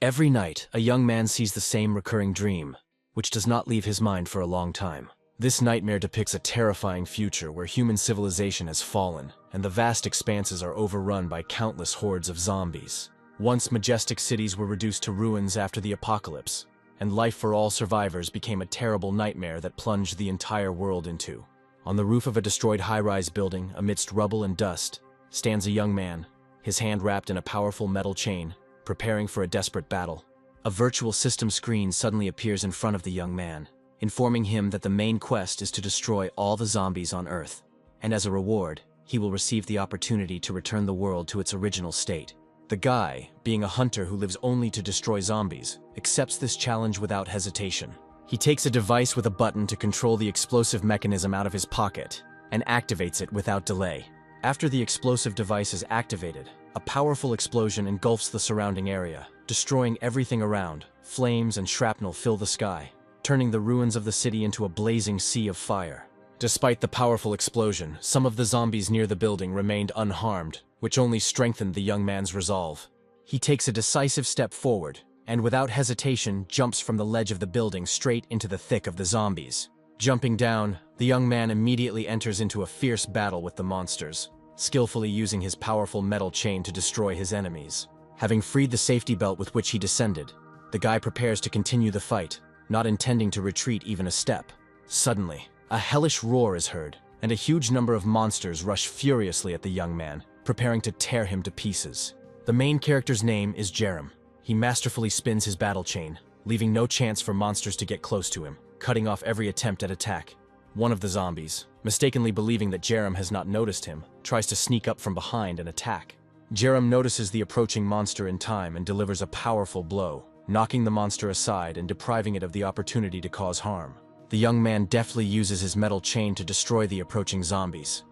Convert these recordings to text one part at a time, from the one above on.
Every night, a young man sees the same recurring dream, which does not leave his mind for a long time. This nightmare depicts a terrifying future where human civilization has fallen, and the vast expanses are overrun by countless hordes of zombies. Once majestic cities were reduced to ruins after the apocalypse, and life for all survivors became a terrible nightmare that plunged the entire world into. On the roof of a destroyed high-rise building, amidst rubble and dust, stands a young man, his hand wrapped in a powerful metal chain, preparing for a desperate battle. A virtual system screen suddenly appears in front of the young man, informing him that the main quest is to destroy all the zombies on Earth, and as a reward, he will receive the opportunity to return the world to its original state. The guy, being a hunter who lives only to destroy zombies, accepts this challenge without hesitation. He takes a device with a button to control the explosive mechanism out of his pocket, and activates it without delay. After the explosive device is activated, a powerful explosion engulfs the surrounding area, destroying everything around. Flames and shrapnel fill the sky, turning the ruins of the city into a blazing sea of fire. Despite the powerful explosion, some of the zombies near the building remained unharmed, which only strengthened the young man's resolve. He takes a decisive step forward, and without hesitation jumps from the ledge of the building straight into the thick of the zombies. Jumping down, the young man immediately enters into a fierce battle with the monsters, skillfully using his powerful metal chain to destroy his enemies. Having freed the safety belt with which he descended, the guy prepares to continue the fight, not intending to retreat even a step. Suddenly, a hellish roar is heard, and a huge number of monsters rush furiously at the young man, preparing to tear him to pieces. The main character's name is Jerem. He masterfully spins his battle chain, leaving no chance for monsters to get close to him, cutting off every attempt at attack. One of the zombies, mistakenly believing that Jerem has not noticed him, tries to sneak up from behind and attack. Jerem notices the approaching monster in time and delivers a powerful blow, knocking the monster aside and depriving it of the opportunity to cause harm. The young man deftly uses his metal chain to destroy the approaching zombies,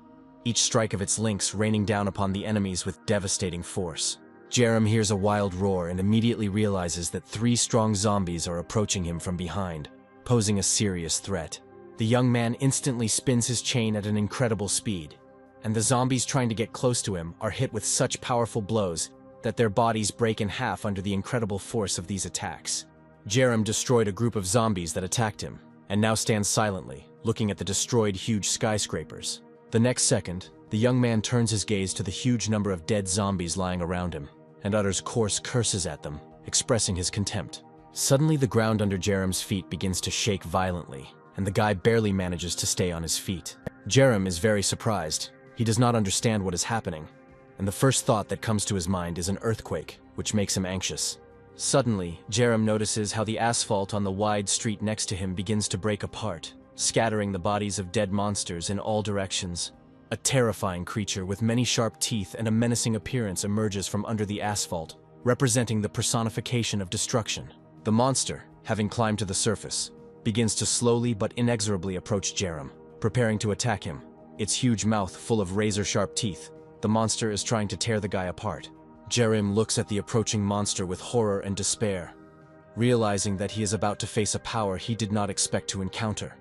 each strike of its links raining down upon the enemies with devastating force. Jerem hears a wild roar and immediately realizes that 3 strong zombies are approaching him from behind, posing a serious threat. The young man instantly spins his chain at an incredible speed, and the zombies trying to get close to him are hit with such powerful blows that their bodies break in half under the incredible force of these attacks. Jerem destroyed a group of zombies that attacked him, and now stands silently, looking at the destroyed huge skyscrapers. The next second, the young man turns his gaze to the huge number of dead zombies lying around him, and utters coarse curses at them, expressing his contempt. Suddenly, the ground under Jerem's feet begins to shake violently, and the guy barely manages to stay on his feet. Jerem is very surprised. He does not understand what is happening, and the first thought that comes to his mind is an earthquake, which makes him anxious. Suddenly, Jerem notices how the asphalt on the wide street next to him begins to break apart, scattering the bodies of dead monsters in all directions. A terrifying creature with many sharp teeth and a menacing appearance emerges from under the asphalt, representing the personification of destruction. The monster, having climbed to the surface, begins to slowly but inexorably approach Jerem, preparing to attack him. Its huge mouth full of razor-sharp teeth, the monster is trying to tear the guy apart. Jerem looks at the approaching monster with horror and despair, realizing that he is about to face a power he did not expect to encounter,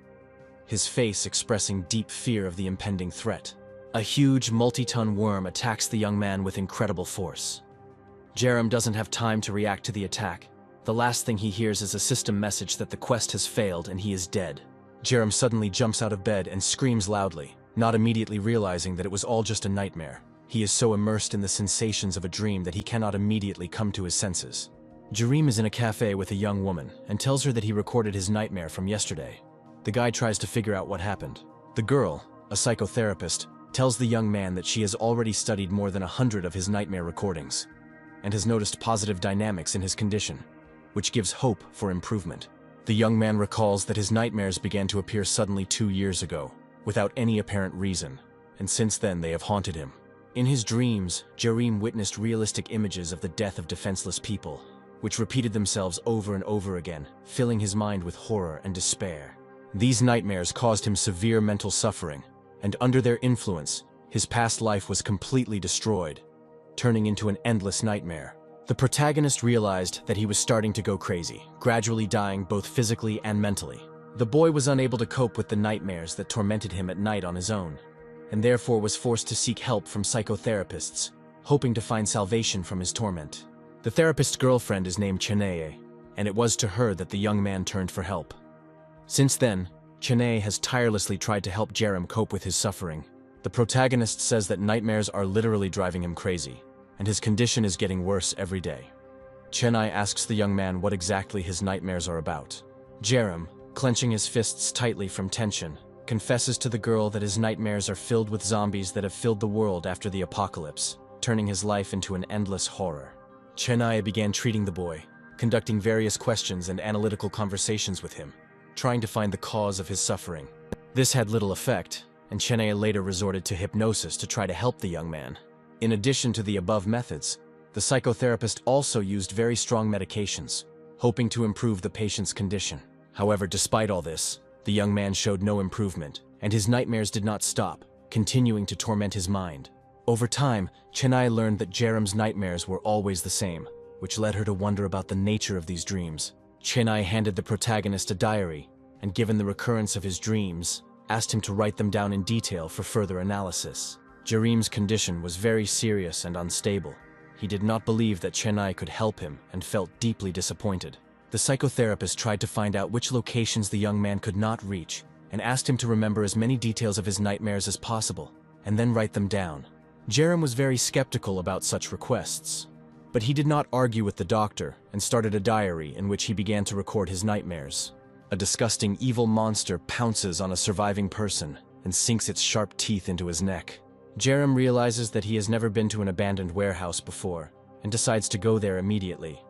his face expressing deep fear of the impending threat. A huge multi-ton worm attacks the young man with incredible force. Jerem doesn't have time to react to the attack. The last thing he hears is a system message that the quest has failed and he is dead. Jerem suddenly jumps out of bed and screams loudly, not immediately realizing that it was all just a nightmare. He is so immersed in the sensations of a dream that he cannot immediately come to his senses. Jerem is in a cafe with a young woman and tells her that he recorded his nightmare from yesterday. The guy tries to figure out what happened. The girl, a psychotherapist, tells the young man that she has already studied more than 100 of his nightmare recordings and has noticed positive dynamics in his condition, which gives hope for improvement. The young man recalls that his nightmares began to appear suddenly 2 years ago, without any apparent reason, and since then they have haunted him. In his dreams, Jerem witnessed realistic images of the death of defenseless people, which repeated themselves over and over again, filling his mind with horror and despair. These nightmares caused him severe mental suffering, and under their influence, his past life was completely destroyed, turning into an endless nightmare. The protagonist realized that he was starting to go crazy, gradually dying both physically and mentally. The boy was unable to cope with the nightmares that tormented him at night on his own, and therefore was forced to seek help from psychotherapists, hoping to find salvation from his torment. The therapist's girlfriend is named Chanae, and it was to her that the young man turned for help. Since then, Chanae has tirelessly tried to help Jerem cope with his suffering. The protagonist says that nightmares are literally driving him crazy, and his condition is getting worse every day. Chanae asks the young man what exactly his nightmares are about. Jerem, clenching his fists tightly from tension, confesses to the girl that his nightmares are filled with zombies that have filled the world after the apocalypse, turning his life into an endless horror. Chanae began treating the boy, conducting various questions and analytical conversations with him, trying to find the cause of his suffering. This had little effect, and Chanae later resorted to hypnosis to try to help the young man. In addition to the above methods, the psychotherapist also used very strong medications, hoping to improve the patient's condition. However, despite all this, the young man showed no improvement, and his nightmares did not stop, continuing to torment his mind. Over time, Chanae learned that Jerem's nightmares were always the same, which led her to wonder about the nature of these dreams. Chanae handed the protagonist a diary, and given the recurrence of his dreams, asked him to write them down in detail for further analysis. Jerem's condition was very serious and unstable. He did not believe that Chanae could help him and felt deeply disappointed. The psychotherapist tried to find out which locations the young man could not reach, and asked him to remember as many details of his nightmares as possible, and then write them down. Jerem was very skeptical about such requests, but he did not argue with the doctor and started a diary in which he began to record his nightmares. A disgusting evil monster pounces on a surviving person and sinks its sharp teeth into his neck. Jerem realizes that he has never been to an abandoned warehouse before and decides to go there immediately,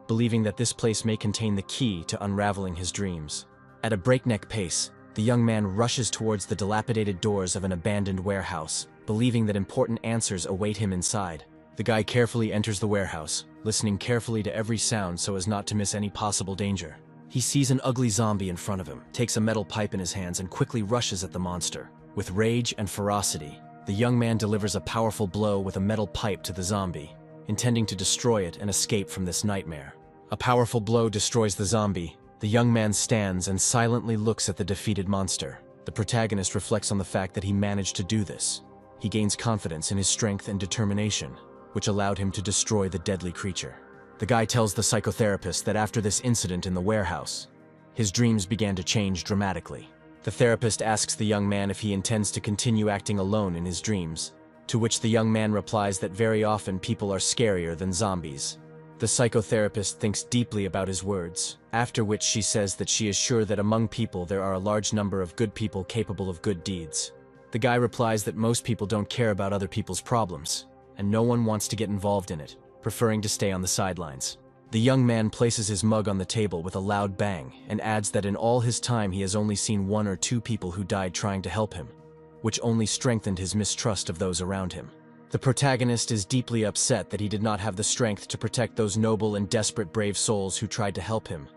believing that this place may contain the key to unraveling his dreams. At a breakneck pace, the young man rushes towards the dilapidated doors of an abandoned warehouse, believing that important answers await him inside. The guy carefully enters the warehouse, listening carefully to every sound so as not to miss any possible danger. He sees an ugly zombie in front of him, takes a metal pipe in his hands, and quickly rushes at the monster. With rage and ferocity, the young man delivers a powerful blow with a metal pipe to the zombie, intending to destroy it and escape from this nightmare. A powerful blow destroys the zombie. The young man stands and silently looks at the defeated monster. The protagonist reflects on the fact that he managed to do this. He gains confidence in his strength and determination, which allowed him to destroy the deadly creature. The guy tells the psychotherapist that after this incident in the warehouse, his dreams began to change dramatically. The therapist asks the young man if he intends to continue acting alone in his dreams, to which the young man replies that very often people are scarier than zombies. The psychotherapist thinks deeply about his words, after which she says that she is sure that among people there are a large number of good people capable of good deeds. The guy replies that most people don't care about other people's problems, and no one wants to get involved in it, preferring to stay on the sidelines. The young man places his mug on the table with a loud bang and adds that in all his time he has only seen 1 or 2 people who died trying to help him, which only strengthened his mistrust of those around him. The protagonist is deeply upset that he did not have the strength to protect those noble and desperate brave souls who tried to help him,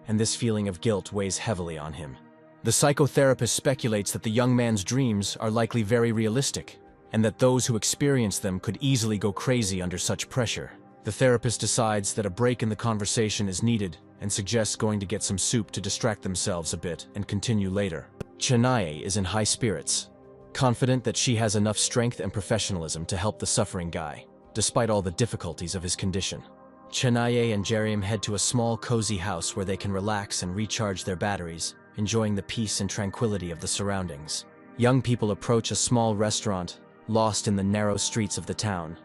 and this feeling of guilt weighs heavily on him. The psychotherapist speculates that the young man's dreams are likely very realistic, and that those who experience them could easily go crazy under such pressure. The therapist decides that a break in the conversation is needed and suggests going to get some soup to distract themselves a bit and continue later. Chanae is in high spirits, confident that she has enough strength and professionalism to help the suffering guy, despite all the difficulties of his condition. Chanae and Jerem head to a small, cozy house where they can relax and recharge their batteries, enjoying the peace and tranquility of the surroundings. Young people approach a small restaurant, lost in the narrow streets of the town.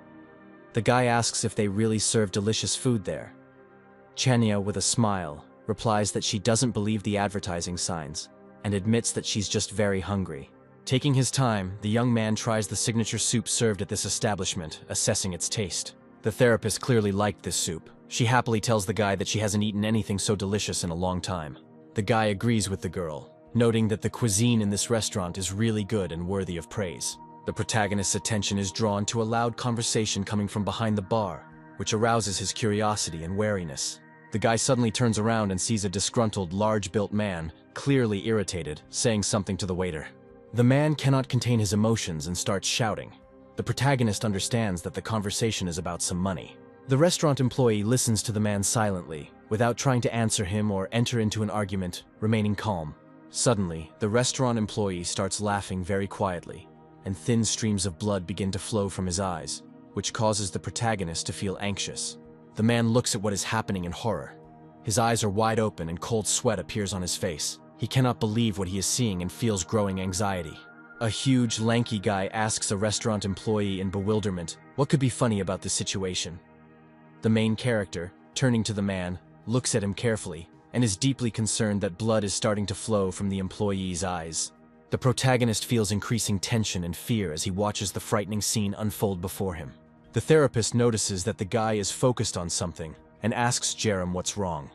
The guy asks if they really serve delicious food there. Chania, with a smile, replies that she doesn't believe the advertising signs, and admits that she's just very hungry. Taking his time, the young man tries the signature soup served at this establishment, assessing its taste. The therapist clearly liked this soup. She happily tells the guy that she hasn't eaten anything so delicious in a long time. The guy agrees with the girl, noting that the cuisine in this restaurant is really good and worthy of praise. The protagonist's attention is drawn to a loud conversation coming from behind the bar, which arouses his curiosity and wariness. The guy suddenly turns around and sees a disgruntled, large-built man, clearly irritated, saying something to the waiter. The man cannot contain his emotions and starts shouting. The protagonist understands that the conversation is about some money. The restaurant employee listens to the man silently, without trying to answer him or enter into an argument, remaining calm. Suddenly, the restaurant employee starts laughing very quietly, and thin streams of blood begin to flow from his eyes, which causes the protagonist to feel anxious. The man looks at what is happening in horror. His eyes are wide open and cold sweat appears on his face. He cannot believe what he is seeing and feels growing anxiety. A huge, lanky guy asks a restaurant employee in bewilderment what could be funny about this situation. The main character, turning to the man, looks at him carefully and is deeply concerned that blood is starting to flow from the employee's eyes. The protagonist feels increasing tension and fear as he watches the frightening scene unfold before him. The therapist notices that the guy is focused on something and asks Jerem what's wrong.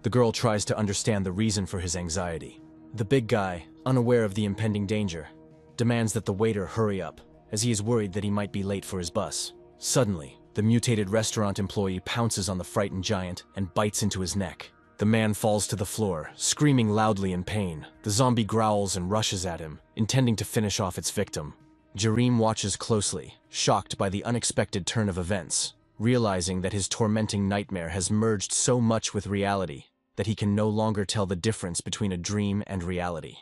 The girl tries to understand the reason for his anxiety. The big guy, unaware of the impending danger, demands that the waiter hurry up, as he is worried that he might be late for his bus. Suddenly, the mutated restaurant employee pounces on the frightened giant and bites into his neck. The man falls to the floor, screaming loudly in pain. The zombie growls and rushes at him, intending to finish off its victim. Jerem watches closely, shocked by the unexpected turn of events, realizing that his tormenting nightmare has merged so much with reality that he can no longer tell the difference between a dream and reality.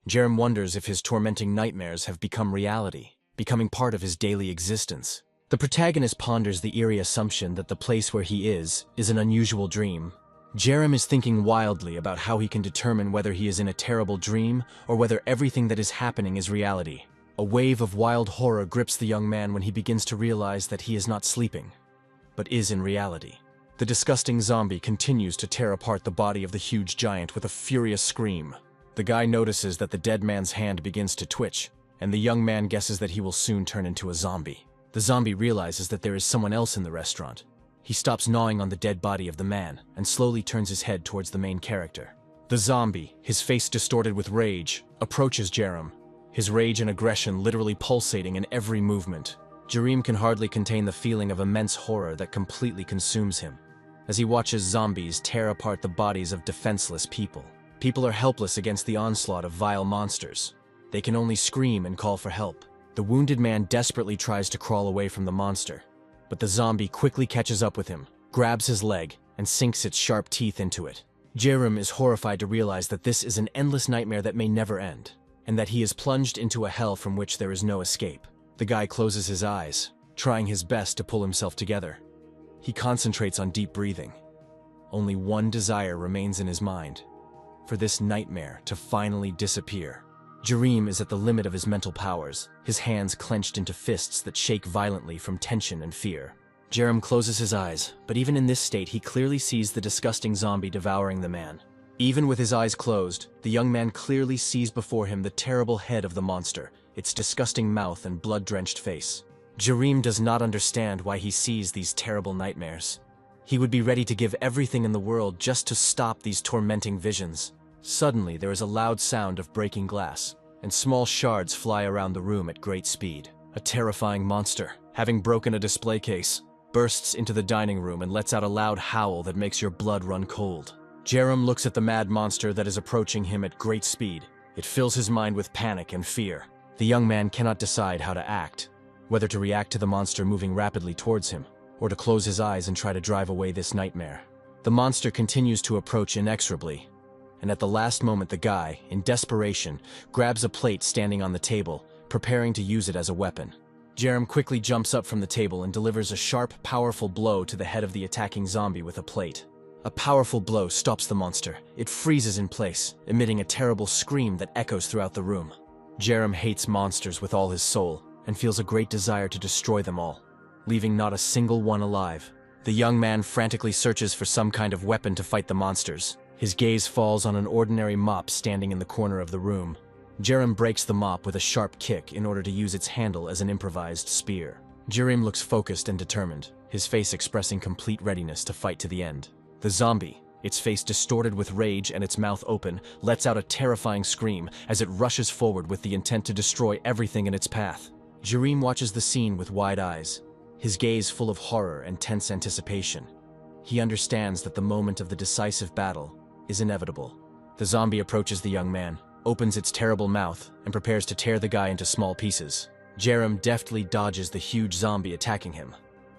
Jerem wonders if his tormenting nightmares have become reality, becoming part of his daily existence. The protagonist ponders the eerie assumption that the place where he is an unusual dream. Jerem is thinking wildly about how he can determine whether he is in a terrible dream or whether everything that is happening is reality. A wave of wild horror grips the young man when he begins to realize that he is not sleeping, but is in reality. The disgusting zombie continues to tear apart the body of the huge giant with a furious scream. The guy notices that the dead man's hand begins to twitch, and the young man guesses that he will soon turn into a zombie. The zombie realizes that there is someone else in the restaurant. He stops gnawing on the dead body of the man and slowly turns his head towards the main character. The zombie, his face distorted with rage, approaches Jerem, his rage and aggression literally pulsating in every movement. Jerem can hardly contain the feeling of immense horror that completely consumes him as he watches zombies tear apart the bodies of defenseless people. People are helpless against the onslaught of vile monsters. They can only scream and call for help. The wounded man desperately tries to crawl away from the monster, but the zombie quickly catches up with him, grabs his leg, and sinks its sharp teeth into it. Jerem is horrified to realize that this is an endless nightmare that may never end, and that he is plunged into a hell from which there is no escape. The guy closes his eyes, trying his best to pull himself together. He concentrates on deep breathing. Only one desire remains in his mind: for this nightmare to finally disappear. Jerem is at the limit of his mental powers, his hands clenched into fists that shake violently from tension and fear. Jerem closes his eyes, but even in this state he clearly sees the disgusting zombie devouring the man. Even with his eyes closed, the young man clearly sees before him the terrible head of the monster, its disgusting mouth and blood-drenched face. Jerem does not understand why he sees these terrible nightmares. He would be ready to give everything in the world just to stop these tormenting visions. Suddenly, there is a loud sound of breaking glass, and small shards fly around the room at great speed. A terrifying monster, having broken a display case, bursts into the dining room and lets out a loud howl that makes your blood run cold. Jerem looks at the mad monster that is approaching him at great speed. It fills his mind with panic and fear. The young man cannot decide how to act, whether to react to the monster moving rapidly towards him, or to close his eyes and try to drive away this nightmare. The monster continues to approach inexorably, and at the last moment the guy, in desperation, grabs a plate standing on the table, preparing to use it as a weapon. Jerem quickly jumps up from the table and delivers a sharp, powerful blow to the head of the attacking zombie with a plate. A powerful blow stops the monster. It freezes in place, emitting a terrible scream that echoes throughout the room. Jerem hates monsters with all his soul, and feels a great desire to destroy them all, leaving not a single one alive. The young man frantically searches for some kind of weapon to fight the monsters. His gaze falls on an ordinary mop standing in the corner of the room. Jerem breaks the mop with a sharp kick in order to use its handle as an improvised spear. Jerem looks focused and determined, his face expressing complete readiness to fight to the end. The zombie, its face distorted with rage and its mouth open, lets out a terrifying scream as it rushes forward with the intent to destroy everything in its path. Jerem watches the scene with wide eyes, his gaze full of horror and tense anticipation. He understands that the moment of the decisive battle is inevitable. The zombie approaches the young man, opens its terrible mouth, and prepares to tear the guy into small pieces. Jerem deftly dodges the huge zombie attacking him.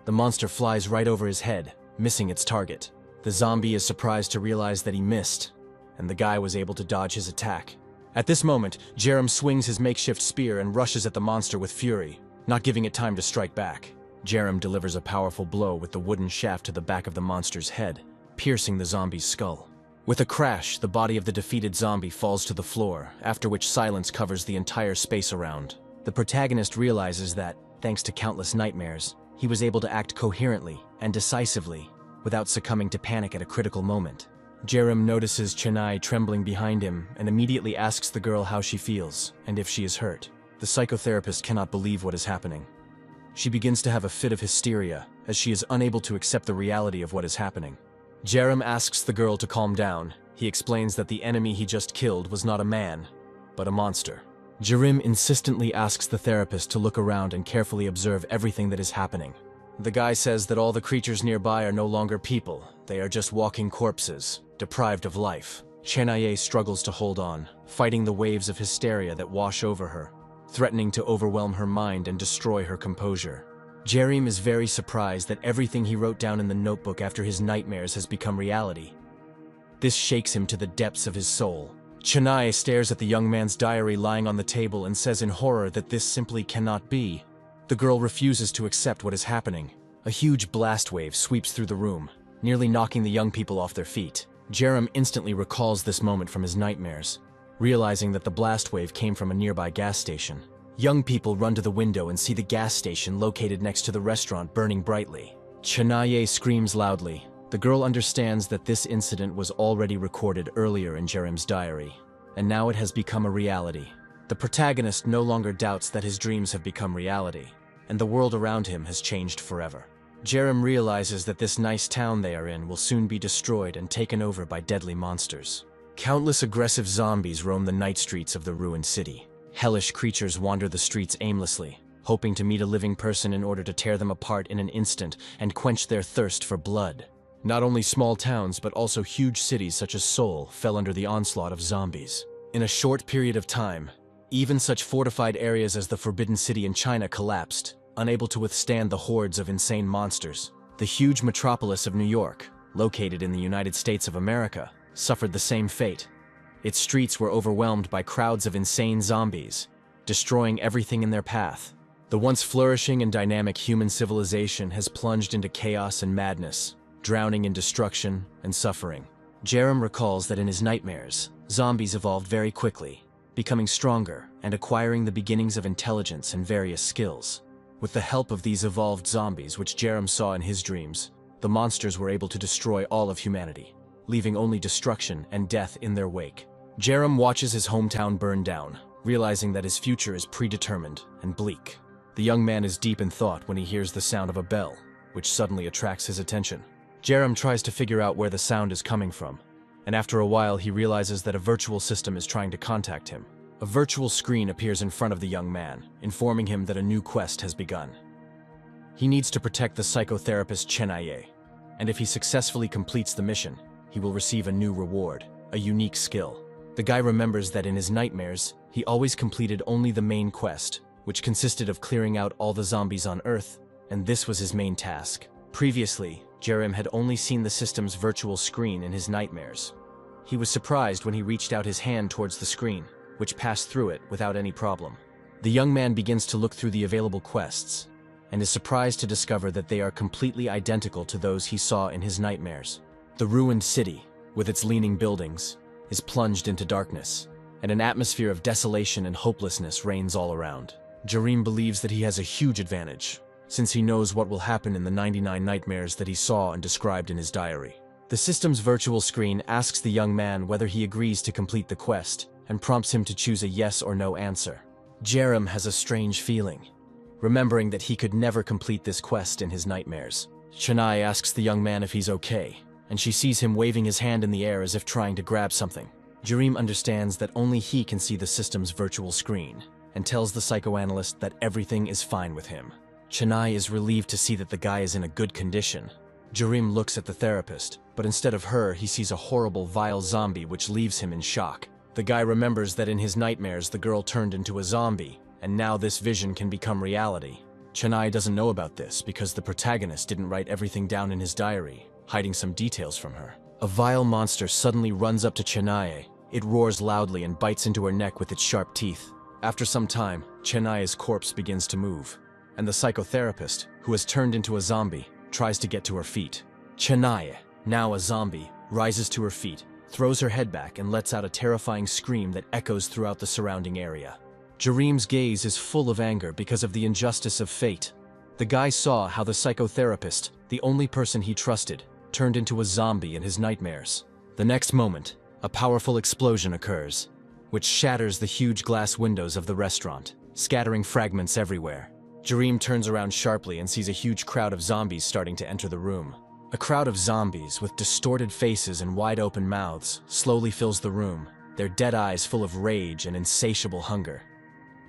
The monster flies right over his head, missing its target. The zombie is surprised to realize that he missed, and the guy was able to dodge his attack. At this moment, Jerem swings his makeshift spear and rushes at the monster with fury, not giving it time to strike back. Jerem delivers a powerful blow with the wooden shaft to the back of the monster's head, piercing the zombie's skull. With a crash, the body of the defeated zombie falls to the floor, after which silence covers the entire space around. The protagonist realizes that, thanks to countless nightmares, he was able to act coherently and decisively without succumbing to panic at a critical moment. Jerem notices Chennai trembling behind him and immediately asks the girl how she feels and if she is hurt. The psychotherapist cannot believe what is happening. She begins to have a fit of hysteria as she is unable to accept the reality of what is happening. Jerem asks the girl to calm down. He explains that the enemy he just killed was not a man, but a monster. Jerem insistently asks the therapist to look around and carefully observe everything that is happening. The guy says that all the creatures nearby are no longer people, they are just walking corpses, deprived of life. Chennai struggles to hold on, fighting the waves of hysteria that wash over her, threatening to overwhelm her mind and destroy her composure. Jerem is very surprised that everything he wrote down in the notebook after his nightmares has become reality. This shakes him to the depths of his soul. Chennai stares at the young man's diary lying on the table and says in horror that this simply cannot be. The girl refuses to accept what is happening. A huge blast wave sweeps through the room, nearly knocking the young people off their feet. Jerem instantly recalls this moment from his nightmares, realizing that the blast wave came from a nearby gas station. Young people run to the window and see the gas station located next to the restaurant burning brightly. Chennai screams loudly. The girl understands that this incident was already recorded earlier in Jerem's diary, and now it has become a reality. The protagonist no longer doubts that his dreams have become reality, and the world around him has changed forever. Jerem realizes that this nice town they are in will soon be destroyed and taken over by deadly monsters. Countless aggressive zombies roam the night streets of the ruined city. Hellish creatures wander the streets aimlessly, hoping to meet a living person in order to tear them apart in an instant and quench their thirst for blood. Not only small towns, but also huge cities such as Seoul fell under the onslaught of zombies. In a short period of time, even such fortified areas as the Forbidden City in China collapsed, unable to withstand the hordes of insane monsters. The huge metropolis of New York, located in the United States of America, suffered the same fate. Its streets were overwhelmed by crowds of insane zombies, destroying everything in their path. The once flourishing and dynamic human civilization has plunged into chaos and madness, drowning in destruction and suffering. Jerem recalls that in his nightmares, zombies evolved very quickly, becoming stronger and acquiring the beginnings of intelligence and various skills. With the help of these evolved zombies, which Jerem saw in his dreams, the monsters were able to destroy all of humanity, leaving only destruction and death in their wake. Jerem watches his hometown burn down, realizing that his future is predetermined and bleak. The young man is deep in thought when he hears the sound of a bell, which suddenly attracts his attention. Jerem tries to figure out where the sound is coming from, and after a while he realizes that a virtual system is trying to contact him. A virtual screen appears in front of the young man, informing him that a new quest has begun. He needs to protect the psychotherapist Chennai, and if he successfully completes the mission, he will receive a new reward, a unique skill. The guy remembers that in his nightmares, he always completed only the main quest, which consisted of clearing out all the zombies on Earth, and this was his main task. Previously, Jerem had only seen the system's virtual screen in his nightmares. He was surprised when he reached out his hand towards the screen, which passed through it without any problem. The young man begins to look through the available quests, and is surprised to discover that they are completely identical to those he saw in his nightmares. The ruined city, with its leaning buildings, is plunged into darkness, and an atmosphere of desolation and hopelessness reigns all around. Jerem believes that he has a huge advantage, since he knows what will happen in the 99 nightmares that he saw and described in his diary. The system's virtual screen asks the young man whether he agrees to complete the quest, and prompts him to choose a yes or no answer. Jerem has a strange feeling, remembering that he could never complete this quest in his nightmares. Chennai asks the young man if he's okay, and she sees him waving his hand in the air as if trying to grab something. Jerem understands that only he can see the system's virtual screen, and tells the psychoanalyst that everything is fine with him. Chennai is relieved to see that the guy is in a good condition. Jerem looks at the therapist, but instead of her, he sees a horrible, vile zombie which leaves him in shock. The guy remembers that in his nightmares the girl turned into a zombie, and now this vision can become reality. Chennai doesn't know about this because the protagonist didn't write everything down in his diary, hiding some details from her. A vile monster suddenly runs up to Chennai. It roars loudly and bites into her neck with its sharp teeth. After some time, Chennai's corpse begins to move, and the psychotherapist, who has turned into a zombie, tries to get to her feet. Chanae, now a zombie, rises to her feet, throws her head back and lets out a terrifying scream that echoes throughout the surrounding area. Jareem's gaze is full of anger because of the injustice of fate. The guy saw how the psychotherapist, the only person he trusted, turned into a zombie in his nightmares. The next moment, a powerful explosion occurs, which shatters the huge glass windows of the restaurant, scattering fragments everywhere. Jareem turns around sharply and sees a huge crowd of zombies starting to enter the room. A crowd of zombies with distorted faces and wide-open mouths slowly fills the room, their dead eyes full of rage and insatiable hunger.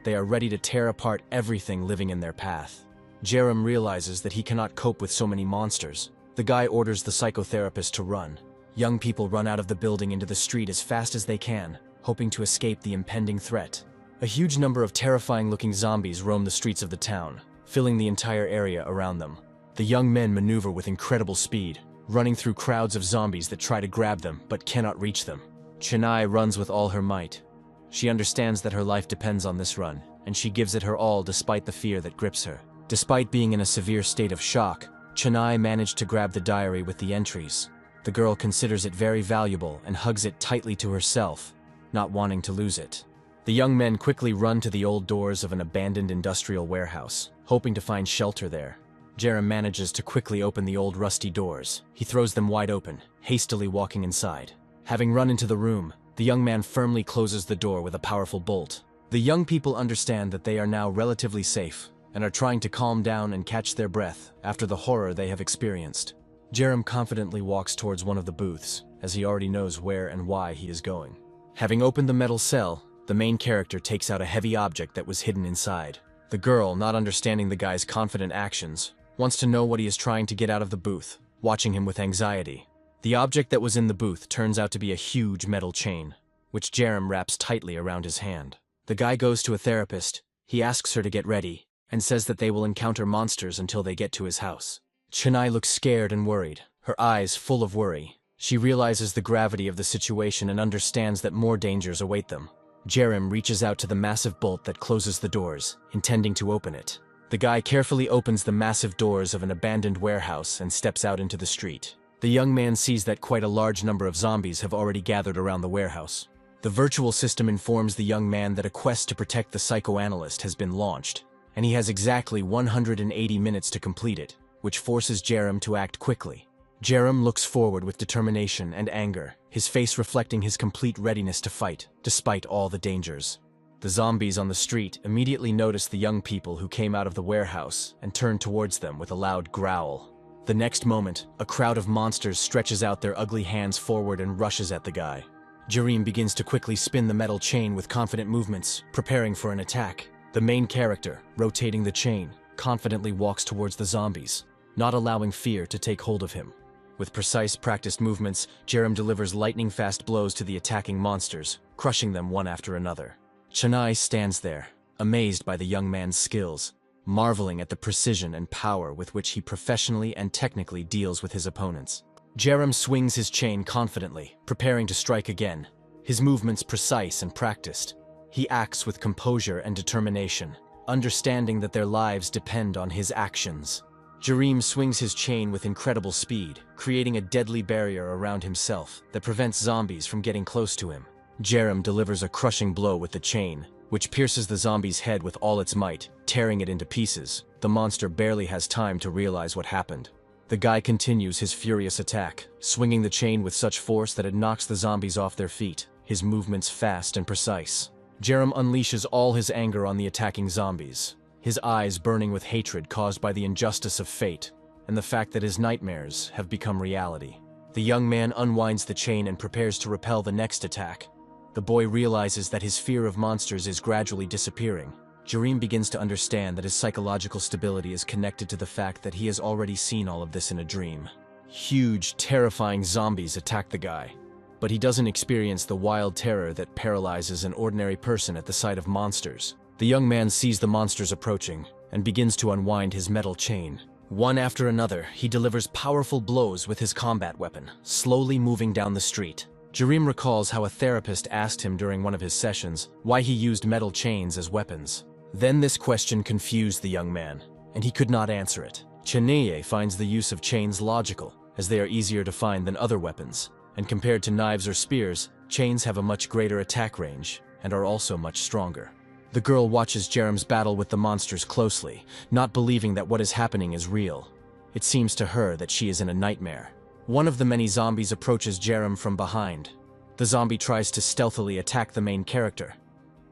They are ready to tear apart everything living in their path. Jareem realizes that he cannot cope with so many monsters. The guy orders the psychotherapist to run. Young people run out of the building into the street as fast as they can, hoping to escape the impending threat. A huge number of terrifying-looking zombies roam the streets of the town, filling the entire area around them. The young men maneuver with incredible speed, running through crowds of zombies that try to grab them but cannot reach them. Chanae runs with all her might. She understands that her life depends on this run, and she gives it her all despite the fear that grips her. Despite being in a severe state of shock, Chanae managed to grab the diary with the entries. The girl considers it very valuable and hugs it tightly to herself, not wanting to lose it. The young men quickly run to the old doors of an abandoned industrial warehouse, hoping to find shelter there. Jareem manages to quickly open the old rusty doors. He throws them wide open, hastily walking inside. Having run into the room, the young man firmly closes the door with a powerful bolt. The young people understand that they are now relatively safe, and are trying to calm down and catch their breath after the horror they have experienced. Jareem confidently walks towards one of the booths, as he already knows where and why he is going. Having opened the metal cell, the main character takes out a heavy object that was hidden inside. The girl, not understanding the guy's confident actions, wants to know what he is trying to get out of the booth, watching him with anxiety. The object that was in the booth turns out to be a huge metal chain, which Jareem wraps tightly around his hand. The guy goes to a therapist. He asks her to get ready, and says that they will encounter monsters until they get to his house. Chanae looks scared and worried, her eyes full of worry. She realizes the gravity of the situation and understands that more dangers await them. Jareem reaches out to the massive bolt that closes the doors, intending to open it. The guy carefully opens the massive doors of an abandoned warehouse and steps out into the street. The young man sees that quite a large number of zombies have already gathered around the warehouse. The virtual system informs the young man that a quest to protect the psychoanalyst has been launched, and he has exactly 180 minutes to complete it, which forces Jareem to act quickly. Jareem looks forward with determination and anger, his face reflecting his complete readiness to fight, despite all the dangers. The zombies on the street immediately notice the young people who came out of the warehouse and turn towards them with a loud growl. The next moment, a crowd of monsters stretches out their ugly hands forward and rushes at the guy. Jareem begins to quickly spin the metal chain with confident movements, preparing for an attack. The main character, rotating the chain, confidently walks towards the zombies, not allowing fear to take hold of him. With precise, practiced movements, Jareem delivers lightning-fast blows to the attacking monsters, crushing them one after another. Chanae stands there, amazed by the young man's skills, marveling at the precision and power with which he professionally and technically deals with his opponents. Jareem swings his chain confidently, preparing to strike again, his movements precise and practiced. He acts with composure and determination, understanding that their lives depend on his actions. Jareem swings his chain with incredible speed, creating a deadly barrier around himself that prevents zombies from getting close to him. Jareem delivers a crushing blow with the chain, which pierces the zombie's head with all its might, tearing it into pieces. The monster barely has time to realize what happened. The guy continues his furious attack, swinging the chain with such force that it knocks the zombies off their feet, his movements fast and precise. Jareem unleashes all his anger on the attacking zombies, his eyes burning with hatred caused by the injustice of fate and the fact that his nightmares have become reality. The young man unwinds the chain and prepares to repel the next attack. The boy realizes that his fear of monsters is gradually disappearing. Jareem begins to understand that his psychological stability is connected to the fact that he has already seen all of this in a dream. Huge, terrifying zombies attack the guy, but he doesn't experience the wild terror that paralyzes an ordinary person at the sight of monsters. The young man sees the monsters approaching and begins to unwind his metal chain. One after another, he delivers powerful blows with his combat weapon, slowly moving down the street. Jareem recalls how a therapist asked him during one of his sessions why he used metal chains as weapons. Then this question confused the young man. and he could not answer it. Chanaye finds the use of chains logical, as they are easier to find than other weapons, and compared to knives or spears, chains have a much greater attack range and are also much stronger. The girl watches Jerem's battle with the monsters closely, not believing that what is happening is real. It seems to her that she is in a nightmare. One of the many zombies approaches Jerem from behind. The zombie tries to stealthily attack the main character,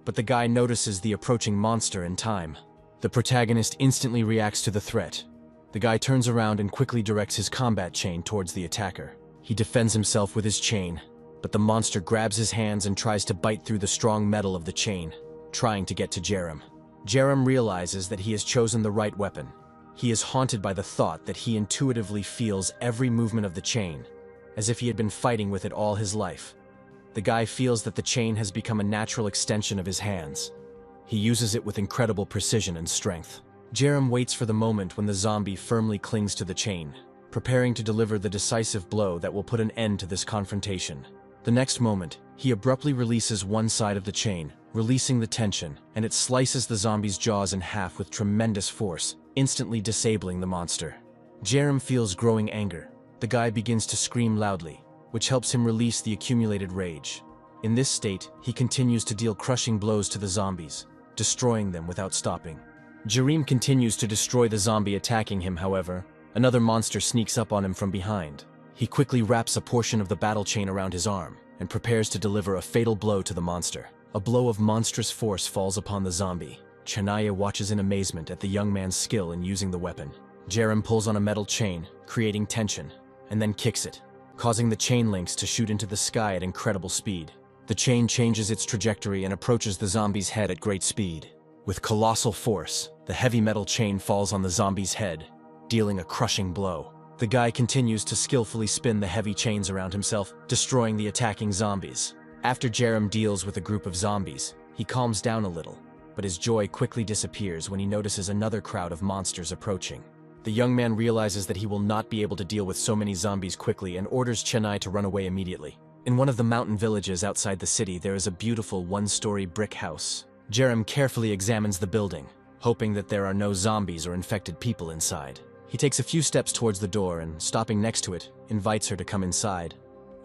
but the guy notices the approaching monster in time. The protagonist instantly reacts to the threat. The guy turns around and quickly directs his combat chain towards the attacker. He defends himself with his chain, but the monster grabs his hands and tries to bite through the strong metal of the chain, trying to get to Jerem. Jerem realizes that he has chosen the right weapon. He is haunted by the thought that he intuitively feels every movement of the chain, as if he had been fighting with it all his life. The guy feels that the chain has become a natural extension of his hands. He uses it with incredible precision and strength. Jerem waits for the moment when the zombie firmly clings to the chain, preparing to deliver the decisive blow that will put an end to this confrontation. The next moment, he abruptly releases one side of the chain, releasing the tension, and it slices the zombie's jaws in half with tremendous force, instantly disabling the monster. Jerem feels growing anger. The guy begins to scream loudly, which helps him release the accumulated rage. In this state, he continues to deal crushing blows to the zombies, destroying them without stopping. Jerem continues to destroy the zombie attacking him, however. Another monster sneaks up on him from behind. He quickly wraps a portion of the battle chain around his arm and prepares to deliver a fatal blow to the monster. A blow of monstrous force falls upon the zombie. Chanaye watches in amazement at the young man's skill in using the weapon. Jerem pulls on a metal chain, creating tension, and then kicks it, causing the chain links to shoot into the sky at incredible speed. The chain changes its trajectory and approaches the zombie's head at great speed. With colossal force, the heavy metal chain falls on the zombie's head, dealing a crushing blow. The guy continues to skillfully spin the heavy chains around himself, destroying the attacking zombies. After Jerem deals with a group of zombies, he calms down a little, but his joy quickly disappears when he notices another crowd of monsters approaching. The young man realizes that he will not be able to deal with so many zombies quickly and orders Chanaye to run away immediately. In one of the mountain villages outside the city, there is a beautiful one-story brick house. Jerem carefully examines the building, hoping that there are no zombies or infected people inside. He takes a few steps towards the door and, stopping next to it, invites her to come inside,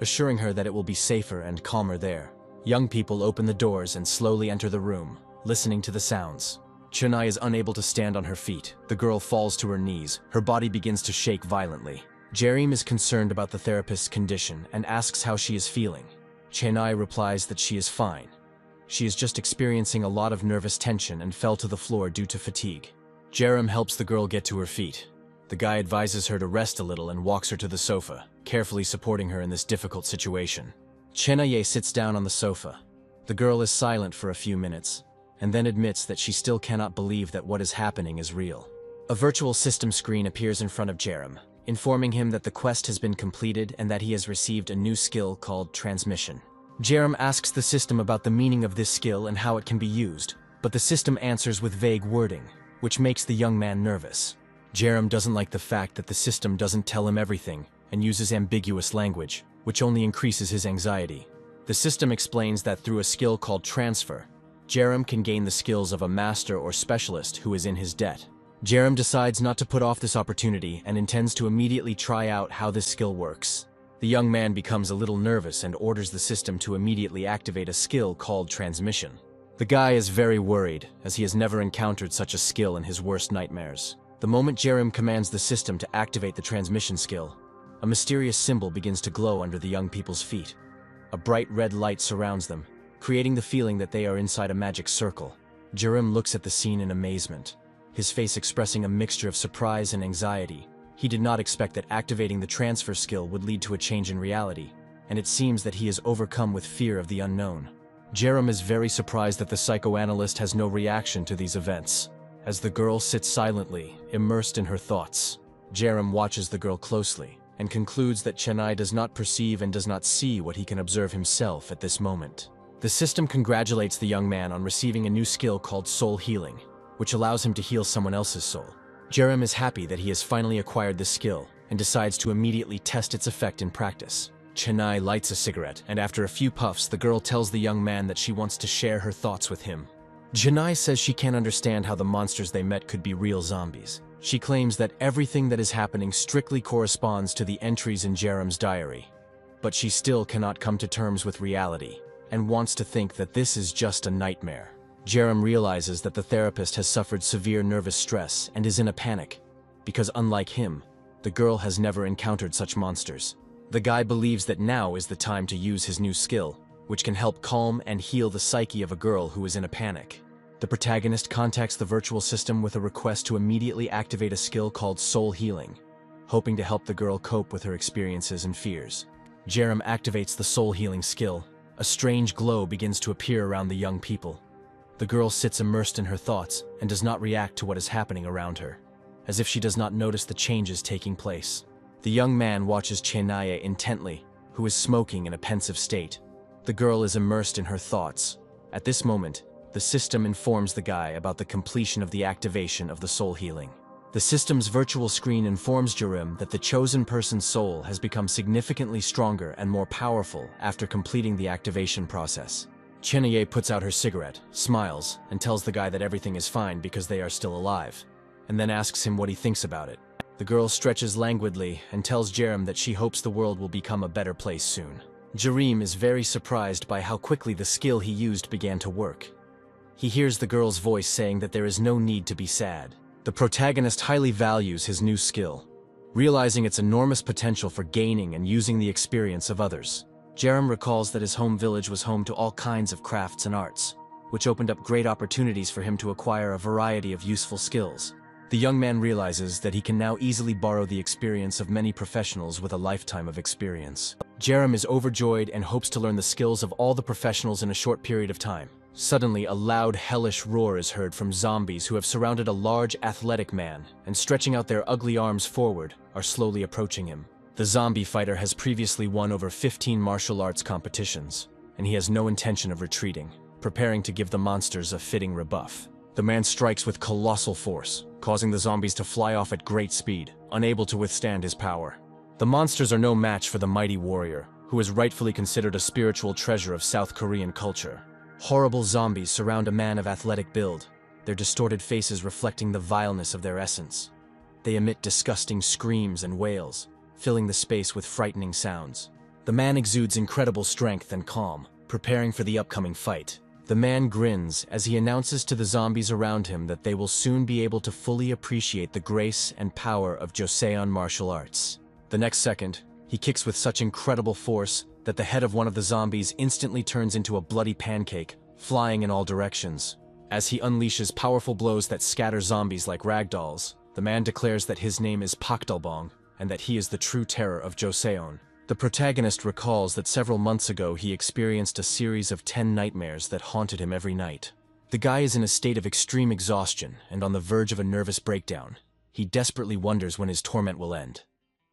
assuring her that it will be safer and calmer there. Young people open the doors and slowly enter the room, listening to the sounds. Chanaye is unable to stand on her feet. The girl falls to her knees. Her body begins to shake violently. Jerem is concerned about the therapist's condition and asks how she is feeling. Chanaye replies that she is fine. She is just experiencing a lot of nervous tension and fell to the floor due to fatigue. Jerem helps the girl get to her feet. The guy advises her to rest a little and walks her to the sofa, carefully supporting her in this difficult situation. Chanaye sits down on the sofa. The girl is silent for a few minutes, and then admits that she still cannot believe that what is happening is real. A virtual system screen appears in front of Jerem, informing him that the quest has been completed and that he has received a new skill called transmission. Jerem asks the system about the meaning of this skill and how it can be used, but the system answers with vague wording, which makes the young man nervous. Jerem doesn't like the fact that the system doesn't tell him everything and uses ambiguous language, which only increases his anxiety. The system explains that through a skill called transfer, Jerem can gain the skills of a master or specialist who is in his debt. Jerem decides not to put off this opportunity and intends to immediately try out how this skill works. The young man becomes a little nervous and orders the system to immediately activate a skill called transmission. The guy is very worried, as he has never encountered such a skill in his worst nightmares. The moment Jerem commands the system to activate the transmission skill, a mysterious symbol begins to glow under the young people's feet. A bright red light surrounds them, creating the feeling that they are inside a magic circle. Jerem looks at the scene in amazement, his face expressing a mixture of surprise and anxiety. He did not expect that activating the transfer skill would lead to a change in reality, and it seems that he is overcome with fear of the unknown. Jerem is very surprised that the psychoanalyst has no reaction to these events. As the girl sits silently, immersed in her thoughts, Jerem watches the girl closely and concludes that Chanaye does not perceive and does not see what he can observe himself at this moment. The system congratulates the young man on receiving a new skill called soul healing, which allows him to heal someone else's soul. Jerem is happy that he has finally acquired this skill and decides to immediately test its effect in practice. Chanaye lights a cigarette, and after a few puffs, the girl tells the young man that she wants to share her thoughts with him. Chanaye says she can't understand how the monsters they met could be real zombies. She claims that everything that is happening strictly corresponds to the entries in Jerem's diary. But she still cannot come to terms with reality, and wants to think that this is just a nightmare. Jerem realizes that the therapist has suffered severe nervous stress and is in a panic, because unlike him, the girl has never encountered such monsters. The guy believes that now is the time to use his new skill, which can help calm and heal the psyche of a girl who is in a panic. The protagonist contacts the virtual system with a request to immediately activate a skill called soul healing, hoping to help the girl cope with her experiences and fears. Jerem activates the soul healing skill. A strange glow begins to appear around the young people. The girl sits immersed in her thoughts and does not react to what is happening around her, as if she does not notice the changes taking place. The young man watches Chenaye intently, who is smoking in a pensive state. The girl is immersed in her thoughts. At this moment, the system informs the guy about the completion of the activation of the soul healing. The system's virtual screen informs Jerem that the chosen person's soul has become significantly stronger and more powerful after completing the activation process. Chenaye puts out her cigarette, smiles, and tells the guy that everything is fine because they are still alive, and then asks him what he thinks about it. The girl stretches languidly and tells Jerem that she hopes the world will become a better place soon. Jerem is very surprised by how quickly the skill he used began to work. He hears the girl's voice saying that there is no need to be sad. The protagonist highly values his new skill, realizing its enormous potential for gaining and using the experience of others. Jerem recalls that his home village was home to all kinds of crafts and arts, which opened up great opportunities for him to acquire a variety of useful skills. The young man realizes that he can now easily borrow the experience of many professionals with a lifetime of experience. Jerem is overjoyed and hopes to learn the skills of all the professionals in a short period of time. Suddenly, a loud, hellish roar is heard from zombies who have surrounded a large, athletic man, and stretching out their ugly arms forward, are slowly approaching him. The zombie fighter has previously won over 15 martial arts competitions, and he has no intention of retreating, preparing to give the monsters a fitting rebuff. The man strikes with colossal force, causing the zombies to fly off at great speed, unable to withstand his power. The monsters are no match for the mighty warrior, who is rightfully considered a spiritual treasure of South Korean culture. Horrible zombies surround a man of athletic build, their distorted faces reflecting the vileness of their essence. They emit disgusting screams and wails, filling the space with frightening sounds. The man exudes incredible strength and calm, preparing for the upcoming fight. The man grins as he announces to the zombies around him that they will soon be able to fully appreciate the grace and power of Joseon martial arts. The next second, he kicks with such incredible force that the head of one of the zombies instantly turns into a bloody pancake, flying in all directions. As he unleashes powerful blows that scatter zombies like ragdolls, the man declares that his name is Pakdalbong, and that he is the true terror of Joseon. The protagonist recalls that several months ago he experienced a series of 10 nightmares that haunted him every night. The guy is in a state of extreme exhaustion and on the verge of a nervous breakdown. He desperately wonders when his torment will end.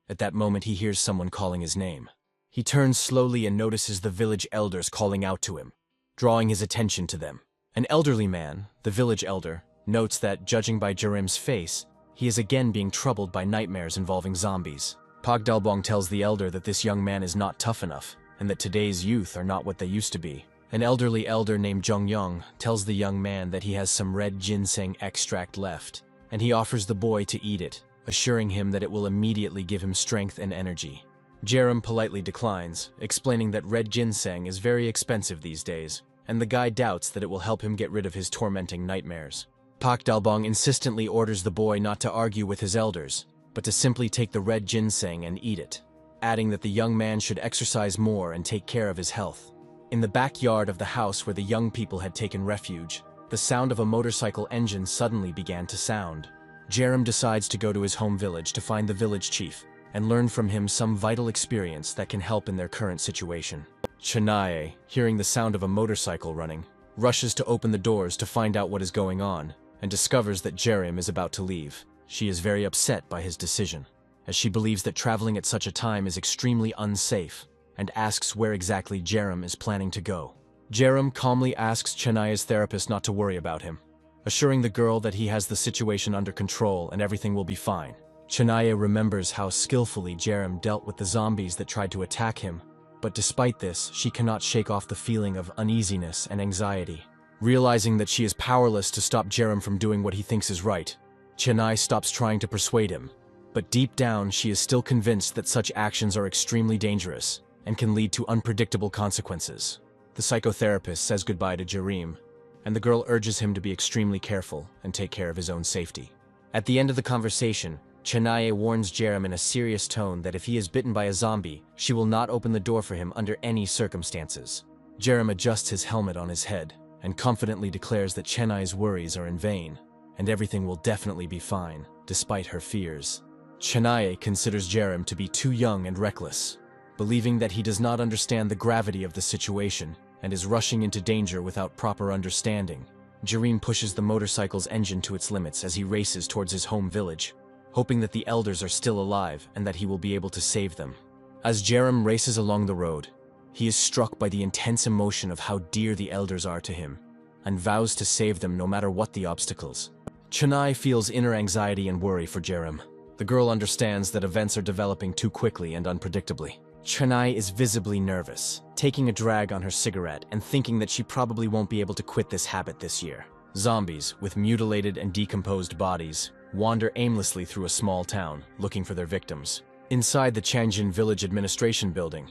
At that moment he hears someone calling his name. He turns slowly and notices the village elders calling out to him, drawing his attention to them. An elderly man, the village elder, notes that, judging by Jerem's face, he is again being troubled by nightmares involving zombies. Pagdalbong tells the elder that this young man is not tough enough, and that today's youth are not what they used to be. An elderly elder named Jongyong tells the young man that he has some red ginseng extract left, and he offers the boy to eat it, assuring him that it will immediately give him strength and energy. Jerem politely declines, explaining that red ginseng is very expensive these days, and the guy doubts that it will help him get rid of his tormenting nightmares. Pak Dalbong insistently orders the boy not to argue with his elders, but to simply take the red ginseng and eat it, adding that the young man should exercise more and take care of his health. In the backyard of the house where the young people had taken refuge, the sound of a motorcycle engine suddenly began to sound. Jerem decides to go to his home village to find the village chief, and learn from him some vital experience that can help in their current situation. Chenaye, hearing the sound of a motorcycle running, rushes to open the doors to find out what is going on, and discovers that Jerem is about to leave. She is very upset by his decision, as she believes that traveling at such a time is extremely unsafe, and asks where exactly Jerem is planning to go. Jerem calmly asks Chenaye's therapist not to worry about him, assuring the girl that he has the situation under control and everything will be fine. Chenaye remembers how skillfully Jerem dealt with the zombies that tried to attack him, but despite this, she cannot shake off the feeling of uneasiness and anxiety. Realizing that she is powerless to stop Jerem from doing what he thinks is right, Chennai stops trying to persuade him, but deep down she is still convinced that such actions are extremely dangerous and can lead to unpredictable consequences. The psychotherapist says goodbye to Jareem, and the girl urges him to be extremely careful and take care of his own safety. At the end of the conversation, Chennai warns Jareem in a serious tone that if he is bitten by a zombie, she will not open the door for him under any circumstances. Jareem adjusts his helmet on his head and confidently declares that Chennai's worries are in vain, and everything will definitely be fine, despite her fears. Chennai considers Jareem to be too young and reckless, believing that he does not understand the gravity of the situation and is rushing into danger without proper understanding. Jareem pushes the motorcycle's engine to its limits as he races towards his home village, hoping that the elders are still alive and that he will be able to save them. As Jareem races along the road, he is struck by the intense emotion of how dear the elders are to him, and vows to save them no matter what the obstacles. Chennai feels inner anxiety and worry for Jareem. The girl understands that events are developing too quickly and unpredictably. Chennai is visibly nervous, taking a drag on her cigarette and thinking that she probably won't be able to quit this habit this year. Zombies, with mutilated and decomposed bodies, wander aimlessly through a small town, looking for their victims. Inside the Changjin Village Administration Building,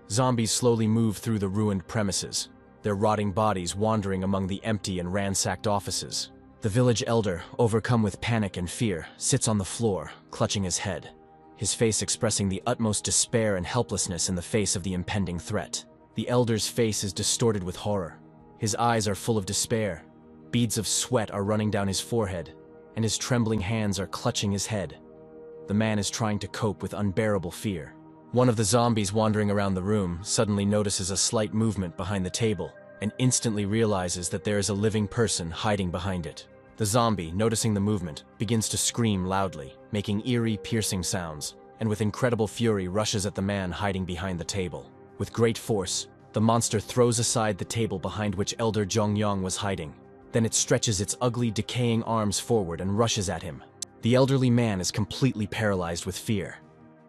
zombies slowly move through the ruined premises, their rotting bodies wandering among the empty and ransacked offices. The village elder, overcome with panic and fear, sits on the floor, clutching his head, his face expressing the utmost despair and helplessness in the face of the impending threat. The elder's face is distorted with horror. His eyes are full of despair. Beads of sweat are running down his forehead, and his trembling hands are clutching his head. The man is trying to cope with unbearable fear. One of the zombies wandering around the room suddenly notices a slight movement behind the table and instantly realizes that there is a living person hiding behind it. The zombie, noticing the movement, begins to scream loudly, making eerie, piercing sounds, and with incredible fury rushes at the man hiding behind the table. With great force, the monster throws aside the table behind which Elder Jongyong was hiding. Then it stretches its ugly, decaying arms forward and rushes at him. The elderly man is completely paralyzed with fear.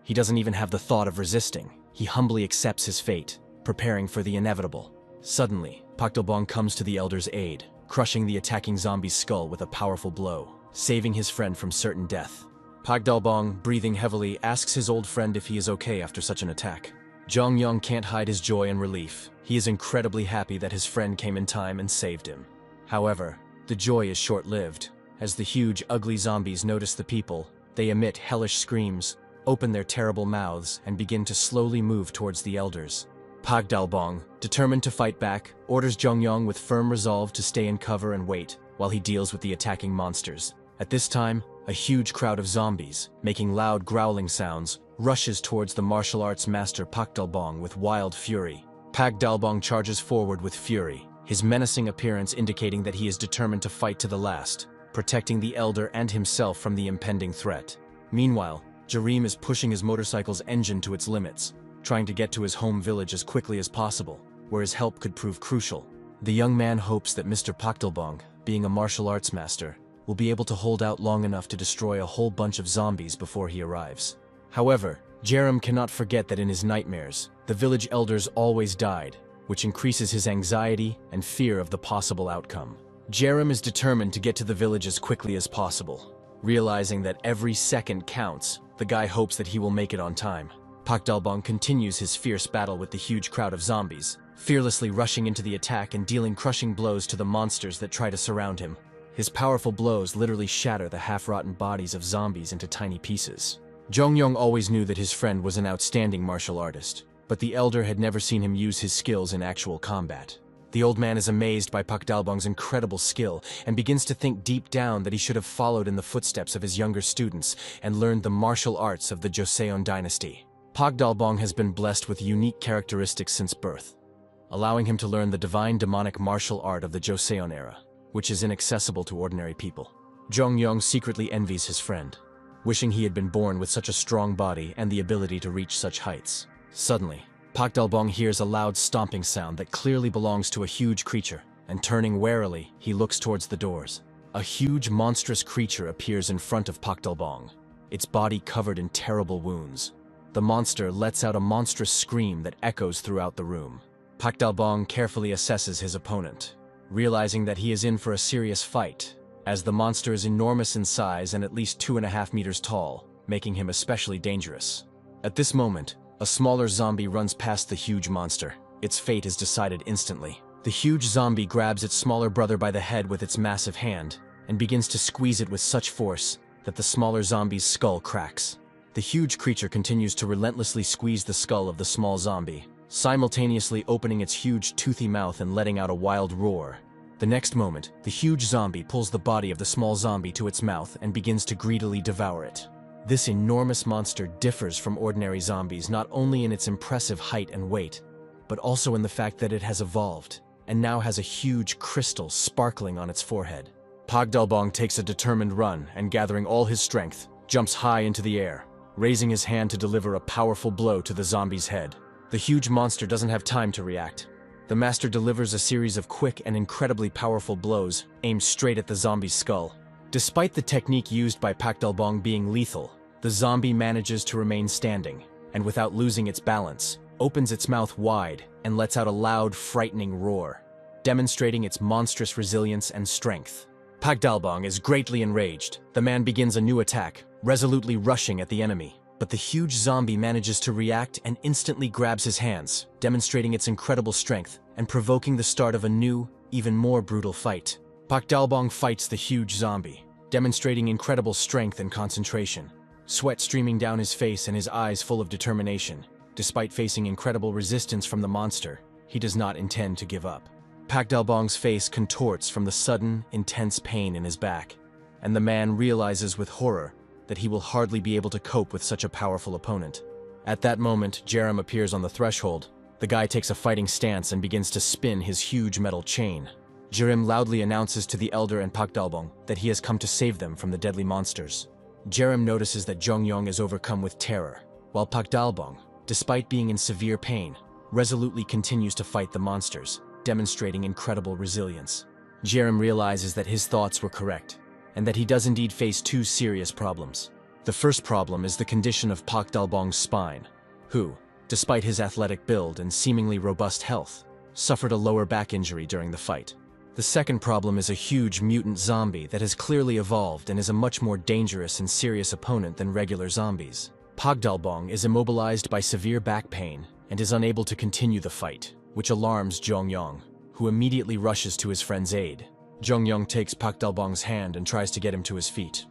He doesn't even have the thought of resisting. He humbly accepts his fate, preparing for the inevitable. Suddenly, Pak Dalbong comes to the elder's aid, crushing the attacking zombie's skull with a powerful blow, saving his friend from certain death. Pak Dalbong, breathing heavily, asks his old friend if he is okay after such an attack. Jongyong can't hide his joy and relief. He is incredibly happy that his friend came in time and saved him. However, the joy is short-lived. As the huge, ugly zombies notice the people, they emit hellish screams, open their terrible mouths, and begin to slowly move towards the elders. Pak Dalbong, determined to fight back, orders Jongyong with firm resolve to stay in cover and wait while he deals with the attacking monsters. At this time, a huge crowd of zombies, making loud growling sounds, rushes towards the martial arts master Pak Dalbong with wild fury. Pak Dalbong charges forward with fury, his menacing appearance indicating that he is determined to fight to the last, protecting the elder and himself from the impending threat. Meanwhile, Jareem is pushing his motorcycle's engine to its limits, trying to get to his home village as quickly as possible, where his help could prove crucial. The young man hopes that Mr. Pak Dalbong, being a martial arts master, will be able to hold out long enough to destroy a whole bunch of zombies before he arrives. However, Jareem cannot forget that in his nightmares, the village elders always died, which increases his anxiety and fear of the possible outcome. Jareem is determined to get to the village as quickly as possible. Realizing that every second counts, the guy hopes that he will make it on time. Pak Dalbong continues his fierce battle with the huge crowd of zombies, fearlessly rushing into the attack and dealing crushing blows to the monsters that try to surround him. His powerful blows literally shatter the half-rotten bodies of zombies into tiny pieces. Jongyong always knew that his friend was an outstanding martial artist, but the elder had never seen him use his skills in actual combat. The old man is amazed by Pak Dalbong's incredible skill and begins to think deep down that he should have followed in the footsteps of his younger students and learned the martial arts of the Joseon dynasty. Pak Dalbong has been blessed with unique characteristics since birth, allowing him to learn the divine demonic martial art of the Joseon era, which is inaccessible to ordinary people. Jongyong secretly envies his friend, wishing he had been born with such a strong body and the ability to reach such heights. Suddenly, Pak Dalbong hears a loud stomping sound that clearly belongs to a huge creature, and turning warily, he looks towards the doors. A huge, monstrous creature appears in front of Pak Dalbong, its body covered in terrible wounds. The monster lets out a monstrous scream that echoes throughout the room. Pak Dalbong carefully assesses his opponent, realizing that he is in for a serious fight, as the monster is enormous in size and at least 2.5 meters tall, making him especially dangerous. At this moment, a smaller zombie runs past the huge monster. Its fate is decided instantly. The huge zombie grabs its smaller brother by the head with its massive hand and begins to squeeze it with such force that the smaller zombie's skull cracks. The huge creature continues to relentlessly squeeze the skull of the small zombie, simultaneously opening its huge toothy mouth and letting out a wild roar. The next moment, the huge zombie pulls the body of the small zombie to its mouth and begins to greedily devour it. This enormous monster differs from ordinary zombies not only in its impressive height and weight, but also in the fact that it has evolved and now has a huge crystal sparkling on its forehead. Pagdalbong takes a determined run and, gathering all his strength, jumps high into the air, raising his hand to deliver a powerful blow to the zombie's head. The huge monster doesn't have time to react. The master delivers a series of quick and incredibly powerful blows aimed straight at the zombie's skull. Despite the technique used by Pagdalbong being lethal, the zombie manages to remain standing, and without losing its balance, opens its mouth wide and lets out a loud, frightening roar, demonstrating its monstrous resilience and strength. Pagdalbong is greatly enraged. The man begins a new attack, resolutely rushing at the enemy. But the huge zombie manages to react and instantly grabs his hands, demonstrating its incredible strength and provoking the start of a new, even more brutal fight. Pagdalbong fights the huge zombie, demonstrating incredible strength and concentration, sweat streaming down his face and his eyes full of determination. Despite facing incredible resistance from the monster, he does not intend to give up. Pagdalbong's face contorts from the sudden, intense pain in his back, and the man realizes with horror that he will hardly be able to cope with such a powerful opponent. At that moment, Jerem appears on the threshold. The guy takes a fighting stance and begins to spin his huge metal chain. Jerem loudly announces to the elder and Pagdalbong that he has come to save them from the deadly monsters. Jerem notices that Jongyong is overcome with terror, while Pagdalbong, despite being in severe pain, resolutely continues to fight the monsters, demonstrating incredible resilience. Jerem realizes that his thoughts were correct, and that he does indeed face two serious problems. The first problem is the condition of Pagdalbong's spine, who, despite his athletic build and seemingly robust health, suffered a lower back injury during the fight. The second problem is a huge mutant zombie that has clearly evolved and is a much more dangerous and serious opponent than regular zombies. Pagdalbong is immobilized by severe back pain and is unable to continue the fight, which alarms Jongyong, who immediately rushes to his friend's aid. Jongyong takes Pagdalbong's hand and tries to get him to his feet.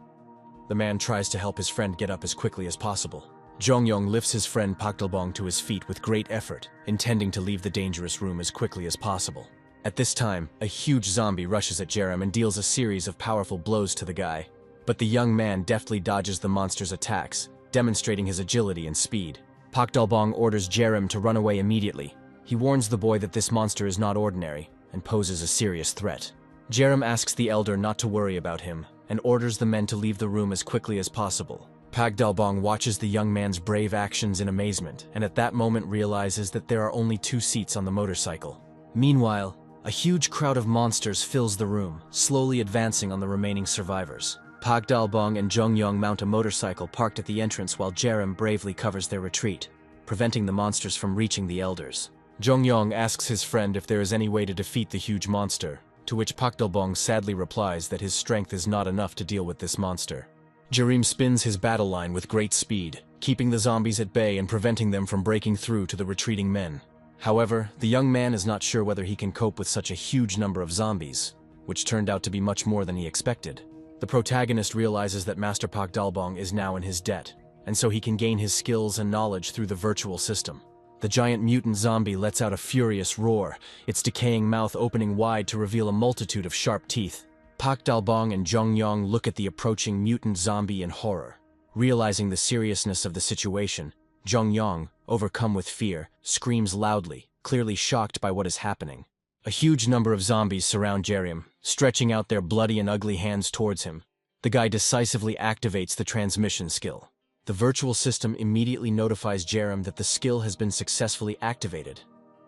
The man tries to help his friend get up as quickly as possible. Jongyong lifts his friend Pagdalbong to his feet with great effort, intending to leave the dangerous room as quickly as possible. At this time, a huge zombie rushes at Jerem and deals a series of powerful blows to the guy. But the young man deftly dodges the monster's attacks, demonstrating his agility and speed. Pagdalbong orders Jerem to run away immediately. He warns the boy that this monster is not ordinary and poses a serious threat. Jerem asks the elder not to worry about him and orders the men to leave the room as quickly as possible. Pagdalbong watches the young man's brave actions in amazement and at that moment realizes that there are only 2 seats on the motorcycle. Meanwhile, a huge crowd of monsters fills the room, slowly advancing on the remaining survivors. Pagdalbong and Jongyong mount a motorcycle parked at the entrance while Jerem bravely covers their retreat, preventing the monsters from reaching the elders. Jongyong asks his friend if there is any way to defeat the huge monster, to which Pagdalbong sadly replies that his strength is not enough to deal with this monster. Jerem spins his battle line with great speed, keeping the zombies at bay and preventing them from breaking through to the retreating men. However, the young man is not sure whether he can cope with such a huge number of zombies, which turned out to be much more than he expected. The protagonist realizes that Master Pagdalbong is now in his debt, and so he can gain his skills and knowledge through the virtual system. The giant mutant zombie lets out a furious roar, its decaying mouth opening wide to reveal a multitude of sharp teeth. Pagdalbong and Jongyong look at the approaching mutant zombie in horror. Realizing the seriousness of the situation, Jongyong, overcome with fear, screams loudly, clearly shocked by what is happening. A huge number of zombies surround Jerem, stretching out their bloody and ugly hands towards him. The guy decisively activates the transmission skill. The virtual system immediately notifies Jerem that the skill has been successfully activated,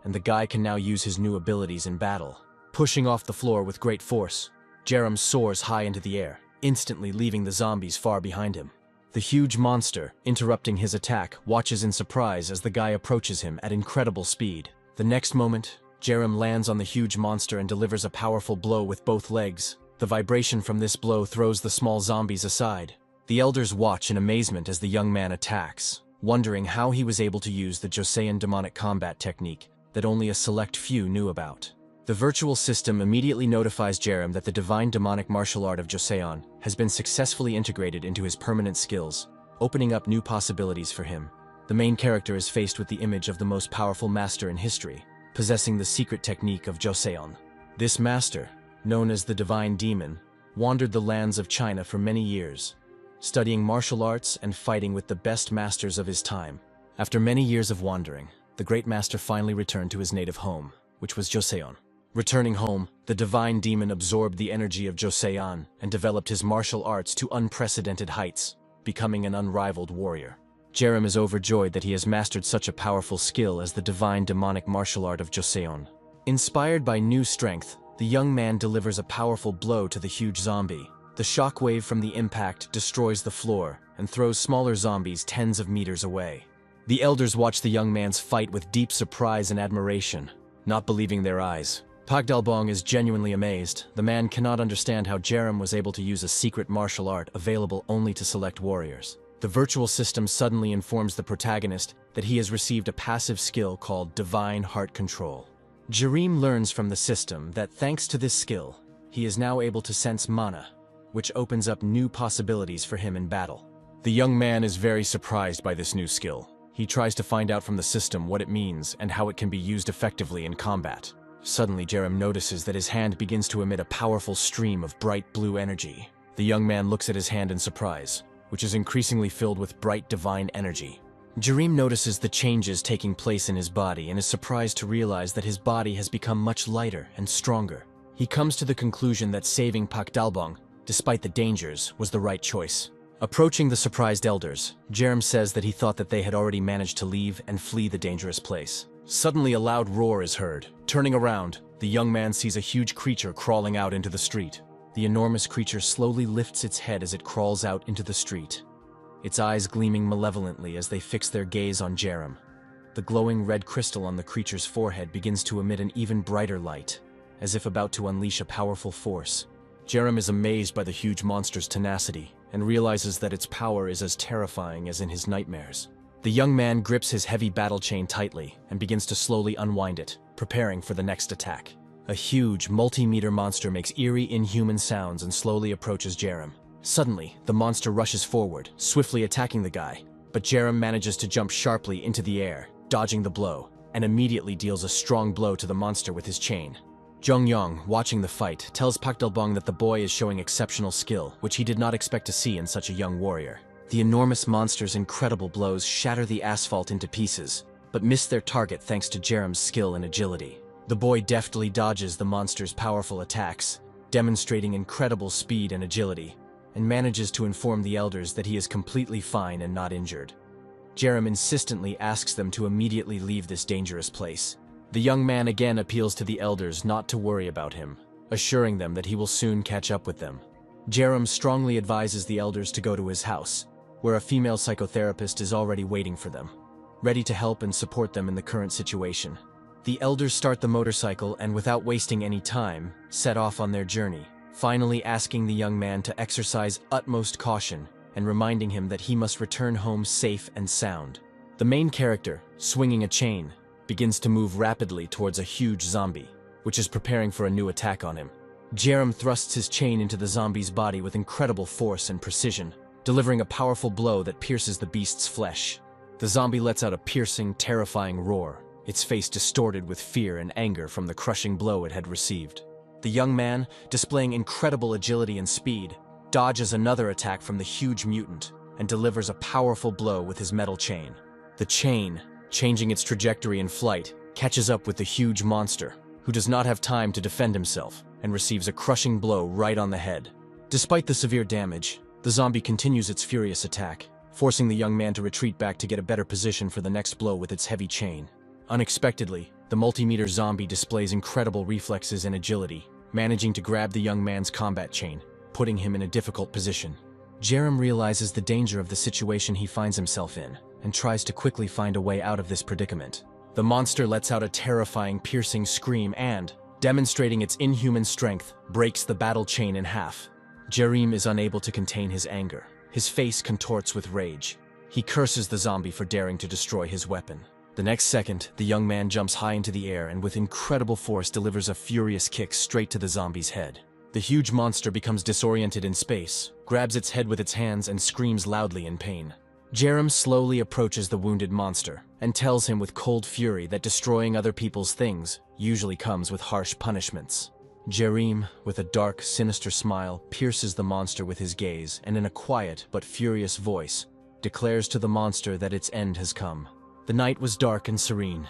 and the guy can now use his new abilities in battle. Pushing off the floor with great force, Jerem soars high into the air, instantly leaving the zombies far behind him. The huge monster, interrupting his attack, watches in surprise as the guy approaches him at incredible speed. The next moment, Jerem lands on the huge monster and delivers a powerful blow with both legs, The vibration from this blow throws the small zombies aside. The elders watch in amazement as the young man attacks, wondering how he was able to use the Joseon demonic combat technique that only a select few knew about. The virtual system immediately notifies Jerem that the divine demonic martial art of Joseon has been successfully integrated into his permanent skills, opening up new possibilities for him. The main character is faced with the image of the most powerful master in history, possessing the secret technique of Joseon. This master, known as the Divine Demon, wandered the lands of China for many years, studying martial arts and fighting with the best masters of his time. After many years of wandering, the great master finally returned to his native home, which was Joseon. Returning home, the Divine Demon absorbed the energy of Joseon and developed his martial arts to unprecedented heights, becoming an unrivaled warrior. Jerem is overjoyed that he has mastered such a powerful skill as the divine demonic martial art of Joseon. Inspired by new strength, the young man delivers a powerful blow to the huge zombie. The shockwave from the impact destroys the floor and throws smaller zombies tens of meters away. The elders watch the young man's fight with deep surprise and admiration, not believing their eyes. Pak Dalbong is genuinely amazed. The man cannot understand how Jerem was able to use a secret martial art available only to select warriors. The virtual system suddenly informs the protagonist that he has received a passive skill called Divine Heart Control. Jerem learns from the system that thanks to this skill, he is now able to sense mana, which opens up new possibilities for him in battle. The young man is very surprised by this new skill. He tries to find out from the system what it means and how it can be used effectively in combat. Suddenly, Jerem notices that his hand begins to emit a powerful stream of bright blue energy. The young man looks at his hand in surprise, which is increasingly filled with bright divine energy. Jerem notices the changes taking place in his body and is surprised to realize that his body has become much lighter and stronger. He comes to the conclusion that saving Pak Dalbong, despite the dangers, was the right choice. Approaching the surprised elders, Jerem says that he thought that they had already managed to leave and flee the dangerous place. Suddenly, a loud roar is heard. Turning around, the young man sees a huge creature crawling out into the street. The enormous creature slowly lifts its head as it crawls out into the street, its eyes gleaming malevolently as they fix their gaze on Jerem. The glowing red crystal on the creature's forehead begins to emit an even brighter light, as if about to unleash a powerful force. Jerem is amazed by the huge monster's tenacity and realizes that its power is as terrifying as in his nightmares. The young man grips his heavy battle chain tightly and begins to slowly unwind it, preparing for the next attack. A huge, multi-meter monster makes eerie, inhuman sounds and slowly approaches Jerem. Suddenly, the monster rushes forward, swiftly attacking the guy, but Jerem manages to jump sharply into the air, dodging the blow, and immediately deals a strong blow to the monster with his chain. Jongyong, watching the fight, tells Pak Dalbong that the boy is showing exceptional skill, which he did not expect to see in such a young warrior. The enormous monster's incredible blows shatter the asphalt into pieces, but miss their target thanks to Jerem's skill and agility. The boy deftly dodges the monster's powerful attacks, demonstrating incredible speed and agility, and manages to inform the elders that he is completely fine and not injured. Jerem insistently asks them to immediately leave this dangerous place. The young man again appeals to the elders not to worry about him, assuring them that he will soon catch up with them. Jerem strongly advises the elders to go to his house, where a female psychotherapist is already waiting for them, ready to help and support them in the current situation. The elders start the motorcycle and, without wasting any time, set off on their journey, finally asking the young man to exercise utmost caution and reminding him that he must return home safe and sound. The main character, swinging a chain, begins to move rapidly towards a huge zombie, which is preparing for a new attack on him. Jerem thrusts his chain into the zombie's body with incredible force and precision, delivering a powerful blow that pierces the beast's flesh. The zombie lets out a piercing, terrifying roar, its face distorted with fear and anger from the crushing blow it had received. The young man, displaying incredible agility and speed, dodges another attack from the huge mutant and delivers a powerful blow with his metal chain. The chain, changing its trajectory in flight, catches up with the huge monster, who does not have time to defend himself and receives a crushing blow right on the head. Despite the severe damage, the zombie continues its furious attack, forcing the young man to retreat back to get a better position for the next blow with its heavy chain. Unexpectedly, the multi-meter zombie displays incredible reflexes and agility, managing to grab the young man's combat chain, putting him in a difficult position. Jerem realizes the danger of the situation he finds himself in, and tries to quickly find a way out of this predicament. The monster lets out a terrifying, piercing scream and, demonstrating its inhuman strength, breaks the battle chain in half. Jerim is unable to contain his anger. His face contorts with rage. He curses the zombie for daring to destroy his weapon. The next second, the young man jumps high into the air and with incredible force delivers a furious kick straight to the zombie's head. The huge monster becomes disoriented in space, grabs its head with its hands and screams loudly in pain. Jerim slowly approaches the wounded monster and tells him with cold fury that destroying other people's things usually comes with harsh punishments. Jerim, with a dark, sinister smile, pierces the monster with his gaze and in a quiet but furious voice, declares to the monster that its end has come. The night was dark and serene.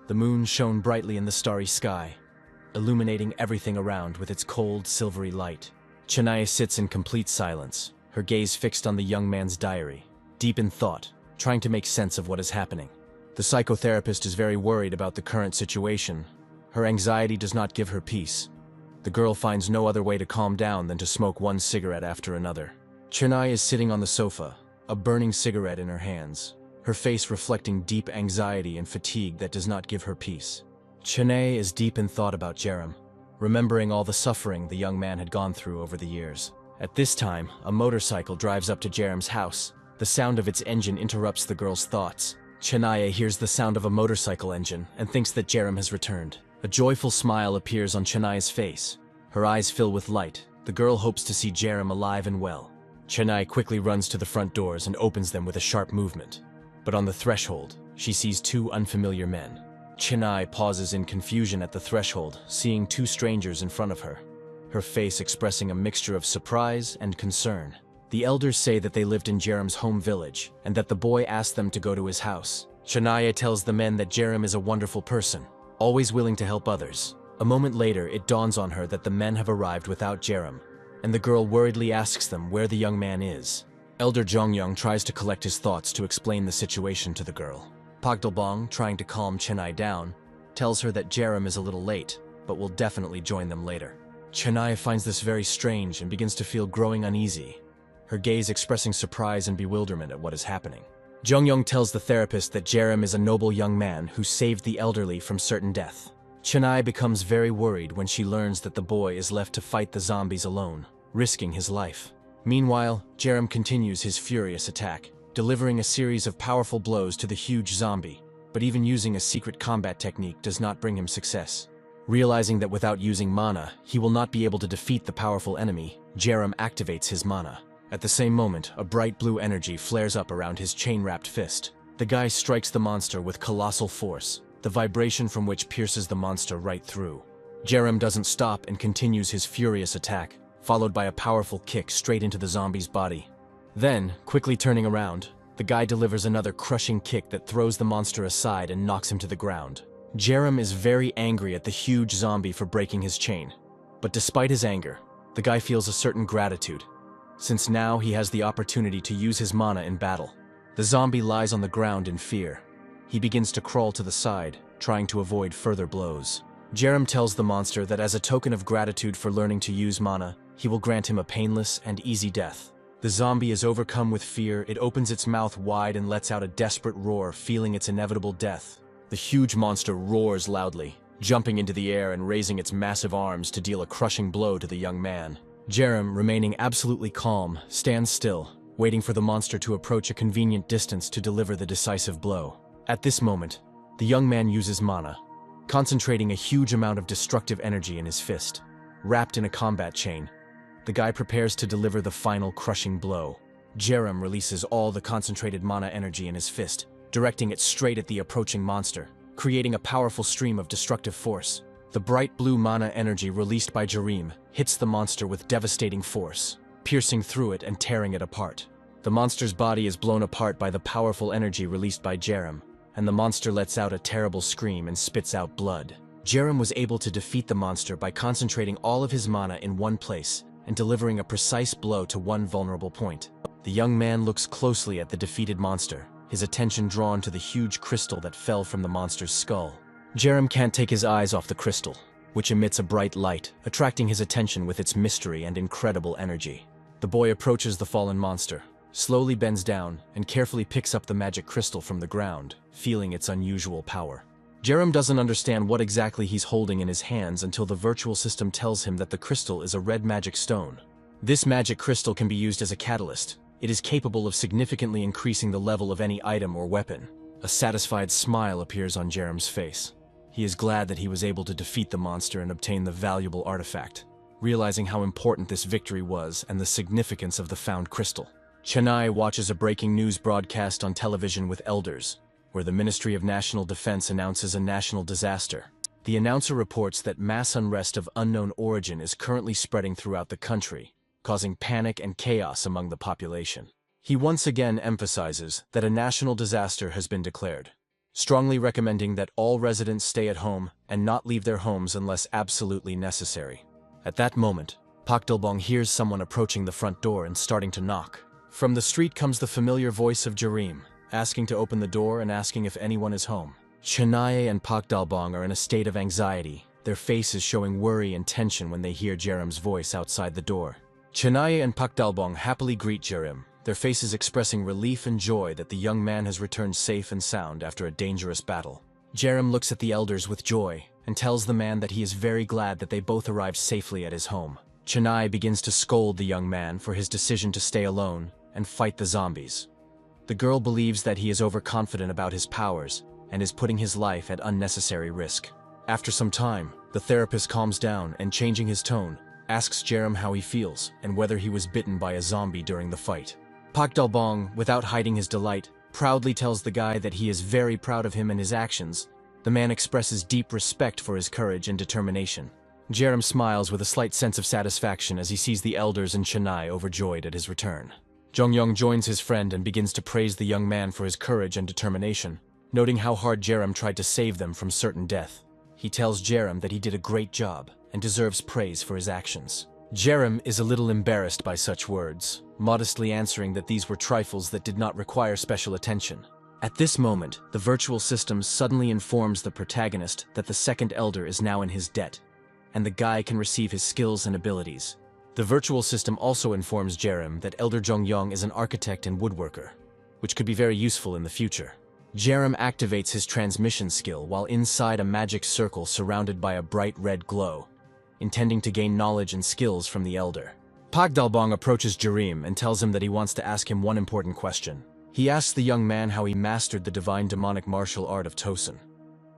The moon shone brightly in the starry sky, illuminating everything around with its cold, silvery light. Chennai sits in complete silence, her gaze fixed on the young man's diary, deep in thought, trying to make sense of what is happening. The psychotherapist is very worried about the current situation. Her anxiety does not give her peace. The girl finds no other way to calm down than to smoke one cigarette after another. Chennai is sitting on the sofa, a burning cigarette in her hands, her face reflecting deep anxiety and fatigue that does not give her peace. Chennai is deep in thought about Jerim, remembering all the suffering the young man had gone through over the years. At this time, a motorcycle drives up to Jerim's house. The sound of its engine interrupts the girl's thoughts. Chennai hears the sound of a motorcycle engine and thinks that Jerim has returned. A joyful smile appears on Chennai's face. Her eyes fill with light. The girl hopes to see Jerim alive and well. Chennai quickly runs to the front doors and opens them with a sharp movement. But on the threshold, she sees two unfamiliar men. Chennai pauses in confusion at the threshold, seeing two strangers in front of her, her face expressing a mixture of surprise and concern. The elders say that they lived in Jerim's home village, and that the boy asked them to go to his house. Chennai tells the men that Jerim is a wonderful person, always willing to help others. A moment later, it dawns on her that the men have arrived without Jerim, and the girl worriedly asks them where the young man is. Elder Jongyung tries to collect his thoughts to explain the situation to the girl. Pagdalbong, trying to calm Chennai down, tells her that Jerim is a little late, but will definitely join them later. Chennai finds this very strange and begins to feel growing uneasy, her gaze expressing surprise and bewilderment at what is happening. Jongyung tells the therapist that Jerim is a noble young man who saved the elderly from certain death. Chennai becomes very worried when she learns that the boy is left to fight the zombies alone, risking his life. Meanwhile, Jerim continues his furious attack, delivering a series of powerful blows to the huge zombie, but even using a secret combat technique does not bring him success. Realizing that without using mana, he will not be able to defeat the powerful enemy, Jerim activates his mana. At the same moment, a bright blue energy flares up around his chain-wrapped fist. The guy strikes the monster with colossal force, the vibration from which pierces the monster right through. Jerim doesn't stop and continues his furious attack, followed by a powerful kick straight into the zombie's body. Then, quickly turning around, the guy delivers another crushing kick that throws the monster aside and knocks him to the ground. Jerim is very angry at the huge zombie for breaking his chain. But despite his anger, the guy feels a certain gratitude, since now he has the opportunity to use his mana in battle. The zombie lies on the ground in fear. He begins to crawl to the side, trying to avoid further blows. Jerim tells the monster that as a token of gratitude for learning to use mana, he will grant him a painless and easy death. The zombie is overcome with fear. It opens its mouth wide and lets out a desperate roar, feeling its inevitable death. The huge monster roars loudly, jumping into the air and raising its massive arms to deal a crushing blow to the young man. Jerim, remaining absolutely calm, stands still, waiting for the monster to approach a convenient distance to deliver the decisive blow. At this moment, the young man uses mana, concentrating a huge amount of destructive energy in his fist. Wrapped in a combat chain, the guy prepares to deliver the final crushing blow. Jerim releases all the concentrated mana energy in his fist, directing it straight at the approaching monster, creating a powerful stream of destructive force. The bright blue mana energy released by Jerim hits the monster with devastating force, piercing through it and tearing it apart. The monster's body is blown apart by the powerful energy released by Jerim, and the monster lets out a terrible scream and spits out blood. Jerim was able to defeat the monster by concentrating all of his mana in one place and delivering a precise blow to one vulnerable point. The young man looks closely at the defeated monster, his attention drawn to the huge crystal that fell from the monster's skull. Jerim can't take his eyes off the crystal, which emits a bright light, attracting his attention with its mystery and incredible energy. The boy approaches the fallen monster, slowly bends down, and carefully picks up the magic crystal from the ground, feeling its unusual power. Jerem doesn't understand what exactly he's holding in his hands until the virtual system tells him that the crystal is a red magic stone. This magic crystal can be used as a catalyst. It is capable of significantly increasing the level of any item or weapon. A satisfied smile appears on Jerem's face. He is glad that he was able to defeat the monster and obtain the valuable artifact, realizing how important this victory was and the significance of the found crystal. Chennai watches a breaking news broadcast on television with elders, where the Ministry of National Defense announces a national disaster. The announcer reports that mass unrest of unknown origin is currently spreading throughout the country, causing panic and chaos among the population. He once again emphasizes that a national disaster has been declared, strongly recommending that all residents stay at home and not leave their homes unless absolutely necessary. At that moment, Pak Dalbong hears someone approaching the front door and starting to knock. From the street comes the familiar voice of Jerim, asking to open the door and asking if anyone is home. Chennai and Pak Dalbong are in a state of anxiety, their faces showing worry and tension when they hear Jerim's voice outside the door. Chennai and Pak Dalbong happily greet Jerim, their faces expressing relief and joy that the young man has returned safe and sound after a dangerous battle. Jerim looks at the elders with joy and tells the man that he is very glad that they both arrived safely at his home. Chennai begins to scold the young man for his decision to stay alone and fight the zombies. The girl believes that he is overconfident about his powers and is putting his life at unnecessary risk. After some time, the therapist calms down and, changing his tone, asks Jerim how he feels and whether he was bitten by a zombie during the fight. Pak Dalbong, without hiding his delight, proudly tells the guy that he is very proud of him and his actions. The man expresses deep respect for his courage and determination. Jerim smiles with a slight sense of satisfaction as he sees the elders and Chennai overjoyed at his return. Jongyong joins his friend and begins to praise the young man for his courage and determination, noting how hard Jerim tried to save them from certain death. He tells Jerim that he did a great job and deserves praise for his actions. Jerim is a little embarrassed by such words, modestly answering that these were trifles that did not require special attention. At this moment, the virtual system suddenly informs the protagonist that the second elder is now in his debt, and the guy can receive his skills and abilities. The virtual system also informs Jerim that Elder Jongyong is an architect and woodworker, which could be very useful in the future. Jerim activates his transmission skill while inside a magic circle surrounded by a bright red glow, intending to gain knowledge and skills from the elder. Pak Dalbong approaches Jerim and tells him that he wants to ask him one important question. He asks the young man how he mastered the divine demonic martial art of Tosin.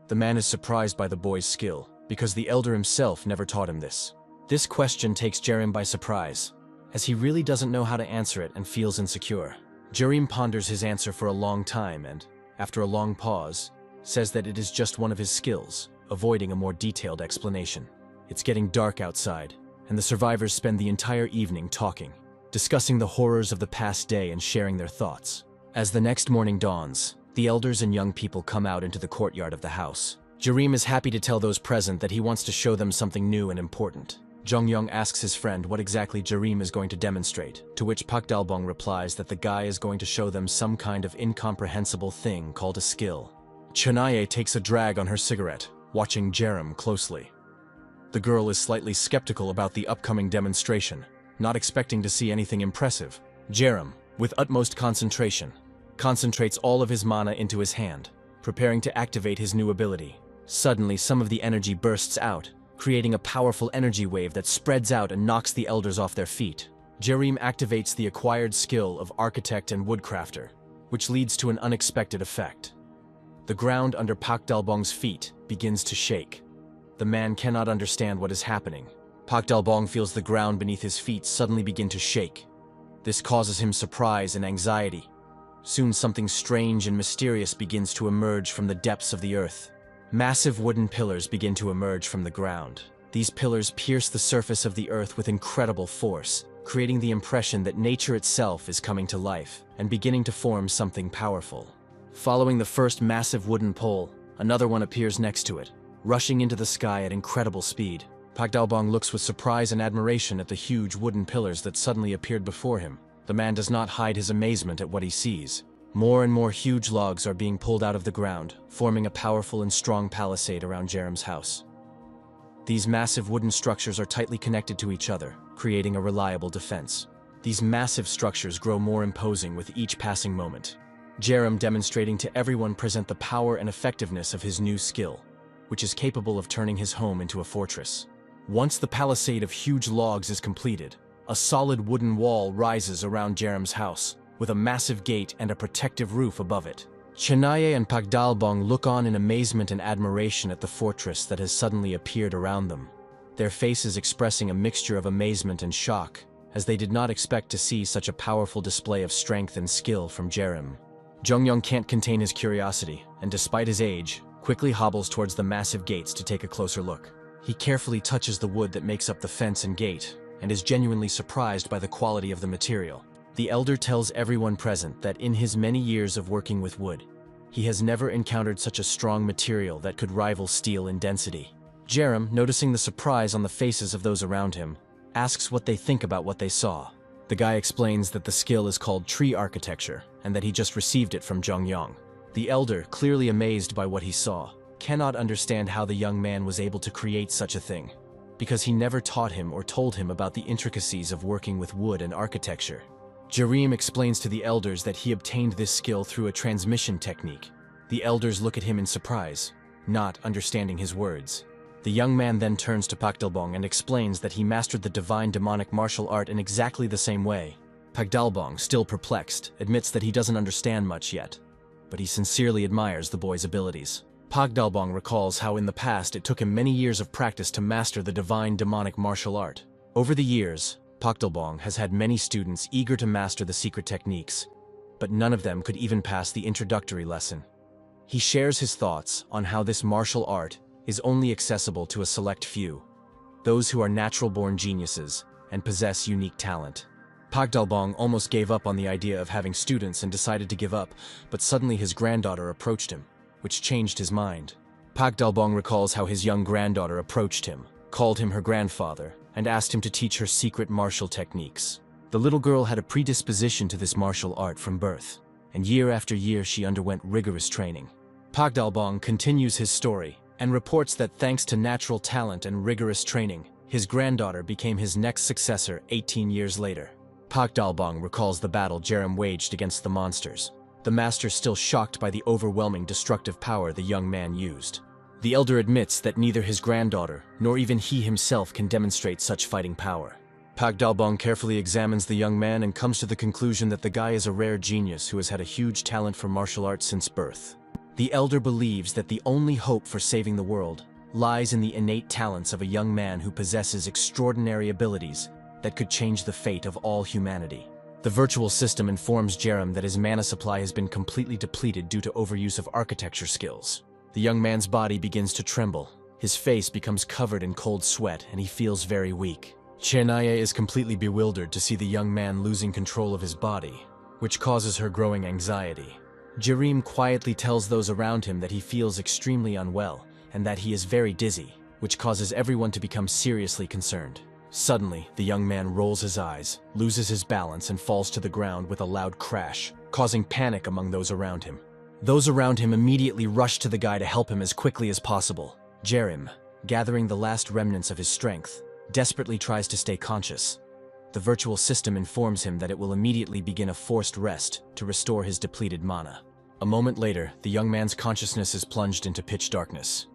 The man is surprised by the boy's skill, because the elder himself never taught him this. This question takes Jerim by surprise, as he really doesn't know how to answer it and feels insecure. Jerim ponders his answer for a long time and, after a long pause, says that it is just one of his skills, avoiding a more detailed explanation. It's getting dark outside, and the survivors spend the entire evening talking, discussing the horrors of the past day and sharing their thoughts. As the next morning dawns, the elders and young people come out into the courtyard of the house. Jerim is happy to tell those present that he wants to show them something new and important. Jongyong asks his friend what exactly Jerim is going to demonstrate, to which Pak Dalbong replies that the guy is going to show them some kind of incomprehensible thing called a skill. Chennai takes a drag on her cigarette, watching Jerim closely. The girl is slightly skeptical about the upcoming demonstration, not expecting to see anything impressive. Jerim, with utmost concentration, concentrates all of his mana into his hand, preparing to activate his new ability. Suddenly, some of the energy bursts out, creating a powerful energy wave that spreads out and knocks the elders off their feet. Jerim activates the acquired skill of architect and woodcrafter, which leads to an unexpected effect. The ground under Pak Dalbong's feet begins to shake. The man cannot understand what is happening. Pak Dalbong feels the ground beneath his feet suddenly begin to shake. This causes him surprise and anxiety. Soon something strange and mysterious begins to emerge from the depths of the earth. Massive wooden pillars begin to emerge from the ground. These pillars pierce the surface of the earth with incredible force, creating the impression that nature itself is coming to life and beginning to form something powerful. Following the first massive wooden pole, another one appears next to it, rushing into the sky at incredible speed. Pak Dalbong looks with surprise and admiration at the huge wooden pillars that suddenly appeared before him. The man does not hide his amazement at what he sees. More and more huge logs are being pulled out of the ground, forming a powerful and strong palisade around Jerim's house. These massive wooden structures are tightly connected to each other, creating a reliable defense. These massive structures grow more imposing with each passing moment. Jerem demonstrating to everyone present the power and effectiveness of his new skill, which is capable of turning his home into a fortress. Once the palisade of huge logs is completed, a solid wooden wall rises around Jerem's house, with a massive gate and a protective roof above it. Chanaye and Pagdalbong look on in amazement and admiration at the fortress that has suddenly appeared around them, their faces expressing a mixture of amazement and shock, as they did not expect to see such a powerful display of strength and skill from Jerem. Jungyong can't contain his curiosity, and despite his age, quickly hobbles towards the massive gates to take a closer look. He carefully touches the wood that makes up the fence and gate, and is genuinely surprised by the quality of the material. The elder tells everyone present that in his many years of working with wood, he has never encountered such a strong material that could rival steel in density. Jerem, noticing the surprise on the faces of those around him, asks what they think about what they saw. The guy explains that the skill is called tree architecture, and that he just received it from Jungyong. The elder, clearly amazed by what he saw, cannot understand how the young man was able to create such a thing, because he never taught him or told him about the intricacies of working with wood and architecture. Jerem explains to the elders that he obtained this skill through a transmission technique. The elders look at him in surprise, not understanding his words. The young man then turns to Pagdalbong and explains that he mastered the divine demonic martial art in exactly the same way. Pagdalbong, still perplexed, admits that he doesn't understand much yet, but he sincerely admires the boy's abilities. Pagdalbong recalls how in the past it took him many years of practice to master the divine demonic martial art. Over the years, Pagdalbong has had many students eager to master the secret techniques, but none of them could even pass the introductory lesson. He shares his thoughts on how this martial art is only accessible to a select few, those who are natural-born geniuses and possess unique talent. Pagdalbong almost gave up on the idea of having students and decided to give up, but suddenly his granddaughter approached him, which changed his mind. Pagdalbong recalls how his young granddaughter approached him, called him her grandfather, and asked him to teach her secret martial techniques. The little girl had a predisposition to this martial art from birth, and year after year she underwent rigorous training. Pagdalbong continues his story and reports that thanks to natural talent and rigorous training, his granddaughter became his next successor 18 years later. Pagdalbong recalls the battle Jerem waged against the monsters, the master still shocked by the overwhelming destructive power the young man used. The elder admits that neither his granddaughter nor even he himself can demonstrate such fighting power. Pagdalbong carefully examines the young man and comes to the conclusion that the guy is a rare genius who has had a huge talent for martial arts since birth. The elder believes that the only hope for saving the world lies in the innate talents of a young man who possesses extraordinary abilities that could change the fate of all humanity. The virtual system informs Jerem that his mana supply has been completely depleted due to overuse of architecture skills. The young man's body begins to tremble, his face becomes covered in cold sweat, and he feels very weak. Chenaye is completely bewildered to see the young man losing control of his body, which causes her growing anxiety. Jerem quietly tells those around him that he feels extremely unwell and that he is very dizzy, which causes everyone to become seriously concerned. Suddenly, the young man rolls his eyes, loses his balance, and falls to the ground with a loud crash, causing panic among those around him. Those around him immediately rush to the guy to help him as quickly as possible. Jerem, gathering the last remnants of his strength, desperately tries to stay conscious. The virtual system informs him that it will immediately begin a forced rest to restore his depleted mana. A moment later, the young man's consciousness is plunged into pitch darkness.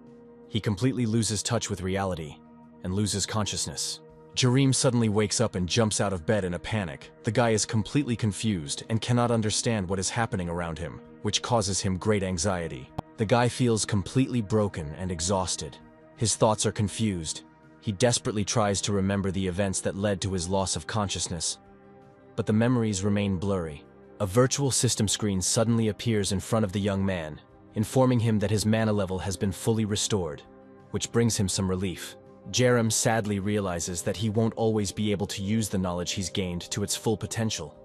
He completely loses touch with reality and loses consciousness. Jerem suddenly wakes up and jumps out of bed in a panic. The guy is completely confused and cannot understand what is happening around him, which causes him great anxiety. The guy feels completely broken and exhausted. His thoughts are confused. He desperately tries to remember the events that led to his loss of consciousness, but the memories remain blurry. A virtual system screen suddenly appears in front of the young man, informing him that his mana level has been fully restored, which brings him some relief. Jerem sadly realizes that he won't always be able to use the knowledge he's gained to its full potential,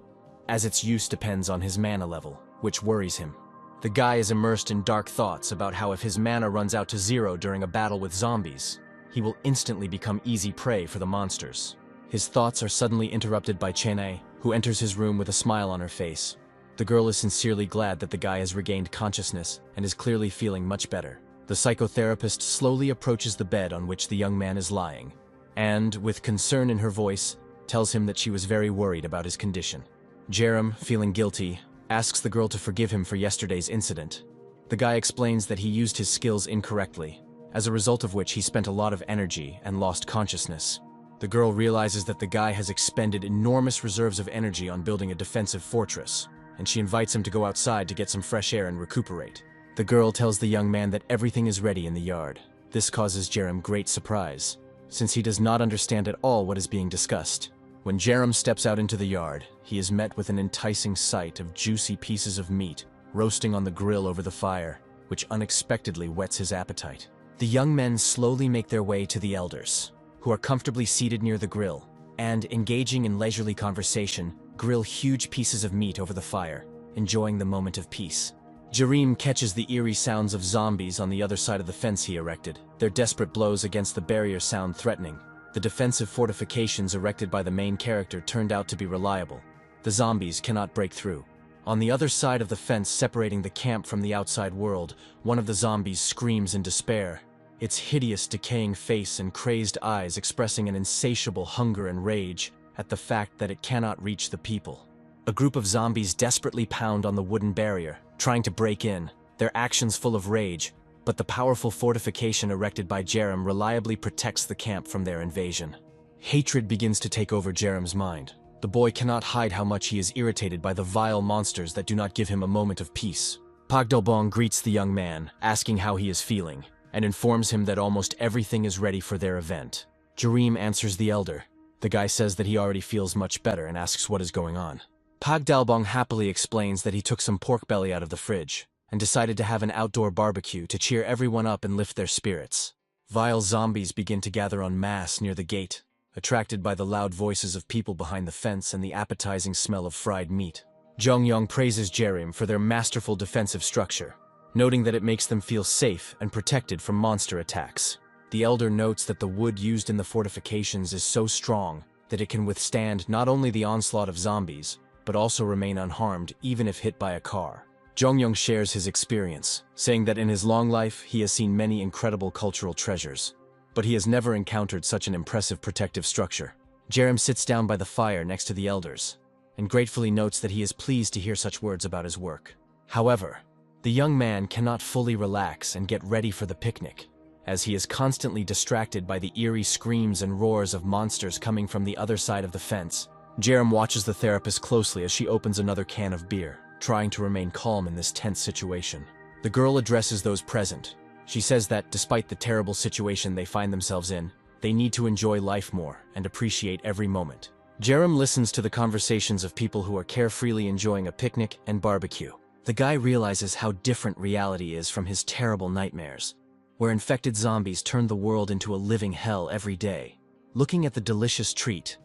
as its use depends on his mana level, which worries him. The guy is immersed in dark thoughts about how if his mana runs out to 0 during a battle with zombies, he will instantly become easy prey for the monsters. His thoughts are suddenly interrupted by Chene, who enters his room with a smile on her face. The girl is sincerely glad that the guy has regained consciousness and is clearly feeling much better. The psychotherapist slowly approaches the bed on which the young man is lying, and, with concern in her voice, tells him that she was very worried about his condition. Jerem, feeling guilty, asks the girl to forgive him for yesterday's incident. The guy explains that he used his skills incorrectly, as a result of which he spent a lot of energy and lost consciousness. The girl realizes that the guy has expended enormous reserves of energy on building a defensive fortress, and she invites him to go outside to get some fresh air and recuperate. The girl tells the young man that everything is ready in the yard. This causes Jerem great surprise, since he does not understand at all what is being discussed. When Jerem steps out into the yard, he is met with an enticing sight of juicy pieces of meat roasting on the grill over the fire, which unexpectedly whets his appetite. The young men slowly make their way to the elders, who are comfortably seated near the grill, and, engaging in leisurely conversation, grill huge pieces of meat over the fire, enjoying the moment of peace. Jerem catches the eerie sounds of zombies on the other side of the fence he erected. Their desperate blows against the barrier sound threatening. The defensive fortifications erected by the main character turned out to be reliable. The zombies cannot break through. On the other side of the fence separating the camp from the outside world, one of the zombies screams in despair, its hideous, decaying face and crazed eyes expressing an insatiable hunger and rage at the fact that it cannot reach the people. A group of zombies desperately pound on the wooden barrier, trying to break in, their actions full of rage, but the powerful fortification erected by Jerem reliably protects the camp from their invasion. Hatred begins to take over Jerem's mind. The boy cannot hide how much he is irritated by the vile monsters that do not give him a moment of peace. Pagdalbong greets the young man, asking how he is feeling, and informs him that almost everything is ready for their event. Jerem answers the elder. The guy says that he already feels much better and asks what is going on. Pagdalbong happily explains that he took some pork belly out of the fridge and decided to have an outdoor barbecue to cheer everyone up and lift their spirits. Vile zombies begin to gather en masse near the gate, attracted by the loud voices of people behind the fence and the appetizing smell of fried meat. Jongyong praises Jerem for their masterful defensive structure, noting that it makes them feel safe and protected from monster attacks. The elder notes that the wood used in the fortifications is so strong that it can withstand not only the onslaught of zombies, but also remain unharmed even if hit by a car. Jongyong shares his experience, saying that in his long life he has seen many incredible cultural treasures, but he has never encountered such an impressive protective structure. Jerem sits down by the fire next to the elders, and gratefully notes that he is pleased to hear such words about his work. However, the young man cannot fully relax and get ready for the picnic, as he is constantly distracted by the eerie screams and roars of monsters coming from the other side of the fence. Jerem watches the therapist closely as she opens another can of beer, trying to remain calm in this tense situation. The girl addresses those present. She says that, despite the terrible situation they find themselves in, they need to enjoy life more and appreciate every moment. Jerem listens to the conversations of people who are carefreely enjoying a picnic and barbecue. The guy realizes how different reality is from his terrible nightmares, where infected zombies turn the world into a living hell every day. Looking at the delicious treat,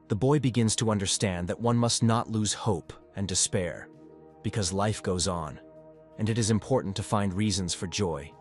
the boy begins to understand that one must not lose hope and despair, because life goes on, and it is important to find reasons for joy,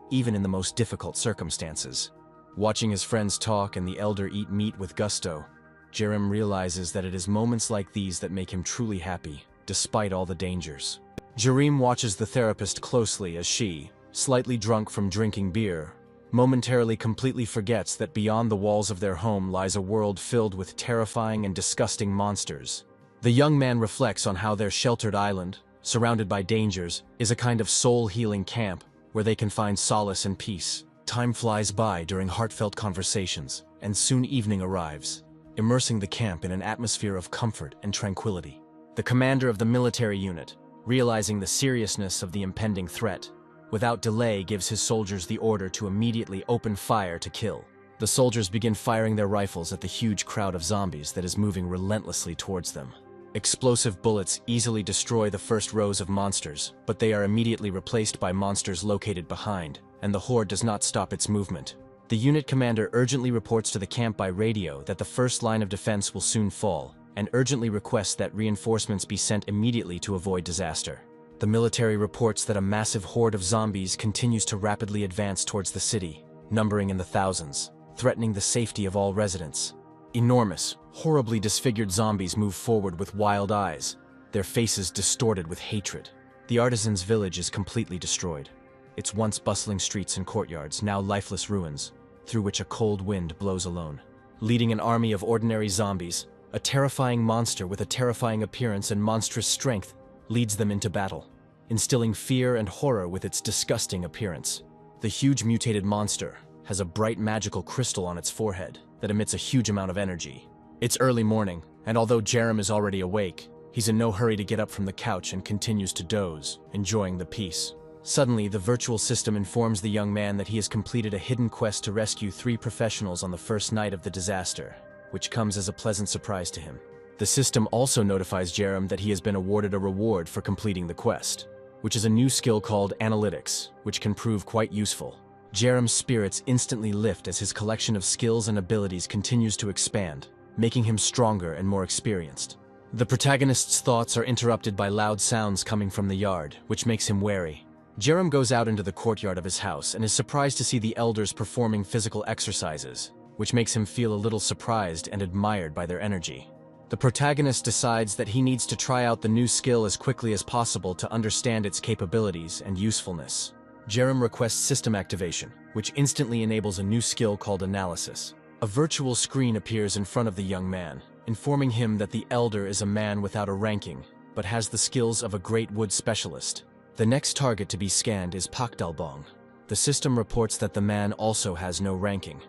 even in the most difficult circumstances. Watching his friends talk and the elder eat meat with gusto, Jerem realizes that it is moments like these that make him truly happy, despite all the dangers. Jerem watches the therapist closely as she, slightly drunk from drinking beer, momentarily completely forgets that beyond the walls of their home lies a world filled with terrifying and disgusting monsters. The young man reflects on how their sheltered island, surrounded by dangers, is a kind of soul-healing camp where they can find solace and peace. Time flies by during heartfelt conversations, and soon evening arrives, immersing the camp in an atmosphere of comfort and tranquility. The commander of the military unit, realizing the seriousness of the impending threat, without delay gives his soldiers the order to immediately open fire to kill. The soldiers begin firing their rifles at the huge crowd of zombies that is moving relentlessly towards them. Explosive bullets easily destroy the first rows of monsters, but they are immediately replaced by monsters located behind, and the horde does not stop its movement. The unit commander urgently reports to the camp by radio that the first line of defense will soon fall, and urgently requests that reinforcements be sent immediately to avoid disaster. The military reports that a massive horde of zombies continues to rapidly advance towards the city, numbering in the thousands, threatening the safety of all residents. Enormous, horribly disfigured zombies move forward with wild eyes, their faces distorted with hatred. The artisan's village is completely destroyed, its once bustling streets and courtyards now lifeless ruins, through which a cold wind blows alone. Leading an army of ordinary zombies, a terrifying monster with a terrifying appearance and monstrous strength leads them into battle, instilling fear and horror with its disgusting appearance. The huge mutated monster has a bright magical crystal on its forehead that emits a huge amount of energy. It's early morning, and although Jerem is already awake, he's in no hurry to get up from the couch and continues to doze, enjoying the peace. Suddenly, the virtual system informs the young man that he has completed a hidden quest to rescue 3 professionals on the first night of the disaster, which comes as a pleasant surprise to him. The system also notifies Jerem that he has been awarded a reward for completing the quest, which is a new skill called analytics, which can prove quite useful. Jerem's spirits instantly lift as his collection of skills and abilities continues to expand, making him stronger and more experienced. The protagonist's thoughts are interrupted by loud sounds coming from the yard, which makes him wary. Jerem goes out into the courtyard of his house and is surprised to see the elders performing physical exercises, which makes him feel a little surprised and admired by their energy. The protagonist decides that he needs to try out the new skill as quickly as possible to understand its capabilities and usefulness. Jerem requests system activation, which instantly enables a new skill called analysis. A virtual screen appears in front of the young man, informing him that the elder is a man without a ranking, but has the skills of a great wood specialist. The next target to be scanned is Pakdalbong. The system reports that the man also has no ranking,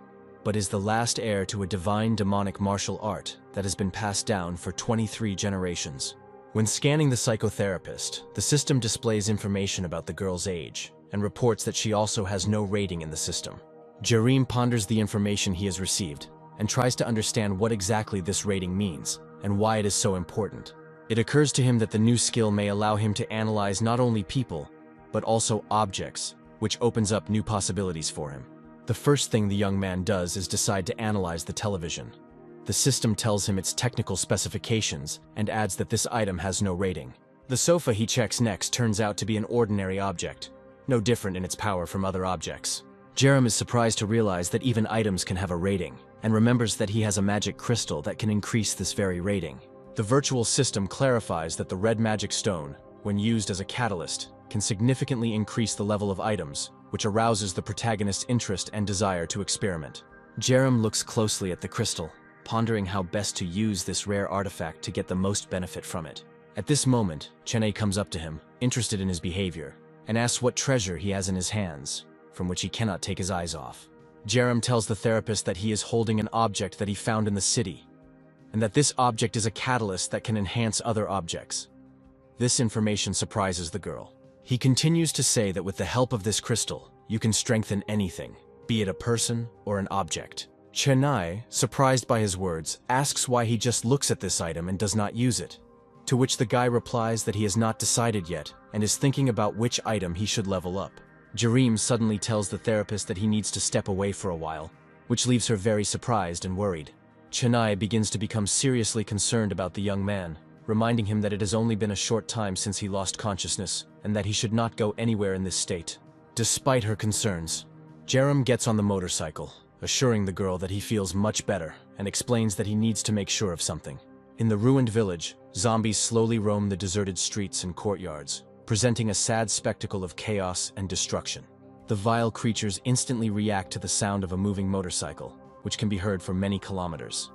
but is the last heir to a divine demonic martial art that has been passed down for 23 generations. When scanning the psychotherapist, the system displays information about the girl's age and reports that she also has no rating in the system. Jerem ponders the information he has received and tries to understand what exactly this rating means and why it is so important. It occurs to him that the new skill may allow him to analyze not only people, but also objects, which opens up new possibilities for him. The first thing the young man does is decide to analyze the television. The system tells him its technical specifications and adds that this item has no rating. The sofa he checks next turns out to be an ordinary object, no different in its power from other objects. Jerem is surprised to realize that even items can have a rating, and remembers that he has a magic crystal that can increase this very rating. The virtual system clarifies that the red magic stone, when used as a catalyst, can significantly increase the level of items, which arouses the protagonist's interest and desire to experiment. Jerem looks closely at the crystal, pondering how best to use this rare artifact to get the most benefit from it. At this moment, Chene comes up to him, interested in his behavior, and asks what treasure he has in his hands, from which he cannot take his eyes off. Jerem tells the therapist that he is holding an object that he found in the city, and that this object is a catalyst that can enhance other objects. This information surprises the girl. He continues to say that with the help of this crystal, you can strengthen anything, be it a person or an object. Chennai, surprised by his words, asks why he just looks at this item and does not use it, to which the guy replies that he has not decided yet and is thinking about which item he should level up. Jerem suddenly tells the therapist that he needs to step away for a while, which leaves her very surprised and worried. Chennai begins to become seriously concerned about the young man, reminding him that it has only been a short time since he lost consciousness and that he should not go anywhere in this state. Despite her concerns, Jerem gets on the motorcycle, assuring the girl that he feels much better and explains that he needs to make sure of something. In the ruined village, zombies slowly roam the deserted streets and courtyards, presenting a sad spectacle of chaos and destruction. The vile creatures instantly react to the sound of a moving motorcycle, which can be heard for many kilometers.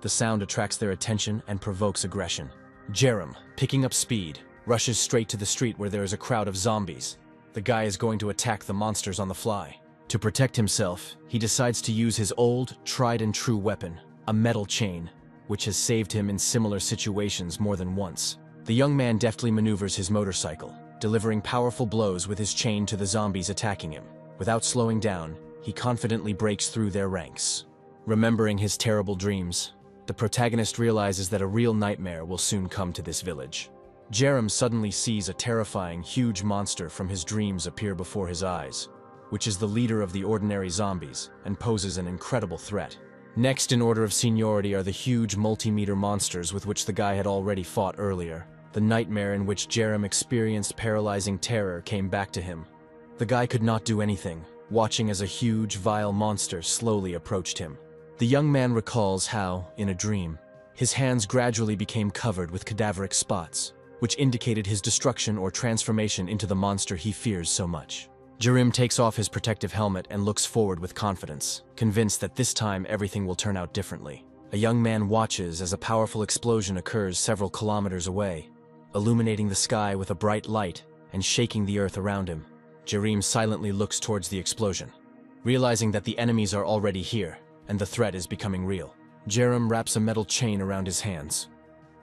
The sound attracts their attention and provokes aggression. Jerem, picking up speed, rushes straight to the street where there is a crowd of zombies. The guy is going to attack the monsters on the fly. To protect himself, he decides to use his old, tried-and-true weapon, a metal chain, which has saved him in similar situations more than once. The young man deftly maneuvers his motorcycle, delivering powerful blows with his chain to the zombies attacking him. Without slowing down, he confidently breaks through their ranks. Remembering his terrible dreams, the protagonist realizes that a real nightmare will soon come to this village. Jerem suddenly sees a terrifying, huge monster from his dreams appear before his eyes, which is the leader of the ordinary zombies and poses an incredible threat. Next in order of seniority are the huge multi-meter monsters with which the guy had already fought earlier. The nightmare in which Jerem experienced paralyzing terror came back to him. The guy could not do anything, watching as a huge, vile monster slowly approached him. The young man recalls how, in a dream, his hands gradually became covered with cadaveric spots, which indicated his destruction or transformation into the monster he fears so much. Jerem takes off his protective helmet and looks forward with confidence, convinced that this time everything will turn out differently. A young man watches as a powerful explosion occurs several kilometers away. illuminating the sky with a bright light and shaking the earth around him. Jerim silently looks towards the explosion, realizing that the enemies are already here and the threat is becoming real. Jerim wraps a metal chain around his hands.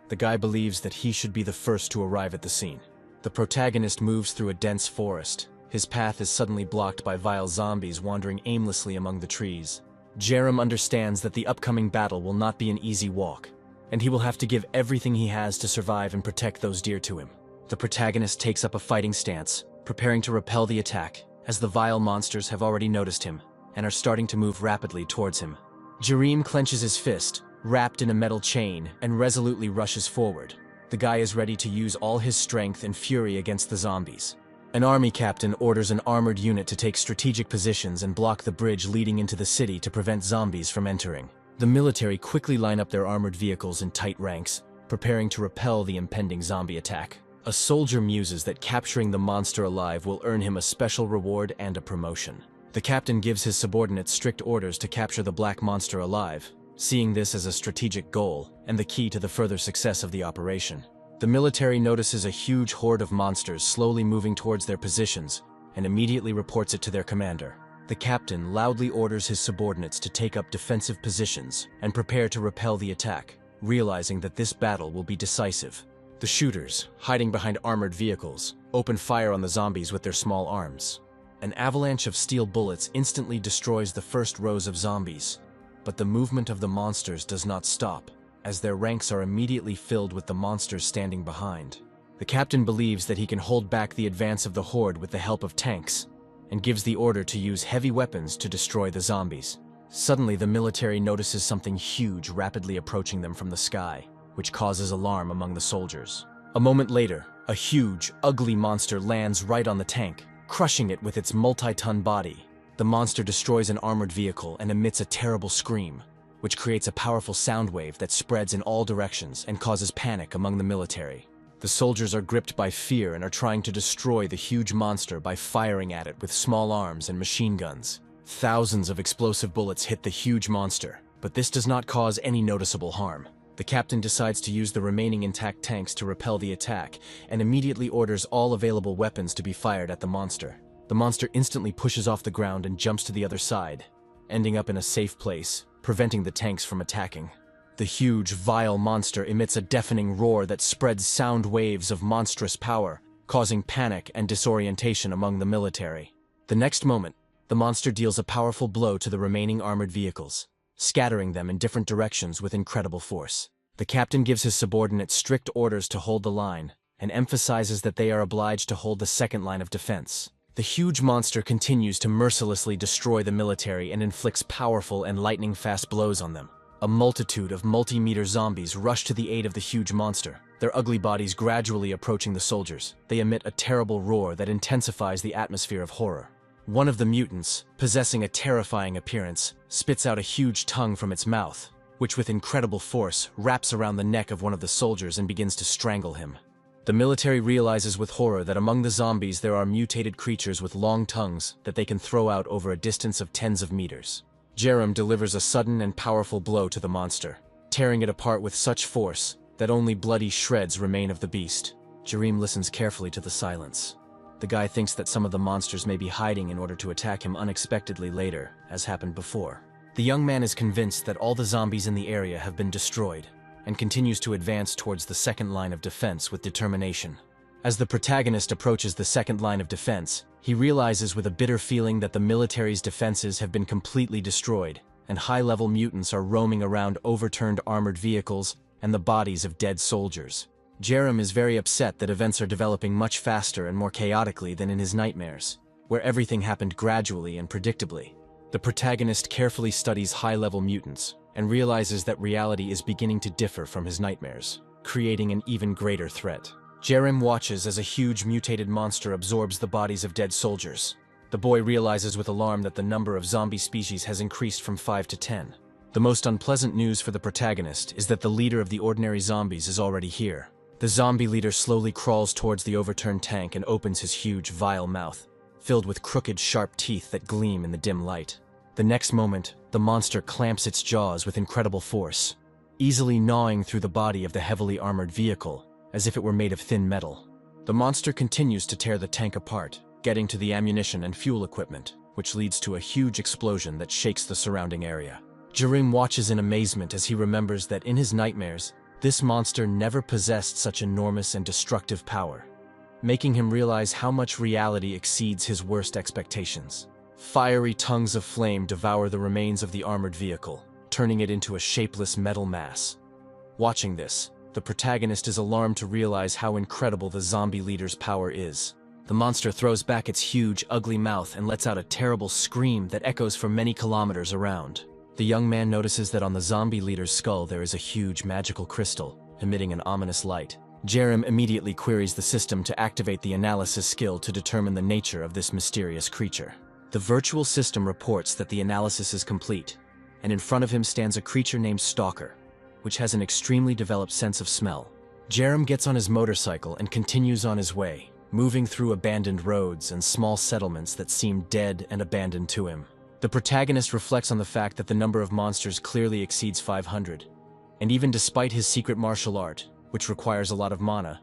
The guy believes that he should be the first to arrive at the scene. The protagonist moves through a dense forest. His path is suddenly blocked by vile zombies wandering aimlessly among the trees. Jerim understands that the upcoming battle will not be an easy walk, and he will have to give everything he has to survive and protect those dear to him. The protagonist takes up a fighting stance, preparing to repel the attack, as the vile monsters have already noticed him and are starting to move rapidly towards him. Jerim clenches his fist, wrapped in a metal chain, and resolutely rushes forward. The guy is ready to use all his strength and fury against the zombies. An army captain orders an armored unit to take strategic positions and block the bridge leading into the city to prevent zombies from entering. The military quickly line up their armored vehicles in tight ranks, preparing to repel the impending zombie attack. A soldier muses that capturing the monster alive will earn him a special reward and a promotion. The captain gives his subordinates strict orders to capture the black monster alive, seeing this as a strategic goal and the key to the further success of the operation. The military notices a huge horde of monsters slowly moving towards their positions and immediately reports it to their commander. The captain loudly orders his subordinates to take up defensive positions and prepare to repel the attack, realizing that this battle will be decisive. The shooters, hiding behind armored vehicles, open fire on the zombies with their small arms. An avalanche of steel bullets instantly destroys the first rows of zombies, but the movement of the monsters does not stop, as their ranks are immediately filled with the monsters standing behind. The captain believes that he can hold back the advance of the horde with the help of tanks, and gives the order to use heavy weapons to destroy the zombies. Suddenly, the military notices something huge rapidly approaching them from the sky, which causes alarm among the soldiers. A moment later, a huge, ugly monster lands right on the tank, crushing it with its multi-ton body. The monster destroys an armored vehicle and emits a terrible scream, which creates a powerful sound wave that spreads in all directions and causes panic among the military. The soldiers are gripped by fear and are trying to destroy the huge monster by firing at it with small arms and machine guns. Thousands of explosive bullets hit the huge monster, but this does not cause any noticeable harm. The captain decides to use the remaining intact tanks to repel the attack and immediately orders all available weapons to be fired at the monster. The monster instantly pushes off the ground and jumps to the other side, ending up in a safe place, preventing the tanks from attacking. The huge, vile monster emits a deafening roar that spreads sound waves of monstrous power, causing panic and disorientation among the military. The next moment, the monster deals a powerful blow to the remaining armored vehicles, scattering them in different directions with incredible force. The captain gives his subordinates strict orders to hold the line, and emphasizes that they are obliged to hold the second line of defense. The huge monster continues to mercilessly destroy the military and inflicts powerful and lightning-fast blows on them. A multitude of multi-meter zombies rush to the aid of the huge monster, their ugly bodies gradually approaching the soldiers. They emit a terrible roar that intensifies the atmosphere of horror. One of the mutants, possessing a terrifying appearance, spits out a huge tongue from its mouth, which with incredible force wraps around the neck of one of the soldiers and begins to strangle him. The military realizes with horror that among the zombies there are mutated creatures with long tongues that they can throw out over a distance of tens of meters. Jerim delivers a sudden and powerful blow to the monster, tearing it apart with such force that only bloody shreds remain of the beast. Jerim listens carefully to the silence. The guy thinks that some of the monsters may be hiding in order to attack him unexpectedly later, as happened before. The young man is convinced that all the zombies in the area have been destroyed, and continues to advance towards the second line of defense with determination. As the protagonist approaches the second line of defense, he realizes with a bitter feeling that the military's defenses have been completely destroyed, and high-level mutants are roaming around overturned armored vehicles and the bodies of dead soldiers. Jerim is very upset that events are developing much faster and more chaotically than in his nightmares, where everything happened gradually and predictably. The protagonist carefully studies high-level mutants and realizes that reality is beginning to differ from his nightmares, creating an even greater threat. Jerim watches as a huge mutated monster absorbs the bodies of dead soldiers. The boy realizes with alarm that the number of zombie species has increased from 5 to 10. The most unpleasant news for the protagonist is that the leader of the ordinary zombies is already here. The zombie leader slowly crawls towards the overturned tank and opens his huge, vile mouth, filled with crooked, sharp teeth that gleam in the dim light. The next moment, the monster clamps its jaws with incredible force, easily gnawing through the body of the heavily armored vehicle as if it were made of thin metal. The monster continues to tear the tank apart, getting to the ammunition and fuel equipment, which leads to a huge explosion that shakes the surrounding area. Jerome watches in amazement as he remembers that in his nightmares, this monster never possessed such enormous and destructive power, making him realize how much reality exceeds his worst expectations. Fiery tongues of flame devour the remains of the armored vehicle, turning it into a shapeless metal mass. Watching this, the protagonist is alarmed to realize how incredible the zombie leader's power is. The monster throws back its huge, ugly mouth and lets out a terrible scream that echoes for many kilometers around. The young man notices that on the zombie leader's skull there is a huge magical crystal, emitting an ominous light. Jerem immediately queries the system to activate the analysis skill to determine the nature of this mysterious creature. The virtual system reports that the analysis is complete, and in front of him stands a creature named Stalker, which has an extremely developed sense of smell. Jerem gets on his motorcycle and continues on his way, moving through abandoned roads and small settlements that seem dead and abandoned to him. The protagonist reflects on the fact that the number of monsters clearly exceeds 500, and even despite his secret martial art, which requires a lot of mana,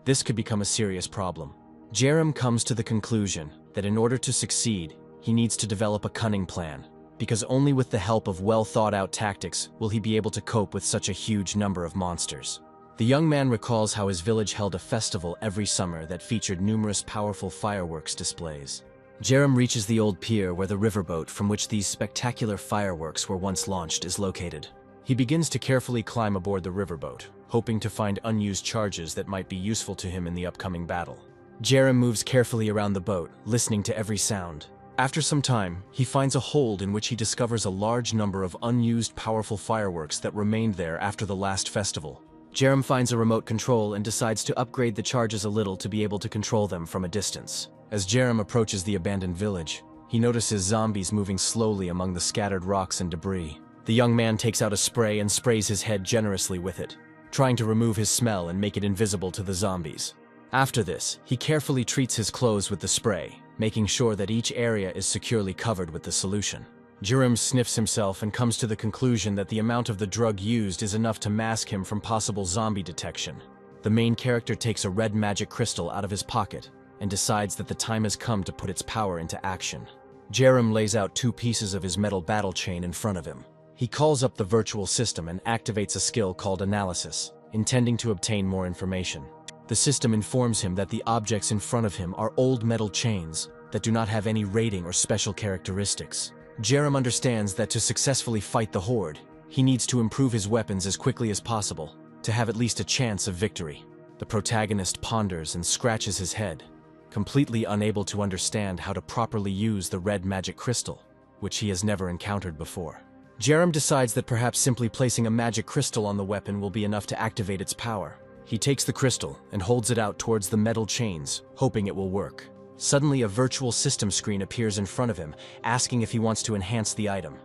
this could become a serious problem. Jerem comes to the conclusion that in order to succeed, he needs to develop a cunning plan, because only with the help of well-thought-out tactics will he be able to cope with such a huge number of monsters. The young man recalls how his village held a festival every summer that featured numerous powerful fireworks displays. Jerem reaches the old pier where the riverboat from which these spectacular fireworks were once launched is located. He begins to carefully climb aboard the riverboat, hoping to find unused charges that might be useful to him in the upcoming battle. Jerem moves carefully around the boat, listening to every sound. After some time, he finds a hold in which he discovers a large number of unused powerful fireworks that remained there after the last festival. Jerem finds a remote control and decides to upgrade the charges a little to be able to control them from a distance. As Jerem approaches the abandoned village, he notices zombies moving slowly among the scattered rocks and debris. The young man takes out a spray and sprays his head generously with it, trying to remove his smell and make it invisible to the zombies. After this, he carefully treats his clothes with the spray, making sure that each area is securely covered with the solution. Jerem sniffs himself and comes to the conclusion that the amount of the drug used is enough to mask him from possible zombie detection. The main character takes a red magic crystal out of his pocket and decides that the time has come to put its power into action. Jerem lays out 2 pieces of his metal battle chain in front of him. He calls up the virtual system and activates a skill called Analysis, intending to obtain more information. The system informs him that the objects in front of him are old metal chains that do not have any rating or special characteristics. Jerem understands that to successfully fight the Horde, he needs to improve his weapons as quickly as possible, to have at least a chance of victory. The protagonist ponders and scratches his head, completely unable to understand how to properly use the red magic crystal, which he has never encountered before. Jerem decides that perhaps simply placing a magic crystal on the weapon will be enough to activate its power. He takes the crystal and holds it out towards the metal chains, hoping it will work. Suddenly, a virtual system screen appears in front of him, asking if he wants to enhance the item.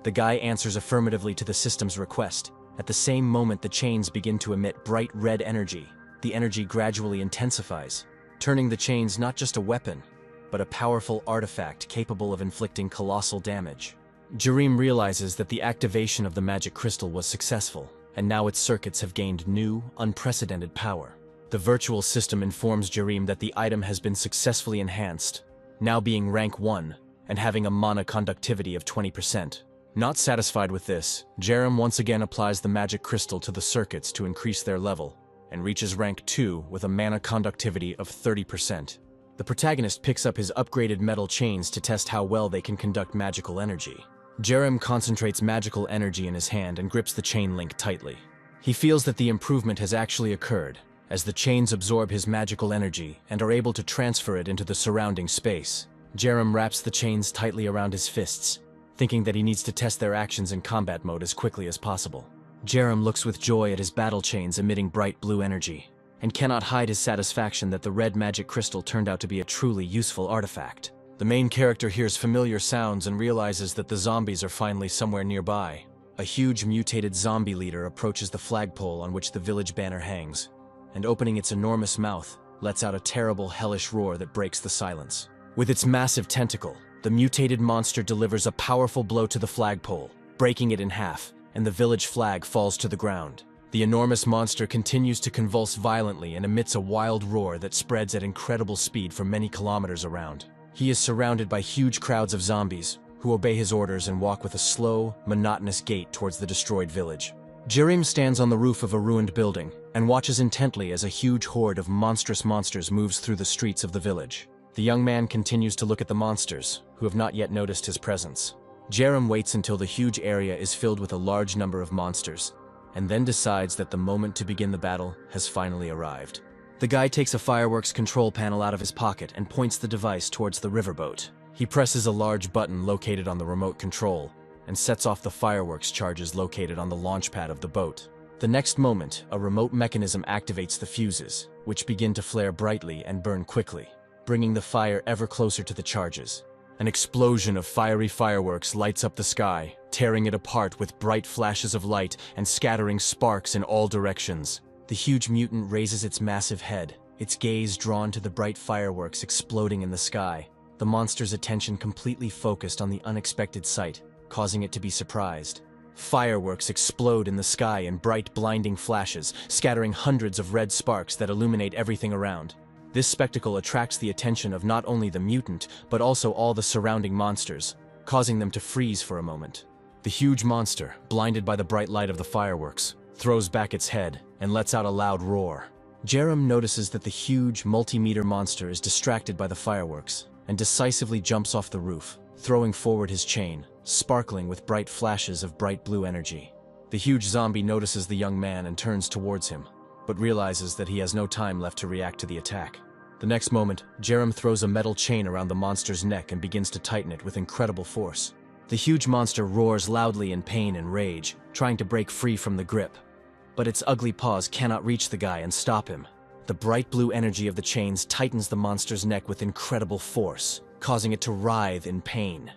The guy answers affirmatively to the system's request. At the same moment, the chains begin to emit bright red energy. The energy gradually intensifies, turning the chains not just a weapon, but a powerful artifact capable of inflicting colossal damage. Jerem realizes that the activation of the magic crystal was successful, and now its circuits have gained new, unprecedented power. The virtual system informs Jerem that the item has been successfully enhanced, now being rank 1 and having a mana conductivity of 20%. Not satisfied with this, Jerem once again applies the magic crystal to the circuits to increase their level, and reaches rank 2 with a mana conductivity of 30%. The protagonist picks up his upgraded metal chains to test how well they can conduct magical energy. Jerem concentrates magical energy in his hand and grips the chain link tightly. He feels that the improvement has actually occurred, as the chains absorb his magical energy and are able to transfer it into the surrounding space. Jerem wraps the chains tightly around his fists, thinking that he needs to test their actions in combat mode as quickly as possible. Jerem looks with joy at his battle chains emitting bright blue energy, and cannot hide his satisfaction that the red magic crystal turned out to be a truly useful artifact. The main character hears familiar sounds and realizes that the zombies are finally somewhere nearby. A huge mutated zombie leader approaches the flagpole on which the village banner hangs, and opening its enormous mouth, lets out a terrible, hellish roar that breaks the silence. With its massive tentacle, the mutated monster delivers a powerful blow to the flagpole, breaking it in half, and the village flag falls to the ground. The enormous monster continues to convulse violently and emits a wild roar that spreads at incredible speed for many kilometers around. He is surrounded by huge crowds of zombies, who obey his orders and walk with a slow, monotonous gait towards the destroyed village. Jerim stands on the roof of a ruined building and watches intently as a huge horde of monstrous monsters moves through the streets of the village. The young man continues to look at the monsters, who have not yet noticed his presence. Jerim waits until the huge area is filled with a large number of monsters, and then decides that the moment to begin the battle has finally arrived. The guy takes a fireworks control panel out of his pocket and points the device towards the riverboat. He presses a large button located on the remote control and sets off the fireworks charges located on the launch pad of the boat. The next moment, a remote mechanism activates the fuses, which begin to flare brightly and burn quickly, bringing the fire ever closer to the charges. An explosion of fiery fireworks lights up the sky, tearing it apart with bright flashes of light and scattering sparks in all directions. The huge mutant raises its massive head, its gaze drawn to the bright fireworks exploding in the sky. The monster's attention completely focused on the unexpected sight, causing it to be surprised. Fireworks explode in the sky in bright, blinding flashes, scattering hundreds of red sparks that illuminate everything around. This spectacle attracts the attention of not only the mutant, but also all the surrounding monsters, causing them to freeze for a moment. The huge monster, blinded by the bright light of the fireworks, throws back its head and lets out a loud roar. Jerim notices that the huge, multi-meter monster is distracted by the fireworks and decisively jumps off the roof, throwing forward his chain, sparkling with bright flashes of bright blue energy. The huge zombie notices the young man and turns towards him, but realizes that he has no time left to react to the attack. The next moment, Jerim throws a metal chain around the monster's neck and begins to tighten it with incredible force. The huge monster roars loudly in pain and rage, trying to break free from the grip. But its ugly paws cannot reach the guy and stop him. The bright blue energy of the chains tightens the monster's neck with incredible force, causing it to writhe in pain.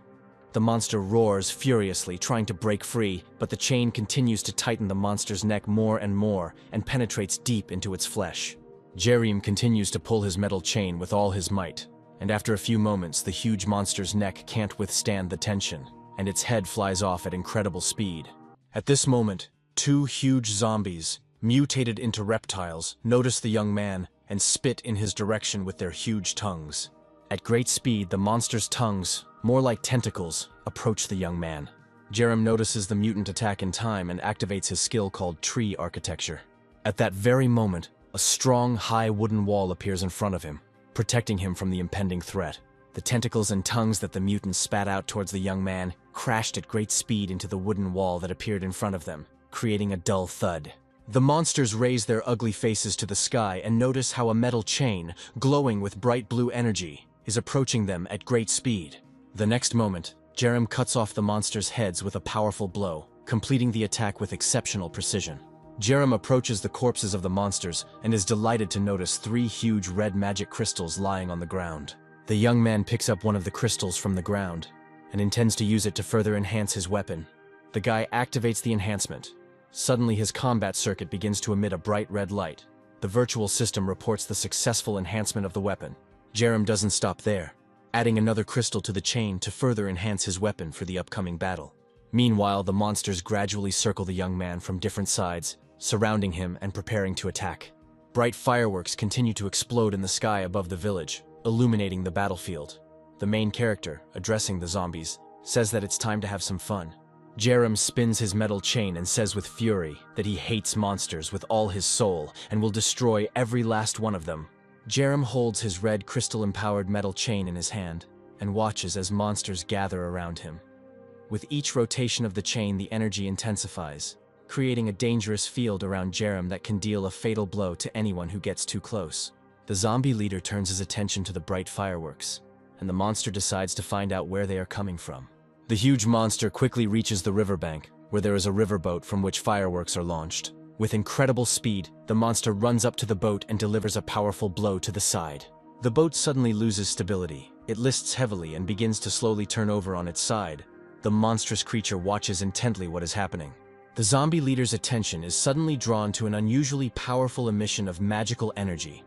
The monster roars furiously, trying to break free, but the chain continues to tighten the monster's neck more and penetrates deep into its flesh. Jerim continues to pull his metal chain with all his might, and after a few moments, the huge monster's neck can't withstand the tension, and its head flies off at incredible speed. At this moment, two huge zombies, mutated into reptiles, notice the young man and spit in his direction with their huge tongues. At great speed, the monster's tongues, more like tentacles, approach the young man. Jerim notices the mutant attack in time and activates his skill called Tree Architecture. At that very moment, a strong, high wooden wall appears in front of him, protecting him from the impending threat. The tentacles and tongues that the mutant spat out towards the young man crashed at great speed into the wooden wall that appeared in front of them, creating a dull thud. The monsters raise their ugly faces to the sky and notice how a metal chain, glowing with bright blue energy, is approaching them at great speed. The next moment, Jerim cuts off the monsters' heads with a powerful blow, completing the attack with exceptional precision. Jerim approaches the corpses of the monsters and is delighted to notice 3 huge red magic crystals lying on the ground. The young man picks up one of the crystals from the ground and intends to use it to further enhance his weapon. The guy activates the enhancement. Suddenly, his combat circuit begins to emit a bright red light. The virtual system reports the successful enhancement of the weapon. Jerim doesn't stop there, adding another crystal to the chain to further enhance his weapon for the upcoming battle. Meanwhile, the monsters gradually circle the young man from different sides, surrounding him and preparing to attack. Bright fireworks continue to explode in the sky above the village, illuminating the battlefield. The main character, addressing the zombies, says that it's time to have some fun. Jerim spins his metal chain and says with fury that he hates monsters with all his soul and will destroy every last one of them. Jerim holds his red crystal-empowered metal chain in his hand and watches as monsters gather around him. With each rotation of the chain, the energy intensifies, creating a dangerous field around Jerim that can deal a fatal blow to anyone who gets too close. The zombie leader turns his attention to the bright fireworks, and the monster decides to find out where they are coming from. The huge monster quickly reaches the riverbank, where there is a riverboat from which fireworks are launched. With incredible speed, the monster runs up to the boat and delivers a powerful blow to the side. The boat suddenly loses stability. It lists heavily and begins to slowly turn over on its side. The monstrous creature watches intently what is happening. The zombie leader's attention is suddenly drawn to an unusually powerful emission of magical energy,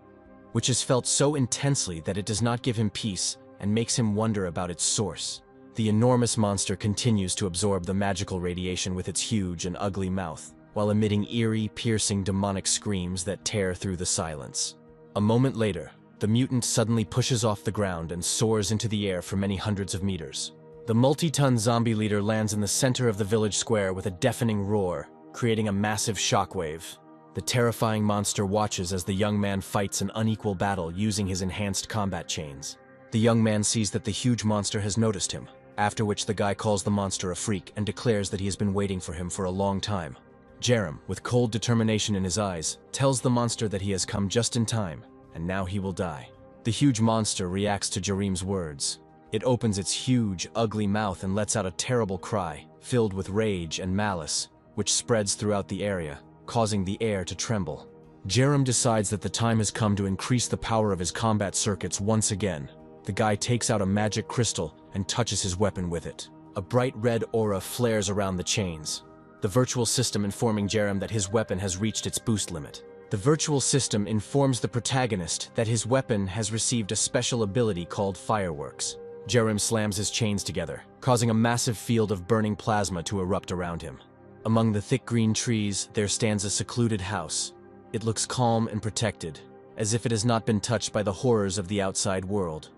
which is felt so intensely that it does not give him peace and makes him wonder about its source. The enormous monster continues to absorb the magical radiation with its huge and ugly mouth, while emitting eerie, piercing demonic screams that tear through the silence. A moment later, the mutant suddenly pushes off the ground and soars into the air for many hundreds of meters. The multi-ton zombie leader lands in the center of the village square with a deafening roar, creating a massive shockwave. The terrifying monster watches as the young man fights an unequal battle using his enhanced combat chains. The young man sees that the huge monster has noticed him, after which the guy calls the monster a freak and declares that he has been waiting for him for a long time. Jerem, with cold determination in his eyes, tells the monster that he has come just in time, and now he will die. The huge monster reacts to Jerem's words. It opens its huge, ugly mouth and lets out a terrible cry, filled with rage and malice, which spreads throughout the area, causing the air to tremble. Jerem decides that the time has come to increase the power of his combat circuits once again. The guy takes out a magic crystal and touches his weapon with it. A bright red aura flares around the chains, the virtual system informing Jerem that his weapon has reached its boost limit. The virtual system informs the protagonist that his weapon has received a special ability called Fireworks. Jerem slams his chains together, causing a massive field of burning plasma to erupt around him. Among the thick green trees, there stands a secluded house. It looks calm and protected, as if it has not been touched by the horrors of the outside world.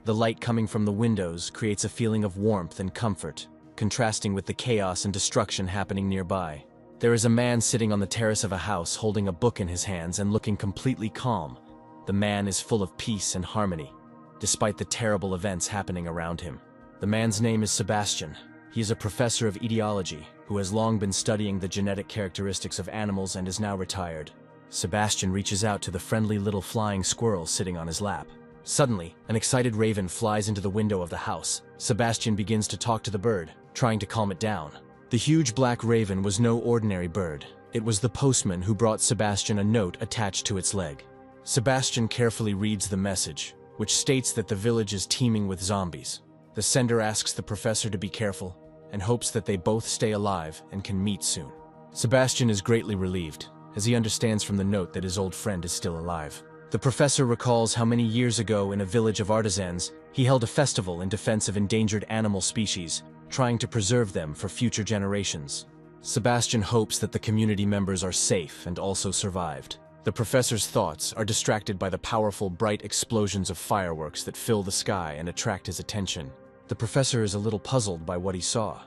The light coming from the windows creates a feeling of warmth and comfort, contrasting with the chaos and destruction happening nearby. There is a man sitting on the terrace of a house holding a book in his hands and looking completely calm. The man is full of peace and harmony, despite the terrible events happening around him. The man's name is Sebastian. He is a professor of etiology who has long been studying the genetic characteristics of animals and is now retired. Sebastian reaches out to the friendly little flying squirrel sitting on his lap. Suddenly, an excited raven flies into the window of the house. Sebastian begins to talk to the bird, trying to calm it down. The huge black raven was no ordinary bird. It was the postman who brought Sebastian a note attached to its leg. Sebastian carefully reads the message, which states that the village is teeming with zombies. The sender asks the professor to be careful and hopes that they both stay alive and can meet soon. Sebastian is greatly relieved, as he understands from the note that his old friend is still alive. The professor recalls how many years ago in a village of artisans, he held a festival in defense of endangered animal species, trying to preserve them for future generations. Sebastian hopes that the community members are safe and also survived. The professor's thoughts are distracted by the powerful, bright explosions of fireworks that fill the sky and attract his attention. The professor is a little puzzled by what he saw.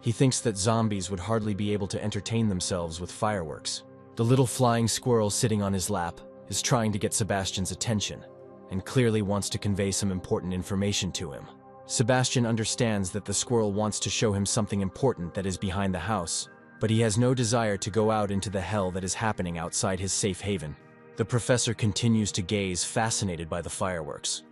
He thinks that zombies would hardly be able to entertain themselves with fireworks. The little flying squirrel sitting on his lap is trying to get Sebastian's attention, and clearly wants to convey some important information to him. Sebastian understands that the squirrel wants to show him something important that is behind the house, but he has no desire to go out into the hell that is happening outside his safe haven. The professor continues to gaze, fascinated by the fireworks,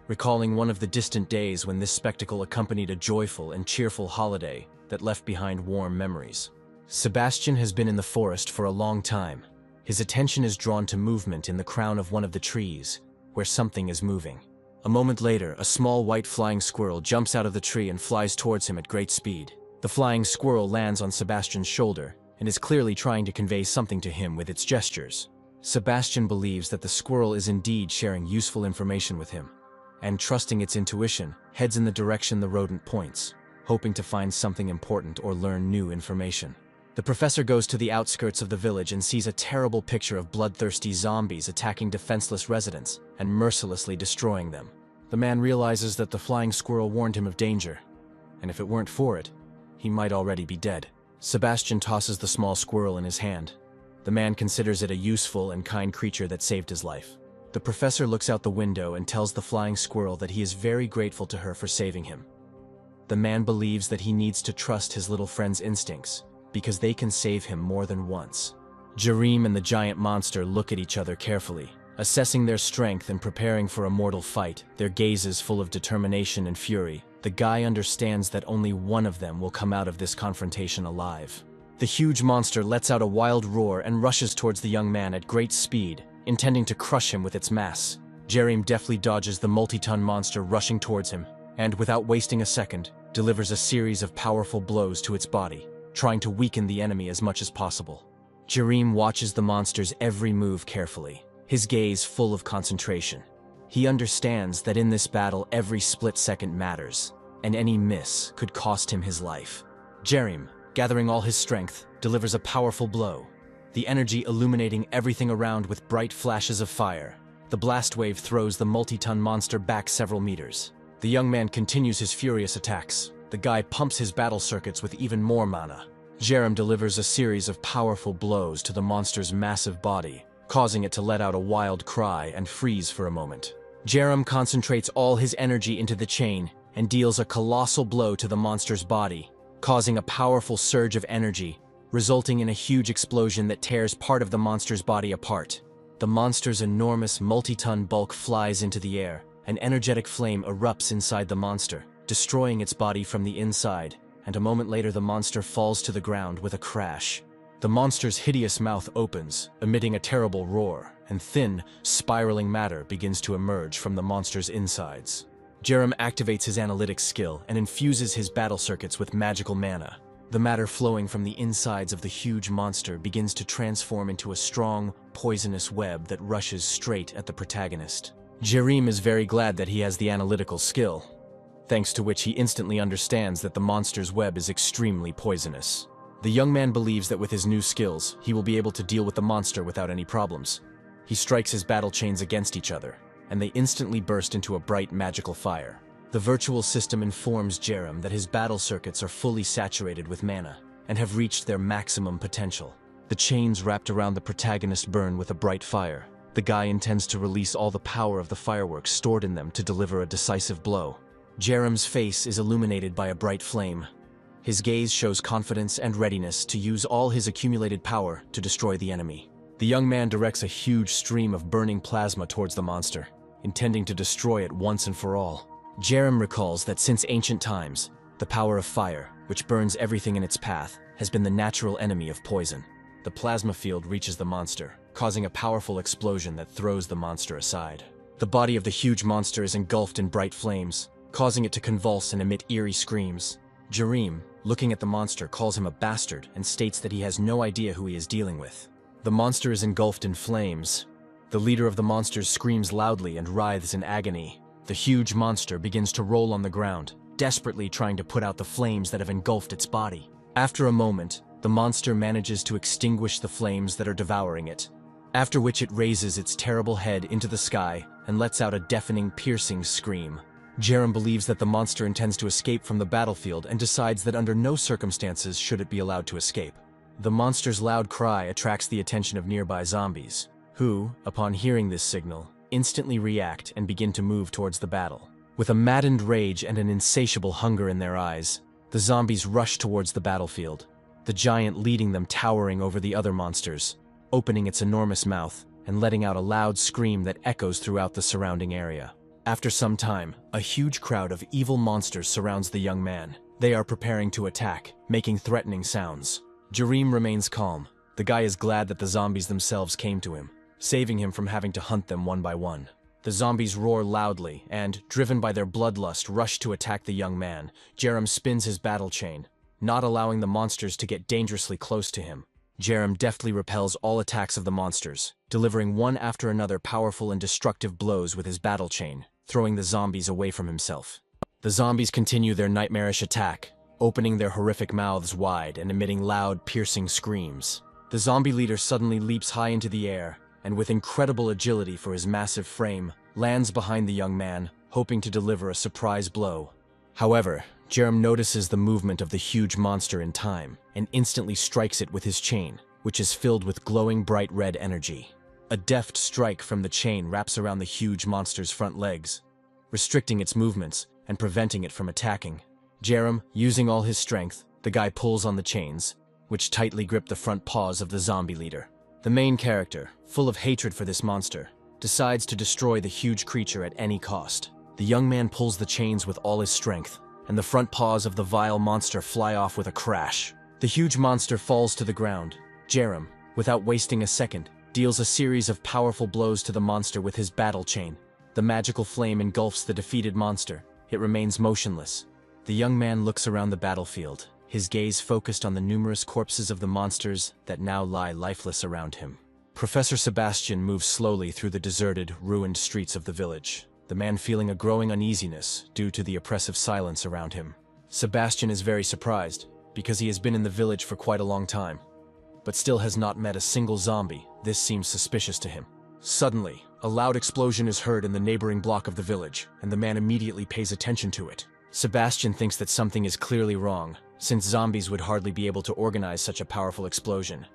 recalling one of the distant days when this spectacle accompanied a joyful and cheerful holiday that left behind warm memories. Sebastian has been in the forest for a long time. His attention is drawn to movement in the crown of one of the trees, where something is moving. A moment later, a small white flying squirrel jumps out of the tree and flies towards him at great speed. The flying squirrel lands on Sebastian's shoulder and is clearly trying to convey something to him with its gestures. Sebastian believes that the squirrel is indeed sharing useful information with him, and trusting its intuition, heads in the direction the rodent points, hoping to find something important or learn new information. The professor goes to the outskirts of the village and sees a terrible picture of bloodthirsty zombies attacking defenseless residents and mercilessly destroying them. The man realizes that the flying squirrel warned him of danger, and if it weren't for it, he might already be dead. Sebastian tosses the small squirrel in his hand. The man considers it a useful and kind creature that saved his life. The professor looks out the window and tells the flying squirrel that he is very grateful to her for saving him. The man believes that he needs to trust his little friend's instincts, because they can save him more than once. Jerem and the giant monster look at each other carefully, assessing their strength and preparing for a mortal fight, their gazes full of determination and fury. The guy understands that only one of them will come out of this confrontation alive. The huge monster lets out a wild roar and rushes towards the young man at great speed, intending to crush him with its mass. Jerem deftly dodges the multi-ton monster rushing towards him, and without wasting a second, delivers a series of powerful blows to its body, trying to weaken the enemy as much as possible. Jerem watches the monster's every move carefully, his gaze full of concentration. He understands that in this battle every split second matters, and any miss could cost him his life. Jerem, gathering all his strength, delivers a powerful blow, the energy illuminating everything around with bright flashes of fire. The blast wave throws the multi-ton monster back several meters. The young man continues his furious attacks. The guy pumps his battle circuits with even more mana. Jerem delivers a series of powerful blows to the monster's massive body, causing it to let out a wild cry and freeze for a moment. Jerem concentrates all his energy into the chain and deals a colossal blow to the monster's body, causing a powerful surge of energy, resulting in a huge explosion that tears part of the monster's body apart. The monster's enormous multi-ton bulk flies into the air. An energetic flame erupts inside the monster, destroying its body from the inside, and a moment later the monster falls to the ground with a crash. The monster's hideous mouth opens, emitting a terrible roar, and thin, spiraling matter begins to emerge from the monster's insides. Jerem activates his analytics skill and infuses his battle circuits with magical mana. The matter flowing from the insides of the huge monster begins to transform into a strong, poisonous web that rushes straight at the protagonist. Jerem is very glad that he has the analytical skill, thanks to which he instantly understands that the monster's web is extremely poisonous. The young man believes that with his new skills, he will be able to deal with the monster without any problems. He strikes his battle chains against each other, and they instantly burst into a bright magical fire. The virtual system informs Jerem that his battle circuits are fully saturated with mana and have reached their maximum potential. The chains wrapped around the protagonist burn with a bright fire. The guy intends to release all the power of the fireworks stored in them to deliver a decisive blow. Jerem's face is illuminated by a bright flame. His gaze shows confidence and readiness to use all his accumulated power to destroy the enemy. The young man directs a huge stream of burning plasma towards the monster, intending to destroy it once and for all. Jerem recalls that since ancient times, the power of fire, which burns everything in its path, has been the natural enemy of poison. The plasma field reaches the monster, causing a powerful explosion that throws the monster aside. The body of the huge monster is engulfed in bright flames, causing it to convulse and emit eerie screams. Jerem, looking at the monster, calls him a bastard and states that he has no idea who he is dealing with. The monster is engulfed in flames. The leader of the monsters screams loudly and writhes in agony. The huge monster begins to roll on the ground, desperately trying to put out the flames that have engulfed its body. After a moment, the monster manages to extinguish the flames that are devouring it, after which it raises its terrible head into the sky and lets out a deafening, piercing scream. Jerem believes that the monster intends to escape from the battlefield and decides that under no circumstances should it be allowed to escape. The monster's loud cry attracts the attention of nearby zombies, who, upon hearing this signal, instantly react and begin to move towards the battle. With a maddened rage and an insatiable hunger in their eyes, the zombies rush towards the battlefield, the giant leading them towering over the other monsters, opening its enormous mouth and letting out a loud scream that echoes throughout the surrounding area. After some time, a huge crowd of evil monsters surrounds the young man. They are preparing to attack, making threatening sounds. Jerem remains calm. The guy is glad that the zombies themselves came to him, saving him from having to hunt them one by one. The zombies roar loudly and, driven by their bloodlust, rush to attack the young man. Jerem spins his battle chain, not allowing the monsters to get dangerously close to him. Jerem deftly repels all attacks of the monsters, delivering one after another powerful and destructive blows with his battle chain, throwing the zombies away from himself. The zombies continue their nightmarish attack, opening their horrific mouths wide and emitting loud, piercing screams. The zombie leader suddenly leaps high into the air, and with incredible agility for his massive frame, lands behind the young man, hoping to deliver a surprise blow. However, Jerem notices the movement of the huge monster in time, and instantly strikes it with his chain, which is filled with glowing bright red energy. A deft strike from the chain wraps around the huge monster's front legs, restricting its movements and preventing it from attacking. Jerem, using all his strength, the guy pulls on the chains, which tightly grip the front paws of the zombie leader. The main character, full of hatred for this monster, decides to destroy the huge creature at any cost. The young man pulls the chains with all his strength, and the front paws of the vile monster fly off with a crash. The huge monster falls to the ground. Jerem, without wasting a second, deals a series of powerful blows to the monster with his battle chain. The magical flame engulfs the defeated monster. It remains motionless. The young man looks around the battlefield, his gaze focused on the numerous corpses of the monsters that now lie lifeless around him. Professor Sebastian moves slowly through the deserted, ruined streets of the village, the man feeling a growing uneasiness due to the oppressive silence around him. Sebastian is very surprised. because he has been in the village for quite a long time, but still has not met a single zombie. This seems suspicious to him. Suddenly, a loud explosion is heard in the neighboring block of the village, and the man immediately pays attention to it. Sebastian thinks that something is clearly wrong, since zombies would hardly be able to organize such a powerful explosion.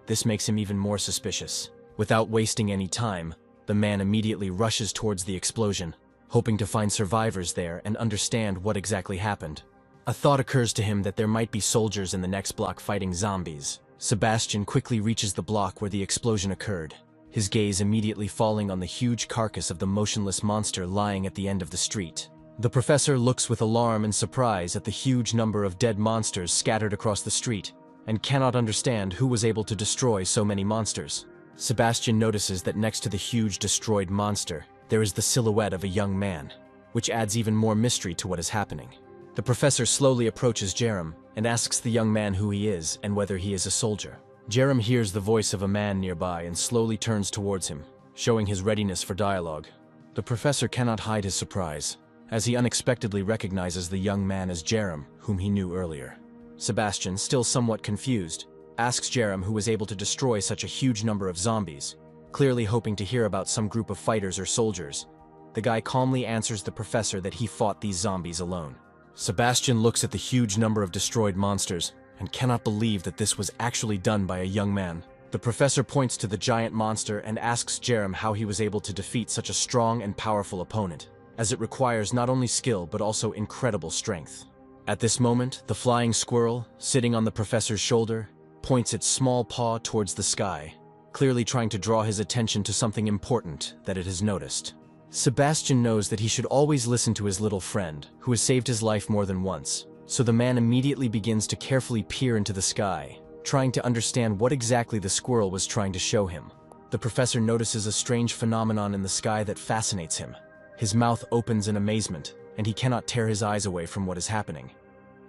This makes him even more suspicious. Without wasting any time, the man immediately rushes towards the explosion, hoping to find survivors there and understand what exactly happened. A thought occurs to him that there might be soldiers in the next block fighting zombies. Sebastian quickly reaches the block where the explosion occurred, his gaze immediately falling on the huge carcass of the motionless monster lying at the end of the street. The professor looks with alarm and surprise at the huge number of dead monsters scattered across the street, and cannot understand who was able to destroy so many monsters. Sebastian notices that next to the huge destroyed monster, there is the silhouette of a young man, which adds even more mystery to what is happening. The professor slowly approaches Jerem and asks the young man who he is and whether he is a soldier. Jerem hears the voice of a man nearby and slowly turns towards him, showing his readiness for dialogue. The professor cannot hide his surprise, as he unexpectedly recognizes the young man as Jerem, whom he knew earlier. Sebastian, still somewhat confused, asks Jerem who was able to destroy such a huge number of zombies, clearly hoping to hear about some group of fighters or soldiers. The guy calmly answers the professor that he fought these zombies alone. Sebastian looks at the huge number of destroyed monsters and cannot believe that this was actually done by a young man. The professor points to the giant monster and asks Jerem how he was able to defeat such a strong and powerful opponent, as it requires not only skill but also incredible strength. At this moment, the flying squirrel, sitting on the professor's shoulder, points its small paw towards the sky, clearly trying to draw his attention to something important that it has noticed. Sebastian knows that he should always listen to his little friend, who has saved his life more than once, so the man immediately begins to carefully peer into the sky, trying to understand what exactly the squirrel was trying to show him. The professor notices a strange phenomenon in the sky that fascinates him. His mouth opens in amazement, and he cannot tear his eyes away from what is happening.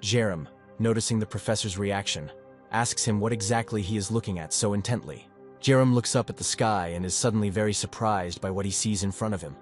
Jerem, noticing the professor's reaction, asks him what exactly he is looking at so intently. Jerem looks up at the sky and is suddenly very surprised by what he sees in front of him.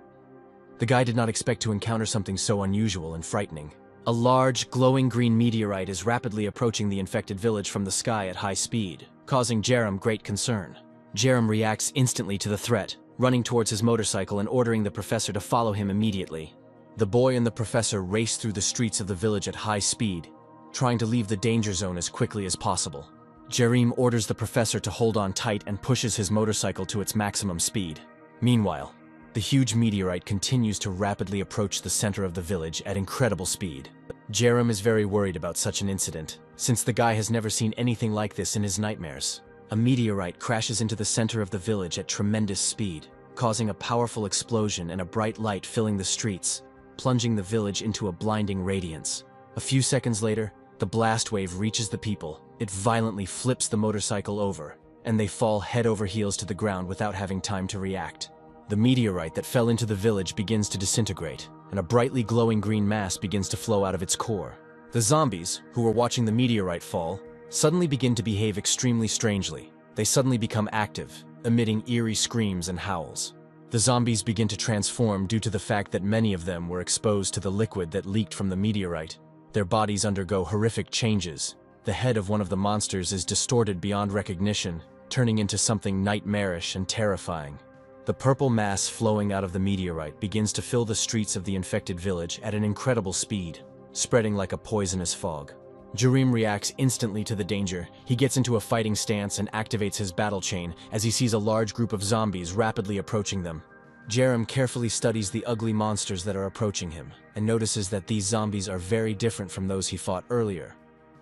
The guy did not expect to encounter something so unusual and frightening. A large, glowing green meteorite is rapidly approaching the infected village from the sky at high speed, causing Jerem great concern. Jerem reacts instantly to the threat, running towards his motorcycle and ordering the professor to follow him immediately. The boy and the professor race through the streets of the village at high speed, trying to leave the danger zone as quickly as possible. Jerem orders the professor to hold on tight and pushes his motorcycle to its maximum speed. Meanwhile, the huge meteorite continues to rapidly approach the center of the village at incredible speed. Jerem is very worried about such an incident, since the guy has never seen anything like this in his nightmares. A meteorite crashes into the center of the village at tremendous speed, causing a powerful explosion and a bright light filling the streets, plunging the village into a blinding radiance. A few seconds later, the blast wave reaches the people. It violently flips the motorcycle over, and they fall head over heels to the ground without having time to react. The meteorite that fell into the village begins to disintegrate, and a brightly glowing green mass begins to flow out of its core. The zombies, who were watching the meteorite fall, suddenly begin to behave extremely strangely. They suddenly become active, emitting eerie screams and howls. The zombies begin to transform due to the fact that many of them were exposed to the liquid that leaked from the meteorite. Their bodies undergo horrific changes. The head of one of the monsters is distorted beyond recognition, turning into something nightmarish and terrifying. The purple mass flowing out of the meteorite begins to fill the streets of the infected village at an incredible speed, spreading like a poisonous fog. Jerem reacts instantly to the danger. He gets into a fighting stance and activates his battle chain as he sees a large group of zombies rapidly approaching them. Jerem carefully studies the ugly monsters that are approaching him and notices that these zombies are very different from those he fought earlier,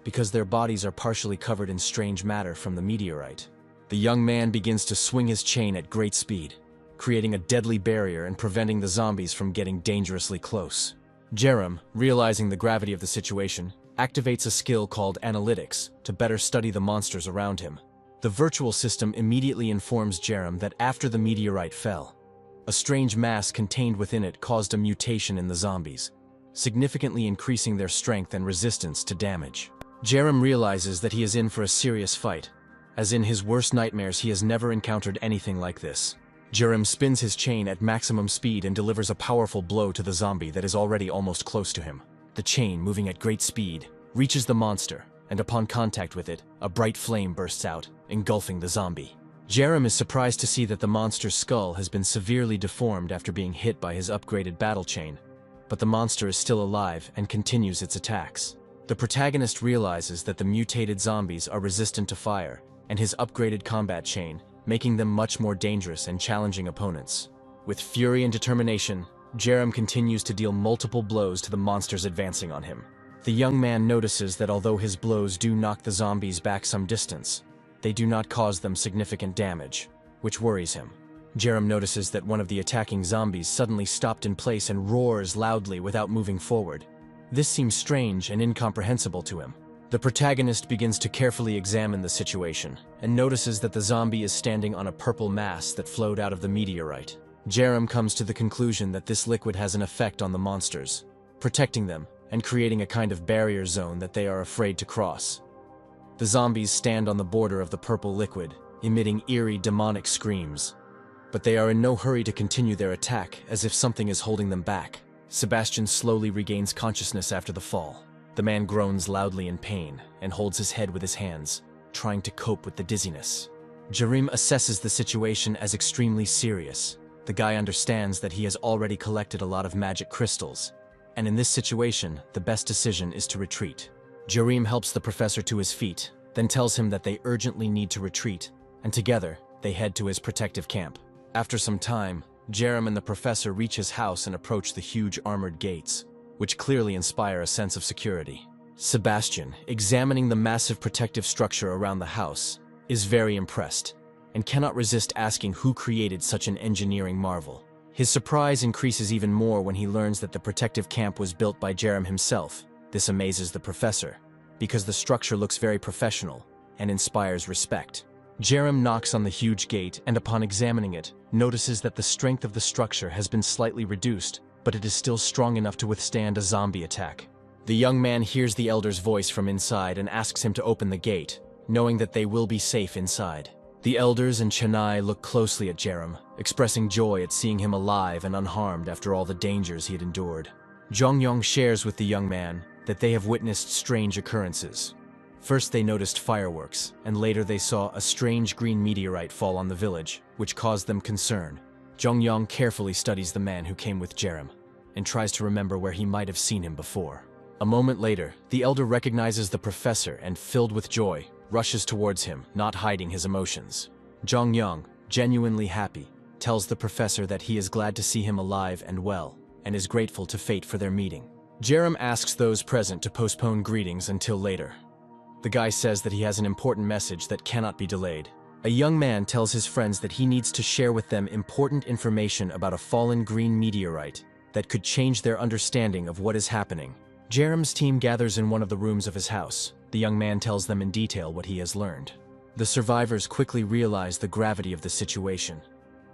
because their bodies are partially covered in strange matter from the meteorite. The young man begins to swing his chain at great speed, creating a deadly barrier and preventing the zombies from getting dangerously close. Jerem, realizing the gravity of the situation, activates a skill called Analytics to better study the monsters around him. The virtual system immediately informs Jerem that after the meteorite fell, a strange mass contained within it caused a mutation in the zombies, significantly increasing their strength and resistance to damage. Jerem realizes that he is in for a serious fight, as in his worst nightmares he has never encountered anything like this. Jerem spins his chain at maximum speed and delivers a powerful blow to the zombie that is already almost close to him. The chain, moving at great speed, reaches the monster and upon contact with it, a bright flame bursts out, engulfing the zombie. Jerem is surprised to see that the monster's skull has been severely deformed after being hit by his upgraded battle chain, but the monster is still alive and continues its attacks. The protagonist realizes that the mutated zombies are resistant to fire and his upgraded combat chain, making them much more dangerous and challenging opponents. With fury and determination, Jerem continues to deal multiple blows to the monsters advancing on him. The young man notices that although his blows do knock the zombies back some distance, they do not cause them significant damage, which worries him. Jerem notices that one of the attacking zombies suddenly stopped in place and roars loudly without moving forward. This seems strange and incomprehensible to him. The protagonist begins to carefully examine the situation and notices that the zombie is standing on a purple mass that flowed out of the meteorite. Jerem comes to the conclusion that this liquid has an effect on the monsters, protecting them and creating a kind of barrier zone that they are afraid to cross. The zombies stand on the border of the purple liquid, emitting eerie demonic screams. But they are in no hurry to continue their attack, as if something is holding them back. Sebastian slowly regains consciousness after the fall. The man groans loudly in pain and holds his head with his hands, trying to cope with the dizziness. Jerem assesses the situation as extremely serious. The guy understands that he has already collected a lot of magic crystals, and in this situation, the best decision is to retreat. Jerem helps the professor to his feet, then tells him that they urgently need to retreat, and together, they head to his protective camp. After some time, Jerem and the professor reach his house and approach the huge armored gates, which clearly inspire a sense of security. Sebastian, examining the massive protective structure around the house, is very impressed, and cannot resist asking who created such an engineering marvel. His surprise increases even more when he learns that the protective camp was built by Jerem himself. This amazes the professor, because the structure looks very professional and inspires respect. Jerem knocks on the huge gate and upon examining it, notices that the strength of the structure has been slightly reduced, but it is still strong enough to withstand a zombie attack. The young man hears the elder's voice from inside and asks him to open the gate, knowing that they will be safe inside. The elders and Chennai look closely at Jerem, expressing joy at seeing him alive and unharmed after all the dangers he had endured. Jongyong shares with the young man that they have witnessed strange occurrences. First they noticed fireworks, and later they saw a strange green meteorite fall on the village, which caused them concern. Jongyong carefully studies the man who came with Jerem, and tries to remember where he might have seen him before. A moment later, the elder recognizes the professor and, filled with joy, rushes towards him, not hiding his emotions. Jongyong, genuinely happy, tells the professor that he is glad to see him alive and well, and is grateful to fate for their meeting. Jerem asks those present to postpone greetings until later. The guy says that he has an important message that cannot be delayed. A young man tells his friends that he needs to share with them important information about a fallen green meteorite that could change their understanding of what is happening. Jerem's team gathers in one of the rooms of his house. The young man tells them in detail what he has learned. The survivors quickly realize the gravity of the situation,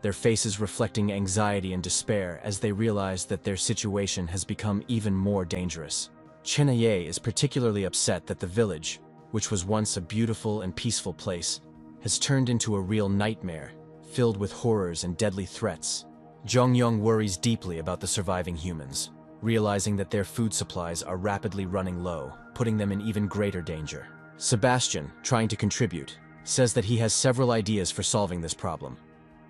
their faces reflecting anxiety and despair as they realize that their situation has become even more dangerous. Chenaye is particularly upset that the village, which was once a beautiful and peaceful place, has turned into a real nightmare, filled with horrors and deadly threats. Jongyong worries deeply about the surviving humans, realizing that their food supplies are rapidly running low, putting them in even greater danger. Sebastian, trying to contribute, says that he has several ideas for solving this problem,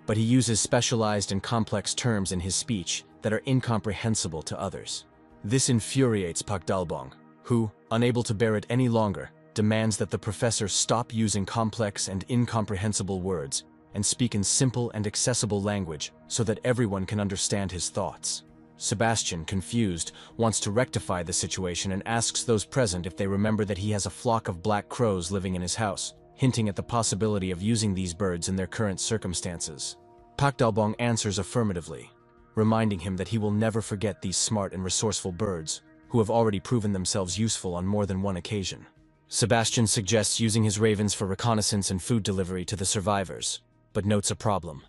but he uses specialized and complex terms in his speech that are incomprehensible to others. This infuriates Pak Dalbong, who, unable to bear it any longer, demands that the professor stop using complex and incomprehensible words and speak in simple and accessible language so that everyone can understand his thoughts. Sebastian, confused, wants to rectify the situation and asks those present if they remember that he has a flock of black crows living in his house, hinting at the possibility of using these birds in their current circumstances. Pak Dalbong answers affirmatively, reminding him that he will never forget these smart and resourceful birds, who have already proven themselves useful on more than one occasion. Sebastian suggests using his ravens for reconnaissance and food delivery to the survivors, but notes a problem.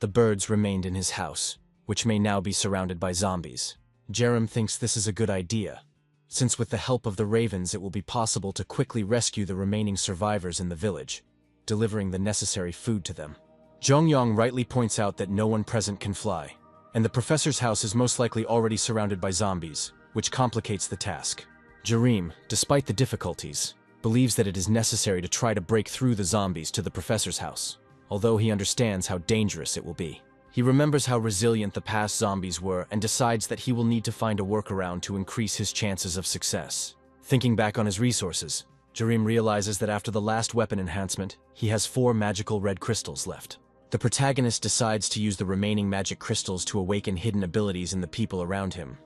The birds remained in his house, which may now be surrounded by zombies. Jerem thinks this is a good idea, since with the help of the ravens it will be possible to quickly rescue the remaining survivors in the village, delivering the necessary food to them. Jongyong rightly points out that no one present can fly, and the professor's house is most likely already surrounded by zombies, which complicates the task. Jerem, despite the difficulties, believes that it is necessary to try to break through the zombies to the professor's house, although he understands how dangerous it will be. He remembers how resilient the past zombies were and decides that he will need to find a workaround to increase his chances of success. Thinking back on his resources, Jareem realizes that after the last weapon enhancement, he has 4 magical red crystals left. The protagonist decides to use the remaining magic crystals to awaken hidden abilities in the people around him,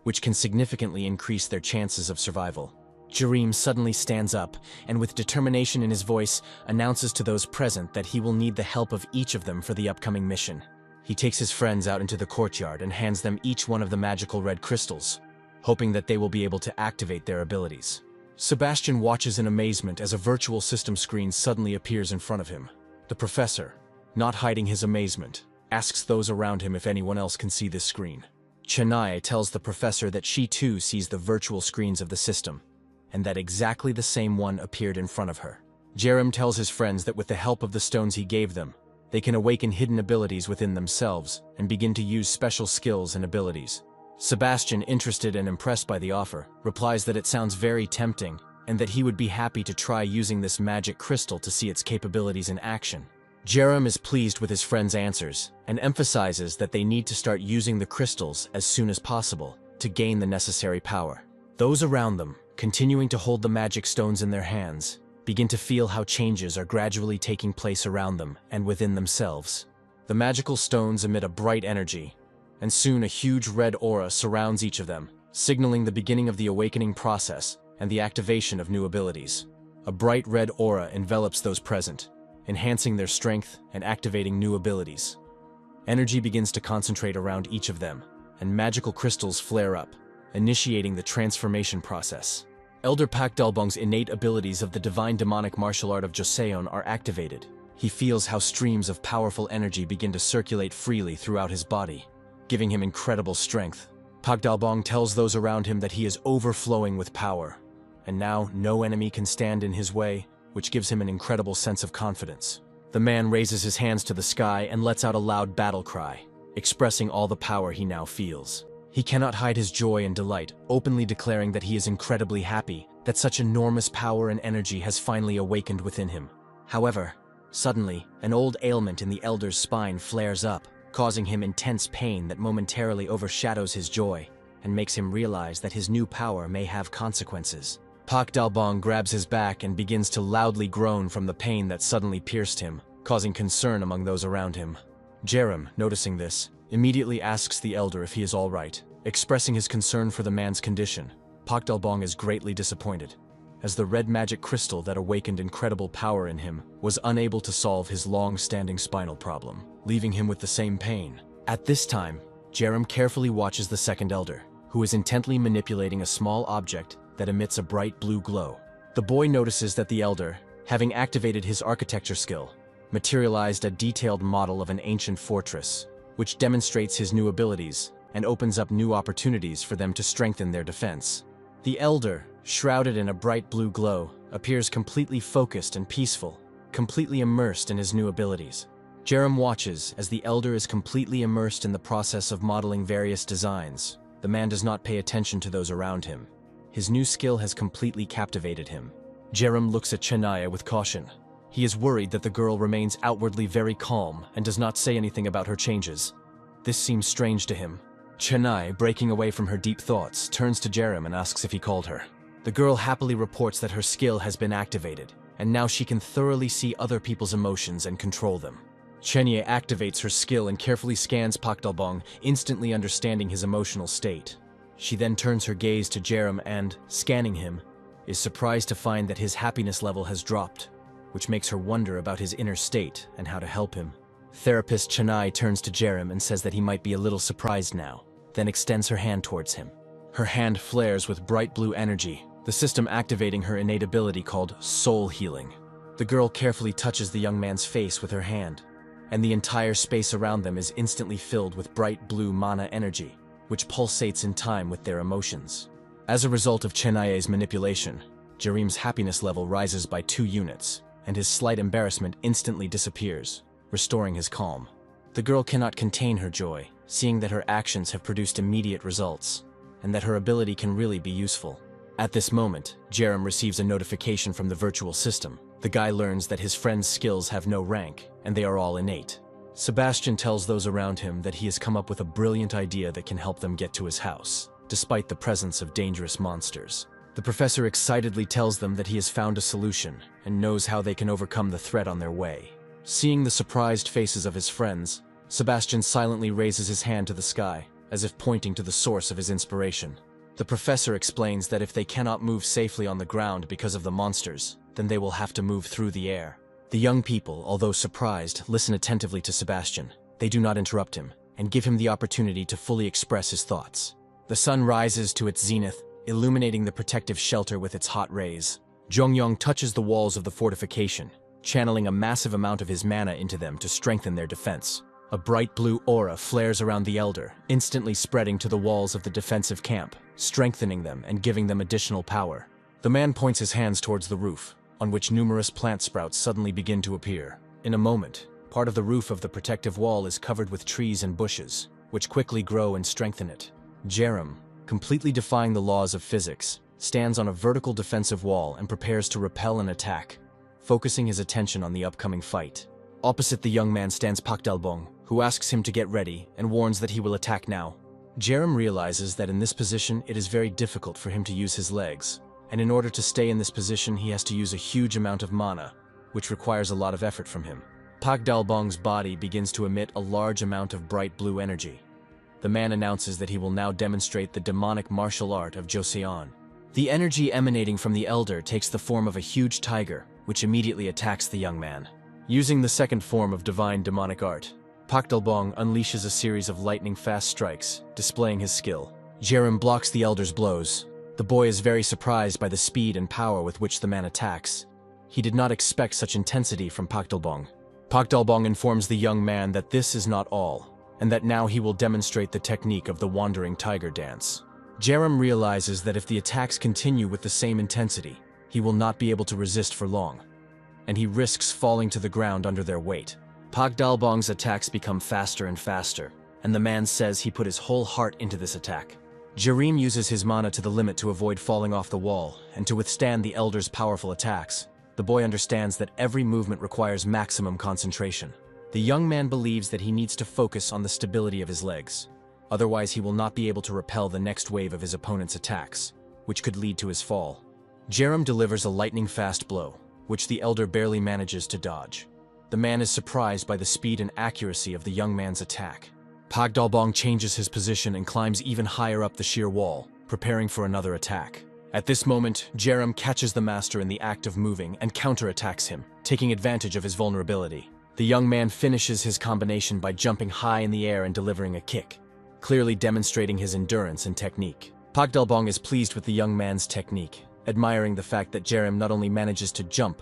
which can significantly increase their chances of survival. Jareem suddenly stands up and, with determination in his voice, announces to those present that he will need the help of each of them for the upcoming mission. He takes his friends out into the courtyard and hands them each one of the magical red crystals, hoping that they will be able to activate their abilities. Sebastian watches in amazement as a virtual system screen suddenly appears in front of him. The professor, not hiding his amazement, asks those around him if anyone else can see this screen. Chennai tells the professor that she too sees the virtual screens of the system, and that exactly the same one appeared in front of her. Jerem tells his friends that with the help of the stones he gave them, they can awaken hidden abilities within themselves and begin to use special skills and abilities. Sebastian, interested and impressed by the offer, replies that it sounds very tempting and that he would be happy to try using this magic crystal to see its capabilities in action. Jerem is pleased with his friend's answers and emphasizes that they need to start using the crystals as soon as possible to gain the necessary power. Those around them, continuing to hold the magic stones in their hands, begin to feel how changes are gradually taking place around them and within themselves. The magical stones emit a bright energy, and soon a huge red aura surrounds each of them, signaling the beginning of the awakening process and the activation of new abilities. A bright red aura envelops those present, enhancing their strength and activating new abilities. Energy begins to concentrate around each of them, and magical crystals flare up, initiating the transformation process. Elder Pak Dalbong's innate abilities of the divine demonic martial art of Joseon are activated. He feels how streams of powerful energy begin to circulate freely throughout his body, giving him incredible strength. Pak Dalbong tells those around him that he is overflowing with power, and now no enemy can stand in his way, which gives him an incredible sense of confidence. The man raises his hands to the sky and lets out a loud battle cry, expressing all the power he now feels. He cannot hide his joy and delight, openly declaring that he is incredibly happy that such enormous power and energy has finally awakened within him. However, suddenly, an old ailment in the elder's spine flares up, causing him intense pain that momentarily overshadows his joy and makes him realize that his new power may have consequences. Pak Dalbong grabs his back and begins to loudly groan from the pain that suddenly pierced him, causing concern among those around him. Jerem, noticing this, immediately asks the elder if he is all right, expressing his concern for the man's condition. Pak Dalbong is greatly disappointed, as the red magic crystal that awakened incredible power in him was unable to solve his long-standing spinal problem, leaving him with the same pain. At this time, Jerem carefully watches the second elder, who is intently manipulating a small object that emits a bright blue glow. The boy notices that the elder, having activated his architecture skill, materialized a detailed model of an ancient fortress, which demonstrates his new abilities and opens up new opportunities for them to strengthen their defense. The elder, shrouded in a bright blue glow, appears completely focused and peaceful, completely immersed in his new abilities. Jerem watches as the elder is completely immersed in the process of modeling various designs. The man does not pay attention to those around him. His new skill has completely captivated him. Jerem looks at Chennai with caution. He is worried that the girl remains outwardly very calm and does not say anything about her changes. This seems strange to him. Chennai, breaking away from her deep thoughts, turns to Jerem and asks if he called her. The girl happily reports that her skill has been activated, and now she can thoroughly see other people's emotions and control them. Chennai activates her skill and carefully scans Pak Dalbong, instantly understanding his emotional state. She then turns her gaze to Jerem and, scanning him, is surprised to find that his happiness level has dropped, which makes her wonder about his inner state and how to help him. Therapist Chennai turns to Jerem and says that he might be a little surprised now, then extends her hand towards him. Her hand flares with bright blue energy, the system activating her innate ability called soul healing. The girl carefully touches the young man's face with her hand, and the entire space around them is instantly filled with bright blue mana energy, which pulsates in time with their emotions. As a result of Chennai's manipulation, Jerem's happiness level rises by 2 units, and his slight embarrassment instantly disappears, restoring his calm. The girl cannot contain her joy, seeing that her actions have produced immediate results, and that her ability can really be useful. At this moment, Jerem receives a notification from the virtual system. The guy learns that his friend's skills have no rank, and they are all innate. Sebastian tells those around him that he has come up with a brilliant idea that can help them get to his house, despite the presence of dangerous monsters. The professor excitedly tells them that he has found a solution and knows how they can overcome the threat on their way. Seeing the surprised faces of his friends, Sebastian silently raises his hand to the sky, as if pointing to the source of his inspiration. The professor explains that if they cannot move safely on the ground because of the monsters, then they will have to move through the air. The young people, although surprised, listen attentively to Sebastian. They do not interrupt him, and give him the opportunity to fully express his thoughts. The sun rises to its zenith, illuminating the protective shelter with its hot rays. Zhongyong touches the walls of the fortification, channeling a massive amount of his mana into them to strengthen their defense. A bright blue aura flares around the elder, instantly spreading to the walls of the defensive camp, strengthening them and giving them additional power. The man points his hands towards the roof, on which numerous plant sprouts suddenly begin to appear. In a moment, part of the roof of the protective wall is covered with trees and bushes, which quickly grow and strengthen it. Jerem, completely defying the laws of physics, stands on a vertical defensive wall and prepares to repel an attack, focusing his attention on the upcoming fight. Opposite the young man stands Pak Dalbong, who asks him to get ready and warns that he will attack now. Jerem realizes that in this position it is very difficult for him to use his legs, and in order to stay in this position he has to use a huge amount of mana, which requires a lot of effort from him. Pak Dalbong's body begins to emit a large amount of bright blue energy. The man announces that he will now demonstrate the demonic martial art of Joseon. The energy emanating from the elder takes the form of a huge tiger, which immediately attacks the young man. Using the second form of divine demonic art, Pak Dalbong unleashes a series of lightning-fast strikes, displaying his skill. Jerem blocks the elder's blows. The boy is very surprised by the speed and power with which the man attacks. He did not expect such intensity from Pak Dalbong. Pak Dalbong informs the young man that this is not all, and that now he will demonstrate the technique of the wandering tiger dance. Jerem realizes that if the attacks continue with the same intensity, he will not be able to resist for long, and he risks falling to the ground under their weight. Pak Dalbong's attacks become faster and faster, and the man says he put his whole heart into this attack. Jerem uses his mana to the limit to avoid falling off the wall, and to withstand the elder's powerful attacks. The boy understands that every movement requires maximum concentration. The young man believes that he needs to focus on the stability of his legs. Otherwise, he will not be able to repel the next wave of his opponent's attacks, which could lead to his fall. Jerem delivers a lightning-fast blow, which the elder barely manages to dodge. The man is surprised by the speed and accuracy of the young man's attack. Pak Dalbong changes his position and climbs even higher up the sheer wall, preparing for another attack. At this moment, Jerem catches the master in the act of moving and counterattacks him, taking advantage of his vulnerability. The young man finishes his combination by jumping high in the air and delivering a kick, clearly demonstrating his endurance and technique. Pak Dalbong is pleased with the young man's technique, admiring the fact that Jerem not only manages to jump,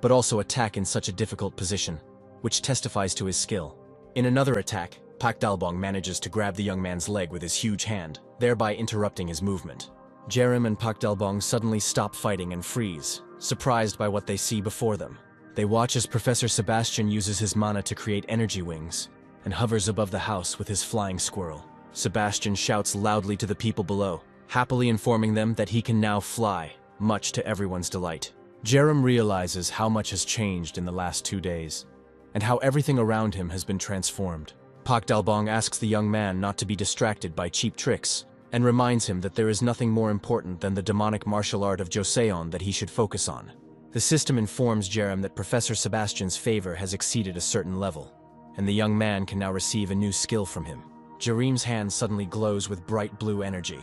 but also attack in such a difficult position, which testifies to his skill. In another attack, Pak Dalbong manages to grab the young man's leg with his huge hand, thereby interrupting his movement. Jerem and Pak Dalbong suddenly stop fighting and freeze, surprised by what they see before them. They watch as Professor Sebastian uses his mana to create energy wings, and hovers above the house with his flying squirrel. Sebastian shouts loudly to the people below, happily informing them that he can now fly, much to everyone's delight. Jerem realizes how much has changed in the last 2 days, and how everything around him has been transformed. Pak Dalbong asks the young man not to be distracted by cheap tricks, and reminds him that there is nothing more important than the demonic martial art of Joseon that he should focus on. The system informs Jerem that Professor Sebastian's favor has exceeded a certain level, and the young man can now receive a new skill from him. Jerem's hand suddenly glows with bright blue energy,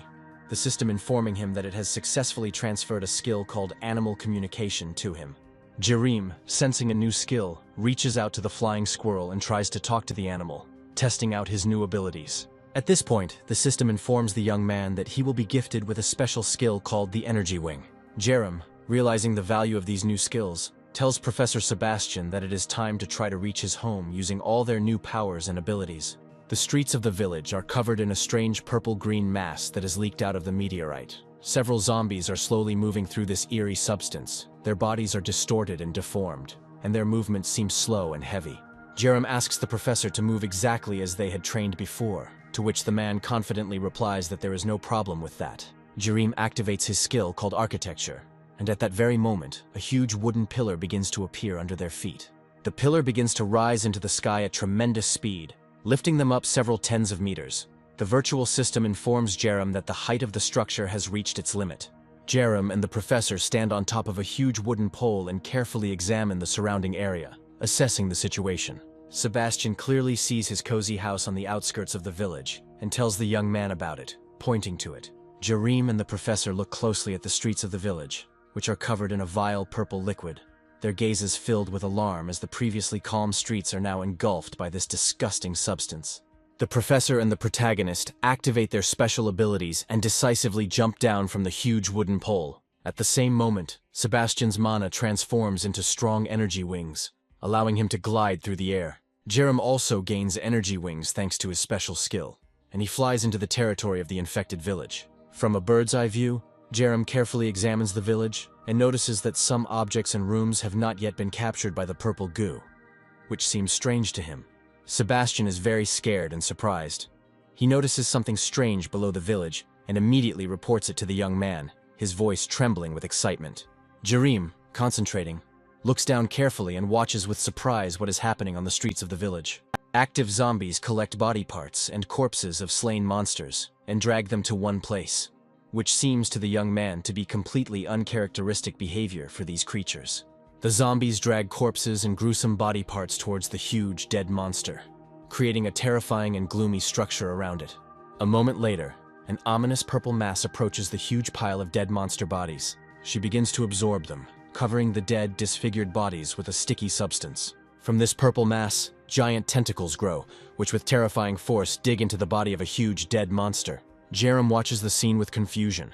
the system informing him that it has successfully transferred a skill called animal communication to him. Jerem, sensing a new skill, reaches out to the flying squirrel and tries to talk to the animal, testing out his new abilities. At this point, the system informs the young man that he will be gifted with a special skill called the Energy Wing. Jerem, realizing the value of these new skills, tells Professor Sebastian that it is time to try to reach his home using all their new powers and abilities. The streets of the village are covered in a strange purple-green mass that has leaked out of the meteorite. Several zombies are slowly moving through this eerie substance. Their bodies are distorted and deformed, and their movements seem slow and heavy. Jerem asks the professor to move exactly as they had trained before, to which the man confidently replies that there is no problem with that. Jerem activates his skill called architecture, and at that very moment, a huge wooden pillar begins to appear under their feet. The pillar begins to rise into the sky at tremendous speed, lifting them up several tens of meters. The virtual system informs Jerem that the height of the structure has reached its limit. Jerem and the professor stand on top of a huge wooden pole and carefully examine the surrounding area, assessing the situation. Sebastian clearly sees his cozy house on the outskirts of the village and tells the young man about it, pointing to it. Jerem and the professor look closely at the streets of the village, which are covered in a vile purple liquid, their gazes filled with alarm as the previously calm streets are now engulfed by this disgusting substance. The professor and the protagonist activate their special abilities and decisively jump down from the huge wooden pole. At the same moment, Sebastian's mana transforms into strong energy wings, allowing him to glide through the air. Jerem also gains energy wings thanks to his special skill, and he flies into the territory of the infected village. From a bird's eye view, Jerem carefully examines the village and notices that some objects and rooms have not yet been captured by the purple goo, which seems strange to him. Sebastian is very scared and surprised. He notices something strange below the village and immediately reports it to the young man, his voice trembling with excitement. Jerem, concentrating, looks down carefully and watches with surprise what is happening on the streets of the village. Active zombies collect body parts and corpses of slain monsters and drag them to one place, which seems to the young man to be completely uncharacteristic behavior for these creatures. The zombies drag corpses and gruesome body parts towards the huge dead monster, creating a terrifying and gloomy structure around it. A moment later, an ominous purple mass approaches the huge pile of dead monster bodies. She begins to absorb them, covering the dead, disfigured bodies with a sticky substance. From this purple mass, giant tentacles grow, which with terrifying force dig into the body of a huge dead monster. Jerem watches the scene with confusion,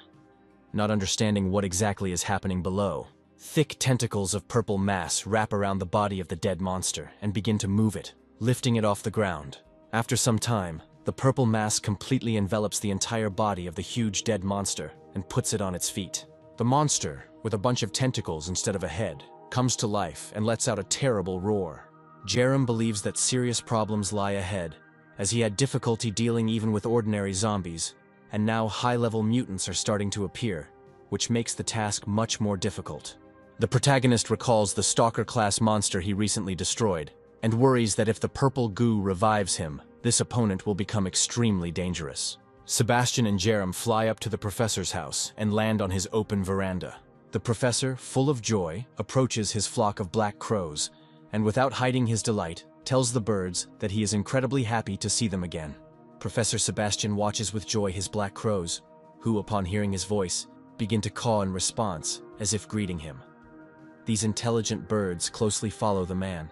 not understanding what exactly is happening below. Thick tentacles of purple mass wrap around the body of the dead monster and begin to move it, lifting it off the ground. After some time, the purple mass completely envelops the entire body of the huge dead monster and puts it on its feet. The monster, with a bunch of tentacles instead of a head, comes to life and lets out a terrible roar. Jerem believes that serious problems lie ahead, as he had difficulty dealing even with ordinary zombies, and now high-level mutants are starting to appear, which makes the task much more difficult. The protagonist recalls the Stalker-class monster he recently destroyed, and worries that if the purple goo revives him, this opponent will become extremely dangerous. Sebastian and Jerem fly up to the professor's house and land on his open veranda. The professor, full of joy, approaches his flock of black crows, and without hiding his delight, tells the birds that he is incredibly happy to see them again. Professor Sebastian watches with joy his black crows, who, upon hearing his voice, begin to caw in response, as if greeting him. These intelligent birds closely follow the man.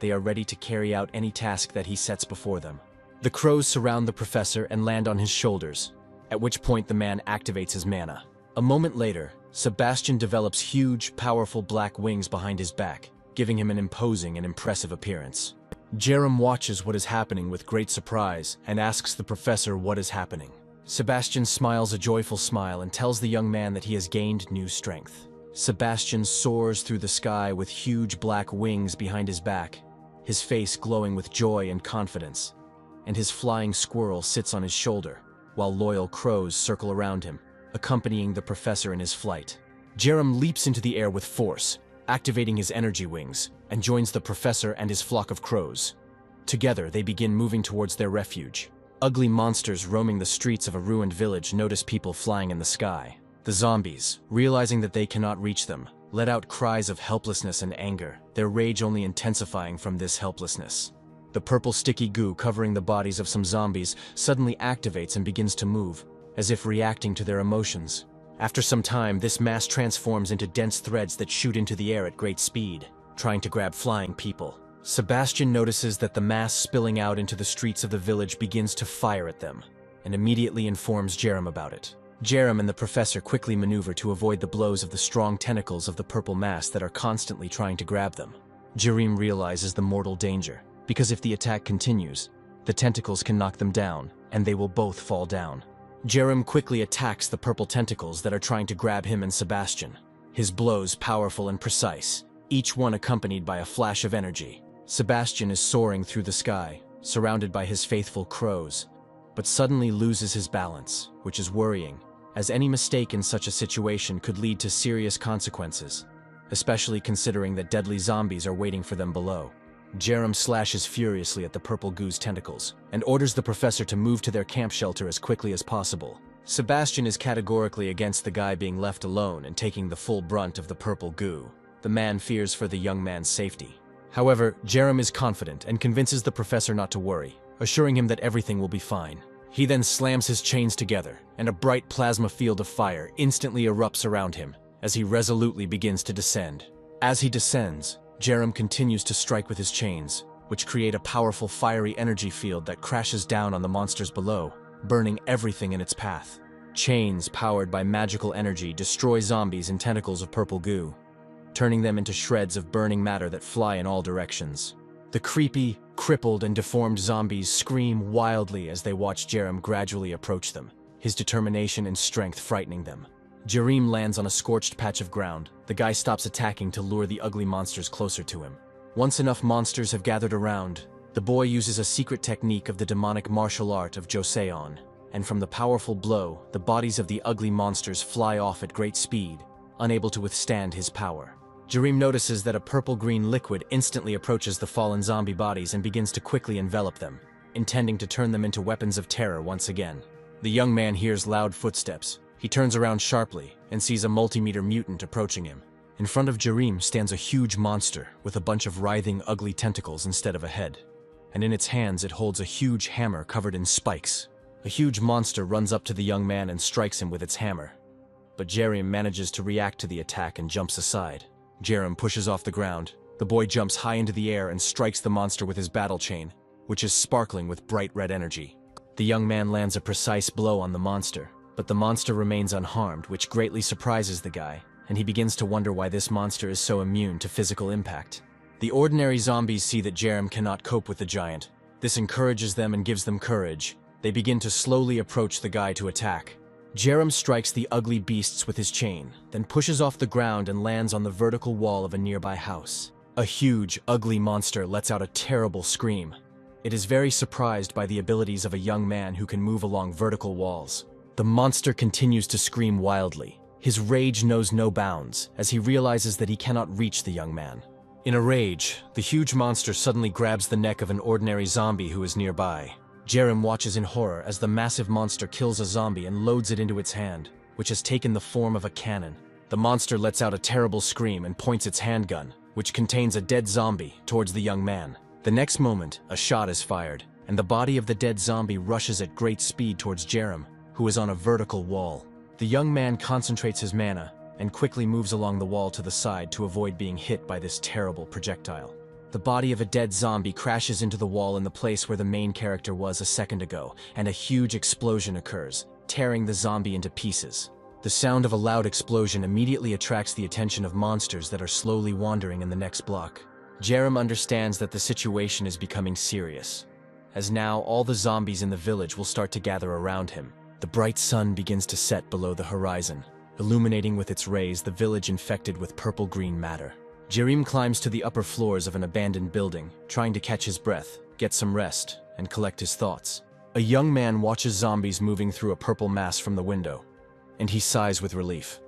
They are ready to carry out any task that he sets before them. The crows surround the professor and land on his shoulders, at which point the man activates his mana. A moment later, Sebastian develops huge, powerful black wings behind his back, giving him an imposing and impressive appearance. Jerem watches what is happening with great surprise and asks the professor what is happening. Sebastian smiles a joyful smile and tells the young man that he has gained new strength. Sebastian soars through the sky with huge black wings behind his back, his face glowing with joy and confidence, and his flying squirrel sits on his shoulder, while loyal crows circle around him, accompanying the professor in his flight. Jerem leaps into the air with force, activating his energy wings, and joins the professor and his flock of crows. Together, they begin moving towards their refuge. Ugly monsters roaming the streets of a ruined village notice people flying in the sky. The zombies, realizing that they cannot reach them, let out cries of helplessness and anger, their rage only intensifying from this helplessness. The purple sticky goo covering the bodies of some zombies suddenly activates and begins to move, as if reacting to their emotions. After some time, this mass transforms into dense threads that shoot into the air at great speed, trying to grab flying people. Sebastian notices that the mass spilling out into the streets of the village begins to fire at them, and immediately informs Jerem about it. Jerem and the professor quickly maneuver to avoid the blows of the strong tentacles of the purple mass that are constantly trying to grab them. Jerem realizes the mortal danger, because if the attack continues, the tentacles can knock them down, and they will both fall down. Jerem quickly attacks the purple tentacles that are trying to grab him and Sebastian, his blows powerful and precise, each one accompanied by a flash of energy. Sebastian is soaring through the sky, surrounded by his faithful crows, but suddenly loses his balance, which is worrying, as any mistake in such a situation could lead to serious consequences, especially considering that deadly zombies are waiting for them below. Jerem slashes furiously at the purple goo's tentacles and orders the professor to move to their camp shelter as quickly as possible. Sebastian is categorically against the guy being left alone and taking the full brunt of the purple goo. The man fears for the young man's safety. However, Jerem is confident and convinces the professor not to worry, assuring him that everything will be fine. He then slams his chains together, and a bright plasma field of fire instantly erupts around him as he resolutely begins to descend. As he descends, Jerem continues to strike with his chains, which create a powerful fiery energy field that crashes down on the monsters below, burning everything in its path. Chains powered by magical energy destroy zombies and tentacles of purple goo, turning them into shreds of burning matter that fly in all directions. The creepy, crippled, and deformed zombies scream wildly as they watch Jerem gradually approach them, his determination and strength frightening them. Jerem lands on a scorched patch of ground. The guy stops attacking to lure the ugly monsters closer to him. Once enough monsters have gathered around, the boy uses a secret technique of the demonic martial art of Joseon, and from the powerful blow, the bodies of the ugly monsters fly off at great speed, unable to withstand his power. Jerem notices that a purple-green liquid instantly approaches the fallen zombie bodies and begins to quickly envelop them, intending to turn them into weapons of terror once again. The young man hears loud footsteps. He turns around sharply and sees a multimeter mutant approaching him. In front of Jerem stands a huge monster with a bunch of writhing, ugly tentacles instead of a head. And in its hands it holds a huge hammer covered in spikes. A huge monster runs up to the young man and strikes him with its hammer. But Jerem manages to react to the attack and jumps aside. Jerem pushes off the ground. The boy jumps high into the air and strikes the monster with his battle chain, which is sparkling with bright red energy. The young man lands a precise blow on the monster, but the monster remains unharmed, which greatly surprises the guy, and he begins to wonder why this monster is so immune to physical impact. The ordinary zombies see that Jerem cannot cope with the giant. This encourages them and gives them courage. They begin to slowly approach the guy to attack. Jerem strikes the ugly beasts with his chain, then pushes off the ground and lands on the vertical wall of a nearby house. A huge, ugly monster lets out a terrible scream. It is very surprised by the abilities of a young man who can move along vertical walls. The monster continues to scream wildly. His rage knows no bounds, as he realizes that he cannot reach the young man. In a rage, the huge monster suddenly grabs the neck of an ordinary zombie who is nearby. Jerem watches in horror as the massive monster kills a zombie and loads it into its hand, which has taken the form of a cannon. The monster lets out a terrible scream and points its handgun, which contains a dead zombie, towards the young man. The next moment, a shot is fired, and the body of the dead zombie rushes at great speed towards Jerem, who is on a vertical wall. The young man concentrates his mana and quickly moves along the wall to the side to avoid being hit by this terrible projectile. The body of a dead zombie crashes into the wall in the place where the main character was a second ago, and a huge explosion occurs, tearing the zombie into pieces. The sound of a loud explosion immediately attracts the attention of monsters that are slowly wandering in the next block. Jerem understands that the situation is becoming serious, as now all the zombies in the village will start to gather around him. The bright sun begins to set below the horizon, illuminating with its rays the village infected with purple-green matter. Jerem climbs to the upper floors of an abandoned building, trying to catch his breath, get some rest, and collect his thoughts. A young man watches zombies moving through a purple mass from the window, and he sighs with relief,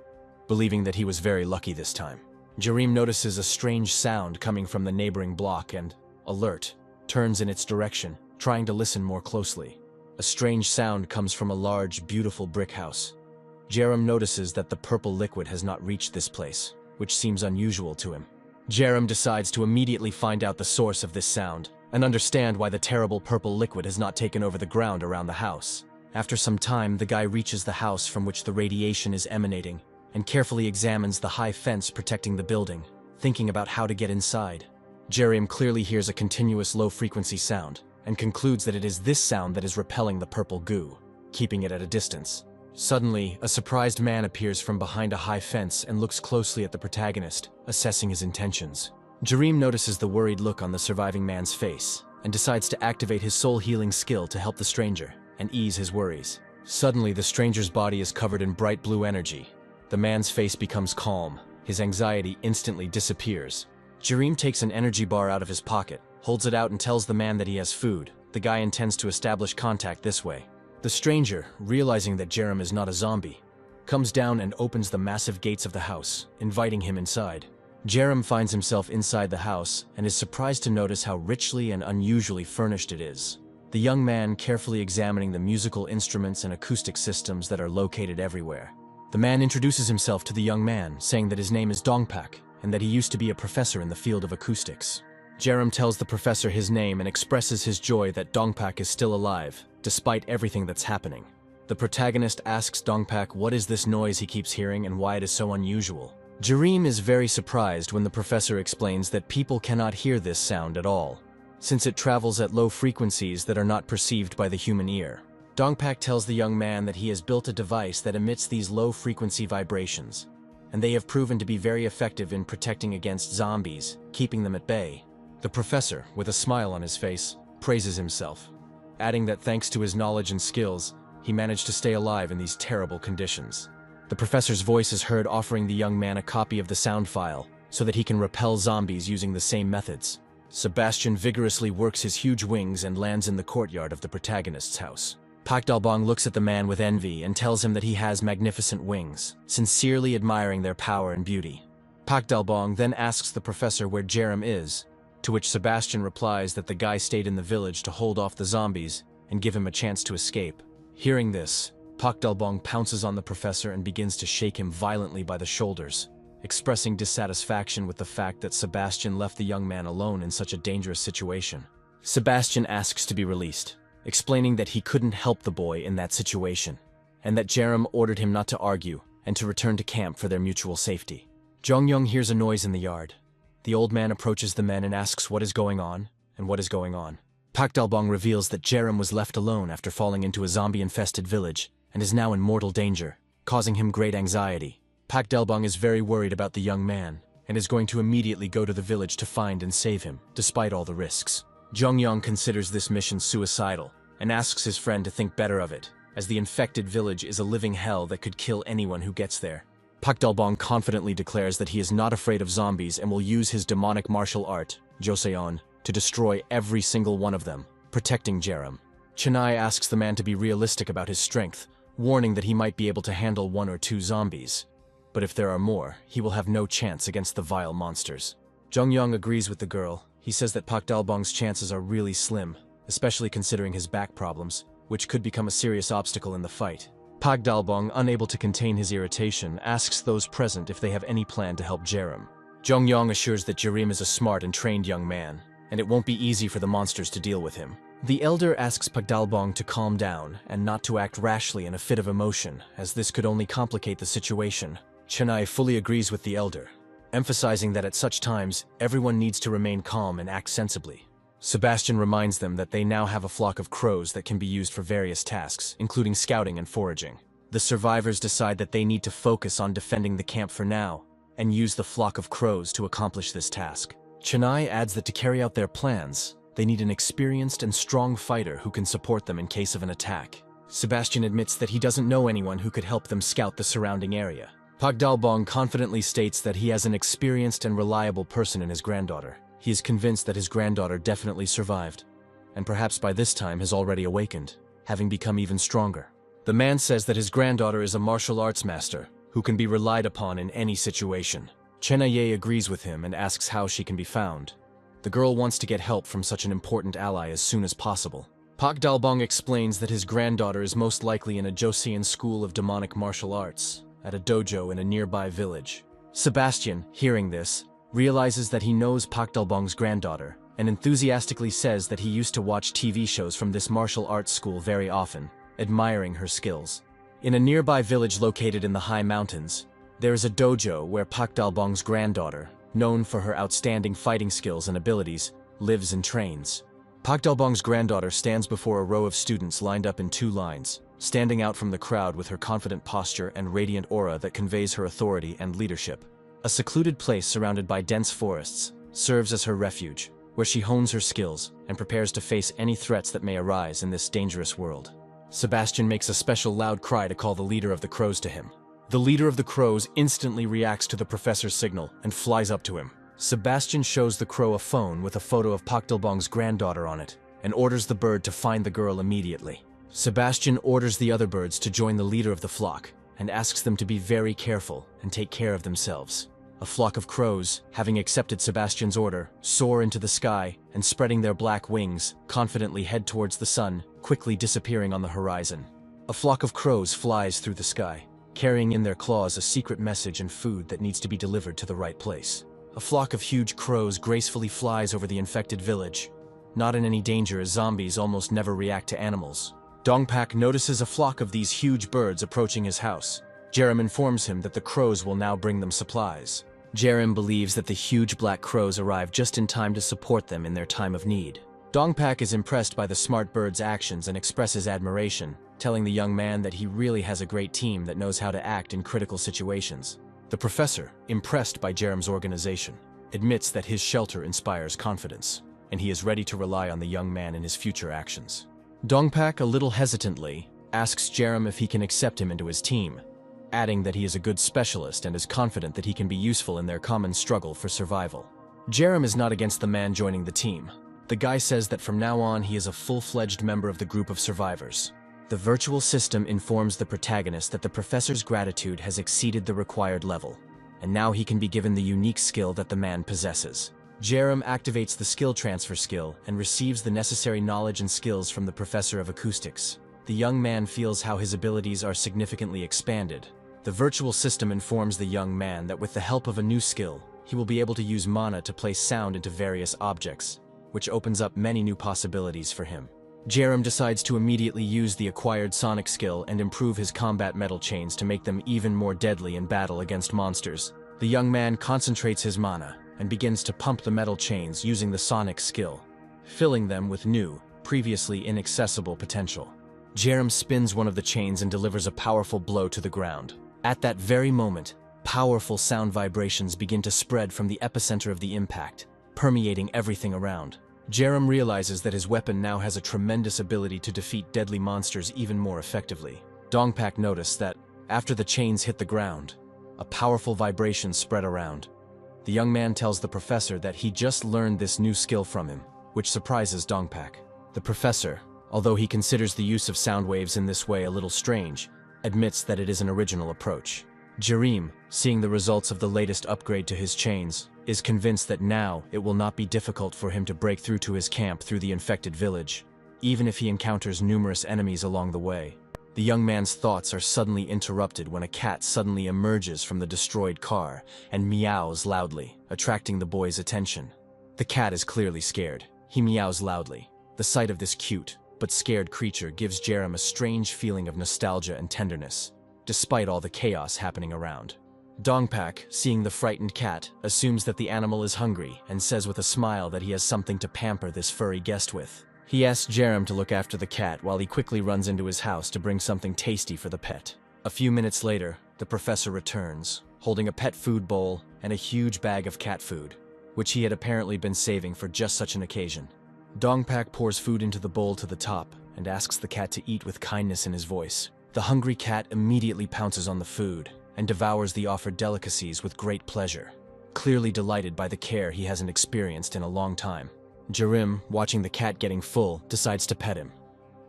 believing that he was very lucky this time. Jerem notices a strange sound coming from the neighboring block and, alert, turns in its direction, trying to listen more closely. A strange sound comes from a large, beautiful brick house. Jerem notices that the purple liquid has not reached this place, which seems unusual to him. Jerem decides to immediately find out the source of this sound and understand why the terrible purple liquid has not taken over the ground around the house. After some time, the guy reaches the house from which the radiation is emanating and carefully examines the high fence protecting the building, thinking about how to get inside. Jerem clearly hears a continuous low-frequency sound and concludes that it is this sound that is repelling the purple goo, keeping it at a distance. Suddenly, a surprised man appears from behind a high fence and looks closely at the protagonist, assessing his intentions. Jerem notices the worried look on the surviving man's face and decides to activate his soul-healing skill to help the stranger and ease his worries. Suddenly, the stranger's body is covered in bright blue energy. The man's face becomes calm. His anxiety instantly disappears. Jerem takes an energy bar out of his pocket, holds it out and tells the man that he has food. The guy intends to establish contact this way. The stranger, realizing that Jerem is not a zombie, comes down and opens the massive gates of the house, inviting him inside. Jerem finds himself inside the house and is surprised to notice how richly and unusually furnished it is. The young man carefully examining the musical instruments and acoustic systems that are located everywhere. The man introduces himself to the young man, saying that his name is Dongpak and that he used to be a professor in the field of acoustics. Jerem tells the professor his name and expresses his joy that Dongpak is still alive, despite everything that's happening. The protagonist asks Dongpak what is this noise he keeps hearing and why it is so unusual. Jerem is very surprised when the professor explains that people cannot hear this sound at all, since it travels at low frequencies that are not perceived by the human ear. Dongpak tells the young man that he has built a device that emits these low-frequency vibrations, and they have proven to be very effective in protecting against zombies, keeping them at bay. The professor, with a smile on his face, praises himself, adding that thanks to his knowledge and skills, he managed to stay alive in these terrible conditions. The professor's voice is heard offering the young man a copy of the sound file, so that he can repel zombies using the same methods. Sebastian vigorously works his huge wings and lands in the courtyard of the protagonist's house. Pak Dalbong looks at the man with envy and tells him that he has magnificent wings, sincerely admiring their power and beauty. Pak Dalbong then asks the professor where Jerem is, to which Sebastian replies that the guy stayed in the village to hold off the zombies and give him a chance to escape. Hearing this, Pak Dalbong pounces on the professor and begins to shake him violently by the shoulders, expressing dissatisfaction with the fact that Sebastian left the young man alone in such a dangerous situation. Sebastian asks to be released, explaining that he couldn't help the boy in that situation, and that Jerem ordered him not to argue and to return to camp for their mutual safety. Jongyung hears a noise in the yard. The old man approaches the men and asks what is going on and what is going on. Pak Dalbong reveals that Jerem was left alone after falling into a zombie-infested village and is now in mortal danger, causing him great anxiety. Pak Dalbong is very worried about the young man and is going to immediately go to the village to find and save him, despite all the risks. Jongyung considers this mission suicidal and asks his friend to think better of it, as the infected village is a living hell that could kill anyone who gets there. Pak Dalbong confidently declares that he is not afraid of zombies and will use his demonic martial art, Joseon, to destroy every single one of them, protecting Jerem. Chennai asks the man to be realistic about his strength, warning that he might be able to handle 1 or 2 zombies. But if there are more, he will have no chance against the vile monsters. Jongyung agrees with the girl. He says that Pak Dalbong's chances are really slim, especially considering his back problems, which could become a serious obstacle in the fight. Pak Dalbong, unable to contain his irritation, asks those present if they have any plan to help Jerem. Jongyung assures that Jerem is a smart and trained young man, and it won't be easy for the monsters to deal with him. The elder asks Pak Dalbong to calm down and not to act rashly in a fit of emotion, as this could only complicate the situation. Chennai fully agrees with the elder, emphasizing that at such times, everyone needs to remain calm and act sensibly. Sebastian reminds them that they now have a flock of crows that can be used for various tasks, including scouting and foraging. The survivors decide that they need to focus on defending the camp for now, and use the flock of crows to accomplish this task. Chennai adds that to carry out their plans, they need an experienced and strong fighter who can support them in case of an attack. Sebastian admits that he doesn't know anyone who could help them scout the surrounding area. Pak Dalbong confidently states that he has an experienced and reliable person in his granddaughter. He is convinced that his granddaughter definitely survived, and perhaps by this time has already awakened, having become even stronger. The man says that his granddaughter is a martial arts master, who can be relied upon in any situation. Chenaye agrees with him and asks how she can be found. The girl wants to get help from such an important ally as soon as possible. Pak Dalbong explains that his granddaughter is most likely in a Joseon school of demonic martial arts, at a dojo in a nearby village. Sebastian, hearing this, realizes that he knows Pak Dalbong's granddaughter, and enthusiastically says that he used to watch TV shows from this martial arts school very often, admiring her skills. In a nearby village located in the high mountains, there is a dojo where Pak Dalbong's granddaughter, known for her outstanding fighting skills and abilities, lives and trains. Pak Dalbong's granddaughter stands before a row of students lined up in 2 lines, standing out from the crowd with her confident posture and radiant aura that conveys her authority and leadership. A secluded place surrounded by dense forests serves as her refuge, where she hones her skills and prepares to face any threats that may arise in this dangerous world. Sebastian makes a special loud cry to call the leader of the crows to him. The leader of the crows instantly reacts to the professor's signal and flies up to him. Sebastian shows the crow a phone with a photo of Pak Dalbong's granddaughter on it and orders the bird to find the girl immediately. Sebastian orders the other birds to join the leader of the flock and asks them to be very careful and take care of themselves. A flock of crows, having accepted Sebastian's order, soar into the sky and spreading their black wings, confidently head towards the sun, quickly disappearing on the horizon. A flock of crows flies through the sky, carrying in their claws a secret message and food that needs to be delivered to the right place. A flock of huge crows gracefully flies over the infected village, not in any danger as zombies almost never react to animals. Dongpak notices a flock of these huge birds approaching his house. Jerem informs him that the crows will now bring them supplies. Jerem believes that the huge black crows arrive just in time to support them in their time of need. Dongpak is impressed by the smart bird's actions and expresses admiration, telling the young man that he really has a great team that knows how to act in critical situations. The professor, impressed by Jerem's organization, admits that his shelter inspires confidence, and he is ready to rely on the young man in his future actions. Dongpak, a little hesitantly, asks Jerem if he can accept him into his team, adding that he is a good specialist and is confident that he can be useful in their common struggle for survival. Jerem is not against the man joining the team. The guy says that from now on he is a full-fledged member of the group of survivors. The virtual system informs the protagonist that the professor's gratitude has exceeded the required level, and now he can be given the unique skill that the man possesses. Jerem activates the skill transfer skill and receives the necessary knowledge and skills from the professor of acoustics. The young man feels how his abilities are significantly expanded. The virtual system informs the young man that with the help of a new skill, he will be able to use mana to place sound into various objects, which opens up many new possibilities for him. Jerem decides to immediately use the acquired sonic skill and improve his combat metal chains to make them even more deadly in battle against monsters. The young man concentrates his mana and begins to pump the metal chains using the sonic skill, filling them with new, previously inaccessible potential. Jerem spins one of the chains and delivers a powerful blow to the ground. At that very moment, powerful sound vibrations begin to spread from the epicenter of the impact, permeating everything around. Jerem realizes that his weapon now has a tremendous ability to defeat deadly monsters even more effectively. Dongpak noticed that, after the chains hit the ground, a powerful vibration spread around. The young man tells the professor that he just learned this new skill from him, which surprises Dongpak. The professor, although he considers the use of sound waves in this way a little strange, admits that it is an original approach. Jerem, seeing the results of the latest upgrade to his chains, is convinced that now it will not be difficult for him to break through to his camp through the infected village, even if he encounters numerous enemies along the way. The young man's thoughts are suddenly interrupted when a cat suddenly emerges from the destroyed car and meows loudly, attracting the boy's attention. The cat is clearly scared. He meows loudly. The sight of this cute but scared creature gives Jerem a strange feeling of nostalgia and tenderness, despite all the chaos happening around. Dongpak, seeing the frightened cat, assumes that the animal is hungry and says with a smile that he has something to pamper this furry guest with. He asks Jerem to look after the cat while he quickly runs into his house to bring something tasty for the pet. A few minutes later, the professor returns, holding a pet food bowl and a huge bag of cat food, which he had apparently been saving for just such an occasion. Dongpak pours food into the bowl to the top and asks the cat to eat with kindness in his voice. The hungry cat immediately pounces on the food and devours the offered delicacies with great pleasure, clearly delighted by the care he hasn't experienced in a long time. Jerem, watching the cat getting full, decides to pet him,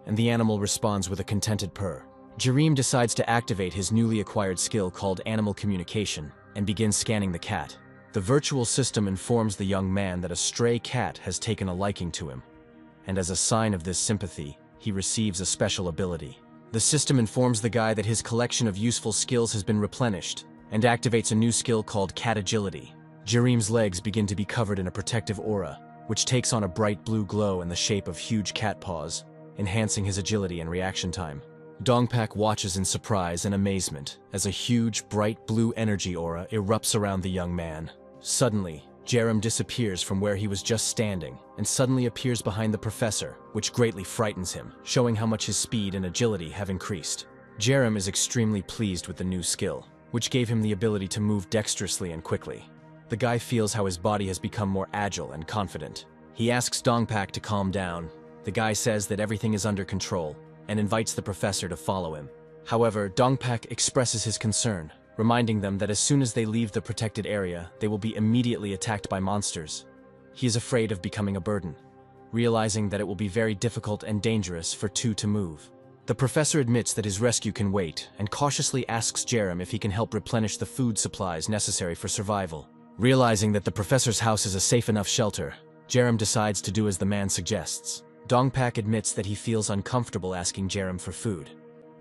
and the animal responds with a contented purr. Jerem decides to activate his newly acquired skill called animal communication and begins scanning the cat. The virtual system informs the young man that a stray cat has taken a liking to him, and as a sign of this sympathy, he receives a special ability. The system informs the guy that his collection of useful skills has been replenished, and activates a new skill called Cat Agility. Jerem's legs begin to be covered in a protective aura, which takes on a bright blue glow in the shape of huge cat paws, enhancing his agility and reaction time. Dongpak watches in surprise and amazement as a huge, bright blue energy aura erupts around the young man. Suddenly, Jerem disappears from where he was just standing and suddenly appears behind the professor, which greatly frightens him, showing how much his speed and agility have increased. Jerem is extremely pleased with the new skill, which gave him the ability to move dexterously and quickly. The guy feels how his body has become more agile and confident. He asks Dongpak to calm down. The guy says that everything is under control and invites the professor to follow him. However, Dongpak expresses his concern, reminding them that as soon as they leave the protected area, they will be immediately attacked by monsters. He is afraid of becoming a burden, realizing that it will be very difficult and dangerous for two to move. The professor admits that his rescue can wait and cautiously asks Jerem if he can help replenish the food supplies necessary for survival. Realizing that the professor's house is a safe enough shelter, Jerem decides to do as the man suggests. Dongpak admits that he feels uncomfortable asking Jerem for food,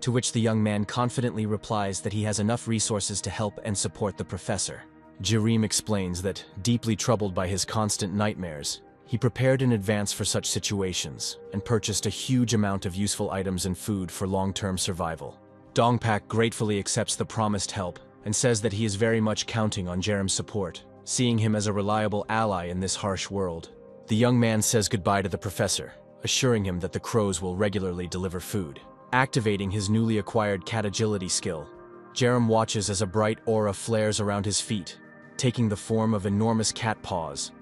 to which the young man confidently replies that he has enough resources to help and support the professor. Jerem explains that, deeply troubled by his constant nightmares, he prepared in advance for such situations and purchased a huge amount of useful items and food for long-term survival. Dongpak gratefully accepts the promised help and says that he is very much counting on Jerem's support, seeing him as a reliable ally in this harsh world. The young man says goodbye to the professor, assuring him that the crows will regularly deliver food. Activating his newly acquired cat agility skill, Jerem watches as a bright aura flares around his feet, taking the form of enormous cat paws.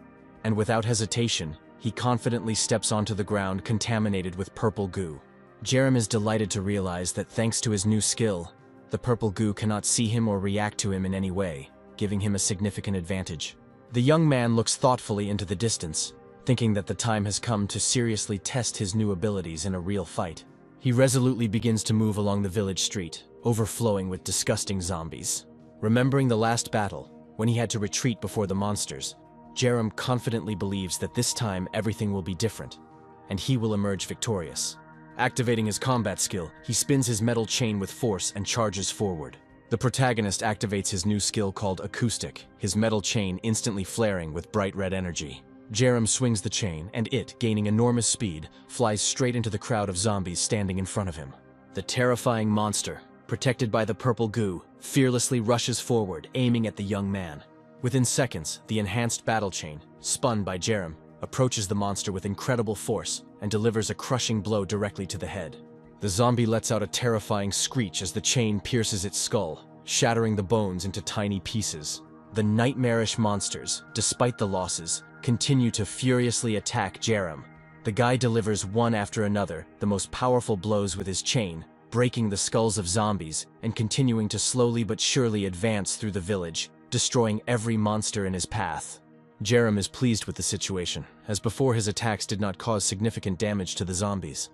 And without hesitation, he confidently steps onto the ground contaminated with purple goo. Jerem is delighted to realize that thanks to his new skill, the purple goo cannot see him or react to him in any way, giving him a significant advantage. The young man looks thoughtfully into the distance, thinking that the time has come to seriously test his new abilities in a real fight. He resolutely begins to move along the village street, overflowing with disgusting zombies. Remembering the last battle, when he had to retreat before the monsters, Jerem confidently believes that this time everything will be different, and he will emerge victorious. Activating his combat skill, he spins his metal chain with force and charges forward. The protagonist activates his new skill called Acoustic, his metal chain instantly flaring with bright red energy. Jerem swings the chain, and it, gaining enormous speed, flies straight into the crowd of zombies standing in front of him. The terrifying monster, protected by the purple goo, fearlessly rushes forward, aiming at the young man. Within seconds, the enhanced battle chain, spun by Jerem, approaches the monster with incredible force and delivers a crushing blow directly to the head. The zombie lets out a terrifying screech as the chain pierces its skull, shattering the bones into tiny pieces. The nightmarish monsters, despite the losses, continue to furiously attack Jerem. The guy delivers one after another the most powerful blows with his chain, breaking the skulls of zombies and continuing to slowly but surely advance through the village, destroying every monster in his path. Jerem is pleased with the situation, as before his attacks did not cause significant damage to the zombies.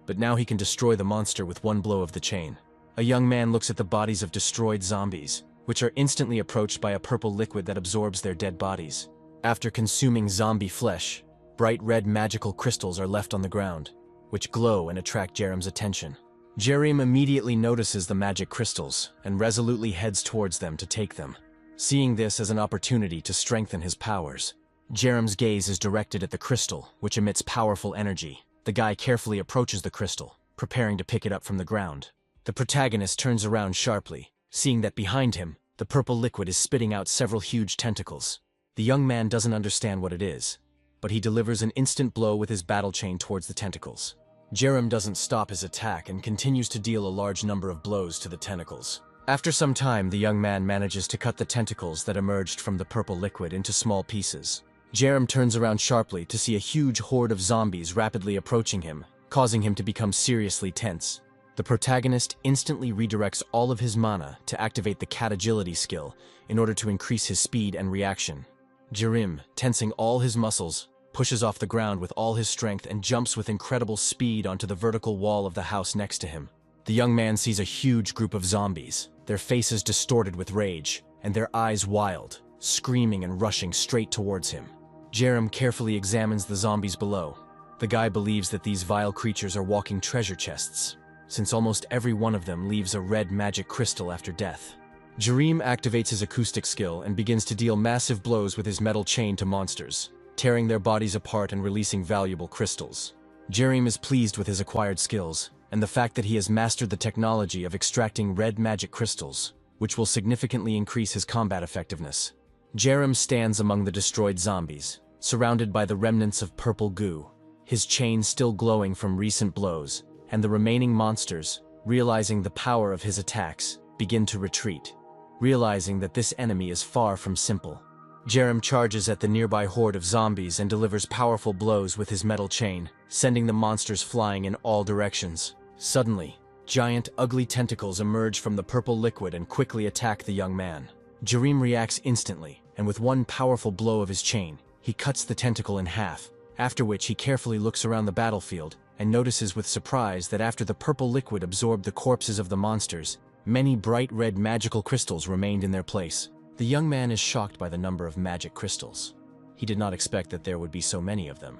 But now he can destroy the monster with one blow of the chain. A young man looks at the bodies of destroyed zombies, which are instantly approached by a purple liquid that absorbs their dead bodies. After consuming zombie flesh, bright red magical crystals are left on the ground, which glow and attract Jerem's attention. Jerem immediately notices the magic crystals and resolutely heads towards them to take them. Seeing this as an opportunity to strengthen his powers, Jerem's gaze is directed at the crystal, which emits powerful energy. The guy carefully approaches the crystal, preparing to pick it up from the ground. The protagonist turns around sharply, seeing that behind him, the purple liquid is spitting out several huge tentacles. The young man doesn't understand what it is, but he delivers an instant blow with his battle chain towards the tentacles. Jerem doesn't stop his attack and continues to deal a large number of blows to the tentacles. After some time, the young man manages to cut the tentacles that emerged from the purple liquid into small pieces. Jerem turns around sharply to see a huge horde of zombies rapidly approaching him, causing him to become seriously tense. The protagonist instantly redirects all of his mana to activate the cat agility skill in order to increase his speed and reaction. Jerem, tensing all his muscles, pushes off the ground with all his strength and jumps with incredible speed onto the vertical wall of the house next to him. The young man sees a huge group of zombies, their faces distorted with rage, and their eyes wild, screaming and rushing straight towards him. Jerem carefully examines the zombies below. The guy believes that these vile creatures are walking treasure chests, since almost every one of them leaves a red magic crystal after death. Jerem activates his acoustic skill and begins to deal massive blows with his metal chain to monsters, tearing their bodies apart and releasing valuable crystals. Jerem is pleased with his acquired skills, and the fact that he has mastered the technology of extracting red magic crystals, which will significantly increase his combat effectiveness. Jerem stands among the destroyed zombies, surrounded by the remnants of purple goo, his chain still glowing from recent blows, and the remaining monsters, realizing the power of his attacks, begin to retreat, realizing that this enemy is far from simple. Jerem charges at the nearby horde of zombies and delivers powerful blows with his metal chain, sending the monsters flying in all directions. Suddenly, giant, ugly tentacles emerge from the purple liquid and quickly attack the young man. Jerem reacts instantly, and with one powerful blow of his chain, he cuts the tentacle in half, after which he carefully looks around the battlefield, and notices with surprise that after the purple liquid absorbed the corpses of the monsters, many bright red magical crystals remained in their place. The young man is shocked by the number of magic crystals. He did not expect that there would be so many of them.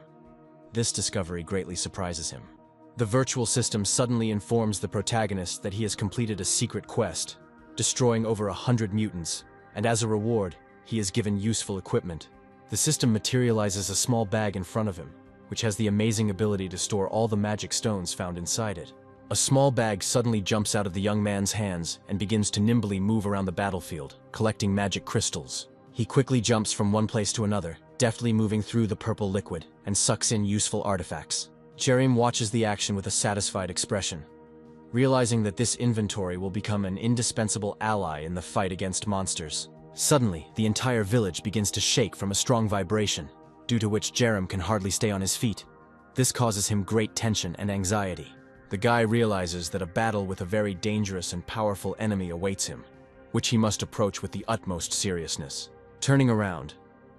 This discovery greatly surprises him. The virtual system suddenly informs the protagonist that he has completed a secret quest, destroying over 100 mutants, and as a reward, he is given useful equipment. The system materializes a small bag in front of him, which has the amazing ability to store all the magic stones found inside it. A small bag suddenly jumps out of the young man's hands and begins to nimbly move around the battlefield, collecting magic crystals. He quickly jumps from one place to another, deftly moving through the purple liquid, and sucks in useful artifacts. Jerem watches the action with a satisfied expression, realizing that this inventory will become an indispensable ally in the fight against monsters. Suddenly, the entire village begins to shake from a strong vibration, due to which Jerem can hardly stay on his feet. This causes him great tension and anxiety. The guy realizes that a battle with a very dangerous and powerful enemy awaits him, which he must approach with the utmost seriousness. Turning around,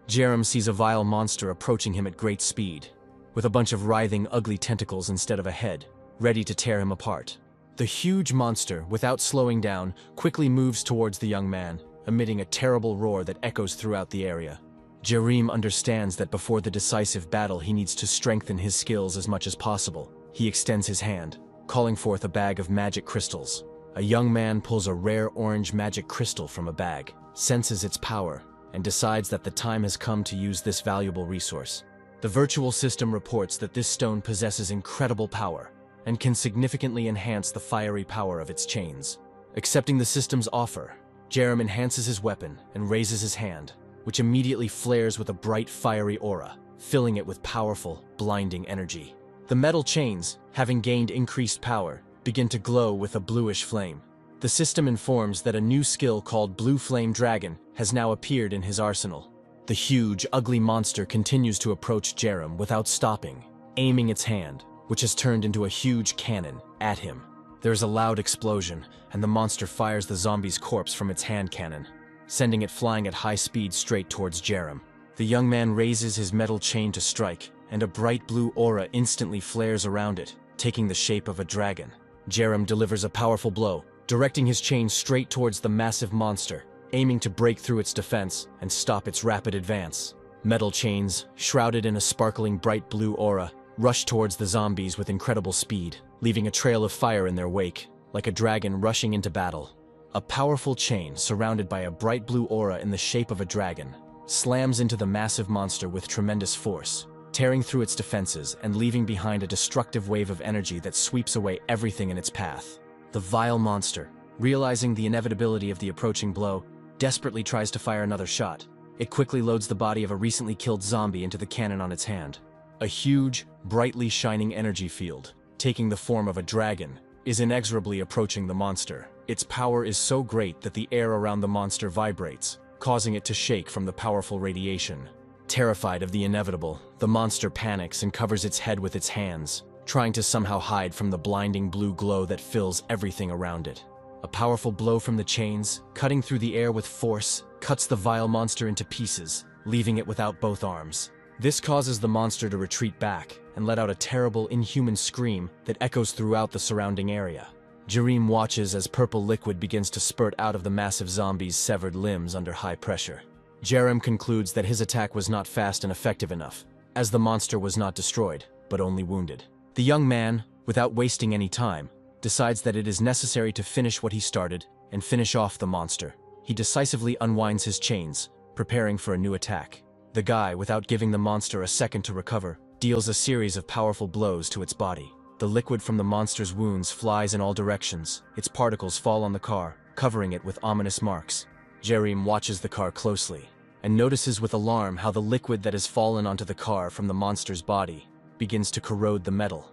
Jerem sees a vile monster approaching him at great speed, with a bunch of writhing, ugly tentacles instead of a head, ready to tear him apart. The huge monster, without slowing down, quickly moves towards the young man, emitting a terrible roar that echoes throughout the area. Jerem understands that before the decisive battle he needs to strengthen his skills as much as possible. He extends his hand, calling forth a bag of magic crystals. A young man pulls a rare orange magic crystal from a bag, senses its power, and decides that the time has come to use this valuable resource. The virtual system reports that this stone possesses incredible power and can significantly enhance the fiery power of its chains. Accepting the system's offer, Jerem enhances his weapon and raises his hand, which immediately flares with a bright fiery aura, filling it with powerful, blinding energy. The metal chains, having gained increased power, begin to glow with a bluish flame. The system informs that a new skill called Blue Flame Dragon has now appeared in his arsenal. The huge, ugly monster continues to approach Jerem without stopping, aiming its hand, which has turned into a huge cannon, at him. There is a loud explosion, and the monster fires the zombie's corpse from its hand cannon, sending it flying at high speed straight towards Jerem. The young man raises his metal chain to strike, and a bright blue aura instantly flares around it, taking the shape of a dragon. Jerem delivers a powerful blow, directing his chain straight towards the massive monster, aiming to break through its defense and stop its rapid advance. Metal chains, shrouded in a sparkling bright blue aura, rush towards the zombies with incredible speed, leaving a trail of fire in their wake, like a dragon rushing into battle. A powerful chain, surrounded by a bright blue aura in the shape of a dragon, slams into the massive monster with tremendous force, tearing through its defenses and leaving behind a destructive wave of energy that sweeps away everything in its path. The vile monster, realizing the inevitability of the approaching blow, desperately tries to fire another shot. It quickly loads the body of a recently killed zombie into the cannon on its hand. A huge, brightly shining energy field, taking the form of a dragon, is inexorably approaching the monster. Its power is so great that the air around the monster vibrates, causing it to shake from the powerful radiation. Terrified of the inevitable, the monster panics and covers its head with its hands, trying to somehow hide from the blinding blue glow that fills everything around it. A powerful blow from the chains, cutting through the air with force, cuts the vile monster into pieces, leaving it without both arms. This causes the monster to retreat back and let out a terrible, inhuman scream that echoes throughout the surrounding area. Jerem watches as purple liquid begins to spurt out of the massive zombie's severed limbs under high pressure. Jerem concludes that his attack was not fast and effective enough, as the monster was not destroyed, but only wounded. The young man, without wasting any time, decides that it is necessary to finish what he started and finish off the monster. He decisively unwinds his chains, preparing for a new attack. The guy, without giving the monster a second to recover, deals a series of powerful blows to its body. The liquid from the monster's wounds flies in all directions. Its particles fall on the car, covering it with ominous marks. Jerem watches the car closely and notices with alarm how the liquid that has fallen onto the car from the monster's body begins to corrode the metal,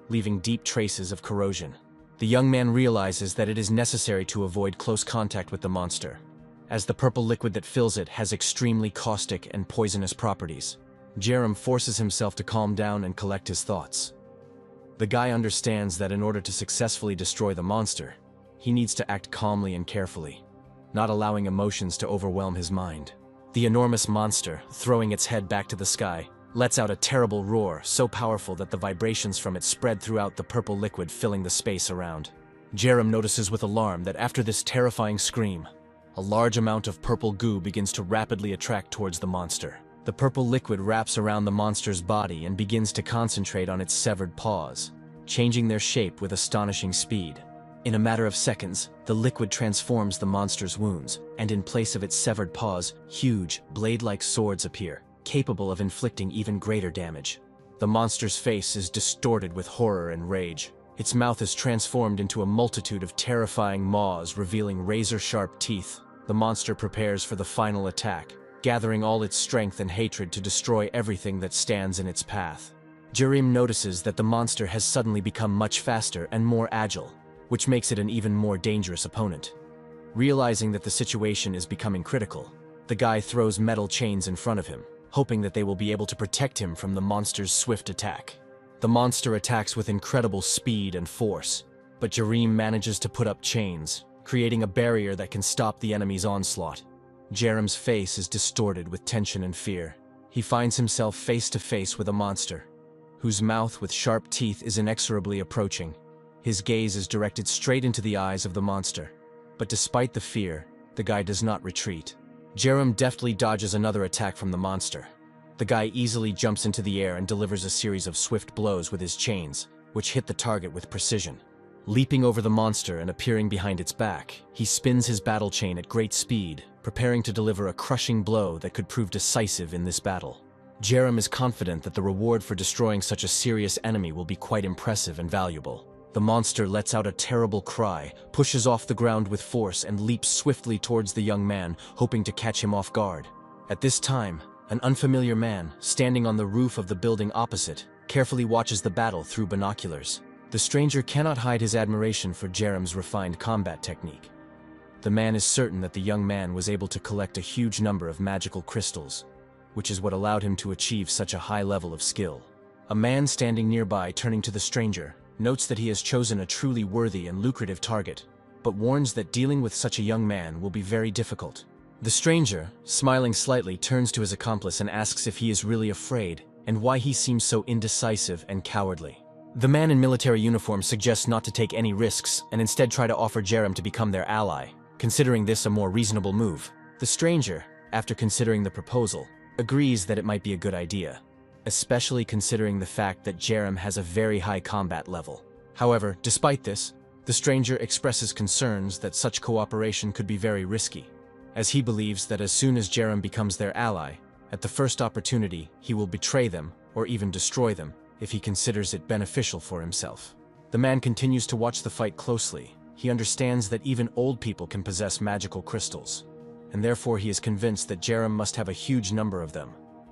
leaving deep traces of corrosion. The young man realizes that it is necessary to avoid close contact with the monster, as the purple liquid that fills it has extremely caustic and poisonous properties. Jerem forces himself to calm down and collect his thoughts. The guy understands that in order to successfully destroy the monster, he needs to act calmly and carefully, not allowing emotions to overwhelm his mind. The enormous monster, throwing its head back to the sky, lets out a terrible roar, so powerful that the vibrations from it spread throughout the purple liquid, filling the space around. Jerem notices with alarm that after this terrifying scream, a large amount of purple goo begins to rapidly attract towards the monster. The purple liquid wraps around the monster's body and begins to concentrate on its severed paws, changing their shape with astonishing speed. In a matter of seconds, the liquid transforms the monster's wounds, and in place of its severed paws, huge, blade-like swords appear, capable of inflicting even greater damage. The monster's face is distorted with horror and rage. Its mouth is transformed into a multitude of terrifying maws, revealing razor-sharp teeth. The monster prepares for the final attack, gathering all its strength and hatred to destroy everything that stands in its path. Jerem notices that the monster has suddenly become much faster and more agile, which makes it an even more dangerous opponent. Realizing that the situation is becoming critical, the guy throws metal chains in front of him, hoping that they will be able to protect him from the monster's swift attack. The monster attacks with incredible speed and force, but Jerem manages to put up chains, creating a barrier that can stop the enemy's onslaught. Jerem's face is distorted with tension and fear. He finds himself face to face with a monster, whose mouth with sharp teeth is inexorably approaching. His gaze is directed straight into the eyes of the monster. But despite the fear, the guy does not retreat. Jerem deftly dodges another attack from the monster. The guy easily jumps into the air and delivers a series of swift blows with his chains, which hit the target with precision. Leaping over the monster and appearing behind its back, he spins his battle chain at great speed, preparing to deliver a crushing blow that could prove decisive in this battle. Jerem is confident that the reward for destroying such a serious enemy will be quite impressive and valuable. The monster lets out a terrible cry, pushes off the ground with force, and leaps swiftly towards the young man, hoping to catch him off guard. At this time, an unfamiliar man, standing on the roof of the building opposite, carefully watches the battle through binoculars. The stranger cannot hide his admiration for Jerem's refined combat technique. The man is certain that the young man was able to collect a huge number of magical crystals, which is what allowed him to achieve such a high level of skill. A man standing nearby, turning to the stranger, notes that he has chosen a truly worthy and lucrative target, but warns that dealing with such a young man will be very difficult. The stranger, smiling slightly, turns to his accomplice and asks if he is really afraid and why he seems so indecisive and cowardly. The man in military uniform suggests not to take any risks and instead try to offer Jerem to become their ally, considering this a more reasonable move. The stranger, after considering the proposal, agrees that it might be a good idea, especially considering the fact that Jerem has a very high combat level. However, despite this, the stranger expresses concerns that such cooperation could be very risky, as he believes that as soon as Jerem becomes their ally, at the first opportunity he will betray them or even destroy them if he considers it beneficial for himself. The man continues to watch the fight closely. He understands that even old people can possess magical crystals, and therefore he is convinced that Jerem must have a huge number of them,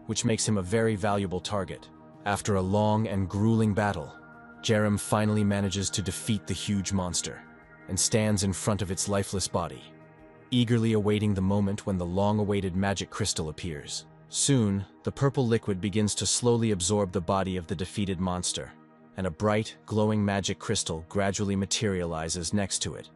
which makes him a very valuable target. After a long and grueling battle, Jerem finally manages to defeat the huge monster, and stands in front of its lifeless body, eagerly awaiting the moment when the long-awaited magic crystal appears. Soon, the purple liquid begins to slowly absorb the body of the defeated monster, and a bright, glowing magic crystal gradually materializes next to it,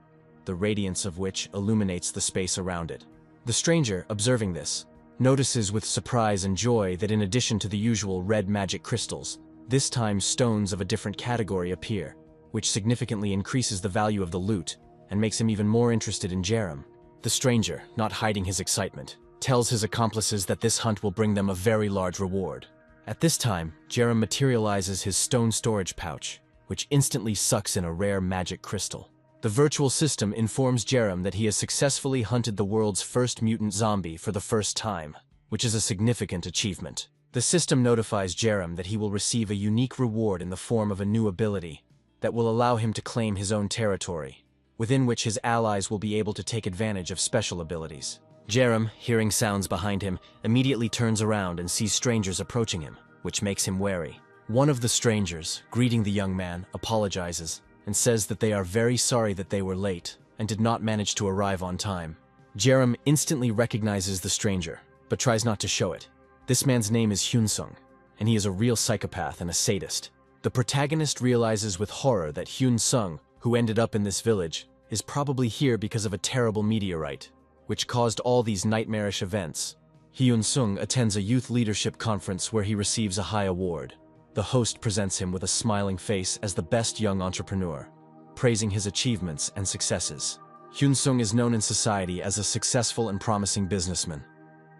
the radiance of which illuminates the space around it. The stranger, observing this, notices with surprise and joy that in addition to the usual red magic crystals, this time stones of a different category appear, which significantly increases the value of the loot and makes him even more interested in Jerem. The stranger, not hiding his excitement, tells his accomplices that this hunt will bring them a very large reward. At this time, Jerem materializes his stone storage pouch, which instantly sucks in a rare magic crystal. The virtual system informs Jerem that he has successfully hunted the world's first mutant zombie for the first time, which is a significant achievement. The system notifies Jerem that he will receive a unique reward in the form of a new ability that will allow him to claim his own territory, within which his allies will be able to take advantage of special abilities. Jerem, hearing sounds behind him, immediately turns around and sees strangers approaching him, which makes him wary. One of the strangers, greeting the young man, apologizes and says that they are very sorry that they were late and did not manage to arrive on time. Jerem instantly recognizes the stranger, but tries not to show it. This man's name is Hyunsung, and he is a real psychopath and a sadist. The protagonist realizes with horror that Hyunsung, who ended up in this village, is probably here because of a terrible meteorite, which caused all these nightmarish events. Hyun-sung attends a youth leadership conference where he receives a high award. The host presents him with a smiling face as the best young entrepreneur, praising his achievements and successes. Hyun-sung is known in society as a successful and promising businessman,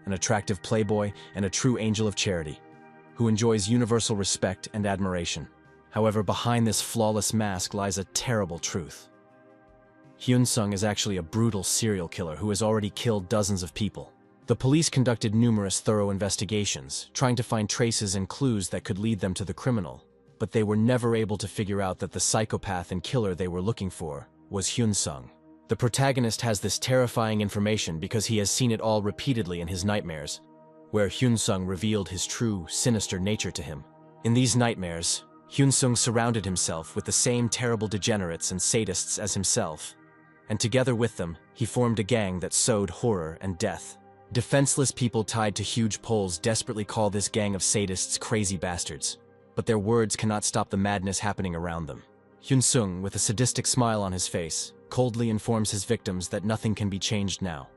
an attractive playboy, and a true angel of charity, who enjoys universal respect and admiration. However, behind this flawless mask lies a terrible truth. Hyun-sung is actually a brutal serial killer who has already killed dozens of people. The police conducted numerous thorough investigations, trying to find traces and clues that could lead them to the criminal, but they were never able to figure out that the psychopath and killer they were looking for was Hyun-sung. The protagonist has this terrifying information because he has seen it all repeatedly in his nightmares, where Hyun-sung revealed his true, sinister nature to him. In these nightmares, Hyun-sung surrounded himself with the same terrible degenerates and sadists as himself, and together with them, he formed a gang that sowed horror and death. Defenseless people tied to huge poles desperately call this gang of sadists crazy bastards, but their words cannot stop the madness happening around them. Hyun-sung, with a sadistic smile on his face, coldly informs his victims that nothing can be changed now,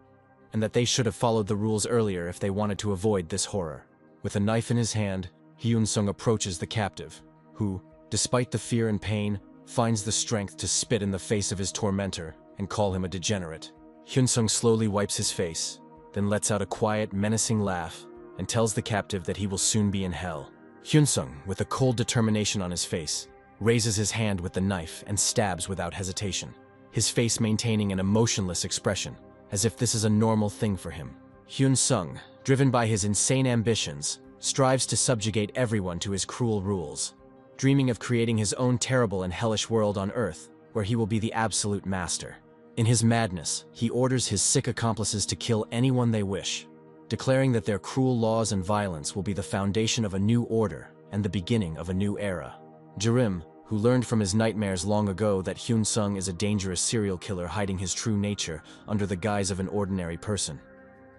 and that they should have followed the rules earlier if they wanted to avoid this horror. With a knife in his hand, Hyun-sung approaches the captive, who, despite the fear and pain, finds the strength to spit in the face of his tormentor and call him a degenerate. Hyun-sung slowly wipes his face, then lets out a quiet, menacing laugh and tells the captive that he will soon be in hell. Hyun-sung, with a cold determination on his face, raises his hand with the knife and stabs without hesitation, his face maintaining an emotionless expression, as if this is a normal thing for him. Hyun-sung, driven by his insane ambitions, strives to subjugate everyone to his cruel rules, dreaming of creating his own terrible and hellish world on Earth, where he will be the absolute master. In his madness, he orders his sick accomplices to kill anyone they wish, declaring that their cruel laws and violence will be the foundation of a new order and the beginning of a new era. Jerim, who learned from his nightmares long ago that Hyun-sung is a dangerous serial killer hiding his true nature under the guise of an ordinary person,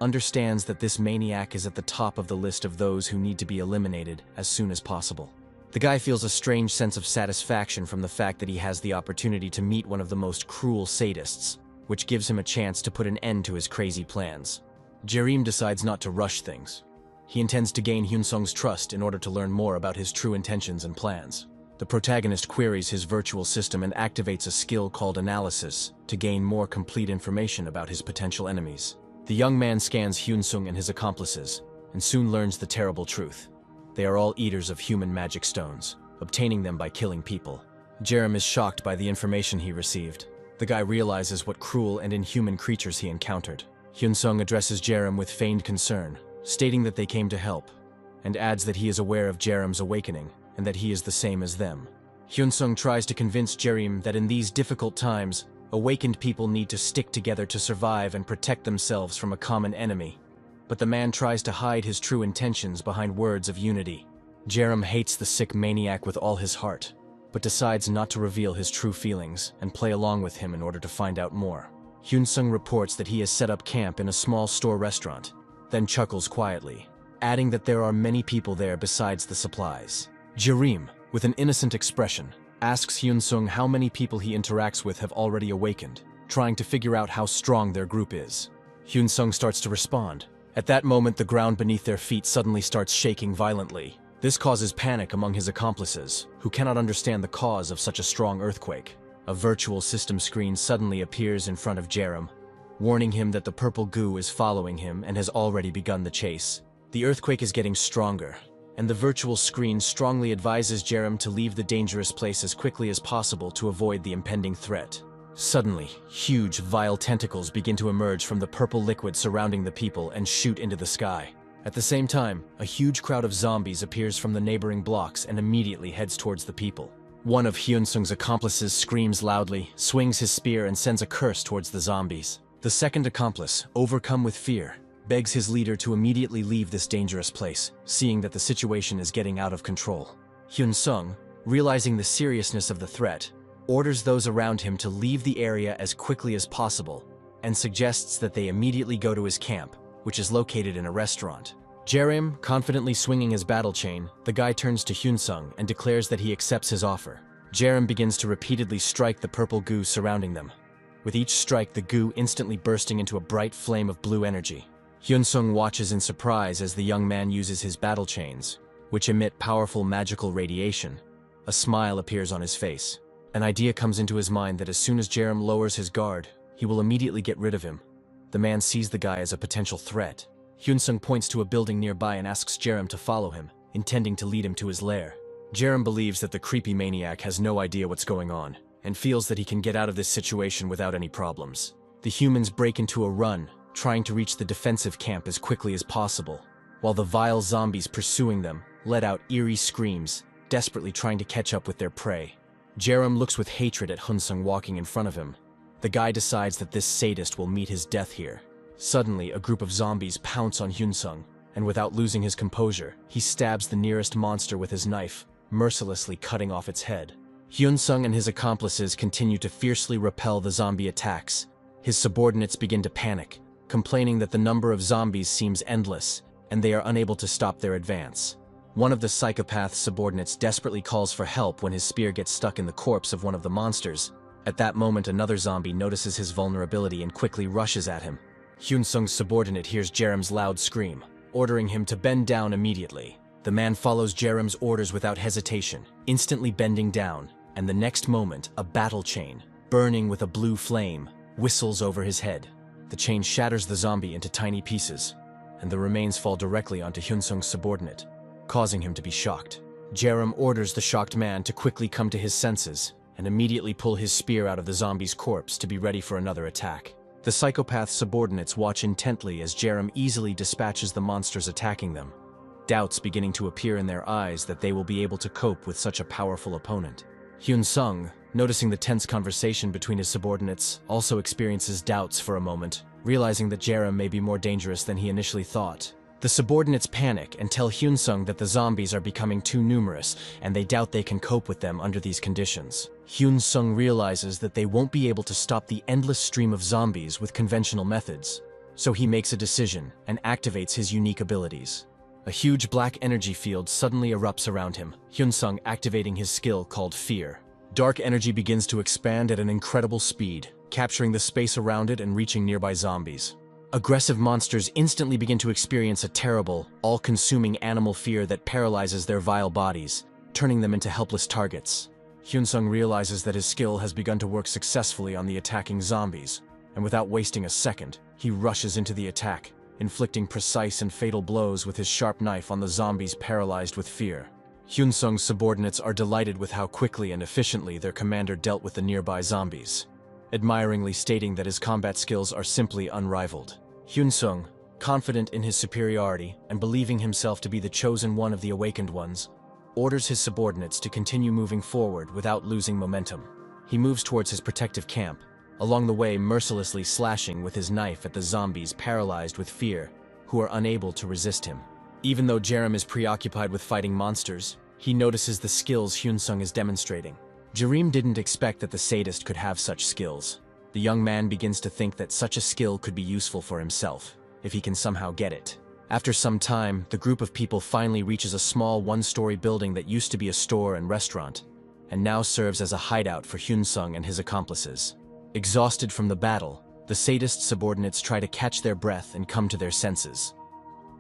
understands that this maniac is at the top of the list of those who need to be eliminated as soon as possible. The guy feels a strange sense of satisfaction from the fact that he has the opportunity to meet one of the most cruel sadists, which gives him a chance to put an end to his crazy plans. Jerim decides not to rush things. He intends to gain Hyun-sung's trust in order to learn more about his true intentions and plans. The protagonist queries his virtual system and activates a skill called analysis to gain more complete information about his potential enemies. The young man scans Hyun-sung and his accomplices, and soon learns the terrible truth. They are all eaters of human magic stones, obtaining them by killing people. Jerim is shocked by the information he received. The guy realizes what cruel and inhuman creatures he encountered. Hyun-sung addresses Jerim with feigned concern, stating that they came to help, and adds that he is aware of Jerim's awakening and that he is the same as them. Hyun-sung tries to convince Jerim that in these difficult times, awakened people need to stick together to survive and protect themselves from a common enemy. But the man tries to hide his true intentions behind words of unity. Jerim hates the sick maniac with all his heart, but decides not to reveal his true feelings and play along with him in order to find out more. Hyun-sung reports that he has set up camp in a small store restaurant, then chuckles quietly, adding that there are many people there besides the supplies. Jerim, with an innocent expression, asks Hyun-sung how many people he interacts with have already awakened, trying to figure out how strong their group is. Hyun-sung starts to respond. At that moment, the ground beneath their feet suddenly starts shaking violently. This causes panic among his accomplices, who cannot understand the cause of such a strong earthquake. A virtual system screen suddenly appears in front of Jerim, warning him that the purple goo is following him and has already begun the chase. The earthquake is getting stronger, and the virtual screen strongly advises Jerim to leave the dangerous place as quickly as possible to avoid the impending threat. Suddenly, huge, vile tentacles begin to emerge from the purple liquid surrounding the people and shoot into the sky. At the same time, a huge crowd of zombies appears from the neighboring blocks and immediately heads towards the people. One of Hyun-sung's accomplices screams loudly, swings his spear, and sends a curse towards the zombies. The second accomplice, overcome with fear, begs his leader to immediately leave this dangerous place, seeing that the situation is getting out of control. Hyun-sung, realizing the seriousness of the threat, orders those around him to leave the area as quickly as possible, and suggests that they immediately go to his camp, which is located in a restaurant. Jerim, confidently swinging his battle chain, the guy turns to Hyun-sung and declares that he accepts his offer. Jerim begins to repeatedly strike the purple goo surrounding them, with each strike the goo instantly bursting into a bright flame of blue energy. Hyunsung watches in surprise as the young man uses his battle chains, which emit powerful magical radiation. A smile appears on his face. An idea comes into his mind that as soon as Jerem lowers his guard, he will immediately get rid of him. The man sees the guy as a potential threat. Hyunsung points to a building nearby and asks Jerem to follow him, intending to lead him to his lair. Jerem believes that the creepy maniac has no idea what's going on, and feels that he can get out of this situation without any problems. The humans break into a run, trying to reach the defensive camp as quickly as possible, while the vile zombies pursuing them let out eerie screams, desperately trying to catch up with their prey. Jerem looks with hatred at Hyunsung walking in front of him. The guy decides that this sadist will meet his death here. Suddenly, a group of zombies pounce on Hyunsung, and without losing his composure, he stabs the nearest monster with his knife, mercilessly cutting off its head. Hyunsung and his accomplices continue to fiercely repel the zombie attacks. His subordinates begin to panic, complaining that the number of zombies seems endless, and they are unable to stop their advance. One of the psychopath's subordinates desperately calls for help when his spear gets stuck in the corpse of one of the monsters. At that moment, another zombie notices his vulnerability and quickly rushes at him. Hyunsung's subordinate hears Jerem's loud scream, ordering him to bend down immediately. The man follows Jerem's orders without hesitation, instantly bending down, and the next moment, a battle chain, burning with a blue flame, whistles over his head. The chain shatters the zombie into tiny pieces, and the remains fall directly onto Hyunsung's subordinate, causing him to be shocked. Jerem orders the shocked man to quickly come to his senses and immediately pull his spear out of the zombie's corpse to be ready for another attack. The psychopath's subordinates watch intently as Jerem easily dispatches the monsters attacking them, doubts beginning to appear in their eyes that they will be able to cope with such a powerful opponent. Hyunsung, noticing the tense conversation between his subordinates, also experiences doubts for a moment, realizing that Jerem may be more dangerous than he initially thought. The subordinates panic and tell Hyunsung that the zombies are becoming too numerous and they doubt they can cope with them under these conditions. Hyunsung realizes that they won't be able to stop the endless stream of zombies with conventional methods, so he makes a decision and activates his unique abilities. A huge black energy field suddenly erupts around him, Hyunsung activating his skill called Fear. Dark energy begins to expand at an incredible speed, capturing the space around it and reaching nearby zombies. Aggressive monsters instantly begin to experience a terrible, all-consuming animal fear that paralyzes their vile bodies, turning them into helpless targets. Hyunsung realizes that his skill has begun to work successfully on the attacking zombies, and without wasting a second, he rushes into the attack, inflicting precise and fatal blows with his sharp knife on the zombies paralyzed with fear. Hyunsung's subordinates are delighted with how quickly and efficiently their commander dealt with the nearby zombies, admiringly stating that his combat skills are simply unrivaled. Hyunsung, confident in his superiority and believing himself to be the chosen one of the awakened ones, orders his subordinates to continue moving forward without losing momentum. He moves towards his protective camp, along the way mercilessly slashing with his knife at the zombies paralyzed with fear, who are unable to resist him. Even though Jerem is preoccupied with fighting monsters, he notices the skills Hyunsung is demonstrating. Jerem didn't expect that the sadist could have such skills. The young man begins to think that such a skill could be useful for himself, if he can somehow get it. After some time, the group of people finally reaches a small one-story building that used to be a store and restaurant, and now serves as a hideout for Hyunsung and his accomplices. Exhausted from the battle, the sadist's subordinates try to catch their breath and come to their senses.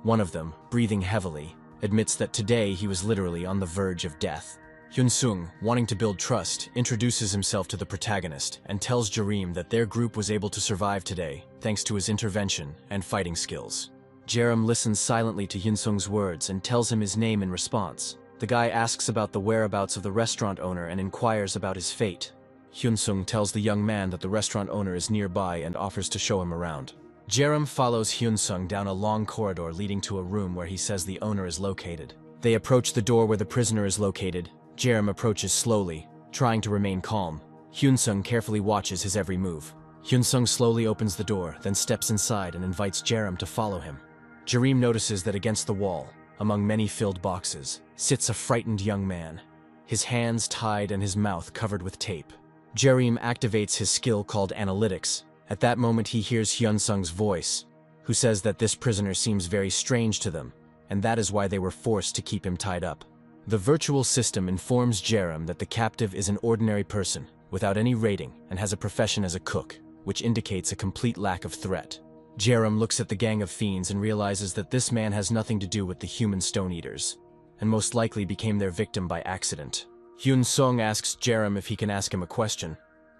One of them, breathing heavily, admits that today he was literally on the verge of death. Hyunsung, wanting to build trust, introduces himself to the protagonist and tells Jerem that their group was able to survive today thanks to his intervention and fighting skills. Jerem listens silently to Hyunsung's words and tells him his name in response. The guy asks about the whereabouts of the restaurant owner and inquires about his fate. Hyunsung tells the young man that the restaurant owner is nearby and offers to show him around. Jerem follows Hyunsung down a long corridor leading to a room where he says the owner is located. They approach the door where the prisoner is located. Jerem approaches slowly, trying to remain calm. Hyunsung carefully watches his every move. Hyunsung slowly opens the door, then steps inside and invites Jerem to follow him. Jerem notices that against the wall, among many filled boxes, sits a frightened young man, his hands tied and his mouth covered with tape. Jerem activates his skill called Analytics. At that moment he hears Hyunsung's voice, who says that this prisoner seems very strange to them, and that is why they were forced to keep him tied up. The virtual system informs Jerem that the captive is an ordinary person, without any rating, and has a profession as a cook, which indicates a complete lack of threat. Jerem looks at the gang of fiends and realizes that this man has nothing to do with the human stone eaters, and most likely became their victim by accident. Hyun Sung asks Jerem if he can ask him a question,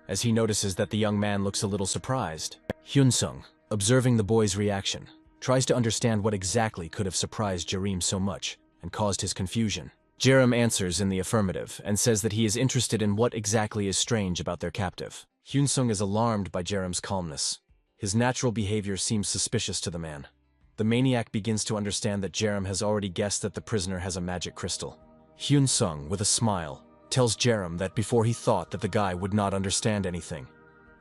as he notices that the young man looks a little surprised. Hyun Sung, observing the boy's reaction, tries to understand what exactly could have surprised Jerem so much and caused his confusion. Jerem answers in the affirmative and says that he is interested in what exactly is strange about their captive. Hyun Sung is alarmed by Jerem's calmness. His natural behavior seems suspicious to the man. The maniac begins to understand that Jerem has already guessed that the prisoner has a magic crystal. Hyun Sung, with a smile, tells Jerem that before he thought that the guy would not understand anything.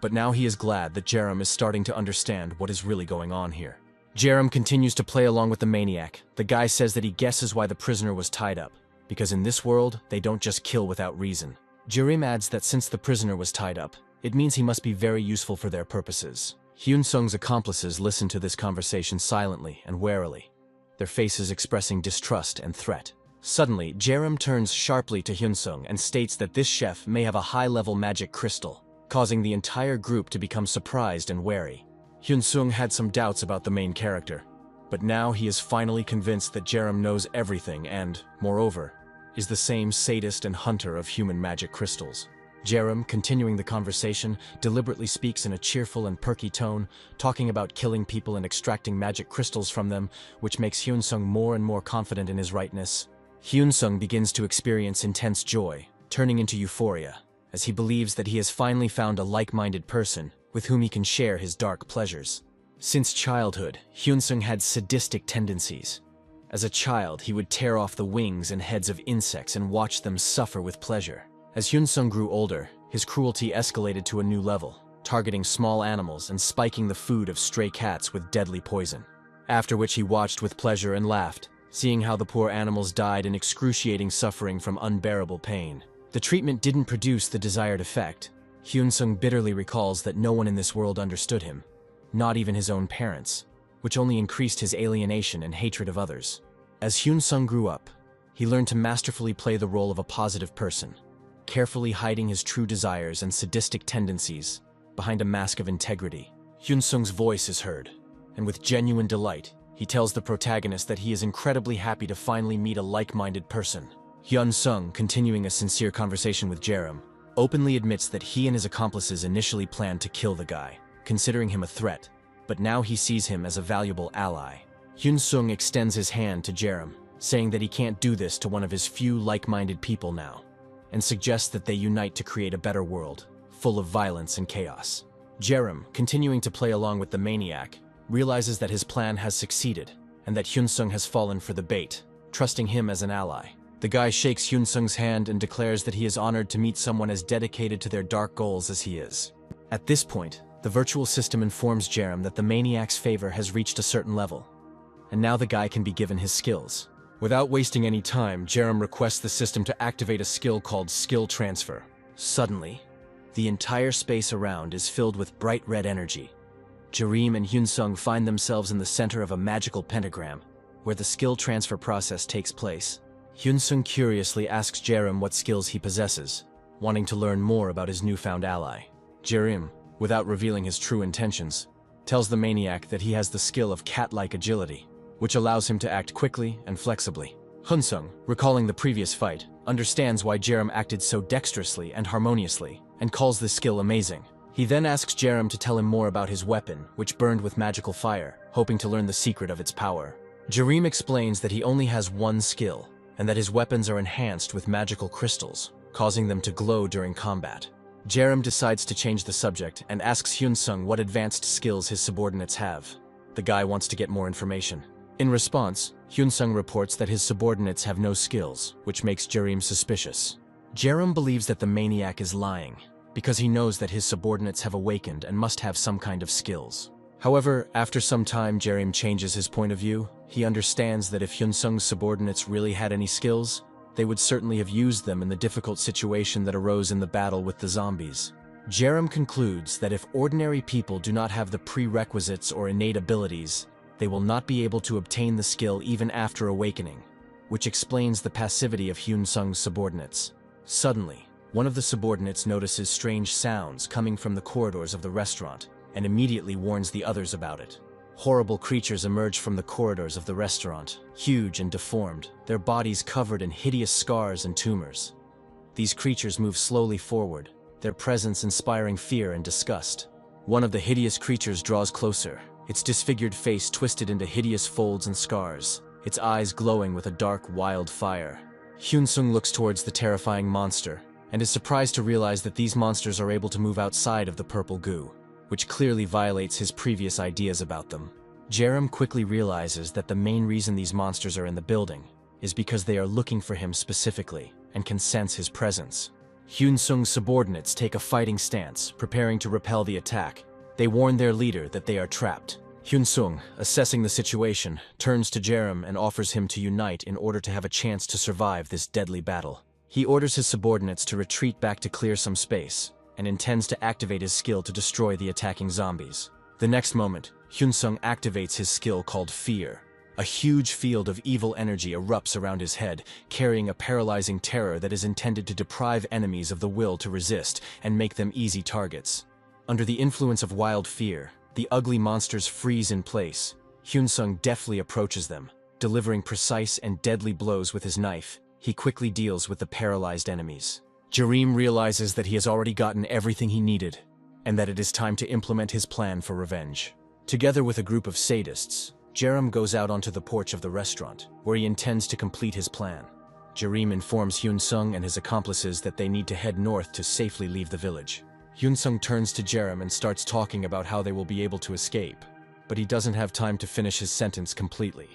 But now he is glad that Jerem is starting to understand what is really going on here. Jerem continues to play along with the maniac. The guy says that he guesses why the prisoner was tied up, because in this world, they don't just kill without reason. Jerem adds that since the prisoner was tied up, it means he must be very useful for their purposes. Hyun Sung's accomplices listen to this conversation silently and warily, their faces expressing distrust and threat. Suddenly, Jerem turns sharply to Hyun Sung and states that this chef may have a high-level magic crystal, causing the entire group to become surprised and wary. Hyun Sung had some doubts about the main character, but now he is finally convinced that Jerem knows everything and, moreover, is the same sadist and hunter of human magic crystals. Jerem, continuing the conversation, deliberately speaks in a cheerful and perky tone, talking about killing people and extracting magic crystals from them, which makes Hyun Sung more and more confident in his rightness. Hyun Sung begins to experience intense joy, turning into euphoria, as he believes that he has finally found a like-minded person with whom he can share his dark pleasures. Since childhood, Hyun Sung had sadistic tendencies. As a child, he would tear off the wings and heads of insects and watch them suffer with pleasure. As Hyun Sung grew older, his cruelty escalated to a new level, targeting small animals and spiking the food of stray cats with deadly poison. After which he watched with pleasure and laughed, seeing how the poor animals died in excruciating suffering from unbearable pain. The treatment didn't produce the desired effect. Hyun Sung bitterly recalls that no one in this world understood him, not even his own parents, which only increased his alienation and hatred of others. As Hyun Sung grew up, he learned to masterfully play the role of a positive person, carefully hiding his true desires and sadistic tendencies behind a mask of integrity. Hyun Sung's voice is heard, and with genuine delight, he tells the protagonist that he is incredibly happy to finally meet a like-minded person. Hyun Sung, continuing a sincere conversation with Jerem, openly admits that he and his accomplices initially planned to kill the guy, considering him a threat, but now he sees him as a valuable ally. Hyun Sung extends his hand to Jerem, saying that he can't do this to one of his few like-minded people now, and suggests that they unite to create a better world, full of violence and chaos. Jerem, continuing to play along with the maniac, realizes that his plan has succeeded, and that Hyun Sung has fallen for the bait, trusting him as an ally. The guy shakes Hyun Sung's hand and declares that he is honored to meet someone as dedicated to their dark goals as he is. At this point, the virtual system informs Jerem that the maniac's favor has reached a certain level, and now the guy can be given his skills. Without wasting any time, Jerem requests the system to activate a skill called Skill Transfer. Suddenly, the entire space around is filled with bright red energy. Jerem and Hyun Sung find themselves in the center of a magical pentagram, where the skill transfer process takes place. Hyun Sung curiously asks Jerem what skills he possesses, wanting to learn more about his newfound ally. Jerem, without revealing his true intentions, tells the maniac that he has the skill of cat-like agility, which allows him to act quickly and flexibly. Hyun Sung, recalling the previous fight, understands why Jerem acted so dexterously and harmoniously, and calls this skill amazing. He then asks Jerem to tell him more about his weapon, which burned with magical fire, hoping to learn the secret of its power. Jerem explains that he only has one skill, and that his weapons are enhanced with magical crystals, causing them to glow during combat. Jerem decides to change the subject and asks Hyun Sung what advanced skills his subordinates have. The guy wants to get more information. In response, Hyun Sung reports that his subordinates have no skills, which makes Jerem suspicious. Jerem believes that the maniac is lying, because he knows that his subordinates have awakened and must have some kind of skills. However, after some time Jerem changes his point of view. He understands that if Hyun Sung's subordinates really had any skills, they would certainly have used them in the difficult situation that arose in the battle with the zombies. Jerem concludes that if ordinary people do not have the prerequisites or innate abilities, they will not be able to obtain the skill even after awakening, which explains the passivity of Hyun Sung's subordinates. Suddenly, one of the subordinates notices strange sounds coming from the corridors of the restaurant and immediately warns the others about it. Horrible creatures emerge from the corridors of the restaurant, huge and deformed, their bodies covered in hideous scars and tumors. These creatures move slowly forward, their presence inspiring fear and disgust. One of the hideous creatures draws closer, its disfigured face twisted into hideous folds and scars, its eyes glowing with a dark, wild fire. Hyun-sung looks towards the terrifying monster, and is surprised to realize that these monsters are able to move outside of the purple goo, which clearly violates his previous ideas about them. Jerem quickly realizes that the main reason these monsters are in the building is because they are looking for him specifically and can sense his presence. Hyun-sung's subordinates take a fighting stance, preparing to repel the attack. They warn their leader that they are trapped. Hyun-sung, assessing the situation, turns to Jerem and offers him to unite in order to have a chance to survive this deadly battle. He orders his subordinates to retreat back to clear some space, and intends to activate his skill to destroy the attacking zombies. The next moment, Hyun-sung activates his skill called Fear. A huge field of evil energy erupts around his head, carrying a paralyzing terror that is intended to deprive enemies of the will to resist and make them easy targets. Under the influence of wild fear, the ugly monsters freeze in place. Hyun-sung deftly approaches them. Delivering precise and deadly blows with his knife, he quickly deals with the paralyzed enemies. Jerem realizes that he has already gotten everything he needed, and that it is time to implement his plan for revenge. Together with a group of sadists, Jerem goes out onto the porch of the restaurant, where he intends to complete his plan. Jerem informs Hyun-sung and his accomplices that they need to head north to safely leave the village. Hyun-sung turns to Jerem and starts talking about how they will be able to escape, but he doesn't have time to finish his sentence completely.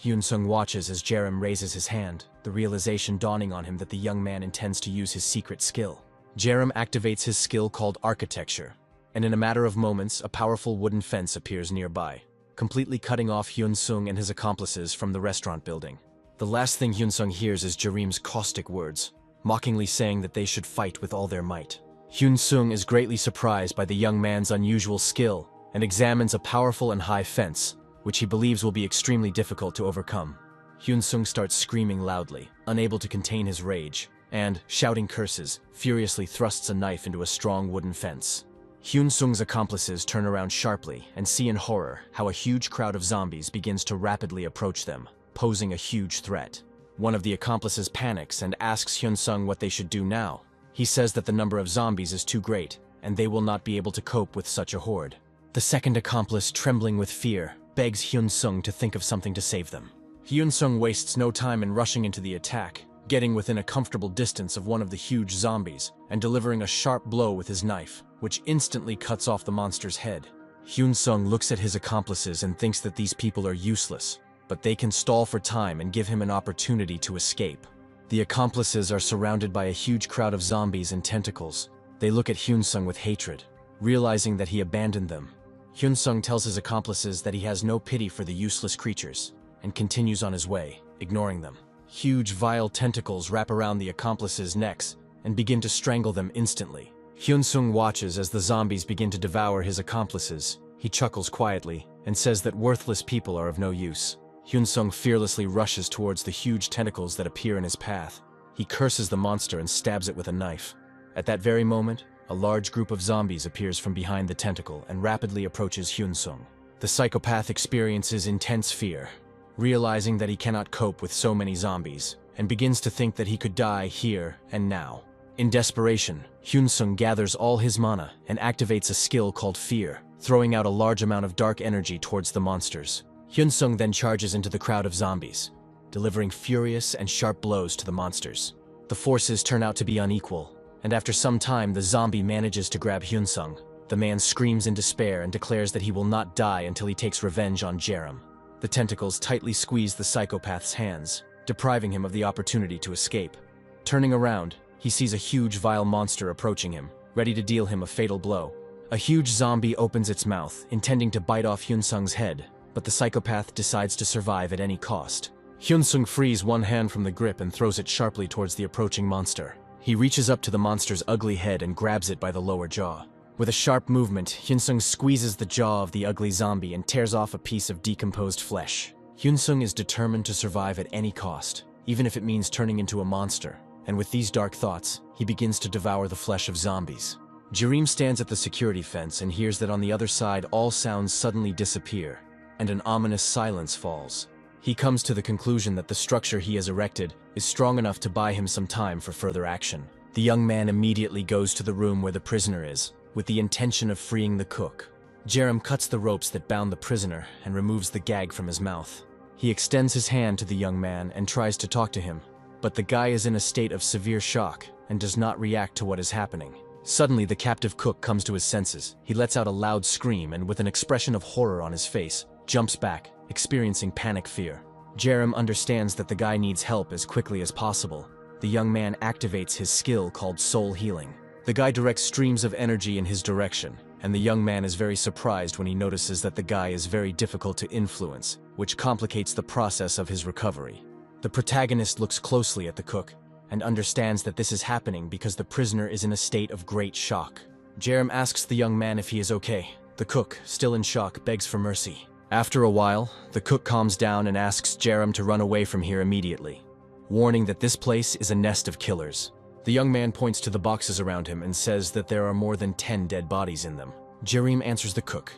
Hyun-sung watches as Jerem raises his hand, the realization dawning on him that the young man intends to use his secret skill. Jerem activates his skill called Architecture, and in a matter of moments, a powerful wooden fence appears nearby, completely cutting off Hyun-sung and his accomplices from the restaurant building. The last thing Hyun-sung hears is Jerem's caustic words, mockingly saying that they should fight with all their might. Hyun-sung is greatly surprised by the young man's unusual skill and examines a powerful and high fence, which he believes will be extremely difficult to overcome. Hyun-sung starts screaming loudly, unable to contain his rage, and, shouting curses, furiously thrusts a knife into a strong wooden fence. Hyun-sung's accomplices turn around sharply and see in horror how a huge crowd of zombies begins to rapidly approach them, posing a huge threat. One of the accomplices panics and asks Hyun-sung what they should do now. He says that the number of zombies is too great, and they will not be able to cope with such a horde. The second accomplice, trembling with fear, begs Hyun-sung to think of something to save them. Hyun-sung wastes no time in rushing into the attack, getting within a comfortable distance of one of the huge zombies and delivering a sharp blow with his knife, which instantly cuts off the monster's head. Hyun-sung looks at his accomplices and thinks that these people are useless, but they can stall for time and give him an opportunity to escape. The accomplices are surrounded by a huge crowd of zombies and tentacles. They look at Hyun-sung with hatred, realizing that he abandoned them. Hyun-sung tells his accomplices that he has no pity for the useless creatures, and continues on his way, ignoring them. Huge, vile tentacles wrap around the accomplices' necks and begin to strangle them instantly. Hyun-sung watches as the zombies begin to devour his accomplices. He chuckles quietly and says that worthless people are of no use. Hyun-sung fearlessly rushes towards the huge tentacles that appear in his path. He curses the monster and stabs it with a knife. At that very moment, a large group of zombies appears from behind the tentacle and rapidly approaches Hyun-sung. The psychopath experiences intense fear, realizing that he cannot cope with so many zombies, and begins to think that he could die here and now. In desperation, Hyun-sung gathers all his mana and activates a skill called Fear, throwing out a large amount of dark energy towards the monsters. Hyun-sung then charges into the crowd of zombies, delivering furious and sharp blows to the monsters. The forces turn out to be unequal, and after some time the zombie manages to grab Hyun-sung. The man screams in despair and declares that he will not die until he takes revenge on Jerem. The tentacles tightly squeeze the psychopath's hands, depriving him of the opportunity to escape. Turning around, he sees a huge vile monster approaching him, ready to deal him a fatal blow. A huge zombie opens its mouth, intending to bite off Hyun-sung's head, but the psychopath decides to survive at any cost. Hyun-sung frees one hand from the grip and throws it sharply towards the approaching monster. He reaches up to the monster's ugly head and grabs it by the lower jaw. With a sharp movement, Hyun-sung squeezes the jaw of the ugly zombie and tears off a piece of decomposed flesh. Hyun-sung is determined to survive at any cost, even if it means turning into a monster. And with these dark thoughts, he begins to devour the flesh of zombies. Jerem stands at the security fence and hears that on the other side all sounds suddenly disappear. and an ominous silence falls. He comes to the conclusion that the structure he has erected is strong enough to buy him some time for further action. The young man immediately goes to the room where the prisoner is, with the intention of freeing the cook. Jerem cuts the ropes that bound the prisoner and removes the gag from his mouth. He extends his hand to the young man and tries to talk to him, but the guy is in a state of severe shock and does not react to what is happening. Suddenly, the captive cook comes to his senses. He lets out a loud scream and, with an expression of horror on his face, jumps back, experiencing panic fear. Jerem understands that the guy needs help as quickly as possible. The young man activates his skill called soul healing. The guy directs streams of energy in his direction, and the young man is very surprised when he notices that the guy is very difficult to influence, which complicates the process of his recovery. The protagonist looks closely at the cook and understands that this is happening because the prisoner is in a state of great shock. Jerem asks the young man if he is okay. The cook, still in shock, begs for mercy. After a while, the cook calms down and asks Jerem to run away from here immediately, warning that this place is a nest of killers. The young man points to the boxes around him and says that there are more than 10 dead bodies in them. Jerem answers the cook.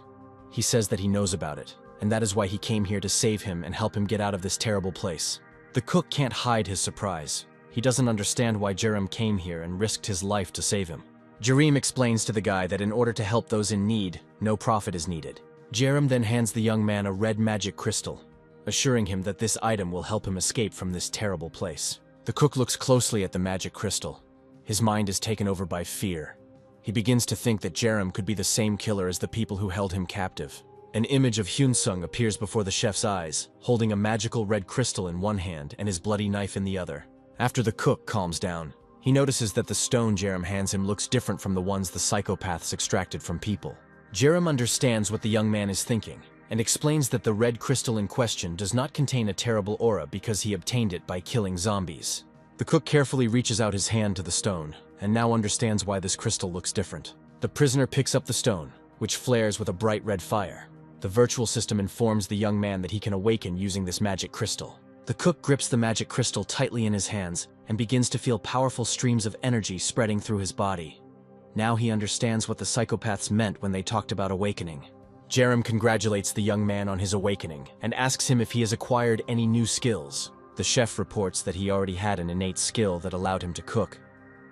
He says that he knows about it, and that is why he came here to save him and help him get out of this terrible place. The cook can't hide his surprise. He doesn't understand why Jerem came here and risked his life to save him. Jerem explains to the guy that in order to help those in need, no profit is needed. Jerem then hands the young man a red magic crystal, assuring him that this item will help him escape from this terrible place. The cook looks closely at the magic crystal. His mind is taken over by fear. He begins to think that Jerem could be the same killer as the people who held him captive. An image of Hyunsung appears before the chef's eyes, holding a magical red crystal in one hand and his bloody knife in the other. After the cook calms down, he notices that the stone Jerem hands him looks different from the ones the psychopaths extracted from people. Jerem understands what the young man is thinking, and explains that the red crystal in question does not contain a terrible aura because he obtained it by killing zombies. The cook carefully reaches out his hand to the stone, and now understands why this crystal looks different. The prisoner picks up the stone, which flares with a bright red fire. The virtual system informs the young man that he can awaken using this magic crystal. The cook grips the magic crystal tightly in his hands and begins to feel powerful streams of energy spreading through his body. Now he understands what the psychopaths meant when they talked about awakening. Jerem congratulates the young man on his awakening and asks him if he has acquired any new skills. The chef reports that he already had an innate skill that allowed him to cook,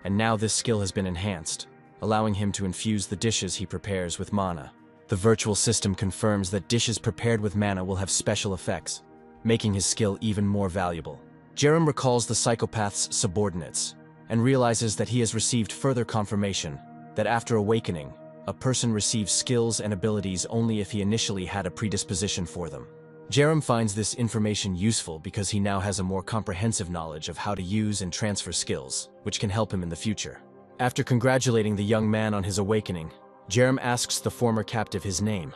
and now this skill has been enhanced, allowing him to infuse the dishes he prepares with mana. The virtual system confirms that dishes prepared with mana will have special effects, making his skill even more valuable. Jerem recalls the psychopath's subordinates and realizes that he has received further confirmation that after awakening, a person receives skills and abilities only if he initially had a predisposition for them. Jerem finds this information useful because he now has a more comprehensive knowledge of how to use and transfer skills, which can help him in the future. After congratulating the young man on his awakening, Jerem asks the former captive his name,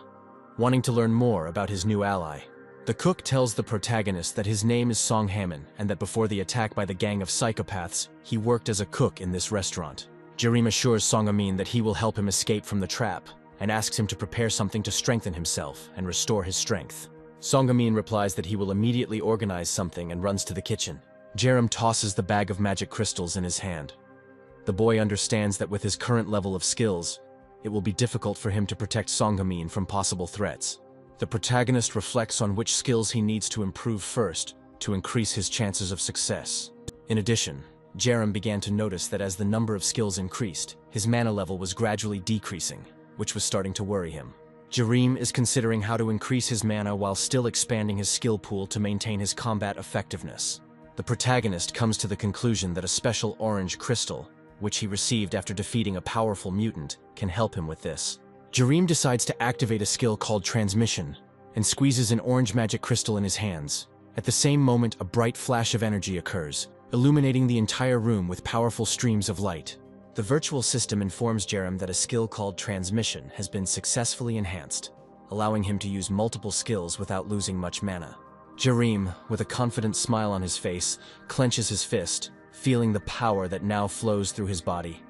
wanting to learn more about his new ally. The cook tells the protagonist that his name is Song Hammon and that before the attack by the gang of psychopaths, he worked as a cook in this restaurant. Jerem assures Song Amin that he will help him escape from the trap and asks him to prepare something to strengthen himself and restore his strength. Song Amin replies that he will immediately organize something and runs to the kitchen. Jerem tosses the bag of magic crystals in his hand. The boy understands that with his current level of skills, it will be difficult for him to protect Song Amin from possible threats. The protagonist reflects on which skills he needs to improve first to increase his chances of success. In addition, Jerem began to notice that as the number of skills increased, his mana level was gradually decreasing, which was starting to worry him. Jerem is considering how to increase his mana while still expanding his skill pool to maintain his combat effectiveness. The protagonist comes to the conclusion that a special orange crystal, which he received after defeating a powerful mutant, can help him with this. Jerem decides to activate a skill called Transmission and squeezes an orange magic crystal in his hands. At the same moment, a bright flash of energy occurs, illuminating the entire room with powerful streams of light. The virtual system informs Jerem that a skill called Transmission has been successfully enhanced, allowing him to use multiple skills without losing much mana. Jerem, with a confident smile on his face, clenches his fist, feeling the power that now flows through his body.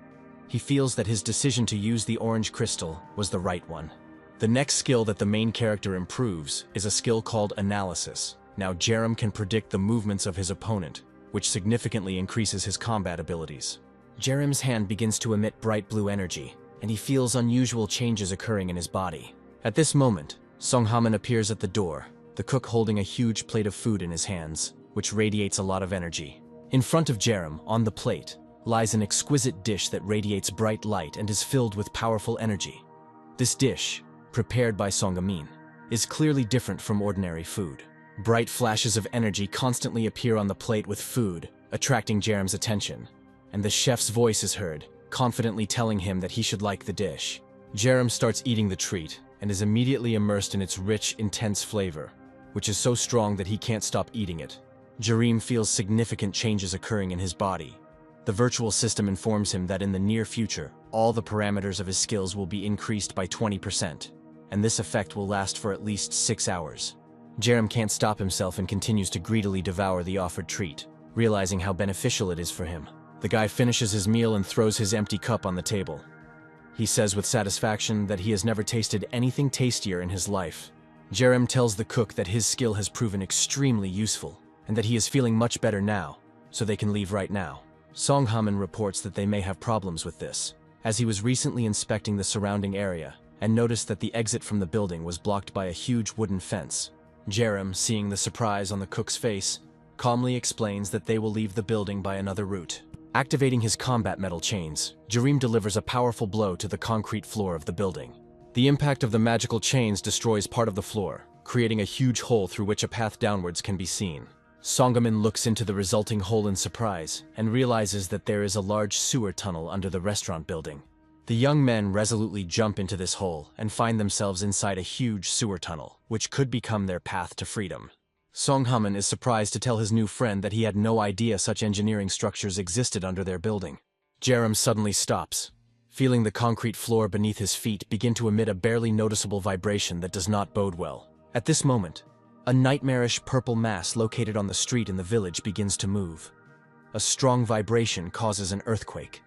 He feels that his decision to use the orange crystal was the right one. The next skill that the main character improves is a skill called Analysis. Now Jerem can predict the movements of his opponent, which significantly increases his combat abilities. Jerem's hand begins to emit bright blue energy, and he feels unusual changes occurring in his body. At this moment, Song Haman appears at the door, the cook holding a huge plate of food in his hands, which radiates a lot of energy. In front of Jerem, on the plate, lies an exquisite dish that radiates bright light and is filled with powerful energy. This dish, prepared by Song Haman, is clearly different from ordinary food. Bright flashes of energy constantly appear on the plate with food, attracting Jerem's attention, and the chef's voice is heard, confidently telling him that he should like the dish. Jerem starts eating the treat and is immediately immersed in its rich, intense flavor, which is so strong that he can't stop eating it. Jerem feels significant changes occurring in his body. The virtual system informs him that in the near future, all the parameters of his skills will be increased by 20%, and this effect will last for at least 6 hours. Jerem can't stop himself and continues to greedily devour the offered treat, realizing how beneficial it is for him. The guy finishes his meal and throws his empty cup on the table. He says with satisfaction that he has never tasted anything tastier in his life. Jerem tells the cook that his skill has proven extremely useful, and that he is feeling much better now, so they can leave right now. Song Haman reports that they may have problems with this, as he was recently inspecting the surrounding area and noticed that the exit from the building was blocked by a huge wooden fence. Jerem, seeing the surprise on the cook's face, calmly explains that they will leave the building by another route. Activating his combat metal chains, Jerem delivers a powerful blow to the concrete floor of the building. The impact of the magical chains destroys part of the floor, creating a huge hole through which a path downwards can be seen. Song Haman looks into the resulting hole in surprise and realizes that there is a large sewer tunnel under the restaurant building. The young men resolutely jump into this hole and find themselves inside a huge sewer tunnel, which could become their path to freedom. Song Haman is surprised to tell his new friend that he had no idea such engineering structures existed under their building. Jerem suddenly stops, feeling the concrete floor beneath his feet begin to emit a barely noticeable vibration that does not bode well. At this moment, a nightmarish purple mass located on the street in the village begins to move. A strong vibration causes an earthquake,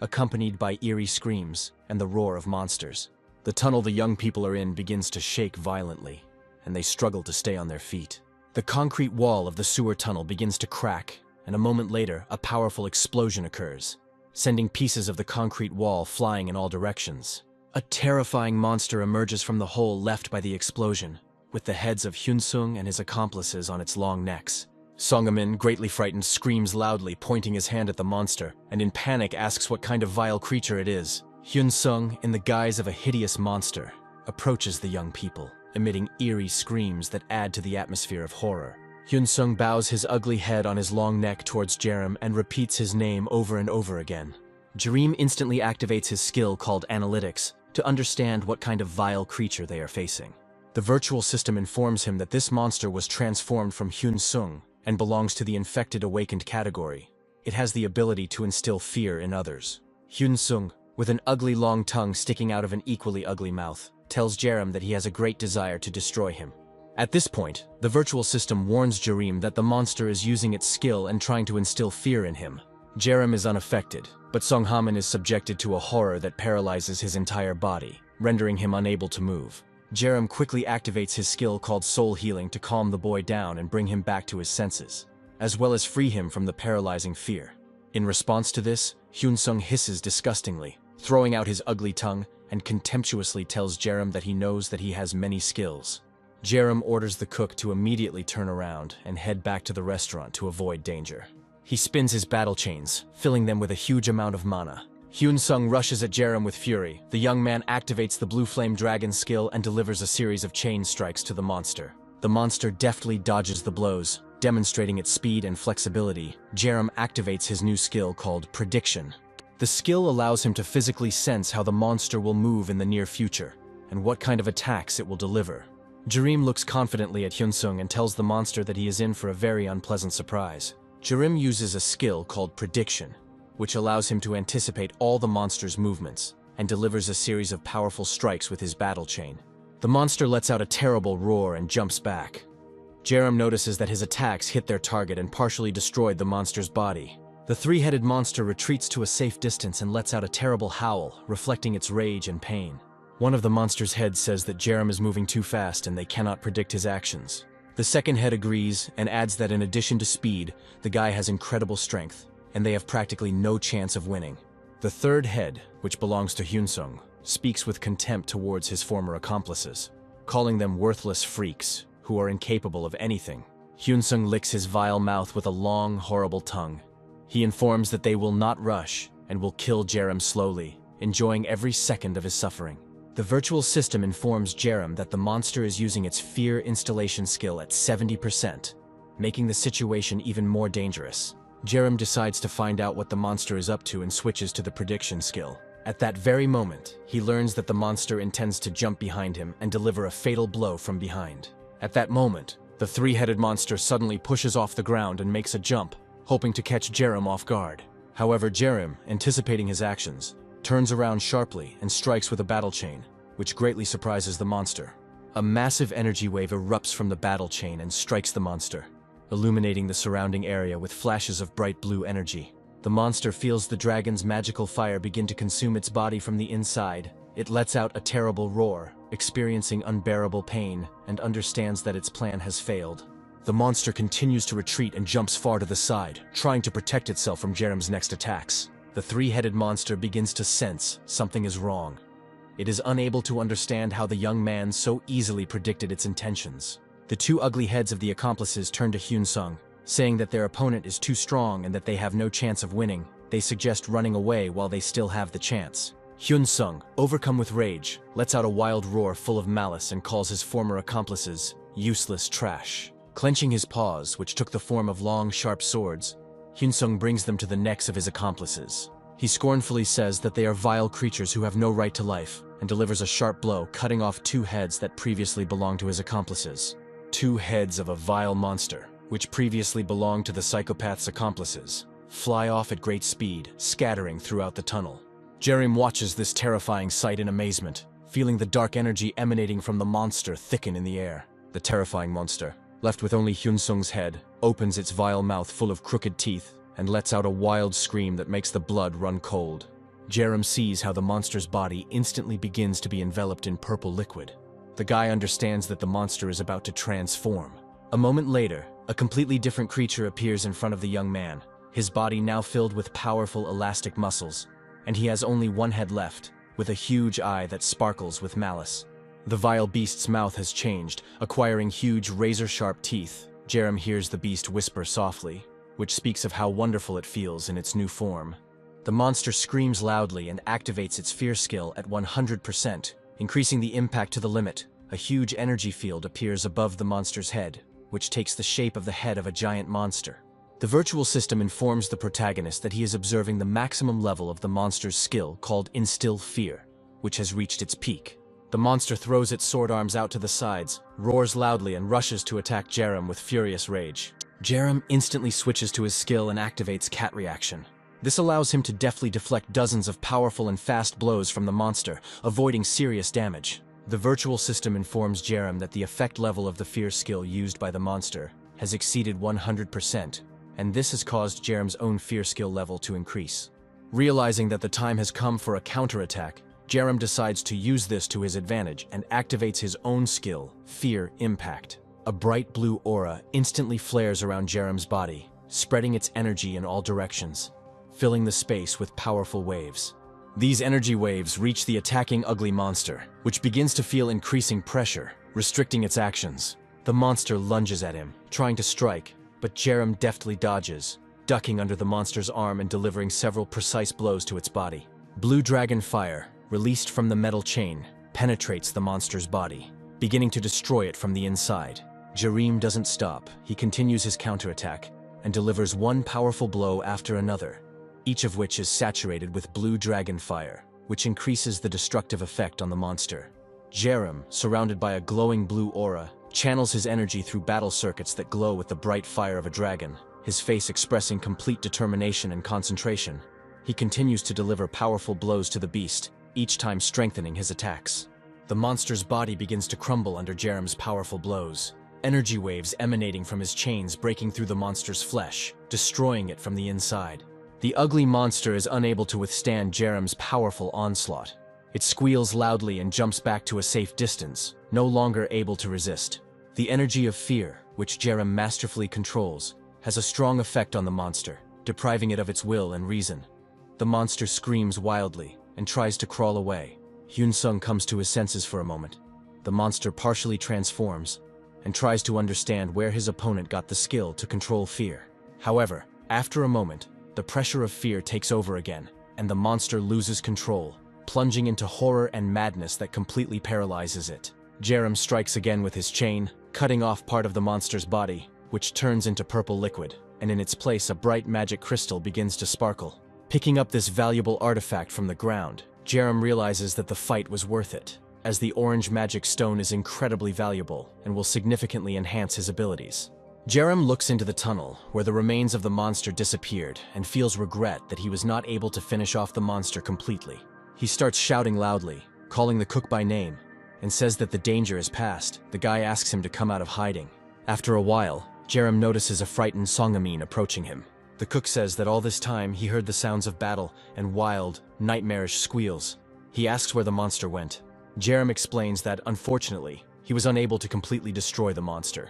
accompanied by eerie screams and the roar of monsters. The tunnel the young people are in begins to shake violently, and they struggle to stay on their feet. The concrete wall of the sewer tunnel begins to crack, and a moment later, a powerful explosion occurs, sending pieces of the concrete wall flying in all directions. A terrifying monster emerges from the hole left by the explosion, with the heads of Hyunsung and his accomplices on its long necks. Song Haman, greatly frightened, screams loudly, pointing his hand at the monster, and in panic asks what kind of vile creature it is. Hyunsung, in the guise of a hideous monster, approaches the young people, emitting eerie screams that add to the atmosphere of horror. Hyunsung bows his ugly head on his long neck towards Jerem and repeats his name over and over again. Jerem instantly activates his skill called Analytics to understand what kind of vile creature they are facing. The virtual system informs him that this monster was transformed from Hyunsung and belongs to the infected awakened category. It has the ability to instill fear in others. Hyunsung, with an ugly long tongue sticking out of an equally ugly mouth, tells Jerem that he has a great desire to destroy him. At this point, the virtual system warns Jerem that the monster is using its skill and trying to instill fear in him. Jerem is unaffected, but Song Haman is subjected to a horror that paralyzes his entire body, rendering him unable to move. Jerem quickly activates his skill called Soul Healing to calm the boy down and bring him back to his senses, as well as free him from the paralyzing fear. In response to this, Hyunsung hisses disgustingly, throwing out his ugly tongue, and contemptuously tells Jerem that he knows that he has many skills. Jerem orders the cook to immediately turn around and head back to the restaurant to avoid danger. He spins his battle chains, filling them with a huge amount of mana. Hyunsung rushes at Jerem with fury. The young man activates the Blue Flame Dragon skill and delivers a series of chain strikes to the monster. The monster deftly dodges the blows, demonstrating its speed and flexibility. Jerem activates his new skill called Prediction. The skill allows him to physically sense how the monster will move in the near future, and what kind of attacks it will deliver. Jerem looks confidently at Hyunsung and tells the monster that he is in for a very unpleasant surprise. Jerem uses a skill called Prediction, which allows him to anticipate all the monster's movements, and delivers a series of powerful strikes with his battle chain. The monster lets out a terrible roar and jumps back. Jerem notices that his attacks hit their target and partially destroyed the monster's body. The three-headed monster retreats to a safe distance and lets out a terrible howl, reflecting its rage and pain. One of the monster's heads says that Jerem is moving too fast and they cannot predict his actions. The second head agrees and adds that in addition to speed, the guy has incredible strength, and they have practically no chance of winning. The third head, which belongs to Hyunsung, speaks with contempt towards his former accomplices. calling them worthless freaks who are incapable of anything. Hyunsung licks his vile mouth with a long, horrible tongue. He informs that they will not rush and will kill Jerem slowly, enjoying every second of his suffering. The virtual system informs Jerem that the monster is using its fear installation skill at 70%, making the situation even more dangerous. Jerem decides to find out what the monster is up to and switches to the prediction skill. At that very moment, he learns that the monster intends to jump behind him and deliver a fatal blow from behind. At that moment, the three-headed monster suddenly pushes off the ground and makes a jump, hoping to catch Jerem off guard. However, Jerem, anticipating his actions, turns around sharply and strikes with a battle chain, which greatly surprises the monster. A massive energy wave erupts from the battle chain and strikes the monster, illuminating the surrounding area with flashes of bright blue energy. The monster feels the dragon's magical fire begin to consume its body from the inside. It lets out a terrible roar, experiencing unbearable pain, and understands that its plan has failed. The monster continues to retreat and jumps far to the side, trying to protect itself from Jerem's next attacks. The three-headed monster begins to sense something is wrong. It is unable to understand how the young man so easily predicted its intentions. The two ugly heads of the accomplices turn to Hyunsung, saying that their opponent is too strong and that they have no chance of winning. They suggest running away while they still have the chance. Hyunsung, overcome with rage, lets out a wild roar full of malice and calls his former accomplices useless trash. Clenching his paws, which took the form of long, sharp swords, Hyunsung brings them to the necks of his accomplices. He scornfully says that they are vile creatures who have no right to life, and delivers a sharp blow, cutting off two heads that previously belonged to his accomplices. Two heads of a vile monster, which previously belonged to the psychopath's accomplices, fly off at great speed, scattering throughout the tunnel. Jerem watches this terrifying sight in amazement, feeling the dark energy emanating from the monster thicken in the air. The terrifying monster, left with only Hyunsung's head, opens its vile mouth full of crooked teeth and lets out a wild scream that makes the blood run cold. Jerem sees how the monster's body instantly begins to be enveloped in purple liquid. The guy understands that the monster is about to transform. A moment later, a completely different creature appears in front of the young man, his body now filled with powerful elastic muscles, and he has only one head left, with a huge eye that sparkles with malice. The vile beast's mouth has changed, acquiring huge razor-sharp teeth. Jerem hears the beast whisper softly, which speaks of how wonderful it feels in its new form. The monster screams loudly and activates its fear skill at 100%, increasing the impact to the limit. A huge energy field appears above the monster's head, which takes the shape of the head of a giant monster. The virtual system informs the protagonist that he is observing the maximum level of the monster's skill called Instill Fear, which has reached its peak. The monster throws its sword arms out to the sides, roars loudly and rushes to attack Jerem with furious rage. Jerem instantly switches to his skill and activates Cat Reaction. This allows him to deftly deflect dozens of powerful and fast blows from the monster, avoiding serious damage. The virtual system informs Jerem that the effect level of the fear skill used by the monster has exceeded 100%, and this has caused Jerem's own fear skill level to increase. Realizing that the time has come for a counterattack, Jerem decides to use this to his advantage and activates his own skill, Fear Impact. A bright blue aura instantly flares around Jerem's body, spreading its energy in all directions, filling the space with powerful waves. These energy waves reach the attacking ugly monster, which begins to feel increasing pressure, restricting its actions. The monster lunges at him, trying to strike, but Jerem deftly dodges, ducking under the monster's arm and delivering several precise blows to its body. Blue dragon fire, released from the metal chain, penetrates the monster's body, beginning to destroy it from the inside. Jerem doesn't stop. He continues his counterattack and delivers one powerful blow after another, each of which is saturated with blue dragon fire, which increases the destructive effect on the monster. Jerem, surrounded by a glowing blue aura, channels his energy through battle circuits that glow with the bright fire of a dragon, his face expressing complete determination and concentration. He continues to deliver powerful blows to the beast, each time strengthening his attacks. The monster's body begins to crumble under Jerem's powerful blows, energy waves emanating from his chains breaking through the monster's flesh, destroying it from the inside. The ugly monster is unable to withstand Jerem's powerful onslaught. It squeals loudly and jumps back to a safe distance, no longer able to resist. The energy of fear, which Jerem masterfully controls, has a strong effect on the monster, depriving it of its will and reason. The monster screams wildly and tries to crawl away. Hyunsung comes to his senses for a moment. the monster partially transforms and tries to understand where his opponent got the skill to control fear. However, after a moment, the pressure of fear takes over again, and the monster loses control, plunging into horror and madness that completely paralyzes it. Jerem strikes again with his chain, cutting off part of the monster's body, which turns into purple liquid, and in its place a bright magic crystal begins to sparkle. Picking up this valuable artifact from the ground, Jerem realizes that the fight was worth it, as the orange magic stone is incredibly valuable and will significantly enhance his abilities. Jerem looks into the tunnel, where the remains of the monster disappeared, and feels regret that he was not able to finish off the monster completely. He starts shouting loudly, calling the cook by name, and says that the danger is past. The guy asks him to come out of hiding. After a while, Jerem notices a frightened Songhamin approaching him. The cook says that all this time he heard the sounds of battle and wild, nightmarish squeals. He asks where the monster went. Jerem explains that, unfortunately, he was unable to completely destroy the monster,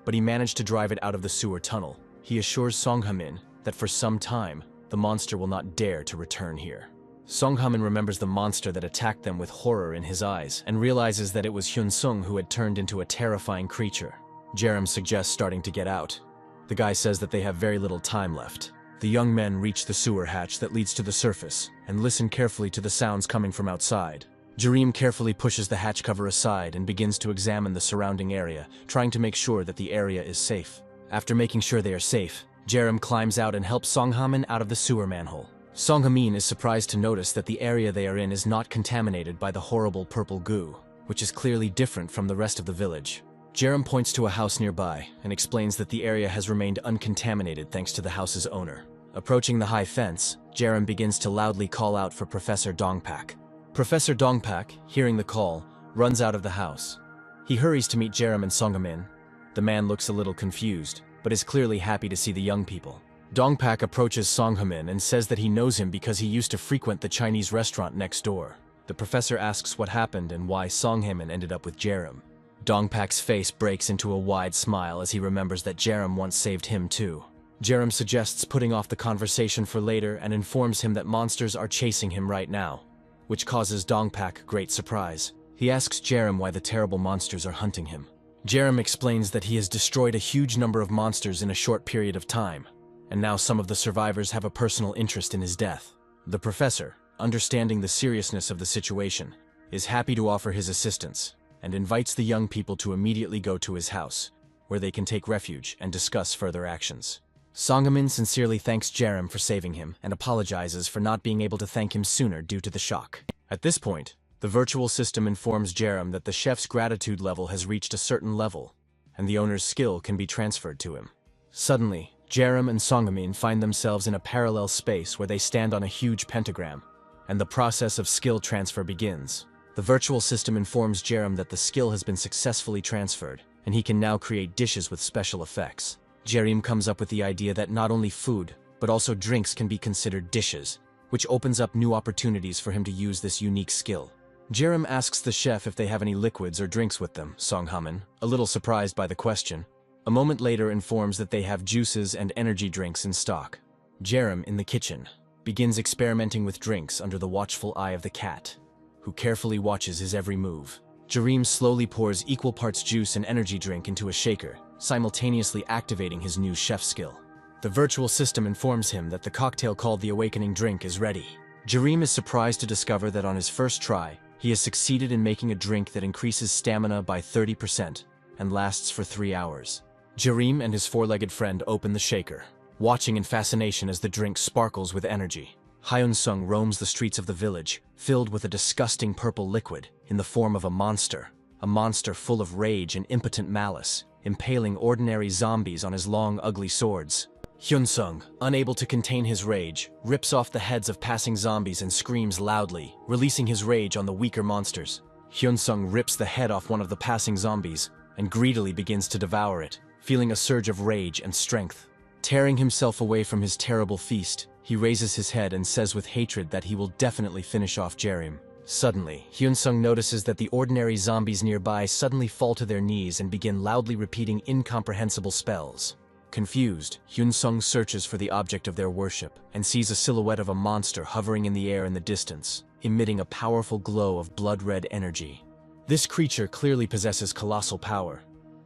but he managed to drive it out of the sewer tunnel. He assures Songhamin that for some time, the monster will not dare to return here. Songhamin remembers the monster that attacked them with horror in his eyes and realizes that it was Hyunsung who had turned into a terrifying creature. Jerem suggests starting to get out. The guy says that they have very little time left. The young men reach the sewer hatch that leads to the surface and listen carefully to the sounds coming from outside. Jerem carefully pushes the hatch cover aside and begins to examine the surrounding area, trying to make sure that the area is safe. After making sure they are safe, Jerem climbs out and helps Songhamin out of the sewer manhole. Songhamin is surprised to notice that the area they are in is not contaminated by the horrible purple goo, which is clearly different from the rest of the village. Jerem points to a house nearby and explains that the area has remained uncontaminated thanks to the house's owner. Approaching the high fence, Jerem begins to loudly call out for Professor Dongpak. Professor Dongpak, hearing the call, runs out of the house. He hurries to meet Jerem and Songhamin. The man looks a little confused, but is clearly happy to see the young people. Dongpak approaches Songhamin and says that he knows him because he used to frequent the Chinese restaurant next door. The professor asks what happened and why Songhamin ended up with Jerem. Dongpak's face breaks into a wide smile as he remembers that Jerem once saved him too. Jerem suggests putting off the conversation for later and informs him that monsters are chasing him right now, which causes Dongpak great surprise. He asks Jerem why the terrible monsters are hunting him. Jerem explains that he has destroyed a huge number of monsters in a short period of time, and now some of the survivors have a personal interest in his death. The professor, understanding the seriousness of the situation, is happy to offer his assistance, and invites the young people to immediately go to his house, where they can take refuge and discuss further actions. Songhamin sincerely thanks Jerem for saving him and apologizes for not being able to thank him sooner due to the shock. At this point, the virtual system informs Jerem that the chef's gratitude level has reached a certain level, and the owner's skill can be transferred to him. Suddenly, Jerem and Songhamin find themselves in a parallel space where they stand on a huge pentagram, and the process of skill transfer begins. The virtual system informs Jerem that the skill has been successfully transferred, and he can now create dishes with special effects. Jerem comes up with the idea that not only food, but also drinks can be considered dishes, which opens up new opportunities for him to use this unique skill. Jerem asks the chef if they have any liquids or drinks with them. Songhamin, a little surprised by the question, a moment later informs that they have juices and energy drinks in stock. Jerem, in the kitchen, begins experimenting with drinks under the watchful eye of the cat, who carefully watches his every move. Jerem slowly pours equal parts juice and energy drink into a shaker, simultaneously activating his new chef skill. The virtual system informs him that the cocktail called the Awakening Drink is ready. Jerem is surprised to discover that on his first try, he has succeeded in making a drink that increases stamina by 30% and lasts for 3 hours. Jerem and his four-legged friend open the shaker, watching in fascination as the drink sparkles with energy. Hyunsung roams the streets of the village, filled with a disgusting purple liquid in the form of a monster full of rage and impotent malice, impaling ordinary zombies on his long, ugly swords. Hyunsung, unable to contain his rage, rips off the heads of passing zombies and screams loudly, releasing his rage on the weaker monsters. Hyunsung rips the head off one of the passing zombies and greedily begins to devour it, feeling a surge of rage and strength. Tearing himself away from his terrible feast, he raises his head and says with hatred that he will definitely finish off Jerem. Suddenly, Hyunsung notices that the ordinary zombies nearby suddenly fall to their knees and begin loudly repeating incomprehensible spells. Confused, Hyunsung searches for the object of their worship and sees a silhouette of a monster hovering in the air in the distance, emitting a powerful glow of blood-red energy. This creature clearly possesses colossal power,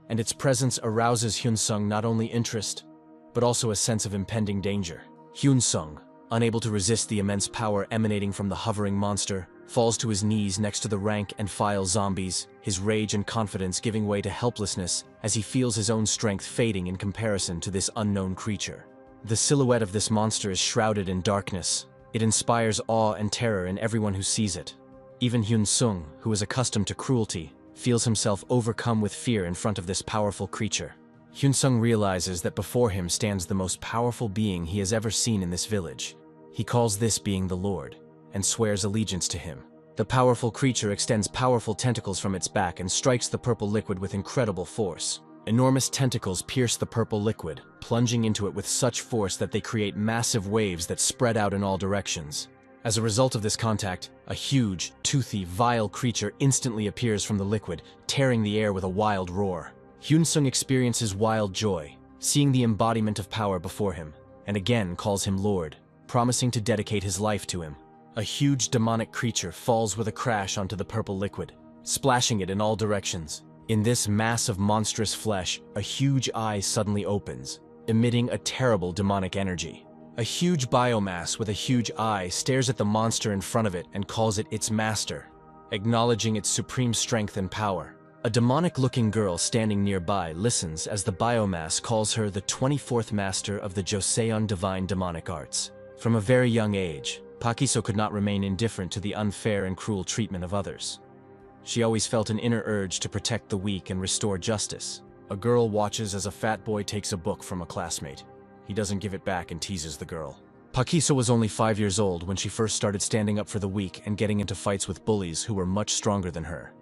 and its presence arouses Hyun-sung not only interest, but also a sense of impending danger. Hyun-sung, unable to resist the immense power emanating from the hovering monster, falls to his knees next to the rank and file zombies, his rage and confidence giving way to helplessness as he feels his own strength fading in comparison to this unknown creature. The silhouette of this monster is shrouded in darkness. It inspires awe and terror in everyone who sees it. Even Hyun-sung, who is accustomed to cruelty, feels himself overcome with fear in front of this powerful creature. Hyun-sung realizes that before him stands the most powerful being he has ever seen in this village. He calls this being the Lord, and swears allegiance to him. The powerful creature extends powerful tentacles from its back and strikes the purple liquid with incredible force. Enormous tentacles pierce the purple liquid, plunging into it with such force that they create massive waves that spread out in all directions. As a result of this contact, a huge, toothy, vile creature instantly appears from the liquid, tearing the air with a wild roar. Hyun-sung experiences wild joy, seeing the embodiment of power before him, and again calls him Lord, promising to dedicate his life to him. A huge demonic creature falls with a crash onto the purple liquid, splashing it in all directions. In this mass of monstrous flesh, a huge eye suddenly opens, emitting a terrible demonic energy. A huge biomass with a huge eye stares at the monster in front of it and calls it its master, acknowledging its supreme strength and power. A demonic-looking girl standing nearby listens as the biomass calls her the 24th master of the Joseon divine demonic arts. From a very young age, Pakiso could not remain indifferent to the unfair and cruel treatment of others. She always felt an inner urge to protect the weak and restore justice. A girl watches as a fat boy takes a book from a classmate. He doesn't give it back and teases the girl. Pakiso was only 5 years old when she first started standing up for the weak and getting into fights with bullies who were much stronger than her.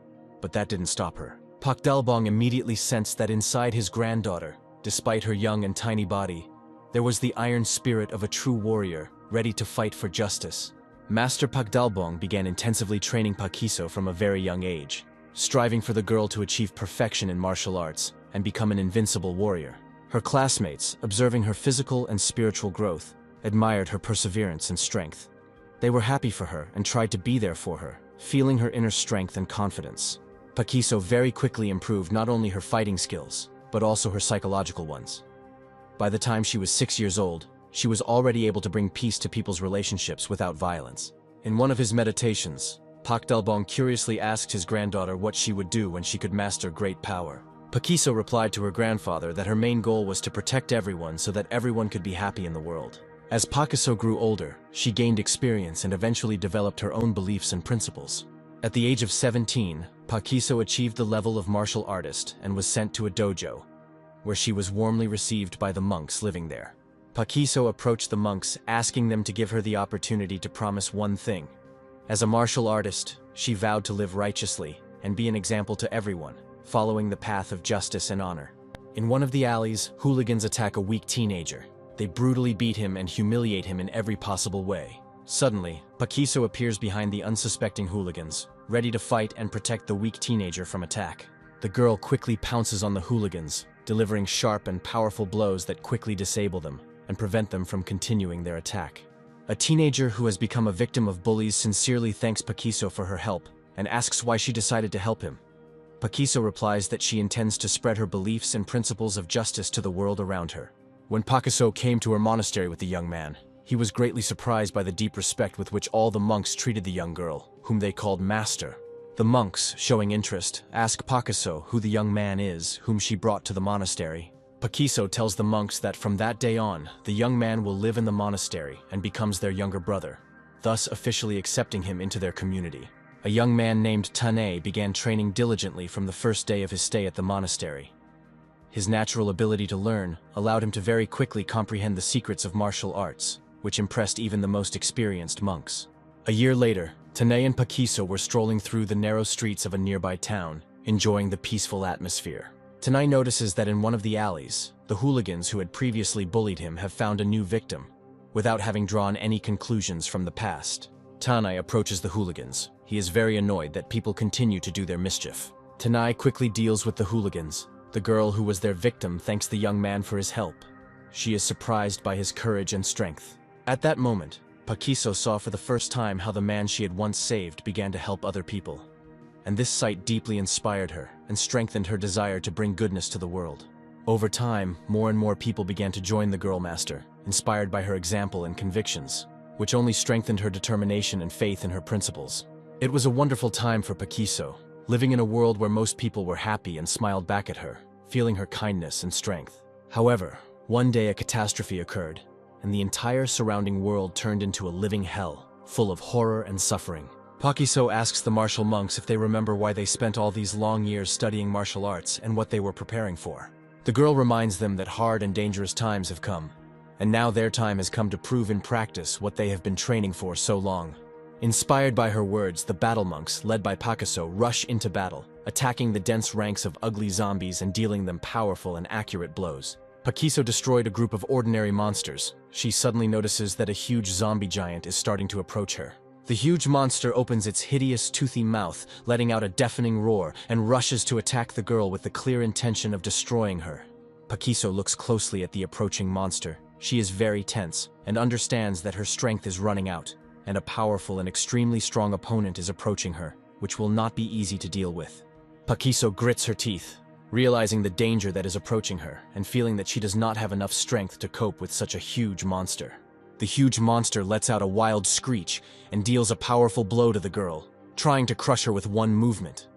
But that didn't stop her. Pak Dalbong immediately sensed that inside his granddaughter, despite her young and tiny body, there was the iron spirit of a true warrior, ready to fight for justice. Master Pak Dalbong began intensively training Pakiso from a very young age, striving for the girl to achieve perfection in martial arts and become an invincible warrior. Her classmates, observing her physical and spiritual growth, admired her perseverance and strength. They were happy for her and tried to be there for her, feeling her inner strength and confidence. Pakiso very quickly improved not only her fighting skills, but also her psychological ones. By the time she was 6 years old, she was already able to bring peace to people's relationships without violence. In one of his meditations, Pak Dalbong curiously asked his granddaughter what she would do when she could master great power. Pakiso replied to her grandfather that her main goal was to protect everyone so that everyone could be happy in the world. As Pakiso grew older, she gained experience and eventually developed her own beliefs and principles. At the age of 17, Pakiso achieved the level of martial artist and was sent to a dojo, where she was warmly received by the monks living there. Pakiso approached the monks, asking them to give her the opportunity to promise one thing. As a martial artist, she vowed to live righteously and be an example to everyone, following the path of justice and honor. In one of the alleys, hooligans attack a weak teenager. They brutally beat him and humiliate him in every possible way. Suddenly, Pakiso appears behind the unsuspecting hooligans, ready to fight and protect the weak teenager from attack. The girl quickly pounces on the hooligans, delivering sharp and powerful blows that quickly disable them and prevent them from continuing their attack. A teenager who has become a victim of bullies sincerely thanks Pakiso for her help and asks why she decided to help him. Pakiso replies that she intends to spread her beliefs and principles of justice to the world around her. When Pakiso came to her monastery with the young man, he was greatly surprised by the deep respect with which all the monks treated the young girl, whom they called master. The monks, showing interest, ask Pakiso who the young man is, whom she brought to the monastery. Pakiso tells the monks that from that day on, the young man will live in the monastery and becomes their younger brother, thus officially accepting him into their community. A young man named Tane began training diligently from the first day of his stay at the monastery. His natural ability to learn allowed him to very quickly comprehend the secrets of martial arts, which impressed even the most experienced monks. A year later, Tane and Pakiso were strolling through the narrow streets of a nearby town, enjoying the peaceful atmosphere. Tane notices that in one of the alleys, the hooligans who had previously bullied him have found a new victim, without having drawn any conclusions from the past. Tane approaches the hooligans. He is very annoyed that people continue to do their mischief. Tane quickly deals with the hooligans. The girl who was their victim thanks the young man for his help. She is surprised by his courage and strength. At that moment, Pakiso saw for the first time how the man she had once saved began to help other people. and this sight deeply inspired her and strengthened her desire to bring goodness to the world. Over time, more and more people began to join the Girl Master, inspired by her example and convictions, which only strengthened her determination and faith in her principles. It was a wonderful time for Paquiso, living in a world where most people were happy and smiled back at her, feeling her kindness and strength. However, one day a catastrophe occurred, and the entire surrounding world turned into a living hell, full of horror and suffering. Paquiso asks the martial monks if they remember why they spent all these long years studying martial arts and what they were preparing for. The girl reminds them that hard and dangerous times have come, and now their time has come to prove in practice what they have been training for so long. Inspired by her words, the battle monks, led by Paquiso, rush into battle, attacking the dense ranks of ugly zombies and dealing them powerful and accurate blows. Paquiso destroyed a group of ordinary monsters. She suddenly notices that a huge zombie giant is starting to approach her. The huge monster opens its hideous, toothy mouth, letting out a deafening roar, and rushes to attack the girl with the clear intention of destroying her. Paquiso looks closely at the approaching monster. She is very tense and understands that her strength is running out, and a powerful and extremely strong opponent is approaching her, which will not be easy to deal with. Paquiso grits her teeth, realizing the danger that is approaching her and feeling that she does not have enough strength to cope with such a huge monster. The huge monster lets out a wild screech and deals a powerful blow to the girl, trying to crush her with one movement.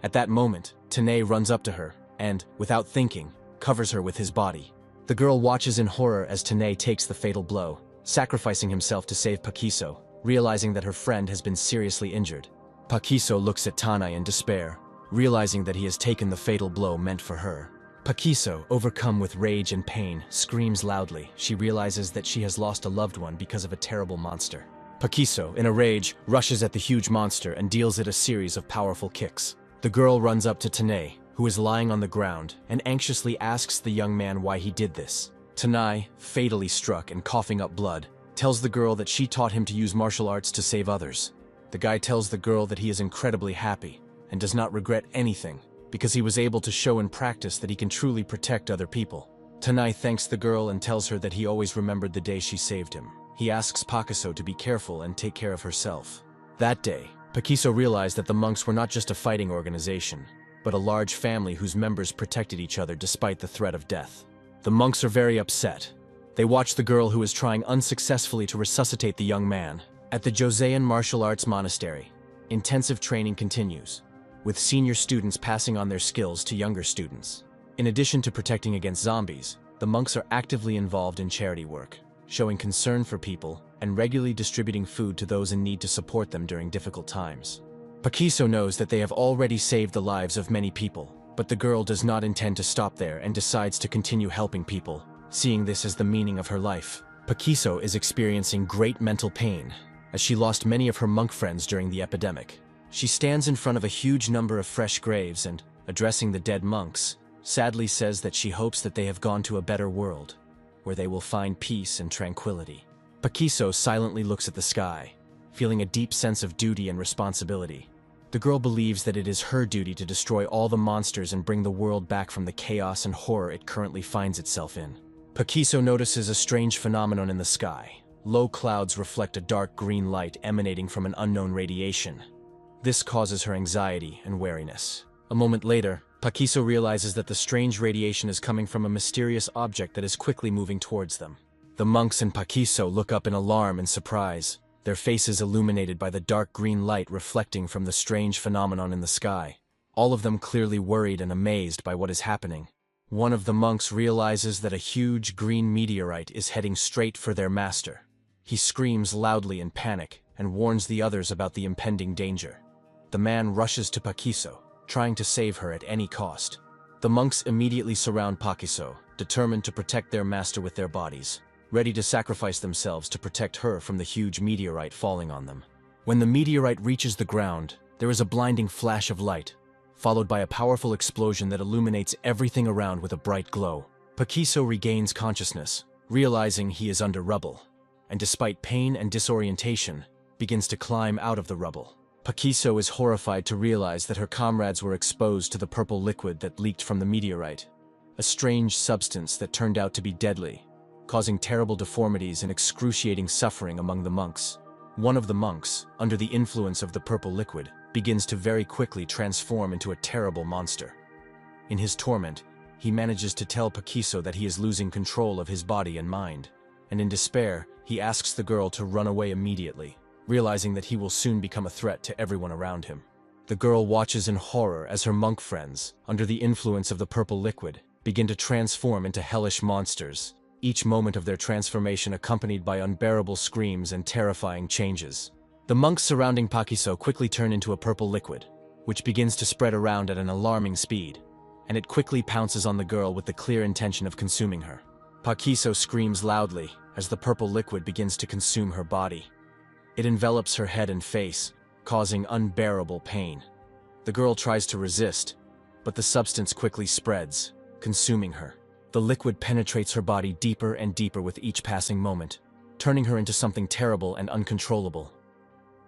At that moment, Tenay runs up to her and, without thinking, covers her with his body. The girl watches in horror as Tenay takes the fatal blow, sacrificing himself to save Paquiso, realizing that her friend has been seriously injured. Paquiso looks at Tanay in despair, realizing that he has taken the fatal blow meant for her. Paquiso, overcome with rage and pain, screams loudly. She realizes that she has lost a loved one because of a terrible monster. Paquiso, in a rage, rushes at the huge monster and deals it a series of powerful kicks. The girl runs up to Tenay, who is lying on the ground, and anxiously asks the young man why he did this. Tenay, fatally struck and coughing up blood, tells the girl that she taught him to use martial arts to save others. The guy tells the girl that he is incredibly happy and does not regret anything because he was able to show in practice that he can truly protect other people. Tenay thanks the girl and tells her that he always remembered the day she saved him. He asks Paquiso to be careful and take care of herself. That day, Paquiso realized that the monks were not just a fighting organization, but a large family whose members protected each other despite the threat of death. The monks are very upset. They watch the girl who is trying unsuccessfully to resuscitate the young man. At the Joseon Martial Arts Monastery, intensive training continues, with senior students passing on their skills to younger students. In addition to protecting against zombies, the monks are actively involved in charity work, showing concern for people and regularly distributing food to those in need to support them during difficult times. Paquiso knows that they have already saved the lives of many people, but the girl does not intend to stop there and decides to continue helping people, seeing this as the meaning of her life. Paquiso is experiencing great mental pain, as she lost many of her monk friends during the epidemic. She stands in front of a huge number of fresh graves and, addressing the dead monks, sadly says that she hopes that they have gone to a better world, where they will find peace and tranquility. Paquiso silently looks at the sky, feeling a deep sense of duty and responsibility. The girl believes that it is her duty to destroy all the monsters and bring the world back from the chaos and horror it currently finds itself in. Paquiso notices a strange phenomenon in the sky. Low clouds reflect a dark green light emanating from an unknown radiation. This causes her anxiety and wariness. A moment later, Paquiso realizes that the strange radiation is coming from a mysterious object that is quickly moving towards them. The monks and Paquiso look up in alarm and surprise, their faces illuminated by the dark green light reflecting from the strange phenomenon in the sky. All of them clearly worried and amazed by what is happening. One of the monks realizes that a huge green meteorite is heading straight for their master. He screams loudly in panic and warns the others about the impending danger. The man rushes to Paquiso, trying to save her at any cost. The monks immediately surround Paquiso, determined to protect their master with their bodies, ready to sacrifice themselves to protect her from the huge meteorite falling on them. When the meteorite reaches the ground, there is a blinding flash of light, followed by a powerful explosion that illuminates everything around with a bright glow. Paquiso regains consciousness, realizing he is under rubble, and despite pain and disorientation, begins to climb out of the rubble. Paquiso is horrified to realize that her comrades were exposed to the purple liquid that leaked from the meteorite, a strange substance that turned out to be deadly, causing terrible deformities and excruciating suffering among the monks. One of the monks, under the influence of the purple liquid, begins to very quickly transform into a terrible monster. In his torment, he manages to tell Pakiso that he is losing control of his body and mind, and in despair, he asks the girl to run away immediately, realizing that he will soon become a threat to everyone around him. The girl watches in horror as her monk friends, under the influence of the purple liquid, begin to transform into hellish monsters, each moment of their transformation accompanied by unbearable screams and terrifying changes. The monks surrounding Pakiso quickly turn into a purple liquid, which begins to spread around at an alarming speed, and it quickly pounces on the girl with the clear intention of consuming her. Pakiso screams loudly as the purple liquid begins to consume her body. It envelops her head and face, causing unbearable pain. The girl tries to resist, but the substance quickly spreads, consuming her. The liquid penetrates her body deeper and deeper with each passing moment, turning her into something terrible and uncontrollable.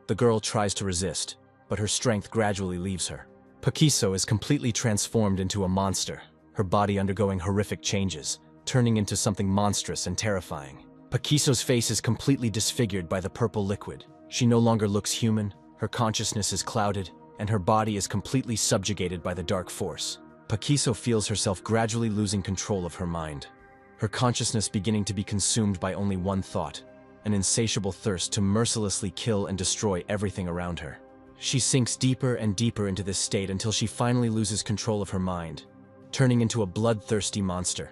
The girl tries to resist, but her strength gradually leaves her. Pakiso is completely transformed into a monster, her body undergoing horrific changes, turning into something monstrous and terrifying. Pakiso's face is completely disfigured by the purple liquid. She no longer looks human, her consciousness is clouded, and her body is completely subjugated by the dark force. Pakiso feels herself gradually losing control of her mind, her consciousness beginning to be consumed by only one thought, an insatiable thirst to mercilessly kill and destroy everything around her. She sinks deeper and deeper into this state until she finally loses control of her mind, turning into a bloodthirsty monster,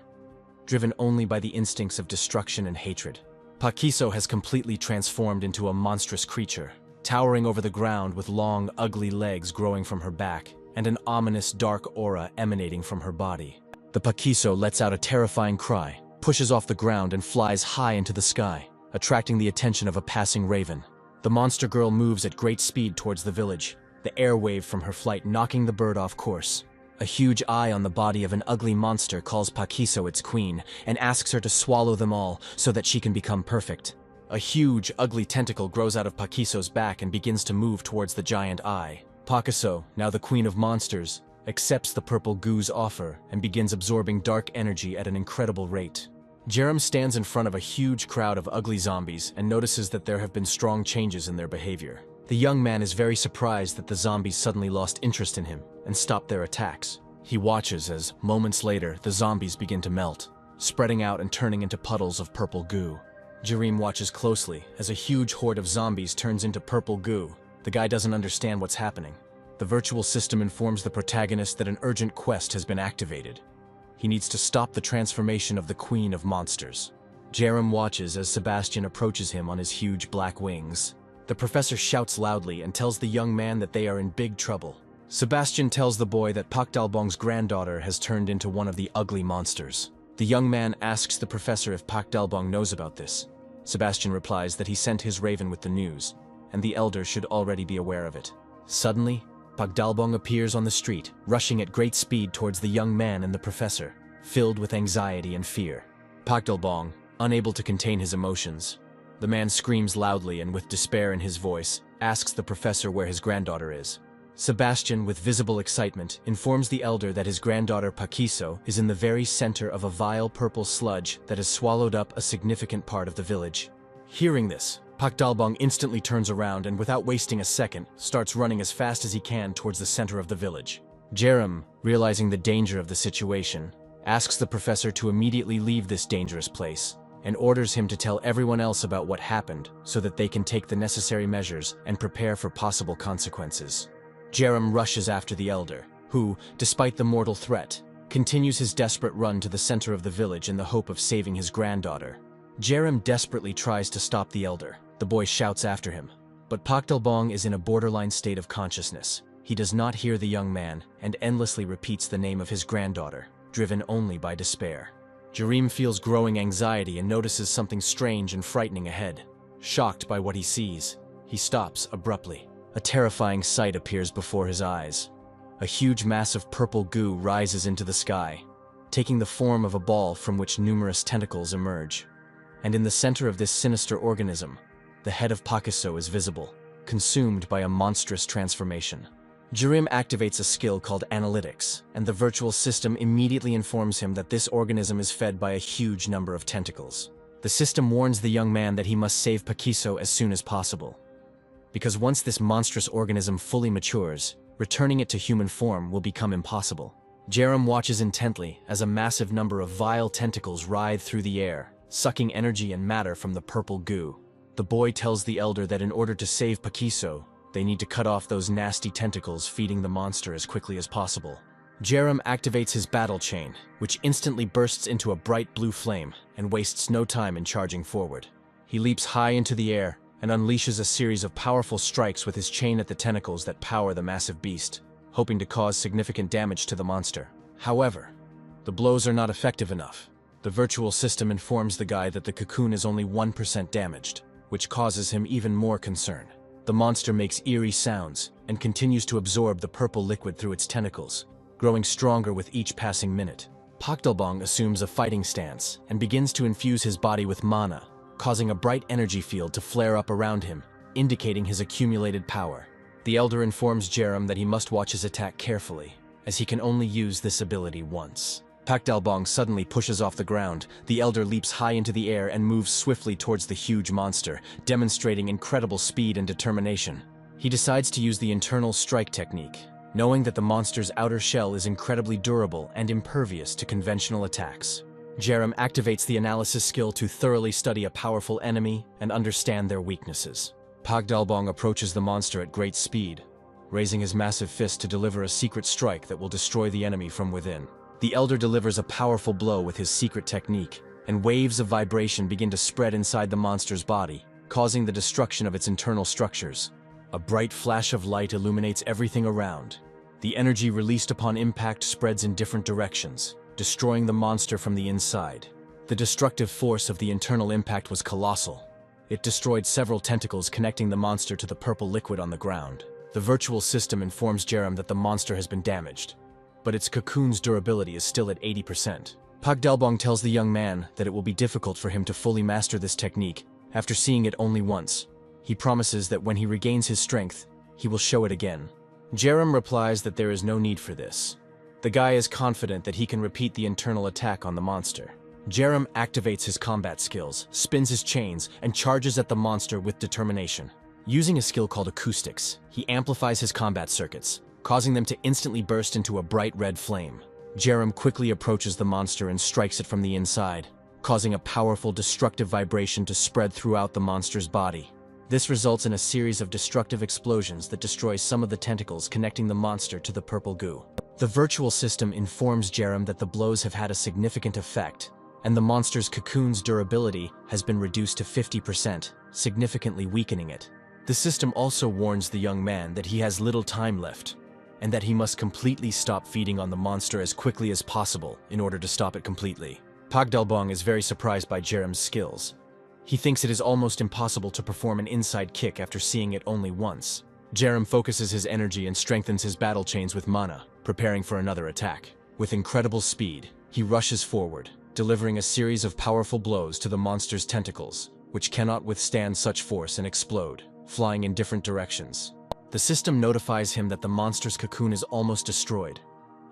driven only by the instincts of destruction and hatred. Pakiso has completely transformed into a monstrous creature, towering over the ground with long, ugly legs growing from her back, and an ominous dark aura emanating from her body. The Pakiso lets out a terrifying cry, pushes off the ground and flies high into the sky, attracting the attention of a passing raven. The monster girl moves at great speed towards the village, the air wave from her flight knocking the bird off course. A huge eye on the body of an ugly monster calls Pakiso its queen and asks her to swallow them all so that she can become perfect. A huge, ugly tentacle grows out of Pakiso's back and begins to move towards the giant eye. Pakiso, now the queen of monsters, accepts the purple goo's offer and begins absorbing dark energy at an incredible rate. Jerem stands in front of a huge crowd of ugly zombies and notices that there have been strong changes in their behavior. The young man is very surprised that the zombies suddenly lost interest in him and stopped their attacks. He watches as, moments later, the zombies begin to melt, spreading out and turning into puddles of purple goo. Jerem watches closely as a huge horde of zombies turns into purple goo. The guy doesn't understand what's happening. The virtual system informs the protagonist that an urgent quest has been activated. He needs to stop the transformation of the Queen of Monsters. Jerem watches as Sebastian approaches him on his huge black wings. The professor shouts loudly and tells the young man that they are in big trouble. Sebastian tells the boy that Pak Dalbong's granddaughter has turned into one of the ugly monsters. The young man asks the professor if Pak Dalbong knows about this. Sebastian replies that he sent his raven with the news, and the elder should already be aware of it. Suddenly, Pak Dalbong appears on the street, rushing at great speed towards the young man and the professor, filled with anxiety and fear. Pak Dalbong, unable to contain his emotions, the man screams loudly and with despair in his voice, asks the professor where his granddaughter is. Sebastian, with visible excitement, informs the elder that his granddaughter Pakiso is in the very center of a vile purple sludge that has swallowed up a significant part of the village. Hearing this, Pak Dalbong instantly turns around and without wasting a second, starts running as fast as he can towards the center of the village. Jerem, realizing the danger of the situation, asks the professor to immediately leave this dangerous place, and orders him to tell everyone else about what happened so that they can take the necessary measures and prepare for possible consequences. Jerem rushes after the elder, who, despite the mortal threat, continues his desperate run to the center of the village in the hope of saving his granddaughter. Jerem desperately tries to stop the elder. The boy shouts after him, but Pak Dalbong is in a borderline state of consciousness. He does not hear the young man and endlessly repeats the name of his granddaughter, driven only by despair. Jerem feels growing anxiety and notices something strange and frightening ahead. Shocked by what he sees, he stops abruptly. A terrifying sight appears before his eyes. A huge mass of purple goo rises into the sky, taking the form of a ball from which numerous tentacles emerge. And in the center of this sinister organism, the head of Pakiso is visible, consumed by a monstrous transformation. Jerem activates a skill called Analytics, and the virtual system immediately informs him that this organism is fed by a huge number of tentacles. The system warns the young man that he must save Pakiso as soon as possible. because once this monstrous organism fully matures, returning it to human form will become impossible. Jerem watches intently as a massive number of vile tentacles writhe through the air, sucking energy and matter from the purple goo. The boy tells the elder that in order to save Pakiso, they need to cut off those nasty tentacles feeding the monster as quickly as possible. Jerem activates his battle chain, which instantly bursts into a bright blue flame and wastes no time in charging forward. He leaps high into the air and unleashes a series of powerful strikes with his chain at the tentacles that power the massive beast, hoping to cause significant damage to the monster. However, the blows are not effective enough. The virtual system informs the guy that the cocoon is only 1% damaged, which causes him even more concern. The monster makes eerie sounds and continues to absorb the purple liquid through its tentacles, growing stronger with each passing minute. Pakdalbong assumes a fighting stance and begins to infuse his body with mana, causing a bright energy field to flare up around him, indicating his accumulated power. The elder informs Jerem that he must watch his attack carefully, as he can only use this ability once. Pakdalbong suddenly pushes off the ground. The elder leaps high into the air and moves swiftly towards the huge monster, demonstrating incredible speed and determination. He decides to use the internal strike technique, knowing that the monster's outer shell is incredibly durable and impervious to conventional attacks. Jerem activates the analysis skill to thoroughly study a powerful enemy and understand their weaknesses. Pakdalbong approaches the monster at great speed, raising his massive fist to deliver a secret strike that will destroy the enemy from within. The elder delivers a powerful blow with his secret technique, and waves of vibration begin to spread inside the monster's body, causing the destruction of its internal structures. A bright flash of light illuminates everything around. The energy released upon impact spreads in different directions, destroying the monster from the inside. The destructive force of the internal impact was colossal. It destroyed several tentacles connecting the monster to the purple liquid on the ground. The virtual system informs Jerem that the monster has been damaged, but its cocoon's durability is still at 80%. Pakdalbong tells the young man that it will be difficult for him to fully master this technique after seeing it only once. He promises that when he regains his strength, he will show it again. Jerem replies that there is no need for this. The guy is confident that he can repeat the internal attack on the monster. Jerem activates his combat skills, spins his chains, and charges at the monster with determination. Using a skill called acoustics, he amplifies his combat circuits, causing them to instantly burst into a bright red flame. Jerem quickly approaches the monster and strikes it from the inside, causing a powerful destructive vibration to spread throughout the monster's body. This results in a series of destructive explosions that destroy some of the tentacles connecting the monster to the purple goo. The virtual system informs Jerem that the blows have had a significant effect, and the monster's cocoon's durability has been reduced to 50%, significantly weakening it. The system also warns the young man that he has little time left, and that he must completely stop feeding on the monster as quickly as possible in order to stop it completely. Pakdalbong is very surprised by Jerem's skills. He thinks it is almost impossible to perform an inside kick after seeing it only once. Jerem focuses his energy and strengthens his battle chains with mana, preparing for another attack. With incredible speed, he rushes forward, delivering a series of powerful blows to the monster's tentacles, which cannot withstand such force and explode, flying in different directions. The system notifies him that the monster's cocoon is almost destroyed,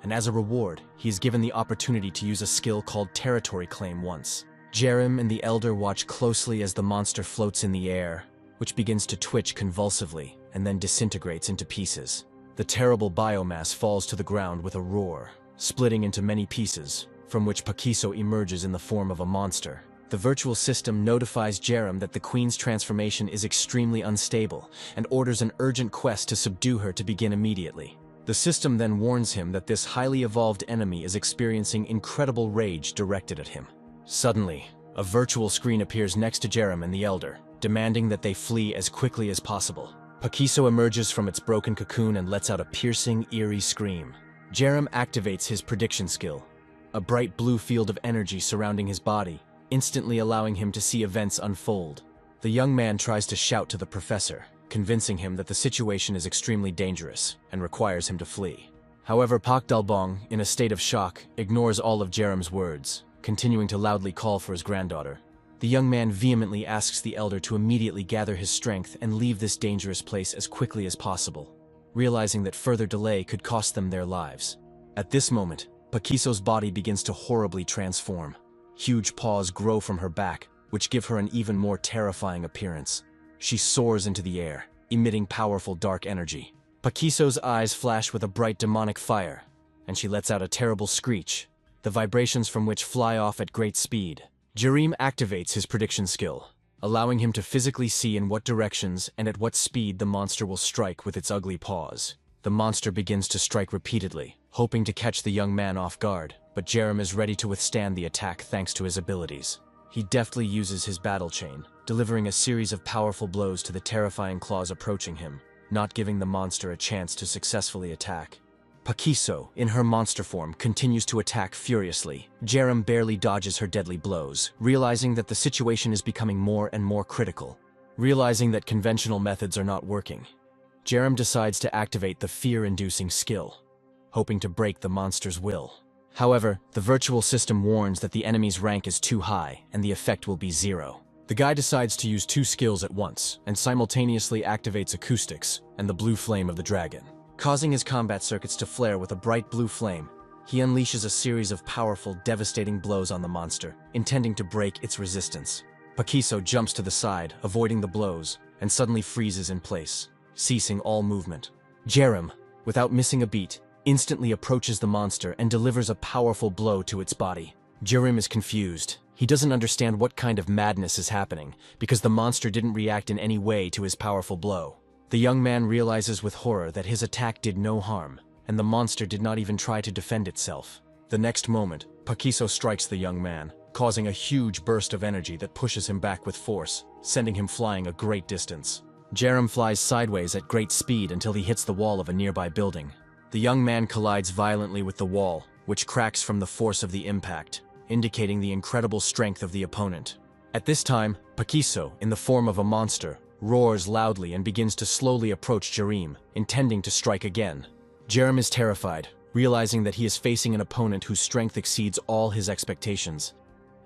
and as a reward, he is given the opportunity to use a skill called Territory Claim once. Jerem and the elder watch closely as the monster floats in the air, which begins to twitch convulsively and then disintegrates into pieces. The terrible biomass falls to the ground with a roar, splitting into many pieces, from which Pakiso emerges in the form of a monster. The virtual system notifies Jerem that the queen's transformation is extremely unstable and orders an urgent quest to subdue her to begin immediately. The system then warns him that this highly evolved enemy is experiencing incredible rage directed at him. Suddenly, a virtual screen appears next to Jerem and the elder, demanding that they flee as quickly as possible. Pakiso emerges from its broken cocoon and lets out a piercing, eerie scream. Jerem activates his prediction skill, a bright blue field of energy surrounding his body, instantly allowing him to see events unfold. The young man tries to shout to the professor, convincing him that the situation is extremely dangerous and requires him to flee. However, Pakdalbong, in a state of shock, ignores all of Jerem's words, continuing to loudly call for his granddaughter. The young man vehemently asks the elder to immediately gather his strength and leave this dangerous place as quickly as possible, realizing that further delay could cost them their lives. At this moment, Pakiso's body begins to horribly transform. Huge paws grow from her back, which give her an even more terrifying appearance. She soars into the air, emitting powerful dark energy. Pakiso's eyes flash with a bright demonic fire, and she lets out a terrible screech, the vibrations from which fly off at great speed. Jerim activates his prediction skill, allowing him to physically see in what directions and at what speed the monster will strike with its ugly paws. The monster begins to strike repeatedly, hoping to catch the young man off guard, but Jerim is ready to withstand the attack thanks to his abilities. He deftly uses his battle chain, delivering a series of powerful blows to the terrifying claws approaching him, not giving the monster a chance to successfully attack. Pakiso, in her monster form, continues to attack furiously. Jerim barely dodges her deadly blows, realizing that the situation is becoming more and more critical. Realizing that conventional methods are not working, Jerim decides to activate the fear-inducing skill, hoping to break the monster's will. However, the virtual system warns that the enemy's rank is too high and the effect will be 0. The guy decides to use 2 skills at once and simultaneously activates acoustics and the blue flame of the dragon. Causing his combat circuits to flare with a bright blue flame, he unleashes a series of powerful, devastating blows on the monster, intending to break its resistance. Pakiso jumps to the side, avoiding the blows, and suddenly freezes in place, ceasing all movement. Jerim, without missing a beat, instantly approaches the monster and delivers a powerful blow to its body. Jerim is confused. He doesn't understand what kind of madness is happening, because the monster didn't react in any way to his powerful blow. The young man realizes with horror that his attack did no harm, and the monster did not even try to defend itself. The next moment, Pakiso strikes the young man, causing a huge burst of energy that pushes him back with force, sending him flying a great distance. Jerim flies sideways at great speed until he hits the wall of a nearby building. The young man collides violently with the wall, which cracks from the force of the impact, indicating the incredible strength of the opponent. At this time, Pakiso, in the form of a monster, roars loudly and begins to slowly approach Jerim, intending to strike again. Jerim is terrified, realizing that he is facing an opponent whose strength exceeds all his expectations,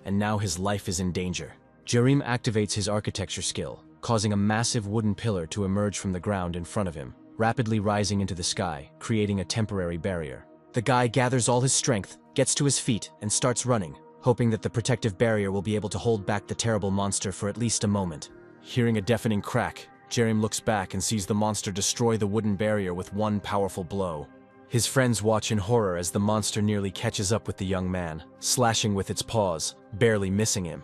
and now his life is in danger. Jerim activates his architecture skill, causing a massive wooden pillar to emerge from the ground in front of him, rapidly rising into the sky, creating a temporary barrier. The guy gathers all his strength, gets to his feet, and starts running, hoping that the protective barrier will be able to hold back the terrible monster for at least a moment. Hearing a deafening crack, Jerim looks back and sees the monster destroy the wooden barrier with one powerful blow. His friends watch in horror as the monster nearly catches up with the young man, slashing with its paws, barely missing him.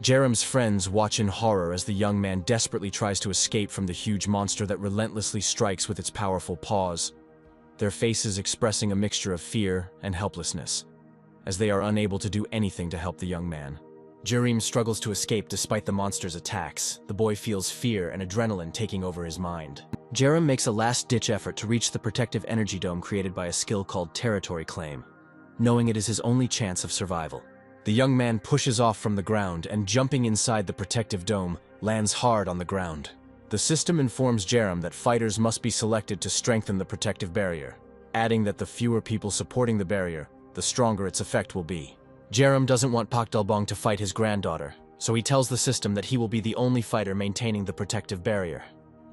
Jerim's friends watch in horror as the young man desperately tries to escape from the huge monster that relentlessly strikes with its powerful paws, their faces expressing a mixture of fear and helplessness, as they are unable to do anything to help the young man. Jerim struggles to escape despite the monster's attacks. The boy feels fear and adrenaline taking over his mind. Jerim makes a last-ditch effort to reach the protective energy dome created by a skill called Territory Claim, knowing it is his only chance of survival. The young man pushes off from the ground and, jumping inside the protective dome, lands hard on the ground. The system informs Jerim that fighters must be selected to strengthen the protective barrier, adding that the fewer people supporting the barrier, the stronger its effect will be. Jerim doesn't want Pak Dalbong to fight his granddaughter, so he tells the system that he will be the only fighter maintaining the protective barrier.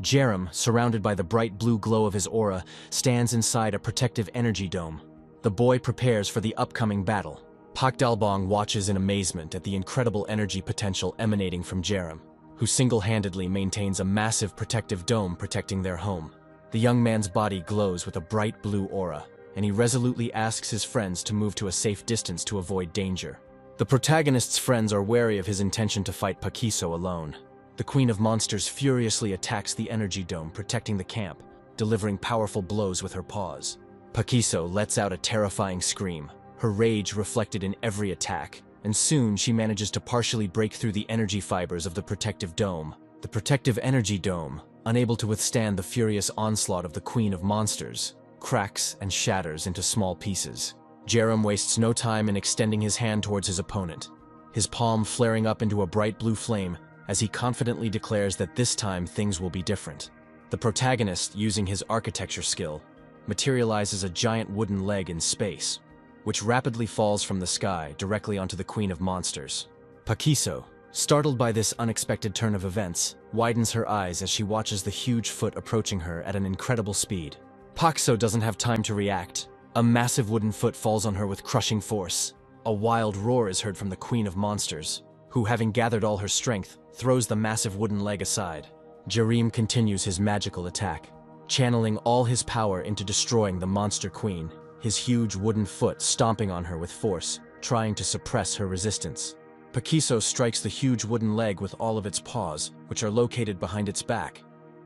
Jerim, surrounded by the bright blue glow of his aura, stands inside a protective energy dome. The boy prepares for the upcoming battle. Pak Dalbong watches in amazement at the incredible energy potential emanating from Jerim, who single-handedly maintains a massive protective dome protecting their home. The young man's body glows with a bright blue aura, and he resolutely asks his friends to move to a safe distance to avoid danger. The protagonist's friends are wary of his intention to fight Pakiso alone. The Queen of Monsters furiously attacks the energy dome protecting the camp, delivering powerful blows with her paws. Pakiso lets out a terrifying scream, her rage reflected in every attack, and soon she manages to partially break through the energy fibers of the protective dome. The protective energy dome, unable to withstand the furious onslaught of the Queen of Monsters, cracks and shatters into small pieces. Jerim wastes no time in extending his hand towards his opponent, his palm flaring up into a bright blue flame as he confidently declares that this time things will be different. The protagonist, using his architecture skill, materializes a giant wooden leg in space, which rapidly falls from the sky directly onto the Queen of Monsters. Pakiso, startled by this unexpected turn of events, widens her eyes as she watches the huge foot approaching her at an incredible speed. Pakiso doesn't have time to react. A massive wooden foot falls on her with crushing force. A wild roar is heard from the Queen of Monsters, who, having gathered all her strength, throws the massive wooden leg aside. Jerem continues his magical attack, channeling all his power into destroying the monster queen, his huge wooden foot stomping on her with force, trying to suppress her resistance. Paquiso strikes the huge wooden leg with all of its paws, which are located behind its back,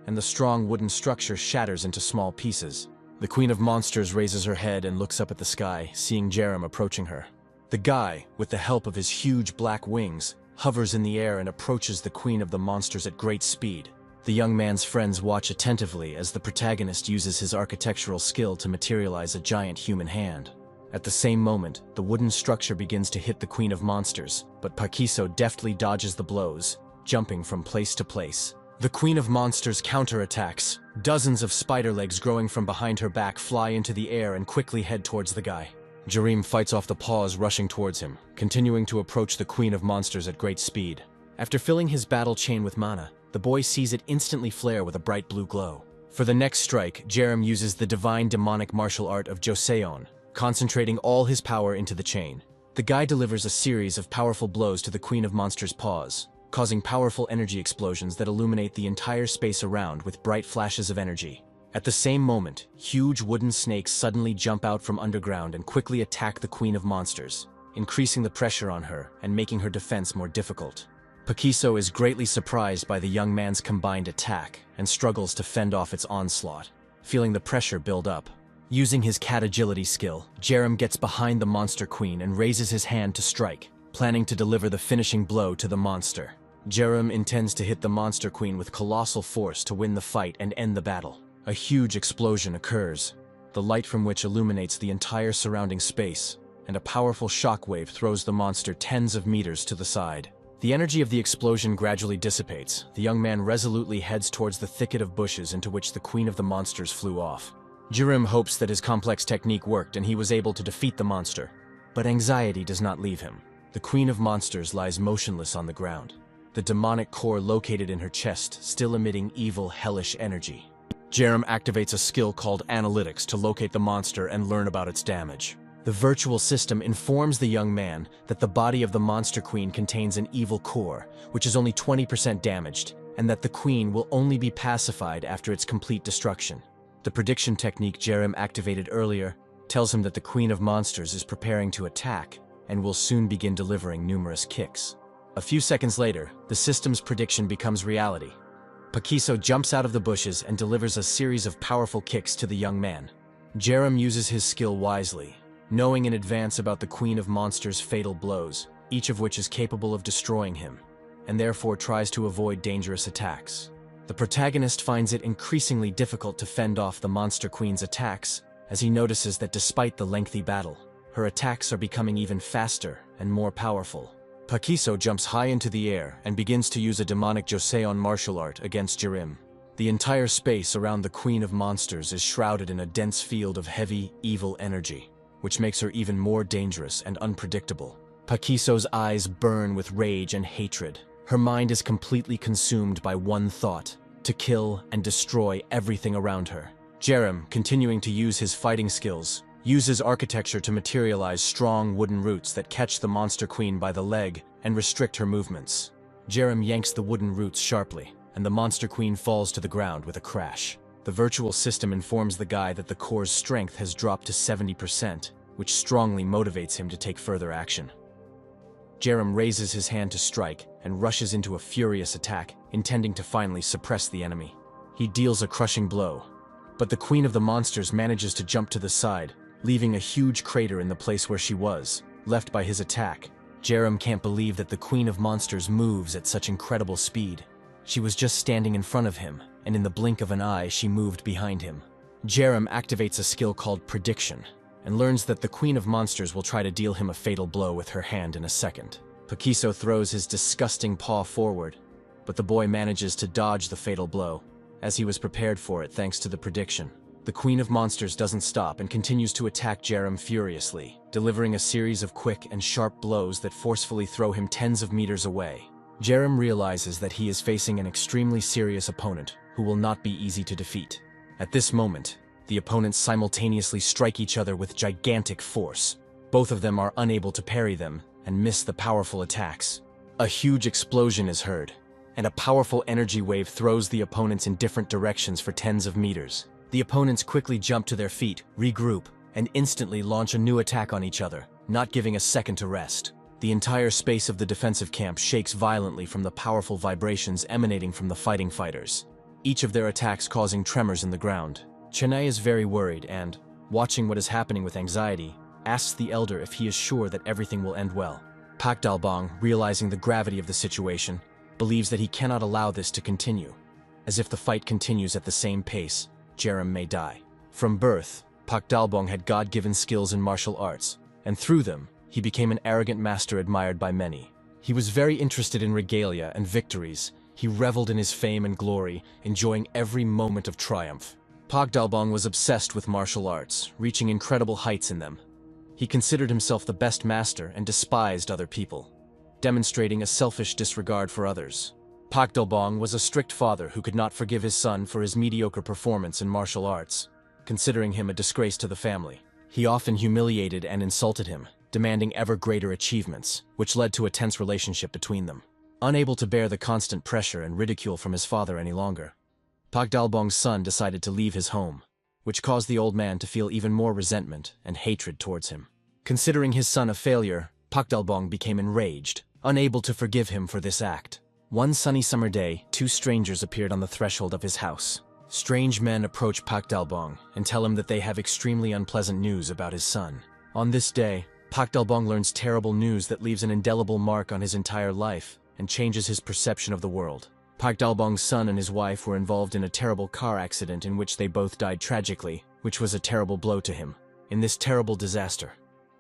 and the strong wooden structure shatters into small pieces. The Queen of Monsters raises her head and looks up at the sky, seeing Jerem approaching her. The guy, with the help of his huge black wings, hovers in the air and approaches the Queen of the Monsters at great speed. The young man's friends watch attentively as the protagonist uses his architectural skill to materialize a giant human hand. At the same moment, the wooden structure begins to hit the Queen of Monsters, but Paquiso deftly dodges the blows, jumping from place to place. The Queen of Monsters counterattacks. Dozens of spider legs growing from behind her back fly into the air and quickly head towards the guy. Jerem fights off the paws rushing towards him, continuing to approach the Queen of Monsters at great speed. After filling his battle chain with mana, the boy sees it instantly flare with a bright blue glow. For the next strike, Jerem uses the divine demonic martial art of Joseon, concentrating all his power into the chain. The guy delivers a series of powerful blows to the Queen of Monsters' paws, causing powerful energy explosions that illuminate the entire space around with bright flashes of energy. At the same moment, huge wooden snakes suddenly jump out from underground and quickly attack the Queen of Monsters, increasing the pressure on her and making her defense more difficult. Paquiso is greatly surprised by the young man's combined attack and struggles to fend off its onslaught, feeling the pressure build up. Using his cat agility skill, Jerem gets behind the monster queen and raises his hand to strike, planning to deliver the finishing blow to the monster. Jerem intends to hit the monster queen with colossal force to win the fight and end the battle. A huge explosion occurs, the light from which illuminates the entire surrounding space, and a powerful shockwave throws the monster tens of meters to the side. The energy of the explosion gradually dissipates. The young man resolutely heads towards the thicket of bushes into which the Queen of the Monsters flew off. Jerem hopes that his complex technique worked and he was able to defeat the monster. But anxiety does not leave him. The Queen of Monsters lies motionless on the ground, the demonic core located in her chest still emitting evil, hellish energy. Jerem activates a skill called Analytics to locate the monster and learn about its damage. The virtual system informs the young man that the body of the monster queen contains an evil core, which is only 20% damaged, and that the queen will only be pacified after its complete destruction. The prediction technique Jerem activated earlier tells him that the Queen of Monsters is preparing to attack and will soon begin delivering numerous kicks. A few seconds later, the system's prediction becomes reality. Paquiso jumps out of the bushes and delivers a series of powerful kicks to the young man. Jerem uses his skill wisely, knowing in advance about the Queen of Monsters' fatal blows, each of which is capable of destroying him, and therefore tries to avoid dangerous attacks. The protagonist finds it increasingly difficult to fend off the Monster Queen's attacks, as he notices that despite the lengthy battle, her attacks are becoming even faster and more powerful. Paquiso jumps high into the air and begins to use a demonic Joseon martial art against Jerem. The entire space around the Queen of Monsters is shrouded in a dense field of heavy, evil energy, which makes her even more dangerous and unpredictable. Paquiso's eyes burn with rage and hatred. Her mind is completely consumed by one thought: to kill and destroy everything around her. Jerem, continuing to use his fighting skills, uses architecture to materialize strong wooden roots that catch the monster queen by the leg and restrict her movements. Jerem yanks the wooden roots sharply, and the monster queen falls to the ground with a crash. The virtual system informs the guy that the core's strength has dropped to 70%, which strongly motivates him to take further action. Jerem raises his hand to strike and rushes into a furious attack, intending to finally suppress the enemy. He deals a crushing blow, but the Queen of the Monsters manages to jump to the side, leaving a huge crater in the place where she was, left by his attack. Jerem can't believe that the Queen of Monsters moves at such incredible speed. She was just standing in front of him, and in the blink of an eye she moved behind him. Jerem activates a skill called Prediction, and learns that the Queen of Monsters will try to deal him a fatal blow with her hand in a second. Paquiso throws his disgusting paw forward, but the boy manages to dodge the fatal blow, as he was prepared for it thanks to the prediction. The Queen of Monsters doesn't stop and continues to attack Jerem furiously, delivering a series of quick and sharp blows that forcefully throw him tens of meters away. Jerem realizes that he is facing an extremely serious opponent who will not be easy to defeat. At this moment, the opponents simultaneously strike each other with gigantic force. Both of them are unable to parry them and miss the powerful attacks. A huge explosion is heard, and a powerful energy wave throws the opponents in different directions for tens of meters. The opponents quickly jump to their feet, regroup, and instantly launch a new attack on each other, not giving a second to rest. The entire space of the defensive camp shakes violently from the powerful vibrations emanating from the fighting fighters, each of their attacks causing tremors in the ground. Chennai is very worried and, watching what is happening with anxiety, asks the elder if he is sure that everything will end well. Pak Dalbong, realizing the gravity of the situation, believes that he cannot allow this to continue. As if the fight continues at the same pace, Jerem may die. From birth, Pak Dalbong had God-given skills in martial arts, and through them, he became an arrogant master admired by many. He was very interested in regalia and victories. He reveled in his fame and glory, enjoying every moment of triumph. Pak Dalbong was obsessed with martial arts, reaching incredible heights in them. He considered himself the best master and despised other people, demonstrating a selfish disregard for others. Pak Dalbong was a strict father who could not forgive his son for his mediocre performance in martial arts, considering him a disgrace to the family. He often humiliated and insulted him, demanding ever greater achievements, which led to a tense relationship between them. Unable to bear the constant pressure and ridicule from his father any longer, Pak Dalbong's son decided to leave his home, which caused the old man to feel even more resentment and hatred towards him. Considering his son a failure, Pak Dalbong became enraged, unable to forgive him for this act. One sunny summer day, two strangers appeared on the threshold of his house. Strange men approach Pak Dalbong and tell him that they have extremely unpleasant news about his son. On this day, Pak Dalbong learns terrible news that leaves an indelible mark on his entire life and changes his perception of the world. Pak Dalbong's son and his wife were involved in a terrible car accident in which they both died tragically, which was a terrible blow to him. In this terrible disaster,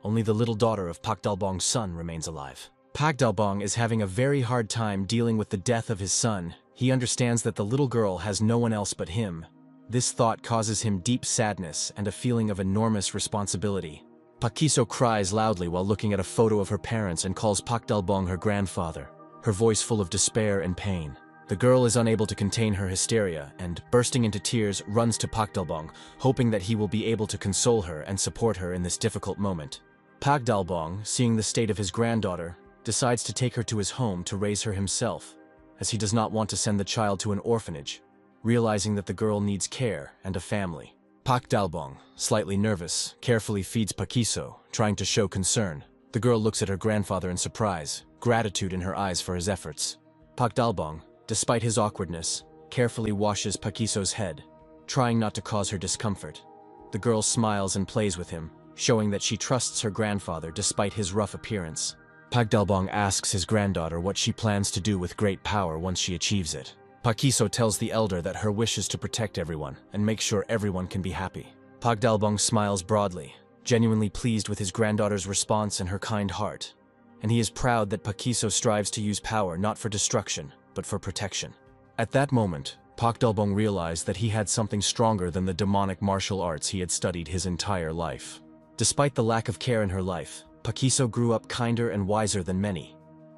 only the little daughter of Pak Dalbong's son remains alive. Pak Dalbong is having a very hard time dealing with the death of his son. He understands that the little girl has no one else but him. This thought causes him deep sadness and a feeling of enormous responsibility. Pakiso cries loudly while looking at a photo of her parents and calls Pak Dalbong her grandfather, her voice full of despair and pain. The girl is unable to contain her hysteria and, bursting into tears, runs to Pak Dalbong, hoping that he will be able to console her and support her in this difficult moment. Pak Dalbong, seeing the state of his granddaughter, decides to take her to his home to raise her himself, as he does not want to send the child to an orphanage, realizing that the girl needs care and a family. Pak Dalbong, slightly nervous, carefully feeds Pakiso, trying to show concern. The girl looks at her grandfather in surprise, gratitude in her eyes for his efforts. Pak Dalbong, despite his awkwardness, carefully washes Pakiso's head, trying not to cause her discomfort. The girl smiles and plays with him, showing that she trusts her grandfather despite his rough appearance. Pak Dalbong asks his granddaughter what she plans to do with great power once she achieves it. Pakiso tells the elder that her wish is to protect everyone and make sure everyone can be happy. Pak Dalbong smiles broadly, genuinely pleased with his granddaughter's response and her kind heart. And he is proud that Pakiso strives to use power not for destruction, but for protection. At that moment, Pak Dalbong realized that he had something stronger than the demonic martial arts he had studied his entire life. Despite the lack of care in her life, Pakiso grew up kinder and wiser than many.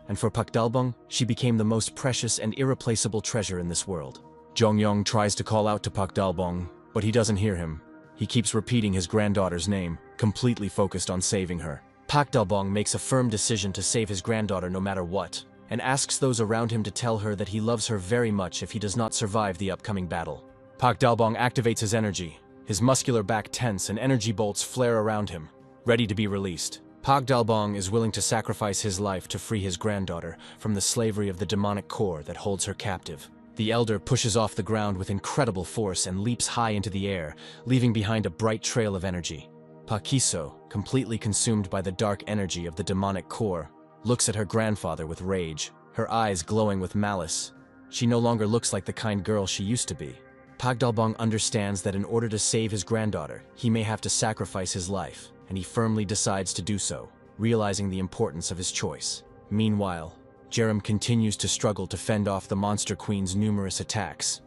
And for Pak Dalbong, she became the most precious and irreplaceable treasure in this world. Jongyong tries to call out to Pak Dalbong, but he doesn't hear him. He keeps repeating his granddaughter's name, completely focused on saving her. Pak Dalbong makes a firm decision to save his granddaughter no matter what, and asks those around him to tell her that he loves her very much if he does not survive the upcoming battle. Pak Dalbong activates his energy. His muscular back tense and energy bolts flare around him, ready to be released. Pak Dalbong is willing to sacrifice his life to free his granddaughter from the slavery of the demonic core that holds her captive. The elder pushes off the ground with incredible force and leaps high into the air, leaving behind a bright trail of energy. Pakiso, completely consumed by the dark energy of the demonic core, looks at her grandfather with rage, her eyes glowing with malice. She no longer looks like the kind girl she used to be. Pak Dalbong understands that in order to save his granddaughter, he may have to sacrifice his life, and he firmly decides to do so, realizing the importance of his choice. Meanwhile, Jerem continues to struggle to fend off the Monster Queen's numerous attacks,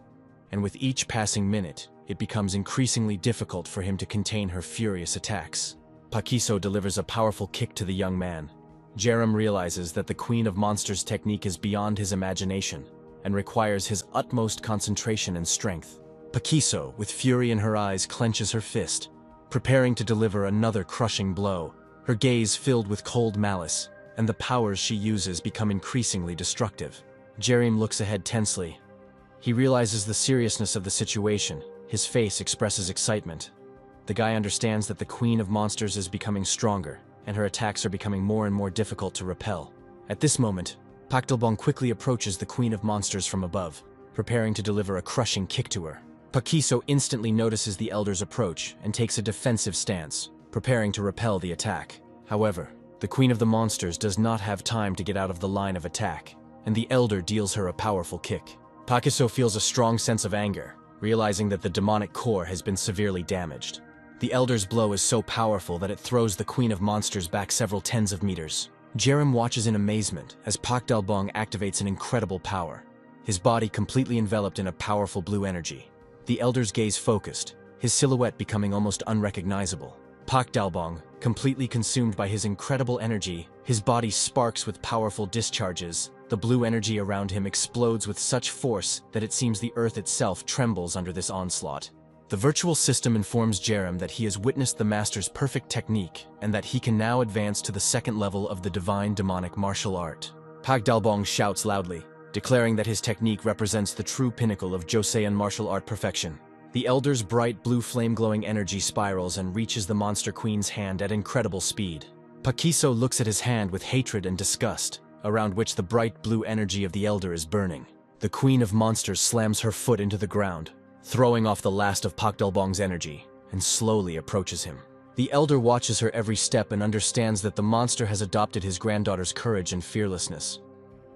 and with each passing minute, it becomes increasingly difficult for him to contain her furious attacks. Pakiso delivers a powerful kick to the young man. Jerem realizes that the Queen of Monsters technique is beyond his imagination, and requires his utmost concentration and strength. Pakiso, with fury in her eyes, clenches her fist, preparing to deliver another crushing blow, her gaze filled with cold malice, and the powers she uses become increasingly destructive. Jerem looks ahead tensely. He realizes the seriousness of the situation. His face expresses excitement. The guy understands that the Queen of Monsters is becoming stronger, and her attacks are becoming more and more difficult to repel. At this moment, Pak Delbong quickly approaches the Queen of Monsters from above, preparing to deliver a crushing kick to her. Pakiso instantly notices the elder's approach and takes a defensive stance, preparing to repel the attack. However, the Queen of the Monsters does not have time to get out of the line of attack, and the elder deals her a powerful kick. Pakiso feels a strong sense of anger, realizing that the demonic core has been severely damaged. The elder's blow is so powerful that it throws the Queen of Monsters back several tens of meters. Jerem watches in amazement as Pak Delbong activates an incredible power, his body completely enveloped in a powerful blue energy. The elder's gaze focused, his silhouette becoming almost unrecognizable. Pak Delbong, completely consumed by his incredible energy, his body sparks with powerful discharges. The blue energy around him explodes with such force that it seems the earth itself trembles under this onslaught. The virtual system informs Jerem that he has witnessed the master's perfect technique and that he can now advance to the second level of the divine demonic martial art. Pak Delbong shouts loudly, declaring that his technique represents the true pinnacle of Joseon martial art perfection. The elder's bright blue flame-glowing energy spirals and reaches the monster queen's hand at incredible speed. Pakiso looks at his hand with hatred and disgust, around which the bright blue energy of the elder is burning. The Queen of Monsters slams her foot into the ground, throwing off the last of Pak Delbong's energy, and slowly approaches him. The elder watches her every step and understands that the monster has adopted his granddaughter's courage and fearlessness,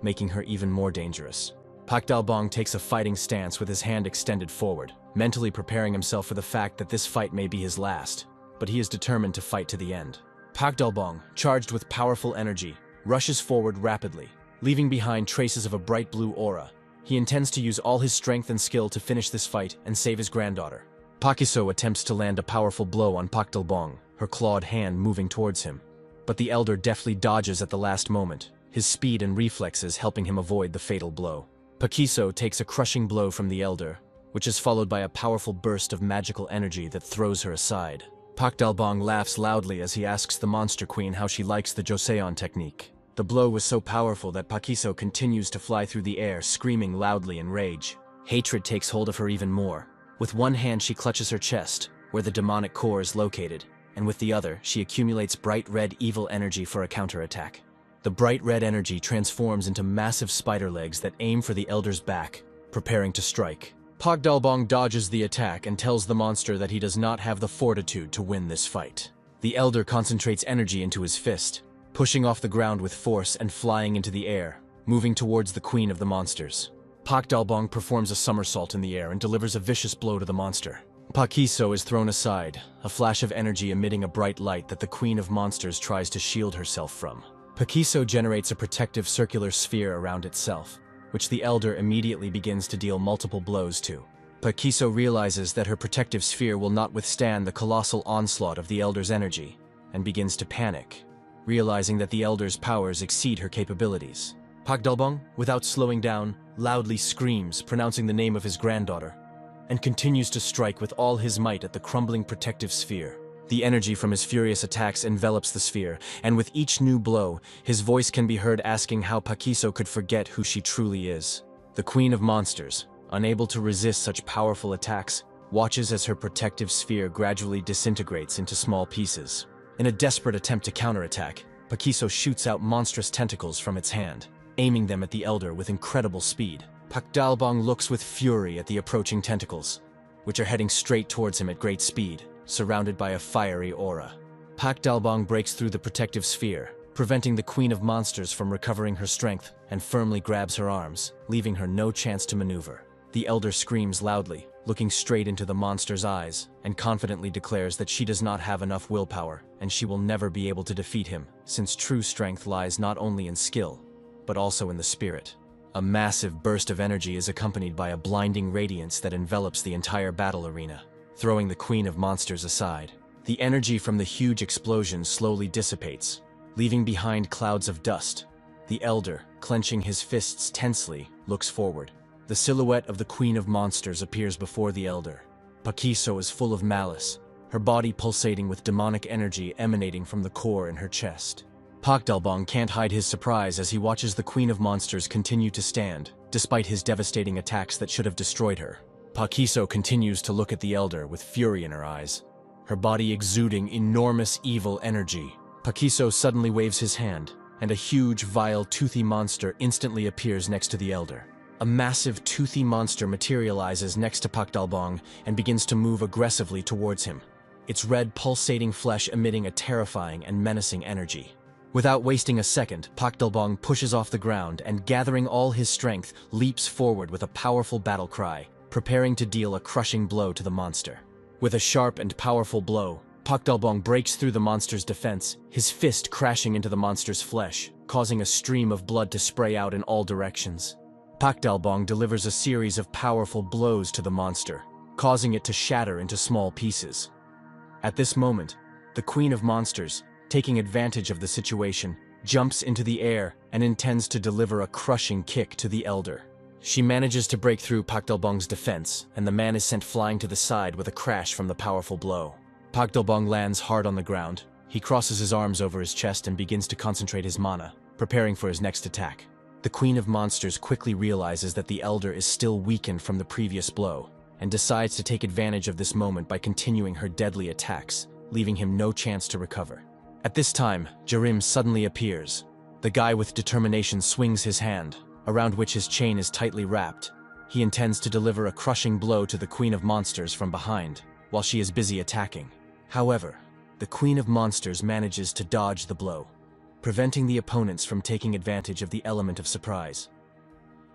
making her even more dangerous. Pak Delbong takes a fighting stance with his hand extended forward, mentally preparing himself for the fact that this fight may be his last, but he is determined to fight to the end. Pak Delbong, charged with powerful energy, rushes forward rapidly, leaving behind traces of a bright blue aura. He intends to use all his strength and skill to finish this fight and save his granddaughter. Pakiso attempts to land a powerful blow on Pak Delbong, her clawed hand moving towards him. But the elder deftly dodges at the last moment, his speed and reflexes helping him avoid the fatal blow. Pakiso takes a crushing blow from the elder, which is followed by a powerful burst of magical energy that throws her aside. Pak Delbong laughs loudly as he asks the monster queen how she likes the Joseon technique. The blow was so powerful that Pakiso continues to fly through the air, screaming loudly in rage. Hatred takes hold of her even more. With one hand she clutches her chest, where the demonic core is located, and with the other she accumulates bright red evil energy for a counterattack. The bright red energy transforms into massive spider legs that aim for the elder's back, preparing to strike. Pak Delbong dodges the attack and tells the monster that he does not have the fortitude to win this fight. The elder concentrates energy into his fist, pushing off the ground with force and flying into the air, moving towards the Queen of the Monsters. Pak Delbong performs a somersault in the air and delivers a vicious blow to the monster. Pakiso is thrown aside, a flash of energy emitting a bright light that the Queen of Monsters tries to shield herself from. Pakiso generates a protective circular sphere around itself, which the elder immediately begins to deal multiple blows to. Pakiso realizes that her protective sphere will not withstand the colossal onslaught of the elder's energy, and begins to panic, realizing that the elder's powers exceed her capabilities. Pak Delbong, without slowing down, loudly screams, pronouncing the name of his granddaughter, and continues to strike with all his might at the crumbling protective sphere. The energy from his furious attacks envelops the sphere, and with each new blow, his voice can be heard asking how Pakiso could forget who she truly is. The Queen of Monsters, unable to resist such powerful attacks, watches as her protective sphere gradually disintegrates into small pieces. In a desperate attempt to counterattack, Pakiso shoots out monstrous tentacles from its hand, aiming them at the elder with incredible speed. Pak Delbong looks with fury at the approaching tentacles, which are heading straight towards him at great speed, surrounded by a fiery aura. Pak Delbong breaks through the protective sphere, preventing the Queen of Monsters from recovering her strength, and firmly grabs her arms, leaving her no chance to maneuver. The elder screams loudly, looking straight into the monster's eyes, and confidently declares that she does not have enough willpower, and she will never be able to defeat him, since true strength lies not only in skill, but also in the spirit. A massive burst of energy is accompanied by a blinding radiance that envelops the entire battle arena, throwing the Queen of Monsters aside. The energy from the huge explosion slowly dissipates, leaving behind clouds of dust. The elder, clenching his fists tensely, looks forward. The silhouette of the Queen of Monsters appears before the elder. Pakiso is full of malice, her body pulsating with demonic energy emanating from the core in her chest. Pak Dalbong can't hide his surprise as he watches the Queen of Monsters continue to stand, despite his devastating attacks that should have destroyed her. Pakiso continues to look at the elder with fury in her eyes, her body exuding enormous evil energy. Pakiso suddenly waves his hand, and a huge, vile, toothy monster instantly appears next to the elder. A massive, toothy monster materializes next to Pak Dalbong and begins to move aggressively towards him, its red, pulsating flesh emitting a terrifying and menacing energy. Without wasting a second, Pak Dalbong pushes off the ground and, gathering all his strength, leaps forward with a powerful battle cry, preparing to deal a crushing blow to the monster. With a sharp and powerful blow, Pak Dalbong breaks through the monster's defense, his fist crashing into the monster's flesh, causing a stream of blood to spray out in all directions. Pak Dalbong delivers a series of powerful blows to the monster, causing it to shatter into small pieces. At this moment, the Queen of Monsters, taking advantage of the situation, jumps into the air and intends to deliver a crushing kick to the elder. She manages to break through Pak Dalbong's defense, and the man is sent flying to the side with a crash from the powerful blow. Pak Dalbong lands hard on the ground. He crosses his arms over his chest and begins to concentrate his mana, preparing for his next attack. The Queen of Monsters quickly realizes that the elder is still weakened from the previous blow, and decides to take advantage of this moment by continuing her deadly attacks, leaving him no chance to recover. At this time, Jerim suddenly appears. The guy with determination swings his hand, around which his chain is tightly wrapped. He intends to deliver a crushing blow to the Queen of Monsters from behind, while she is busy attacking. However, the Queen of Monsters manages to dodge the blow, preventing the opponents from taking advantage of the element of surprise.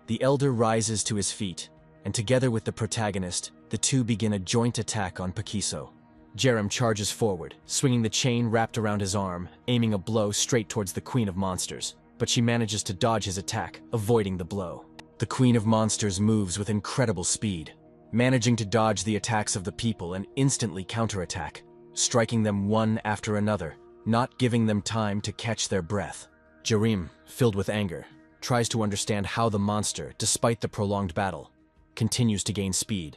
The elder rises to his feet, and together with the protagonist, the two begin a joint attack on Pakiso. Jerim charges forward, swinging the chain wrapped around his arm, aiming a blow straight towards the Queen of Monsters, but she manages to dodge his attack, avoiding the blow. The Queen of Monsters moves with incredible speed, managing to dodge the attacks of the people and instantly counterattack, striking them one after another, not giving them time to catch their breath. Jerim, filled with anger, tries to understand how the monster, despite the prolonged battle, continues to gain speed,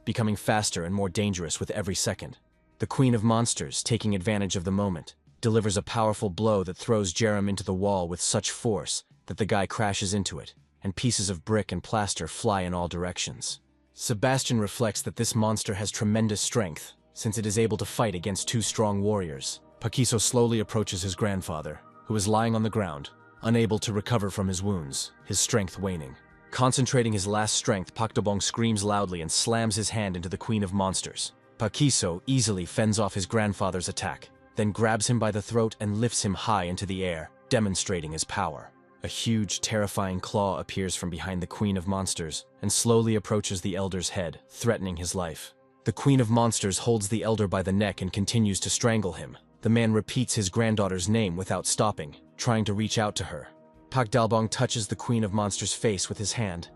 becoming faster and more dangerous with every second. The Queen of Monsters, taking advantage of the moment, delivers a powerful blow that throws Jerim into the wall with such force that the guy crashes into it, and pieces of brick and plaster fly in all directions. Sebastian reflects that this monster has tremendous strength, since it is able to fight against two strong warriors. Pakiso slowly approaches his grandfather, who is lying on the ground, unable to recover from his wounds, his strength waning. Concentrating his last strength, Pak Dalbong screams loudly and slams his hand into the Queen of Monsters. Pakiso easily fends off his grandfather's attack, then grabs him by the throat and lifts him high into the air, demonstrating his power. A huge, terrifying claw appears from behind the Queen of Monsters and slowly approaches the elder's head, threatening his life. The Queen of Monsters holds the elder by the neck and continues to strangle him. The man repeats his granddaughter's name without stopping, trying to reach out to her. Pak Dalbong touches the Queen of Monsters' face with his hand,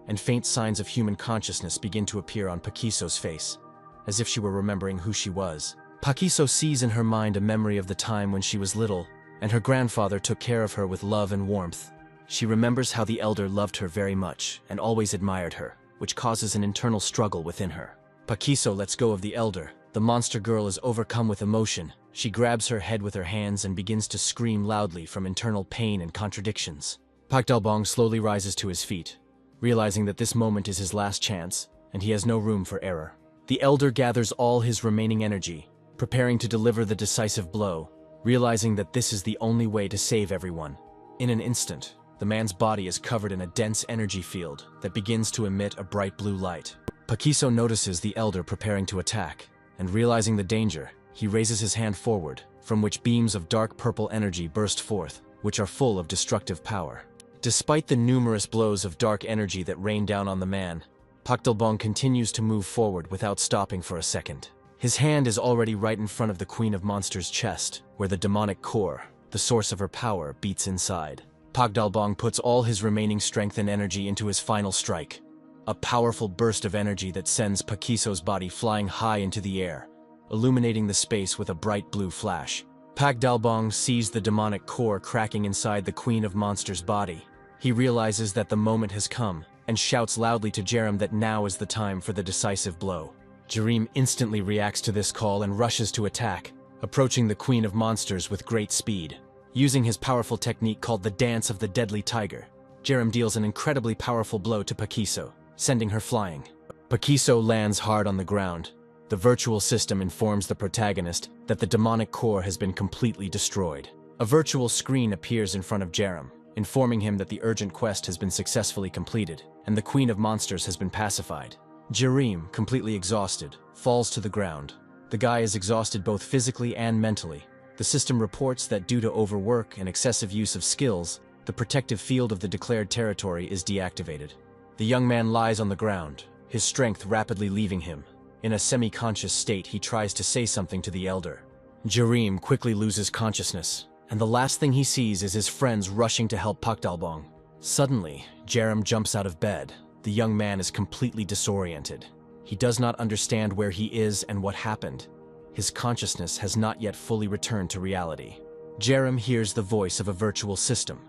and faint signs of human consciousness begin to appear on Pakiso's face, as if she were remembering who she was. Pakiso sees in her mind a memory of the time when she was little, and her grandfather took care of her with love and warmth. She remembers how the elder loved her very much and always admired her, which causes an internal struggle within her. Pakiso lets go of the elder. The monster girl is overcome with emotion. She grabs her head with her hands and begins to scream loudly from internal pain and contradictions. Pak Dalbong slowly rises to his feet, realizing that this moment is his last chance, and he has no room for error. The elder gathers all his remaining energy, preparing to deliver the decisive blow, realizing that this is the only way to save everyone. In an instant, the man's body is covered in a dense energy field that begins to emit a bright blue light. Pakiso notices the elder preparing to attack, and realizing the danger, he raises his hand forward, from which beams of dark purple energy burst forth, which are full of destructive power. Despite the numerous blows of dark energy that rain down on the man, Pak Dalbong continues to move forward without stopping for a second. His hand is already right in front of the Queen of Monsters' chest, where the demonic core, the source of her power, beats inside. Pak Dalbong puts all his remaining strength and energy into his final strike, a powerful burst of energy that sends Pakiso's body flying high into the air, illuminating the space with a bright blue flash. Pak Dalbong sees the demonic core cracking inside the Queen of Monsters' body. He realizes that the moment has come, and shouts loudly to Jerim that now is the time for the decisive blow. Jerim instantly reacts to this call and rushes to attack, approaching the Queen of Monsters with great speed. Using his powerful technique called the Dance of the Deadly Tiger, Jerem deals an incredibly powerful blow to Pakiso, sending her flying. Pakiso lands hard on the ground. The virtual system informs the protagonist that the demonic core has been completely destroyed. A virtual screen appears in front of Jerem, informing him that the urgent quest has been successfully completed, and the Queen of Monsters has been pacified. Jerem, completely exhausted, falls to the ground. The guy is exhausted both physically and mentally. The system reports that due to overwork and excessive use of skills, the protective field of the declared territory is deactivated. The young man lies on the ground, his strength rapidly leaving him. In a semi-conscious state, he tries to say something to the elder. Jerem quickly loses consciousness, and the last thing he sees is his friends rushing to help Pakdalbong. Suddenly, Jerem jumps out of bed. The young man is completely disoriented. He does not understand where he is and what happened. His consciousness has not yet fully returned to reality. Jerem hears the voice of a virtual system,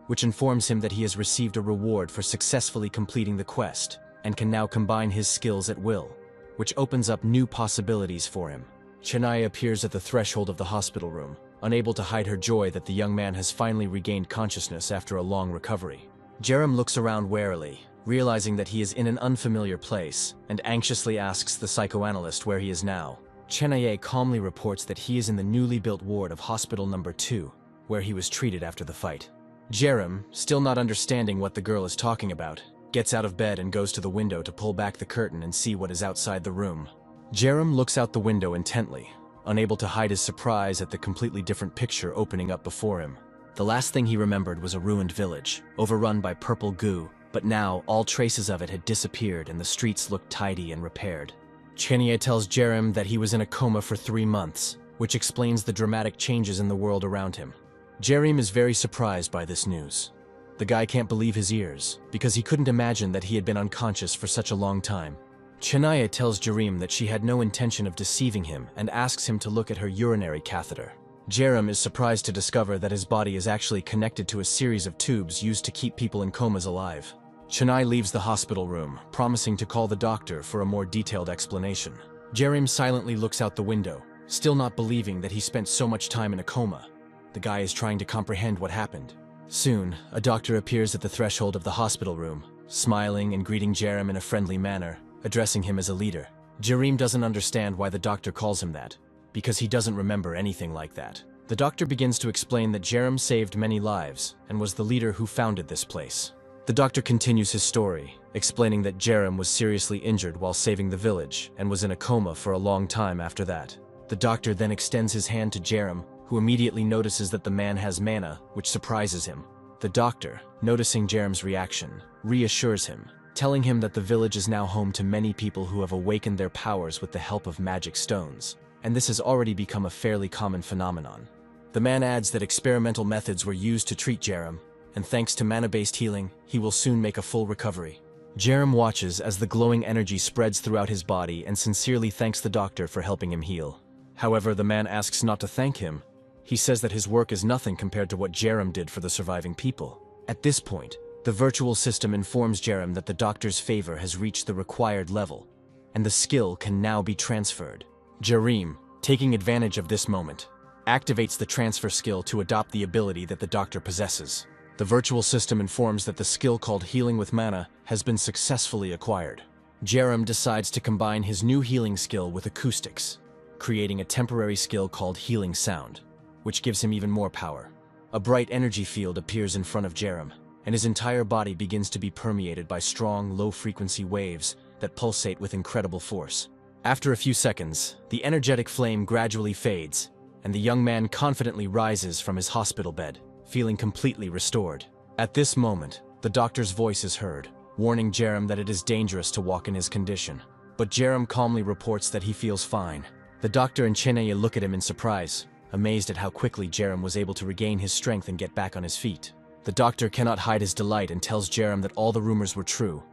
which informs him that he has received a reward for successfully completing the quest, and can now combine his skills at will, which opens up new possibilities for him. Chennai appears at the threshold of the hospital room, unable to hide her joy that the young man has finally regained consciousness after a long recovery. Jerem looks around warily, realizing that he is in an unfamiliar place, and anxiously asks the psychoanalyst where he is now. Chennai calmly reports that he is in the newly built ward of Hospital Number 2, where he was treated after the fight. Jerem, still not understanding what the girl is talking about, gets out of bed and goes to the window to pull back the curtain and see what is outside the room. Jerem looks out the window intently, unable to hide his surprise at the completely different picture opening up before him. The last thing he remembered was a ruined village, overrun by purple goo, but now all traces of it had disappeared and the streets looked tidy and repaired. Chennai tells Jerem that he was in a coma for 3 months, which explains the dramatic changes in the world around him. Jerem is very surprised by this news. The guy can't believe his ears, because he couldn't imagine that he had been unconscious for such a long time. Chennai tells Jerem that she had no intention of deceiving him and asks him to look at her urinary catheter. Jerem is surprised to discover that his body is actually connected to a series of tubes used to keep people in comas alive. Chennai leaves the hospital room, promising to call the doctor for a more detailed explanation. Jerem silently looks out the window, still not believing that he spent so much time in a coma. The guy is trying to comprehend what happened. Soon, a doctor appears at the threshold of the hospital room, smiling and greeting Jerem in a friendly manner, addressing him as a leader. Jerem doesn't understand why the doctor calls him that, because he doesn't remember anything like that. The doctor begins to explain that Jerem saved many lives and was the leader who founded this place. The doctor continues his story, explaining that Jerem was seriously injured while saving the village and was in a coma for a long time after that. The doctor then extends his hand to Jerem, who immediately notices that the man has mana, which surprises him. The doctor, noticing Jerem's reaction, reassures him, telling him that the village is now home to many people who have awakened their powers with the help of magic stones, and this has already become a fairly common phenomenon. The man adds that experimental methods were used to treat Jerem, and thanks to mana-based healing, he will soon make a full recovery. Jerem watches as the glowing energy spreads throughout his body and sincerely thanks the doctor for helping him heal. However, the man asks not to thank him. He says that his work is nothing compared to what Jerem did for the surviving people. At this point, the virtual system informs Jerem that the doctor's favor has reached the required level, and the skill can now be transferred. Jerem, taking advantage of this moment, activates the transfer skill to adopt the ability that the doctor possesses. The virtual system informs that the skill called Healing with Mana has been successfully acquired. Jerem decides to combine his new healing skill with acoustics, creating a temporary skill called Healing Sound, which gives him even more power. A bright energy field appears in front of Jerem, and his entire body begins to be permeated by strong, low-frequency waves that pulsate with incredible force. After a few seconds, the energetic flame gradually fades, and the young man confidently rises from his hospital bed, feeling completely restored. At this moment, the doctor's voice is heard, warning Jerem that it is dangerous to walk in his condition. But Jerem calmly reports that he feels fine. The doctor and Chennai look at him in surprise, amazed at how quickly Jerem was able to regain his strength and get back on his feet. The doctor cannot hide his delight and tells Jerem that all the rumors were true,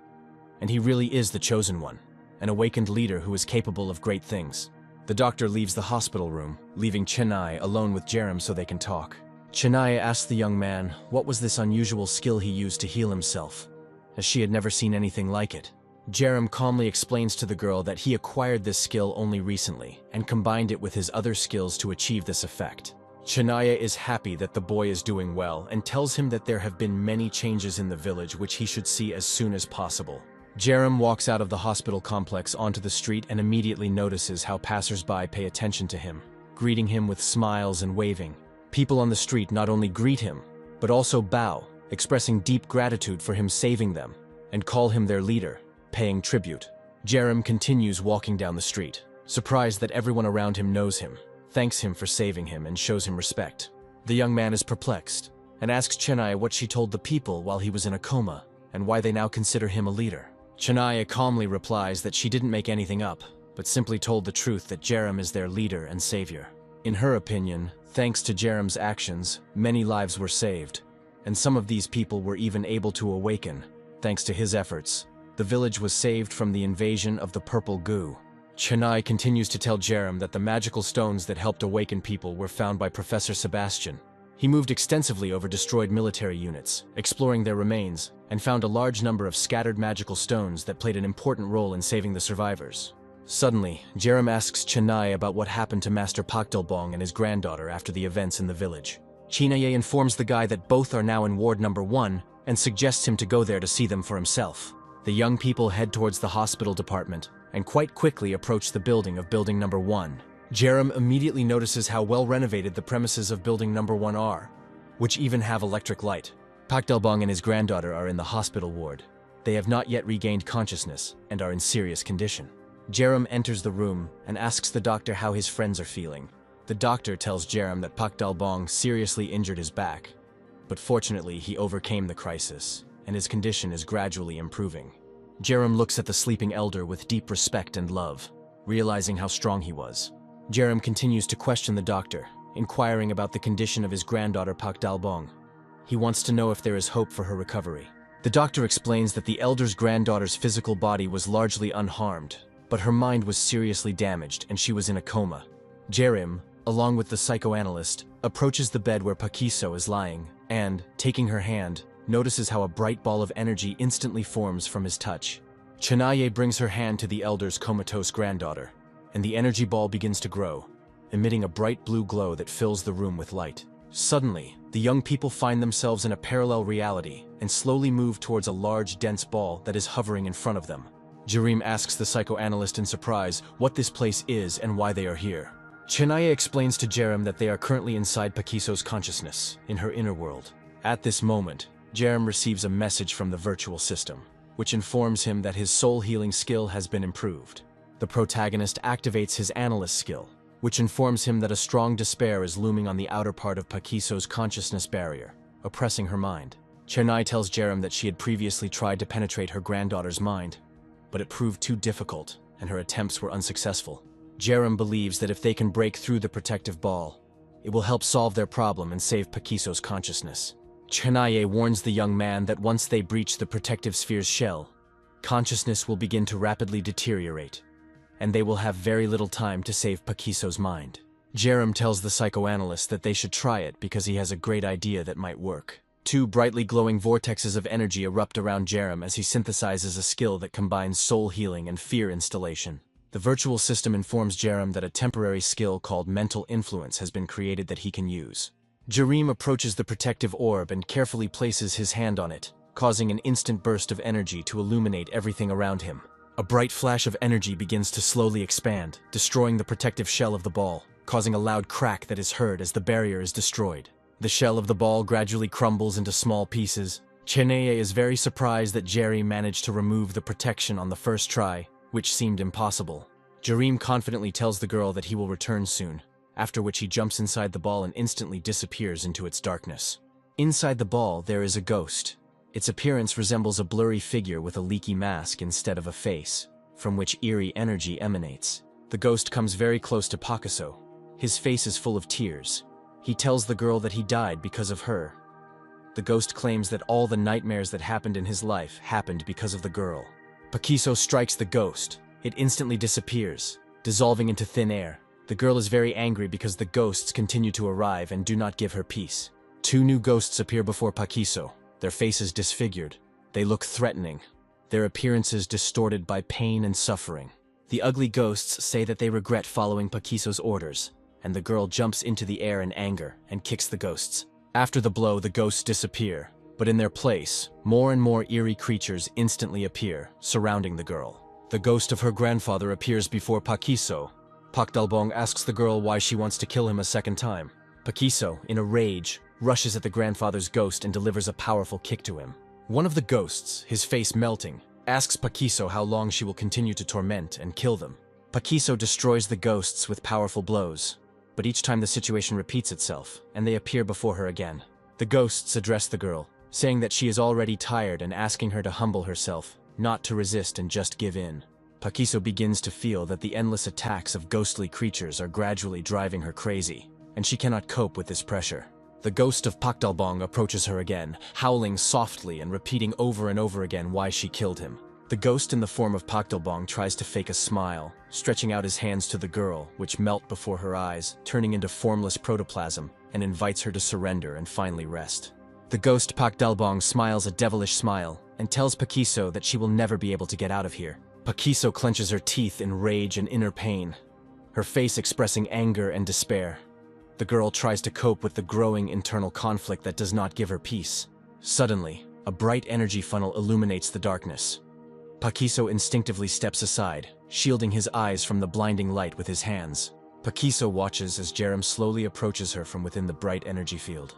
and he really is the chosen one, an awakened leader who is capable of great things. The doctor leaves the hospital room, leaving Chennai alone with Jerem so they can talk. Chennai asks the young man what was this unusual skill he used to heal himself, as she had never seen anything like it. Jerem calmly explains to the girl that he acquired this skill only recently and combined it with his other skills to achieve this effect. Chennaya is happy that the boy is doing well and tells him that there have been many changes in the village which he should see as soon as possible. Jerem walks out of the hospital complex onto the street and immediately notices how passers-by pay attention to him, greeting him with smiles and waving. People on the street not only greet him, but also bow, expressing deep gratitude for him saving them, and call him their leader, paying tribute. Jerem continues walking down the street, surprised that everyone around him knows him, thanks him for saving him, and shows him respect. The young man is perplexed, and asks Chennai what she told the people while he was in a coma, and why they now consider him a leader. Chennai calmly replies that she didn't make anything up, but simply told the truth that Jerem is their leader and savior. In her opinion, thanks to Jerem's actions, many lives were saved, and some of these people were even able to awaken. Thanks to his efforts, the village was saved from the invasion of the purple goo. Chennai continues to tell Jerem that the magical stones that helped awaken people were found by Professor Sebastian. He moved extensively over destroyed military units, exploring their remains, and found a large number of scattered magical stones that played an important role in saving the survivors. Suddenly, Jerem asks Chennai about what happened to Master Pakdalbong and his granddaughter after the events in the village. Chennai informs the guy that both are now in Ward Number 1 and suggests him to go there to see them for himself. The young people head towards the hospital department and quite quickly approach the building of Building Number 1. Jerem immediately notices how well renovated the premises of Building Number 1 are, which even have electric light. Pakdalbong and his granddaughter are in the hospital ward. They have not yet regained consciousness and are in serious condition. Jerem enters the room and asks the doctor how his friends are feeling. The doctor tells Jerem that Pakdalbong seriously injured his back, but fortunately he overcame the crisis, and his condition is gradually improving. Jerem looks at the sleeping elder with deep respect and love, realizing how strong he was. Jerem continues to question the doctor, inquiring about the condition of his granddaughter Pakdalbong. He wants to know if there is hope for her recovery. The doctor explains that the elder's granddaughter's physical body was largely unharmed, but her mind was seriously damaged and she was in a coma. Jerem, along with the psychoanalyst, approaches the bed where Pakiso is lying and, taking her hand, notices how a bright ball of energy instantly forms from his touch. Chennai brings her hand to the elder's comatose granddaughter, and the energy ball begins to grow, emitting a bright blue glow that fills the room with light. Suddenly, the young people find themselves in a parallel reality and slowly move towards a large, dense ball that is hovering in front of them. Jerem asks the psychoanalyst in surprise what this place is and why they are here. Chennai explains to Jerem that they are currently inside Pakiso's consciousness, in her inner world. At this moment, Jerem receives a message from the virtual system, which informs him that his soul healing skill has been improved. The protagonist activates his analyst skill, which informs him that a strong despair is looming on the outer part of Pakiso's consciousness barrier, oppressing her mind. Chennai tells Jerem that she had previously tried to penetrate her granddaughter's mind, but it proved too difficult, and her attempts were unsuccessful. Jerem believes that if they can break through the protective ball, it will help solve their problem and save Pakiso's consciousness. Chennai warns the young man that once they breach the protective sphere's shell, consciousness will begin to rapidly deteriorate, and they will have very little time to save Pakiso's mind. Jerem tells the psychoanalyst that they should try it because he has a great idea that might work. Two brightly glowing vortexes of energy erupt around Jerem as he synthesizes a skill that combines soul healing and fear installation. The virtual system informs Jerem that a temporary skill called mental influence has been created that he can use. Jerem approaches the protective orb and carefully places his hand on it, causing an instant burst of energy to illuminate everything around him. A bright flash of energy begins to slowly expand, destroying the protective shell of the ball, causing a loud crack that is heard as the barrier is destroyed. The shell of the ball gradually crumbles into small pieces. Chennai is very surprised that Jerry managed to remove the protection on the first try, which seemed impossible. Jerem confidently tells the girl that he will return soon, after which he jumps inside the ball and instantly disappears into its darkness. Inside the ball, there is a ghost. Its appearance resembles a blurry figure with a leaky mask instead of a face, from which eerie energy emanates. The ghost comes very close to Pakiso. His face is full of tears. He tells the girl that he died because of her. The ghost claims that all the nightmares that happened in his life happened because of the girl. Pakiso strikes the ghost. It instantly disappears, dissolving into thin air. The girl is very angry because the ghosts continue to arrive and do not give her peace. Two new ghosts appear before Pakiso, their faces disfigured. They look threatening, their appearances distorted by pain and suffering. The ugly ghosts say that they regret following Pakiso's orders, and the girl jumps into the air in anger and kicks the ghosts. After the blow, the ghosts disappear, but in their place, more and more eerie creatures instantly appear, surrounding the girl. The ghost of her grandfather appears before Pakiso. Pak Dalbong asks the girl why she wants to kill him a second time. Pakiso, in a rage, rushes at the grandfather's ghost and delivers a powerful kick to him. One of the ghosts, his face melting, asks Pakiso how long she will continue to torment and kill them. Pakiso destroys the ghosts with powerful blows, but each time the situation repeats itself, and they appear before her again. The ghosts address the girl, saying that she is already tired and asking her to humble herself, not to resist and just give in. Pakiso begins to feel that the endless attacks of ghostly creatures are gradually driving her crazy, and she cannot cope with this pressure. The ghost of Pak Dalbong approaches her again, howling softly and repeating over and over again why she killed him. The ghost in the form of Pak Dalbong tries to fake a smile, stretching out his hands to the girl, which melt before her eyes, turning into formless protoplasm, and invites her to surrender and finally rest. The ghost Pak Dalbong smiles a devilish smile, and tells Pakiso that she will never be able to get out of here. Pakiso clenches her teeth in rage and inner pain, her face expressing anger and despair. The girl tries to cope with the growing internal conflict that does not give her peace. Suddenly, a bright energy funnel illuminates the darkness. Pakiso instinctively steps aside, shielding his eyes from the blinding light with his hands. Pakiso watches as Jerem slowly approaches her from within the bright energy field,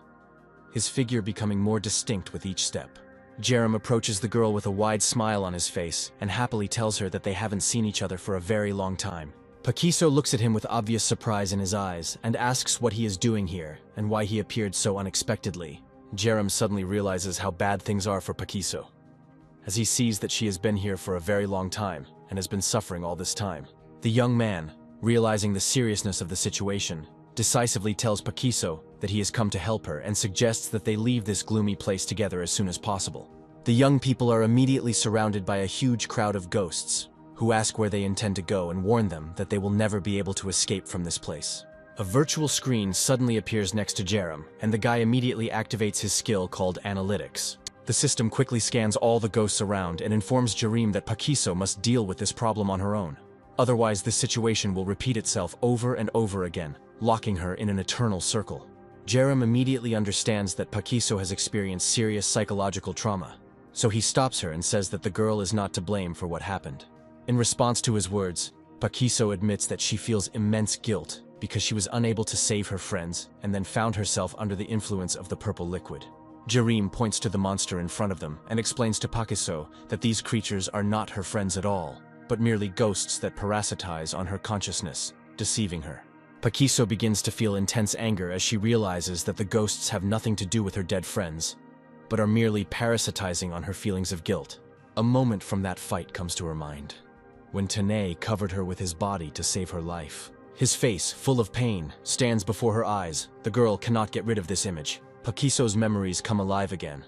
his figure becoming more distinct with each step. Jerem approaches the girl with a wide smile on his face and happily tells her that they haven't seen each other for a very long time. Pakiso looks at him with obvious surprise in his eyes and asks what he is doing here and why he appeared so unexpectedly. Jerem suddenly realizes how bad things are for Pakiso, as he sees that she has been here for a very long time and has been suffering all this time. The young man, realizing the seriousness of the situation, decisively tells Pakiso that he has come to help her and suggests that they leave this gloomy place together as soon as possible. The young people are immediately surrounded by a huge crowd of ghosts, who ask where they intend to go and warn them that they will never be able to escape from this place. A virtual screen suddenly appears next to Jerem, and the guy immediately activates his skill called Analytics. The system quickly scans all the ghosts around and informs Jerem that Pakiso must deal with this problem on her own. Otherwise, this situation will repeat itself over and over again, locking her in an eternal circle. Jerem immediately understands that Pakiso has experienced serious psychological trauma, so he stops her and says that the girl is not to blame for what happened. In response to his words, Pakiso admits that she feels immense guilt because she was unable to save her friends and then found herself under the influence of the purple liquid. Jerem points to the monster in front of them and explains to Pakiso that these creatures are not her friends at all, but merely ghosts that parasitize on her consciousness, deceiving her. Pakiso begins to feel intense anger as she realizes that the ghosts have nothing to do with her dead friends, but are merely parasitizing on her feelings of guilt. A moment from that fight comes to her mind, when Tanae covered her with his body to save her life. His face, full of pain, stands before her eyes. The girl cannot get rid of this image. Pakiso's memories come alive again.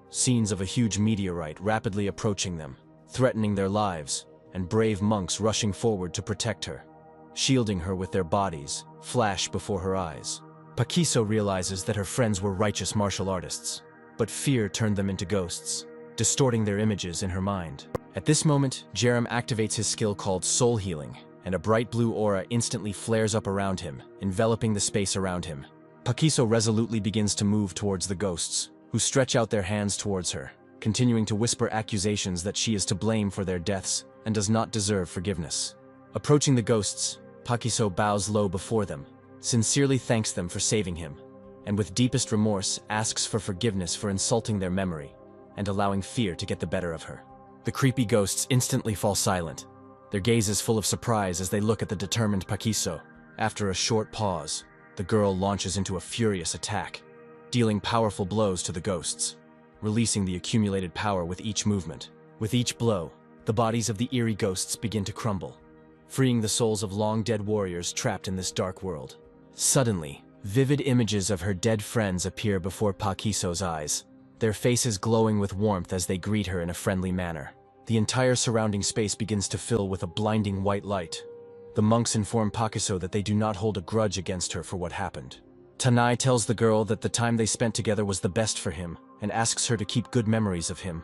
Scenes of a huge meteorite rapidly approaching them, threatening their lives, and brave monks rushing forward to protect her, shielding her with their bodies, flash before her eyes. Pakiso realizes that her friends were righteous martial artists, but fear turned them into ghosts, distorting their images in her mind. At this moment, Jerem activates his skill called Soul Healing, and a bright blue aura instantly flares up around him, enveloping the space around him. Pakiso resolutely begins to move towards the ghosts, who stretch out their hands towards her, continuing to whisper accusations that she is to blame for their deaths and does not deserve forgiveness. Approaching the ghosts, Pakiso bows low before them, sincerely thanks them for saving him, and with deepest remorse asks for forgiveness for insulting their memory and allowing fear to get the better of her. The creepy ghosts instantly fall silent, their gazes full of surprise as they look at the determined Pakiso. After a short pause, the girl launches into a furious attack, dealing powerful blows to the ghosts, releasing the accumulated power with each movement. With each blow, the bodies of the eerie ghosts begin to crumble, freeing the souls of long-dead warriors trapped in this dark world. Suddenly, vivid images of her dead friends appear before Pakiso's eyes, their faces glowing with warmth as they greet her in a friendly manner. The entire surrounding space begins to fill with a blinding white light. The monks inform Pakiso that they do not hold a grudge against her for what happened. Tanae tells the girl that the time they spent together was the best for him and asks her to keep good memories of him.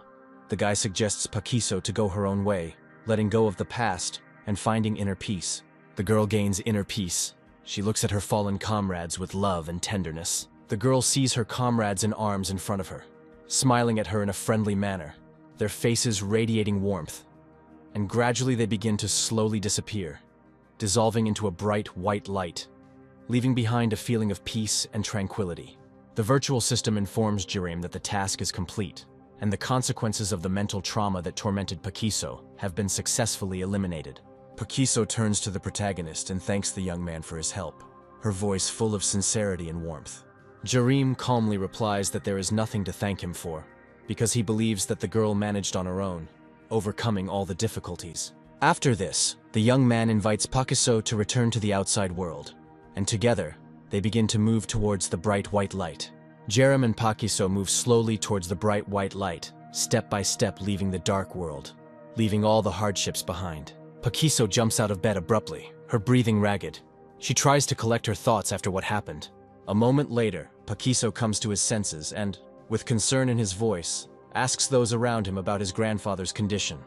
The guy suggests Pakiso to go her own way, letting go of the past and finding inner peace. The girl gains inner peace She looks at her fallen comrades with love and tenderness. The girl sees her comrades in arms in front of her, smiling at her in a friendly manner, their faces radiating warmth. And gradually they begin to slowly disappear, dissolving into a bright white light, leaving behind a feeling of peace and tranquility. The virtual system informs Jerem that the task is complete, and the consequences of the mental trauma that tormented Paquiso have been successfully eliminated. Paquiso turns to the protagonist and thanks the young man for his help, her voice full of sincerity and warmth. Jerem calmly replies that there is nothing to thank him for, because he believes that the girl managed on her own, overcoming all the difficulties. After this, the young man invites Paquiso to return to the outside world, and together, they begin to move towards the bright white light. Jerem and Paquiso move slowly towards the bright white light, step by step leaving the dark world, leaving all the hardships behind. Paquiso jumps out of bed abruptly, her breathing ragged. She tries to collect her thoughts after what happened. A moment later, Paquiso comes to his senses and, with concern in his voice, asks those around him about his grandfather's condition.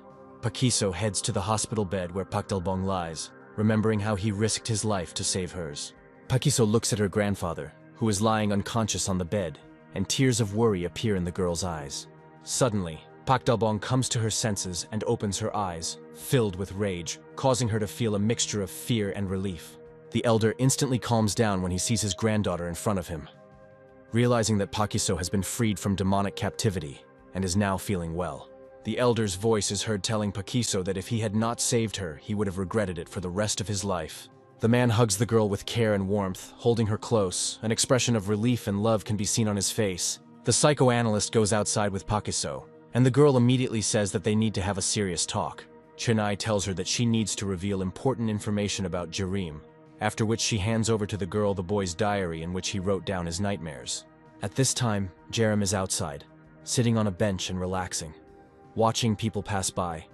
Paquiso heads to the hospital bed where Pakdalbong lies, remembering how he risked his life to save hers. Paquiso looks at her grandfather, who is lying unconscious on the bed, and tears of worry appear in the girl's eyes. Suddenly, Pakdalbong comes to her senses and opens her eyes, filled with rage, causing her to feel a mixture of fear and relief. The elder instantly calms down when he sees his granddaughter in front of him, realizing that Paquiso has been freed from demonic captivity and is now feeling well. The elder's voice is heard telling Paquiso that if he had not saved her, he would have regretted it for the rest of his life. The man hugs the girl with care and warmth, holding her close. An expression of relief and love can be seen on his face. The psychoanalyst goes outside with Paquiso, and the girl immediately says that they need to have a serious talk. Chennai tells her that she needs to reveal important information about Jerem, after which she hands over to the girl the boy's diary in which he wrote down his nightmares. At this time, Jerem is outside, sitting on a bench and relaxing, watching people pass by,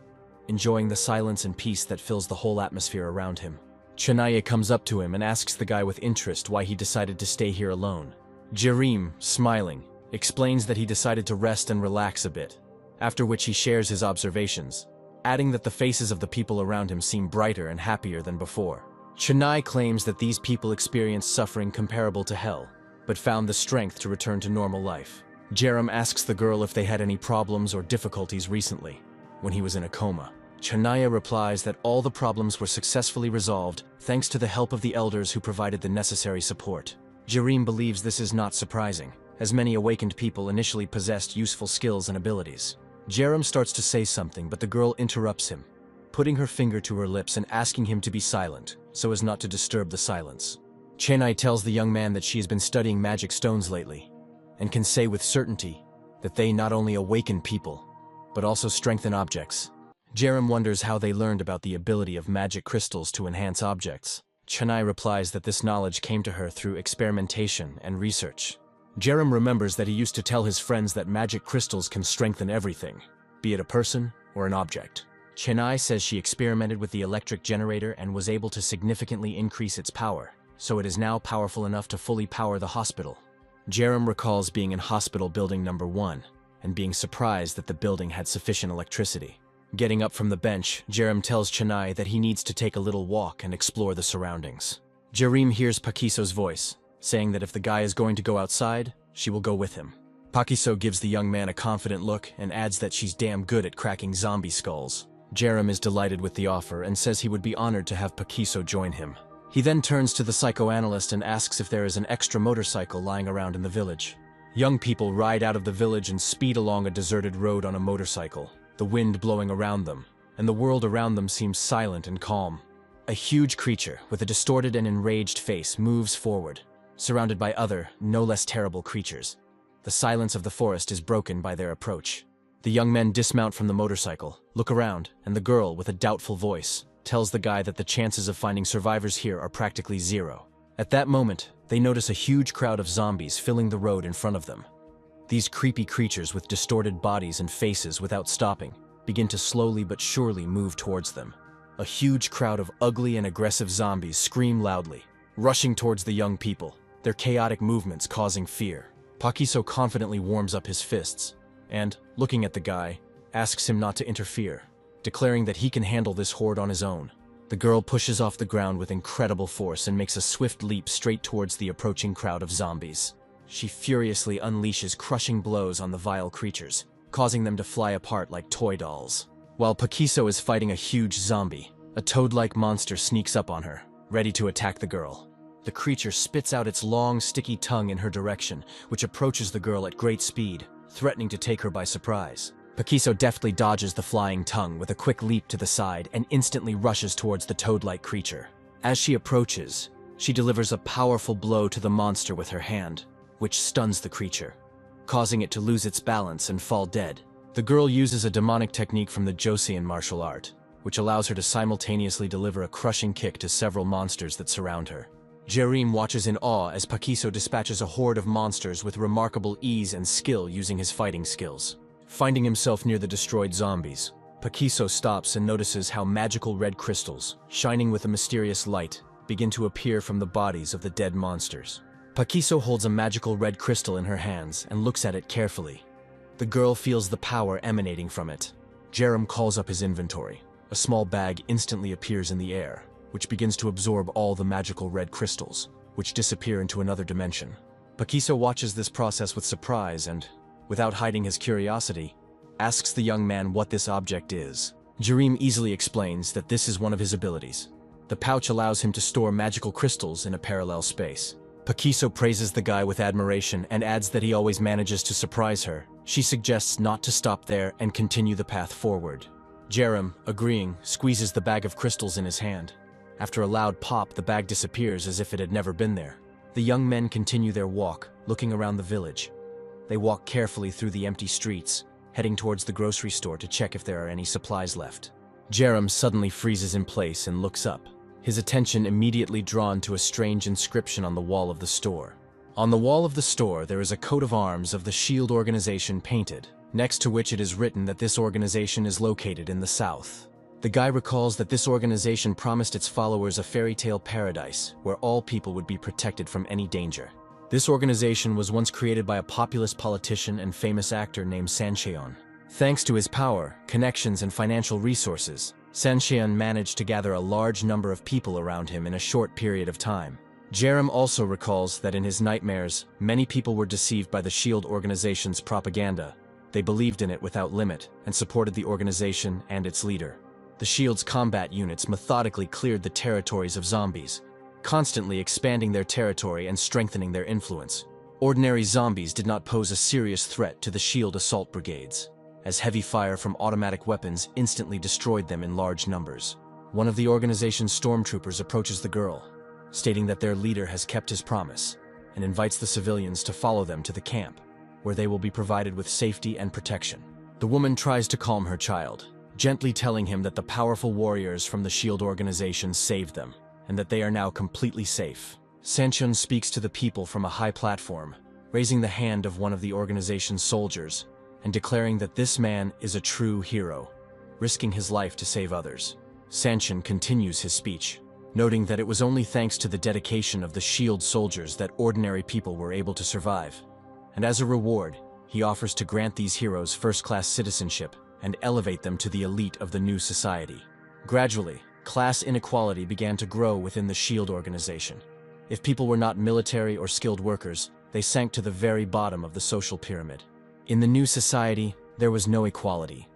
enjoying the silence and peace that fills the whole atmosphere around him. Chennai comes up to him and asks the guy with interest why he decided to stay here alone. Jerem, smiling, explains that he decided to rest and relax a bit, after which he shares his observations, adding that the faces of the people around him seem brighter and happier than before. Chennai claims that these people experienced suffering comparable to hell, but found the strength to return to normal life. Jerem asks the girl if they had any problems or difficulties recently, when he was in a coma. Chennai replies that all the problems were successfully resolved thanks to the help of the elders who provided the necessary support. Jerem believes this is not surprising, as many awakened people initially possessed useful skills and abilities. Jerem starts to say something, but the girl interrupts him, putting her finger to her lips and asking him to be silent, so as not to disturb the silence. Chennai tells the young man that she has been studying magic stones lately, and can say with certainty that they not only awaken people, but also strengthen objects. Jerem wonders how they learned about the ability of magic crystals to enhance objects. Chennai replies that this knowledge came to her through experimentation and research. Jerem remembers that he used to tell his friends that magic crystals can strengthen everything, be it a person or an object. Chennai says she experimented with the electric generator and was able to significantly increase its power, so it is now powerful enough to fully power the hospital. Jerem recalls being in hospital building number 1 and being surprised that the building had sufficient electricity. Getting up from the bench, Jerem tells Chennai that he needs to take a little walk and explore the surroundings. Jerem hears Paquiso's voice, saying that if the guy is going to go outside, she will go with him. Paquiso gives the young man a confident look and adds that she's damn good at cracking zombie skulls. Jerem is delighted with the offer and says he would be honored to have Paquiso join him. He then turns to the psychoanalyst and asks if there is an extra motorcycle lying around in the village. Young people ride out of the village and speed along a deserted road on a motorcycle, the wind blowing around them, and the world around them seems silent and calm. A huge creature with a distorted and enraged face moves forward, surrounded by other, no less terrible creatures. The silence of the forest is broken by their approach. The young men dismount from the motorcycle, look around, and the girl, with a doubtful voice, tells the guy that the chances of finding survivors here are practically zero. At that moment, they notice a huge crowd of zombies filling the road in front of them. These creepy creatures with distorted bodies and faces without stopping begin to slowly but surely move towards them. A huge crowd of ugly and aggressive zombies scream loudly, rushing towards the young people, their chaotic movements causing fear. Paquiso confidently warms up his fists and, looking at the guy, asks him not to interfere, declaring that he can handle this horde on his own. The girl pushes off the ground with incredible force and makes a swift leap straight towards the approaching crowd of zombies. She furiously unleashes crushing blows on the vile creatures, causing them to fly apart like toy dolls. While Pakiso is fighting a huge zombie, a toad-like monster sneaks up on her, ready to attack the girl. The creature spits out its long, sticky tongue in her direction, which approaches the girl at great speed, threatening to take her by surprise. Pakiso deftly dodges the flying tongue with a quick leap to the side and instantly rushes towards the toad-like creature. As she approaches, she delivers a powerful blow to the monster with her hand, which stuns the creature, causing it to lose its balance and fall dead. The girl uses a demonic technique from the Joseon martial art, which allows her to simultaneously deliver a crushing kick to several monsters that surround her. Jerim watches in awe as Pakiso dispatches a horde of monsters with remarkable ease and skill using his fighting skills. Finding himself near the destroyed zombies, Pakiso stops and notices how magical red crystals, shining with a mysterious light, begin to appear from the bodies of the dead monsters. Pakiso holds a magical red crystal in her hands and looks at it carefully. The girl feels the power emanating from it. Jerim calls up his inventory. A small bag instantly appears in the air, which begins to absorb all the magical red crystals, which disappear into another dimension. Pakiso watches this process with surprise and, without hiding his curiosity, asks the young man what this object is. Jerim easily explains that this is one of his abilities. The pouch allows him to store magical crystals in a parallel space. Pakiso praises the guy with admiration and adds that he always manages to surprise her. She suggests not to stop there and continue the path forward. Jerim, agreeing, squeezes the bag of crystals in his hand. After a loud pop, the bag disappears as if it had never been there. The young men continue their walk, looking around the village. They walk carefully through the empty streets, heading towards the grocery store to check if there are any supplies left. Jerim suddenly freezes in place and looks up, his attention immediately drawn to a strange inscription on the wall of the store. On the wall of the store, there is a coat of arms of the SHIELD organization painted, next to which it is written that this organization is located in the south. The guy recalls that this organization promised its followers a fairy tale paradise where all people would be protected from any danger. This organization was once created by a populist politician and famous actor named Sancheon. Thanks to his power, connections, and financial resources, Sancheon managed to gather a large number of people around him in a short period of time. Jerim also recalls that in his nightmares, many people were deceived by the SHIELD organization's propaganda. They believed in it without limit and supported the organization and its leader. The SHIELD's combat units methodically cleared the territories of zombies, constantly expanding their territory and strengthening their influence. Ordinary zombies did not pose a serious threat to the SHIELD assault brigades, as heavy fire from automatic weapons instantly destroyed them in large numbers. One of the organization's stormtroopers approaches the girl, stating that their leader has kept his promise, and invites the civilians to follow them to the camp, where they will be provided with safety and protection. The woman tries to calm her child, gently telling him that the powerful warriors from the SHIELD organization saved them, and that they are now completely safe. Sancheon speaks to the people from a high platform, raising the hand of one of the organization's soldiers, and declaring that this man is a true hero, risking his life to save others. Sancheon continues his speech, noting that it was only thanks to the dedication of the SHIELD soldiers that ordinary people were able to survive. And as a reward, he offers to grant these heroes first-class citizenship and elevate them to the elite of the new society. Gradually, class inequality began to grow within the SHIELD organization. If people were not military or skilled workers, they sank to the very bottom of the social pyramid. In the new society, there was no equality.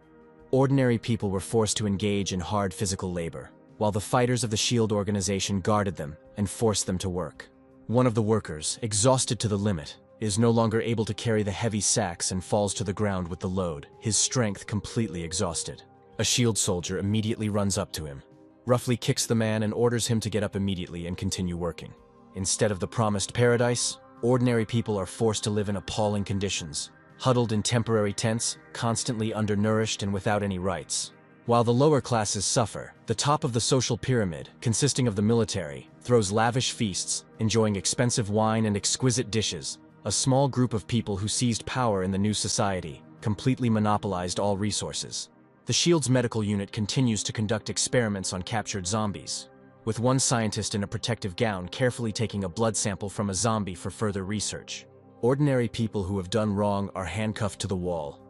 Ordinary people were forced to engage in hard physical labor, while the fighters of the SHIELD organization guarded them and forced them to work. One of the workers, exhausted to the limit, is no longer able to carry the heavy sacks and falls to the ground with the load, his strength completely exhausted. A SHIELD soldier immediately runs up to him, roughly kicks the man and orders him to get up immediately and continue working. Instead of the promised paradise, ordinary people are forced to live in appalling conditions, huddled in temporary tents, constantly undernourished and without any rights. While the lower classes suffer, the top of the social pyramid, consisting of the military, throws lavish feasts, enjoying expensive wine and exquisite dishes. A small group of people who seized power in the new society completely monopolized all resources. The SHIELD's medical unit continues to conduct experiments on captured zombies, with one scientist in a protective gown carefully taking a blood sample from a zombie for further research. Ordinary people who have done wrong are handcuffed to the wall,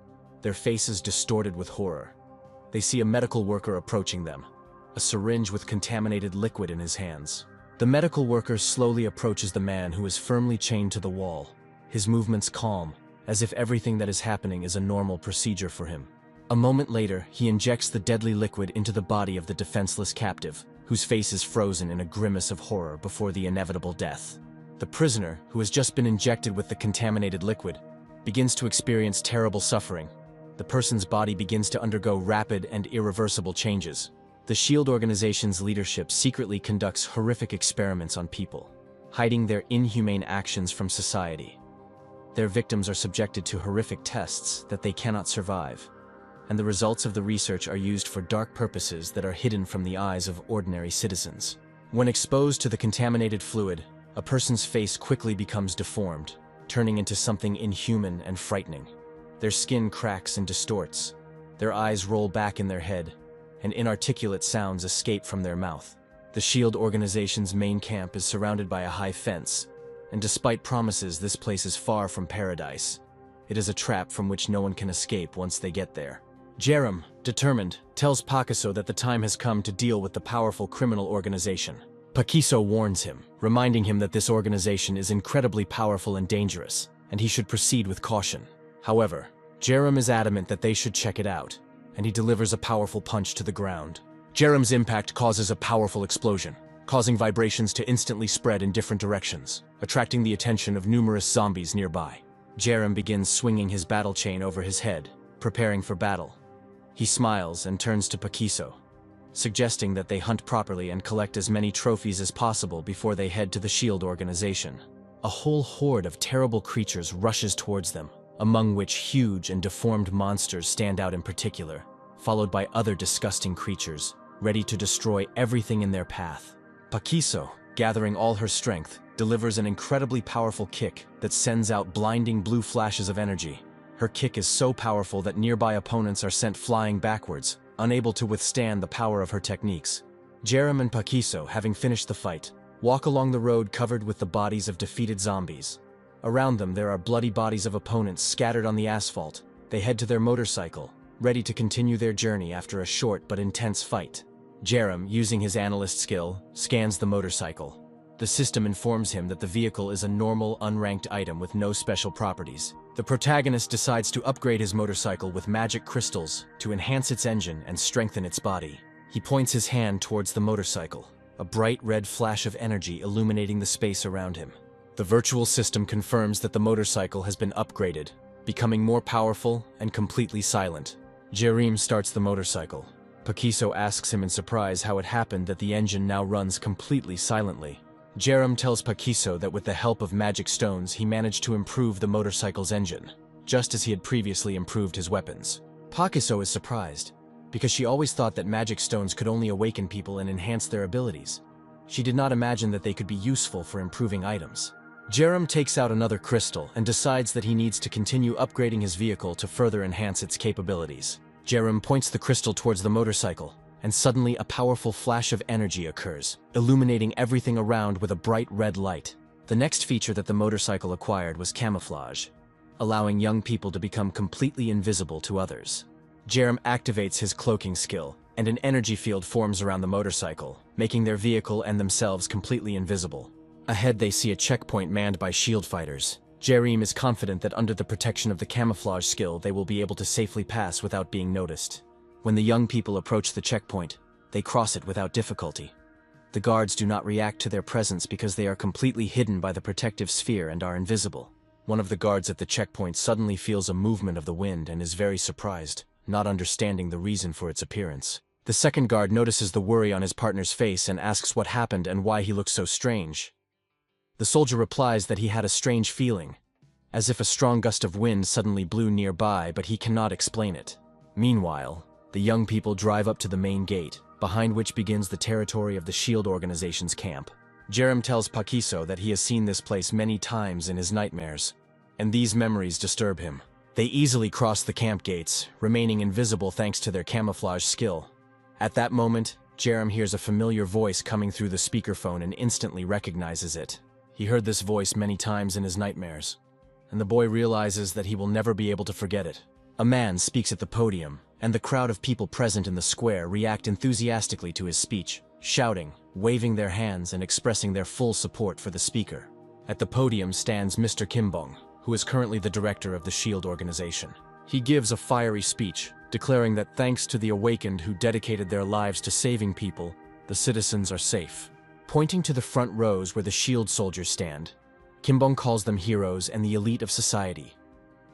their faces distorted with horror. They see a medical worker approaching them, a syringe with contaminated liquid in his hands. The medical worker slowly approaches the man who is firmly chained to the wall, his movements calm, as if everything that is happening is a normal procedure for him. A moment later, he injects the deadly liquid into the body of the defenseless captive, whose face is frozen in a grimace of horror before the inevitable death. The prisoner, who has just been injected with the contaminated liquid, begins to experience terrible suffering. The person's body begins to undergo rapid and irreversible changes. The SHIELD organization's leadership secretly conducts horrific experiments on people, hiding their inhumane actions from society. Their victims are subjected to horrific tests that they cannot survive, and the results of the research are used for dark purposes that are hidden from the eyes of ordinary citizens. When exposed to the contaminated fluid, a person's face quickly becomes deformed, turning into something inhuman and frightening. Their skin cracks and distorts, their eyes roll back in their head, and inarticulate sounds escape from their mouth. The SHIELD organization's main camp is surrounded by a high fence, and despite promises this place is far from paradise, it is a trap from which no one can escape once they get there. Jerem, determined, tells Pakiso that the time has come to deal with the powerful criminal organization. Pakiso warns him, reminding him that this organization is incredibly powerful and dangerous, and he should proceed with caution. However, Jerem is adamant that they should check it out, and he delivers a powerful punch to the ground. Jerem's impact causes a powerful explosion, causing vibrations to instantly spread in different directions, attracting the attention of numerous zombies nearby. Jerem begins swinging his battle chain over his head, preparing for battle. He smiles and turns to Pakiso, suggesting that they hunt properly and collect as many trophies as possible before they head to the SHIELD organization. A whole horde of terrible creatures rushes towards them, among which huge and deformed monsters stand out in particular, followed by other disgusting creatures, ready to destroy everything in their path. Pakiso, gathering all her strength, delivers an incredibly powerful kick that sends out blinding blue flashes of energy. Her kick is so powerful that nearby opponents are sent flying backwards, unable to withstand the power of her techniques. Jerem and Pakiso, having finished the fight, walk along the road covered with the bodies of defeated zombies. Around them there are bloody bodies of opponents scattered on the asphalt. They head to their motorcycle, ready to continue their journey after a short but intense fight. Jerem, using his analyst skill, scans the motorcycle. The system informs him that the vehicle is a normal, unranked item with no special properties. The protagonist decides to upgrade his motorcycle with magic crystals to enhance its engine and strengthen its body. He points his hand towards the motorcycle, a bright red flash of energy illuminating the space around him. The virtual system confirms that the motorcycle has been upgraded, becoming more powerful and completely silent. Jerem starts the motorcycle. Pakiso asks him in surprise how it happened that the engine now runs completely silently. Jerem tells Pakiso that with the help of magic stones he managed to improve the motorcycle's engine, just as he had previously improved his weapons. Pakiso is surprised, because she always thought that magic stones could only awaken people and enhance their abilities. She did not imagine that they could be useful for improving items. Jerem takes out another crystal and decides that he needs to continue upgrading his vehicle to further enhance its capabilities. Jerem points the crystal towards the motorcycle, and suddenly a powerful flash of energy occurs, illuminating everything around with a bright red light. The next feature that the motorcycle acquired was camouflage, allowing young people to become completely invisible to others. Jerem activates his cloaking skill, and an energy field forms around the motorcycle, making their vehicle and themselves completely invisible. Ahead they see a checkpoint manned by SHIELD fighters. Jerem is confident that under the protection of the camouflage skill they will be able to safely pass without being noticed. When the young people approach the checkpoint, they cross it without difficulty. The guards do not react to their presence because they are completely hidden by the protective sphere and are invisible. One of the guards at the checkpoint suddenly feels a movement of the wind and is very surprised, not understanding the reason for its appearance. The second guard notices the worry on his partner's face and asks what happened and why he looks so strange. The soldier replies that he had a strange feeling, as if a strong gust of wind suddenly blew nearby, but he cannot explain it. Meanwhile, the young people drive up to the main gate, behind which begins the territory of the SHIELD organization's camp. Jerem tells Pakiso that he has seen this place many times in his nightmares, and these memories disturb him. They easily cross the camp gates, remaining invisible thanks to their camouflage skill. At that moment, Jerem hears a familiar voice coming through the speakerphone and instantly recognizes it. He heard this voice many times in his nightmares, and the boy realizes that he will never be able to forget it. A man speaks at the podium, and the crowd of people present in the square react enthusiastically to his speech, shouting, waving their hands and expressing their full support for the speaker. At the podium stands Mr. Kimbong, who is currently the director of the SHIELD organization. He gives a fiery speech, declaring that thanks to the awakened who dedicated their lives to saving people, the citizens are safe. Pointing to the front rows where the SHIELD soldiers stand, Kimbong calls them heroes and the elite of society,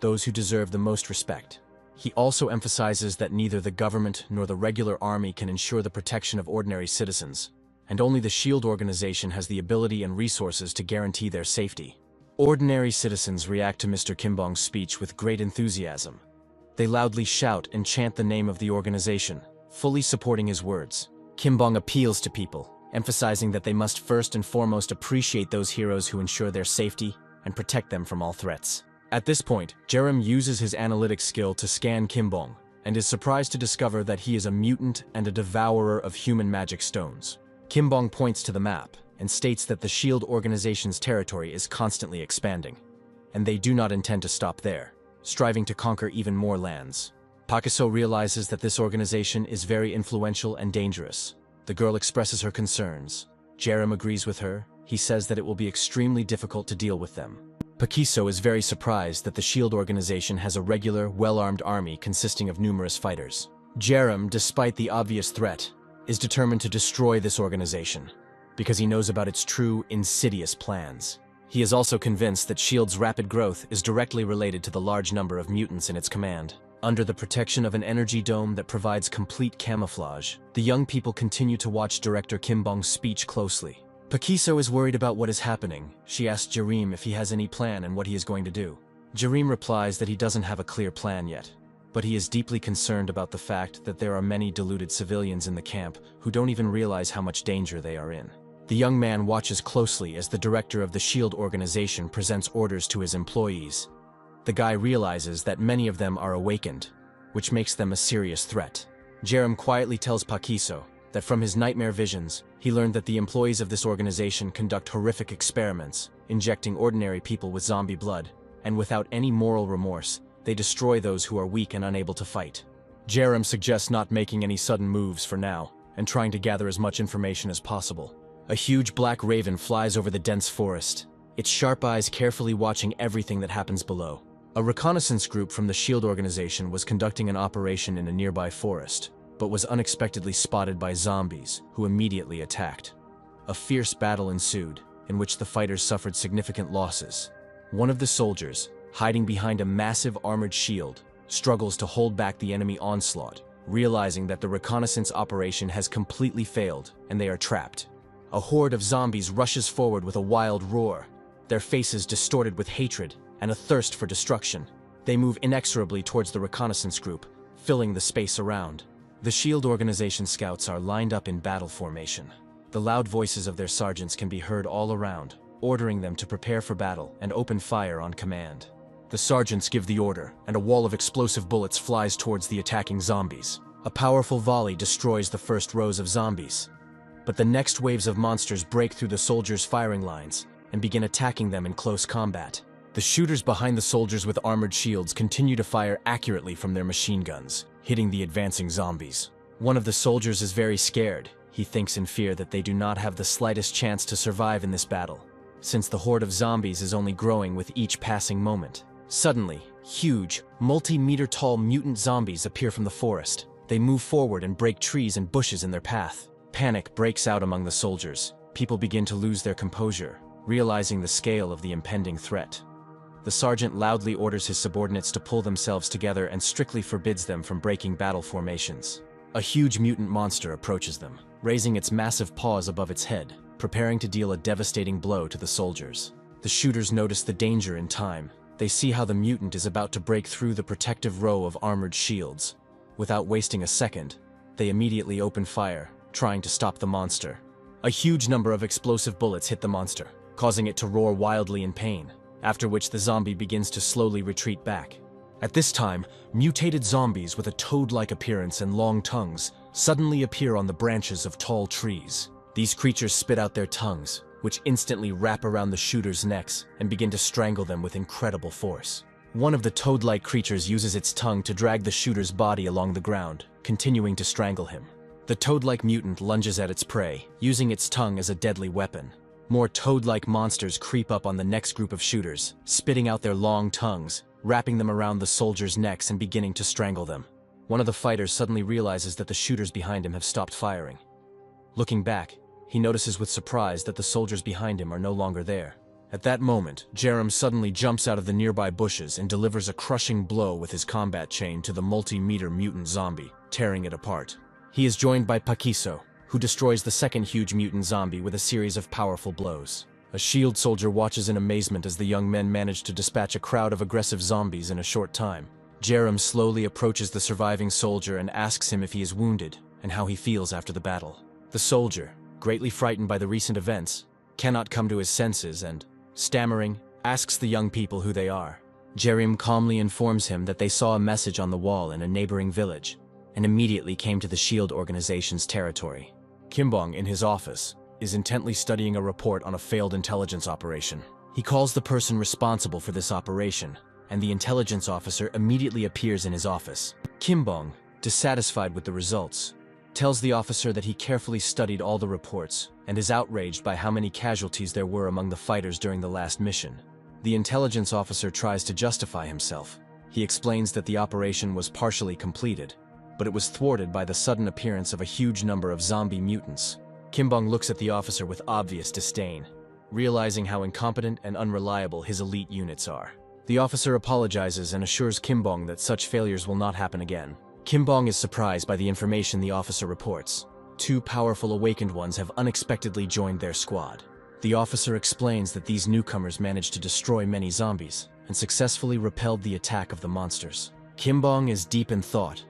those who deserve the most respect. He also emphasizes that neither the government nor the regular army can ensure the protection of ordinary citizens, and only the SHIELD organization has the ability and resources to guarantee their safety. Ordinary citizens react to Mr. Kimbong's speech with great enthusiasm. They loudly shout and chant the name of the organization, fully supporting his words. Kimbong appeals to people, emphasizing that they must first and foremost appreciate those heroes who ensure their safety and protect them from all threats. At this point, Jerem uses his analytics skill to scan Kimbong, and is surprised to discover that he is a mutant and a devourer of human magic stones. Kimbong points to the map and states that the SHIELD organization's territory is constantly expanding, and they do not intend to stop there, striving to conquer even more lands. Pakiso realizes that this organization is very influential and dangerous. The girl expresses her concerns. Jerem agrees with her. He says that it will be extremely difficult to deal with them. Pakiso is very surprised that the SHIELD organization has a regular, well-armed army consisting of numerous fighters. Jerem, despite the obvious threat, is determined to destroy this organization, because he knows about its true, insidious plans. He is also convinced that SHIELD's rapid growth is directly related to the large number of mutants in its command. Under the protection of an energy dome that provides complete camouflage, the young people continue to watch Director Kimbong's speech closely. Pakiso is worried about what is happening. She asks Jerem if he has any plan and what he is going to do. Jerem replies that he doesn't have a clear plan yet, but he is deeply concerned about the fact that there are many deluded civilians in the camp who don't even realize how much danger they are in. The young man watches closely as the director of the SHIELD organization presents orders to his employees. The guy realizes that many of them are awakened, which makes them a serious threat. Jerem quietly tells Pakiso that from his nightmare visions, he learned that the employees of this organization conduct horrific experiments, injecting ordinary people with zombie blood, and without any moral remorse, they destroy those who are weak and unable to fight. Jerem suggests not making any sudden moves for now, and trying to gather as much information as possible. A huge black raven flies over the dense forest, its sharp eyes carefully watching everything that happens below. A reconnaissance group from the SHIELD organization was conducting an operation in a nearby forest, but was unexpectedly spotted by zombies, who immediately attacked. A fierce battle ensued, in which the fighters suffered significant losses. One of the soldiers, hiding behind a massive armored shield, struggles to hold back the enemy onslaught, realizing that the reconnaissance operation has completely failed and they are trapped. A horde of zombies rushes forward with a wild roar, their faces distorted with hatred and a thirst for destruction. They move inexorably towards the reconnaissance group, filling the space around. The SHIELD organization scouts are lined up in battle formation. The loud voices of their sergeants can be heard all around, ordering them to prepare for battle and open fire on command. The sergeants give the order, and a wall of explosive bullets flies towards the attacking zombies. A powerful volley destroys the first rows of zombies, but the next waves of monsters break through the soldiers' firing lines and begin attacking them in close combat. The shooters behind the soldiers with armored shields continue to fire accurately from their machine guns, hitting the advancing zombies. One of the soldiers is very scared. He thinks in fear that they do not have the slightest chance to survive in this battle, since the horde of zombies is only growing with each passing moment. Suddenly, huge, multi-meter-tall mutant zombies appear from the forest. They move forward and break trees and bushes in their path. Panic breaks out among the soldiers. People begin to lose their composure, realizing the scale of the impending threat. The sergeant loudly orders his subordinates to pull themselves together and strictly forbids them from breaking battle formations. A huge mutant monster approaches them, raising its massive paws above its head, preparing to deal a devastating blow to the soldiers. The shooters notice the danger in time. They see how the mutant is about to break through the protective row of armored shields. Without wasting a second, they immediately open fire, trying to stop the monster. A huge number of explosive bullets hit the monster, causing it to roar wildly in pain, after which the zombie begins to slowly retreat back. At this time, mutated zombies with a toad-like appearance and long tongues suddenly appear on the branches of tall trees. These creatures spit out their tongues, which instantly wrap around the shooters' necks and begin to strangle them with incredible force. One of the toad-like creatures uses its tongue to drag the shooter's body along the ground, continuing to strangle him. The toad-like mutant lunges at its prey, using its tongue as a deadly weapon. More toad-like monsters creep up on the next group of shooters, spitting out their long tongues, wrapping them around the soldiers' necks and beginning to strangle them. One of the fighters suddenly realizes that the shooters behind him have stopped firing. Looking back, he notices with surprise that the soldiers behind him are no longer there. At that moment, Jerem suddenly jumps out of the nearby bushes and delivers a crushing blow with his combat chain to the multi-meter mutant zombie, tearing it apart. He is joined by Pakiso, who destroys the second huge mutant zombie with a series of powerful blows. A shield soldier watches in amazement as the young men manage to dispatch a crowd of aggressive zombies in a short time. Jerem slowly approaches the surviving soldier and asks him if he is wounded and how he feels after the battle. The soldier, greatly frightened by the recent events, cannot come to his senses and, stammering, asks the young people who they are. Jerem calmly informs him that they saw a message on the wall in a neighboring village and immediately came to the SHIELD organization's territory. Kimbong, in his office, is intently studying a report on a failed intelligence operation. He calls the person responsible for this operation, and the intelligence officer immediately appears in his office. Kimbong, dissatisfied with the results, tells the officer that he carefully studied all the reports and is outraged by how many casualties there were among the fighters during the last mission. The intelligence officer tries to justify himself. He explains that the operation was partially completed, but it was thwarted by the sudden appearance of a huge number of zombie mutants. Kimbong looks at the officer with obvious disdain, realizing how incompetent and unreliable his elite units are. The officer apologizes and assures Kimbong that such failures will not happen again. Kimbong is surprised by the information the officer reports. Two powerful awakened ones have unexpectedly joined their squad. The officer explains that these newcomers managed to destroy many zombies and successfully repelled the attack of the monsters. Kimbong is deep in thought,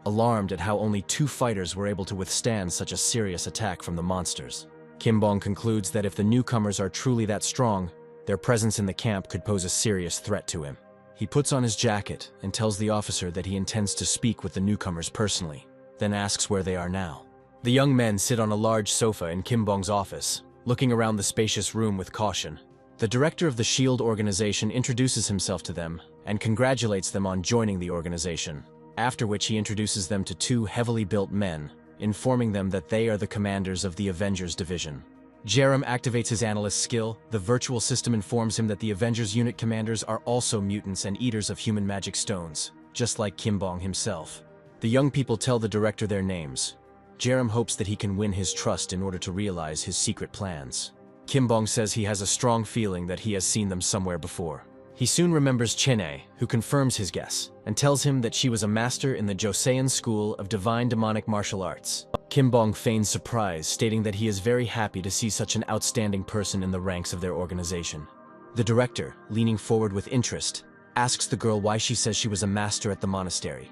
alarmed at how only two fighters were able to withstand such a serious attack from the monsters. Kimbong concludes that if the newcomers are truly that strong, their presence in the camp could pose a serious threat to him. He puts on his jacket and tells the officer that he intends to speak with the newcomers personally, then asks where they are now. The young men sit on a large sofa in Kimbong's office, looking around the spacious room with caution. The director of the SHIELD organization introduces himself to them and congratulates them on joining the organization, after which he introduces them to two heavily built men, informing them that they are the commanders of the Avengers division. Jerem activates his analyst skill. The virtual system informs him that the Avengers unit commanders are also mutants and eaters of human magic stones, just like Kimbong himself. The young people tell the director their names. Jerem hopes that he can win his trust in order to realize his secret plans. Kimbong says he has a strong feeling that he has seen them somewhere before. He soon remembers Chene, who confirms his guess, and tells him that she was a master in the Joseon School of Divine Demonic Martial Arts. Kimbong feigns surprise, stating that he is very happy to see such an outstanding person in the ranks of their organization. The director, leaning forward with interest, asks the girl why she says she was a master at the monastery.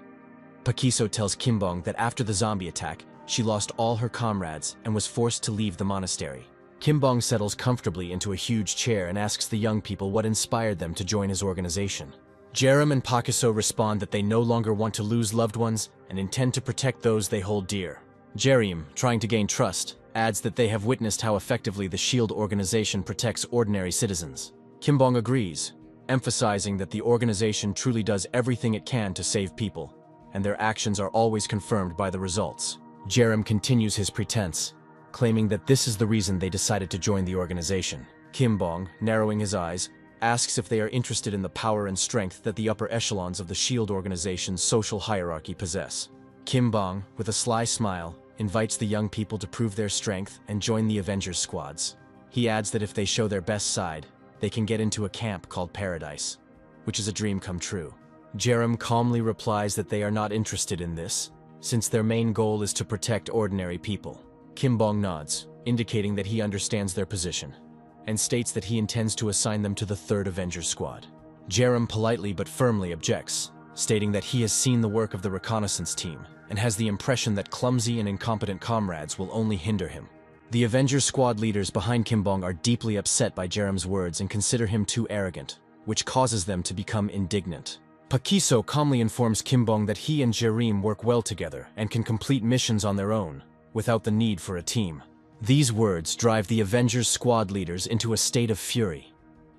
Pakiso tells Kimbong that after the zombie attack, she lost all her comrades and was forced to leave the monastery. Kimbong settles comfortably into a huge chair and asks the young people what inspired them to join his organization. Jerem and Pakiso respond that they no longer want to lose loved ones and intend to protect those they hold dear. Jerem, trying to gain trust, adds that they have witnessed how effectively the SHIELD organization protects ordinary citizens. Kimbong agrees, emphasizing that the organization truly does everything it can to save people, and their actions are always confirmed by the results. Jerem continues his pretense, claiming that this is the reason they decided to join the organization. Kimbong, narrowing his eyes, asks if they are interested in the power and strength that the upper echelons of the SHIELD organization's social hierarchy possess. Kimbong, with a sly smile, invites the young people to prove their strength and join the Avengers squads. He adds that if they show their best side, they can get into a camp called Paradise, which is a dream come true. Jerem calmly replies that they are not interested in this, since their main goal is to protect ordinary people. Kimbong nods, indicating that he understands their position, and states that he intends to assign them to the 3rd Avengers Squad. Jerem politely but firmly objects, stating that he has seen the work of the reconnaissance team and has the impression that clumsy and incompetent comrades will only hinder him. The Avengers Squad leaders behind Kimbong are deeply upset by Jerem's words and consider him too arrogant, which causes them to become indignant. Pakiso calmly informs Kimbong that he and Jerem work well together and can complete missions on their own, without the need for a team. These words drive the Avengers Squad leaders into a state of fury,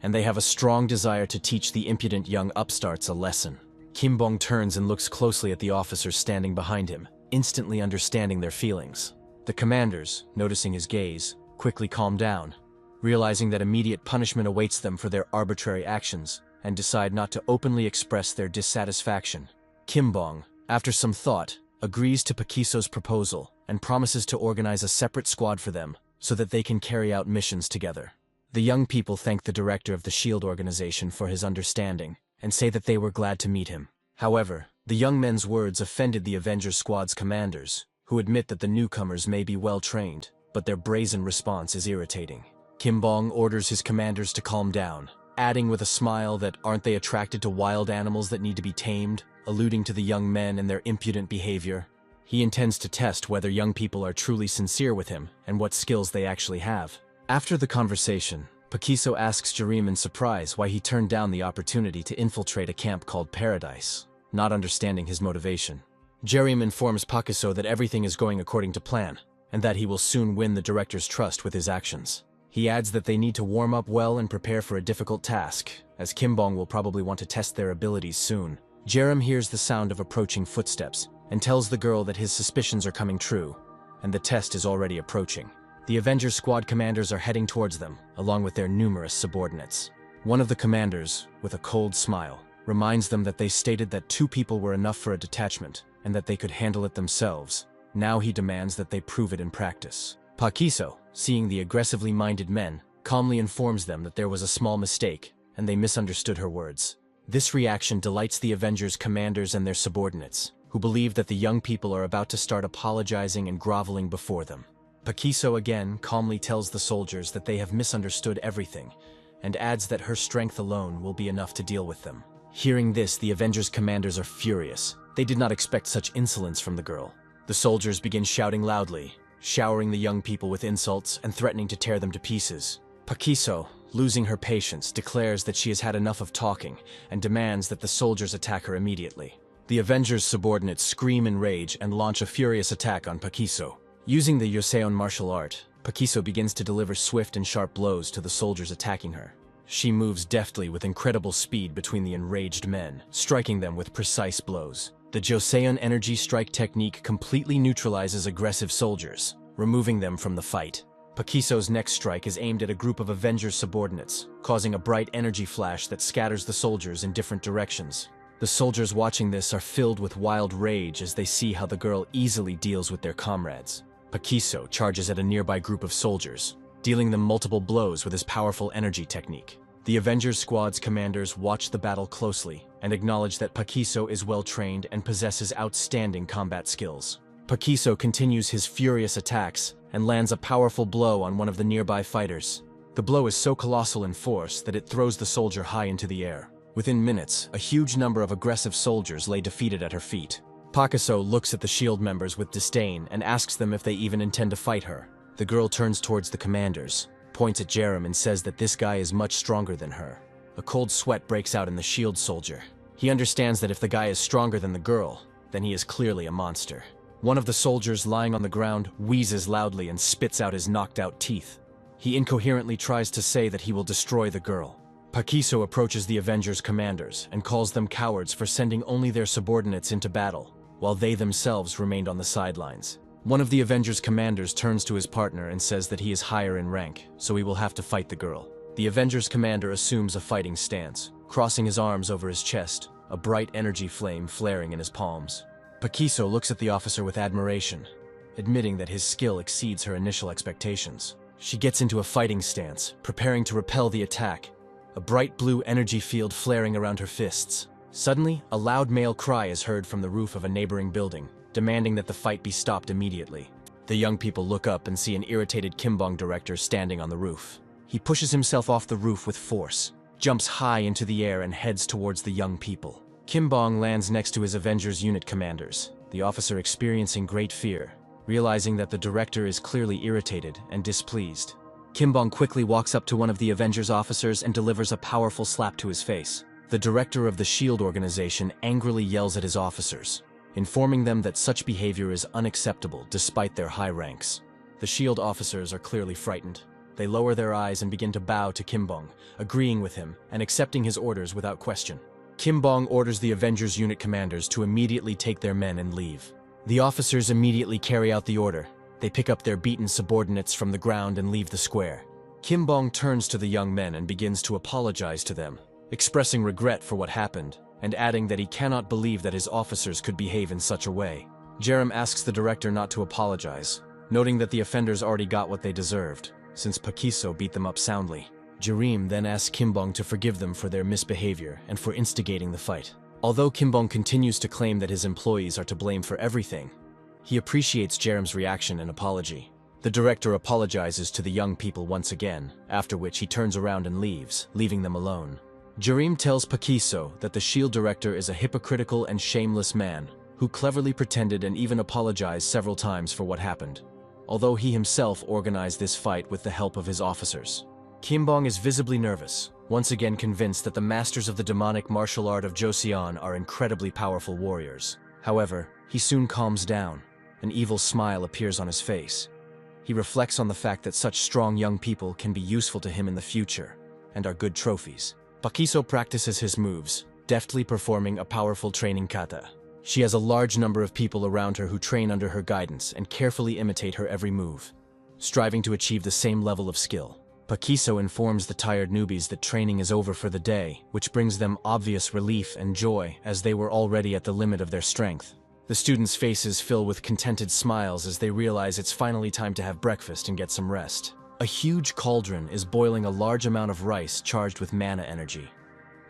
and they have a strong desire to teach the impudent young upstarts a lesson. Kim Bong turns and looks closely at the officers standing behind him, instantly understanding their feelings. The commanders, noticing his gaze, quickly calm down, realizing that immediate punishment awaits them for their arbitrary actions, and decide not to openly express their dissatisfaction. Kim Bong, after some thought, agrees to Pakiso's proposal and promises to organize a separate squad for them so that they can carry out missions together. The young people thank the director of the SHIELD organization for his understanding and say that they were glad to meet him. However, the young men's words offended the Avengers Squad's commanders, who admit that the newcomers may be well trained, but their brazen response is irritating. Kim Bong orders his commanders to calm down, adding with a smile that aren't they attracted to wild animals that need to be tamed, alluding to the young men and their impudent behavior. He intends to test whether young people are truly sincere with him and what skills they actually have. After the conversation, Pakiso asks Jerim in surprise why he turned down the opportunity to infiltrate a camp called Paradise, not understanding his motivation. Jerim informs Pakiso that everything is going according to plan, and that he will soon win the director's trust with his actions. He adds that they need to warm up well and prepare for a difficult task, as Kim Bong will probably want to test their abilities soon. Jerim hears the sound of approaching footsteps and tells the girl that his suspicions are coming true, and the test is already approaching. The Avengers Squad commanders are heading towards them, along with their numerous subordinates. One of the commanders, with a cold smile, reminds them that they stated that 2 people were enough for a detachment, and that they could handle it themselves. Now he demands that they prove it in practice. Pakiso, seeing the aggressively minded men, calmly informs them that there was a small mistake, and they misunderstood her words. This reaction delights the Avengers commanders and their subordinates, who believe that the young people are about to start apologizing and groveling before them. Pakiso again calmly tells the soldiers that they have misunderstood everything, and adds that her strength alone will be enough to deal with them. Hearing this, the Avengers commanders are furious. They did not expect such insolence from the girl. The soldiers begin shouting loudly, showering the young people with insults and threatening to tear them to pieces. Pakiso, losing her patience, declares that she has had enough of talking and demands that the soldiers attack her immediately. The Avengers' subordinates scream in rage and launch a furious attack on Pakiso. Using the Yoseon martial art, Pakiso begins to deliver swift and sharp blows to the soldiers attacking her. She moves deftly with incredible speed between the enraged men, striking them with precise blows. The Joseon energy strike technique completely neutralizes aggressive soldiers, removing them from the fight. Pakiso's next strike is aimed at a group of Avengers subordinates, causing a bright energy flash that scatters the soldiers in different directions. The soldiers watching this are filled with wild rage as they see how the girl easily deals with their comrades. Pakiso charges at a nearby group of soldiers, dealing them multiple blows with his powerful energy technique. The Avengers Squad's commanders watch the battle closely and acknowledge that Pakiso is well-trained and possesses outstanding combat skills. Pakiso continues his furious attacks and lands a powerful blow on one of the nearby fighters. The blow is so colossal in force that it throws the soldier high into the air. Within minutes, a huge number of aggressive soldiers lay defeated at her feet. Pakiso looks at the SHIELD members with disdain and asks them if they even intend to fight her. The girl turns towards the commanders, points at Jerim and says that this guy is much stronger than her. A cold sweat breaks out in the SHIELD soldier. He understands that if the guy is stronger than the girl, then he is clearly a monster. One of the soldiers lying on the ground wheezes loudly and spits out his knocked-out teeth. He incoherently tries to say that he will destroy the girl. Pakiso approaches the Avengers commanders and calls them cowards for sending only their subordinates into battle, while they themselves remained on the sidelines. One of the Avengers commanders turns to his partner and says that he is higher in rank, so he will have to fight the girl. The Avengers commander assumes a fighting stance, crossing his arms over his chest, a bright energy flame flaring in his palms. Pakiso looks at the officer with admiration, admitting that his skill exceeds her initial expectations. She gets into a fighting stance, preparing to repel the attack, a bright blue energy field flaring around her fists. Suddenly, a loud male cry is heard from the roof of a neighboring building, demanding that the fight be stopped immediately. The young people look up and see an irritated Kim Bong director standing on the roof. He pushes himself off the roof with force, jumps high into the air and heads towards the young people. Kim Bong lands next to his Avengers unit commanders, the officer experiencing great fear, realizing that the director is clearly irritated and displeased. Kim Bong quickly walks up to one of the Avengers officers and delivers a powerful slap to his face. The director of the SHIELD organization angrily yells at his officers, informing them that such behavior is unacceptable despite their high ranks. The SHIELD officers are clearly frightened. They lower their eyes and begin to bow to Kimbong, agreeing with him and accepting his orders without question. Kimbong orders the Avengers unit commanders to immediately take their men and leave. The officers immediately carry out the order. They pick up their beaten subordinates from the ground and leave the square. Kimbong turns to the young men and begins to apologize to them, expressing regret for what happened, and adding that he cannot believe that his officers could behave in such a way. Jerem asks the director not to apologize, noting that the offenders already got what they deserved, since Pakiso beat them up soundly. Jerem then asks Kimbong to forgive them for their misbehavior and for instigating the fight. Although Kimbong continues to claim that his employees are to blame for everything, he appreciates Jerem's reaction and apology. The director apologizes to the young people once again, after which he turns around and leaves, leaving them alone. Jerem tells Pakiso that the SHIELD director is a hypocritical and shameless man who cleverly pretended and even apologized several times for what happened, although he himself organized this fight with the help of his officers. Kimbong is visibly nervous, once again convinced that the masters of the demonic martial art of Joseon are incredibly powerful warriors. However, he soon calms down. An evil smile appears on his face. He reflects on the fact that such strong young people can be useful to him in the future, and are good trophies. Pakiso practices his moves, deftly performing a powerful training kata. She has a large number of people around her who train under her guidance and carefully imitate her every move, striving to achieve the same level of skill. Pakiso informs the tired newbies that training is over for the day, which brings them obvious relief and joy as they were already at the limit of their strength. The students' faces fill with contented smiles as they realize it's finally time to have breakfast and get some rest. A huge cauldron is boiling a large amount of rice charged with mana energy,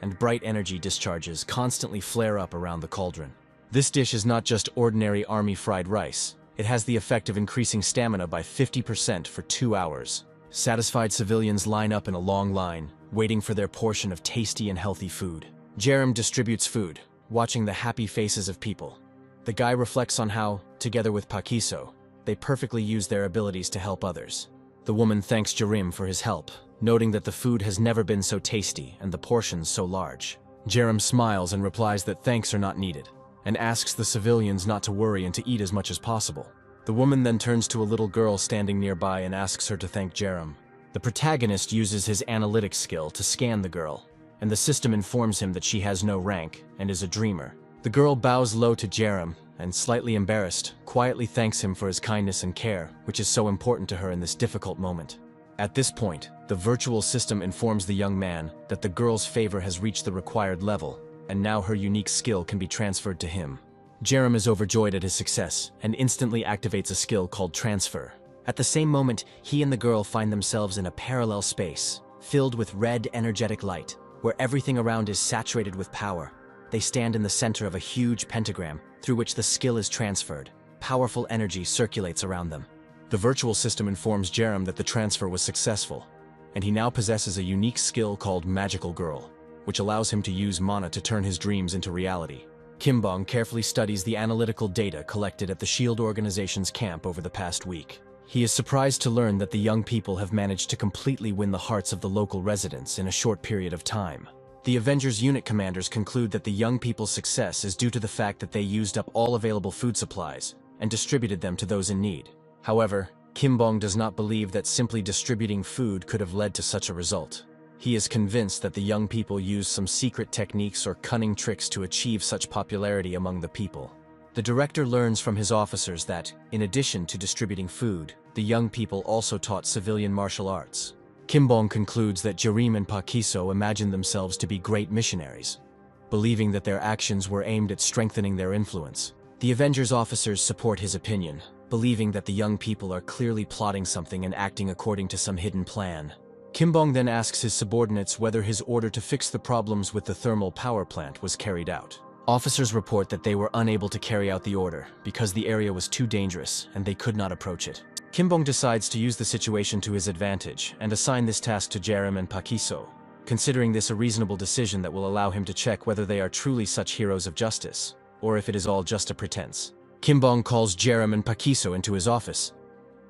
and bright energy discharges constantly flare up around the cauldron. This dish is not just ordinary army fried rice. It has the effect of increasing stamina by 50% for 2 hours. Satisfied civilians line up in a long line, waiting for their portion of tasty and healthy food. Jerem distributes food, watching the happy faces of people. The guy reflects on how, together with Pakiso, they perfectly use their abilities to help others. The woman thanks Jerem for his help, noting that the food has never been so tasty and the portions so large. Jerem smiles and replies that thanks are not needed, and asks the civilians not to worry and to eat as much as possible. The woman then turns to a little girl standing nearby and asks her to thank Jerem. The protagonist uses his analytics skill to scan the girl, and the system informs him that she has no rank and is a dreamer. The girl bows low to Jerem and, slightly embarrassed, quietly thanks him for his kindness and care, which is so important to her in this difficult moment. At this point, the virtual system informs the young man that the girl's favor has reached the required level, and now her unique skill can be transferred to him. Jerem is overjoyed at his success and instantly activates a skill called Transfer. At the same moment, he and the girl find themselves in a parallel space, filled with red, energetic light, where everything around is saturated with power. They stand in the center of a huge pentagram, through which the skill is transferred. Powerful energy circulates around them. The virtual system informs Jerem that the transfer was successful, and he now possesses a unique skill called Magical Girl, which allows him to use mana to turn his dreams into reality. Kimbong carefully studies the analytical data collected at the SHIELD organization's camp over the past week. He is surprised to learn that the young people have managed to completely win the hearts of the local residents in a short period of time. The Avengers unit commanders conclude that the young people's success is due to the fact that they used up all available food supplies and distributed them to those in need. However, Kimbong does not believe that simply distributing food could have led to such a result. He is convinced that the young people used some secret techniques or cunning tricks to achieve such popularity among the people. The director learns from his officers that, in addition to distributing food, the young people also taught civilian martial arts. Kimbong concludes that Jerem and Pakiso imagined themselves to be great missionaries, believing that their actions were aimed at strengthening their influence. The Avengers officers support his opinion, believing that the young people are clearly plotting something and acting according to some hidden plan. Kimbong then asks his subordinates whether his order to fix the problems with the thermal power plant was carried out. Officers report that they were unable to carry out the order because the area was too dangerous and they could not approach it. Kimbong decides to use the situation to his advantage and assign this task to Jerem and Pakiso, considering this a reasonable decision that will allow him to check whether they are truly such heroes of justice, or if it is all just a pretense. Kimbong calls Jerem and Pakiso into his office.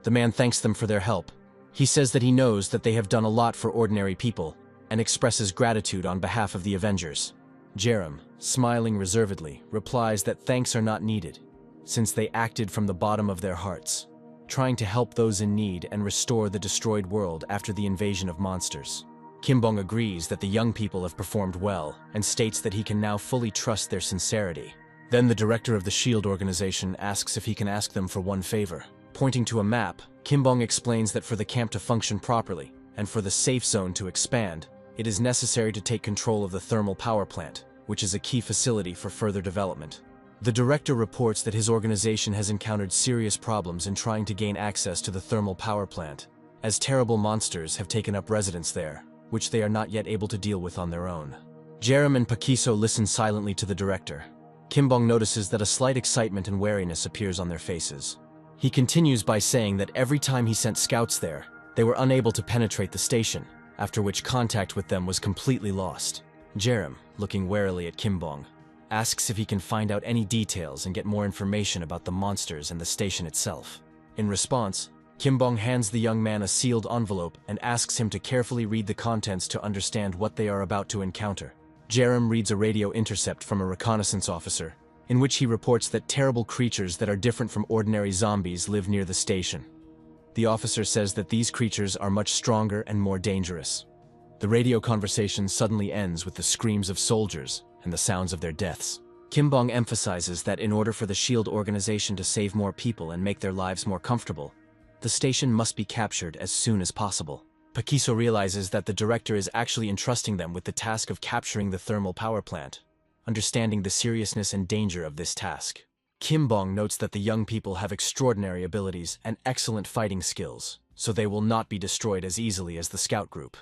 The man thanks them for their help. He says that he knows that they have done a lot for ordinary people and expresses gratitude on behalf of the Avengers. Jerem, smiling reservedly, replies that thanks are not needed, since they acted from the bottom of their hearts. trying to help those in need and restore the destroyed world after the invasion of monsters. Kim agrees that the young people have performed well and states that he can now fully trust their sincerity. Then the director of the SHIELD organization asks if he can ask them for one favor. Pointing to a map, Kim explains that for the camp to function properly and for the safe zone to expand, it is necessary to take control of the thermal power plant, which is a key facility for further development. The director reports that his organization has encountered serious problems in trying to gain access to the thermal power plant, as terrible monsters have taken up residence there, which they are not yet able to deal with on their own. Jerem and Pakiso listen silently to the director. Kim notices that a slight excitement and wariness appears on their faces. He continues by saying that every time he sent scouts there, they were unable to penetrate the station, after which contact with them was completely lost. Jerem, looking warily at Kim asks if he can find out any details and get more information about the monsters and the station itself. In response, Kim hands the young man a sealed envelope and asks him to carefully read the contents to understand what they are about to encounter. Jerem reads a radio intercept from a reconnaissance officer, in which he reports that terrible creatures that are different from ordinary zombies live near the station. The officer says that these creatures are much stronger and more dangerous. The radio conversation suddenly ends with the screams of soldiers and the sounds of their deaths. Kim emphasizes that in order for the SHIELD organization to save more people and make their lives more comfortable, the station must be captured as soon as possible. Pakiso realizes that the director is actually entrusting them with the task of capturing the thermal power plant, understanding the seriousness and danger of this task. Kim notes that the young people have extraordinary abilities and excellent fighting skills, so they will not be destroyed as easily as the scout group.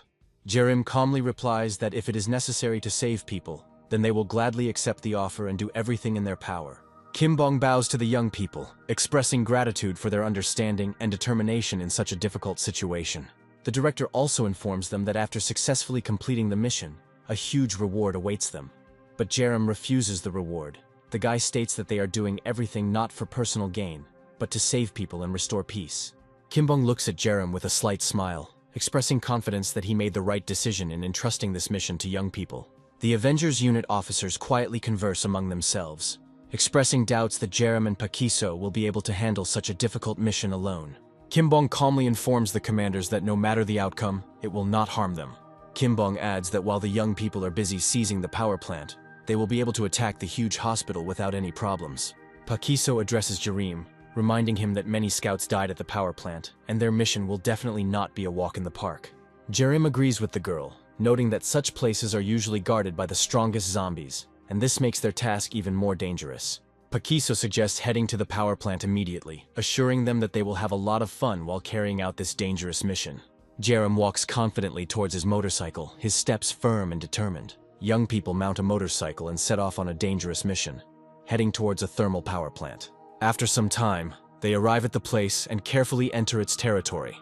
Jerem calmly replies that if it is necessary to save people, then they will gladly accept the offer and do everything in their power. Kim bows to the young people, expressing gratitude for their understanding and determination in such a difficult situation. The director also informs them that after successfully completing the mission, a huge reward awaits them. But Jerem refuses the reward. The guy states that they are doing everything not for personal gain, but to save people and restore peace. Kim looks at Jerem with a slight smile, expressing confidence that he made the right decision in entrusting this mission to young people. The Avengers unit officers quietly converse among themselves, expressing doubts that Jerem and Pakiso will be able to handle such a difficult mission alone. Kim calmly informs the commanders that no matter the outcome, it will not harm them. Kim adds that while the young people are busy seizing the power plant, they will be able to attack the huge hospital without any problems. Pakiso addresses Jerem, reminding him that many scouts died at the power plant, and their mission will definitely not be a walk in the park. Jerem agrees with the girl, noting that such places are usually guarded by the strongest zombies, and this makes their task even more dangerous. Pakiso suggests heading to the power plant immediately, assuring them that they will have a lot of fun while carrying out this dangerous mission. Jerem walks confidently towards his motorcycle, his steps firm and determined. Young people mount a motorcycle and set off on a dangerous mission, heading towards a thermal power plant. After some time, they arrive at the place and carefully enter its territory.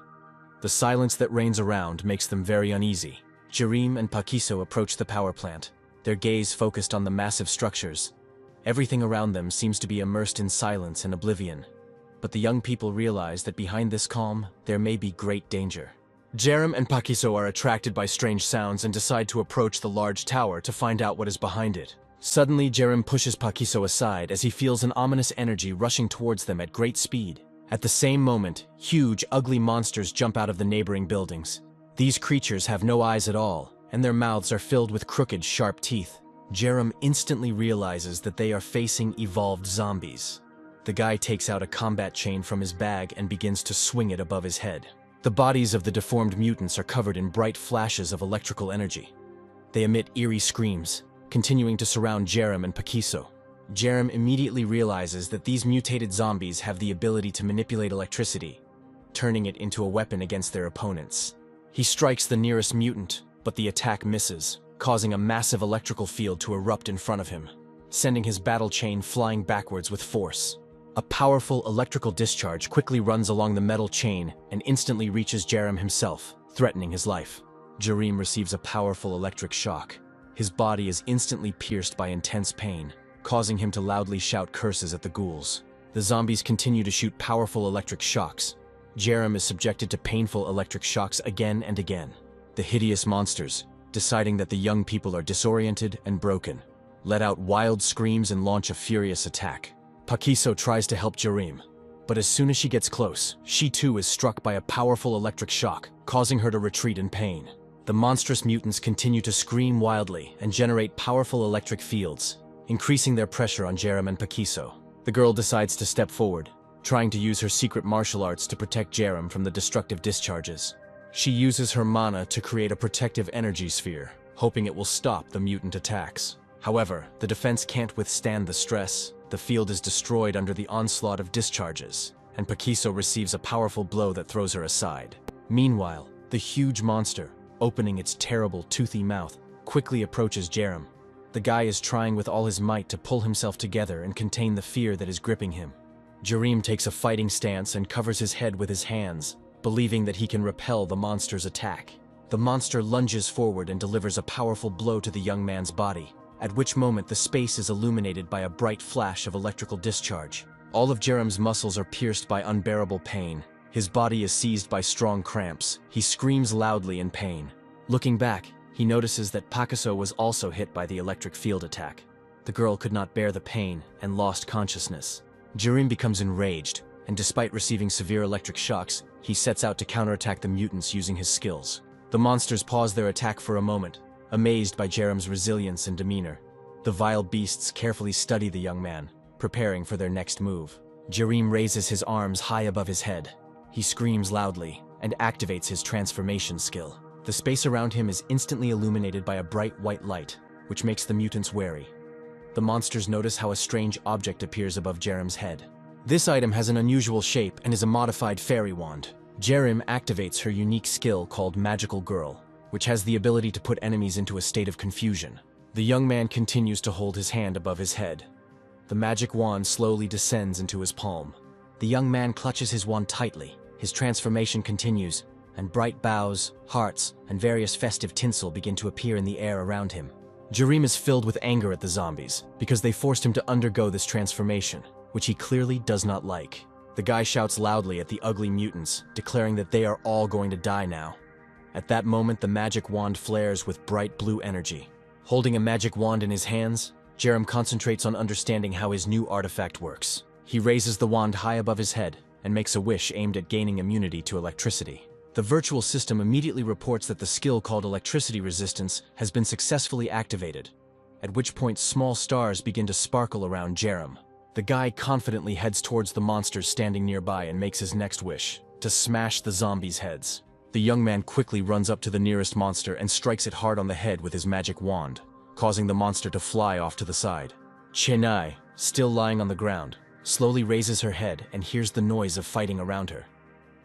The silence that reigns around makes them very uneasy. Jerem and Pakiso approach the power plant, their gaze focused on the massive structures. Everything around them seems to be immersed in silence and oblivion. But the young people realize that behind this calm, there may be great danger. Jerem and Pakiso are attracted by strange sounds and decide to approach the large tower to find out what is behind it. Suddenly, Jerem pushes Pakiso aside as he feels an ominous energy rushing towards them at great speed. At the same moment, huge, ugly monsters jump out of the neighboring buildings. These creatures have no eyes at all, and their mouths are filled with crooked, sharp teeth. Jerem instantly realizes that they are facing evolved zombies. The guy takes out a combat chain from his bag and begins to swing it above his head. The bodies of the deformed mutants are covered in bright flashes of electrical energy. They emit eerie screams, continuing to surround Jerem and Pakiso. Jerem immediately realizes that these mutated zombies have the ability to manipulate electricity, turning it into a weapon against their opponents. He strikes the nearest mutant, but the attack misses, causing a massive electrical field to erupt in front of him, sending his battle chain flying backwards with force. A powerful electrical discharge quickly runs along the metal chain and instantly reaches Jerem himself, threatening his life. Jerem receives a powerful electric shock. His body is instantly pierced by intense pain, causing him to loudly shout curses at the ghouls. The zombies continue to shoot powerful electric shocks. Jerem is subjected to painful electric shocks again and again. The hideous monsters, deciding that the young people are disoriented and broken, let out wild screams and launch a furious attack. Pakiso tries to help Jerem, But as soon as she gets close, she too is struck by a powerful electric shock, causing her to retreat in pain. The monstrous mutants continue to scream wildly and generate powerful electric fields, increasing their pressure on Jerem and Pakiso. The girl decides to step forward, trying to use her secret martial arts to protect Jerem from the destructive discharges. She uses her mana to create a protective energy sphere, hoping it will stop the mutant attacks. However, the defense can't withstand the stress. The field is destroyed under the onslaught of discharges, and Pakiso receives a powerful blow that throws her aside. Meanwhile, the huge monster, opening its terrible, toothy mouth, quickly approaches Jerem. The guy is trying with all his might to pull himself together and contain the fear that is gripping him. Jerem takes a fighting stance and covers his head with his hands, believing that he can repel the monster's attack. The monster lunges forward and delivers a powerful blow to the young man's body, at which moment the space is illuminated by a bright flash of electrical discharge. All of Jerem's muscles are pierced by unbearable pain. His body is seized by strong cramps. He screams loudly in pain. Looking back, he notices that Pakiso was also hit by the electric field attack. The girl could not bear the pain and lost consciousness. Jerem becomes enraged, and despite receiving severe electric shocks, he sets out to counterattack the mutants using his skills. The monsters pause their attack for a moment, amazed by Jerem's resilience and demeanor. The vile beasts carefully study the young man, preparing for their next move. Jerem raises his arms high above his head. He screams loudly and activates his transformation skill. The space around him is instantly illuminated by a bright white light, which makes the mutants wary. The monsters notice how a strange object appears above Jerem's head. This item has an unusual shape and is a modified fairy wand. Jerem activates her unique skill called Magical Girl, which has the ability to put enemies into a state of confusion. The young man continues to hold his hand above his head. The magic wand slowly descends into his palm. The young man clutches his wand tightly. His transformation continues, and bright boughs, hearts, and various festive tinsel begin to appear in the air around him. Jerem is filled with anger at the zombies, because they forced him to undergo this transformation, which he clearly does not like. The guy shouts loudly at the ugly mutants, declaring that they are all going to die now. At that moment, the magic wand flares with bright blue energy. Holding a magic wand in his hands, Jerem concentrates on understanding how his new artifact works. He raises the wand high above his head and makes a wish aimed at gaining immunity to electricity. The virtual system immediately reports that the skill called electricity resistance has been successfully activated, at which point small stars begin to sparkle around Jerem. The guy confidently heads towards the monsters standing nearby and makes his next wish, to smash the zombies' heads. The young man quickly runs up to the nearest monster and strikes it hard on the head with his magic wand, causing the monster to fly off to the side. Chennai, still lying on the ground, slowly raises her head and hears the noise of fighting around her.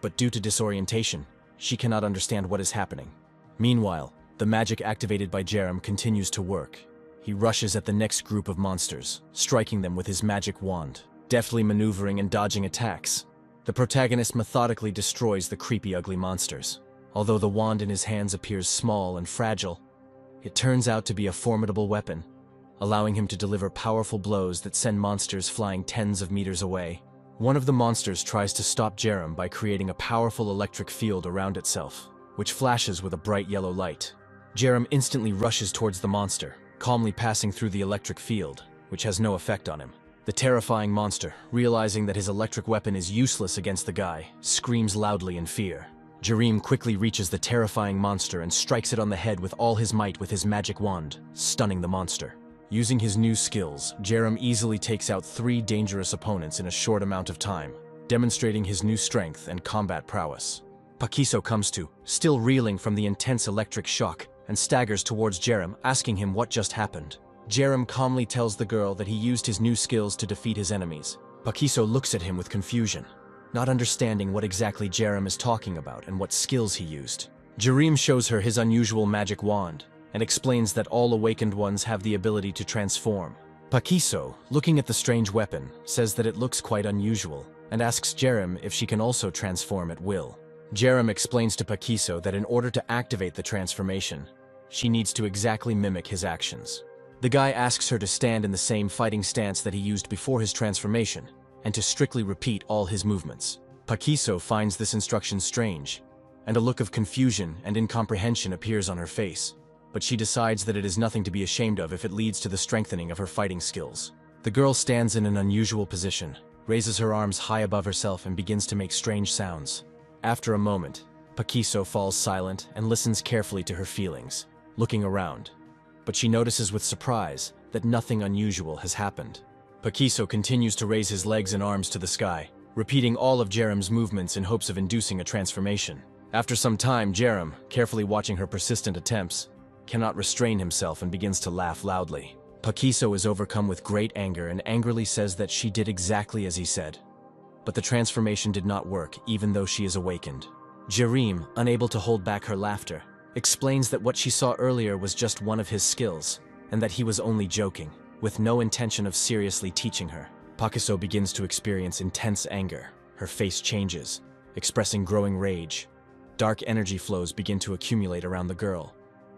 But due to disorientation, she cannot understand what is happening. Meanwhile, the magic activated by Jerem continues to work. He rushes at the next group of monsters, striking them with his magic wand, deftly maneuvering and dodging attacks. The protagonist methodically destroys the creepy, ugly monsters. Although the wand in his hands appears small and fragile, it turns out to be a formidable weapon, allowing him to deliver powerful blows that send monsters flying tens of meters away. One of the monsters tries to stop Jerem by creating a powerful electric field around itself, which flashes with a bright yellow light. Jerem instantly rushes towards the monster, calmly passing through the electric field, which has no effect on him. The terrifying monster, realizing that his electric weapon is useless against the guy, screams loudly in fear. Jerem quickly reaches the terrifying monster and strikes it on the head with all his might with his magic wand, stunning the monster. Using his new skills, Jerem easily takes out 3 dangerous opponents in a short amount of time, demonstrating his new strength and combat prowess. Pakiso comes to, still reeling from the intense electric shock, and staggers towards Jerem, asking him what just happened. Jerem calmly tells the girl that he used his new skills to defeat his enemies. Pakiso looks at him with confusion, not understanding what exactly Jerem is talking about and what skills he used. Jerem shows her his unusual magic wand, and explains that all awakened ones have the ability to transform. Pakiso, looking at the strange weapon, says that it looks quite unusual, and asks Jerem if she can also transform at will. Jerem explains to Pakiso that in order to activate the transformation, she needs to exactly mimic his actions. The guy asks her to stand in the same fighting stance that he used before his transformation, and to strictly repeat all his movements. Pakiso finds this instruction strange, and a look of confusion and incomprehension appears on her face, but she decides that it is nothing to be ashamed of if it leads to the strengthening of her fighting skills. The girl stands in an unusual position, raises her arms high above herself and begins to make strange sounds. After a moment, Paquiso falls silent and listens carefully to her feelings, looking around. But she notices with surprise that nothing unusual has happened. Paquiso continues to raise his legs and arms to the sky, repeating all of Jerem's movements in hopes of inducing a transformation. After some time, Jerem, carefully watching her persistent attempts, cannot restrain himself and begins to laugh loudly. Paquiso is overcome with great anger and angrily says that she did exactly as he said. But the transformation did not work, even though she is awakened. Jerem, unable to hold back her laughter, explains that what she saw earlier was just one of his skills, and that he was only joking, with no intention of seriously teaching her. Paquiso begins to experience intense anger. Her face changes, expressing growing rage. Dark energy flows begin to accumulate around the girl,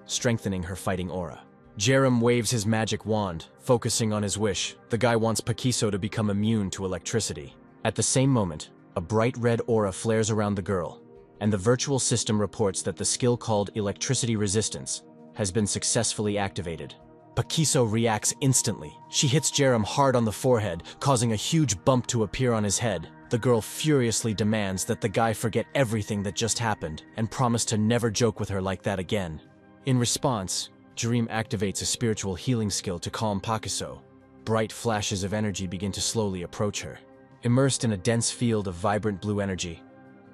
strengthening her fighting aura. Jerem waves his magic wand, focusing on his wish. The guy wants Paquiso to become immune to electricity. At the same moment, a bright red aura flares around the girl, and the virtual system reports that the skill called electricity resistance has been successfully activated. Paquiso reacts instantly. She hits Jerem hard on the forehead, causing a huge bump to appear on his head. The girl furiously demands that the guy forget everything that just happened and promise to never joke with her like that again. In response, Jerem activates a spiritual healing skill to calm Paquiso. Bright flashes of energy begin to slowly approach her. Immersed in a dense field of vibrant blue energy,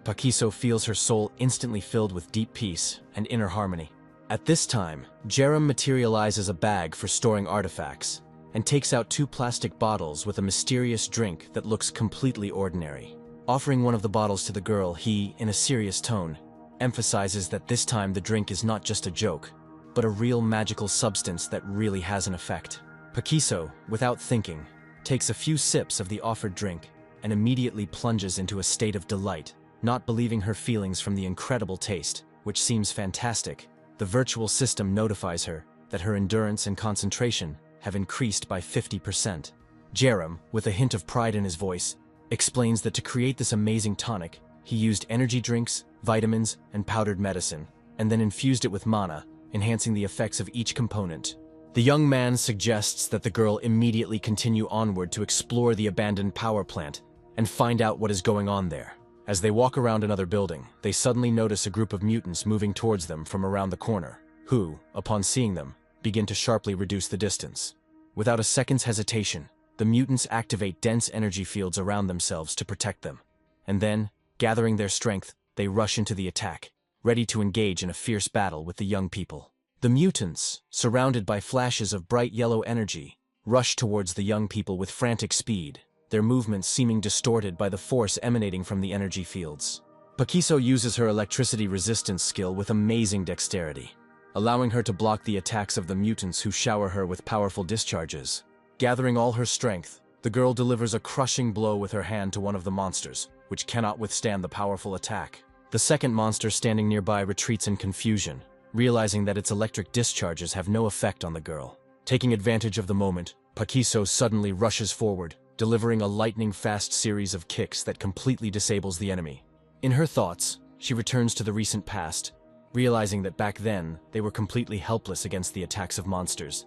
Paquiso feels her soul instantly filled with deep peace and inner harmony. At this time, Jerem materializes a bag for storing artifacts and takes out 2 plastic bottles with a mysterious drink that looks completely ordinary. Offering one of the bottles to the girl, he, in a serious tone, emphasizes that this time the drink is not just a joke, but a real magical substance that really has an effect. Paquiso, without thinking, takes a few sips of the offered drink and immediately plunges into a state of delight, not believing her feelings from the incredible taste, which seems fantastic. The virtual system notifies her that her endurance and concentration have increased by 50%. Jerem, with a hint of pride in his voice, explains that to create this amazing tonic, he used energy drinks, vitamins, and powdered medicine, and then infused it with mana, enhancing the effects of each component. The young man suggests that the girl immediately continue onward to explore the abandoned power plant and find out what is going on there. As they walk around another building, they suddenly notice a group of mutants moving towards them from around the corner, who, upon seeing them, begin to sharply reduce the distance. Without a second's hesitation, the mutants activate dense energy fields around themselves to protect them. And then, gathering their strength, they rush into the attack, ready to engage in a fierce battle with the young people. The mutants, surrounded by flashes of bright yellow energy, rush towards the young people with frantic speed, their movements seeming distorted by the force emanating from the energy fields. Paquiso uses her electricity resistance skill with amazing dexterity, allowing her to block the attacks of the mutants who shower her with powerful discharges. Gathering all her strength, the girl delivers a crushing blow with her hand to one of the monsters, which cannot withstand the powerful attack. The second monster standing nearby retreats in confusion, realizing that its electric discharges have no effect on the girl. Taking advantage of the moment, Paquiso suddenly rushes forward, delivering a lightning-fast series of kicks that completely disables the enemy. In her thoughts, she returns to the recent past, realizing that back then they were completely helpless against the attacks of monsters.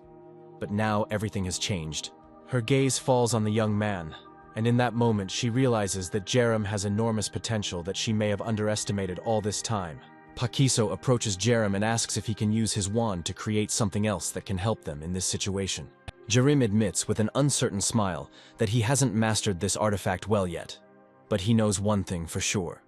But now everything has changed. Her gaze falls on the young man, and in that moment she realizes that Jerem has enormous potential that she may have underestimated all this time. Paquiso approaches Jerem and asks if he can use his wand to create something else that can help them in this situation. Jerem admits with an uncertain smile that he hasn't mastered this artifact well yet, but he knows one thing for sure.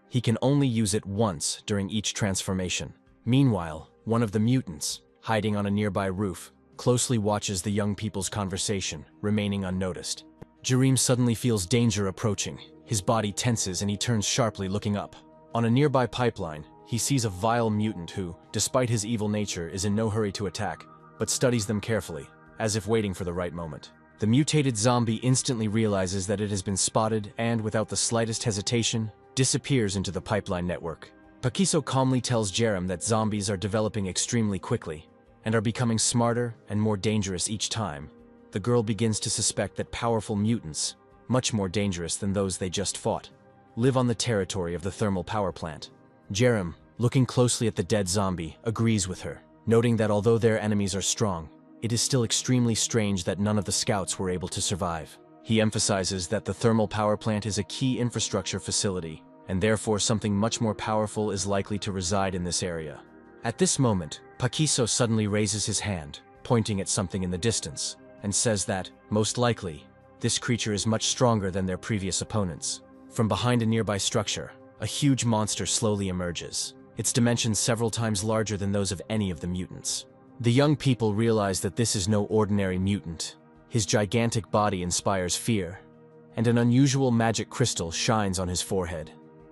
He can only use it once during each transformation. Meanwhile, one of the mutants, hiding on a nearby roof, closely watches the young people's conversation, remaining unnoticed. Jerem suddenly feels danger approaching. His body tenses and he turns sharply, looking up. On a nearby pipeline, he sees a vile mutant who, despite his evil nature, is in no hurry to attack, but studies them carefully, as if waiting for the right moment. The mutated zombie instantly realizes that it has been spotted and, without the slightest hesitation, disappears into the pipeline network. Paquiso calmly tells Jerem that zombies are developing extremely quickly and are becoming smarter and more dangerous each time. The girl begins to suspect that powerful mutants, much more dangerous than those they just fought, live on the territory of the thermal power plant. Jerem, looking closely at the dead zombie, agrees with her, noting that although their enemies are strong, it is still extremely strange that none of the scouts were able to survive. He emphasizes that the thermal power plant is a key infrastructure facility, and therefore something much more powerful is likely to reside in this area. At this moment, Paquiso suddenly raises his hand, pointing at something in the distance, and says that, most likely, this creature is much stronger than their previous opponents. From behind a nearby structure, a huge monster slowly emerges, its dimensions several times larger than those of any of the mutants. The young people realize that this is no ordinary mutant. His gigantic body inspires fear, and an unusual magic crystal shines on his forehead.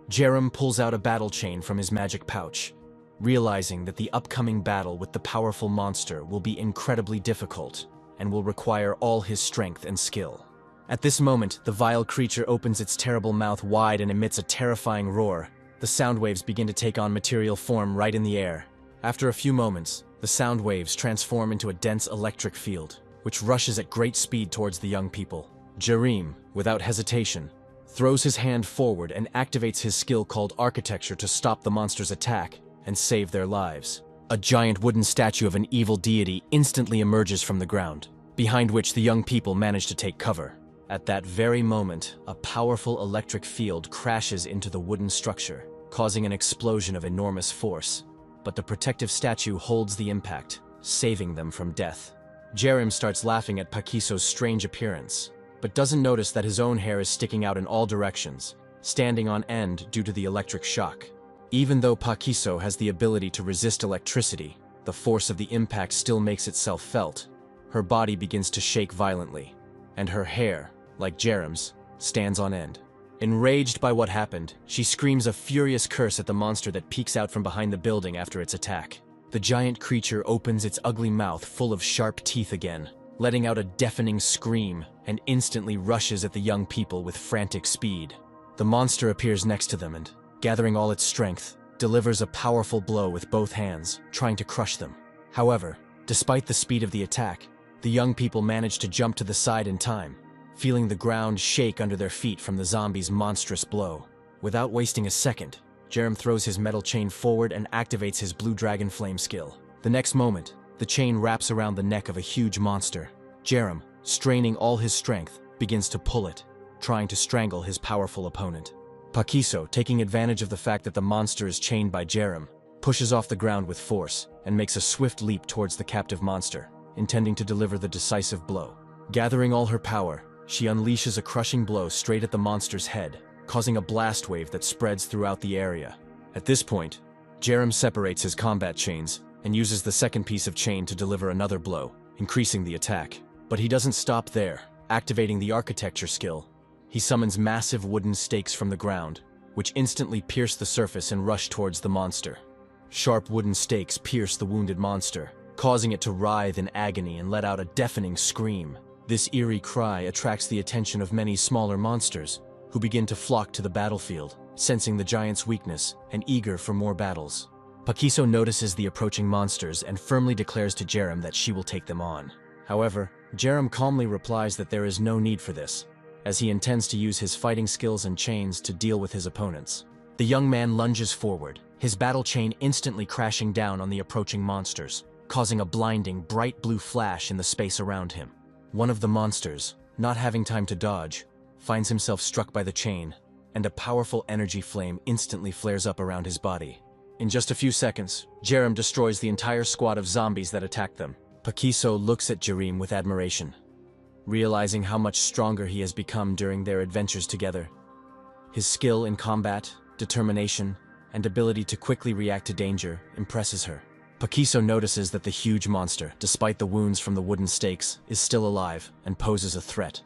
Jerem pulls out a battle chain from his magic pouch, realizing that the upcoming battle with the powerful monster will be incredibly difficult and will require all his strength and skill. At this moment, the vile creature opens its terrible mouth wide and emits a terrifying roar. The sound waves begin to take on material form right in the air. After a few moments, the sound waves transform into a dense electric field, which rushes at great speed towards the young people. Jerem, without hesitation, throws his hand forward and activates his skill called Architecture to stop the monster's attack and save their lives. A giant wooden statue of an evil deity instantly emerges from the ground, behind which the young people manage to take cover. At that very moment, a powerful electric field crashes into the wooden structure, causing an explosion of enormous force. But the protective statue holds the impact, saving them from death. Jerem starts laughing at Paquiso's strange appearance, but doesn't notice that his own hair is sticking out in all directions, standing on end due to the electric shock. Even though Paquiso has the ability to resist electricity, the force of the impact still makes itself felt. Her body begins to shake violently, and her hair, like Jerem's, stands on end. Enraged by what happened, she screams a furious curse at the monster that peeks out from behind the building after its attack. The giant creature opens its ugly mouth full of sharp teeth again, letting out a deafening scream, and instantly rushes at the young people with frantic speed. The monster appears next to them and, gathering all its strength, delivers a powerful blow with both hands, trying to crush them. However, despite the speed of the attack, the young people manage to jump to the side in time, feeling the ground shake under their feet from the zombie's monstrous blow. Without wasting a second, Jerem throws his metal chain forward and activates his blue dragon flame skill. The next moment, the chain wraps around the neck of a huge monster. Jerem, straining all his strength, begins to pull it, trying to strangle his powerful opponent. Paquiso, taking advantage of the fact that the monster is chained by Jerem, pushes off the ground with force and makes a swift leap towards the captive monster, intending to deliver the decisive blow. Gathering all her power, she unleashes a crushing blow straight at the monster's head, causing a blast wave that spreads throughout the area. At this point, Jerem separates his combat chains and uses the second piece of chain to deliver another blow, increasing the attack. But he doesn't stop there. Activating the architecture skill, he summons massive wooden stakes from the ground, which instantly pierce the surface and rush towards the monster. Sharp wooden stakes pierce the wounded monster, causing it to writhe in agony and let out a deafening scream. This eerie cry attracts the attention of many smaller monsters, who begin to flock to the battlefield, sensing the giant's weakness and eager for more battles. Paquiso notices the approaching monsters and firmly declares to Jerem that she will take them on. However, Jerem calmly replies that there is no need for this, as he intends to use his fighting skills and chains to deal with his opponents. The young man lunges forward, his battle chain instantly crashing down on the approaching monsters, causing a blinding, bright blue flash in the space around him. One of the monsters, not having time to dodge, finds himself struck by the chain, and a powerful energy flame instantly flares up around his body. In just a few seconds, Jerem destroys the entire squad of zombies that attacked them. Paquiso looks at Jerem with admiration, realizing how much stronger he has become during their adventures together. His skill in combat, determination, and ability to quickly react to danger impresses her. Paquiso notices that the huge monster, despite the wounds from the wooden stakes, is still alive and poses a threat.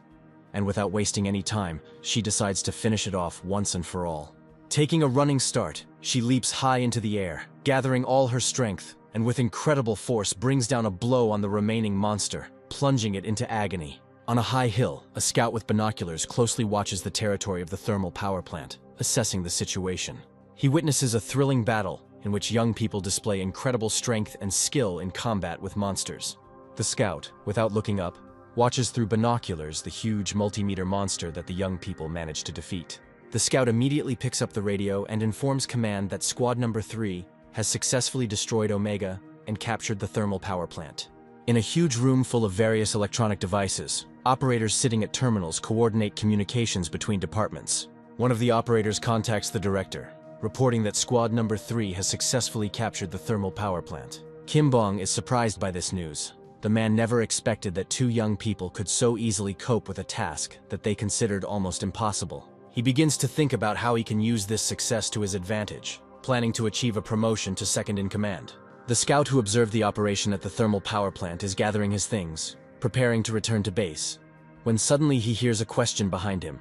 And without wasting any time, she decides to finish it off once and for all. Taking a running start, she leaps high into the air, gathering all her strength, and with incredible force brings down a blow on the remaining monster, plunging it into agony. On a high hill, a scout with binoculars closely watches the territory of the thermal power plant, assessing the situation. He witnesses a thrilling battle in which young people display incredible strength and skill in combat with monsters. The scout, without looking up, watches through binoculars the huge multi-meter monster that the young people manage to defeat. The scout immediately picks up the radio and informs command that Squad Number 3 has successfully destroyed Omega and captured the thermal power plant. In a huge room full of various electronic devices, Operators sitting at terminals coordinate communications between departments. One of the operators contacts the director, reporting that Squad Number 3 has successfully captured the thermal power plant. Kim Bong is surprised by this news. The man never expected that two young people could so easily cope with a task that they considered almost impossible. He begins to think about how he can use this success to his advantage, planning to achieve a promotion to second in command. The scout who observed the operation at the thermal power plant is gathering his things, preparing to return to base, when suddenly he hears a question behind him.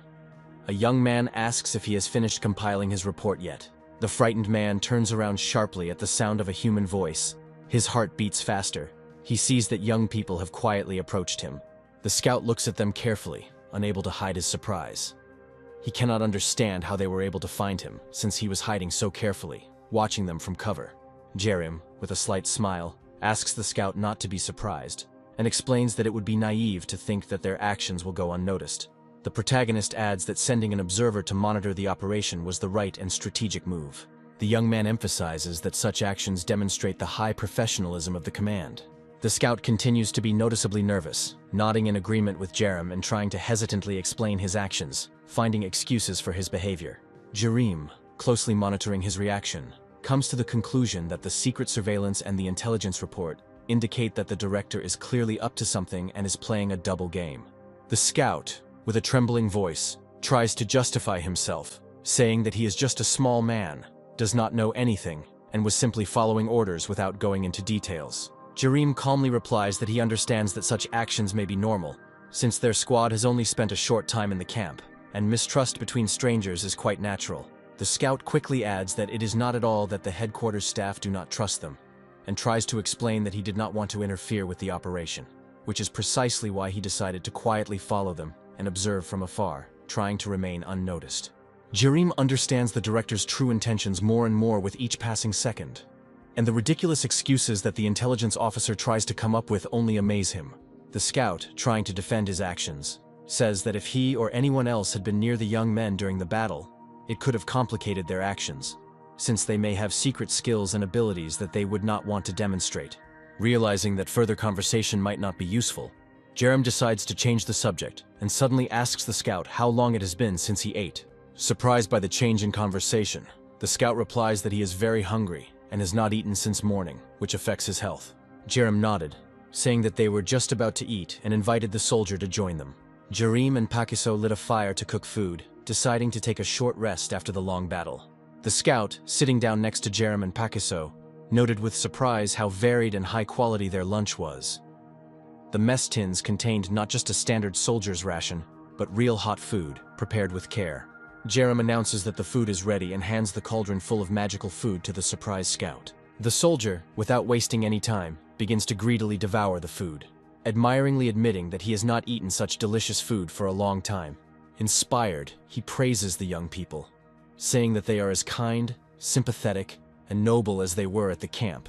A young man asks if he has finished compiling his report yet. The frightened man turns around sharply at the sound of a human voice. His heart beats faster. He sees that young people have quietly approached him. The scout looks at them carefully, unable to hide his surprise. He cannot understand how they were able to find him, since he was hiding so carefully, watching them from cover. Jerem, with a slight smile, asks the scout not to be surprised, and explains that it would be naive to think that their actions will go unnoticed. The protagonist adds that sending an observer to monitor the operation was the right and strategic move. The young man emphasizes that such actions demonstrate the high professionalism of the command. The scout continues to be noticeably nervous, nodding in agreement with Jerem and trying to hesitantly explain his actions, finding excuses for his behavior. Jerem, closely monitoring his reaction, comes to the conclusion that the secret surveillance and the intelligence report indicate that the director is clearly up to something and is playing a double game. The scout, with a trembling voice, tries to justify himself, saying that he is just a small man, does not know anything, and was simply following orders without going into details. Jerem calmly replies that he understands that such actions may be normal, since their squad has only spent a short time in the camp, and mistrust between strangers is quite natural. The scout quickly adds that it is not at all that the headquarters staff do not trust them, and tries to explain that he did not want to interfere with the operation, which is precisely why he decided to quietly follow them and observe from afar, trying to remain unnoticed. Jerem understands the director's true intentions more and more with each passing second, and the ridiculous excuses that the intelligence officer tries to come up with only amaze him. The scout, trying to defend his actions, says that if he or anyone else had been near the young men during the battle, it could have complicated their actions, since they may have secret skills and abilities that they would not want to demonstrate. Realizing that further conversation might not be useful, Jerem decides to change the subject and suddenly asks the scout how long it has been since he ate. Surprised by the change in conversation, the scout replies that he is very hungry and has not eaten since morning, which affects his health. Jerem nodded, saying that they were just about to eat and invited the soldier to join them. Jerem and Pakiso lit a fire to cook food, deciding to take a short rest after the long battle. The scout, sitting down next to Jerem and Pakiso, noted with surprise how varied and high quality their lunch was. The mess tins contained not just a standard soldier's ration, but real hot food, prepared with care. Jerem announces that the food is ready and hands the cauldron full of magical food to the surprised scout. The soldier, without wasting any time, begins to greedily devour the food, admiringly admitting that he has not eaten such delicious food for a long time. Inspired, he praises the young people, saying that they are as kind, sympathetic, and noble as they were at the camp,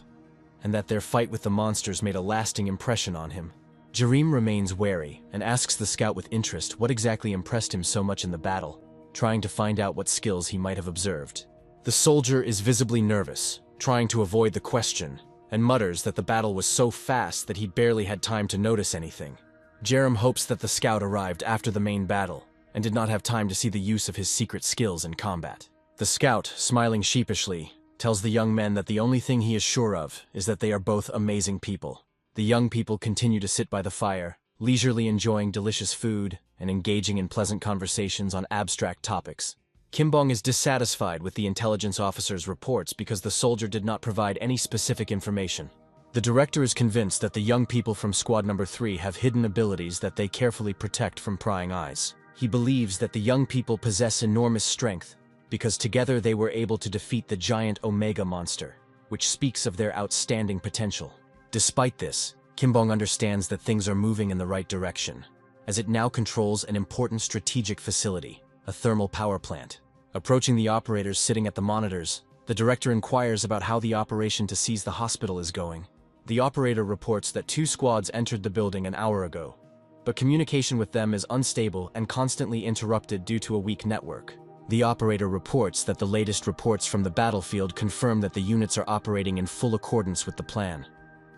and that their fight with the monsters made a lasting impression on him. Jerem remains wary and asks the scout with interest what exactly impressed him so much in the battle, trying to find out what skills he might have observed. The soldier is visibly nervous, trying to avoid the question, and mutters that the battle was so fast that he barely had time to notice anything. Jerem hopes that the scout arrived after the main battle and did not have time to see the use of his secret skills in combat. The scout, smiling sheepishly, tells the young men that the only thing he is sure of is that they are both amazing people. The young people continue to sit by the fire, leisurely enjoying delicious food and engaging in pleasant conversations on abstract topics. Kim Bong is dissatisfied with the intelligence officer's reports because the soldier did not provide any specific information. The director is convinced that the young people from Squad Number 3 have hidden abilities that they carefully protect from prying eyes. He believes that the young people possess enormous strength because together they were able to defeat the giant Omega monster, which speaks of their outstanding potential. Despite this, Kim Bong understands that things are moving in the right direction, as it now controls an important strategic facility, a thermal power plant. Approaching the operators sitting at the monitors, the director inquires about how the operation to seize the hospital is going. The operator reports that 2 squads entered the building an hour ago, but communication with them is unstable and constantly interrupted due to a weak network. The operator reports that the latest reports from the battlefield confirm that the units are operating in full accordance with the plan,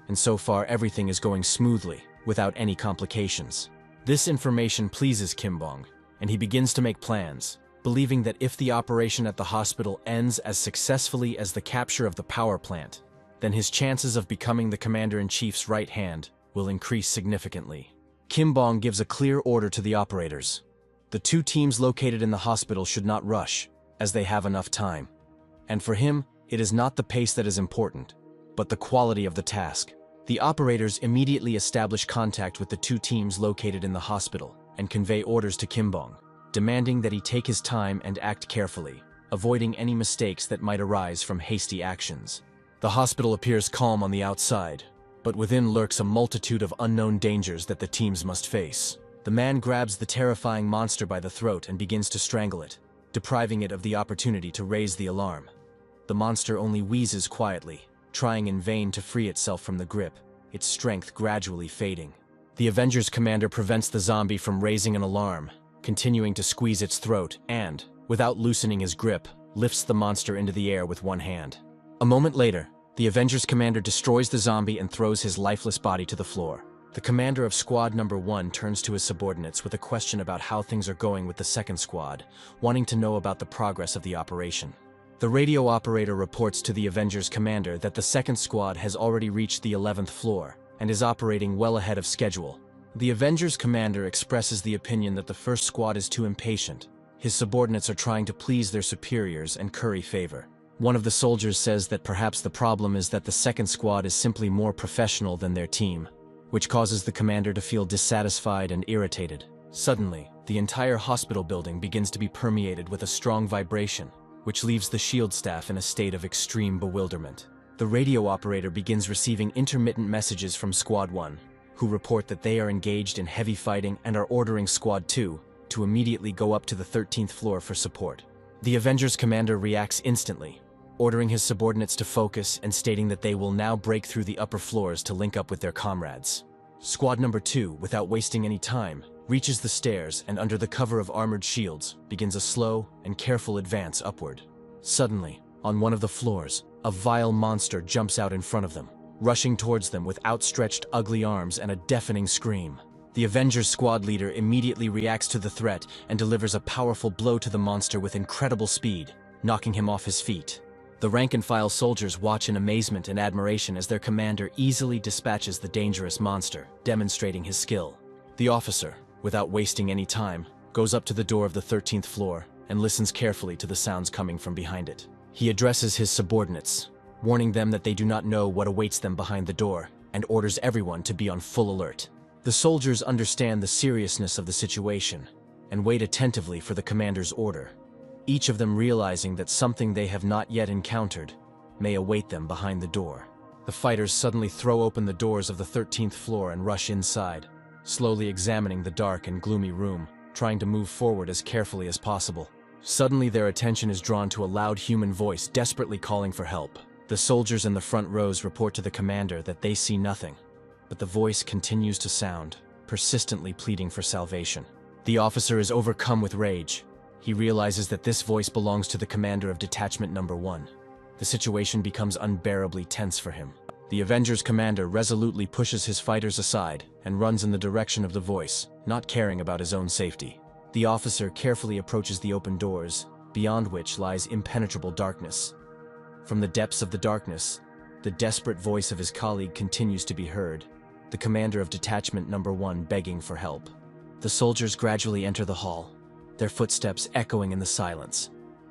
and so far everything is going smoothly, without any complications. This information pleases Kim Bong, and he begins to make plans, believing that if the operation at the hospital ends as successfully as the capture of the power plant, then his chances of becoming the commander-in-chief's right hand will increase significantly. Kim Bong gives a clear order to the operators. The two teams located in the hospital should not rush, as they have enough time. And for him, it is not the pace that is important, but the quality of the task. The operators immediately establish contact with the two teams located in the hospital and convey orders to Kim Bong, demanding that he take his time and act carefully, avoiding any mistakes that might arise from hasty actions. The hospital appears calm on the outside, but within lurks a multitude of unknown dangers that the teams must face. The man grabs the terrifying monster by the throat and begins to strangle it, depriving it of the opportunity to raise the alarm. The monster only wheezes quietly, trying in vain to free itself from the grip, its strength gradually fading. The Avengers commander prevents the zombie from raising an alarm, continuing to squeeze its throat and, without loosening his grip, lifts the monster into the air with one hand. A moment later, the Avengers commander destroys the zombie and throws his lifeless body to the floor. The commander of Squad Number 1 turns to his subordinates with a question about how things are going with the second squad, wanting to know about the progress of the operation. The radio operator reports to the Avengers commander that the second squad has already reached the 11th floor and is operating well ahead of schedule. The Avengers commander expresses the opinion that the first squad is too impatient. His subordinates are trying to please their superiors and curry favor. One of the soldiers says that perhaps the problem is that the second squad is simply more professional than their team, which causes the commander to feel dissatisfied and irritated. Suddenly, the entire hospital building begins to be permeated with a strong vibration, which leaves the SHIELD staff in a state of extreme bewilderment. The radio operator begins receiving intermittent messages from Squad 1, who report that they are engaged in heavy fighting and are ordering Squad 2 to immediately go up to the 13th floor for support. The Avengers commander reacts instantly, ordering his subordinates to focus and stating that they will now break through the upper floors to link up with their comrades. Squad Number 2, without wasting any time, reaches the stairs and under the cover of armored shields, begins a slow and careful advance upward. Suddenly, on one of the floors, a vile monster jumps out in front of them, rushing towards them with outstretched ugly arms and a deafening scream. The Avengers squad leader immediately reacts to the threat and delivers a powerful blow to the monster with incredible speed, knocking him off his feet. The rank-and-file soldiers watch in amazement and admiration as their commander easily dispatches the dangerous monster, demonstrating his skill. The officer, without wasting any time, goes up to the door of the 13th floor and listens carefully to the sounds coming from behind it. He addresses his subordinates, warning them that they do not know what awaits them behind the door, and orders everyone to be on full alert. The soldiers understand the seriousness of the situation and wait attentively for the commander's order, each of them realizing that something they have not yet encountered may await them behind the door. The fighters suddenly throw open the doors of the 13th floor and rush inside, slowly examining the dark and gloomy room, trying to move forward as carefully as possible. Suddenly their attention is drawn to a loud human voice desperately calling for help. The soldiers in the front rows report to the commander that they see nothing, but the voice continues to sound, persistently pleading for salvation. The officer is overcome with rage. He realizes that this voice belongs to the commander of Detachment Number 1. The situation becomes unbearably tense for him. The Avengers commander resolutely pushes his fighters aside and runs in the direction of the voice, not caring about his own safety. The officer carefully approaches the open doors, beyond which lies impenetrable darkness. From the depths of the darkness, the desperate voice of his colleague continues to be heard, the commander of Detachment Number 1 begging for help. The soldiers gradually enter the hall, their footsteps echoing in the silence,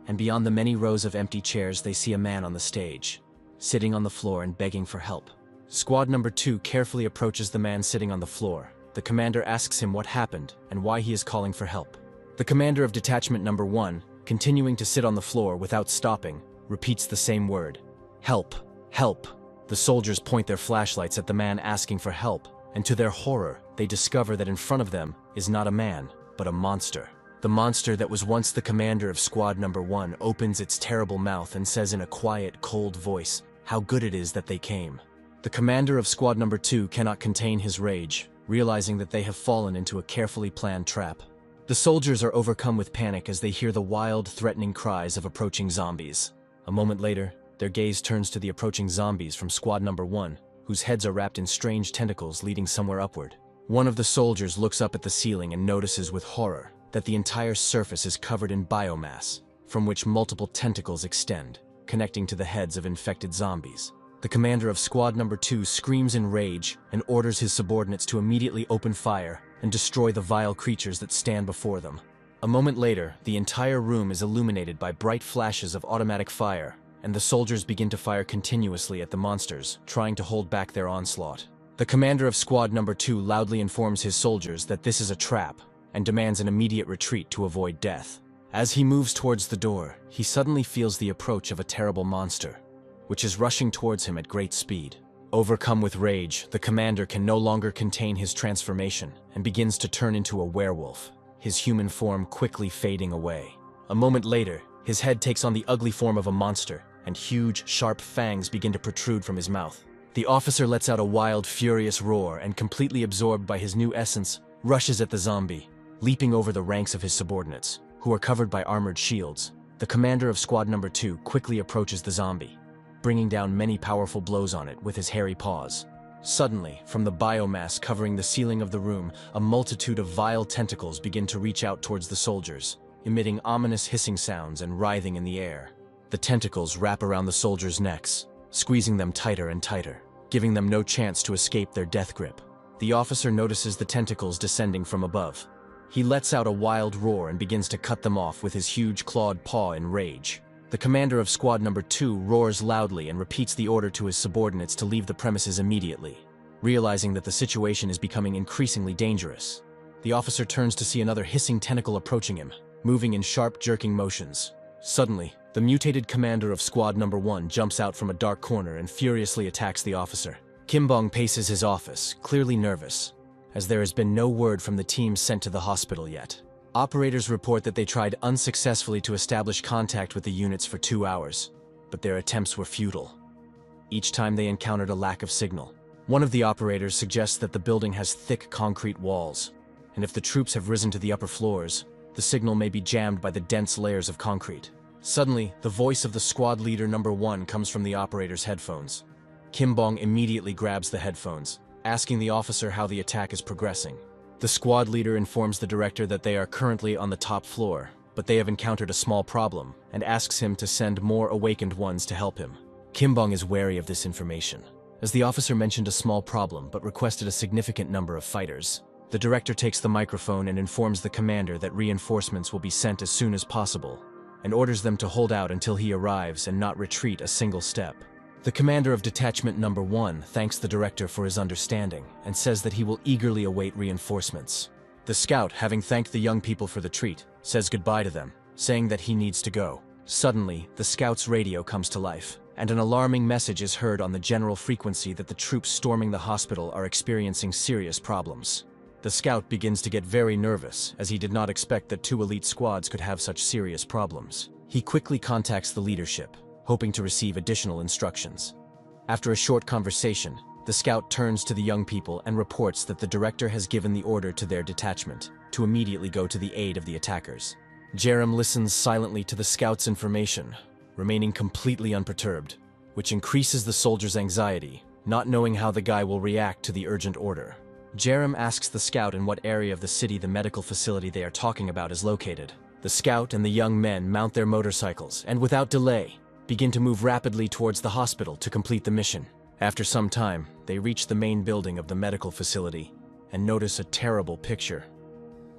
and beyond the many rows of empty chairs they see a man on the stage, sitting on the floor and begging for help. Squad Number 2 carefully approaches the man sitting on the floor. The commander asks him what happened and why he is calling for help. The commander of Detachment Number 1, continuing to sit on the floor without stopping, repeats the same word: help, help. The soldiers point their flashlights at the man asking for help, and to their horror, they discover that in front of them is not a man, but a monster. The monster that was once the commander of Squad Number 1 opens its terrible mouth and says in a quiet, cold voice, how good it is that they came. The commander of Squad Number 2 cannot contain his rage, realizing that they have fallen into a carefully planned trap. The soldiers are overcome with panic as they hear the wild, threatening cries of approaching zombies. A moment later, their gaze turns to the approaching zombies from Squad Number 1, whose heads are wrapped in strange tentacles leading somewhere upward. One of the soldiers looks up at the ceiling and notices with horror that the entire surface is covered in biomass, from which multiple tentacles extend, connecting to the heads of infected zombies. The commander of Squad Number 2 screams in rage and orders his subordinates to immediately open fire and destroy the vile creatures that stand before them. A moment later, the entire room is illuminated by bright flashes of automatic fire, and the soldiers begin to fire continuously at the monsters, trying to hold back their onslaught. The commander of Squad Number 2 loudly informs his soldiers that this is a trap and demands an immediate retreat to avoid death. As he moves towards the door, he suddenly feels the approach of a terrible monster, which is rushing towards him at great speed. Overcome with rage, the commander can no longer contain his transformation and begins to turn into a werewolf, his human form quickly fading away. A moment later, his head takes on the ugly form of a monster, and huge, sharp fangs begin to protrude from his mouth. The officer lets out a wild, furious roar and, completely absorbed by his new essence, rushes at the zombie, leaping over the ranks of his subordinates, who are covered by armored shields. The commander of Squad Number 2 quickly approaches the zombie, bringing down many powerful blows on it with his hairy paws. Suddenly, from the biomass covering the ceiling of the room, a multitude of vile tentacles begin to reach out towards the soldiers, emitting ominous hissing sounds and writhing in the air. The tentacles wrap around the soldiers' necks, squeezing them tighter and tighter, giving them no chance to escape their death grip. The officer notices the tentacles descending from above. He lets out a wild roar and begins to cut them off with his huge clawed paw in rage. The commander of Squad Number 2 roars loudly and repeats the order to his subordinates to leave the premises immediately. Realizing that the situation is becoming increasingly dangerous, the officer turns to see another hissing tentacle approaching him, moving in sharp, jerking motions. Suddenly, the mutated commander of Squad Number 1 jumps out from a dark corner and furiously attacks the officer. Kim Bong paces his office, clearly nervous, as there has been no word from the team sent to the hospital yet. Operators report that they tried unsuccessfully to establish contact with the units for 2 hours, but their attempts were futile. Each time they encountered a lack of signal. One of the operators suggests that the building has thick concrete walls, and if the troops have risen to the upper floors, the signal may be jammed by the dense layers of concrete. Suddenly, the voice of the squad leader number 1 comes from the operator's headphones. Kim Bong immediately grabs the headphones, asking the officer how the attack is progressing. The squad leader informs the director that they are currently on the top floor, but they have encountered a small problem, and asks him to send more awakened ones to help him. Kim Bong is wary of this information, as the officer mentioned a small problem but requested a significant number of fighters. The director takes the microphone and informs the commander that reinforcements will be sent as soon as possible, and orders them to hold out until he arrives and not retreat a single step. The commander of Detachment Number 1 thanks the director for his understanding and says that he will eagerly await reinforcements. The scout, having thanked the young people for the treat, says goodbye to them, saying that he needs to go. Suddenly, the scout's radio comes to life, and an alarming message is heard on the general frequency that the troops storming the hospital are experiencing serious problems. The scout begins to get very nervous, as he did not expect that 2 elite squads could have such serious problems. He quickly contacts the leadership, hoping to receive additional instructions. After a short conversation, the scout turns to the young people and reports that the director has given the order to their detachment to immediately go to the aid of the attackers. Jerem listens silently to the scout's information, remaining completely unperturbed, which increases the soldier's anxiety, not knowing how the guy will react to the urgent order. Jerem asks the scout in what area of the city the medical facility they are talking about is located. The scout and the young men mount their motorcycles and, without delay, begin to move rapidly towards the hospital to complete the mission. After some time, they reach the main building of the medical facility and notice a terrible picture.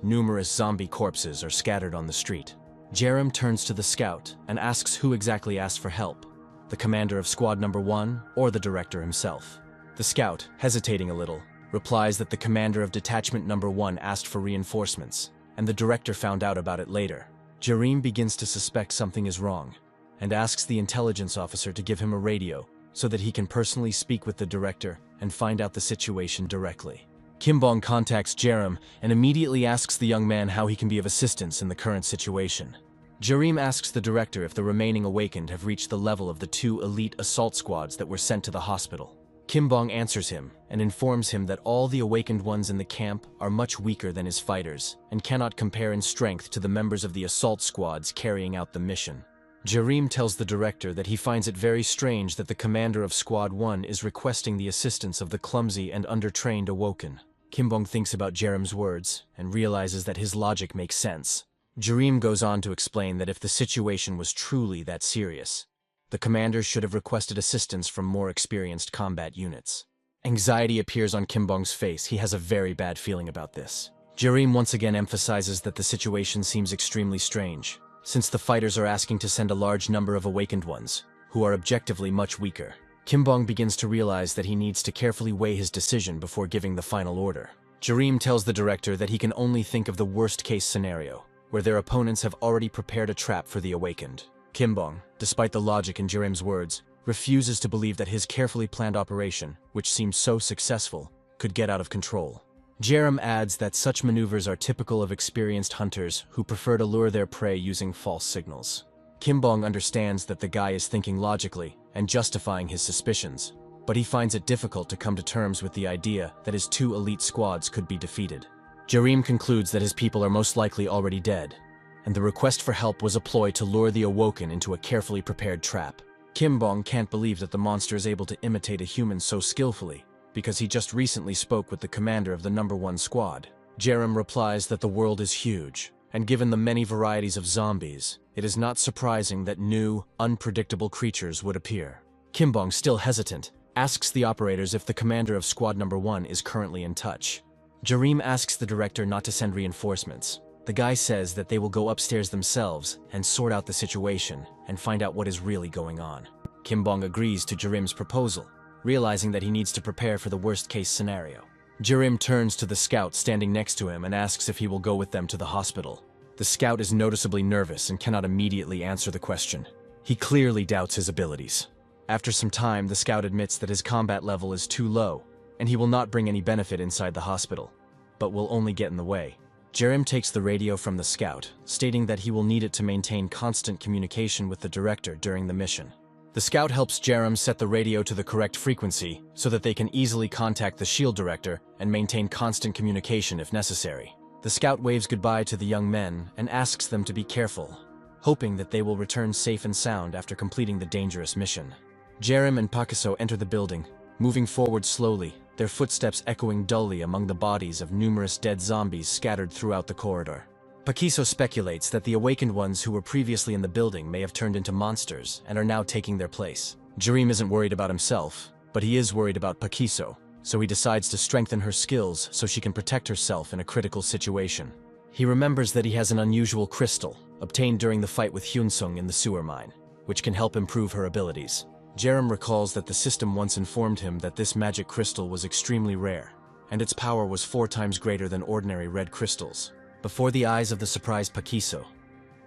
Numerous zombie corpses are scattered on the street. Jerem turns to the scout and asks who exactly asked for help, the commander of Squad Number 1 or the director himself. The scout, hesitating a little, replies that the commander of Detachment Number 1 asked for reinforcements, and the director found out about it later. Jerem begins to suspect something is wrong, and asks the intelligence officer to give him a radio so that he can personally speak with the director and find out the situation directly. Kim Bong contacts Jerem and immediately asks the young man how he can be of assistance in the current situation. Jerem asks the director if the remaining awakened have reached the level of the 2 elite assault squads that were sent to the hospital. Kim Bong answers him and informs him that all the awakened ones in the camp are much weaker than his fighters and cannot compare in strength to the members of the assault squads carrying out the mission. Jerem tells the director that he finds it very strange that the commander of Squad 1 is requesting the assistance of the clumsy and undertrained awoken. Kimbong thinks about Jerem's words and realizes that his logic makes sense. Jareem goes on to explain that if the situation was truly that serious, the commander should have requested assistance from more experienced combat units. Anxiety appears on Kimbong's face. He has a very bad feeling about this. Jareem once again emphasizes that the situation seems extremely strange, since the fighters are asking to send a large number of awakened ones, who are objectively much weaker. Kimbong begins to realize that he needs to carefully weigh his decision before giving the final order. Jareem tells the director that he can only think of the worst-case scenario, where their opponents have already prepared a trap for the awakened. Kimbong, despite the logic in Jareem's words, refuses to believe that his carefully planned operation, which seems so successful, could get out of control. Jerem adds that such maneuvers are typical of experienced hunters who prefer to lure their prey using false signals. Kimbong understands that the guy is thinking logically and justifying his suspicions, but he finds it difficult to come to terms with the idea that his two elite squads could be defeated. Jareem concludes that his people are most likely already dead, and the request for help was a ploy to lure the awoken into a carefully prepared trap. Kimbong can't believe that the monster is able to imitate a human so skillfully, because he just recently spoke with the commander of the #1 squad. Jerem replies that the world is huge, and given the many varieties of zombies, it is not surprising that new, unpredictable creatures would appear. Kimbong, still hesitant, asks the operators if the commander of squad #1 is currently in touch. Jareem asks the director not to send reinforcements. The guy says that they will go upstairs themselves and sort out the situation and find out what is really going on. Kimbong agrees to Jareem's proposal, realizing that he needs to prepare for the worst-case scenario. Jareem turns to the scout standing next to him and asks if he will go with them to the hospital. The scout is noticeably nervous and cannot immediately answer the question. He clearly doubts his abilities. After some time, the scout admits that his combat level is too low, and he will not bring any benefit inside the hospital, but will only get in the way. Jareem takes the radio from the scout, stating that he will need it to maintain constant communication with the director during the mission. The scout helps Jareem set the radio to the correct frequency so that they can easily contact the SHIELD director and maintain constant communication if necessary. The scout waves goodbye to the young men and asks them to be careful, hoping that they will return safe and sound after completing the dangerous mission. Jareem and Pakiso enter the building, moving forward slowly, their footsteps echoing dully among the bodies of numerous dead zombies scattered throughout the corridor. Pakiso speculates that the awakened ones who were previously in the building may have turned into monsters and are now taking their place. Jareem isn't worried about himself, but he is worried about Pakiso, so he decides to strengthen her skills so she can protect herself in a critical situation. He remembers that he has an unusual crystal, obtained during the fight with Hyunsung in the sewer mine, which can help improve her abilities. Jareem recalls that the system once informed him that this magic crystal was extremely rare, and its power was 4 times greater than ordinary red crystals. Before the eyes of the surprised Pakiso,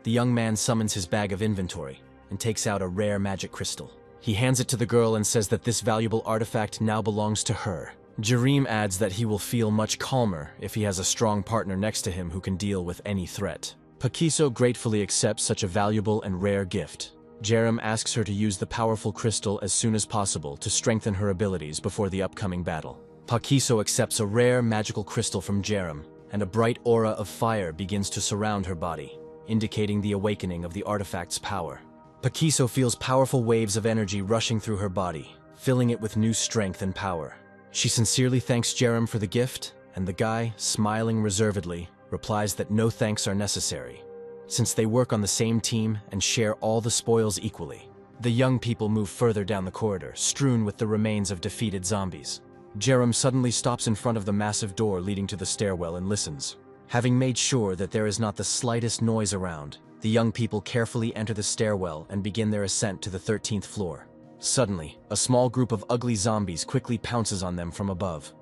the young man summons his bag of inventory and takes out a rare magic crystal. He hands it to the girl and says that this valuable artifact now belongs to her. Jareem adds that he will feel much calmer if he has a strong partner next to him who can deal with any threat. Pakiso gratefully accepts such a valuable and rare gift. Jareem asks her to use the powerful crystal as soon as possible to strengthen her abilities before the upcoming battle. Pakiso accepts a rare magical crystal from Jareem, and a bright aura of fire begins to surround her body, indicating the awakening of the artifact's power. Pakiso feels powerful waves of energy rushing through her body, filling it with new strength and power. She sincerely thanks Jareem for the gift, and the guy, smiling reservedly, replies that no thanks are necessary, since they work on the same team and share all the spoils equally. The young people move further down the corridor, strewn with the remains of defeated zombies. Jareem suddenly stops in front of the massive door leading to the stairwell and listens. Having made sure that there is not the slightest noise around, the young people carefully enter the stairwell and begin their ascent to the 13th floor. Suddenly, a small group of ugly zombies quickly pounces on them from above,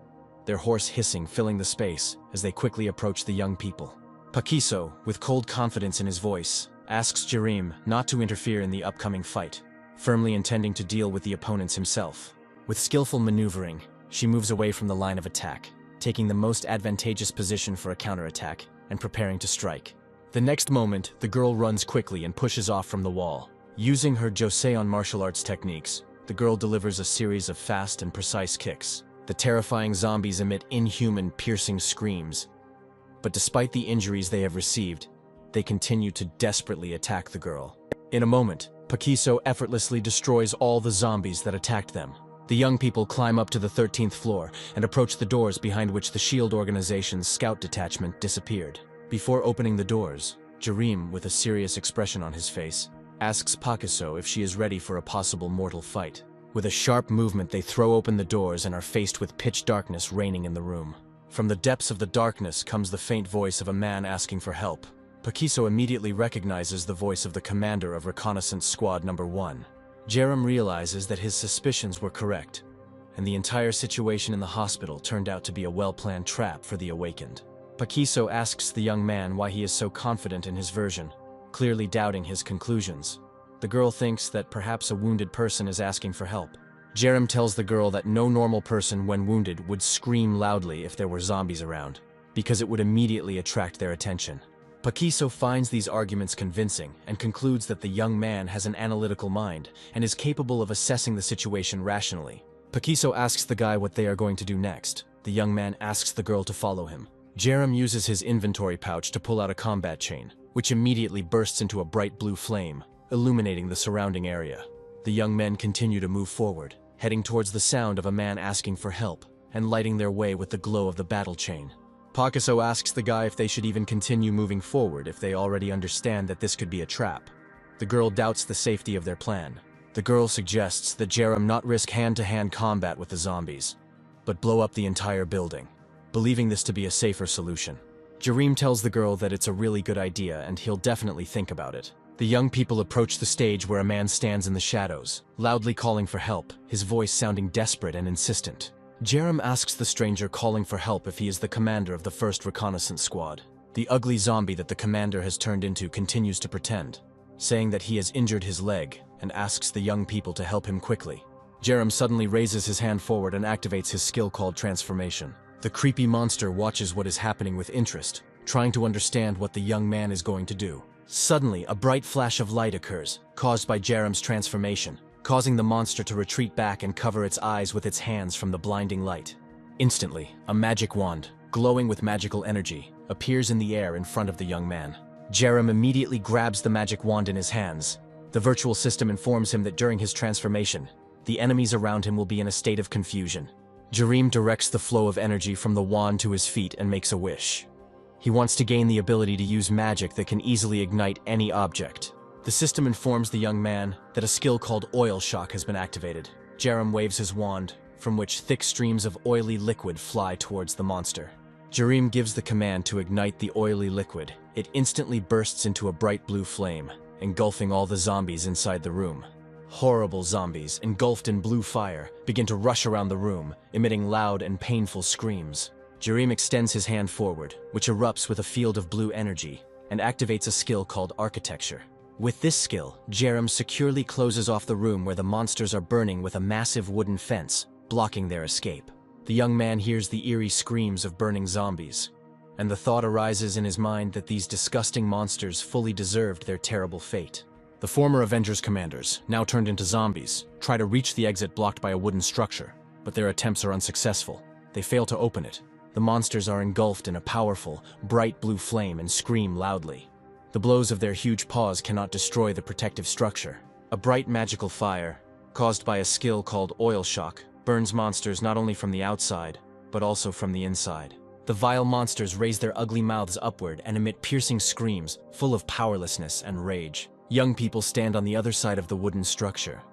their hoarse hissing filling the space as they quickly approach the young people. Pakiso, with cold confidence in his voice, asks Jareem not to interfere in the upcoming fight, firmly intending to deal with the opponents himself. With skillful maneuvering, she moves away from the line of attack, taking the most advantageous position for a counterattack and preparing to strike. The next moment, the girl runs quickly and pushes off from the wall. Using her Joseon martial arts techniques, the girl delivers a series of fast and precise kicks. The terrifying zombies emit inhuman, piercing screams. But despite the injuries they have received, they continue to desperately attack the girl. In a moment, Pakiso effortlessly destroys all the zombies that attacked them. The young people climb up to the 13th floor and approach the doors behind which the SHIELD organization's scout detachment disappeared. Before opening the doors, Jareem, with a serious expression on his face, asks Pakiso if she is ready for a possible mortal fight. With a sharp movement, they throw open the doors and are faced with pitch darkness reigning in the room. From the depths of the darkness comes the faint voice of a man asking for help. Pakiso immediately recognizes the voice of the commander of Reconnaissance Squad Number 1. Jareem realizes that his suspicions were correct, and the entire situation in the hospital turned out to be a well-planned trap for the awakened. Pakiso asks the young man why he is so confident in his version, clearly doubting his conclusions. The girl thinks that perhaps a wounded person is asking for help. Jareem tells the girl that no normal person, when wounded, would scream loudly if there were zombies around, because it would immediately attract their attention. Pakiso finds these arguments convincing and concludes that the young man has an analytical mind and is capable of assessing the situation rationally. Pakiso asks the guy what they are going to do next. The young man asks the girl to follow him. Jareem uses his inventory pouch to pull out a combat chain, which immediately bursts into a bright blue flame, illuminating the surrounding area. The young men continue to move forward, heading towards the sound of a man asking for help and lighting their way with the glow of the battle chain. Pakiso asks the guy if they should even continue moving forward if they already understand that this could be a trap. The girl doubts the safety of their plan. The girl suggests that Jareem not risk hand-to-hand combat with the zombies, but blow up the entire building, believing this to be a safer solution. Jareem tells the girl that it's a really good idea and he'll definitely think about it. The young people approach the stage where a man stands in the shadows, loudly calling for help, his voice sounding desperate and insistent. Jareem asks the stranger calling for help if he is the commander of the 1st Reconnaissance Squad. The ugly zombie that the commander has turned into continues to pretend, saying that he has injured his leg and asks the young people to help him quickly. Jareem suddenly raises his hand forward and activates his skill called Transformation. The creepy monster watches what is happening with interest, trying to understand what the young man is going to do. Suddenly, a bright flash of light occurs, caused by Jareem's transformation, causing the monster to retreat back and cover its eyes with its hands from the blinding light. Instantly, a magic wand, glowing with magical energy, appears in the air in front of the young man. Jareem immediately grabs the magic wand in his hands. The virtual system informs him that during his transformation, the enemies around him will be in a state of confusion. Jareem directs the flow of energy from the wand to his feet and makes a wish. He wants to gain the ability to use magic that can easily ignite any object. The system informs the young man that a skill called Oil Shock has been activated. Jareem waves his wand, from which thick streams of oily liquid fly towards the monster. Jareem gives the command to ignite the oily liquid. It instantly bursts into a bright blue flame, engulfing all the zombies inside the room. Horrible zombies, engulfed in blue fire, begin to rush around the room, emitting loud and painful screams. Jareem extends his hand forward, which erupts with a field of blue energy, and activates a skill called Architecture. With this skill, Jareem securely closes off the room where the monsters are burning with a massive wooden fence, blocking their escape. The young man hears the eerie screams of burning zombies, and the thought arises in his mind that these disgusting monsters fully deserved their terrible fate. The former Avengers commanders, now turned into zombies, try to reach the exit blocked by a wooden structure, but their attempts are unsuccessful. They fail to open it. The monsters are engulfed in a powerful, bright blue flame and scream loudly. The blows of their huge paws cannot destroy the protective structure. A bright magical fire, caused by a skill called Oil Shock, burns monsters not only from the outside, but also from the inside. The vile monsters raise their ugly mouths upward and emit piercing screams, full of powerlessness and rage. Young people stand on the other side of the wooden structure.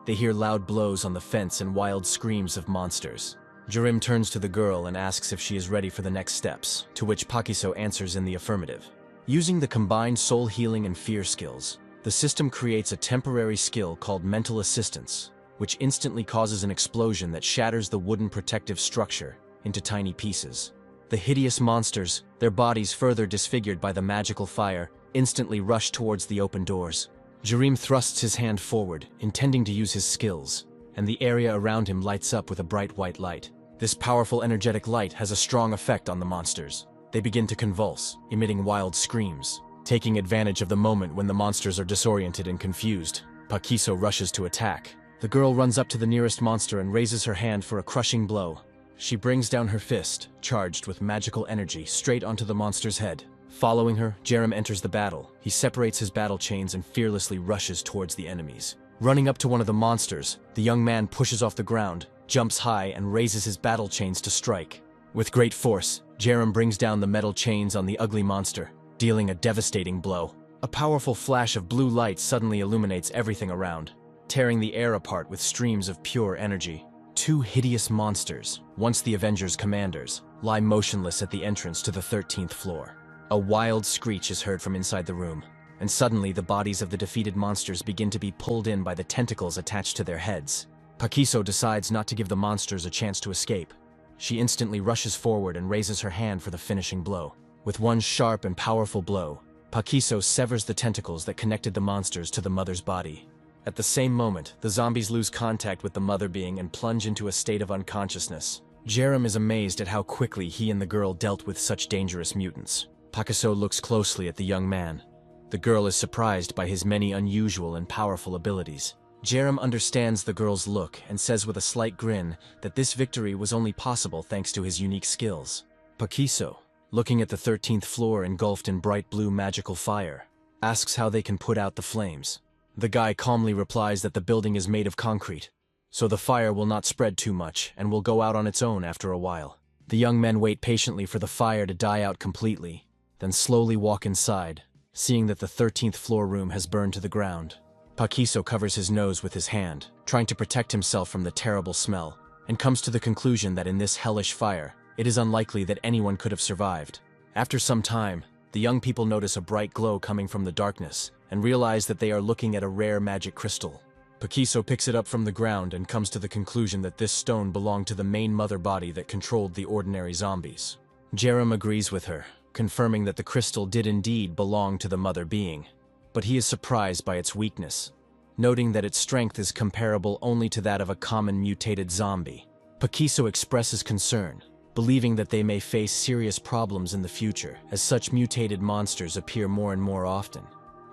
They hear loud blows on the fence and wild screams of monsters. Jareem turns to the girl and asks if she is ready for the next steps, to which Pakiso answers in the affirmative. Using the combined soul healing and fear skills, the system creates a temporary skill called Mental Assistance, which instantly causes an explosion that shatters the wooden protective structure into tiny pieces. The hideous monsters, their bodies further disfigured by the magical fire, instantly rush towards the open doors. Jareem thrusts his hand forward, intending to use his skills, and the area around him lights up with a bright white light. This powerful energetic light has a strong effect on the monsters. They begin to convulse, emitting wild screams. Taking advantage of the moment when the monsters are disoriented and confused, Pakiso rushes to attack. The girl runs up to the nearest monster and raises her hand for a crushing blow. She brings down her fist, charged with magical energy, straight onto the monster's head. Following her, Jareem enters the battle. He separates his battle chains and fearlessly rushes towards the enemies. Running up to one of the monsters, the young man pushes off the ground, jumps high, and raises his battle chains to strike. With great force, Jerem brings down the metal chains on the ugly monster, dealing a devastating blow. A powerful flash of blue light suddenly illuminates everything around, tearing the air apart with streams of pure energy. Two hideous monsters, once the Avengers' commanders, lie motionless at the entrance to the 13th floor. A wild screech is heard from inside the room, and suddenly the bodies of the defeated monsters begin to be pulled in by the tentacles attached to their heads. Pakiso decides not to give the monsters a chance to escape. She instantly rushes forward and raises her hand for the finishing blow. With one sharp and powerful blow, Pakiso severs the tentacles that connected the monsters to the mother's body. At the same moment, the zombies lose contact with the mother being and plunge into a state of unconsciousness. Jerem is amazed at how quickly he and the girl dealt with such dangerous mutants. Pakiso looks closely at the young man. The girl is surprised by his many unusual and powerful abilities. Jerem understands the girl's look and says with a slight grin that this victory was only possible thanks to his unique skills. Pakiso, looking at the 13th floor engulfed in bright blue magical fire, asks how they can put out the flames. The guy calmly replies that the building is made of concrete, so the fire will not spread too much and will go out on its own after a while. The young men wait patiently for the fire to die out completely, then slowly walk inside, seeing that the 13th floor room has burned to the ground. Pakiso covers his nose with his hand, trying to protect himself from the terrible smell, and comes to the conclusion that in this hellish fire, it is unlikely that anyone could have survived. After some time, the young people notice a bright glow coming from the darkness, and realize that they are looking at a rare magic crystal. Pakiso picks it up from the ground and comes to the conclusion that this stone belonged to the main mother body that controlled the ordinary zombies. Jerem agrees with her, confirming that the crystal did indeed belong to the mother being, but he is surprised by its weakness, noting that its strength is comparable only to that of a common mutated zombie. Pakiso expresses concern, believing that they may face serious problems in the future as such mutated monsters appear more and more often.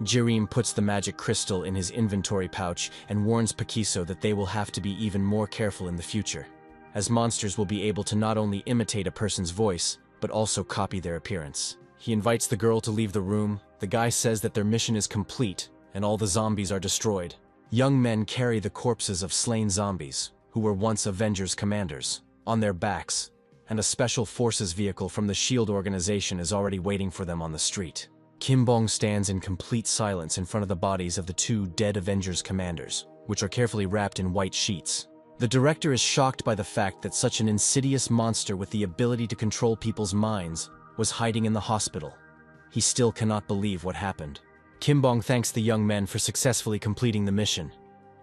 Jerem puts the magic crystal in his inventory pouch and warns Pakiso that they will have to be even more careful in the future, as monsters will be able to not only imitate a person's voice, but also copy their appearance. He invites the girl to leave the room. The guy says that their mission is complete and all the zombies are destroyed. Young men carry the corpses of slain zombies, who were once Avengers commanders, on their backs, and a special forces vehicle from the SHIELD organization is already waiting for them on the street. Kim Bong stands in complete silence in front of the bodies of the two dead Avengers commanders, which are carefully wrapped in white sheets. The director is shocked by the fact that such an insidious monster with the ability to control people's minds was hiding in the hospital. He still cannot believe what happened. Kim Bong thanks the young men for successfully completing the mission,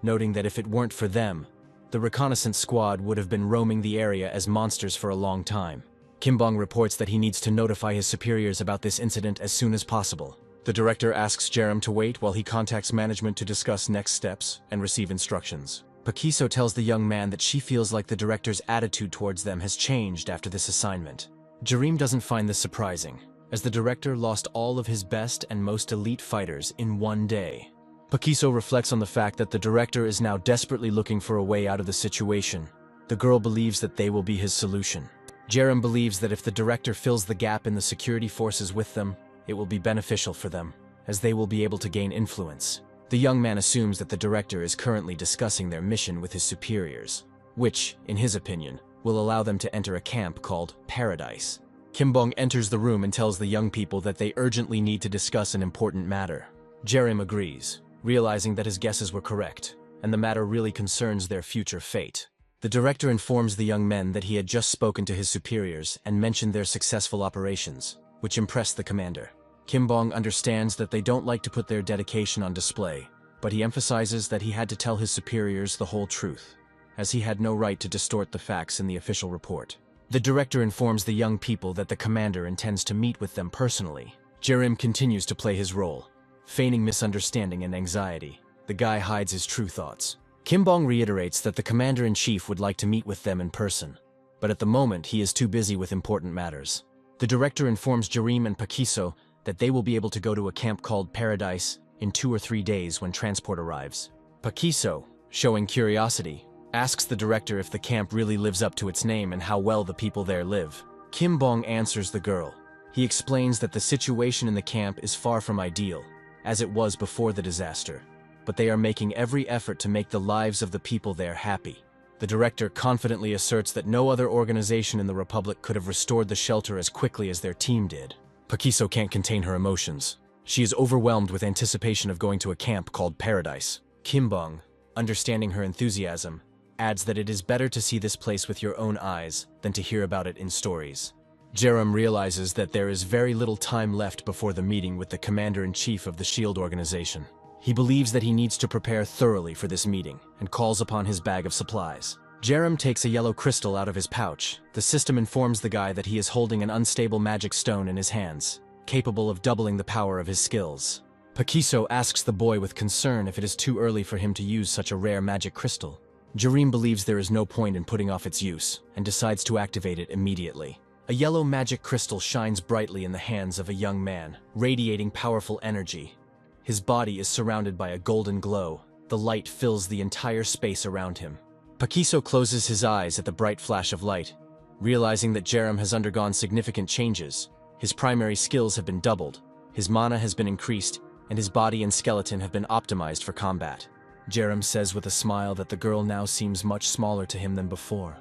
noting that if it weren't for them, the reconnaissance squad would have been roaming the area as monsters for a long time. Kim Bong reports that he needs to notify his superiors about this incident as soon as possible. The director asks Jerem to wait while he contacts management to discuss next steps and receive instructions. Pakiso tells the young man that she feels like the director's attitude towards them has changed after this assignment. Jerem doesn't find this surprising, as the director lost all of his best and most elite fighters in one day. Pakiso reflects on the fact that the director is now desperately looking for a way out of the situation. The girl believes that they will be his solution. Jerem believes that if the director fills the gap in the security forces with them, it will be beneficial for them, as they will be able to gain influence. The young man assumes that the director is currently discussing their mission with his superiors, which, in his opinion, will allow them to enter a camp called Paradise. Kim Bong enters the room and tells the young people that they urgently need to discuss an important matter. Jerem agrees, realizing that his guesses were correct, and the matter really concerns their future fate. The director informs the young men that he had just spoken to his superiors and mentioned their successful operations, which impressed the commander. Kim Bong understands that they don't like to put their dedication on display, but he emphasizes that he had to tell his superiors the whole truth, as he had no right to distort the facts in the official report. The director informs the young people that the commander intends to meet with them personally. Jerem continues to play his role, feigning misunderstanding and anxiety. The guy hides his true thoughts. Kim Bong reiterates that the commander-in-chief would like to meet with them in person, but at the moment he is too busy with important matters. The director informs Jerem and Pakiso that they will be able to go to a camp called Paradise in 2 or 3 days when transport arrives. Pakiso, showing curiosity, asks the director if the camp really lives up to its name and how well the people there live. Kim Bong answers the girl. He explains that the situation in the camp is far from ideal, as it was before the disaster. but they are making every effort to make the lives of the people there happy. The director confidently asserts that no other organization in the Republic could have restored the shelter as quickly as their team did. Pakiso can't contain her emotions. She is overwhelmed with anticipation of going to a camp called Paradise. Kimbong, understanding her enthusiasm, adds that it is better to see this place with your own eyes than to hear about it in stories. Jerem realizes that there is very little time left before the meeting with the commander-in-chief of the SHIELD organization. He believes that he needs to prepare thoroughly for this meeting and calls upon his bag of supplies. Jerem takes a yellow crystal out of his pouch. The system informs the guy that he is holding an unstable magic stone in his hands, capable of doubling the power of his skills. Pakiso asks the boy with concern if it is too early for him to use such a rare magic crystal. Jerem believes there is no point in putting off its use and decides to activate it immediately. A yellow magic crystal shines brightly in the hands of a young man, radiating powerful energy. His body is surrounded by a golden glow. The light fills the entire space around him. Pakiso closes his eyes at the bright flash of light. Realizing that Jerem has undergone significant changes, his primary skills have been doubled, his mana has been increased, and his body and skeleton have been optimized for combat. Jerem says with a smile that the girl now seems much smaller to him than before,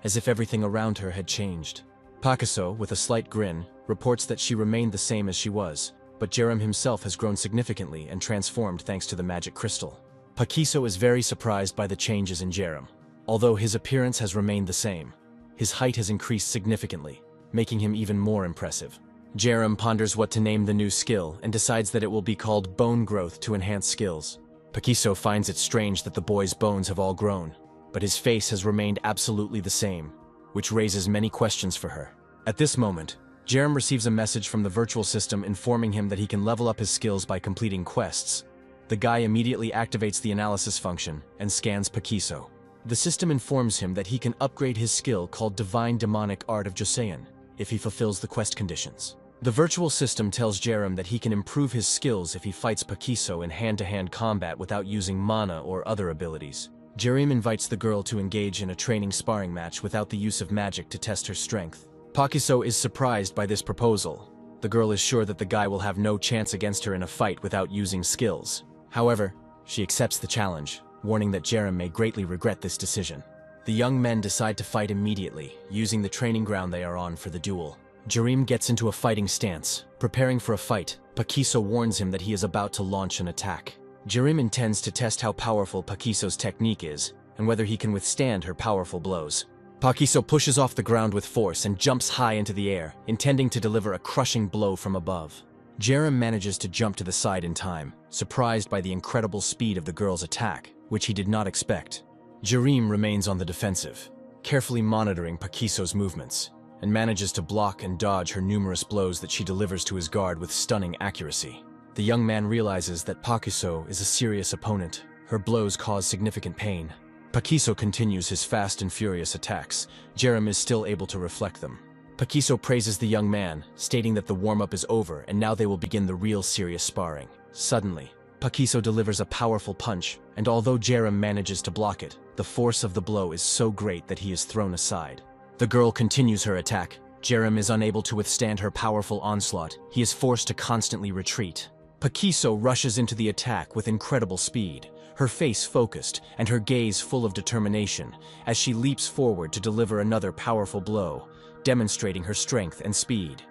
as if everything around her had changed. Pakiso, with a slight grin, reports that she remained the same as she was, but Jerem himself has grown significantly and transformed thanks to the magic crystal. Pakiso is very surprised by the changes in Jerem. Although his appearance has remained the same, his height has increased significantly, making him even more impressive. Jerem ponders what to name the new skill and decides that it will be called Bone Growth to enhance skills. Pakiso finds it strange that the boy's bones have all grown, but his face has remained absolutely the same, which raises many questions for her. At this moment, Jerem receives a message from the virtual system informing him that he can level up his skills by completing quests. The guy immediately activates the analysis function and scans Pakiso. The system informs him that he can upgrade his skill called Divine Demonic Art of Joseon if he fulfills the quest conditions. The virtual system tells Jerem that he can improve his skills if he fights Pakiso in hand-to-hand combat without using mana or other abilities. Jerem invites the girl to engage in a training sparring match without the use of magic to test her strength. Pakiso is surprised by this proposal. The girl is sure that the guy will have no chance against her in a fight without using skills. However, she accepts the challenge, warning that Jerem may greatly regret this decision. The young men decide to fight immediately, using the training ground they are on for the duel. Jerem gets into a fighting stance. Preparing for a fight, Pakiso warns him that he is about to launch an attack. Jerem intends to test how powerful Pakiso's technique is, and whether he can withstand her powerful blows. Pakiso pushes off the ground with force and jumps high into the air, intending to deliver a crushing blow from above. Jerem manages to jump to the side in time, surprised by the incredible speed of the girl's attack, which he did not expect. Jerem remains on the defensive, carefully monitoring Pakiso's movements, and manages to block and dodge her numerous blows that she delivers to his guard with stunning accuracy. The young man realizes that Pakiso is a serious opponent. Her blows cause significant pain. Pakiso continues his fast and furious attacks. Jerem is still able to reflect them. Pakiso praises the young man, stating that the warm-up is over and now they will begin the real serious sparring. Suddenly, Pakiso delivers a powerful punch, and although Jerem manages to block it, the force of the blow is so great that he is thrown aside. The girl continues her attack. Jerem is unable to withstand her powerful onslaught. He is forced to constantly retreat. Pakiso rushes into the attack with incredible speed, her face focused and her gaze full of determination as she leaps forward to deliver another powerful blow, demonstrating her strength and speed.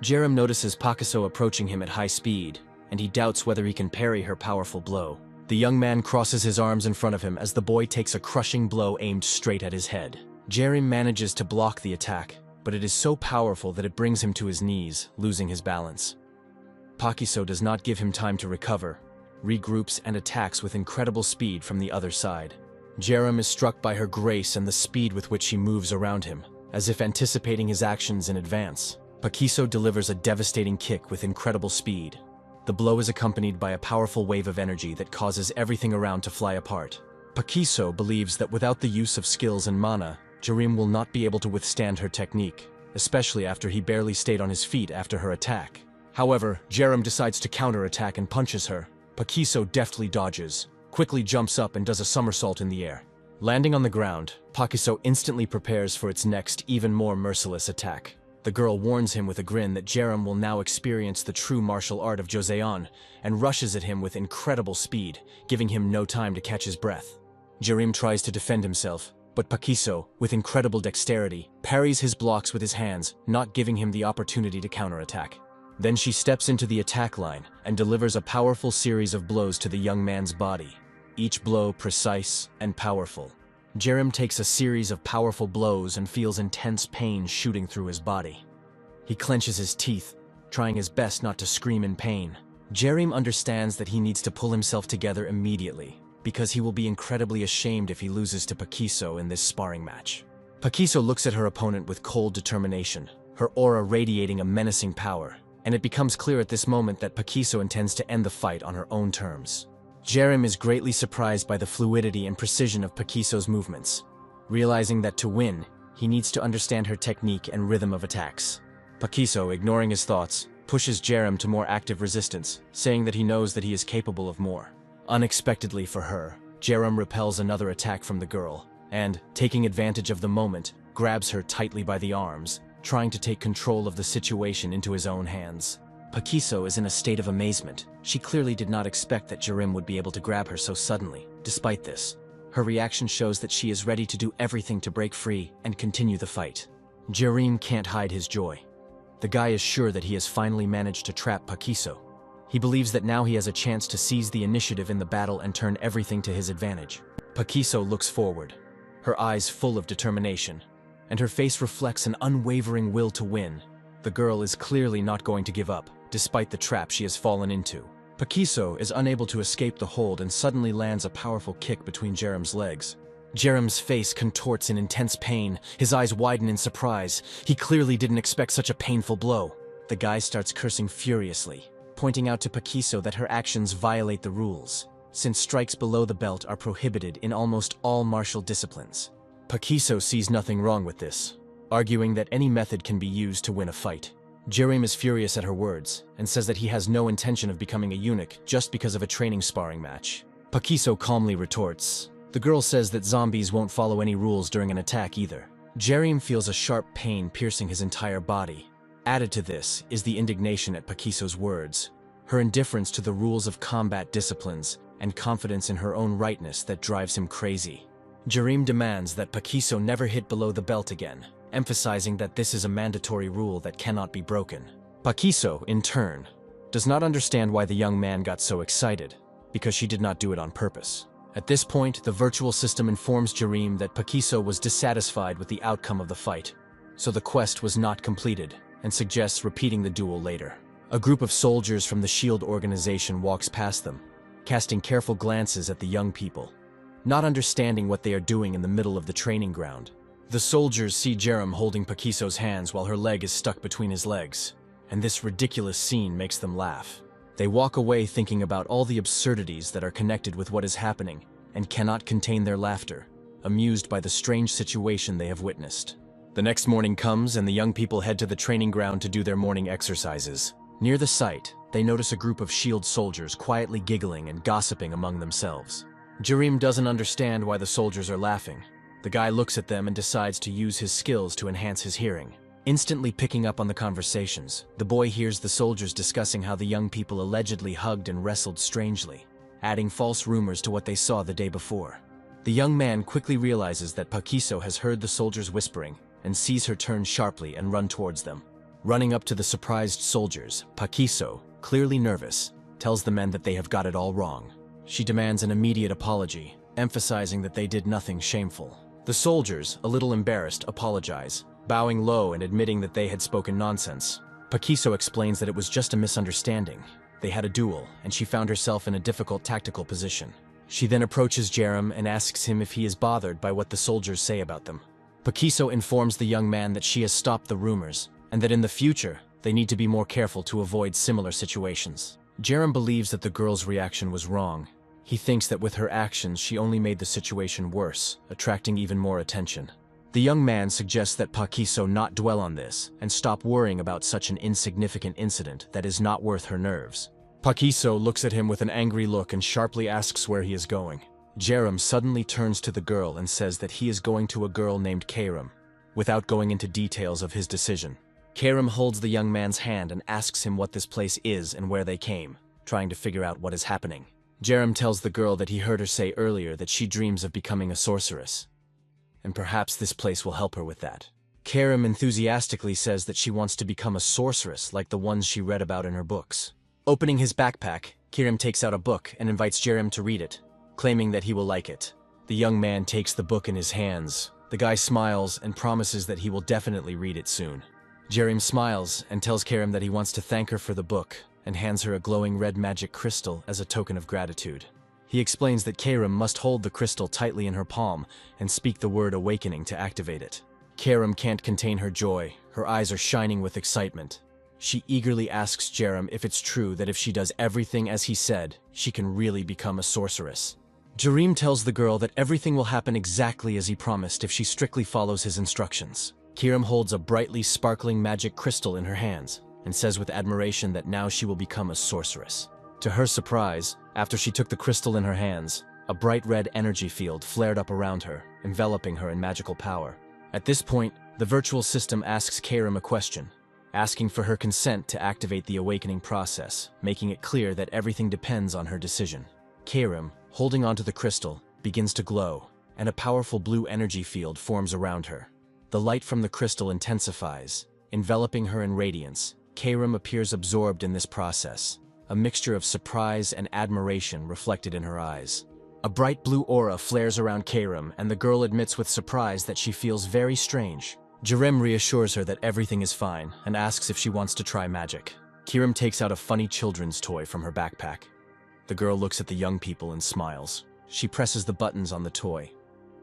Jerem notices Pakiso approaching him at high speed, and he doubts whether he can parry her powerful blow. The young man crosses his arms in front of him as the boy takes a crushing blow aimed straight at his head. Jerem manages to block the attack, but it is so powerful that it brings him to his knees, losing his balance. Pakiso does not give him time to recover, regroups and attacks with incredible speed from the other side. Jerem is struck by her grace and the speed with which she moves around him, as if anticipating his actions in advance. Pakiso delivers a devastating kick with incredible speed. The blow is accompanied by a powerful wave of energy that causes everything around to fly apart. Pakiso believes that without the use of skills and mana, Jerem will not be able to withstand her technique, especially after he barely stayed on his feet after her attack. However, Jerem decides to counterattack and punches her. Pakiso deftly dodges, quickly jumps up and does a somersault in the air. Landing on the ground, Pakiso instantly prepares for its next, even more merciless attack. The girl warns him with a grin that Jerem will now experience the true martial art of Joseon and rushes at him with incredible speed, giving him no time to catch his breath. Jerem tries to defend himself, but Pakiso, with incredible dexterity, parries his blocks with his hands, not giving him the opportunity to counterattack. Then she steps into the attack line and delivers a powerful series of blows to the young man's body, each blow precise and powerful. Jerem takes a series of powerful blows and feels intense pain shooting through his body. He clenches his teeth, trying his best not to scream in pain. Jerem understands that he needs to pull himself together immediately, because he will be incredibly ashamed if he loses to Pakiso in this sparring match. Pakiso looks at her opponent with cold determination, her aura radiating a menacing power, and it becomes clear at this moment that Pakiso intends to end the fight on her own terms. Jerem is greatly surprised by the fluidity and precision of Pakiso's movements, realizing that to win, he needs to understand her technique and rhythm of attacks. Pakiso, ignoring his thoughts, pushes Jerem to more active resistance, saying that he knows that he is capable of more. Unexpectedly for her, Jerem repels another attack from the girl, and, taking advantage of the moment, grabs her tightly by the arms, trying to take control of the situation into his own hands. Pakiso is in a state of amazement. She clearly did not expect that Jerem would be able to grab her so suddenly. Despite this, her reaction shows that she is ready to do everything to break free and continue the fight. Jerem can't hide his joy. The guy is sure that he has finally managed to trap Pakiso. He believes that now he has a chance to seize the initiative in the battle and turn everything to his advantage. Pakiso looks forward, her eyes full of determination, and her face reflects an unwavering will to win. The girl is clearly not going to give up, despite the trap she has fallen into. Pakiso is unable to escape the hold and suddenly lands a powerful kick between Jerem's legs. Jerem's face contorts in intense pain, his eyes widen in surprise. He clearly didn't expect such a painful blow. The guy starts cursing furiously, pointing out to Pakiso that her actions violate the rules, since strikes below the belt are prohibited in almost all martial disciplines. Pakiso sees nothing wrong with this, arguing that any method can be used to win a fight. Jerem is furious at her words, and says that he has no intention of becoming a eunuch just because of a training sparring match. Pakiso calmly retorts. The girl says that zombies won't follow any rules during an attack either. Jerem feels a sharp pain piercing his entire body. Added to this is the indignation at Pakiso's words, her indifference to the rules of combat disciplines, and confidence in her own rightness that drives him crazy. Jerem demands that Pakiso never hit below the belt again, emphasizing that this is a mandatory rule that cannot be broken. Pakiso, in turn, does not understand why the young man got so excited, because she did not do it on purpose. At this point, the virtual system informs Jerem that Pakiso was dissatisfied with the outcome of the fight, so the quest was not completed, and suggests repeating the duel later. A group of soldiers from the SHIELD organization walks past them, casting careful glances at the young people, not understanding what they are doing in the middle of the training ground. The soldiers see Jerem holding Pakiso's hands while her leg is stuck between his legs, and this ridiculous scene makes them laugh. They walk away thinking about all the absurdities that are connected with what is happening and cannot contain their laughter, amused by the strange situation they have witnessed. The next morning comes and the young people head to the training ground to do their morning exercises. Near the site, they notice a group of SHIELD soldiers quietly giggling and gossiping among themselves. Jerem doesn't understand why the soldiers are laughing. The guy looks at them and decides to use his skills to enhance his hearing. Instantly picking up on the conversations, the boy hears the soldiers discussing how the young people allegedly hugged and wrestled strangely, adding false rumors to what they saw the day before. The young man quickly realizes that Pakiso has heard the soldiers whispering and sees her turn sharply and run towards them. Running up to the surprised soldiers, Pakiso, clearly nervous, tells the men that they have got it all wrong. She demands an immediate apology, emphasizing that they did nothing shameful. The soldiers, a little embarrassed, apologize, bowing low and admitting that they had spoken nonsense. Pakiso explains that it was just a misunderstanding. They had a duel, and she found herself in a difficult tactical position. She then approaches Jerem and asks him if he is bothered by what the soldiers say about them. Pakiso informs the young man that she has stopped the rumors, and that in the future, they need to be more careful to avoid similar situations. Jerem believes that the girl's reaction was wrong. He thinks that with her actions, she only made the situation worse, attracting even more attention. The young man suggests that Pakiso not dwell on this and stop worrying about such an insignificant incident that is not worth her nerves. Pakiso looks at him with an angry look and sharply asks where he is going. Jerem suddenly turns to the girl and says that he is going to a girl named Karam, without going into details of his decision. Karim holds the young man's hand and asks him what this place is and where they came, trying to figure out what is happening. Jerem tells the girl that he heard her say earlier that she dreams of becoming a sorceress, and perhaps this place will help her with that. Karim enthusiastically says that she wants to become a sorceress like the ones she read about in her books. Opening his backpack, Karim takes out a book and invites Jerem to read it, claiming that he will like it. The young man takes the book in his hands. The guy smiles and promises that he will definitely read it soon. Jerem smiles and tells Karim that he wants to thank her for the book and hands her a glowing red magic crystal as a token of gratitude. He explains that Karim must hold the crystal tightly in her palm and speak the word awakening to activate it. Karim can't contain her joy. Her eyes are shining with excitement. She eagerly asks Jerem if it's true that if she does everything as he said, she can really become a sorceress. Jerem tells the girl that everything will happen exactly as he promised if she strictly follows his instructions. Karim holds a brightly sparkling magic crystal in her hands and says with admiration that now she will become a sorceress. To her surprise, after she took the crystal in her hands, a bright red energy field flared up around her, enveloping her in magical power. At this point, the virtual system asks Karim a question, asking for her consent to activate the awakening process, making it clear that everything depends on her decision. Karim, holding onto the crystal, begins to glow, and a powerful blue energy field forms around her. The light from the crystal intensifies, enveloping her in radiance. Karim appears absorbed in this process, a mixture of surprise and admiration reflected in her eyes. A bright blue aura flares around Karim, and the girl admits with surprise that she feels very strange. Jerem reassures her that everything is fine and asks if she wants to try magic. Karim takes out a funny children's toy from her backpack. The girl looks at the young people and smiles. She presses the buttons on the toy,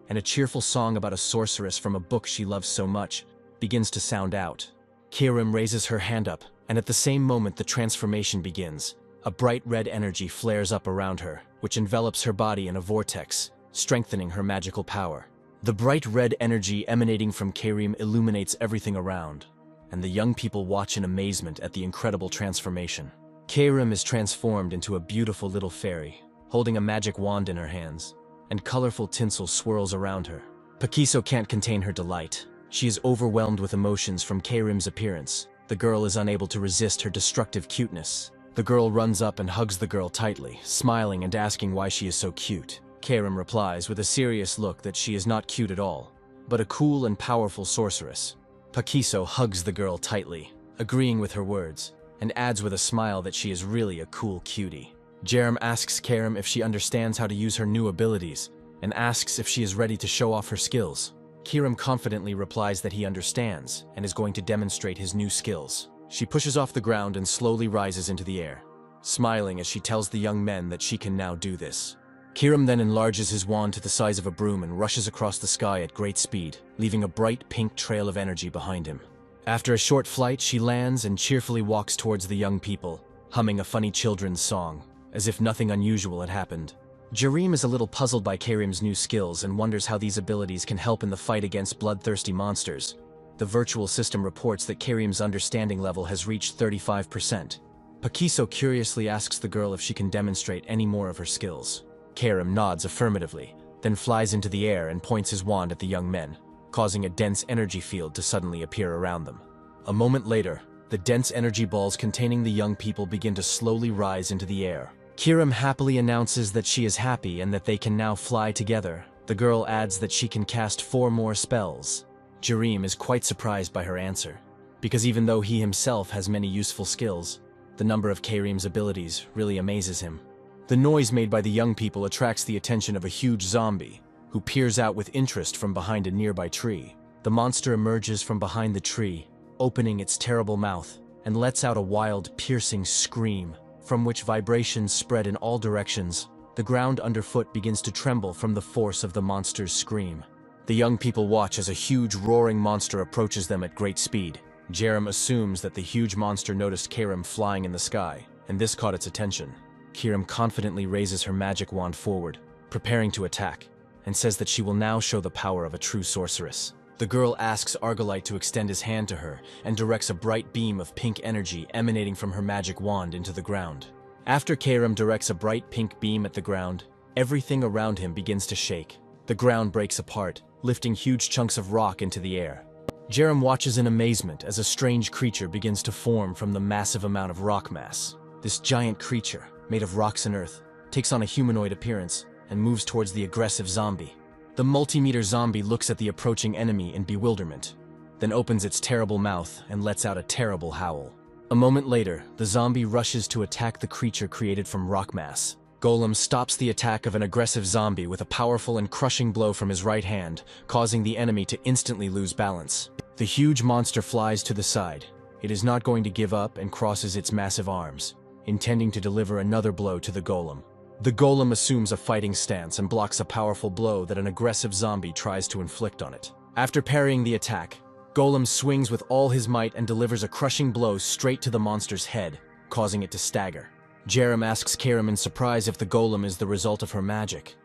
and a cheerful song about a sorceress from a book she loves so much begins to sound out. Karim raises her hand up, and at the same moment the transformation begins. A bright red energy flares up around her, which envelops her body in a vortex, strengthening her magical power. The bright red energy emanating from Karim illuminates everything around, and the young people watch in amazement at the incredible transformation. Karim is transformed into a beautiful little fairy, holding a magic wand in her hands, and colorful tinsel swirls around her. Pakiso can't contain her delight. She is overwhelmed with emotions from Karim's appearance. The girl is unable to resist her destructive cuteness. The girl runs up and hugs the girl tightly, smiling and asking why she is so cute. Karim replies with a serious look that she is not cute at all, but a cool and powerful sorceress. Pakiso hugs the girl tightly, agreeing with her words, and adds with a smile that she is really a cool cutie. Jerem asks Karim if she understands how to use her new abilities, and asks if she is ready to show off her skills. Karim confidently replies that he understands, and is going to demonstrate his new skills. She pushes off the ground and slowly rises into the air, smiling as she tells the young men that she can now do this. Karim then enlarges his wand to the size of a broom and rushes across the sky at great speed, leaving a bright pink trail of energy behind him. After a short flight, she lands and cheerfully walks towards the young people, humming a funny children's song, as if nothing unusual had happened. Jerem is a little puzzled by Karim's new skills and wonders how these abilities can help in the fight against bloodthirsty monsters. The virtual system reports that Karim's understanding level has reached 35%. Pakiso curiously asks the girl if she can demonstrate any more of her skills. Karim nods affirmatively, then flies into the air and points his wand at the young men, causing a dense energy field to suddenly appear around them. A moment later, the dense energy balls containing the young people begin to slowly rise into the air. Karim happily announces that she is happy and that they can now fly together. The girl adds that she can cast 4 more spells. Jerem is quite surprised by her answer, because even though he himself has many useful skills, the number of Karim's abilities really amazes him. The noise made by the young people attracts the attention of a huge zombie, who peers out with interest from behind a nearby tree. The monster emerges from behind the tree, opening its terrible mouth, and lets out a wild, piercing scream, from which vibrations spread in all directions. The ground underfoot begins to tremble from the force of the monster's scream. The young people watch as a huge, roaring monster approaches them at great speed. Jerem assumes that the huge monster noticed Karim flying in the sky, and this caught its attention. Karim confidently raises her magic wand forward, preparing to attack, and says that she will now show the power of a true sorceress. The girl asks Argolite to extend his hand to her and directs a bright beam of pink energy emanating from her magic wand into the ground. After Karim directs a bright pink beam at the ground, everything around him begins to shake. The ground breaks apart, lifting huge chunks of rock into the air. Jerem watches in amazement as a strange creature begins to form from the massive amount of rock mass. This giant creature, made of rocks and earth, takes on a humanoid appearance and moves towards the aggressive zombie. The multi-meter zombie looks at the approaching enemy in bewilderment, then opens its terrible mouth and lets out a terrible howl. A moment later, the zombie rushes to attack the creature created from rock mass. Golem stops the attack of an aggressive zombie with a powerful and crushing blow from his right hand, causing the enemy to instantly lose balance. The huge monster flies to the side. It is not going to give up and crosses its massive arms, intending to deliver another blow to the golem. The golem assumes a fighting stance and blocks a powerful blow that an aggressive zombie tries to inflict on it. After parrying the attack, Golem swings with all his might and delivers a crushing blow straight to the monster's head, causing it to stagger. Jerem asks Kerem in surprise if the golem is the result of her magic,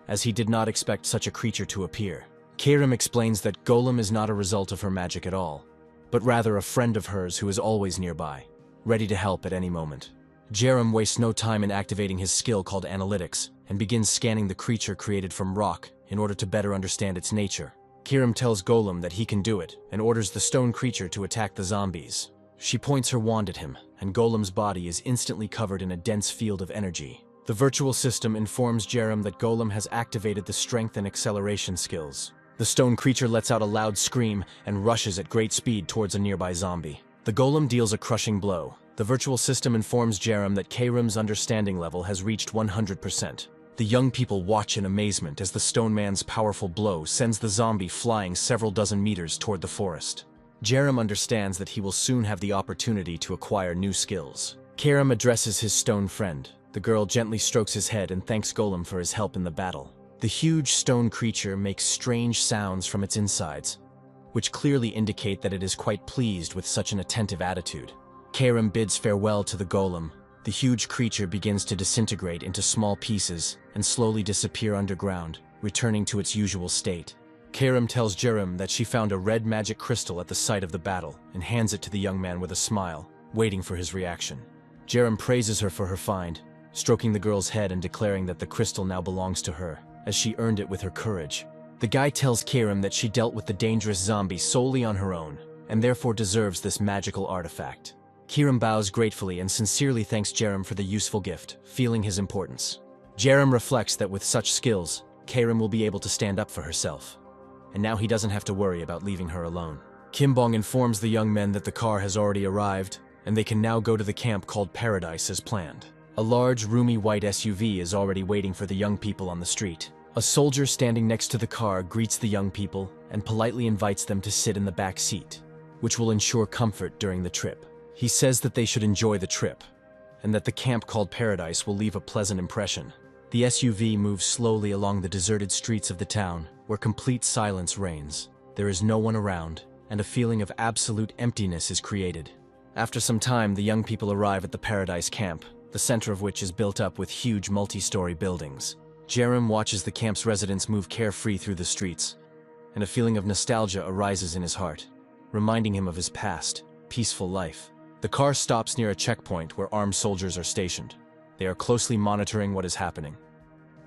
as he did not expect such a creature to appear. Kerem explains that Golem is not a result of her magic at all, but rather a friend of hers who is always nearby, ready to help at any moment. Jerem wastes no time in activating his skill called Analytics and begins scanning the creature created from rock in order to better understand its nature. Kerem tells Golem that he can do it and orders the stone creature to attack the zombies. She points her wand at him, and Golem's body is instantly covered in a dense field of energy. The virtual system informs Jerem that Golem has activated the strength and acceleration skills. The stone creature lets out a loud scream and rushes at great speed towards a nearby zombie. The Golem deals a crushing blow. The virtual system informs Jerem that Kerem's understanding level has reached 100%. The young people watch in amazement as the stone man's powerful blow sends the zombie flying several dozen meters toward the forest. Jerem understands that he will soon have the opportunity to acquire new skills. Kerem addresses his stone friend. The girl gently strokes his head and thanks Golem for his help in the battle. The huge stone creature makes strange sounds from its insides, which clearly indicate that it is quite pleased with such an attentive attitude. Kerem bids farewell to the Golem. The huge creature begins to disintegrate into small pieces and slowly disappear underground, returning to its usual state. Kerem tells Jerem that she found a red magic crystal at the site of the battle and hands it to the young man with a smile, waiting for his reaction. Jerem praises her for her find, stroking the girl's head and declaring that the crystal now belongs to her, as she earned it with her courage. The guy tells Kerem that she dealt with the dangerous zombie solely on her own, and therefore deserves this magical artifact. Kerem bows gratefully and sincerely thanks Jerem for the useful gift, feeling his importance. Jerem reflects that with such skills, Kerem will be able to stand up for herself, and now he doesn't have to worry about leaving her alone. Kimbong informs the young men that the car has already arrived, and they can now go to the camp called Paradise as planned. A large, roomy white SUV is already waiting for the young people on the street. A soldier standing next to the car greets the young people and politely invites them to sit in the back seat, which will ensure comfort during the trip. He says that they should enjoy the trip, and that the camp called Paradise will leave a pleasant impression. The SUV moves slowly along the deserted streets of the town, where complete silence reigns. There is no one around, and a feeling of absolute emptiness is created. After some time, the young people arrive at the Paradise camp, the center of which is built up with huge multi-story buildings. Jerem watches the camp's residents move carefree through the streets, and a feeling of nostalgia arises in his heart, reminding him of his past, peaceful life. The car stops near a checkpoint where armed soldiers are stationed. They are closely monitoring what is happening.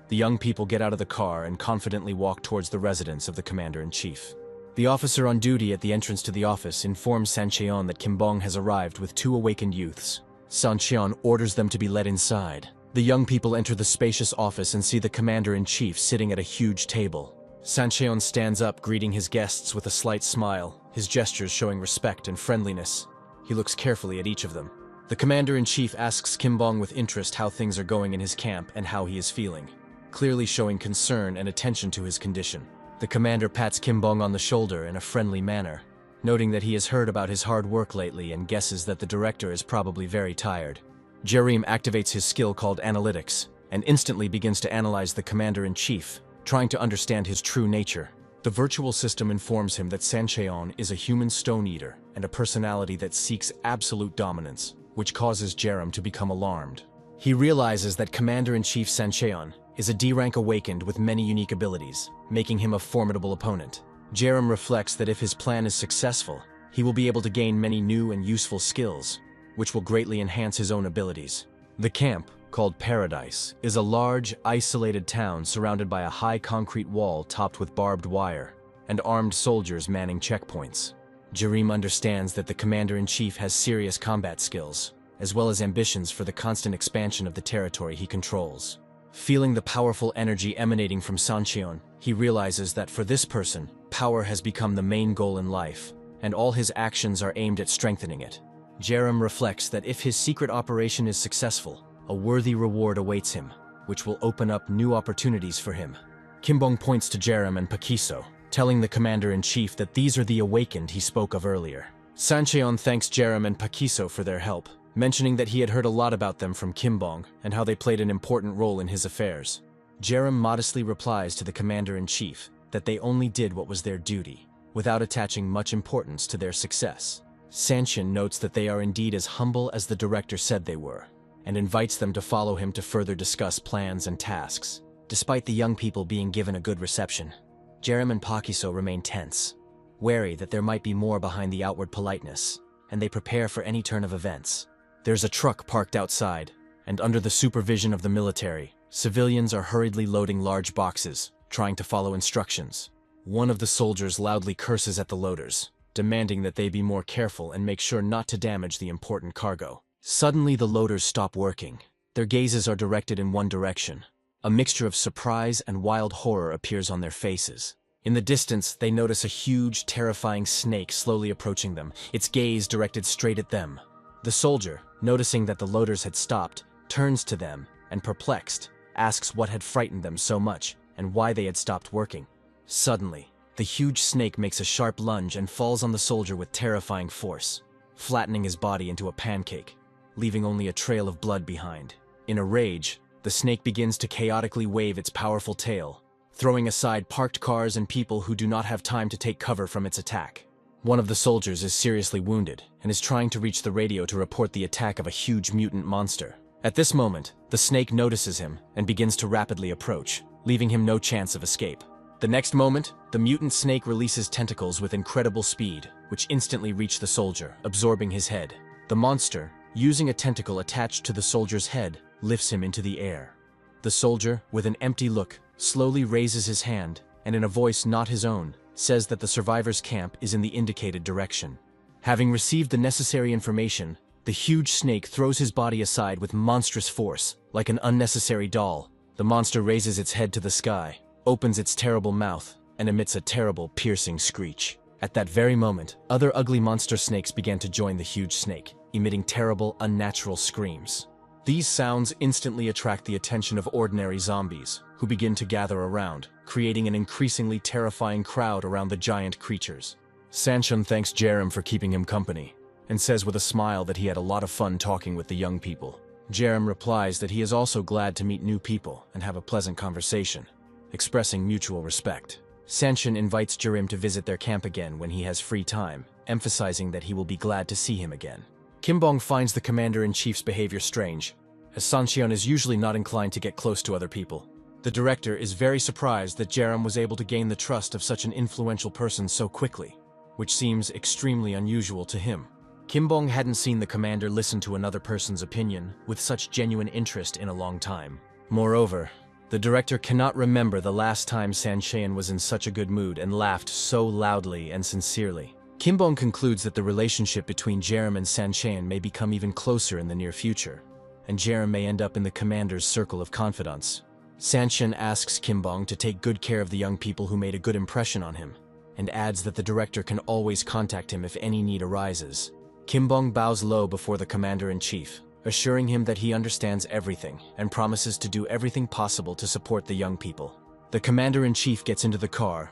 The young people get out of the car and confidently walk towards the residence of the commander-in-chief. The officer on duty at the entrance to the office informs Sancheon that Kimbong has arrived with 2 awakened youths. Sancheon orders them to be led inside. The young people enter the spacious office and see the commander-in-chief sitting at a huge table. Sancheon stands up, greeting his guests with a slight smile, his gestures showing respect and friendliness. He looks carefully at each of them. The commander-in-chief asks Kimbong with interest how things are going in his camp and how he is feeling, clearly showing concern and attention to his condition. The commander pats Kimbong on the shoulder in a friendly manner, noting that he has heard about his hard work lately and guesses that the director is probably very tired. Jerim activates his skill called Analytics and instantly begins to analyze the commander-in-chief, trying to understand his true nature. The virtual system informs him that Sancheon is a human stone eater and a personality that seeks absolute dominance, which causes Jerem to become alarmed. He realizes that Commander-in-Chief Sancheon is a D-rank awakened with many unique abilities, making him a formidable opponent. Jerem reflects that if his plan is successful, he will be able to gain many new and useful skills, which will greatly enhance his own abilities. The camp, called Paradise, is a large, isolated town surrounded by a high concrete wall topped with barbed wire and armed soldiers manning checkpoints. Jerem understands that the commander-in-chief has serious combat skills, as well as ambitions for the constant expansion of the territory he controls. Feeling the powerful energy emanating from Sancheon, he realizes that for this person, power has become the main goal in life, and all his actions are aimed at strengthening it. Jerem reflects that if his secret operation is successful, a worthy reward awaits him, which will open up new opportunities for him. Kimbong points to Jerem and Pakiso, telling the commander-in-chief that these are the awakened he spoke of earlier. Sancheon thanks Jerem and Pakiso for their help, mentioning that he had heard a lot about them from Kimbong and how they played an important role in his affairs. Jerem modestly replies to the commander-in-chief that they only did what was their duty, without attaching much importance to their success. Sancheon notes that they are indeed as humble as the director said they were, and invites them to follow him to further discuss plans and tasks. Despite the young people being given a good reception, Jerem and Pakiso remain tense, wary that there might be more behind the outward politeness, and they prepare for any turn of events. There's a truck parked outside, and under the supervision of the military, civilians are hurriedly loading large boxes, trying to follow instructions. One of the soldiers loudly curses at the loaders, demanding that they be more careful and make sure not to damage the important cargo. Suddenly the loaders stop working. Their gazes are directed in one direction. A mixture of surprise and wild horror appears on their faces. In the distance, they notice a huge, terrifying snake slowly approaching them, its gaze directed straight at them. The soldier, noticing that the loaders had stopped, turns to them and, perplexed, asks what had frightened them so much and why they had stopped working. Suddenly, the huge snake makes a sharp lunge and falls on the soldier with terrifying force, flattening his body into a pancake, leaving only a trail of blood behind. In a rage, the snake begins to chaotically wave its powerful tail, throwing aside parked cars and people who do not have time to take cover from its attack. One of the soldiers is seriously wounded and is trying to reach the radio to report the attack of a huge mutant monster. At this moment, the snake notices him and begins to rapidly approach, leaving him no chance of escape. The next moment, the mutant snake releases tentacles with incredible speed, which instantly reach the soldier, absorbing his head. The monster, using a tentacle attached to the soldier's head, lifts him into the air. The soldier, with an empty look, slowly raises his hand, and in a voice not his own, says that the survivors' camp is in the indicated direction. Having received the necessary information, the huge snake throws his body aside with monstrous force, like an unnecessary doll. The monster raises its head to the sky, opens its terrible mouth, and emits a terrible, piercing screech. At that very moment, other ugly monster snakes began to join the huge snake, emitting terrible, unnatural screams. These sounds instantly attract the attention of ordinary zombies, who begin to gather around, creating an increasingly terrifying crowd around the giant creatures. Sancheon thanks Jerem for keeping him company, and says with a smile that he had a lot of fun talking with the young people. Jerem replies that he is also glad to meet new people and have a pleasant conversation, expressing mutual respect. Sancheon invites Jerem to visit their camp again when he has free time, emphasizing that he will be glad to see him again. Kimbong finds the commander-in-chief's behavior strange, as Sancheon is usually not inclined to get close to other people. The director is very surprised that Jerem was able to gain the trust of such an influential person so quickly, which seems extremely unusual to him. Kimbong hadn't seen the commander listen to another person's opinion with such genuine interest in a long time. Moreover, the director cannot remember the last time Sancheon was in such a good mood and laughed so loudly and sincerely. Kimbong concludes that the relationship between Jerem and Sancheon may become even closer in the near future, and Jerem may end up in the commander's circle of confidants. Sancheon asks Kimbong to take good care of the young people who made a good impression on him, and adds that the director can always contact him if any need arises. Kimbong bows low before the commander-in-chief, assuring him that he understands everything and promises to do everything possible to support the young people. The commander-in-chief gets into the car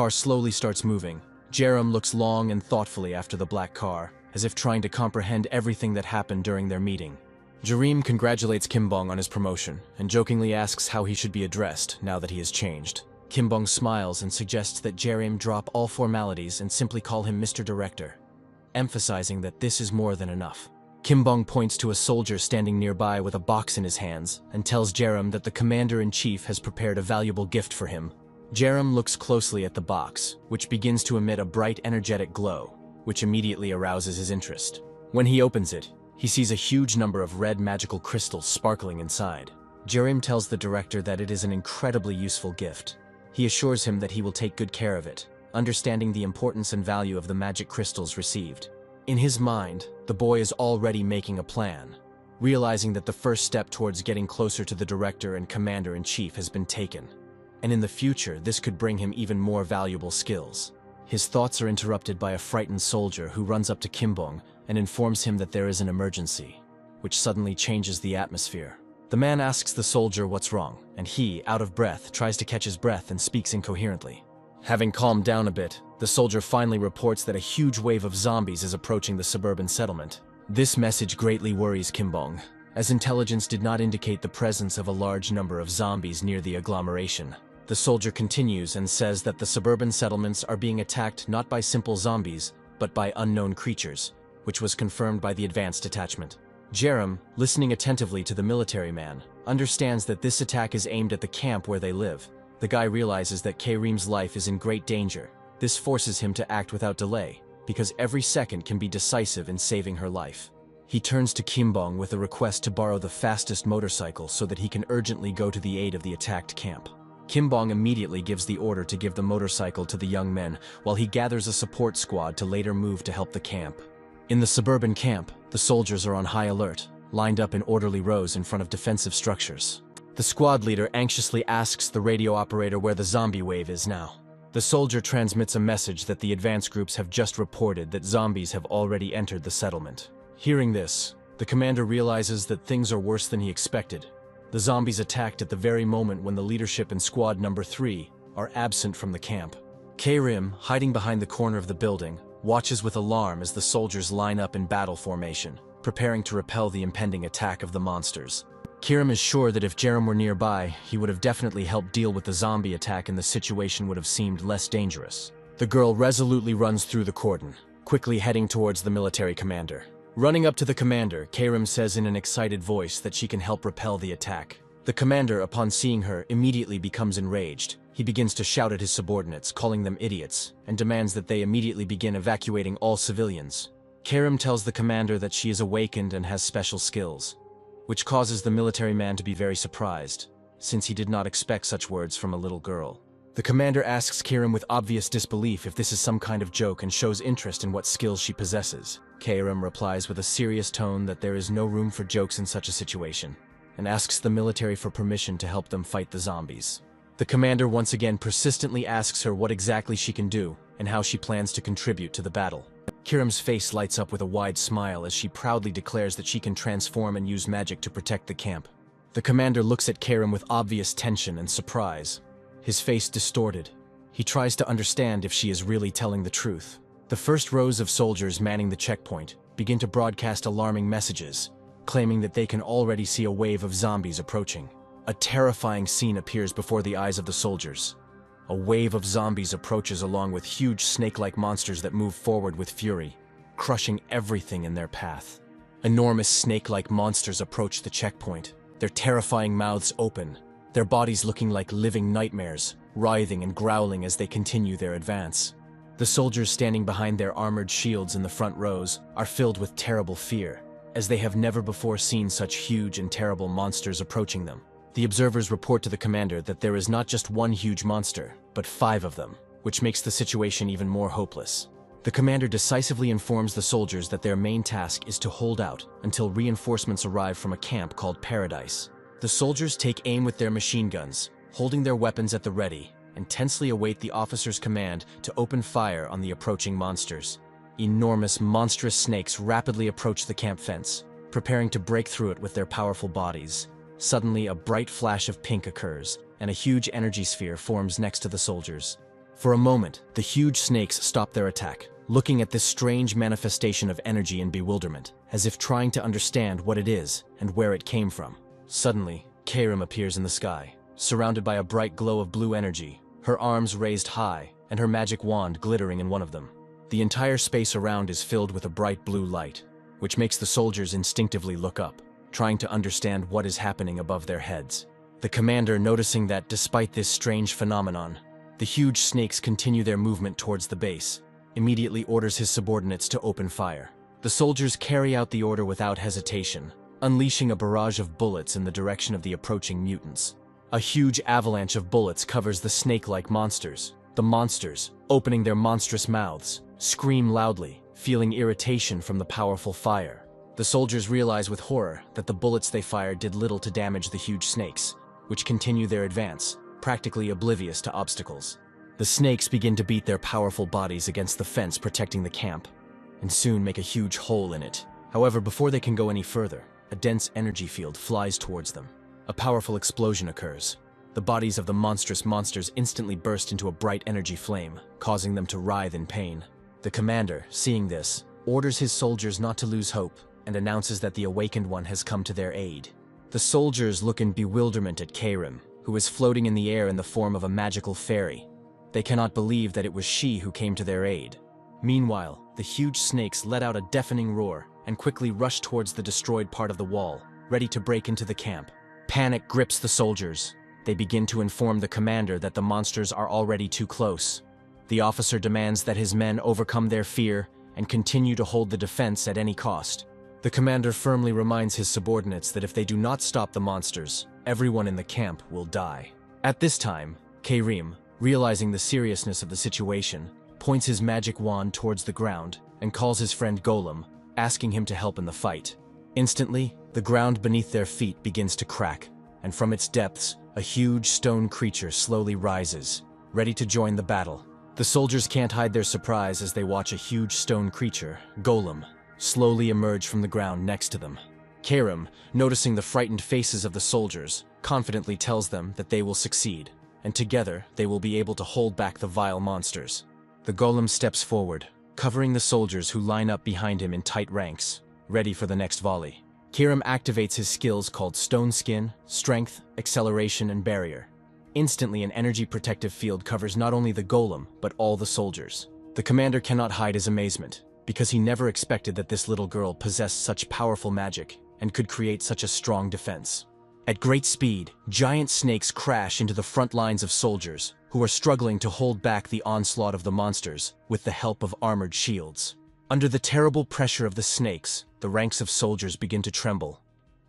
slowly starts moving. Jerem looks long and thoughtfully after the black car, as if trying to comprehend everything that happened during their meeting. Jerem congratulates Kimbong on his promotion and jokingly asks how he should be addressed now that he has changed. Kimbong smiles and suggests that Jerem drop all formalities and simply call him Mr. Director, emphasizing that this is more than enough. Kimbong points to a soldier standing nearby with a box in his hands and tells Jerem that the commander-in-chief has prepared a valuable gift for him. Jerem looks closely at the box, which begins to emit a bright, energetic glow, which immediately arouses his interest. When he opens it, he sees a huge number of red magical crystals sparkling inside. Jerem tells the director that it is an incredibly useful gift. He assures him that he will take good care of it, understanding the importance and value of the magic crystals received. In his mind, the boy is already making a plan, realizing that the first step towards getting closer to the director and commander-in-chief has been taken, and in the future this could bring him even more valuable skills. His thoughts are interrupted by a frightened soldier who runs up to Kimbong and informs him that there is an emergency, which suddenly changes the atmosphere. The man asks the soldier what's wrong, and he, out of breath, tries to catch his breath and speaks incoherently. Having calmed down a bit, the soldier finally reports that a huge wave of zombies is approaching the suburban settlement. This message greatly worries Kimbong, as intelligence did not indicate the presence of a large number of zombies near the agglomeration. The soldier continues and says that the suburban settlements are being attacked not by simple zombies, but by unknown creatures, which was confirmed by the advanced detachment. Jerem, listening attentively to the military man, understands that this attack is aimed at the camp where they live. The guy realizes that Kareem's life is in great danger. This forces him to act without delay, because every second can be decisive in saving her life. He turns to Kimbong with a request to borrow the fastest motorcycle so that he can urgently go to the aid of the attacked camp. Kimbong immediately gives the order to give the motorcycle to the young men, while he gathers a support squad to later move to help the camp. In the suburban camp, the soldiers are on high alert, lined up in orderly rows in front of defensive structures. The squad leader anxiously asks the radio operator where the zombie wave is now. The soldier transmits a message that the advance groups have just reported that zombies have already entered the settlement. Hearing this, the commander realizes that things are worse than he expected. The zombies attacked at the very moment when the leadership in squad number 3 are absent from the camp. Kareem, hiding behind the corner of the building, watches with alarm as the soldiers line up in battle formation, preparing to repel the impending attack of the monsters. Kareem is sure that if Jerem were nearby, he would have definitely helped deal with the zombie attack and the situation would have seemed less dangerous. The girl resolutely runs through the cordon, quickly heading towards the military commander. Running up to the commander, Kareem says in an excited voice that she can help repel the attack. The commander, upon seeing her, immediately becomes enraged. He begins to shout at his subordinates, calling them idiots, and demands that they immediately begin evacuating all civilians. Kareem tells the commander that she is awakened and has special skills, which causes the military man to be very surprised, since he did not expect such words from a little girl. The commander asks Kareem with obvious disbelief if this is some kind of joke and shows interest in what skills she possesses. Kareem replies with a serious tone that there is no room for jokes in such a situation, and asks the military for permission to help them fight the zombies. The commander once again persistently asks her what exactly she can do and how she plans to contribute to the battle. Kareem's face lights up with a wide smile as she proudly declares that she can transform and use magic to protect the camp. The commander looks at Kareem with obvious tension and surprise, his face distorted. He tries to understand if she is really telling the truth. The first rows of soldiers manning the checkpoint begin to broadcast alarming messages, claiming that they can already see a wave of zombies approaching. A terrifying scene appears before the eyes of the soldiers. A wave of zombies approaches along with huge snake-like monsters that move forward with fury, crushing everything in their path. Enormous snake-like monsters approach the checkpoint, their terrifying mouths open, their bodies looking like living nightmares, writhing and growling as they continue their advance. The soldiers standing behind their armored shields in the front rows are filled with terrible fear, as they have never before seen such huge and terrible monsters approaching them. The observers report to the commander that there is not just one huge monster, but 5 of them, which makes the situation even more hopeless. The commander decisively informs the soldiers that their main task is to hold out until reinforcements arrive from a camp called Paradise. The soldiers take aim with their machine guns, holding their weapons at the ready, and tensely await the officer's command to open fire on the approaching monsters. Enormous, monstrous snakes rapidly approach the camp fence, preparing to break through it with their powerful bodies. Suddenly, a bright flash of pink occurs, and a huge energy sphere forms next to the soldiers. For a moment, the huge snakes stop their attack, looking at this strange manifestation of energy in bewilderment, as if trying to understand what it is and where it came from. Suddenly, Kareem appears in the sky, surrounded by a bright glow of blue energy, her arms raised high, and her magic wand glittering in one of them. The entire space around is filled with a bright blue light, which makes the soldiers instinctively look up, trying to understand what is happening above their heads. The commander, noticing that despite this strange phenomenon, the huge snakes continue their movement towards the base, immediately orders his subordinates to open fire. The soldiers carry out the order without hesitation, unleashing a barrage of bullets in the direction of the approaching mutants. A huge avalanche of bullets covers the snake-like monsters, The monsters, opening their monstrous mouths, scream loudly, feeling irritation from the powerful fire. The soldiers realize with horror that the bullets they fired did little to damage the huge snakes, which continue their advance, practically oblivious to obstacles. The snakes begin to beat their powerful bodies against the fence protecting the camp, and soon make a huge hole in it. However, before they can go any further, a dense energy field flies towards them. A powerful explosion occurs. The bodies of the monstrous monsters instantly burst into a bright energy flame, causing them to writhe in pain. The commander, seeing this, orders his soldiers not to lose hope and announces that the awakened one has come to their aid. The soldiers look in bewilderment at Keirim, who is floating in the air in the form of a magical fairy. They cannot believe that it was she who came to their aid. Meanwhile, the huge snakes let out a deafening roar and quickly rush towards the destroyed part of the wall, ready to break into the camp. Panic grips the soldiers. They begin to inform the commander that the monsters are already too close. The officer demands that his men overcome their fear and continue to hold the defense at any cost. The commander firmly reminds his subordinates that if they do not stop the monsters, everyone in the camp will die. At this time, Keirim, realizing the seriousness of the situation, points his magic wand towards the ground and calls his friend Golem, asking him to help in the fight. Instantly, the ground beneath their feet begins to crack, and from its depths, a huge stone creature slowly rises, ready to join the battle. The soldiers can't hide their surprise as they watch a huge stone creature, Golem, slowly emerge from the ground next to them. Keirim, noticing the frightened faces of the soldiers, confidently tells them that they will succeed, and together they will be able to hold back the vile monsters. The Golem steps forward, covering the soldiers who line up behind him in tight ranks, ready for the next volley. Keirim activates his skills called Stone Skin, Strength, Acceleration, and Barrier. Instantly, an energy protective field covers not only the Golem, but all the soldiers. The commander cannot hide his amazement, because he never expected that this little girl possessed such powerful magic and could create such a strong defense. At great speed, giant snakes crash into the front lines of soldiers, who are struggling to hold back the onslaught of the monsters with the help of armored shields. Under the terrible pressure of the snakes, the ranks of soldiers begin to tremble.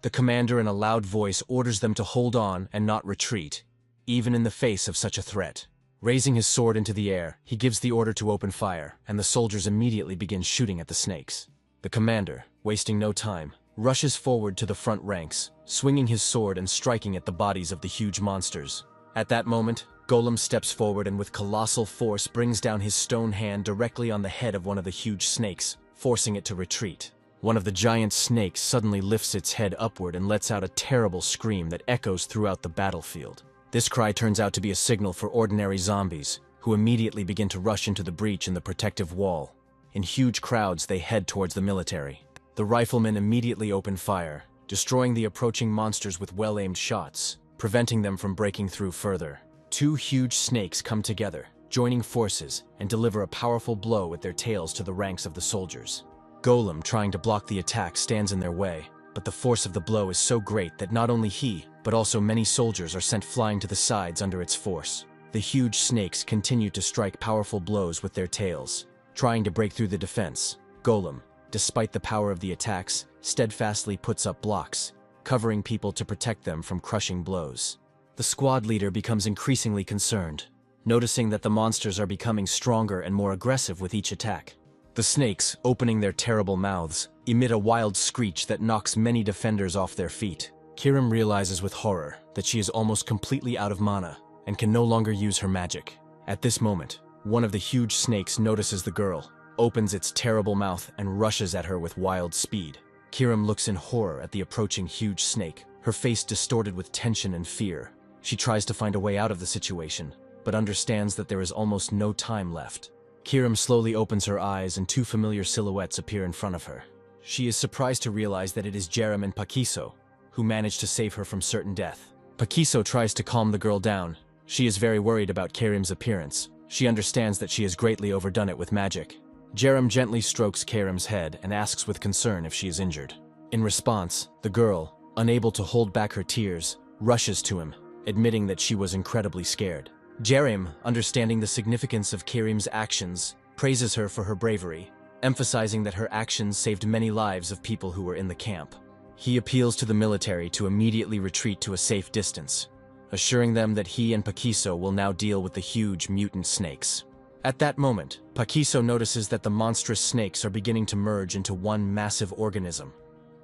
The commander in a loud voice orders them to hold on and not retreat, even in the face of such a threat. Raising his sword into the air, he gives the order to open fire, and the soldiers immediately begin shooting at the snakes. The commander, wasting no time, rushes forward to the front ranks, swinging his sword and striking at the bodies of the huge monsters. At that moment, Golem steps forward and with colossal force brings down his stone hand directly on the head of one of the huge snakes, forcing it to retreat. One of the giant snakes suddenly lifts its head upward and lets out a terrible scream that echoes throughout the battlefield. This cry turns out to be a signal for ordinary zombies, who immediately begin to rush into the breach in the protective wall. In huge crowds, they head towards the military. The riflemen immediately open fire, destroying the approaching monsters with well-aimed shots, preventing them from breaking through further. Two huge snakes come together, joining forces, and deliver a powerful blow with their tails to the ranks of the soldiers. Golem, trying to block the attack, stands in their way, but the force of the blow is so great that not only he, but also many soldiers are sent flying to the sides under its force. The huge snakes continue to strike powerful blows with their tails, trying to break through the defense. Golem, despite the power of the attacks, steadfastly puts up blocks, covering people to protect them from crushing blows. The squad leader becomes increasingly concerned, noticing that the monsters are becoming stronger and more aggressive with each attack. The snakes, opening their terrible mouths, emit a wild screech that knocks many defenders off their feet. Keirim realizes with horror that she is almost completely out of mana and can no longer use her magic. At this moment, one of the huge snakes notices the girl, opens its terrible mouth and rushes at her with wild speed. Keirim looks in horror at the approaching huge snake, her face distorted with tension and fear. She tries to find a way out of the situation, but understands that there is almost no time left. Keirim slowly opens her eyes and two familiar silhouettes appear in front of her. She is surprised to realize that it is Jerem and Pakiso, who managed to save her from certain death. Pakiso tries to calm the girl down. She is very worried about Keirim's appearance. She understands that she has greatly overdone it with magic. Jerem gently strokes Keirim's head and asks with concern if she is injured. In response, the girl, unable to hold back her tears, rushes to him, admitting that she was incredibly scared. Jerem, understanding the significance of Keirim's actions, praises her for her bravery, emphasizing that her actions saved many lives of people who were in the camp. He appeals to the military to immediately retreat to a safe distance. assuring them that he and Paquiso will now deal with the huge mutant snakes. At that moment, Paquiso notices that the monstrous snakes are beginning to merge into one massive organism,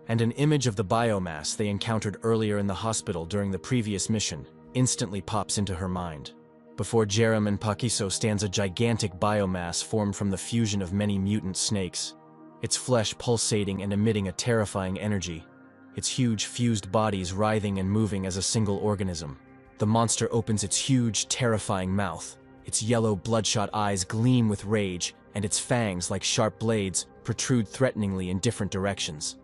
and an image of the biomass they encountered earlier in the hospital during the previous mission instantly pops into her mind. Before Jerem and Paquiso stands a gigantic biomass formed from the fusion of many mutant snakes, its flesh pulsating and emitting a terrifying energy, its huge fused bodies writhing and moving as a single organism. The monster opens its huge, terrifying mouth. Its yellow, bloodshot eyes gleam with rage, and its fangs, like sharp blades, protrude threateningly in different directions.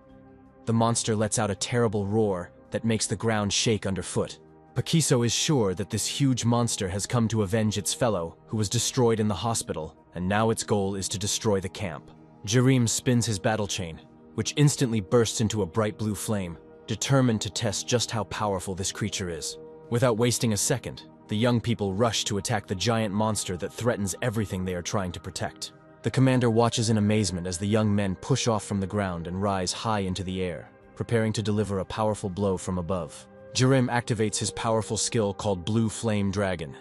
The monster lets out a terrible roar that makes the ground shake underfoot. Paquiso is sure that this huge monster has come to avenge its fellow, who was destroyed in the hospital, and now its goal is to destroy the camp. Jerem spins his battle chain, which instantly bursts into a bright blue flame, determined to test just how powerful this creature is. Without wasting a second, the young people rush to attack the giant monster that threatens everything they are trying to protect. The commander watches in amazement as the young men push off from the ground and rise high into the air, preparing to deliver a powerful blow from above. Jerem activates his powerful skill called Blue Flame Dragon.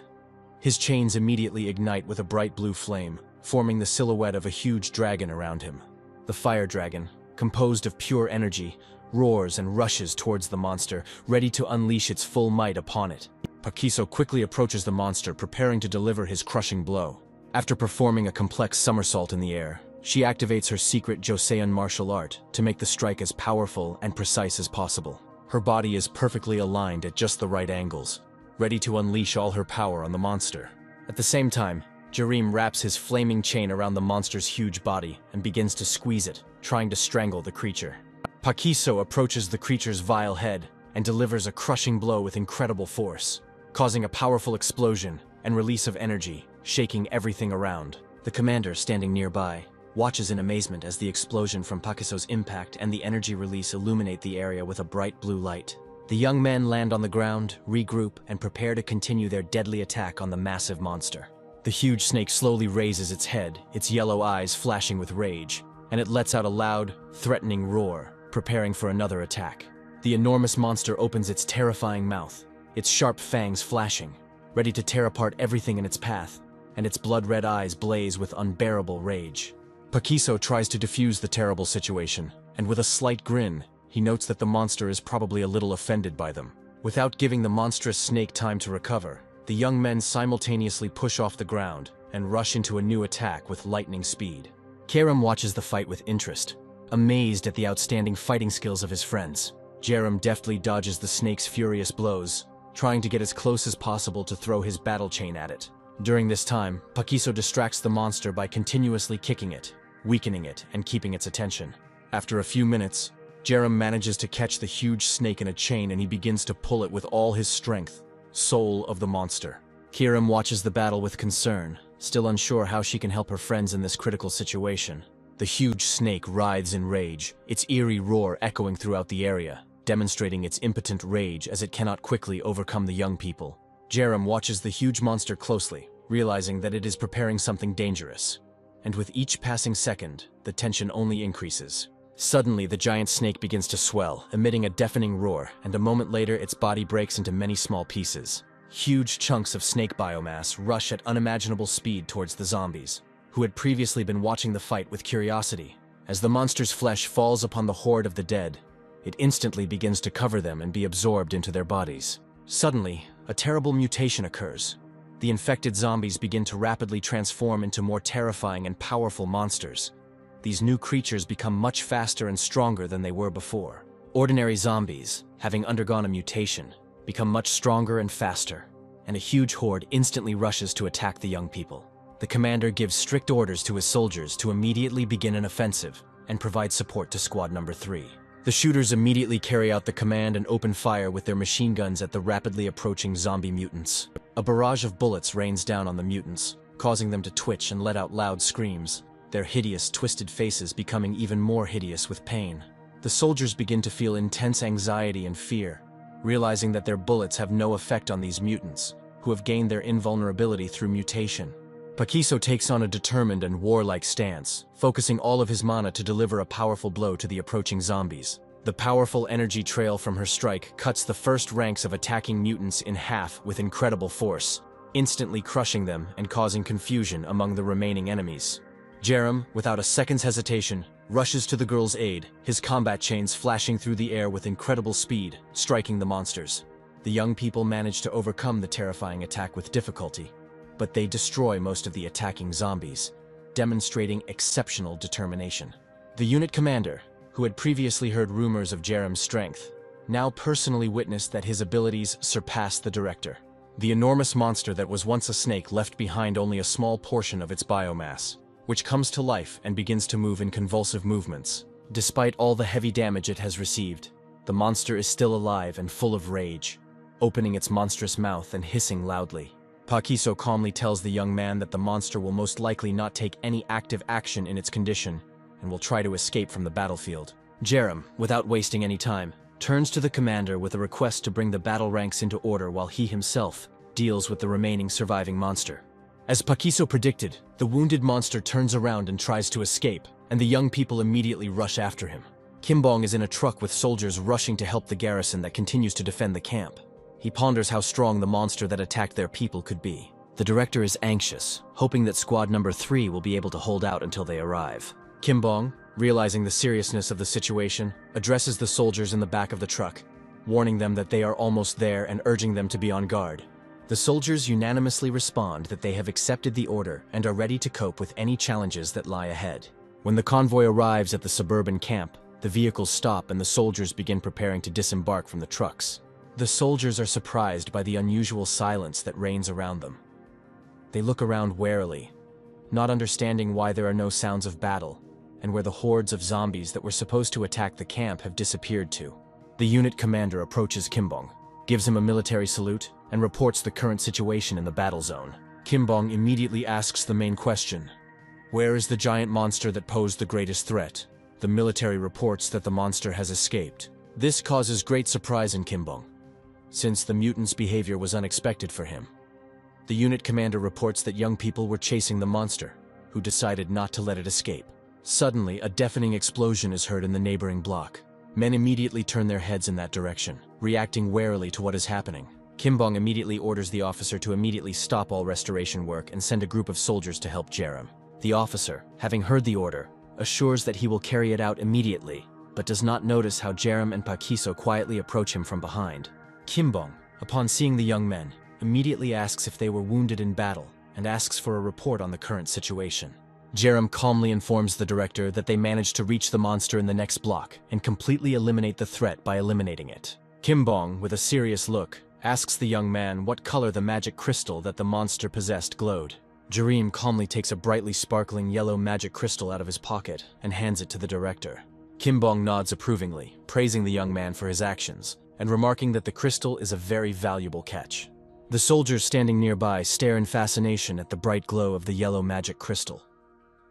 His chains immediately ignite with a bright blue flame, forming the silhouette of a huge dragon around him. The fire dragon, composed of pure energy, roars and rushes towards the monster, ready to unleash its full might upon it. Paquiso quickly approaches the monster, preparing to deliver his crushing blow. After performing a complex somersault in the air, she activates her secret Joseon martial art to make the strike as powerful and precise as possible. Her body is perfectly aligned at just the right angles, ready to unleash all her power on the monster. At the same time, Jerem wraps his flaming chain around the monster's huge body and begins to squeeze it, trying to strangle the creature. Paquiso approaches the creature's vile head and delivers a crushing blow with incredible force, causing a powerful explosion and release of energy, shaking everything around. The commander, standing nearby, watches in amazement as the explosion from Paquiso's impact and the energy release illuminate the area with a bright blue light. The young men land on the ground, regroup, and prepare to continue their deadly attack on the massive monster. The huge snake slowly raises its head, its yellow eyes flashing with rage, and it lets out a loud, threatening roar, preparing for another attack. The enormous monster opens its terrifying mouth, its sharp fangs flashing, ready to tear apart everything in its path, and its blood-red eyes blaze with unbearable rage. Paquiso tries to defuse the terrible situation, and with a slight grin, he notes that the monster is probably a little offended by them. Without giving the monstrous snake time to recover, the young men simultaneously push off the ground and rush into a new attack with lightning speed. Kerem watches the fight with interest, amazed at the outstanding fighting skills of his friends. Jerem deftly dodges the snake's furious blows, trying to get as close as possible to throw his battle chain at it. During this time, Paquiso distracts the monster by continuously kicking it, weakening it, and keeping its attention. After a few minutes, Jerem manages to catch the huge snake in a chain and he begins to pull it with all his strength, soul of the monster. Kerem watches the battle with concern, still unsure how she can help her friends in this critical situation. The huge snake writhes in rage, its eerie roar echoing throughout the area, demonstrating its impotent rage as it cannot quickly overcome the young people. Jerem watches the huge monster closely, realizing that it is preparing something dangerous. And with each passing second, the tension only increases. Suddenly, the giant snake begins to swell, emitting a deafening roar, and a moment later its body breaks into many small pieces. Huge chunks of snake biomass rush at unimaginable speed towards the zombies, who had previously been watching the fight with curiosity. As the monster's flesh falls upon the horde of the dead, it instantly begins to cover them and be absorbed into their bodies. Suddenly, a terrible mutation occurs. The infected zombies begin to rapidly transform into more terrifying and powerful monsters. These new creatures become much faster and stronger than they were before. Ordinary zombies, having undergone a mutation, become much stronger and faster, and a huge horde instantly rushes to attack the young people. The commander gives strict orders to his soldiers to immediately begin an offensive and provide support to Squad Number 3. The shooters immediately carry out the command and open fire with their machine guns at the rapidly approaching zombie mutants. A barrage of bullets rains down on the mutants, causing them to twitch and let out loud screams, their hideous, twisted faces becoming even more hideous with pain. The soldiers begin to feel intense anxiety and fear, realizing that their bullets have no effect on these mutants, who have gained their invulnerability through mutation. Paquiso takes on a determined and warlike stance, focusing all of his mana to deliver a powerful blow to the approaching zombies. The powerful energy trail from her strike cuts the first ranks of attacking mutants in half with incredible force, instantly crushing them and causing confusion among the remaining enemies. Jerem, without a second's hesitation, rushes to the girl's aid, his combat chains flashing through the air with incredible speed, striking the monsters. The young people manage to overcome the terrifying attack with difficulty, but they destroy most of the attacking zombies, demonstrating exceptional determination. The unit commander, who had previously heard rumors of Jerem's strength, now personally witnessed that his abilities surpassed the director. The enormous monster that was once a snake left behind only a small portion of its biomass, which comes to life and begins to move in convulsive movements. Despite all the heavy damage it has received, the monster is still alive and full of rage, opening its monstrous mouth and hissing loudly. Pakiso calmly tells the young man that the monster will most likely not take any active action in its condition and will try to escape from the battlefield. Jerem, without wasting any time, turns to the commander with a request to bring the battle ranks into order while he himself deals with the remaining surviving monster. As Pakiso predicted, the wounded monster turns around and tries to escape, and the young people immediately rush after him. Kimbong is in a truck with soldiers rushing to help the garrison that continues to defend the camp. He ponders how strong the monster that attacked their people could be. The director is anxious, hoping that squad number 3 will be able to hold out until they arrive. Kimbong, realizing the seriousness of the situation, addresses the soldiers in the back of the truck, warning them that they are almost there and urging them to be on guard. The soldiers unanimously respond that they have accepted the order and are ready to cope with any challenges that lie ahead. When the convoy arrives at the suburban camp, the vehicles stop and the soldiers begin preparing to disembark from the trucks. The soldiers are surprised by the unusual silence that reigns around them. They look around warily, not understanding why there are no sounds of battle, and where the hordes of zombies that were supposed to attack the camp have disappeared to. The unit commander approaches Kimbong, gives him a military salute, and reports the current situation in the battle zone. Kimbong immediately asks the main question: where is the giant monster that posed the greatest threat? The military reports that the monster has escaped. This causes great surprise in Kimbong, since the mutant's behavior was unexpected for him. The unit commander reports that young people were chasing the monster, who decided not to let it escape. Suddenly, a deafening explosion is heard in the neighboring block. Men immediately turn their heads in that direction, reacting warily to what is happening. Kimbong immediately orders the officer to immediately stop all restoration work and send a group of soldiers to help Jerem. The officer, having heard the order, assures that he will carry it out immediately, but does not notice how Jerem and Pakiso quietly approach him from behind. Kimbong, upon seeing the young men, immediately asks if they were wounded in battle and asks for a report on the current situation. Jerem calmly informs the director that they managed to reach the monster in the next block and completely eliminate the threat by eliminating it. Kimbong, with a serious look, asks the young man what color the magic crystal that the monster possessed glowed. Jerem calmly takes a brightly sparkling yellow magic crystal out of his pocket and hands it to the director. Kimbong nods approvingly, praising the young man for his actions, and remarking that the crystal is a very valuable catch. The soldiers standing nearby stare in fascination at the bright glow of the yellow magic crystal,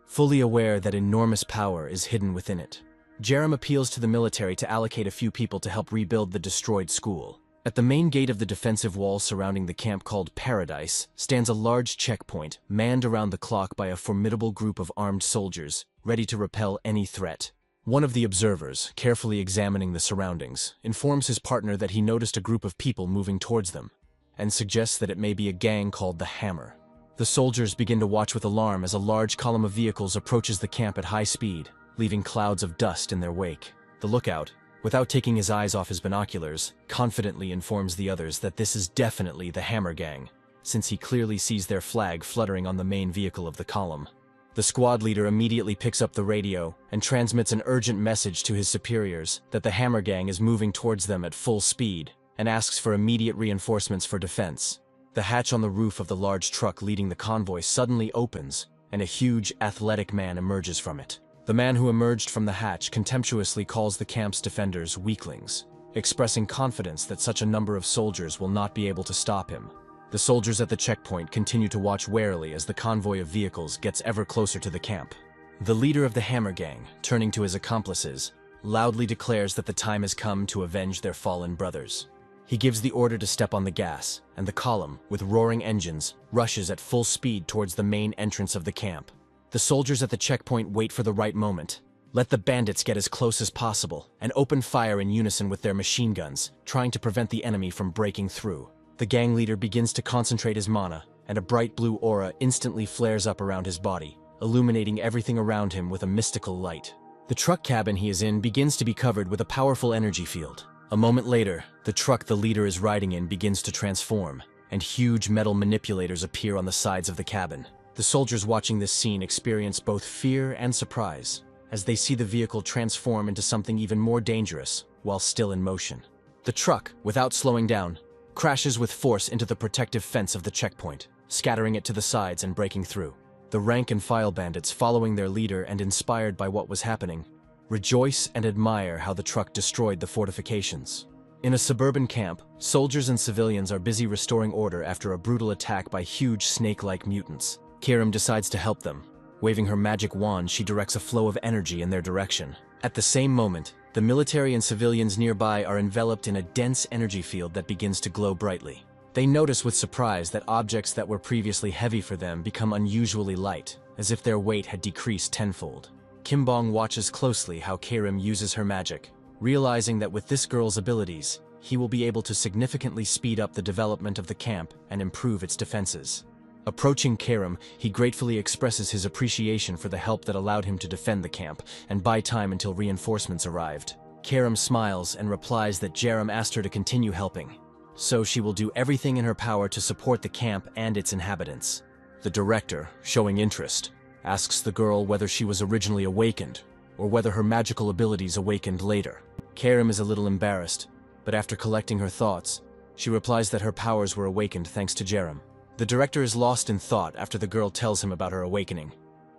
fully aware that enormous power is hidden within it. Jerem appeals to the military to allocate a few people to help rebuild the destroyed school. At the main gate of the defensive wall surrounding the camp called Paradise stands a large checkpoint manned around the clock by a formidable group of armed soldiers, ready to repel any threat. One of the observers, carefully examining the surroundings, informs his partner that he noticed a group of people moving towards them, and suggests that it may be a gang called the Hammer. The soldiers begin to watch with alarm as a large column of vehicles approaches the camp at high speed, leaving clouds of dust in their wake. The lookout, without taking his eyes off his binoculars, confidently informs the others that this is definitely the Hammer Gang, since he clearly sees their flag fluttering on the main vehicle of the column. The squad leader immediately picks up the radio and transmits an urgent message to his superiors that the Hammer Gang is moving towards them at full speed, and asks for immediate reinforcements for defense. The hatch on the roof of the large truck leading the convoy suddenly opens, and a huge, athletic man emerges from it. The man who emerged from the hatch contemptuously calls the camp's defenders weaklings, expressing confidence that such a number of soldiers will not be able to stop him. The soldiers at the checkpoint continue to watch warily as the convoy of vehicles gets ever closer to the camp. The leader of the Hammer Gang, turning to his accomplices, loudly declares that the time has come to avenge their fallen brothers. He gives the order to step on the gas, and the column, with roaring engines, rushes at full speed towards the main entrance of the camp. The soldiers at the checkpoint wait for the right moment, let the bandits get as close as possible, and open fire in unison with their machine guns, trying to prevent the enemy from breaking through. The gang leader begins to concentrate his mana, and a bright blue aura instantly flares up around his body, illuminating everything around him with a mystical light. The truck cabin he is in begins to be covered with a powerful energy field. A moment later, the truck the leader is riding in begins to transform, and huge metal manipulators appear on the sides of the cabin. The soldiers watching this scene experience both fear and surprise, as they see the vehicle transform into something even more dangerous while still in motion. The truck, without slowing down, crashes with force into the protective fence of the checkpoint, scattering it to the sides and breaking through. The rank-and-file bandits, following their leader and inspired by what was happening, rejoice and admire how the truck destroyed the fortifications. In a suburban camp, soldiers and civilians are busy restoring order after a brutal attack by huge snake-like mutants. Kirim decides to help them. Waving her magic wand, she directs a flow of energy in their direction. At the same moment, the military and civilians nearby are enveloped in a dense energy field that begins to glow brightly. They notice with surprise that objects that were previously heavy for them become unusually light, as if their weight had decreased tenfold. Kimbong watches closely how Kirim uses her magic, realizing that with this girl's abilities, he will be able to significantly speed up the development of the camp and improve its defenses. Approaching Kirim, he gratefully expresses his appreciation for the help that allowed him to defend the camp and buy time until reinforcements arrived. Kirim smiles and replies that Jerem asked her to continue helping, so she will do everything in her power to support the camp and its inhabitants. The director, showing interest, asks the girl whether she was originally awakened or whether her magical abilities awakened later. Kirim is a little embarrassed, but after collecting her thoughts, she replies that her powers were awakened thanks to Jerem. The director is lost in thought after the girl tells him about her awakening.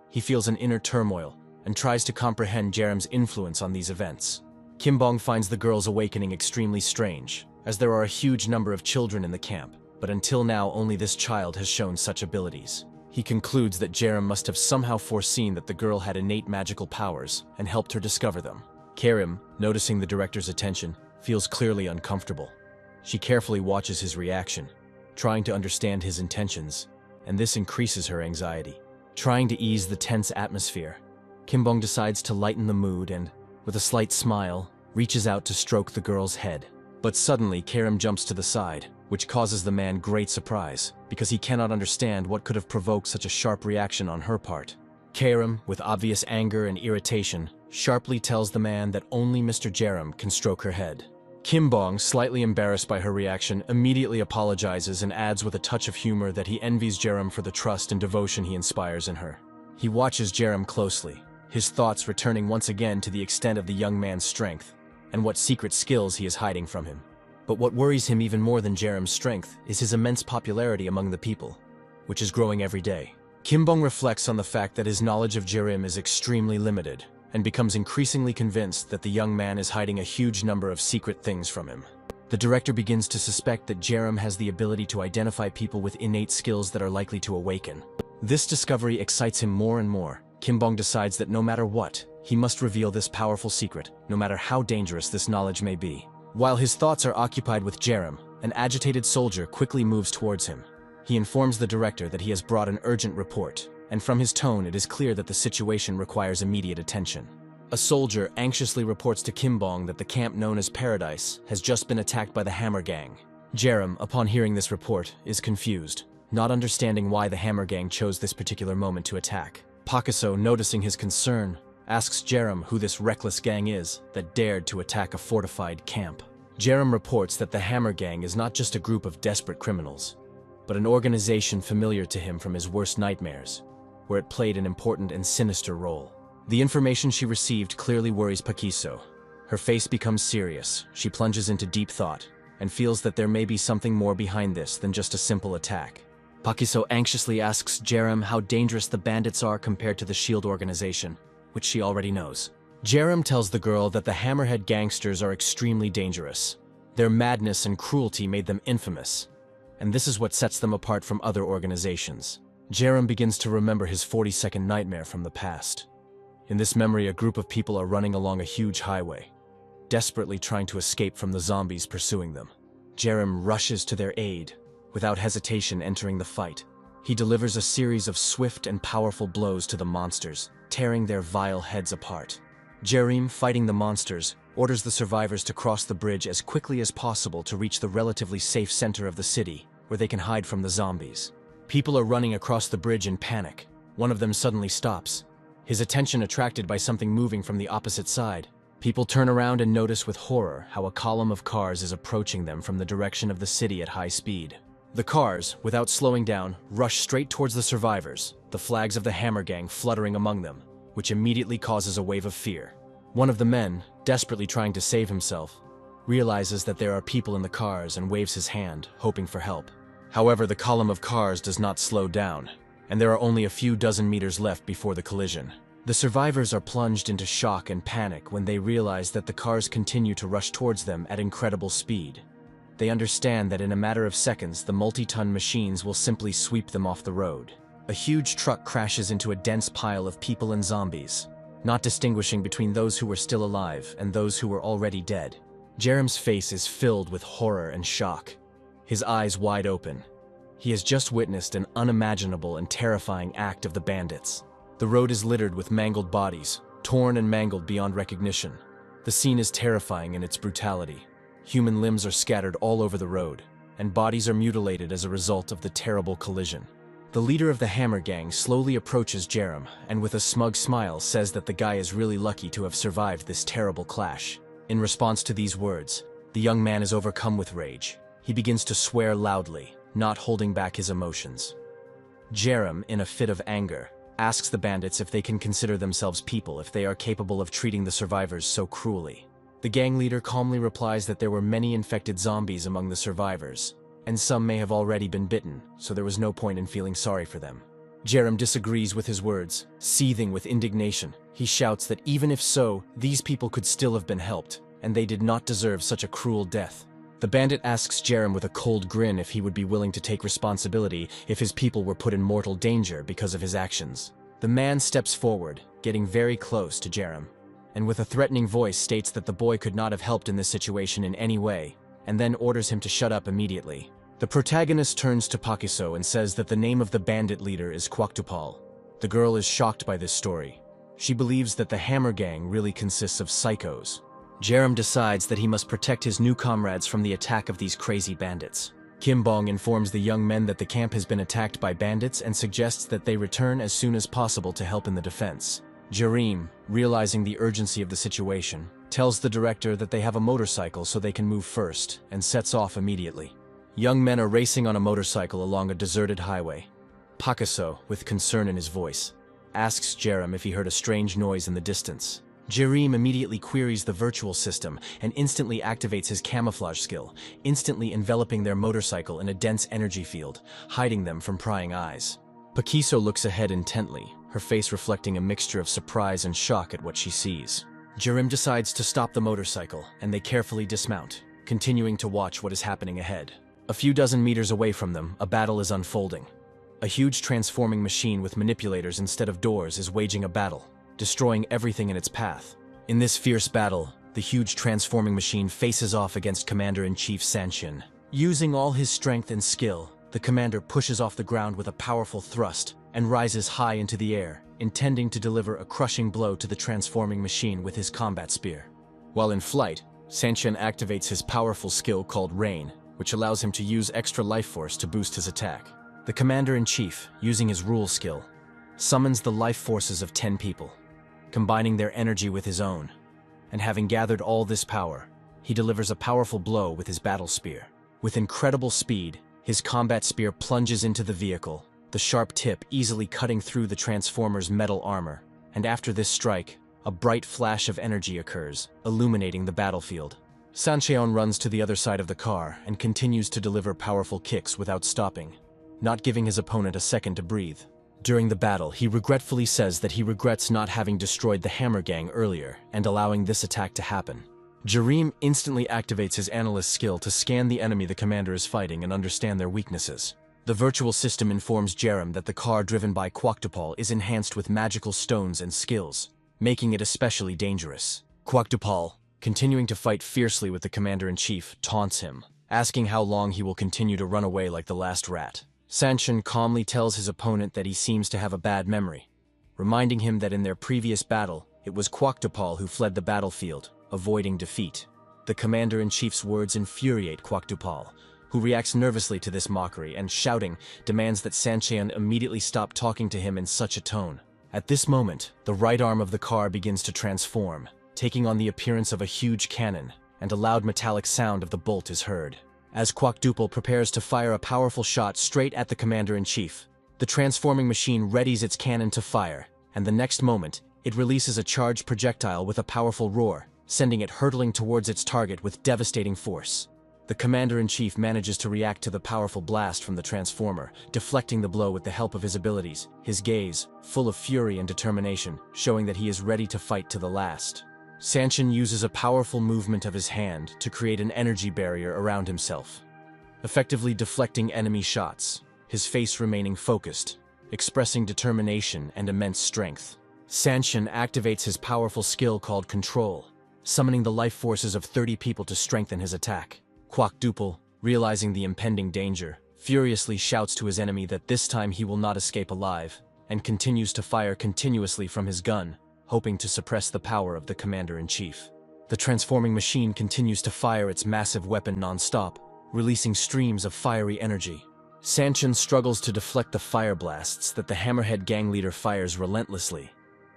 He feels an inner turmoil and tries to comprehend Jerem's influence on these events. Kimbong finds the girl's awakening extremely strange, as there are a huge number of children in the camp, but until now only this child has shown such abilities. He concludes that Jerem must have somehow foreseen that the girl had innate magical powers and helped her discover them. Kirim, noticing the director's attention, feels clearly uncomfortable. She carefully watches his reaction, trying to understand his intentions, and this increases her anxiety. Trying to ease the tense atmosphere, Kimbong decides to lighten the mood and, with a slight smile, reaches out to stroke the girl's head. But suddenly, Kirim jumps to the side, which causes the man great surprise, because he cannot understand what could have provoked such a sharp reaction on her part. Kirim, with obvious anger and irritation, sharply tells the man that only Mr. Jerem can stroke her head. Kimbong, slightly embarrassed by her reaction, immediately apologizes and adds with a touch of humor that he envies Jerem for the trust and devotion he inspires in her. He watches Jerem closely, his thoughts returning once again to the extent of the young man's strength and what secret skills he is hiding from him. But what worries him even more than Jerem's strength is his immense popularity among the people, which is growing every day. Kimbong reflects on the fact that his knowledge of Jerem is extremely limited, and becomes increasingly convinced that the young man is hiding a huge number of secret things from him. The director begins to suspect that Jerem has the ability to identify people with innate skills that are likely to awaken. This discovery excites him more and more. Kimbong decides that no matter what, he must reveal this powerful secret, no matter how dangerous this knowledge may be. While his thoughts are occupied with Jerem, an agitated soldier quickly moves towards him. He informs the director that he has brought an urgent report, and from his tone it is clear that the situation requires immediate attention. A soldier anxiously reports to Kimbong that the camp known as Paradise has just been attacked by the Hammer Gang. Jerem, upon hearing this report, is confused, not understanding why the Hammer Gang chose this particular moment to attack. Pakiso, noticing his concern, asks Jerem who this reckless gang is that dared to attack a fortified camp. Jerem reports that the Hammer Gang is not just a group of desperate criminals, but an organization familiar to him from his worst nightmares, where it played an important and sinister role. The information she received clearly worries Pakiso. Her face becomes serious, she plunges into deep thought, and feels that there may be something more behind this than just a simple attack. Pakiso anxiously asks Jerem how dangerous the bandits are compared to the SHIELD organization, which she already knows. Jerem tells the girl that the Hammerhead gangsters are extremely dangerous. Their madness and cruelty made them infamous, and this is what sets them apart from other organizations. Jerem begins to remember his 42nd nightmare from the past. In this memory, a group of people are running along a huge highway, desperately trying to escape from the zombies pursuing them. Jerem rushes to their aid, without hesitation entering the fight. He delivers a series of swift and powerful blows to the monsters, tearing their vile heads apart. Jerim, fighting the monsters, orders the survivors to cross the bridge as quickly as possible to reach the relatively safe center of the city, where they can hide from the zombies. People are running across the bridge in panic. One of them suddenly stops, his attention attracted by something moving from the opposite side. People turn around and notice with horror how a column of cars is approaching them from the direction of the city at high speed. The cars, without slowing down, rush straight towards the survivors, the flags of the Hammer Gang fluttering among them, which immediately causes a wave of fear. One of the men, desperately trying to save himself, realizes that there are people in the cars and waves his hand, hoping for help. However, the column of cars does not slow down, and there are only a few dozen meters left before the collision. The survivors are plunged into shock and panic when they realize that the cars continue to rush towards them at incredible speed. They understand that in a matter of seconds, the multi-ton machines will simply sweep them off the road. A huge truck crashes into a dense pile of people and zombies, not distinguishing between those who were still alive and those who were already dead. Jerim's face is filled with horror and shock, his eyes wide open. He has just witnessed an unimaginable and terrifying act of the bandits. The road is littered with mangled bodies, torn and mangled beyond recognition. The scene is terrifying in its brutality. Human limbs are scattered all over the road, and bodies are mutilated as a result of the terrible collision. The leader of the Hammer Gang slowly approaches Jerim and with a smug smile says that the guy is really lucky to have survived this terrible clash. In response to these words, the young man is overcome with rage. He begins to swear loudly, not holding back his emotions. Jerim, in a fit of anger, asks the bandits if they can consider themselves people if they are capable of treating the survivors so cruelly. The gang leader calmly replies that there were many infected zombies among the survivors, and some may have already been bitten, so there was no point in feeling sorry for them. Jerim disagrees with his words. Seething with indignation, he shouts that even if so, these people could still have been helped, and they did not deserve such a cruel death. The bandit asks Jerim with a cold grin if he would be willing to take responsibility if his people were put in mortal danger because of his actions. The man steps forward, getting very close to Jerim, and with a threatening voice states that the boy could not have helped in this situation in any way, and then orders him to shut up immediately. The protagonist turns to Pakiso and says that the name of the bandit leader is Kwaktupal. The girl is shocked by this story. She believes that the Hammer Gang really consists of psychos. Jerim decides that he must protect his new comrades from the attack of these crazy bandits. Kim Bong informs the young men that the camp has been attacked by bandits and suggests that they return as soon as possible to help in the defense. Jerim, realizing the urgency of the situation, tells the director that they have a motorcycle so they can move first, and sets off immediately. Young men are racing on a motorcycle along a deserted highway. Pakiso, with concern in his voice, asks Jerim if he heard a strange noise in the distance. Jerim immediately queries the virtual system and instantly activates his camouflage skill, instantly enveloping their motorcycle in a dense energy field, hiding them from prying eyes. Pakiso looks ahead intently, her face reflecting a mixture of surprise and shock at what she sees. Jerim decides to stop the motorcycle, and they carefully dismount, continuing to watch what is happening ahead. A few dozen meters away from them, a battle is unfolding. A huge transforming machine with manipulators instead of doors is waging a battle, destroying everything in its path. In this fierce battle, the huge transforming machine faces off against Commander-in-Chief Sanshin. Using all his strength and skill, the commander pushes off the ground with a powerful thrust and rises high into the air, intending to deliver a crushing blow to the transforming machine with his combat spear. While in flight, Sanshin activates his powerful skill called Rain, which allows him to use extra life force to boost his attack. The Commander-in-Chief, using his rule skill, summons the life forces of 10 people, combining their energy with his own, and having gathered all this power, he delivers a powerful blow with his battle spear. With incredible speed, his combat spear plunges into the vehicle, the sharp tip easily cutting through the Transformer's metal armor, and after this strike, a bright flash of energy occurs, illuminating the battlefield. Sancheon runs to the other side of the car and continues to deliver powerful kicks without stopping, not giving his opponent a second to breathe. During the battle, he regretfully says that he regrets not having destroyed the Hammer Gang earlier and allowing this attack to happen. Jerim instantly activates his analyst skill to scan the enemy the commander is fighting and understand their weaknesses. The virtual system informs Jerim that the car driven by Kwaktupal is enhanced with magical stones and skills, making it especially dangerous. Kwaktupal, continuing to fight fiercely with the Commander-in-Chief, taunts him, asking how long he will continue to run away like the last rat. Sanshin calmly tells his opponent that he seems to have a bad memory, reminding him that in their previous battle, It was Kwokdupal who fled the battlefield, avoiding defeat. The commander-in-chief's words infuriate Kwokdupal, who reacts nervously to this mockery and, shouting, demands that Sancheon immediately stop talking to him in such a tone. At this moment, the right arm of the car begins to transform, taking on the appearance of a huge cannon, and a loud metallic sound of the bolt is heard. As Kwokdupal prepares to fire a powerful shot straight at the commander-in-chief, the transforming machine readies its cannon to fire, and the next moment, it releases a charged projectile with a powerful roar, sending it hurtling towards its target with devastating force. The commander-in-chief manages to react to the powerful blast from the transformer, deflecting the blow with the help of his abilities, his gaze, full of fury and determination, showing that he is ready to fight to the last. Sancheon uses a powerful movement of his hand to create an energy barrier around himself, effectively deflecting enemy shots, his face remaining focused, expressing determination and immense strength. Sancheon activates his powerful skill called Control, summoning the life forces of 30 people to strengthen his attack. Kwokdupal, realizing the impending danger, furiously shouts to his enemy that this time he will not escape alive, and continues to fire continuously from his gun, hoping to suppress the power of the commander-in-chief. The transforming machine continues to fire its massive weapon non-stop, releasing streams of fiery energy. Sancheon struggles to deflect the fire blasts that the Hammerhead gang leader fires relentlessly,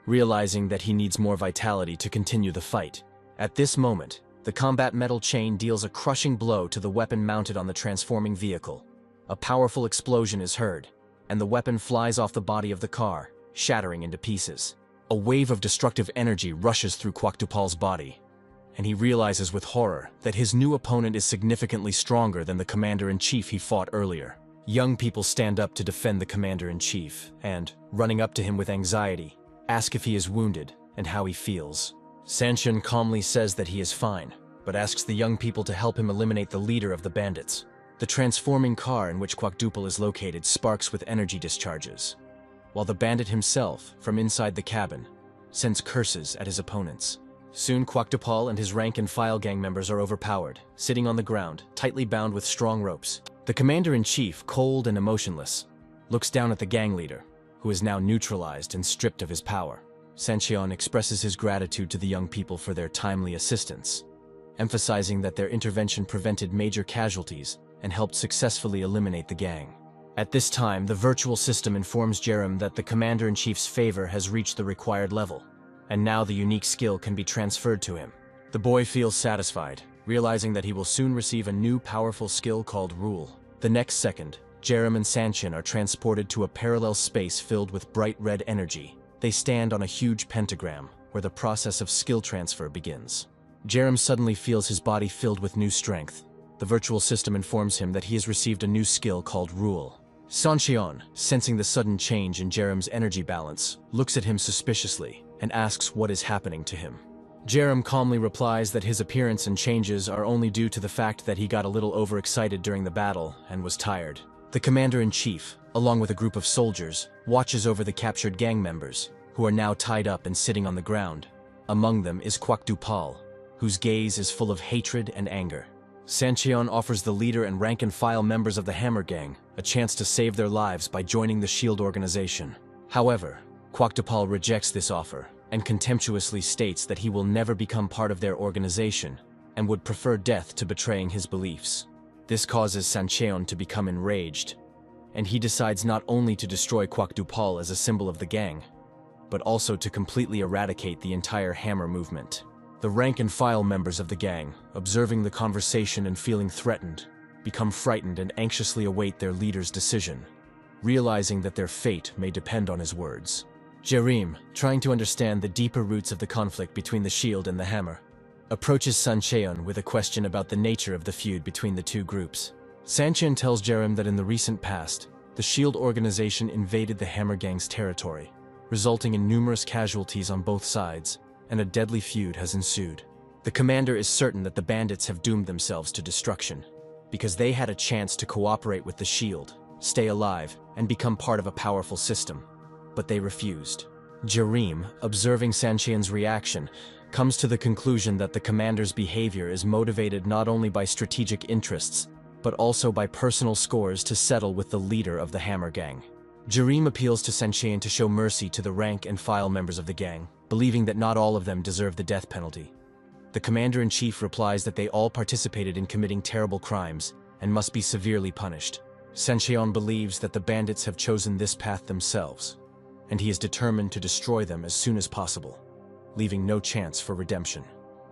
realizing that he needs more vitality to continue the fight. At this moment, the combat metal chain deals a crushing blow to the weapon mounted on the transforming vehicle. A powerful explosion is heard, and the weapon flies off the body of the car, shattering into pieces. A wave of destructive energy rushes through Kwokdupal's body, and he realizes with horror that his new opponent is significantly stronger than the commander-in-chief he fought earlier. Young people stand up to defend the commander-in-chief, and, running up to him with anxiety, ask if he is wounded and how he feels. Sancheon calmly says that he is fine, but asks the young people to help him eliminate the leader of the bandits. The transforming car in which Kwokdupal is located sparks with energy discharges, while the bandit himself, from inside the cabin, sends curses at his opponents. Soon Kwokdupal and his rank-and-file gang members are overpowered, sitting on the ground, tightly bound with strong ropes. The commander-in-chief, cold and emotionless, looks down at the gang leader, who is now neutralized and stripped of his power. Sancheon expresses his gratitude to the young people for their timely assistance, emphasizing that their intervention prevented major casualties and helped successfully eliminate the gang. At this time, the virtual system informs Jerem that the commander-in-chief's favor has reached the required level, and now the unique skill can be transferred to him. The boy feels satisfied, realizing that he will soon receive a new powerful skill called Rule. The next second, Jerem and Sancheon are transported to a parallel space filled with bright red energy. They stand on a huge pentagram, where the process of skill transfer begins. Jerem suddenly feels his body filled with new strength. The virtual system informs him that he has received a new skill called Rule. Sancheon, sensing the sudden change in Jerem's energy balance, looks at him suspiciously and asks what is happening to him. Jerem calmly replies that his appearance and changes are only due to the fact that he got a little overexcited during the battle and was tired. The commander-in-chief, along with a group of soldiers, watches over the captured gang members, who are now tied up and sitting on the ground. Among them is Kwokdupal, whose gaze is full of hatred and anger. Sancheon offers the leader and rank-and-file members of the Hammer Gang a chance to save their lives by joining the SHIELD organization. However, Kwokdupal rejects this offer and contemptuously states that he will never become part of their organization and would prefer death to betraying his beliefs. This causes Sancheon to become enraged, and he decides not only to destroy Kwokdupal as a symbol of the gang, but also to completely eradicate the entire Hammer movement. The rank-and-file members of the gang, observing the conversation and feeling threatened, become frightened and anxiously await their leader's decision, realizing that their fate may depend on his words. Jerem, trying to understand the deeper roots of the conflict between the SHIELD and the Hammer, approaches Sancheon with a question about the nature of the feud between the two groups. Sancheon tells Jerem that in the recent past, the SHIELD organization invaded the Hammer Gang's territory, resulting in numerous casualties on both sides, and a deadly feud has ensued. The commander is certain that the bandits have doomed themselves to destruction, because they had a chance to cooperate with the SHIELD, stay alive, and become part of a powerful system, but they refused. Jerem, observing Sancheon's reaction, comes to the conclusion that the commander's behavior is motivated not only by strategic interests, but also by personal scores to settle with the leader of the Hammer Gang. Jerem appeals to Sancheon to show mercy to the rank-and-file members of the gang, believing that not all of them deserve the death penalty. The commander-in-chief replies that they all participated in committing terrible crimes and must be severely punished. Sancheon believes that the bandits have chosen this path themselves, and he is determined to destroy them as soon as possible, leaving no chance for redemption.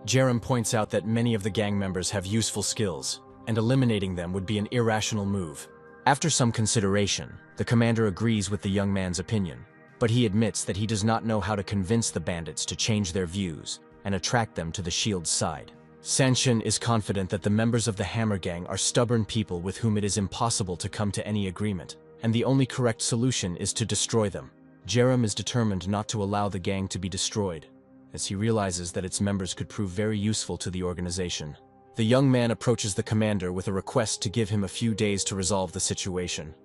Jerem points out that many of the gang members have useful skills, and eliminating them would be an irrational move. After some consideration, the commander agrees with the young man's opinion, but he admits that he does not know how to convince the bandits to change their views and attract them to the shield's side. Sancheon is confident that the members of the Hammer Gang are stubborn people with whom it is impossible to come to any agreement, and the only correct solution is to destroy them. Jerem is determined not to allow the gang to be destroyed, as he realizes that its members could prove very useful to the organization. The young man approaches the commander with a request to give him a few days to resolve the situation.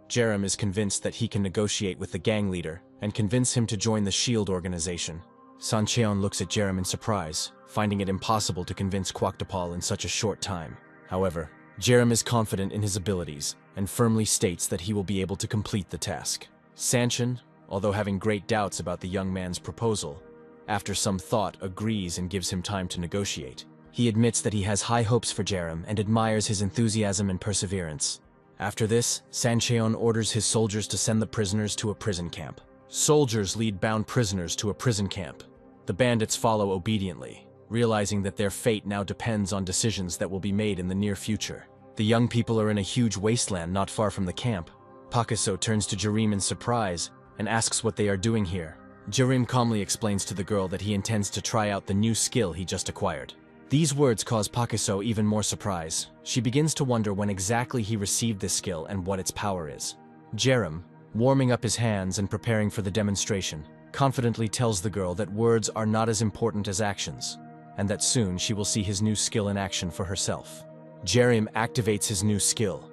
Jerem is convinced that he can negotiate with the gang leader and convince him to join the SHIELD organization. Sancheon looks at Jerem in surprise, finding it impossible to convince Kwakdapal in such a short time. However, Jerem is confident in his abilities and firmly states that he will be able to complete the task. Sancheon, although having great doubts about the young man's proposal, after some thought agrees and gives him time to negotiate. He admits that he has high hopes for Jerem and admires his enthusiasm and perseverance. After this, Sancheon orders his soldiers to send the prisoners to a prison camp. Soldiers lead bound prisoners to a prison camp. The bandits follow obediently, realizing that their fate now depends on decisions that will be made in the near future. The young people are in a huge wasteland not far from the camp. Pakiso turns to Jerem in surprise and asks what they are doing here. Jerem calmly explains to the girl that he intends to try out the new skill he just acquired. These words cause Pakiso even more surprise. She begins to wonder when exactly he received this skill and what its power is. Jerem, warming up his hands and preparing for the demonstration, confidently tells the girl that words are not as important as actions, and that soon she will see his new skill in action for herself. Jerem activates his new skill.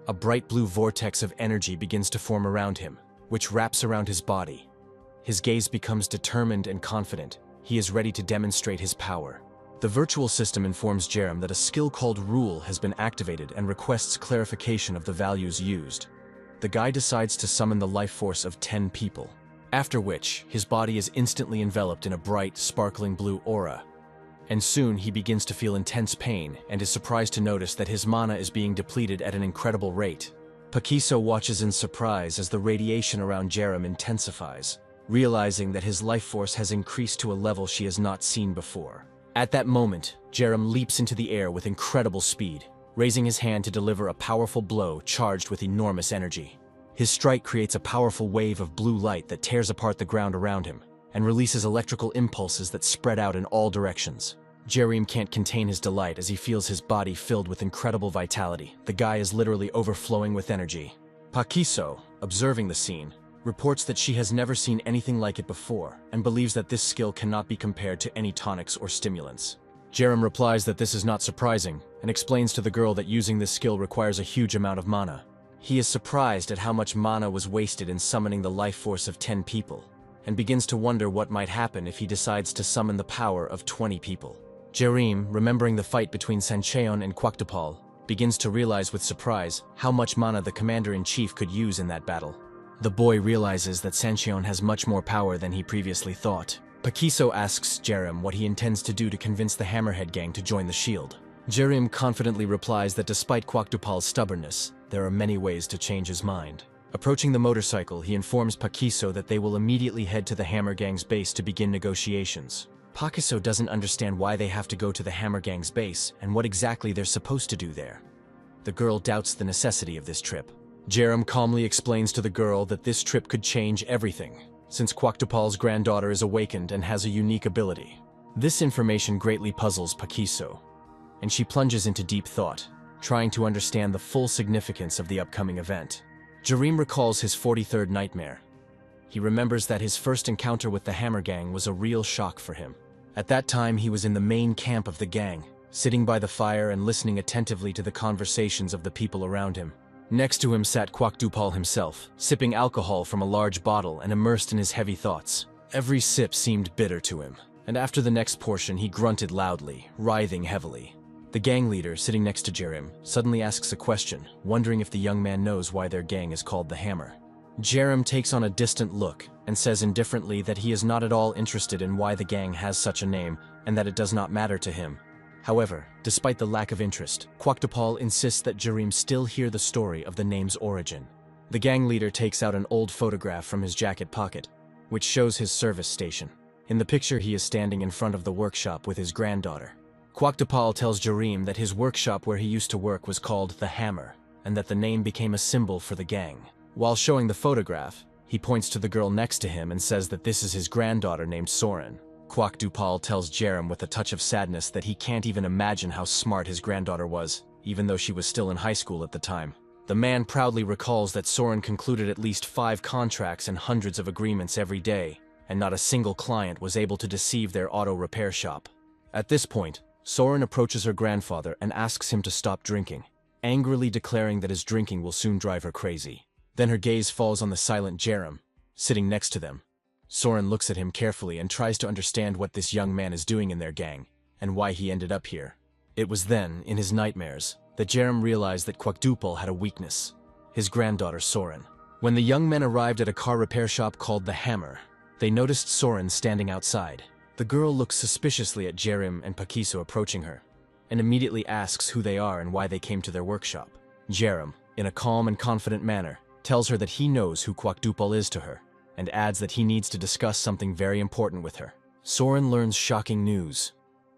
A bright blue vortex of energy begins to form around him, which wraps around his body. His gaze becomes determined and confident. He is ready to demonstrate his power. The virtual system informs Jerem that a skill called Rule has been activated and requests clarification of the values used. The guy decides to summon the life force of 10 people, after which his body is instantly enveloped in a bright, sparkling blue aura. And soon he begins to feel intense pain and is surprised to notice that his mana is being depleted at an incredible rate. Pakiso watches in surprise as the radiation around Jerem intensifies, realizing that his life force has increased to a level she has not seen before. At that moment, Jerem leaps into the air with incredible speed, raising his hand to deliver a powerful blow charged with enormous energy. His strike creates a powerful wave of blue light that tears apart the ground around him and releases electrical impulses that spread out in all directions. Jerem can't contain his delight as he feels his body filled with incredible vitality. The guy is literally overflowing with energy. Pakiso, observing the scene, reports that she has never seen anything like it before and believes that this skill cannot be compared to any tonics or stimulants. Jerem replies that this is not surprising and explains to the girl that using this skill requires a huge amount of mana. He is surprised at how much mana was wasted in summoning the life force of 10 people and begins to wonder what might happen if he decides to summon the power of 20 people. Jerem, remembering the fight between Sancheon and Kwakdapal, begins to realize with surprise how much mana the commander-in-chief could use in that battle. The boy realizes that Sancheon has much more power than he previously thought. Pakiso asks Jerem what he intends to do to convince the Hammerhead gang to join the SHIELD. Jerem confidently replies that despite Kwakdapal's stubbornness, there are many ways to change his mind. Approaching the motorcycle, he informs Pakiso that they will immediately head to the Hammer Gang's base to begin negotiations. Pakiso doesn't understand why they have to go to the Hammer Gang's base and what exactly they're supposed to do there. The girl doubts the necessity of this trip. Jerem calmly explains to the girl that this trip could change everything, since Kwakdapal's granddaughter is awakened and has a unique ability. This information greatly puzzles Pakiso, and she plunges into deep thought, trying to understand the full significance of the upcoming event. Jerem recalls his 43rd nightmare. He remembers that his first encounter with the Hammer Gang was a real shock for him. At that time, he was in the main camp of the gang, sitting by the fire and listening attentively to the conversations of the people around him. Next to him sat Kwakdapal himself, sipping alcohol from a large bottle and immersed in his heavy thoughts. Every sip seemed bitter to him, and after the next portion he grunted loudly, writhing heavily. The gang leader, sitting next to Jerem, suddenly asks a question, wondering if the young man knows why their gang is called the Hammer. Jerem takes on a distant look and says indifferently that he is not at all interested in why the gang has such a name and that it does not matter to him. However, despite the lack of interest, Quaktapal insists that Jerem still hear the story of the name's origin. The gang leader takes out an old photograph from his jacket pocket, which shows his service station. In the picture, he is standing in front of the workshop with his granddaughter. Quaktapal tells Jerem that his workshop where he used to work was called the Hammer, and that the name became a symbol for the gang. While showing the photograph, he points to the girl next to him and says that this is his granddaughter named Soren. Quaktapal tells Jerem with a touch of sadness that he can't even imagine how smart his granddaughter was, even though she was still in high school at the time. The man proudly recalls that Soren concluded at least 5 contracts and hundreds of agreements every day, and not a single client was able to deceive their auto repair shop. At this point, Soren approaches her grandfather and asks him to stop drinking, angrily declaring that his drinking will soon drive her crazy. Then her gaze falls on the silent Jerem, sitting next to them. Soren looks at him carefully and tries to understand what this young man is doing in their gang, and why he ended up here. It was then, in his nightmares, that Jerem realized that Quaktapal had a weakness: his granddaughter Soren. When the young men arrived at a car repair shop called the Hammer, they noticed Soren standing outside. The girl looks suspiciously at Jerem and Pakiso approaching her, and immediately asks who they are and why they came to their workshop. Jerem, in a calm and confident manner, tells her that he knows who Quaktapal is to her, and adds that he needs to discuss something very important with her. Soren learns shocking news.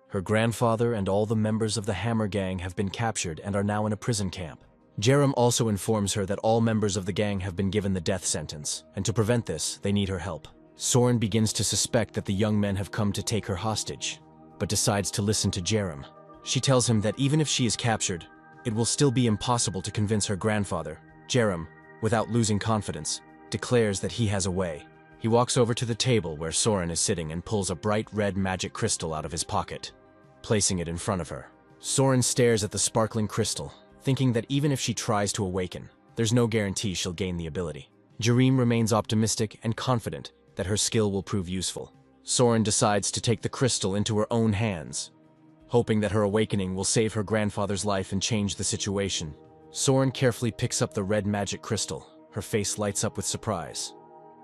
Her grandfather and all the members of the Hammer gang have been captured and are now in a prison camp. Jerem also informs her that all members of the gang have been given the death sentence, and to prevent this, they need her help. Soren begins to suspect that the young men have come to take her hostage, but decides to listen to Jerem. She tells him that even if she is captured, it will still be impossible to convince her grandfather. Jerem, without losing confidence, declares that he has a way. He walks over to the table where Soren is sitting and pulls a bright red magic crystal out of his pocket, placing it in front of her. Soren stares at the sparkling crystal, thinking that even if she tries to awaken, there's no guarantee she'll gain the ability. Jerem remains optimistic and confident that her skill will prove useful. Soren decides to take the crystal into her own hands, hoping that her awakening will save her grandfather's life and change the situation. Soren carefully picks up the red magic crystal. Her face lights up with surprise.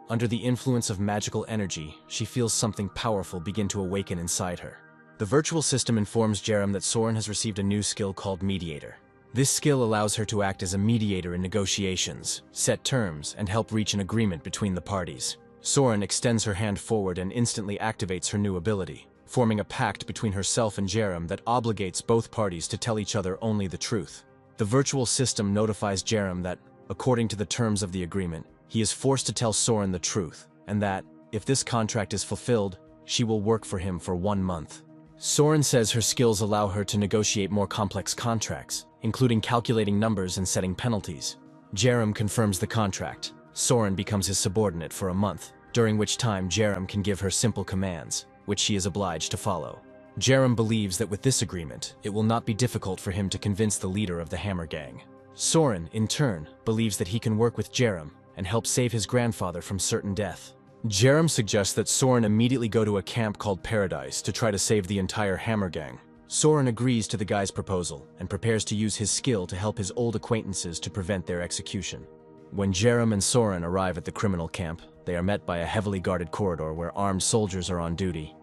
Under the influence of magical energy, she feels something powerful begin to awaken inside her. The virtual system informs Jerem that Soren has received a new skill called Mediator. This skill allows her to act as a mediator in negotiations, set terms, and help reach an agreement between the parties. Soren extends her hand forward and instantly activates her new ability, forming a pact between herself and Jerem that obligates both parties to tell each other only the truth. The virtual system notifies Jerem that, according to the terms of the agreement, he is forced to tell Soren the truth, and that, if this contract is fulfilled, she will work for him for 1 month. Soren says her skills allow her to negotiate more complex contracts, including calculating numbers and setting penalties. Jerem confirms the contract. Soren becomes his subordinate for a month, during which time Jerem can give her simple commands, which she is obliged to follow. Jerem believes that with this agreement, it will not be difficult for him to convince the leader of the Hammer gang. Soren, in turn, believes that he can work with Jerem and help save his grandfather from certain death. Jerem suggests that Soren immediately go to a camp called Paradise to try to save the entire Hammer gang. Soren agrees to the guy's proposal and prepares to use his skill to help his old acquaintances to prevent their execution. When Jerem and Soren arrive at the criminal camp, they are met by a heavily guarded corridor where armed soldiers are on duty.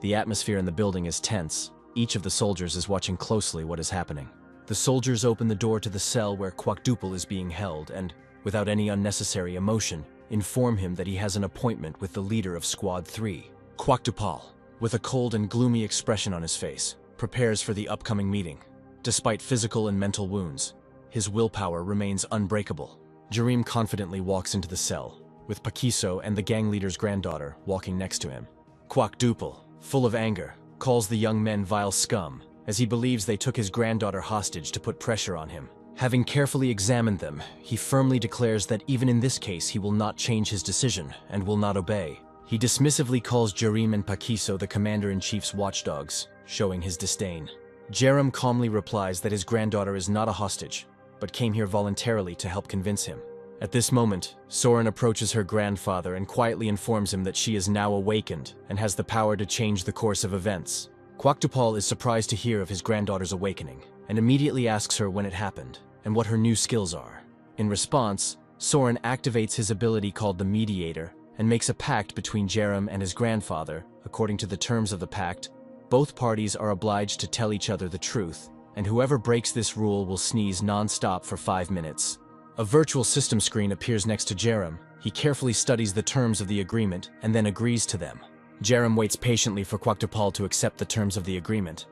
The atmosphere in the building is tense. Each of the soldiers is watching closely what is happening. The soldiers open the door to the cell where Quaktapal is being held and, without any unnecessary emotion, inform him that he has an appointment with the leader of Squad 3. Quaktapal, with a cold and gloomy expression on his face, prepares for the upcoming meeting. Despite physical and mental wounds, his willpower remains unbreakable. Jerem confidently walks into the cell, with Pakiso and the gang leader's granddaughter walking next to him. Quaktapal, full of anger, calls the young men vile scum, as he believes they took his granddaughter hostage to put pressure on him. Having carefully examined them, he firmly declares that even in this case he will not change his decision and will not obey. He dismissively calls Jerem and Pakiso the Commander-in-Chief's watchdogs, showing his disdain. Jerem calmly replies that his granddaughter is not a hostage, but came here voluntarily to help convince him. At this moment, Soren approaches her grandfather and quietly informs him that she is now awakened and has the power to change the course of events. Quaktapal is surprised to hear of his granddaughter's awakening, and immediately asks her when it happened and what her new skills are. In response, Soren activates his ability called the Mediator and makes a pact between Jerem and his grandfather. According to the terms of the pact, both parties are obliged to tell each other the truth, and whoever breaks this rule will sneeze non-stop for 5 minutes. A virtual system screen appears next to Jerem. He carefully studies the terms of the agreement and then agrees to them. Jerem waits patiently for Quackdupal to accept the terms of the agreement,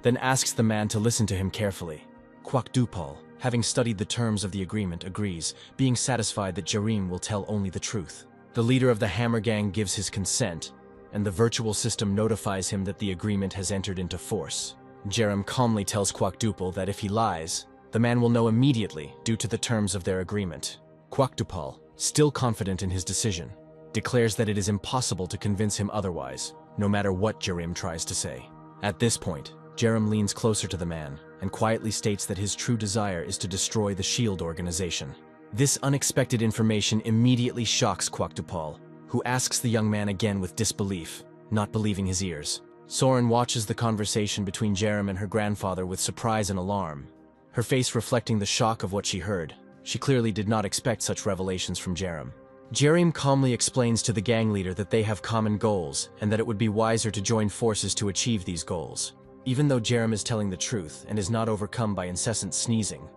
then asks the man to listen to him carefully. Quackdupal, having studied the terms of the agreement, agrees, being satisfied that Jerem will tell only the truth. The leader of the Hammer Gang gives his consent, and the virtual system notifies him that the agreement has entered into force. Jerem calmly tells Quackdupal that if he lies, the man will know immediately due to the terms of their agreement. Quackdupal, still confident in his decision, declares that it is impossible to convince him otherwise, no matter what Jerem tries to say. At this point, Jerem leans closer to the man and quietly states that his true desire is to destroy the SHIELD organization. This unexpected information immediately shocks Quackdupal, who asks the young man again with disbelief, not believing his ears. Soren watches the conversation between Jerem and her grandfather with surprise and alarm, her face reflecting the shock of what she heard. She clearly did not expect such revelations from Jerem. Jerem calmly explains to the gang leader that they have common goals and that it would be wiser to join forces to achieve these goals. Even though Jerem is telling the truth and is not overcome by incessant sneezing,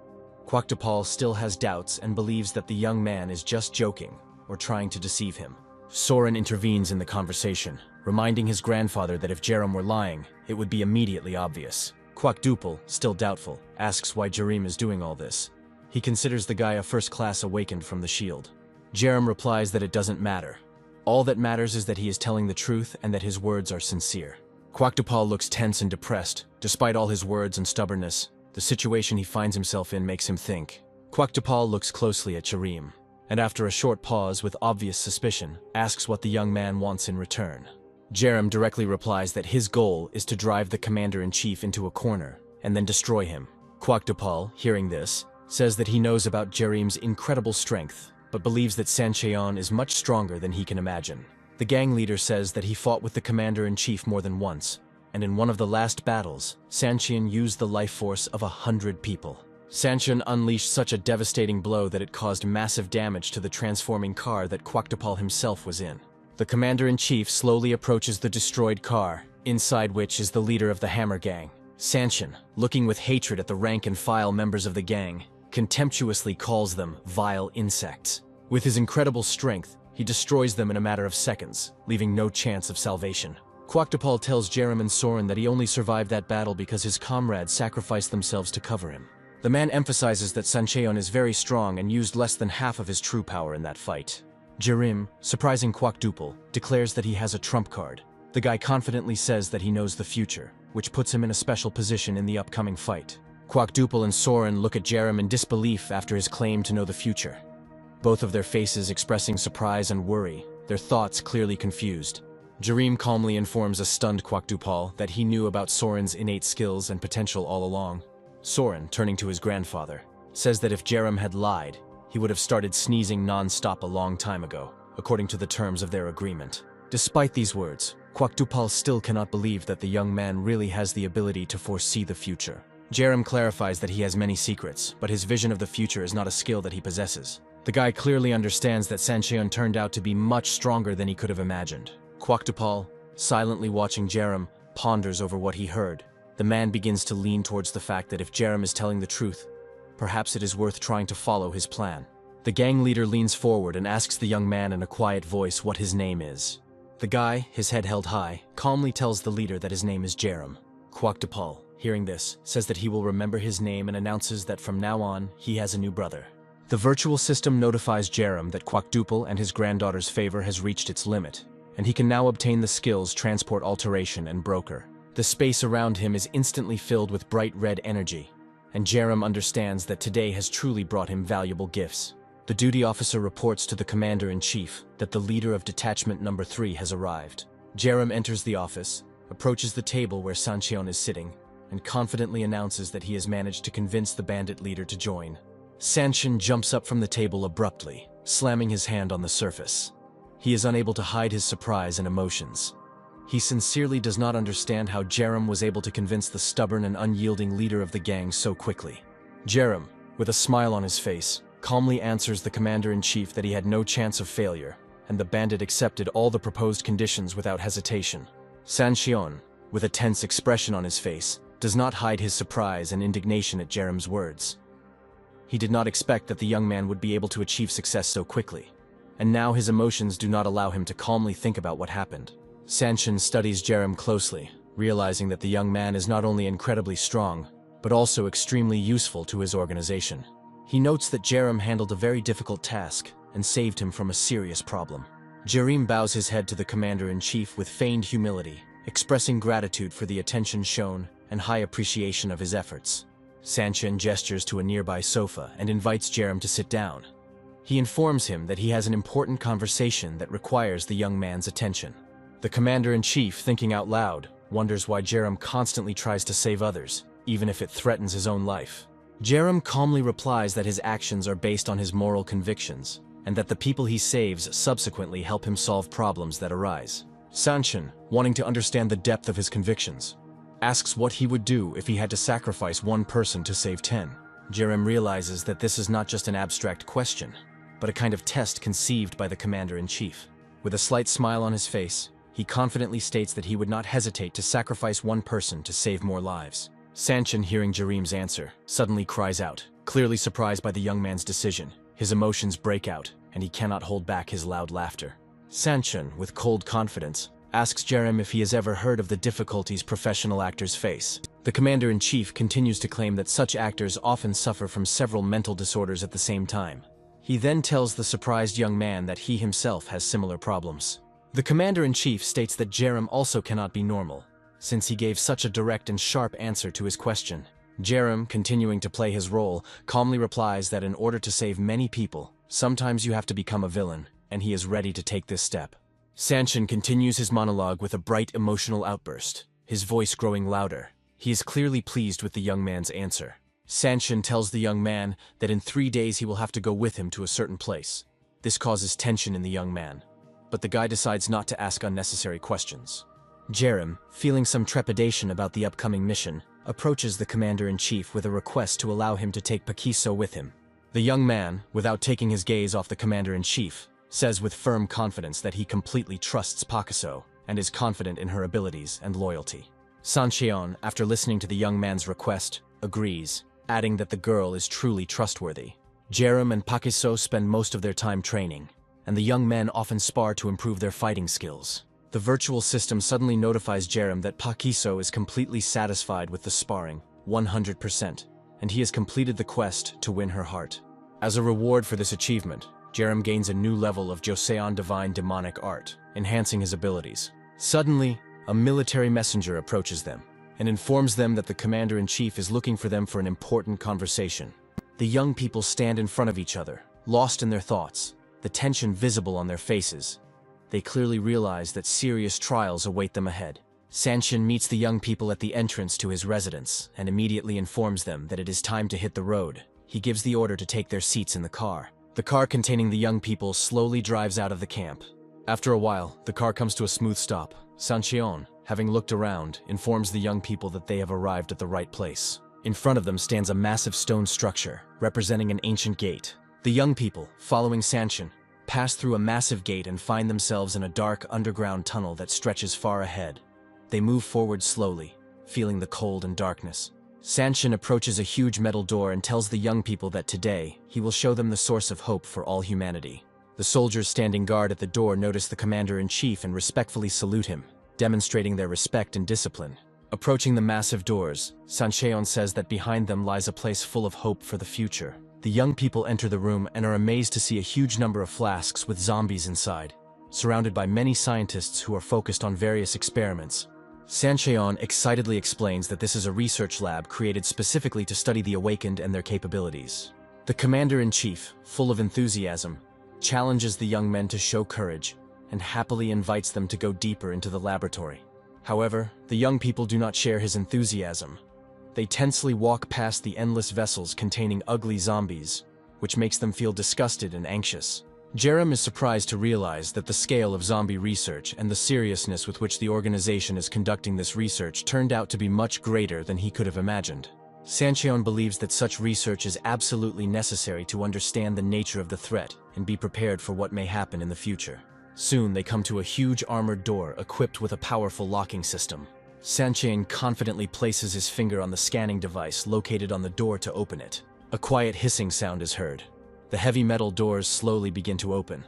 Quackdupal still has doubts and believes that the young man is just joking or trying to deceive him. Soren intervenes in the conversation, reminding his grandfather that if Jerem were lying, it would be immediately obvious. Quackdupal, still doubtful, asks why Jerem is doing all this. He considers the guy a first-class awakened from the SHIELD. Jerem replies that it doesn't matter. All that matters is that he is telling the truth and that his words are sincere. Quackdupal looks tense and depressed. Despite all his words and stubbornness, the situation he finds himself in makes him think. Quackdupal looks closely at Jerem, and after a short pause with obvious suspicion, asks what the young man wants in return. Jerem directly replies that his goal is to drive the commander-in-chief into a corner and then destroy him. Quackdupal, hearing this, says that he knows about Jerem's incredible strength, but believes that Sancheon is much stronger than he can imagine. The gang leader says that he fought with the commander-in-chief more than once, and in one of the last battles, Sancheon used the life force of 100 people. Sancheon unleashed such a devastating blow that it caused massive damage to the transforming car that Quackdupal himself was in. The commander-in-chief slowly approaches the destroyed car, inside which is the leader of the Hammer Gang. Sancheon, looking with hatred at the rank-and-file members of the gang, contemptuously calls them vile insects. With his incredible strength, he destroys them in a matter of seconds, leaving no chance of salvation. Quackdupal tells Jerem and Soren that he only survived that battle because his comrades sacrificed themselves to cover him. The man emphasizes that Sancheon is very strong and used less than half of his true power in that fight. Jerem, surprising Quackdupal, declares that he has a trump card. The guy confidently says that he knows the future, which puts him in a special position in the upcoming fight. Quackdupal and Soren look at Jerem in disbelief after his claim to know the future, both of their faces expressing surprise and worry, their thoughts clearly confused. Jerem calmly informs a stunned Quackdupal that he knew about Soren's innate skills and potential all along. Soren, turning to his grandfather, says that if Jerem had lied, he would have started sneezing non-stop a long time ago, according to the terms of their agreement. Despite these words, Quackdupal still cannot believe that the young man really has the ability to foresee the future. Jerem clarifies that he has many secrets, but his vision of the future is not a skill that he possesses. The guy clearly understands that Sancheon turned out to be much stronger than he could have imagined. Quackdupal, silently watching Jerem, ponders over what he heard. The man begins to lean towards the fact that if Jerem is telling the truth, perhaps it is worth trying to follow his plan. The gang leader leans forward and asks the young man in a quiet voice what his name is. The guy, his head held high, calmly tells the leader that his name is Jerem. Quackdupal, hearing this, says that he will remember his name and announces that from now on, he has a new brother. The virtual system notifies Jerem that Quackdupal and his granddaughter's favor has reached its limit, and he can now obtain the skills Transport Alteration and Broker. The space around him is instantly filled with bright red energy, and Jerem understands that today has truly brought him valuable gifts. The duty officer reports to the commander-in-chief that the leader of Detachment Number 3 has arrived. Jerem enters the office, approaches the table where Sancheon is sitting, and confidently announces that he has managed to convince the bandit leader to join. Sancheon jumps up from the table abruptly, slamming his hand on the surface. He is unable to hide his surprise and emotions. He sincerely does not understand how Jerem was able to convince the stubborn and unyielding leader of the gang so quickly. Jerem, with a smile on his face, calmly answers the commander-in-chief that he had no chance of failure, and the bandit accepted all the proposed conditions without hesitation. Sancheon, with a tense expression on his face, does not hide his surprise and indignation at Jerem's words. He did not expect that the young man would be able to achieve success so quickly, and now his emotions do not allow him to calmly think about what happened. Sancheon studies Jerem closely, realizing that the young man is not only incredibly strong, but also extremely useful to his organization. He notes that Jerem handled a very difficult task and saved him from a serious problem. Jerem bows his head to the commander-in-chief with feigned humility, expressing gratitude for the attention shown and high appreciation of his efforts. Sancheon gestures to a nearby sofa and invites Jerem to sit down. He informs him that he has an important conversation that requires the young man's attention. The commander-in-chief, thinking out loud, wonders why Jerem constantly tries to save others, even if it threatens his own life. Jerem calmly replies that his actions are based on his moral convictions, and that the people he saves subsequently help him solve problems that arise. Sancheon, wanting to understand the depth of his convictions, asks what he would do if he had to sacrifice one person to save 10. Jerem realizes that this is not just an abstract question, but a kind of test conceived by the commander-in-chief. With a slight smile on his face, he confidently states that he would not hesitate to sacrifice one person to save more lives. Sancheon, hearing Jerem's answer, suddenly cries out, clearly surprised by the young man's decision. His emotions break out, and he cannot hold back his loud laughter. Sancheon, with cold confidence, asks Jerem if he has ever heard of the difficulties professional actors face. The commander-in-chief continues to claim that such actors often suffer from several mental disorders at the same time. He then tells the surprised young man that he himself has similar problems. The commander-in-chief states that Jerem also cannot be normal, since he gave such a direct and sharp answer to his question. Jerem, continuing to play his role, calmly replies that in order to save many people, sometimes you have to become a villain, and he is ready to take this step. Sancheon continues his monologue with a bright emotional outburst, his voice growing louder. He is clearly pleased with the young man's answer. Sancheon tells the young man that in 3 days he will have to go with him to a certain place. This causes tension in the young man, but the guy decides not to ask unnecessary questions. Jerem, feeling some trepidation about the upcoming mission, approaches the commander-in-chief with a request to allow him to take Pakiso with him. The young man, without taking his gaze off the commander-in-chief, says with firm confidence that he completely trusts Pakiso and is confident in her abilities and loyalty. Sancheon, after listening to the young man's request, agrees, adding that the girl is truly trustworthy. Jerem and Pakiso spend most of their time training, and the young men often spar to improve their fighting skills. The virtual system suddenly notifies Jerem that Pakiso is completely satisfied with the sparring, 100%, and he has completed the quest to win her heart. As a reward for this achievement, Jerem gains a new level of Joseon Divine Demonic Art, enhancing his abilities. Suddenly, a military messenger approaches them and informs them that the commander-in-chief is looking for them for an important conversation. The young people stand in front of each other, lost in their thoughts, the tension visible on their faces. They clearly realize that serious trials await them ahead. Sancheon meets the young people at the entrance to his residence and immediately informs them that it is time to hit the road. He gives the order to take their seats in the car. The car containing the young people slowly drives out of the camp. After a while, the car comes to a smooth stop. Sancheon, having looked around, informs the young people that they have arrived at the right place. In front of them stands a massive stone structure, representing an ancient gate. The young people, following Sancheon, pass through a massive gate and find themselves in a dark underground tunnel that stretches far ahead. They move forward slowly, feeling the cold and darkness. Sancheon approaches a huge metal door and tells the young people that today, he will show them the source of hope for all humanity. The soldiers standing guard at the door notice the commander-in-chief and respectfully salute him, demonstrating their respect and discipline. Approaching the massive doors, Sancheon says that behind them lies a place full of hope for the future. The young people enter the room and are amazed to see a huge number of flasks with zombies inside, surrounded by many scientists who are focused on various experiments. Sancheon excitedly explains that this is a research lab created specifically to study the awakened and their capabilities. The commander-in-chief, full of enthusiasm, challenges the young men to show courage and happily invites them to go deeper into the laboratory. However, the young people do not share his enthusiasm. They tensely walk past the endless vessels containing ugly zombies, which makes them feel disgusted and anxious. Jerem is surprised to realize that the scale of zombie research and the seriousness with which the organization is conducting this research turned out to be much greater than he could have imagined. Sancheon believes that such research is absolutely necessary to understand the nature of the threat and be prepared for what may happen in the future. Soon they come to a huge armored door equipped with a powerful locking system. Sancheon confidently places his finger on the scanning device located on the door to open it. A quiet hissing sound is heard. The heavy metal doors slowly begin to open,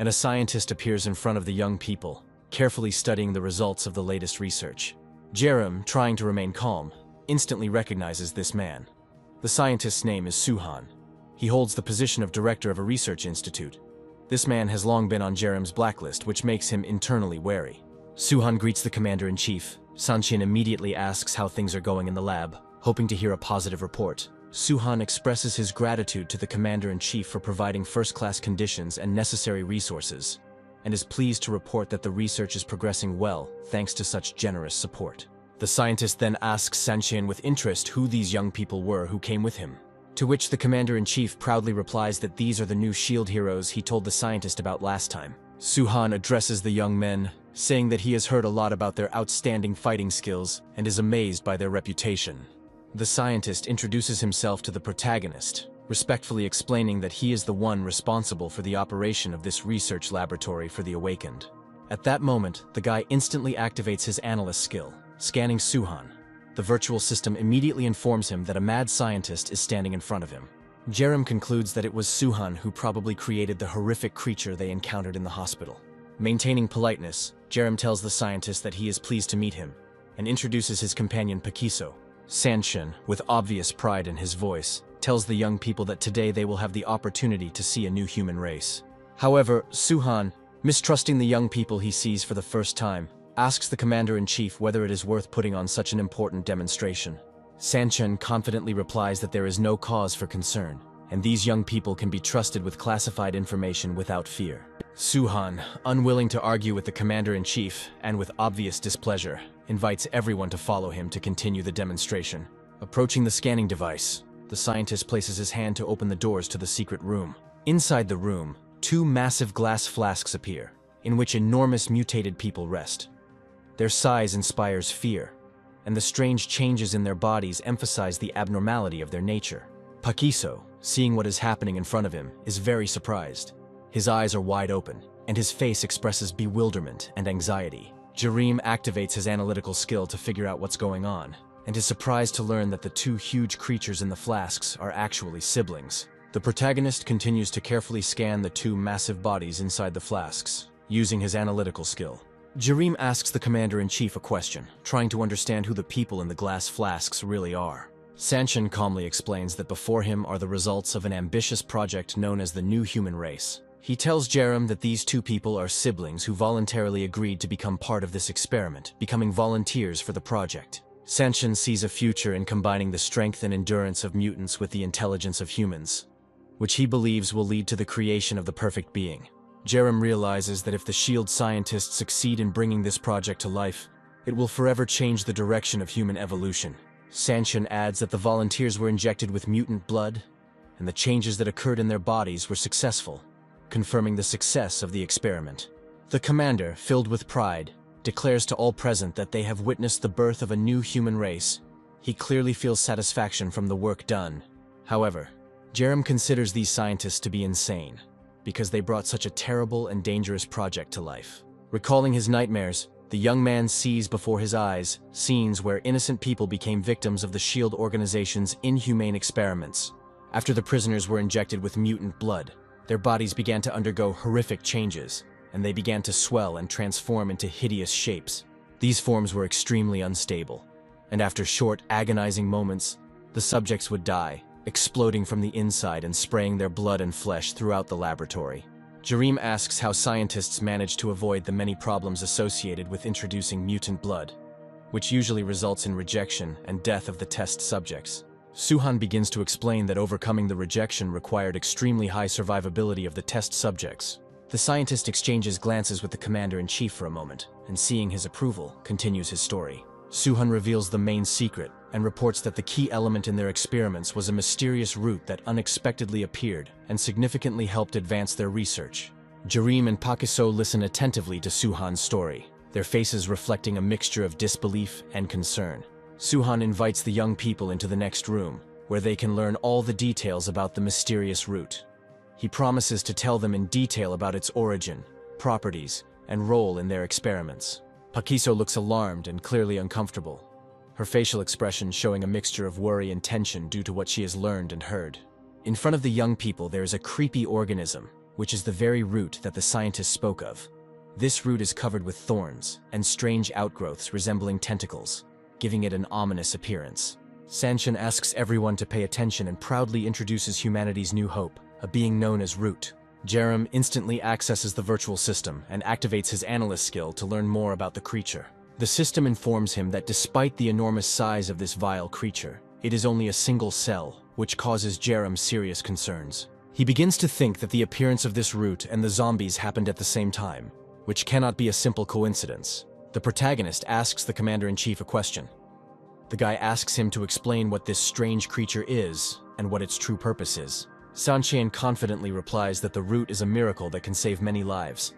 and a scientist appears in front of the young people, carefully studying the results of the latest research. Jerem, trying to remain calm, instantly recognizes this man. The scientist's name is Suhan. He holds the position of director of a research institute. This man has long been on Jerem's blacklist, which makes him internally wary. Suhan greets the commander-in-chief. Sancheon immediately asks how things are going in the lab, hoping to hear a positive report. Suhan expresses his gratitude to the commander-in-chief for providing first-class conditions and necessary resources, and is pleased to report that the research is progressing well thanks to such generous support. The scientist then asks Sancheon with interest who these young people were who came with him, to which the commander-in-chief proudly replies that these are the new shield heroes he told the scientist about last time. Suhan addresses the young men, saying that he has heard a lot about their outstanding fighting skills and is amazed by their reputation. The scientist introduces himself to the protagonist, respectfully explaining that he is the one responsible for the operation of this research laboratory for the awakened. At that moment, the guy instantly activates his analyst skill, scanning Suhan. The virtual system immediately informs him that a mad scientist is standing in front of him. Jerem concludes that it was Suhan who probably created the horrific creature they encountered in the hospital. Maintaining politeness, Jerem tells the scientist that he is pleased to meet him, and introduces his companion Pakiso. Sancheon, with obvious pride in his voice, tells the young people that today they will have the opportunity to see a new human race. However, Suhan, mistrusting the young people he sees for the first time, asks the commander-in-chief whether it is worth putting on such an important demonstration. Sancheon confidently replies that there is no cause for concern, and these young people can be trusted with classified information without fear. Suhan, unwilling to argue with the commander-in-chief, and with obvious displeasure, invites everyone to follow him to continue the demonstration. Approaching the scanning device, the scientist places his hand to open the doors to the secret room. Inside the room, two massive glass flasks appear, in which enormous mutated people rest. Their size inspires fear, and the strange changes in their bodies emphasize the abnormality of their nature. Pakiso, seeing what is happening in front of him, is very surprised. His eyes are wide open, and his face expresses bewilderment and anxiety. Jerem activates his analytical skill to figure out what's going on, and is surprised to learn that the two huge creatures in the flasks are actually siblings. The protagonist continues to carefully scan the two massive bodies inside the flasks, using his analytical skill. Jerem asks the commander-in-chief a question, trying to understand who the people in the glass flasks really are. Sancheon calmly explains that before him are the results of an ambitious project known as the New Human Race. He tells Jerem that these two people are siblings who voluntarily agreed to become part of this experiment, becoming volunteers for the project. Sancheon sees a future in combining the strength and endurance of mutants with the intelligence of humans, which he believes will lead to the creation of the perfect being. Jerem realizes that if the SHIELD scientists succeed in bringing this project to life, it will forever change the direction of human evolution. Sancheon adds that the volunteers were injected with mutant blood, and the changes that occurred in their bodies were successful, confirming the success of the experiment. The commander, filled with pride, declares to all present that they have witnessed the birth of a new human race. He clearly feels satisfaction from the work done. However, Jerem considers these scientists to be insane, because they brought such a terrible and dangerous project to life. Recalling his nightmares, the young man sees before his eyes scenes where innocent people became victims of the SHIELD organization's inhumane experiments. After the prisoners were injected with mutant blood, their bodies began to undergo horrific changes, and they began to swell and transform into hideous shapes. These forms were extremely unstable, and after short, agonizing moments, the subjects would die, exploding from the inside and spraying their blood and flesh throughout the laboratory. Jerem asks how scientists manage to avoid the many problems associated with introducing mutant blood, which usually results in rejection and death of the test subjects. Suhan begins to explain that overcoming the rejection required extremely high survivability of the test subjects. The scientist exchanges glances with the commander-in-chief for a moment, and seeing his approval, continues his story. Suhan reveals the main secret, and reports that the key element in their experiments was a mysterious root that unexpectedly appeared and significantly helped advance their research. Jerem and Pakiso listen attentively to Suhan's story, their faces reflecting a mixture of disbelief and concern. Suhan invites the young people into the next room, where they can learn all the details about the mysterious root. He promises to tell them in detail about its origin, properties, and role in their experiments. Pakiso looks alarmed and clearly uncomfortable, her facial expression showing a mixture of worry and tension due to what she has learned and heard. In front of the young people there is a creepy organism, which is the very root that the scientists spoke of. This root is covered with thorns and strange outgrowths resembling tentacles, giving it an ominous appearance. Sanshin asks everyone to pay attention and proudly introduces humanity's new hope, a being known as Root. Jerem instantly accesses the virtual system and activates his analyst skill to learn more about the creature. The system informs him that despite the enormous size of this vile creature, it is only a single cell, which causes Jerem serious concerns. He begins to think that the appearance of this root and the zombies happened at the same time, which cannot be a simple coincidence. The protagonist asks the commander-in-chief a question. The guy asks him to explain what this strange creature is and what its true purpose is. Sanxian confidently replies that the root is a miracle that can save many lives,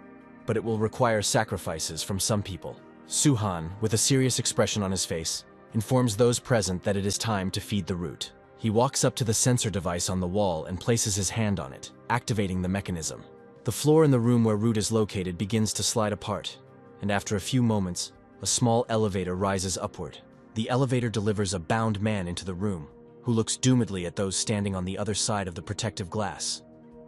but it will require sacrifices from some people. Suhan, with a serious expression on his face, informs those present that it is time to feed the root. He walks up to the sensor device on the wall and places his hand on it, activating the mechanism. The floor in the room where Root is located begins to slide apart, and after a few moments, a small elevator rises upward. The elevator delivers a bound man into the room, who looks doomedly at those standing on the other side of the protective glass.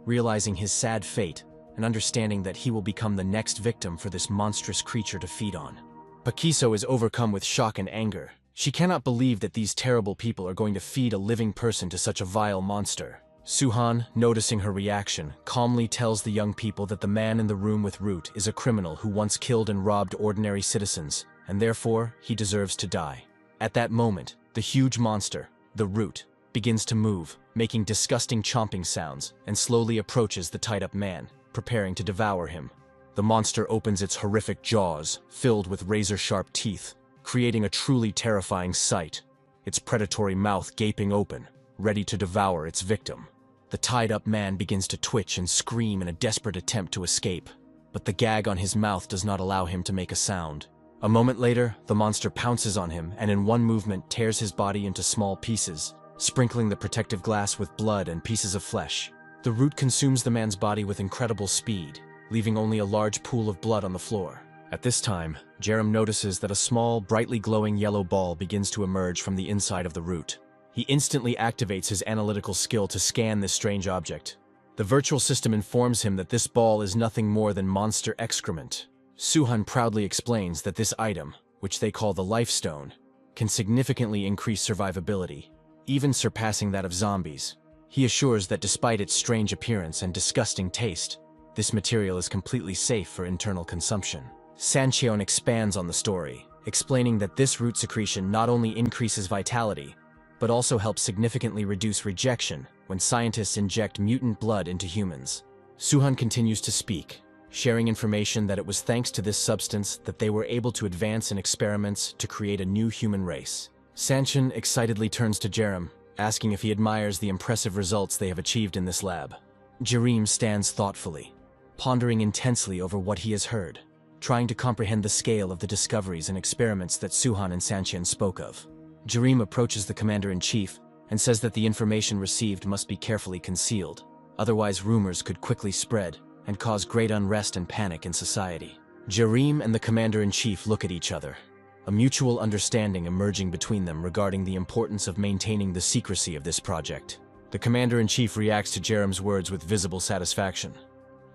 Realizing his sad fate, and understanding that he will become the next victim for this monstrous creature to feed on. Pakiso is overcome with shock and anger. She cannot believe that these terrible people are going to feed a living person to such a vile monster. Suhan, noticing her reaction, calmly tells the young people that the man in the room with Root is a criminal who once killed and robbed ordinary citizens, and therefore he deserves to die. At that moment, the huge monster, the Root, begins to move, making disgusting chomping sounds, and slowly approaches the tied-up man, preparing to devour him. The monster opens its horrific jaws, filled with razor-sharp teeth, creating a truly terrifying sight, its predatory mouth gaping open, ready to devour its victim. The tied-up man begins to twitch and scream in a desperate attempt to escape, but the gag on his mouth does not allow him to make a sound. A moment later, the monster pounces on him and in one movement tears his body into small pieces, sprinkling the protective glass with blood and pieces of flesh. The Root consumes the man's body with incredible speed, leaving only a large pool of blood on the floor. At this time, Jerem notices that a small, brightly glowing yellow ball begins to emerge from the inside of the Root. He instantly activates his analytical skill to scan this strange object. The virtual system informs him that this ball is nothing more than monster excrement. Suhan proudly explains that this item, which they call the Life Stone, can significantly increase survivability, even surpassing that of zombies. He assures that despite its strange appearance and disgusting taste, this material is completely safe for internal consumption. Sancheon expands on the story, explaining that this root secretion not only increases vitality, but also helps significantly reduce rejection when scientists inject mutant blood into humans. Suhan continues to speak, sharing information that it was thanks to this substance that they were able to advance in experiments to create a new human race. Sancheon excitedly turns to Jerem, asking if he admires the impressive results they have achieved in this lab. Jerem stands thoughtfully, pondering intensely over what he has heard, trying to comprehend the scale of the discoveries and experiments that Suhan and Sancheon spoke of. Jerem approaches the commander-in-chief and says that the information received must be carefully concealed, otherwise rumors could quickly spread and cause great unrest and panic in society. Jerem and the commander-in-chief look at each other, a mutual understanding emerging between them regarding the importance of maintaining the secrecy of this project. The commander-in-chief reacts to Jerem's words with visible satisfaction,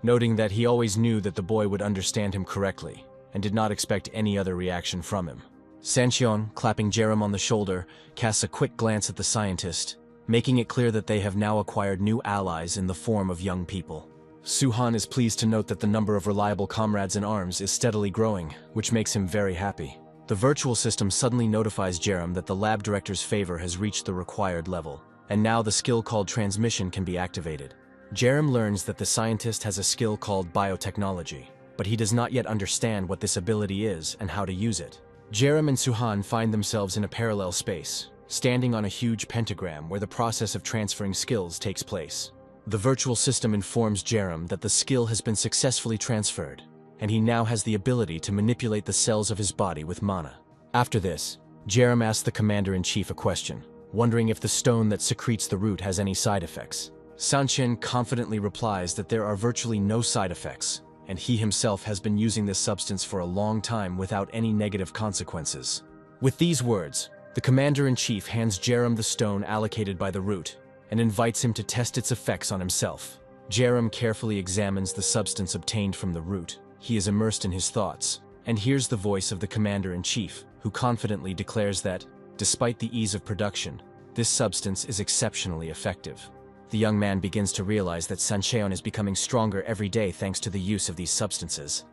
noting that he always knew that the boy would understand him correctly and did not expect any other reaction from him. Sancheon, clapping Jerem on the shoulder, casts a quick glance at the scientist, making it clear that they have now acquired new allies in the form of young people. Suhan is pleased to note that the number of reliable comrades in arms is steadily growing, which makes him very happy. The virtual system suddenly notifies Jerem that the lab director's favor has reached the required level, and now the skill called transmission can be activated. Jerem learns that the scientist has a skill called biotechnology, but he does not yet understand what this ability is and how to use it. Jerem and Suhan find themselves in a parallel space, standing on a huge pentagram where the process of transferring skills takes place. The virtual system informs Jerem that the skill has been successfully transferred, and he now has the ability to manipulate the cells of his body with mana. After this, Jerem asks the commander-in-chief a question, wondering if the stone that secretes the root has any side effects. Sanchen confidently replies that there are virtually no side effects, and he himself has been using this substance for a long time without any negative consequences. With these words, the commander-in-chief hands Jerem the stone allocated by the root and invites him to test its effects on himself. Jerem carefully examines the substance obtained from the root. He is immersed in his thoughts, and hears the voice of the commander-in-chief, who confidently declares that, despite the ease of production, this substance is exceptionally effective. The young man begins to realize that Sancheon is becoming stronger every day thanks to the use of these substances,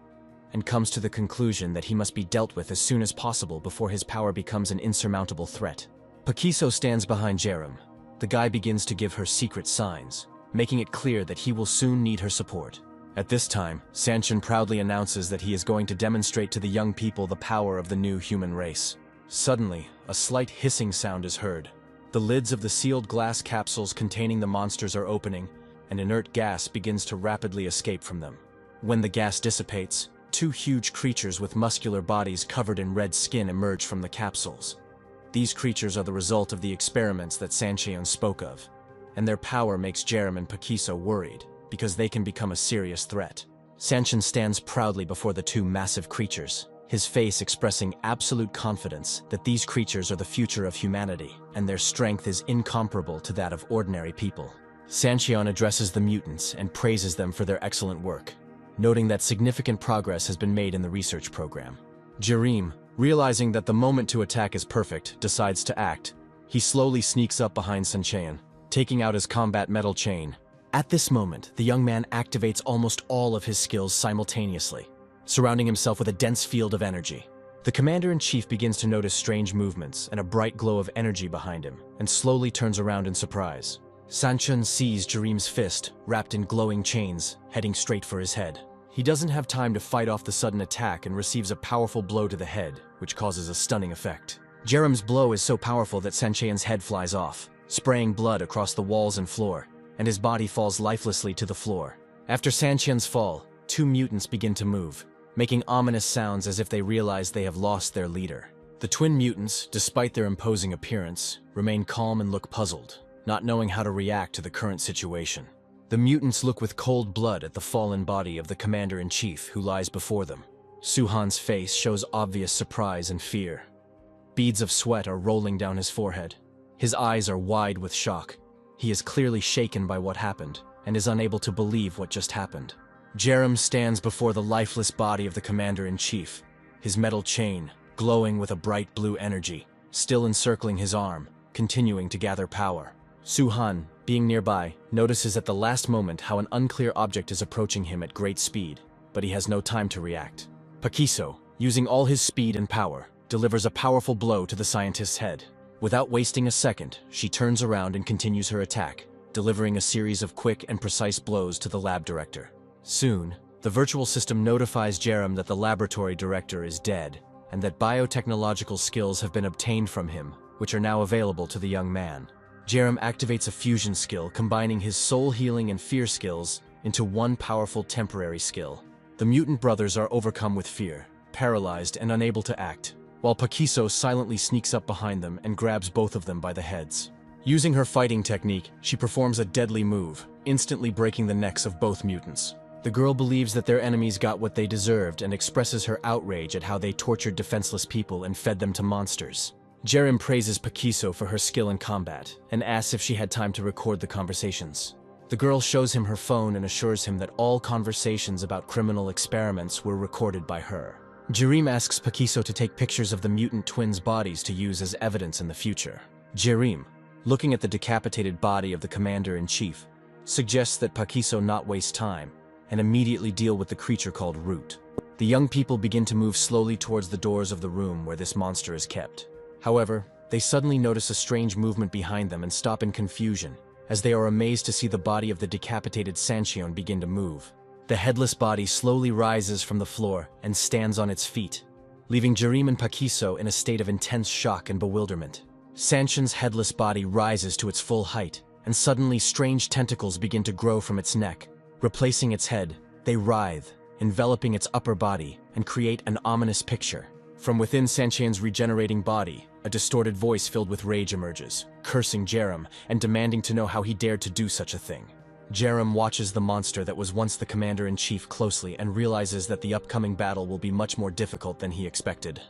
and comes to the conclusion that he must be dealt with as soon as possible before his power becomes an insurmountable threat. Pakiso stands behind Jerem. The guy begins to give her secret signs, making it clear that he will soon need her support. At this time, Sanchen proudly announces that he is going to demonstrate to the young people the power of the new human race. Suddenly, a slight hissing sound is heard. The lids of the sealed glass capsules containing the monsters are opening, and inert gas begins to rapidly escape from them. When the gas dissipates, two huge creatures with muscular bodies covered in red skin emerge from the capsules. These creatures are the result of the experiments that Sancheon spoke of, and their power makes Jerem and Pakiso worried, because they can become a serious threat. Sanchen stands proudly before the two massive creatures, his face expressing absolute confidence that these creatures are the future of humanity, and their strength is incomparable to that of ordinary people. Sancheon addresses the mutants and praises them for their excellent work, noting that significant progress has been made in the research program. Jerem, realizing that the moment to attack is perfect, decides to act. He slowly sneaks up behind Sancheon, taking out his combat metal chain. At this moment, the young man activates almost all of his skills simultaneously, surrounding himself with a dense field of energy. The commander-in-chief begins to notice strange movements and a bright glow of energy behind him, and slowly turns around in surprise. Sanchen sees Jerem's fist, wrapped in glowing chains, heading straight for his head. He doesn't have time to fight off the sudden attack and receives a powerful blow to the head, which causes a stunning effect. Jerem's blow is so powerful that Sancheon's head flies off, spraying blood across the walls and floor, and his body falls lifelessly to the floor. After Sancheon's fall, two mutants begin to move, making ominous sounds as if they realize they have lost their leader. The twin mutants, despite their imposing appearance, remain calm and look puzzled, not knowing how to react to the current situation. The mutants look with cold blood at the fallen body of the commander-in-chief who lies before them. Suhan's face shows obvious surprise and fear. Beads of sweat are rolling down his forehead. His eyes are wide with shock. He is clearly shaken by what happened, and is unable to believe what just happened. Jerem stands before the lifeless body of the commander-in-chief, his metal chain, glowing with a bright blue energy, still encircling his arm, continuing to gather power. Suhan, being nearby, notices at the last moment how an unclear object is approaching him at great speed, but he has no time to react. Pakiso, using all his speed and power, delivers a powerful blow to the scientist's head. Without wasting a second, she turns around and continues her attack, delivering a series of quick and precise blows to the lab director. Soon, the virtual system notifies Jerem that the laboratory director is dead, and that biotechnological skills have been obtained from him, which are now available to the young man. Jerem activates a fusion skill, combining his soul healing and fear skills into one powerful temporary skill. The mutant brothers are overcome with fear, paralyzed and unable to act, while Pakiso silently sneaks up behind them and grabs both of them by the heads. Using her fighting technique, she performs a deadly move, instantly breaking the necks of both mutants. The girl believes that their enemies got what they deserved and expresses her outrage at how they tortured defenseless people and fed them to monsters. Jerem praises Pakiso for her skill in combat and asks if she had time to record the conversations. The girl shows him her phone and assures him that all conversations about criminal experiments were recorded by her. Jerem asks Pakiso to take pictures of the mutant twins' bodies to use as evidence in the future. Jerem, looking at the decapitated body of the commander-in-chief, suggests that Pakiso not waste time and immediately deal with the creature called Root. The young people begin to move slowly towards the doors of the room where this monster is kept. However, they suddenly notice a strange movement behind them and stop in confusion, as they are amazed to see the body of the decapitated Sancheon begin to move. The headless body slowly rises from the floor and stands on its feet, leaving Jerem and Pakiso in a state of intense shock and bewilderment. Sancheon's headless body rises to its full height, and suddenly strange tentacles begin to grow from its neck. Replacing its head, they writhe, enveloping its upper body, and create an ominous picture. From within Sancheon's regenerating body, a distorted voice filled with rage emerges, cursing Jerem and demanding to know how he dared to do such a thing. Jerem watches the monster that was once the commander-in-chief closely and realizes that the upcoming battle will be much more difficult than he expected.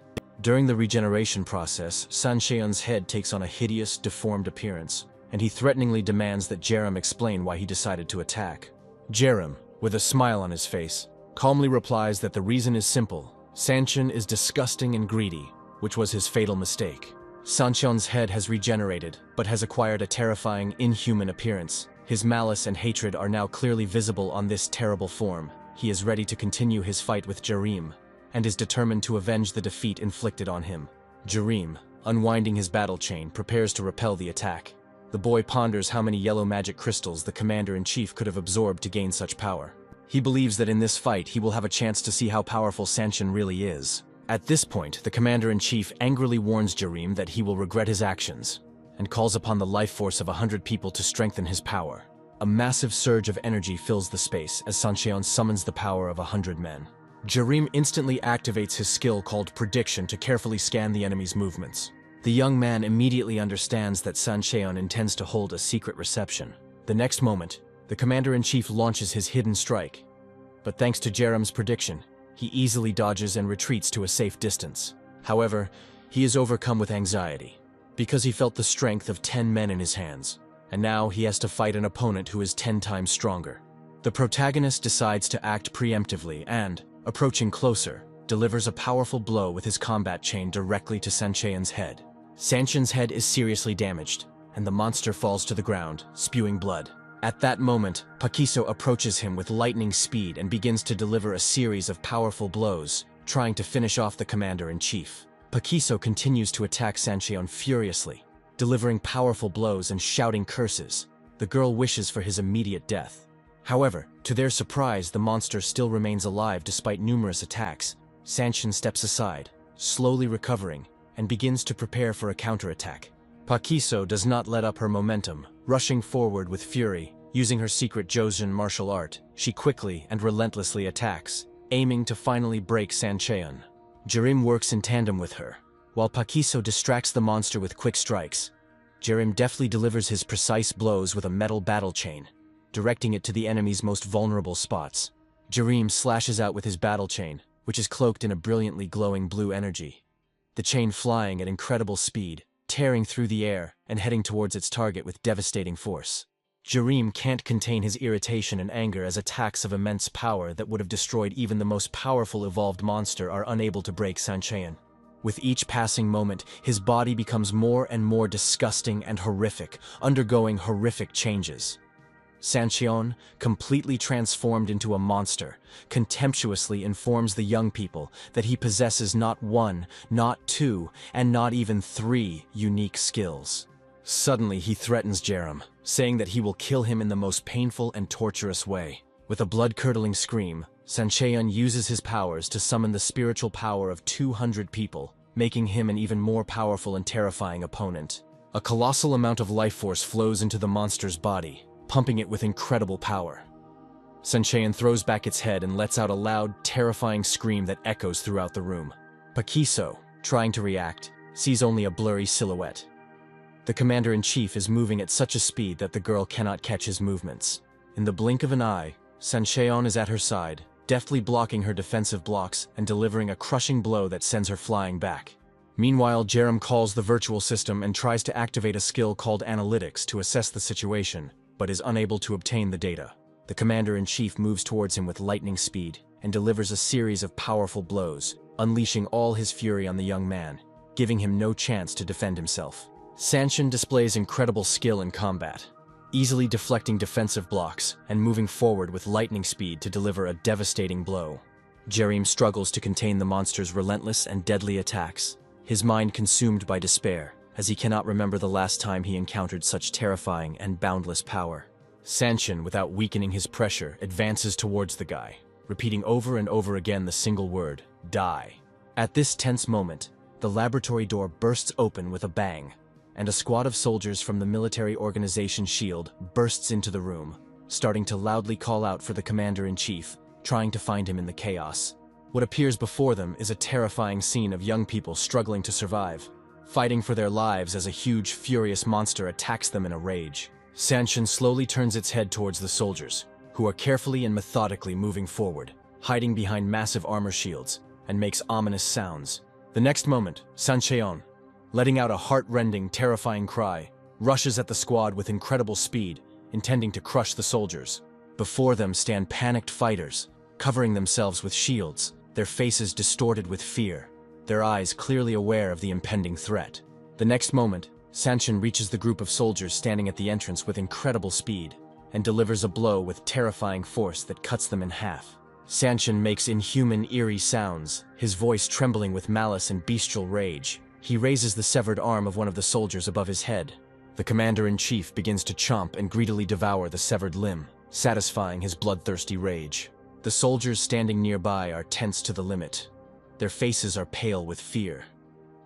During the regeneration process, Sancheon's head takes on a hideous, deformed appearance, and he threateningly demands that Jerem explain why he decided to attack. Jerem, with a smile on his face, calmly replies that the reason is simple. Sancheon is disgusting and greedy, which was his fatal mistake. Sancheon's head has regenerated, but has acquired a terrifying, inhuman appearance. His malice and hatred are now clearly visible on this terrible form. He is ready to continue his fight with Jerem, and is determined to avenge the defeat inflicted on him. Jerem, unwinding his battle chain, prepares to repel the attack. The boy ponders how many yellow magic crystals the commander-in-chief could have absorbed to gain such power. He believes that in this fight he will have a chance to see how powerful Sancheon really is. At this point, the commander-in-chief angrily warns Jerem that he will regret his actions, and calls upon the life force of 100 people to strengthen his power. A massive surge of energy fills the space as Sancheon summons the power of 100 men. Jerem instantly activates his skill called Prediction to carefully scan the enemy's movements. The young man immediately understands that Sancheon intends to hold a secret reception. The next moment, the commander-in-chief launches his hidden strike. But thanks to Jerem's prediction, he easily dodges and retreats to a safe distance. However, he is overcome with anxiety, because he felt the strength of 10 men in his hands, and now he has to fight an opponent who is 10 times stronger. The protagonist decides to act preemptively and, approaching closer, delivers a powerful blow with his combat chain directly to Sancheon's head. Sancheon's head is seriously damaged, and the monster falls to the ground, spewing blood. At that moment, Pakiso approaches him with lightning speed and begins to deliver a series of powerful blows, trying to finish off the commander-in-chief. Pakiso continues to attack Sancheon furiously, delivering powerful blows and shouting curses. The girl wishes for his immediate death. However, to their surprise, the monster still remains alive despite numerous attacks. Sancheon steps aside, slowly recovering, and begins to prepare for a counterattack. Pakiso does not let up her momentum, rushing forward with fury. Using her secret Joshin martial art, she quickly and relentlessly attacks, aiming to finally break Sancheon. Jerem works in tandem with her. While Pakiso distracts the monster with quick strikes, Jerem deftly delivers his precise blows with a metal battle chain, directing it to the enemy's most vulnerable spots. Jerem slashes out with his battle chain, which is cloaked in a brilliantly glowing blue energy. The chain flying at incredible speed, tearing through the air and heading towards its target with devastating force. Jerem can't contain his irritation and anger as attacks of immense power that would have destroyed even the most powerful evolved monster are unable to break Sancheon. With each passing moment, his body becomes more and more disgusting and horrific, undergoing horrific changes. Sancheon, completely transformed into a monster, contemptuously informs the young people that he possesses not one, not two, and not even 3 unique skills. Suddenly he threatens Jerem, saying that he will kill him in the most painful and torturous way. With a blood-curdling scream, Sancheon uses his powers to summon the spiritual power of 200 people, making him an even more powerful and terrifying opponent. A colossal amount of life force flows into the monster's body, pumping it with incredible power. Sancheon throws back its head and lets out a loud, terrifying scream that echoes throughout the room. Pakiso, trying to react, sees only a blurry silhouette. The commander-in-chief is moving at such a speed that the girl cannot catch his movements. In the blink of an eye, Sancheon is at her side, deftly blocking her defensive blocks and delivering a crushing blow that sends her flying back. Meanwhile, Jerem calls the virtual system and tries to activate a skill called Analytics to assess the situation, but is unable to obtain the data. The commander-in-chief moves towards him with lightning speed and delivers a series of powerful blows, unleashing all his fury on the young man, giving him no chance to defend himself. Sancheon displays incredible skill in combat, easily deflecting defensive blocks and moving forward with lightning speed to deliver a devastating blow. Jerem struggles to contain the monster's relentless and deadly attacks, his mind consumed by despair, as he cannot remember the last time he encountered such terrifying and boundless power. Sancheon, without weakening his pressure, advances towards the guy, repeating over and over again the single word, "Die." At this tense moment, the laboratory door bursts open with a bang, and a squad of soldiers from the military organization SHIELD bursts into the room, starting to loudly call out for the commander-in-chief, trying to find him in the chaos. What appears before them is a terrifying scene of young people struggling to survive, fighting for their lives as a huge, furious monster attacks them in a rage. Sanshin slowly turns its head towards the soldiers, who are carefully and methodically moving forward, hiding behind massive armor shields, and makes ominous sounds. The next moment, Sancheon, letting out a heart-rending, terrifying cry, rushes at the squad with incredible speed, intending to crush the soldiers. Before them stand panicked fighters, covering themselves with shields, their faces distorted with fear, their eyes clearly aware of the impending threat. The next moment, Sanshin reaches the group of soldiers standing at the entrance with incredible speed, and delivers a blow with terrifying force that cuts them in half. Sanshin makes inhuman, eerie sounds, his voice trembling with malice and bestial rage. He raises the severed arm of one of the soldiers above his head. The commander-in-chief begins to chomp and greedily devour the severed limb, satisfying his bloodthirsty rage. The soldiers standing nearby are tense to the limit. Their faces are pale with fear.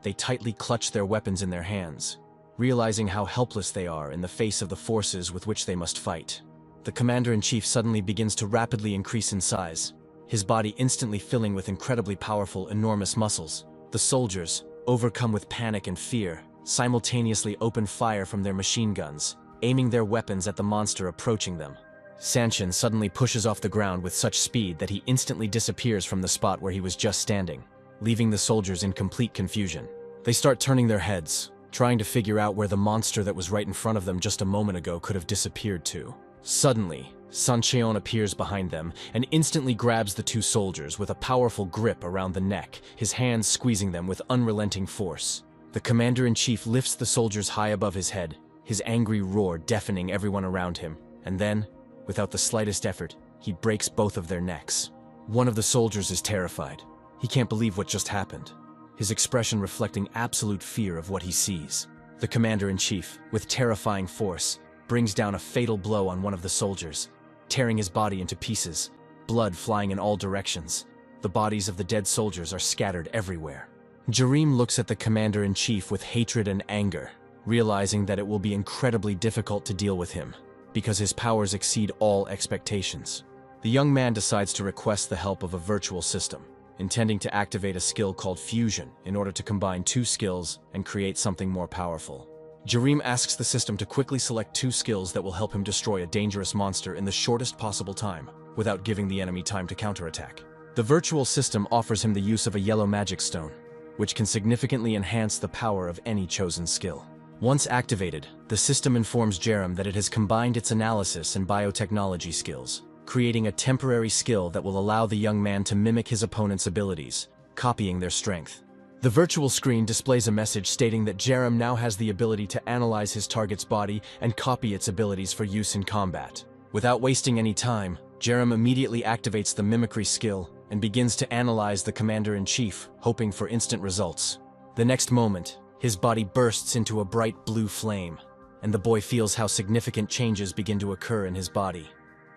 They tightly clutch their weapons in their hands, realizing how helpless they are in the face of the forces with which they must fight. The commander-in-chief suddenly begins to rapidly increase in size, his body instantly filling with incredibly powerful, enormous muscles. The soldiers, overcome with panic and fear, simultaneously open fire from their machine guns, aiming their weapons at the monster approaching them. Sanshin suddenly pushes off the ground with such speed that he instantly disappears from the spot where he was just standing, leaving the soldiers in complete confusion. They start turning their heads, trying to figure out where the monster that was right in front of them just a moment ago could have disappeared to. Suddenly, Sancheon appears behind them and instantly grabs the two soldiers with a powerful grip around the neck, his hands squeezing them with unrelenting force. The commander-in-chief lifts the soldiers high above his head, his angry roar deafening everyone around him, and then, without the slightest effort, he breaks both of their necks. One of the soldiers is terrified. He can't believe what just happened, his expression reflecting absolute fear of what he sees. The commander-in-chief, with terrifying force, brings down a fatal blow on one of the soldiers, tearing his body into pieces, blood flying in all directions. The bodies of the dead soldiers are scattered everywhere. Jareem looks at the commander-in-chief with hatred and anger, realizing that it will be incredibly difficult to deal with him, because his powers exceed all expectations. The young man decides to request the help of a virtual system, intending to activate a skill called fusion in order to combine two skills and create something more powerful. Jareem asks the system to quickly select two skills that will help him destroy a dangerous monster in the shortest possible time, without giving the enemy time to counterattack. The virtual system offers him the use of a yellow magic stone, which can significantly enhance the power of any chosen skill. Once activated, the system informs Jerem that it has combined its analysis and biotechnology skills, creating a temporary skill that will allow the young man to mimic his opponent's abilities, copying their strength. The virtual screen displays a message stating that Jerem now has the ability to analyze his target's body and copy its abilities for use in combat. Without wasting any time, Jerem immediately activates the mimicry skill and begins to analyze the commander-in-chief, hoping for instant results. The next moment, his body bursts into a bright blue flame, and the boy feels how significant changes begin to occur in his body,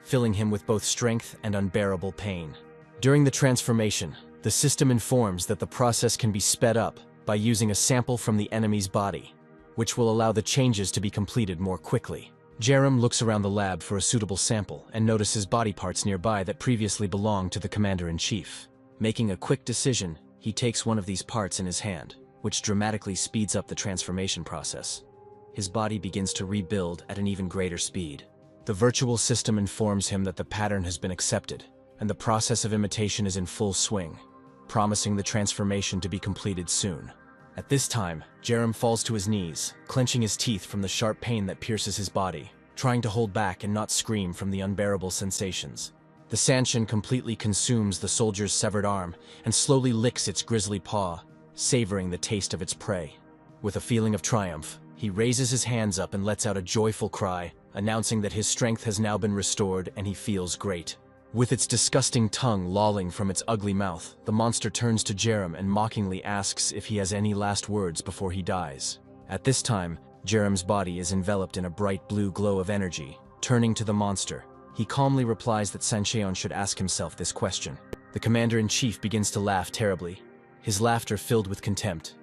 filling him with both strength and unbearable pain. During the transformation, the system informs that the process can be sped up by using a sample from the enemy's body, which will allow the changes to be completed more quickly. Jerem looks around the lab for a suitable sample and notices body parts nearby that previously belonged to the commander-in-chief. Making a quick decision, he takes one of these parts in his hand, which dramatically speeds up the transformation process. His body begins to rebuild at an even greater speed. The virtual system informs him that the pattern has been accepted, and the process of imitation is in full swing, promising the transformation to be completed soon. At this time, Jerem falls to his knees, clenching his teeth from the sharp pain that pierces his body, trying to hold back and not scream from the unbearable sensations. The Sanshin completely consumes the soldier's severed arm and slowly licks its grisly paw, savoring the taste of its prey. With a feeling of triumph, he raises his hands up and lets out a joyful cry, announcing that his strength has now been restored and he feels great. With its disgusting tongue lolling from its ugly mouth, the monster turns to Jerem and mockingly asks if he has any last words before he dies. At this time, Jerem's body is enveloped in a bright blue glow of energy. Turning to the monster, he calmly replies that Sancheon should ask himself this question. The commander-in-chief begins to laugh terribly, his laughter filled with contempt.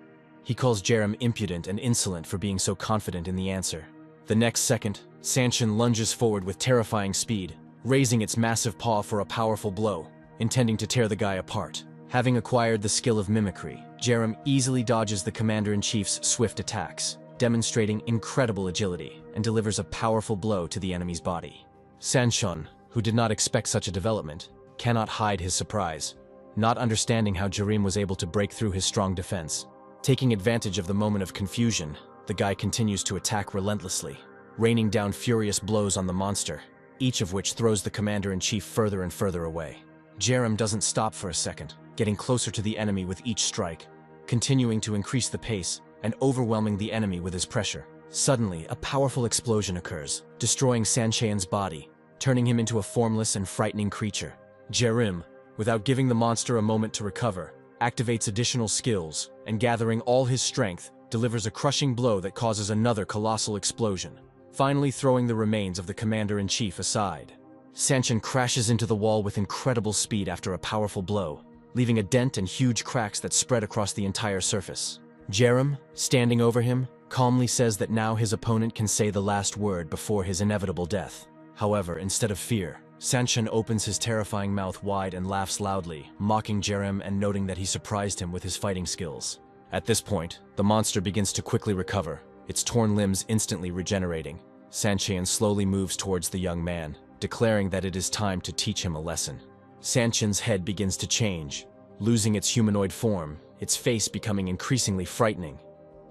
He calls Jerem impudent and insolent for being so confident in the answer. The next second, Sanshin lunges forward with terrifying speed, raising its massive paw for a powerful blow, intending to tear the guy apart. Having acquired the skill of mimicry, Jerem easily dodges the Commander-in-Chief's swift attacks, demonstrating incredible agility, and delivers a powerful blow to the enemy's body. Sanshun, who did not expect such a development, cannot hide his surprise, not understanding how Jerem was able to break through his strong defense. Taking advantage of the moment of confusion, the guy continues to attack relentlessly, raining down furious blows on the monster, each of which throws the Commander-in-Chief further and further away. Jerem doesn't stop for a second, getting closer to the enemy with each strike, continuing to increase the pace and overwhelming the enemy with his pressure. Suddenly, a powerful explosion occurs, destroying Sancheon's body, turning him into a formless and frightening creature. Jerem, without giving the monster a moment to recover, activates additional skills, and gathering all his strength, delivers a crushing blow that causes another colossal explosion, finally throwing the remains of the Commander-in-Chief aside. Sancheon crashes into the wall with incredible speed after a powerful blow, leaving a dent and huge cracks that spread across the entire surface. Jerem, standing over him, calmly says that now his opponent can say the last word before his inevitable death. However, instead of fear, Sancheon opens his terrifying mouth wide and laughs loudly, mocking Jerem and noting that he surprised him with his fighting skills. At this point, the monster begins to quickly recover, its torn limbs instantly regenerating. Sancheon slowly moves towards the young man, declaring that it is time to teach him a lesson. Sancheon's head begins to change, losing its humanoid form, its face becoming increasingly frightening.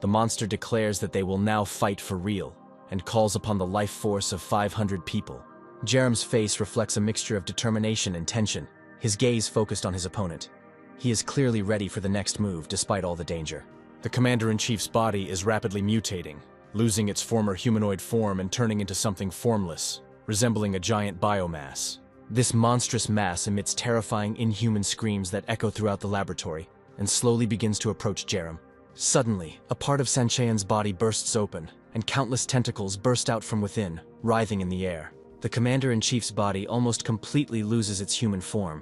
The monster declares that they will now fight for real, and calls upon the life force of 500 people. Jerem's face reflects a mixture of determination and tension, his gaze focused on his opponent. He is clearly ready for the next move despite all the danger. The Commander-in-Chief's body is rapidly mutating, losing its former humanoid form and turning into something formless, resembling a giant biomass. This monstrous mass emits terrifying, inhuman screams that echo throughout the laboratory and slowly begins to approach Jerem. Suddenly, a part of Sancheon's body bursts open, and countless tentacles burst out from within, writhing in the air. The Commander-in-Chief's body almost completely loses its human form,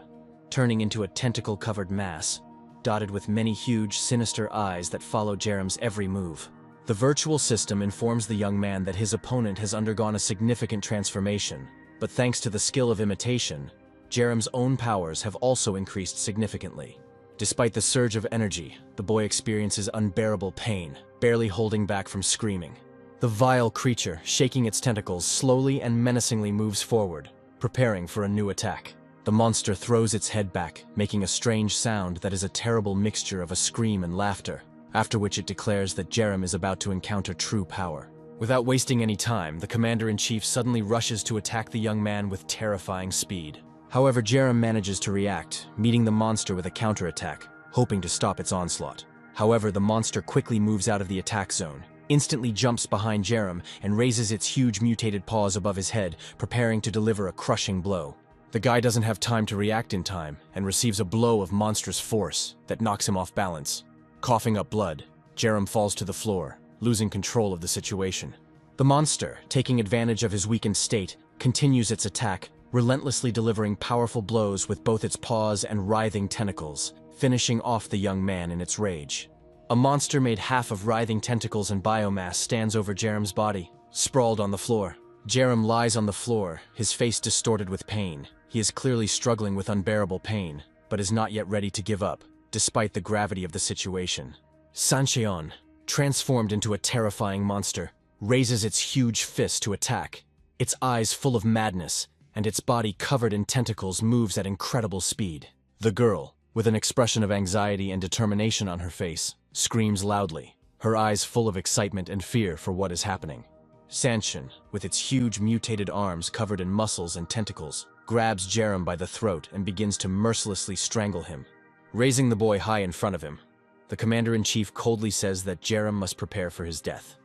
turning into a tentacle-covered mass, dotted with many huge, sinister eyes that follow Jerem's every move. The virtual system informs the young man that his opponent has undergone a significant transformation, but thanks to the skill of imitation, Jerem's own powers have also increased significantly. Despite the surge of energy, the boy experiences unbearable pain, barely holding back from screaming. The vile creature, shaking its tentacles, slowly and menacingly moves forward, preparing for a new attack. The monster throws its head back, making a strange sound that is a terrible mixture of a scream and laughter, after which it declares that Jerem is about to encounter true power. Without wasting any time, the Commander-in-Chief suddenly rushes to attack the young man with terrifying speed. However, Jerem manages to react, meeting the monster with a counterattack, hoping to stop its onslaught. However, the monster quickly moves out of the attack zone, instantly jumps behind Jerem, and raises its huge mutated paws above his head, preparing to deliver a crushing blow. The guy doesn't have time to react in time, and receives a blow of monstrous force that knocks him off balance. Coughing up blood, Jerem falls to the floor, losing control of the situation. The monster, taking advantage of his weakened state, continues its attack, relentlessly delivering powerful blows with both its paws and writhing tentacles, finishing off the young man in its rage. A monster made half of writhing tentacles and biomass stands over Jerem's body, sprawled on the floor. Jerem lies on the floor, his face distorted with pain. He is clearly struggling with unbearable pain, but is not yet ready to give up, despite the gravity of the situation. Sancheon, transformed into a terrifying monster, raises its huge fist to attack. Its eyes full of madness, and its body covered in tentacles moves at incredible speed. The girl, with an expression of anxiety and determination on her face, screams loudly, her eyes full of excitement and fear for what is happening. Sancheon, with its huge mutated arms covered in muscles and tentacles, grabs Jerem by the throat and begins to mercilessly strangle him. Raising the boy high in front of him, the Commander-in-Chief coldly says that Jerem must prepare for his death,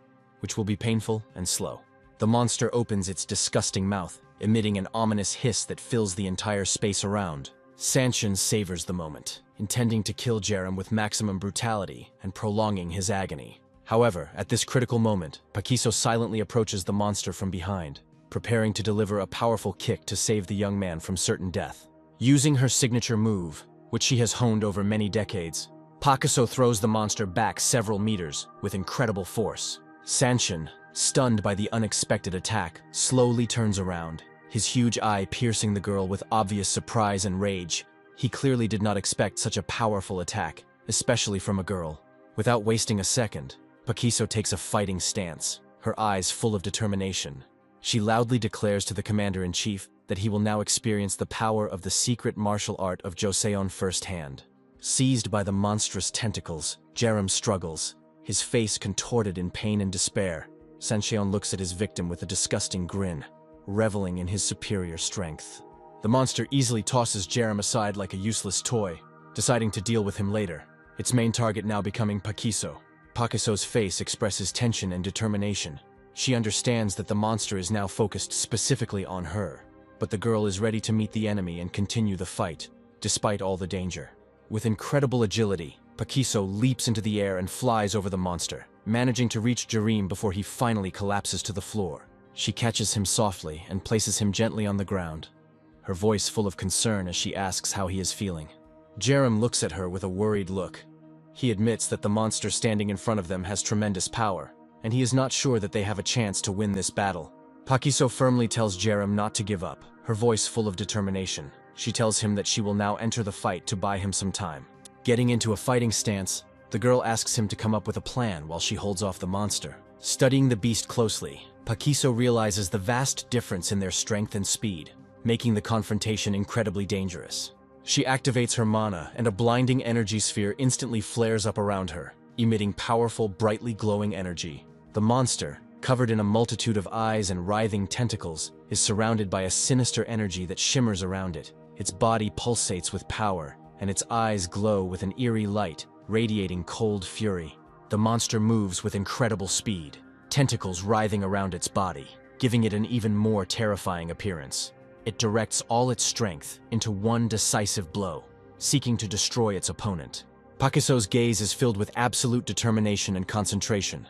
which will be painful and slow. The monster opens its disgusting mouth, emitting an ominous hiss that fills the entire space around. Sancheon savors the moment, intending to kill Jerem with maximum brutality and prolonging his agony. However, at this critical moment, Pakiso silently approaches the monster from behind, preparing to deliver a powerful kick to save the young man from certain death. Using her signature move, which she has honed over many decades, Pakiso throws the monster back several meters with incredible force. Sancheon, stunned by the unexpected attack, slowly turns around, his huge eye piercing the girl with obvious surprise and rage, He clearly did not expect such a powerful attack, especially from a girl. Without wasting a second, Pakiso takes a fighting stance, her eyes full of determination. She loudly declares to the commander-in-chief that he will now experience the power of the secret martial art of Joseon firsthand. Seized by the monstrous tentacles, Jerem struggles, his face contorted in pain and despair. Sancheon looks at his victim with a disgusting grin, reveling in his superior strength. The monster easily tosses Jerem aside like a useless toy, deciding to deal with him later, its main target now becoming Pakiso. Pakiso's face expresses tension and determination. She understands that the monster is now focused specifically on her, but the girl is ready to meet the enemy and continue the fight, despite all the danger. With incredible agility, Pakiso leaps into the air and flies over the monster, managing to reach Jerem before he finally collapses to the floor. She catches him softly and places him gently on the ground, her voice full of concern as she asks how he is feeling. Jerem looks at her with a worried look. He admits that the monster standing in front of them has tremendous power, and he is not sure that they have a chance to win this battle. Pakiso firmly tells Jerem not to give up, her voice full of determination. She tells him that she will now enter the fight to buy him some time. Getting into a fighting stance, the girl asks him to come up with a plan while she holds off the monster. Studying the beast closely, Pakiso realizes the vast difference in their strength and speed, making the confrontation incredibly dangerous. She activates her mana, and a blinding energy sphere instantly flares up around her, emitting powerful, brightly glowing energy. The monster, covered in a multitude of eyes and writhing tentacles, is surrounded by a sinister energy that shimmers around it. Its body pulsates with power, and its eyes glow with an eerie light, radiating cold fury. The monster moves with incredible speed, tentacles writhing around its body, giving it an even more terrifying appearance. It directs all its strength into one decisive blow, seeking to destroy its opponent. Pakiso's gaze is filled with absolute determination and concentration.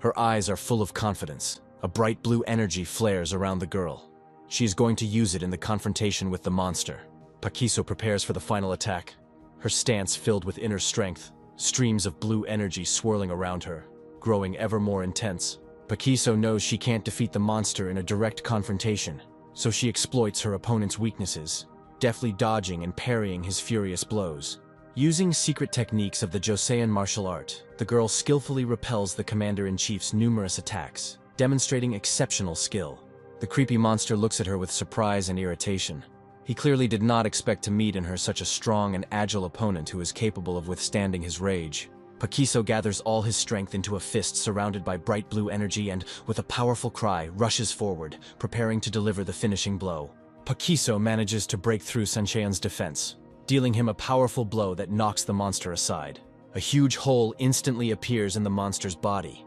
Her eyes are full of confidence. A bright blue energy flares around the girl. She is going to use it in the confrontation with the monster. Pakiso prepares for the final attack, her stance filled with inner strength, streams of blue energy swirling around her, growing ever more intense. Pakiso knows she can't defeat the monster in a direct confrontation, so she exploits her opponent's weaknesses, deftly dodging and parrying his furious blows. Using secret techniques of the Joseon martial art, the girl skillfully repels the commander-in-chief's numerous attacks, demonstrating exceptional skill. The creepy monster looks at her with surprise and irritation. He clearly did not expect to meet in her such a strong and agile opponent who is capable of withstanding his rage. Pakiso gathers all his strength into a fist surrounded by bright blue energy and, with a powerful cry, rushes forward, preparing to deliver the finishing blow. Pakiso manages to break through Sancheon's defense, dealing him a powerful blow that knocks the monster aside. A huge hole instantly appears in the monster's body,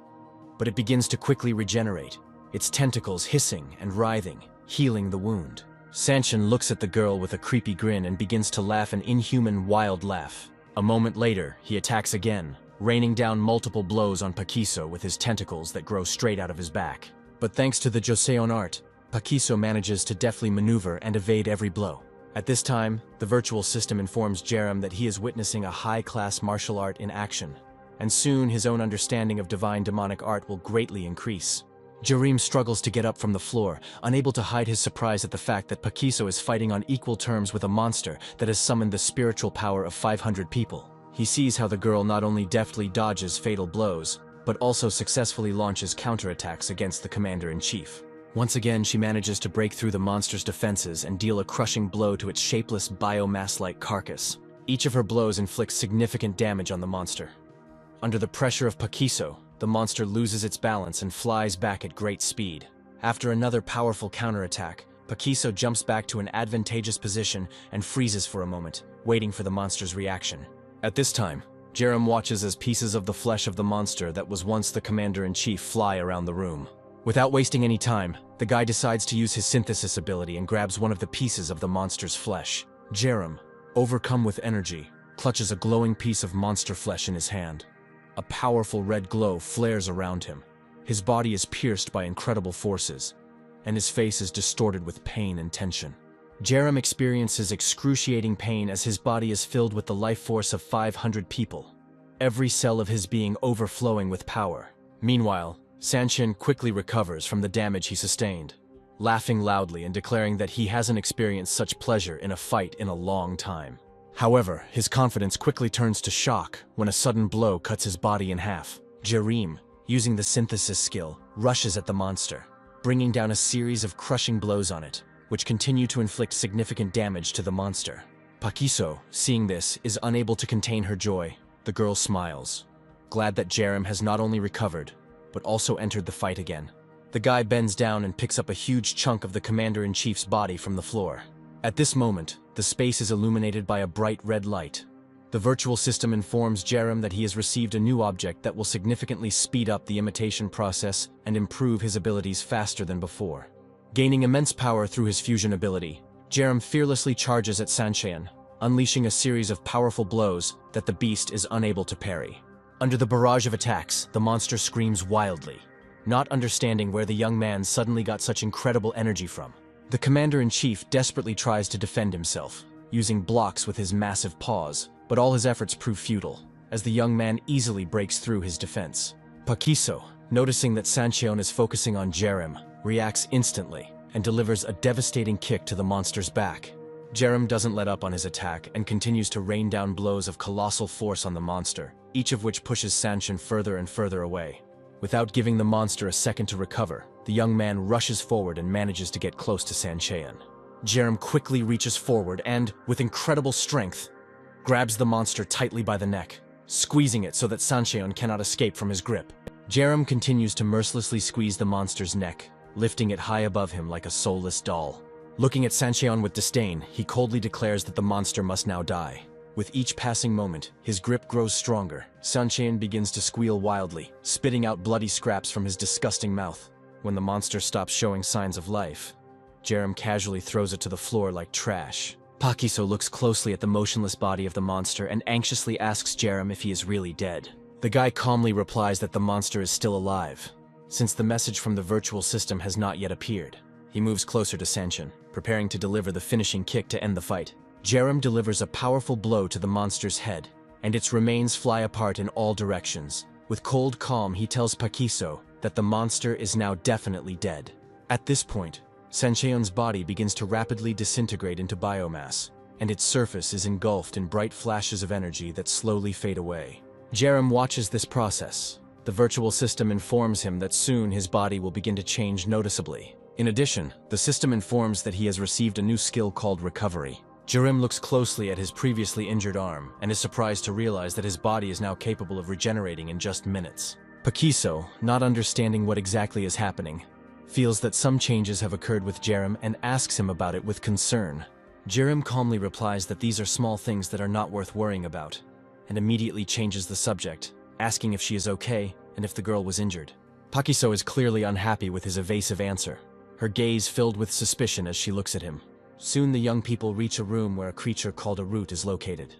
but it begins to quickly regenerate, its tentacles hissing and writhing, healing the wound. Sancheon looks at the girl with a creepy grin and begins to laugh an inhuman, wild laugh. A moment later, he attacks again, raining down multiple blows on Pakiso with his tentacles that grow straight out of his back. But thanks to the Joseon art, Pakiso manages to deftly maneuver and evade every blow. At this time, the virtual system informs Jerem that he is witnessing a high-class martial art in action, and soon his own understanding of divine demonic art will greatly increase. Jerem struggles to get up from the floor, unable to hide his surprise at the fact that Pakiso is fighting on equal terms with a monster that has summoned the spiritual power of 500 people. He sees how the girl not only deftly dodges fatal blows, but also successfully launches counterattacks against the commander-in-chief. Once again, she manages to break through the monster's defenses and deal a crushing blow to its shapeless biomass-like carcass. Each of her blows inflicts significant damage on the monster. Under the pressure of Pakiso, the monster loses its balance and flies back at great speed. After another powerful counterattack, Pakiso jumps back to an advantageous position and freezes for a moment, waiting for the monster's reaction. At this time, Jerem watches as pieces of the flesh of the monster that was once the commander-in-chief fly around the room. Without wasting any time, the guy decides to use his synthesis ability and grabs one of the pieces of the monster's flesh. Jerem, overcome with energy, clutches a glowing piece of monster flesh in his hand. A powerful red glow flares around him. His body is pierced by incredible forces, and his face is distorted with pain and tension. Jerem experiences excruciating pain as his body is filled with the life force of 500 people, every cell of his being overflowing with power. Meanwhile, Sancheon quickly recovers from the damage he sustained, laughing loudly and declaring that he hasn't experienced such pleasure in a fight in a long time. However, his confidence quickly turns to shock when a sudden blow cuts his body in half. Jerim, using the synthesis skill, rushes at the monster, bringing down a series of crushing blows on it, which continue to inflict significant damage to the monster. Pakiso, seeing this, is unable to contain her joy. The girl smiles, glad that Jerim has not only recovered, but also entered the fight again. The guy bends down and picks up a huge chunk of the Commander-in-Chief's body from the floor. At this moment, the space is illuminated by a bright red light. The virtual system informs Jerim that he has received a new object that will significantly speed up the imitation process and improve his abilities faster than before. Gaining immense power through his fusion ability, Jerim fearlessly charges at Sancheon, unleashing a series of powerful blows that the beast is unable to parry. Under the barrage of attacks, the monster screams wildly, not understanding where the young man suddenly got such incredible energy from. The Commander-in-Chief desperately tries to defend himself, using blocks with his massive paws, but all his efforts prove futile, as the young man easily breaks through his defense. Pakiso, noticing that Sancheon is focusing on Jerim, reacts instantly and delivers a devastating kick to the monster's back. Jerim doesn't let up on his attack and continues to rain down blows of colossal force on the monster, each of which pushes Sancheon further and further away. Without giving the monster a second to recover, the young man rushes forward and manages to get close to Sancheon. Jerim quickly reaches forward and, with incredible strength, grabs the monster tightly by the neck, squeezing it so that Sancheon cannot escape from his grip. Jerim continues to mercilessly squeeze the monster's neck, lifting it high above him like a soulless doll. Looking at Sancheon with disdain, he coldly declares that the monster must now die. With each passing moment, his grip grows stronger. Sancheon begins to squeal wildly, spitting out bloody scraps from his disgusting mouth. When the monster stops showing signs of life, Jerim casually throws it to the floor like trash. Pakiso looks closely at the motionless body of the monster and anxiously asks Jerim if he is really dead. The guy calmly replies that the monster is still alive, since the message from the virtual system has not yet appeared. He moves closer to Sancheon, preparing to deliver the finishing kick to end the fight. Jerim delivers a powerful blow to the monster's head, and its remains fly apart in all directions. With cold calm, he tells Pakiso that the monster is now definitely dead. At this point, Sancheon's body begins to rapidly disintegrate into biomass, and its surface is engulfed in bright flashes of energy that slowly fade away. Jerim watches this process. The virtual system informs him that soon his body will begin to change noticeably. In addition, the system informs that he has received a new skill called Recovery. Jerim looks closely at his previously injured arm and is surprised to realize that his body is now capable of regenerating in just minutes. Pakiso, not understanding what exactly is happening, feels that some changes have occurred with Jerim and asks him about it with concern. Jerim calmly replies that these are small things that are not worth worrying about, and immediately changes the subject, asking if she is okay and if the girl was injured. Pakiso is clearly unhappy with his evasive answer, her gaze filled with suspicion as she looks at him. Soon the young people reach a room where a creature called a root is located.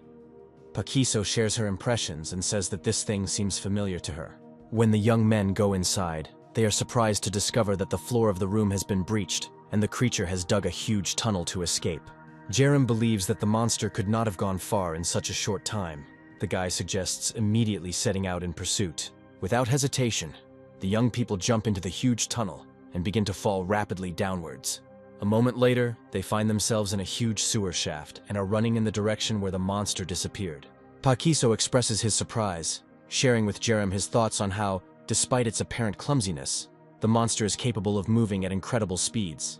Pakiso shares her impressions and says that this thing seems familiar to her. When the young men go inside, they are surprised to discover that the floor of the room has been breached and the creature has dug a huge tunnel to escape. Jerim believes that the monster could not have gone far in such a short time. The guy suggests immediately setting out in pursuit. Without hesitation, the young people jump into the huge tunnel and begin to fall rapidly downwards. A moment later, they find themselves in a huge sewer shaft and are running in the direction where the monster disappeared. Pakiso expresses his surprise, sharing with Jerim his thoughts on how, despite its apparent clumsiness, the monster is capable of moving at incredible speeds.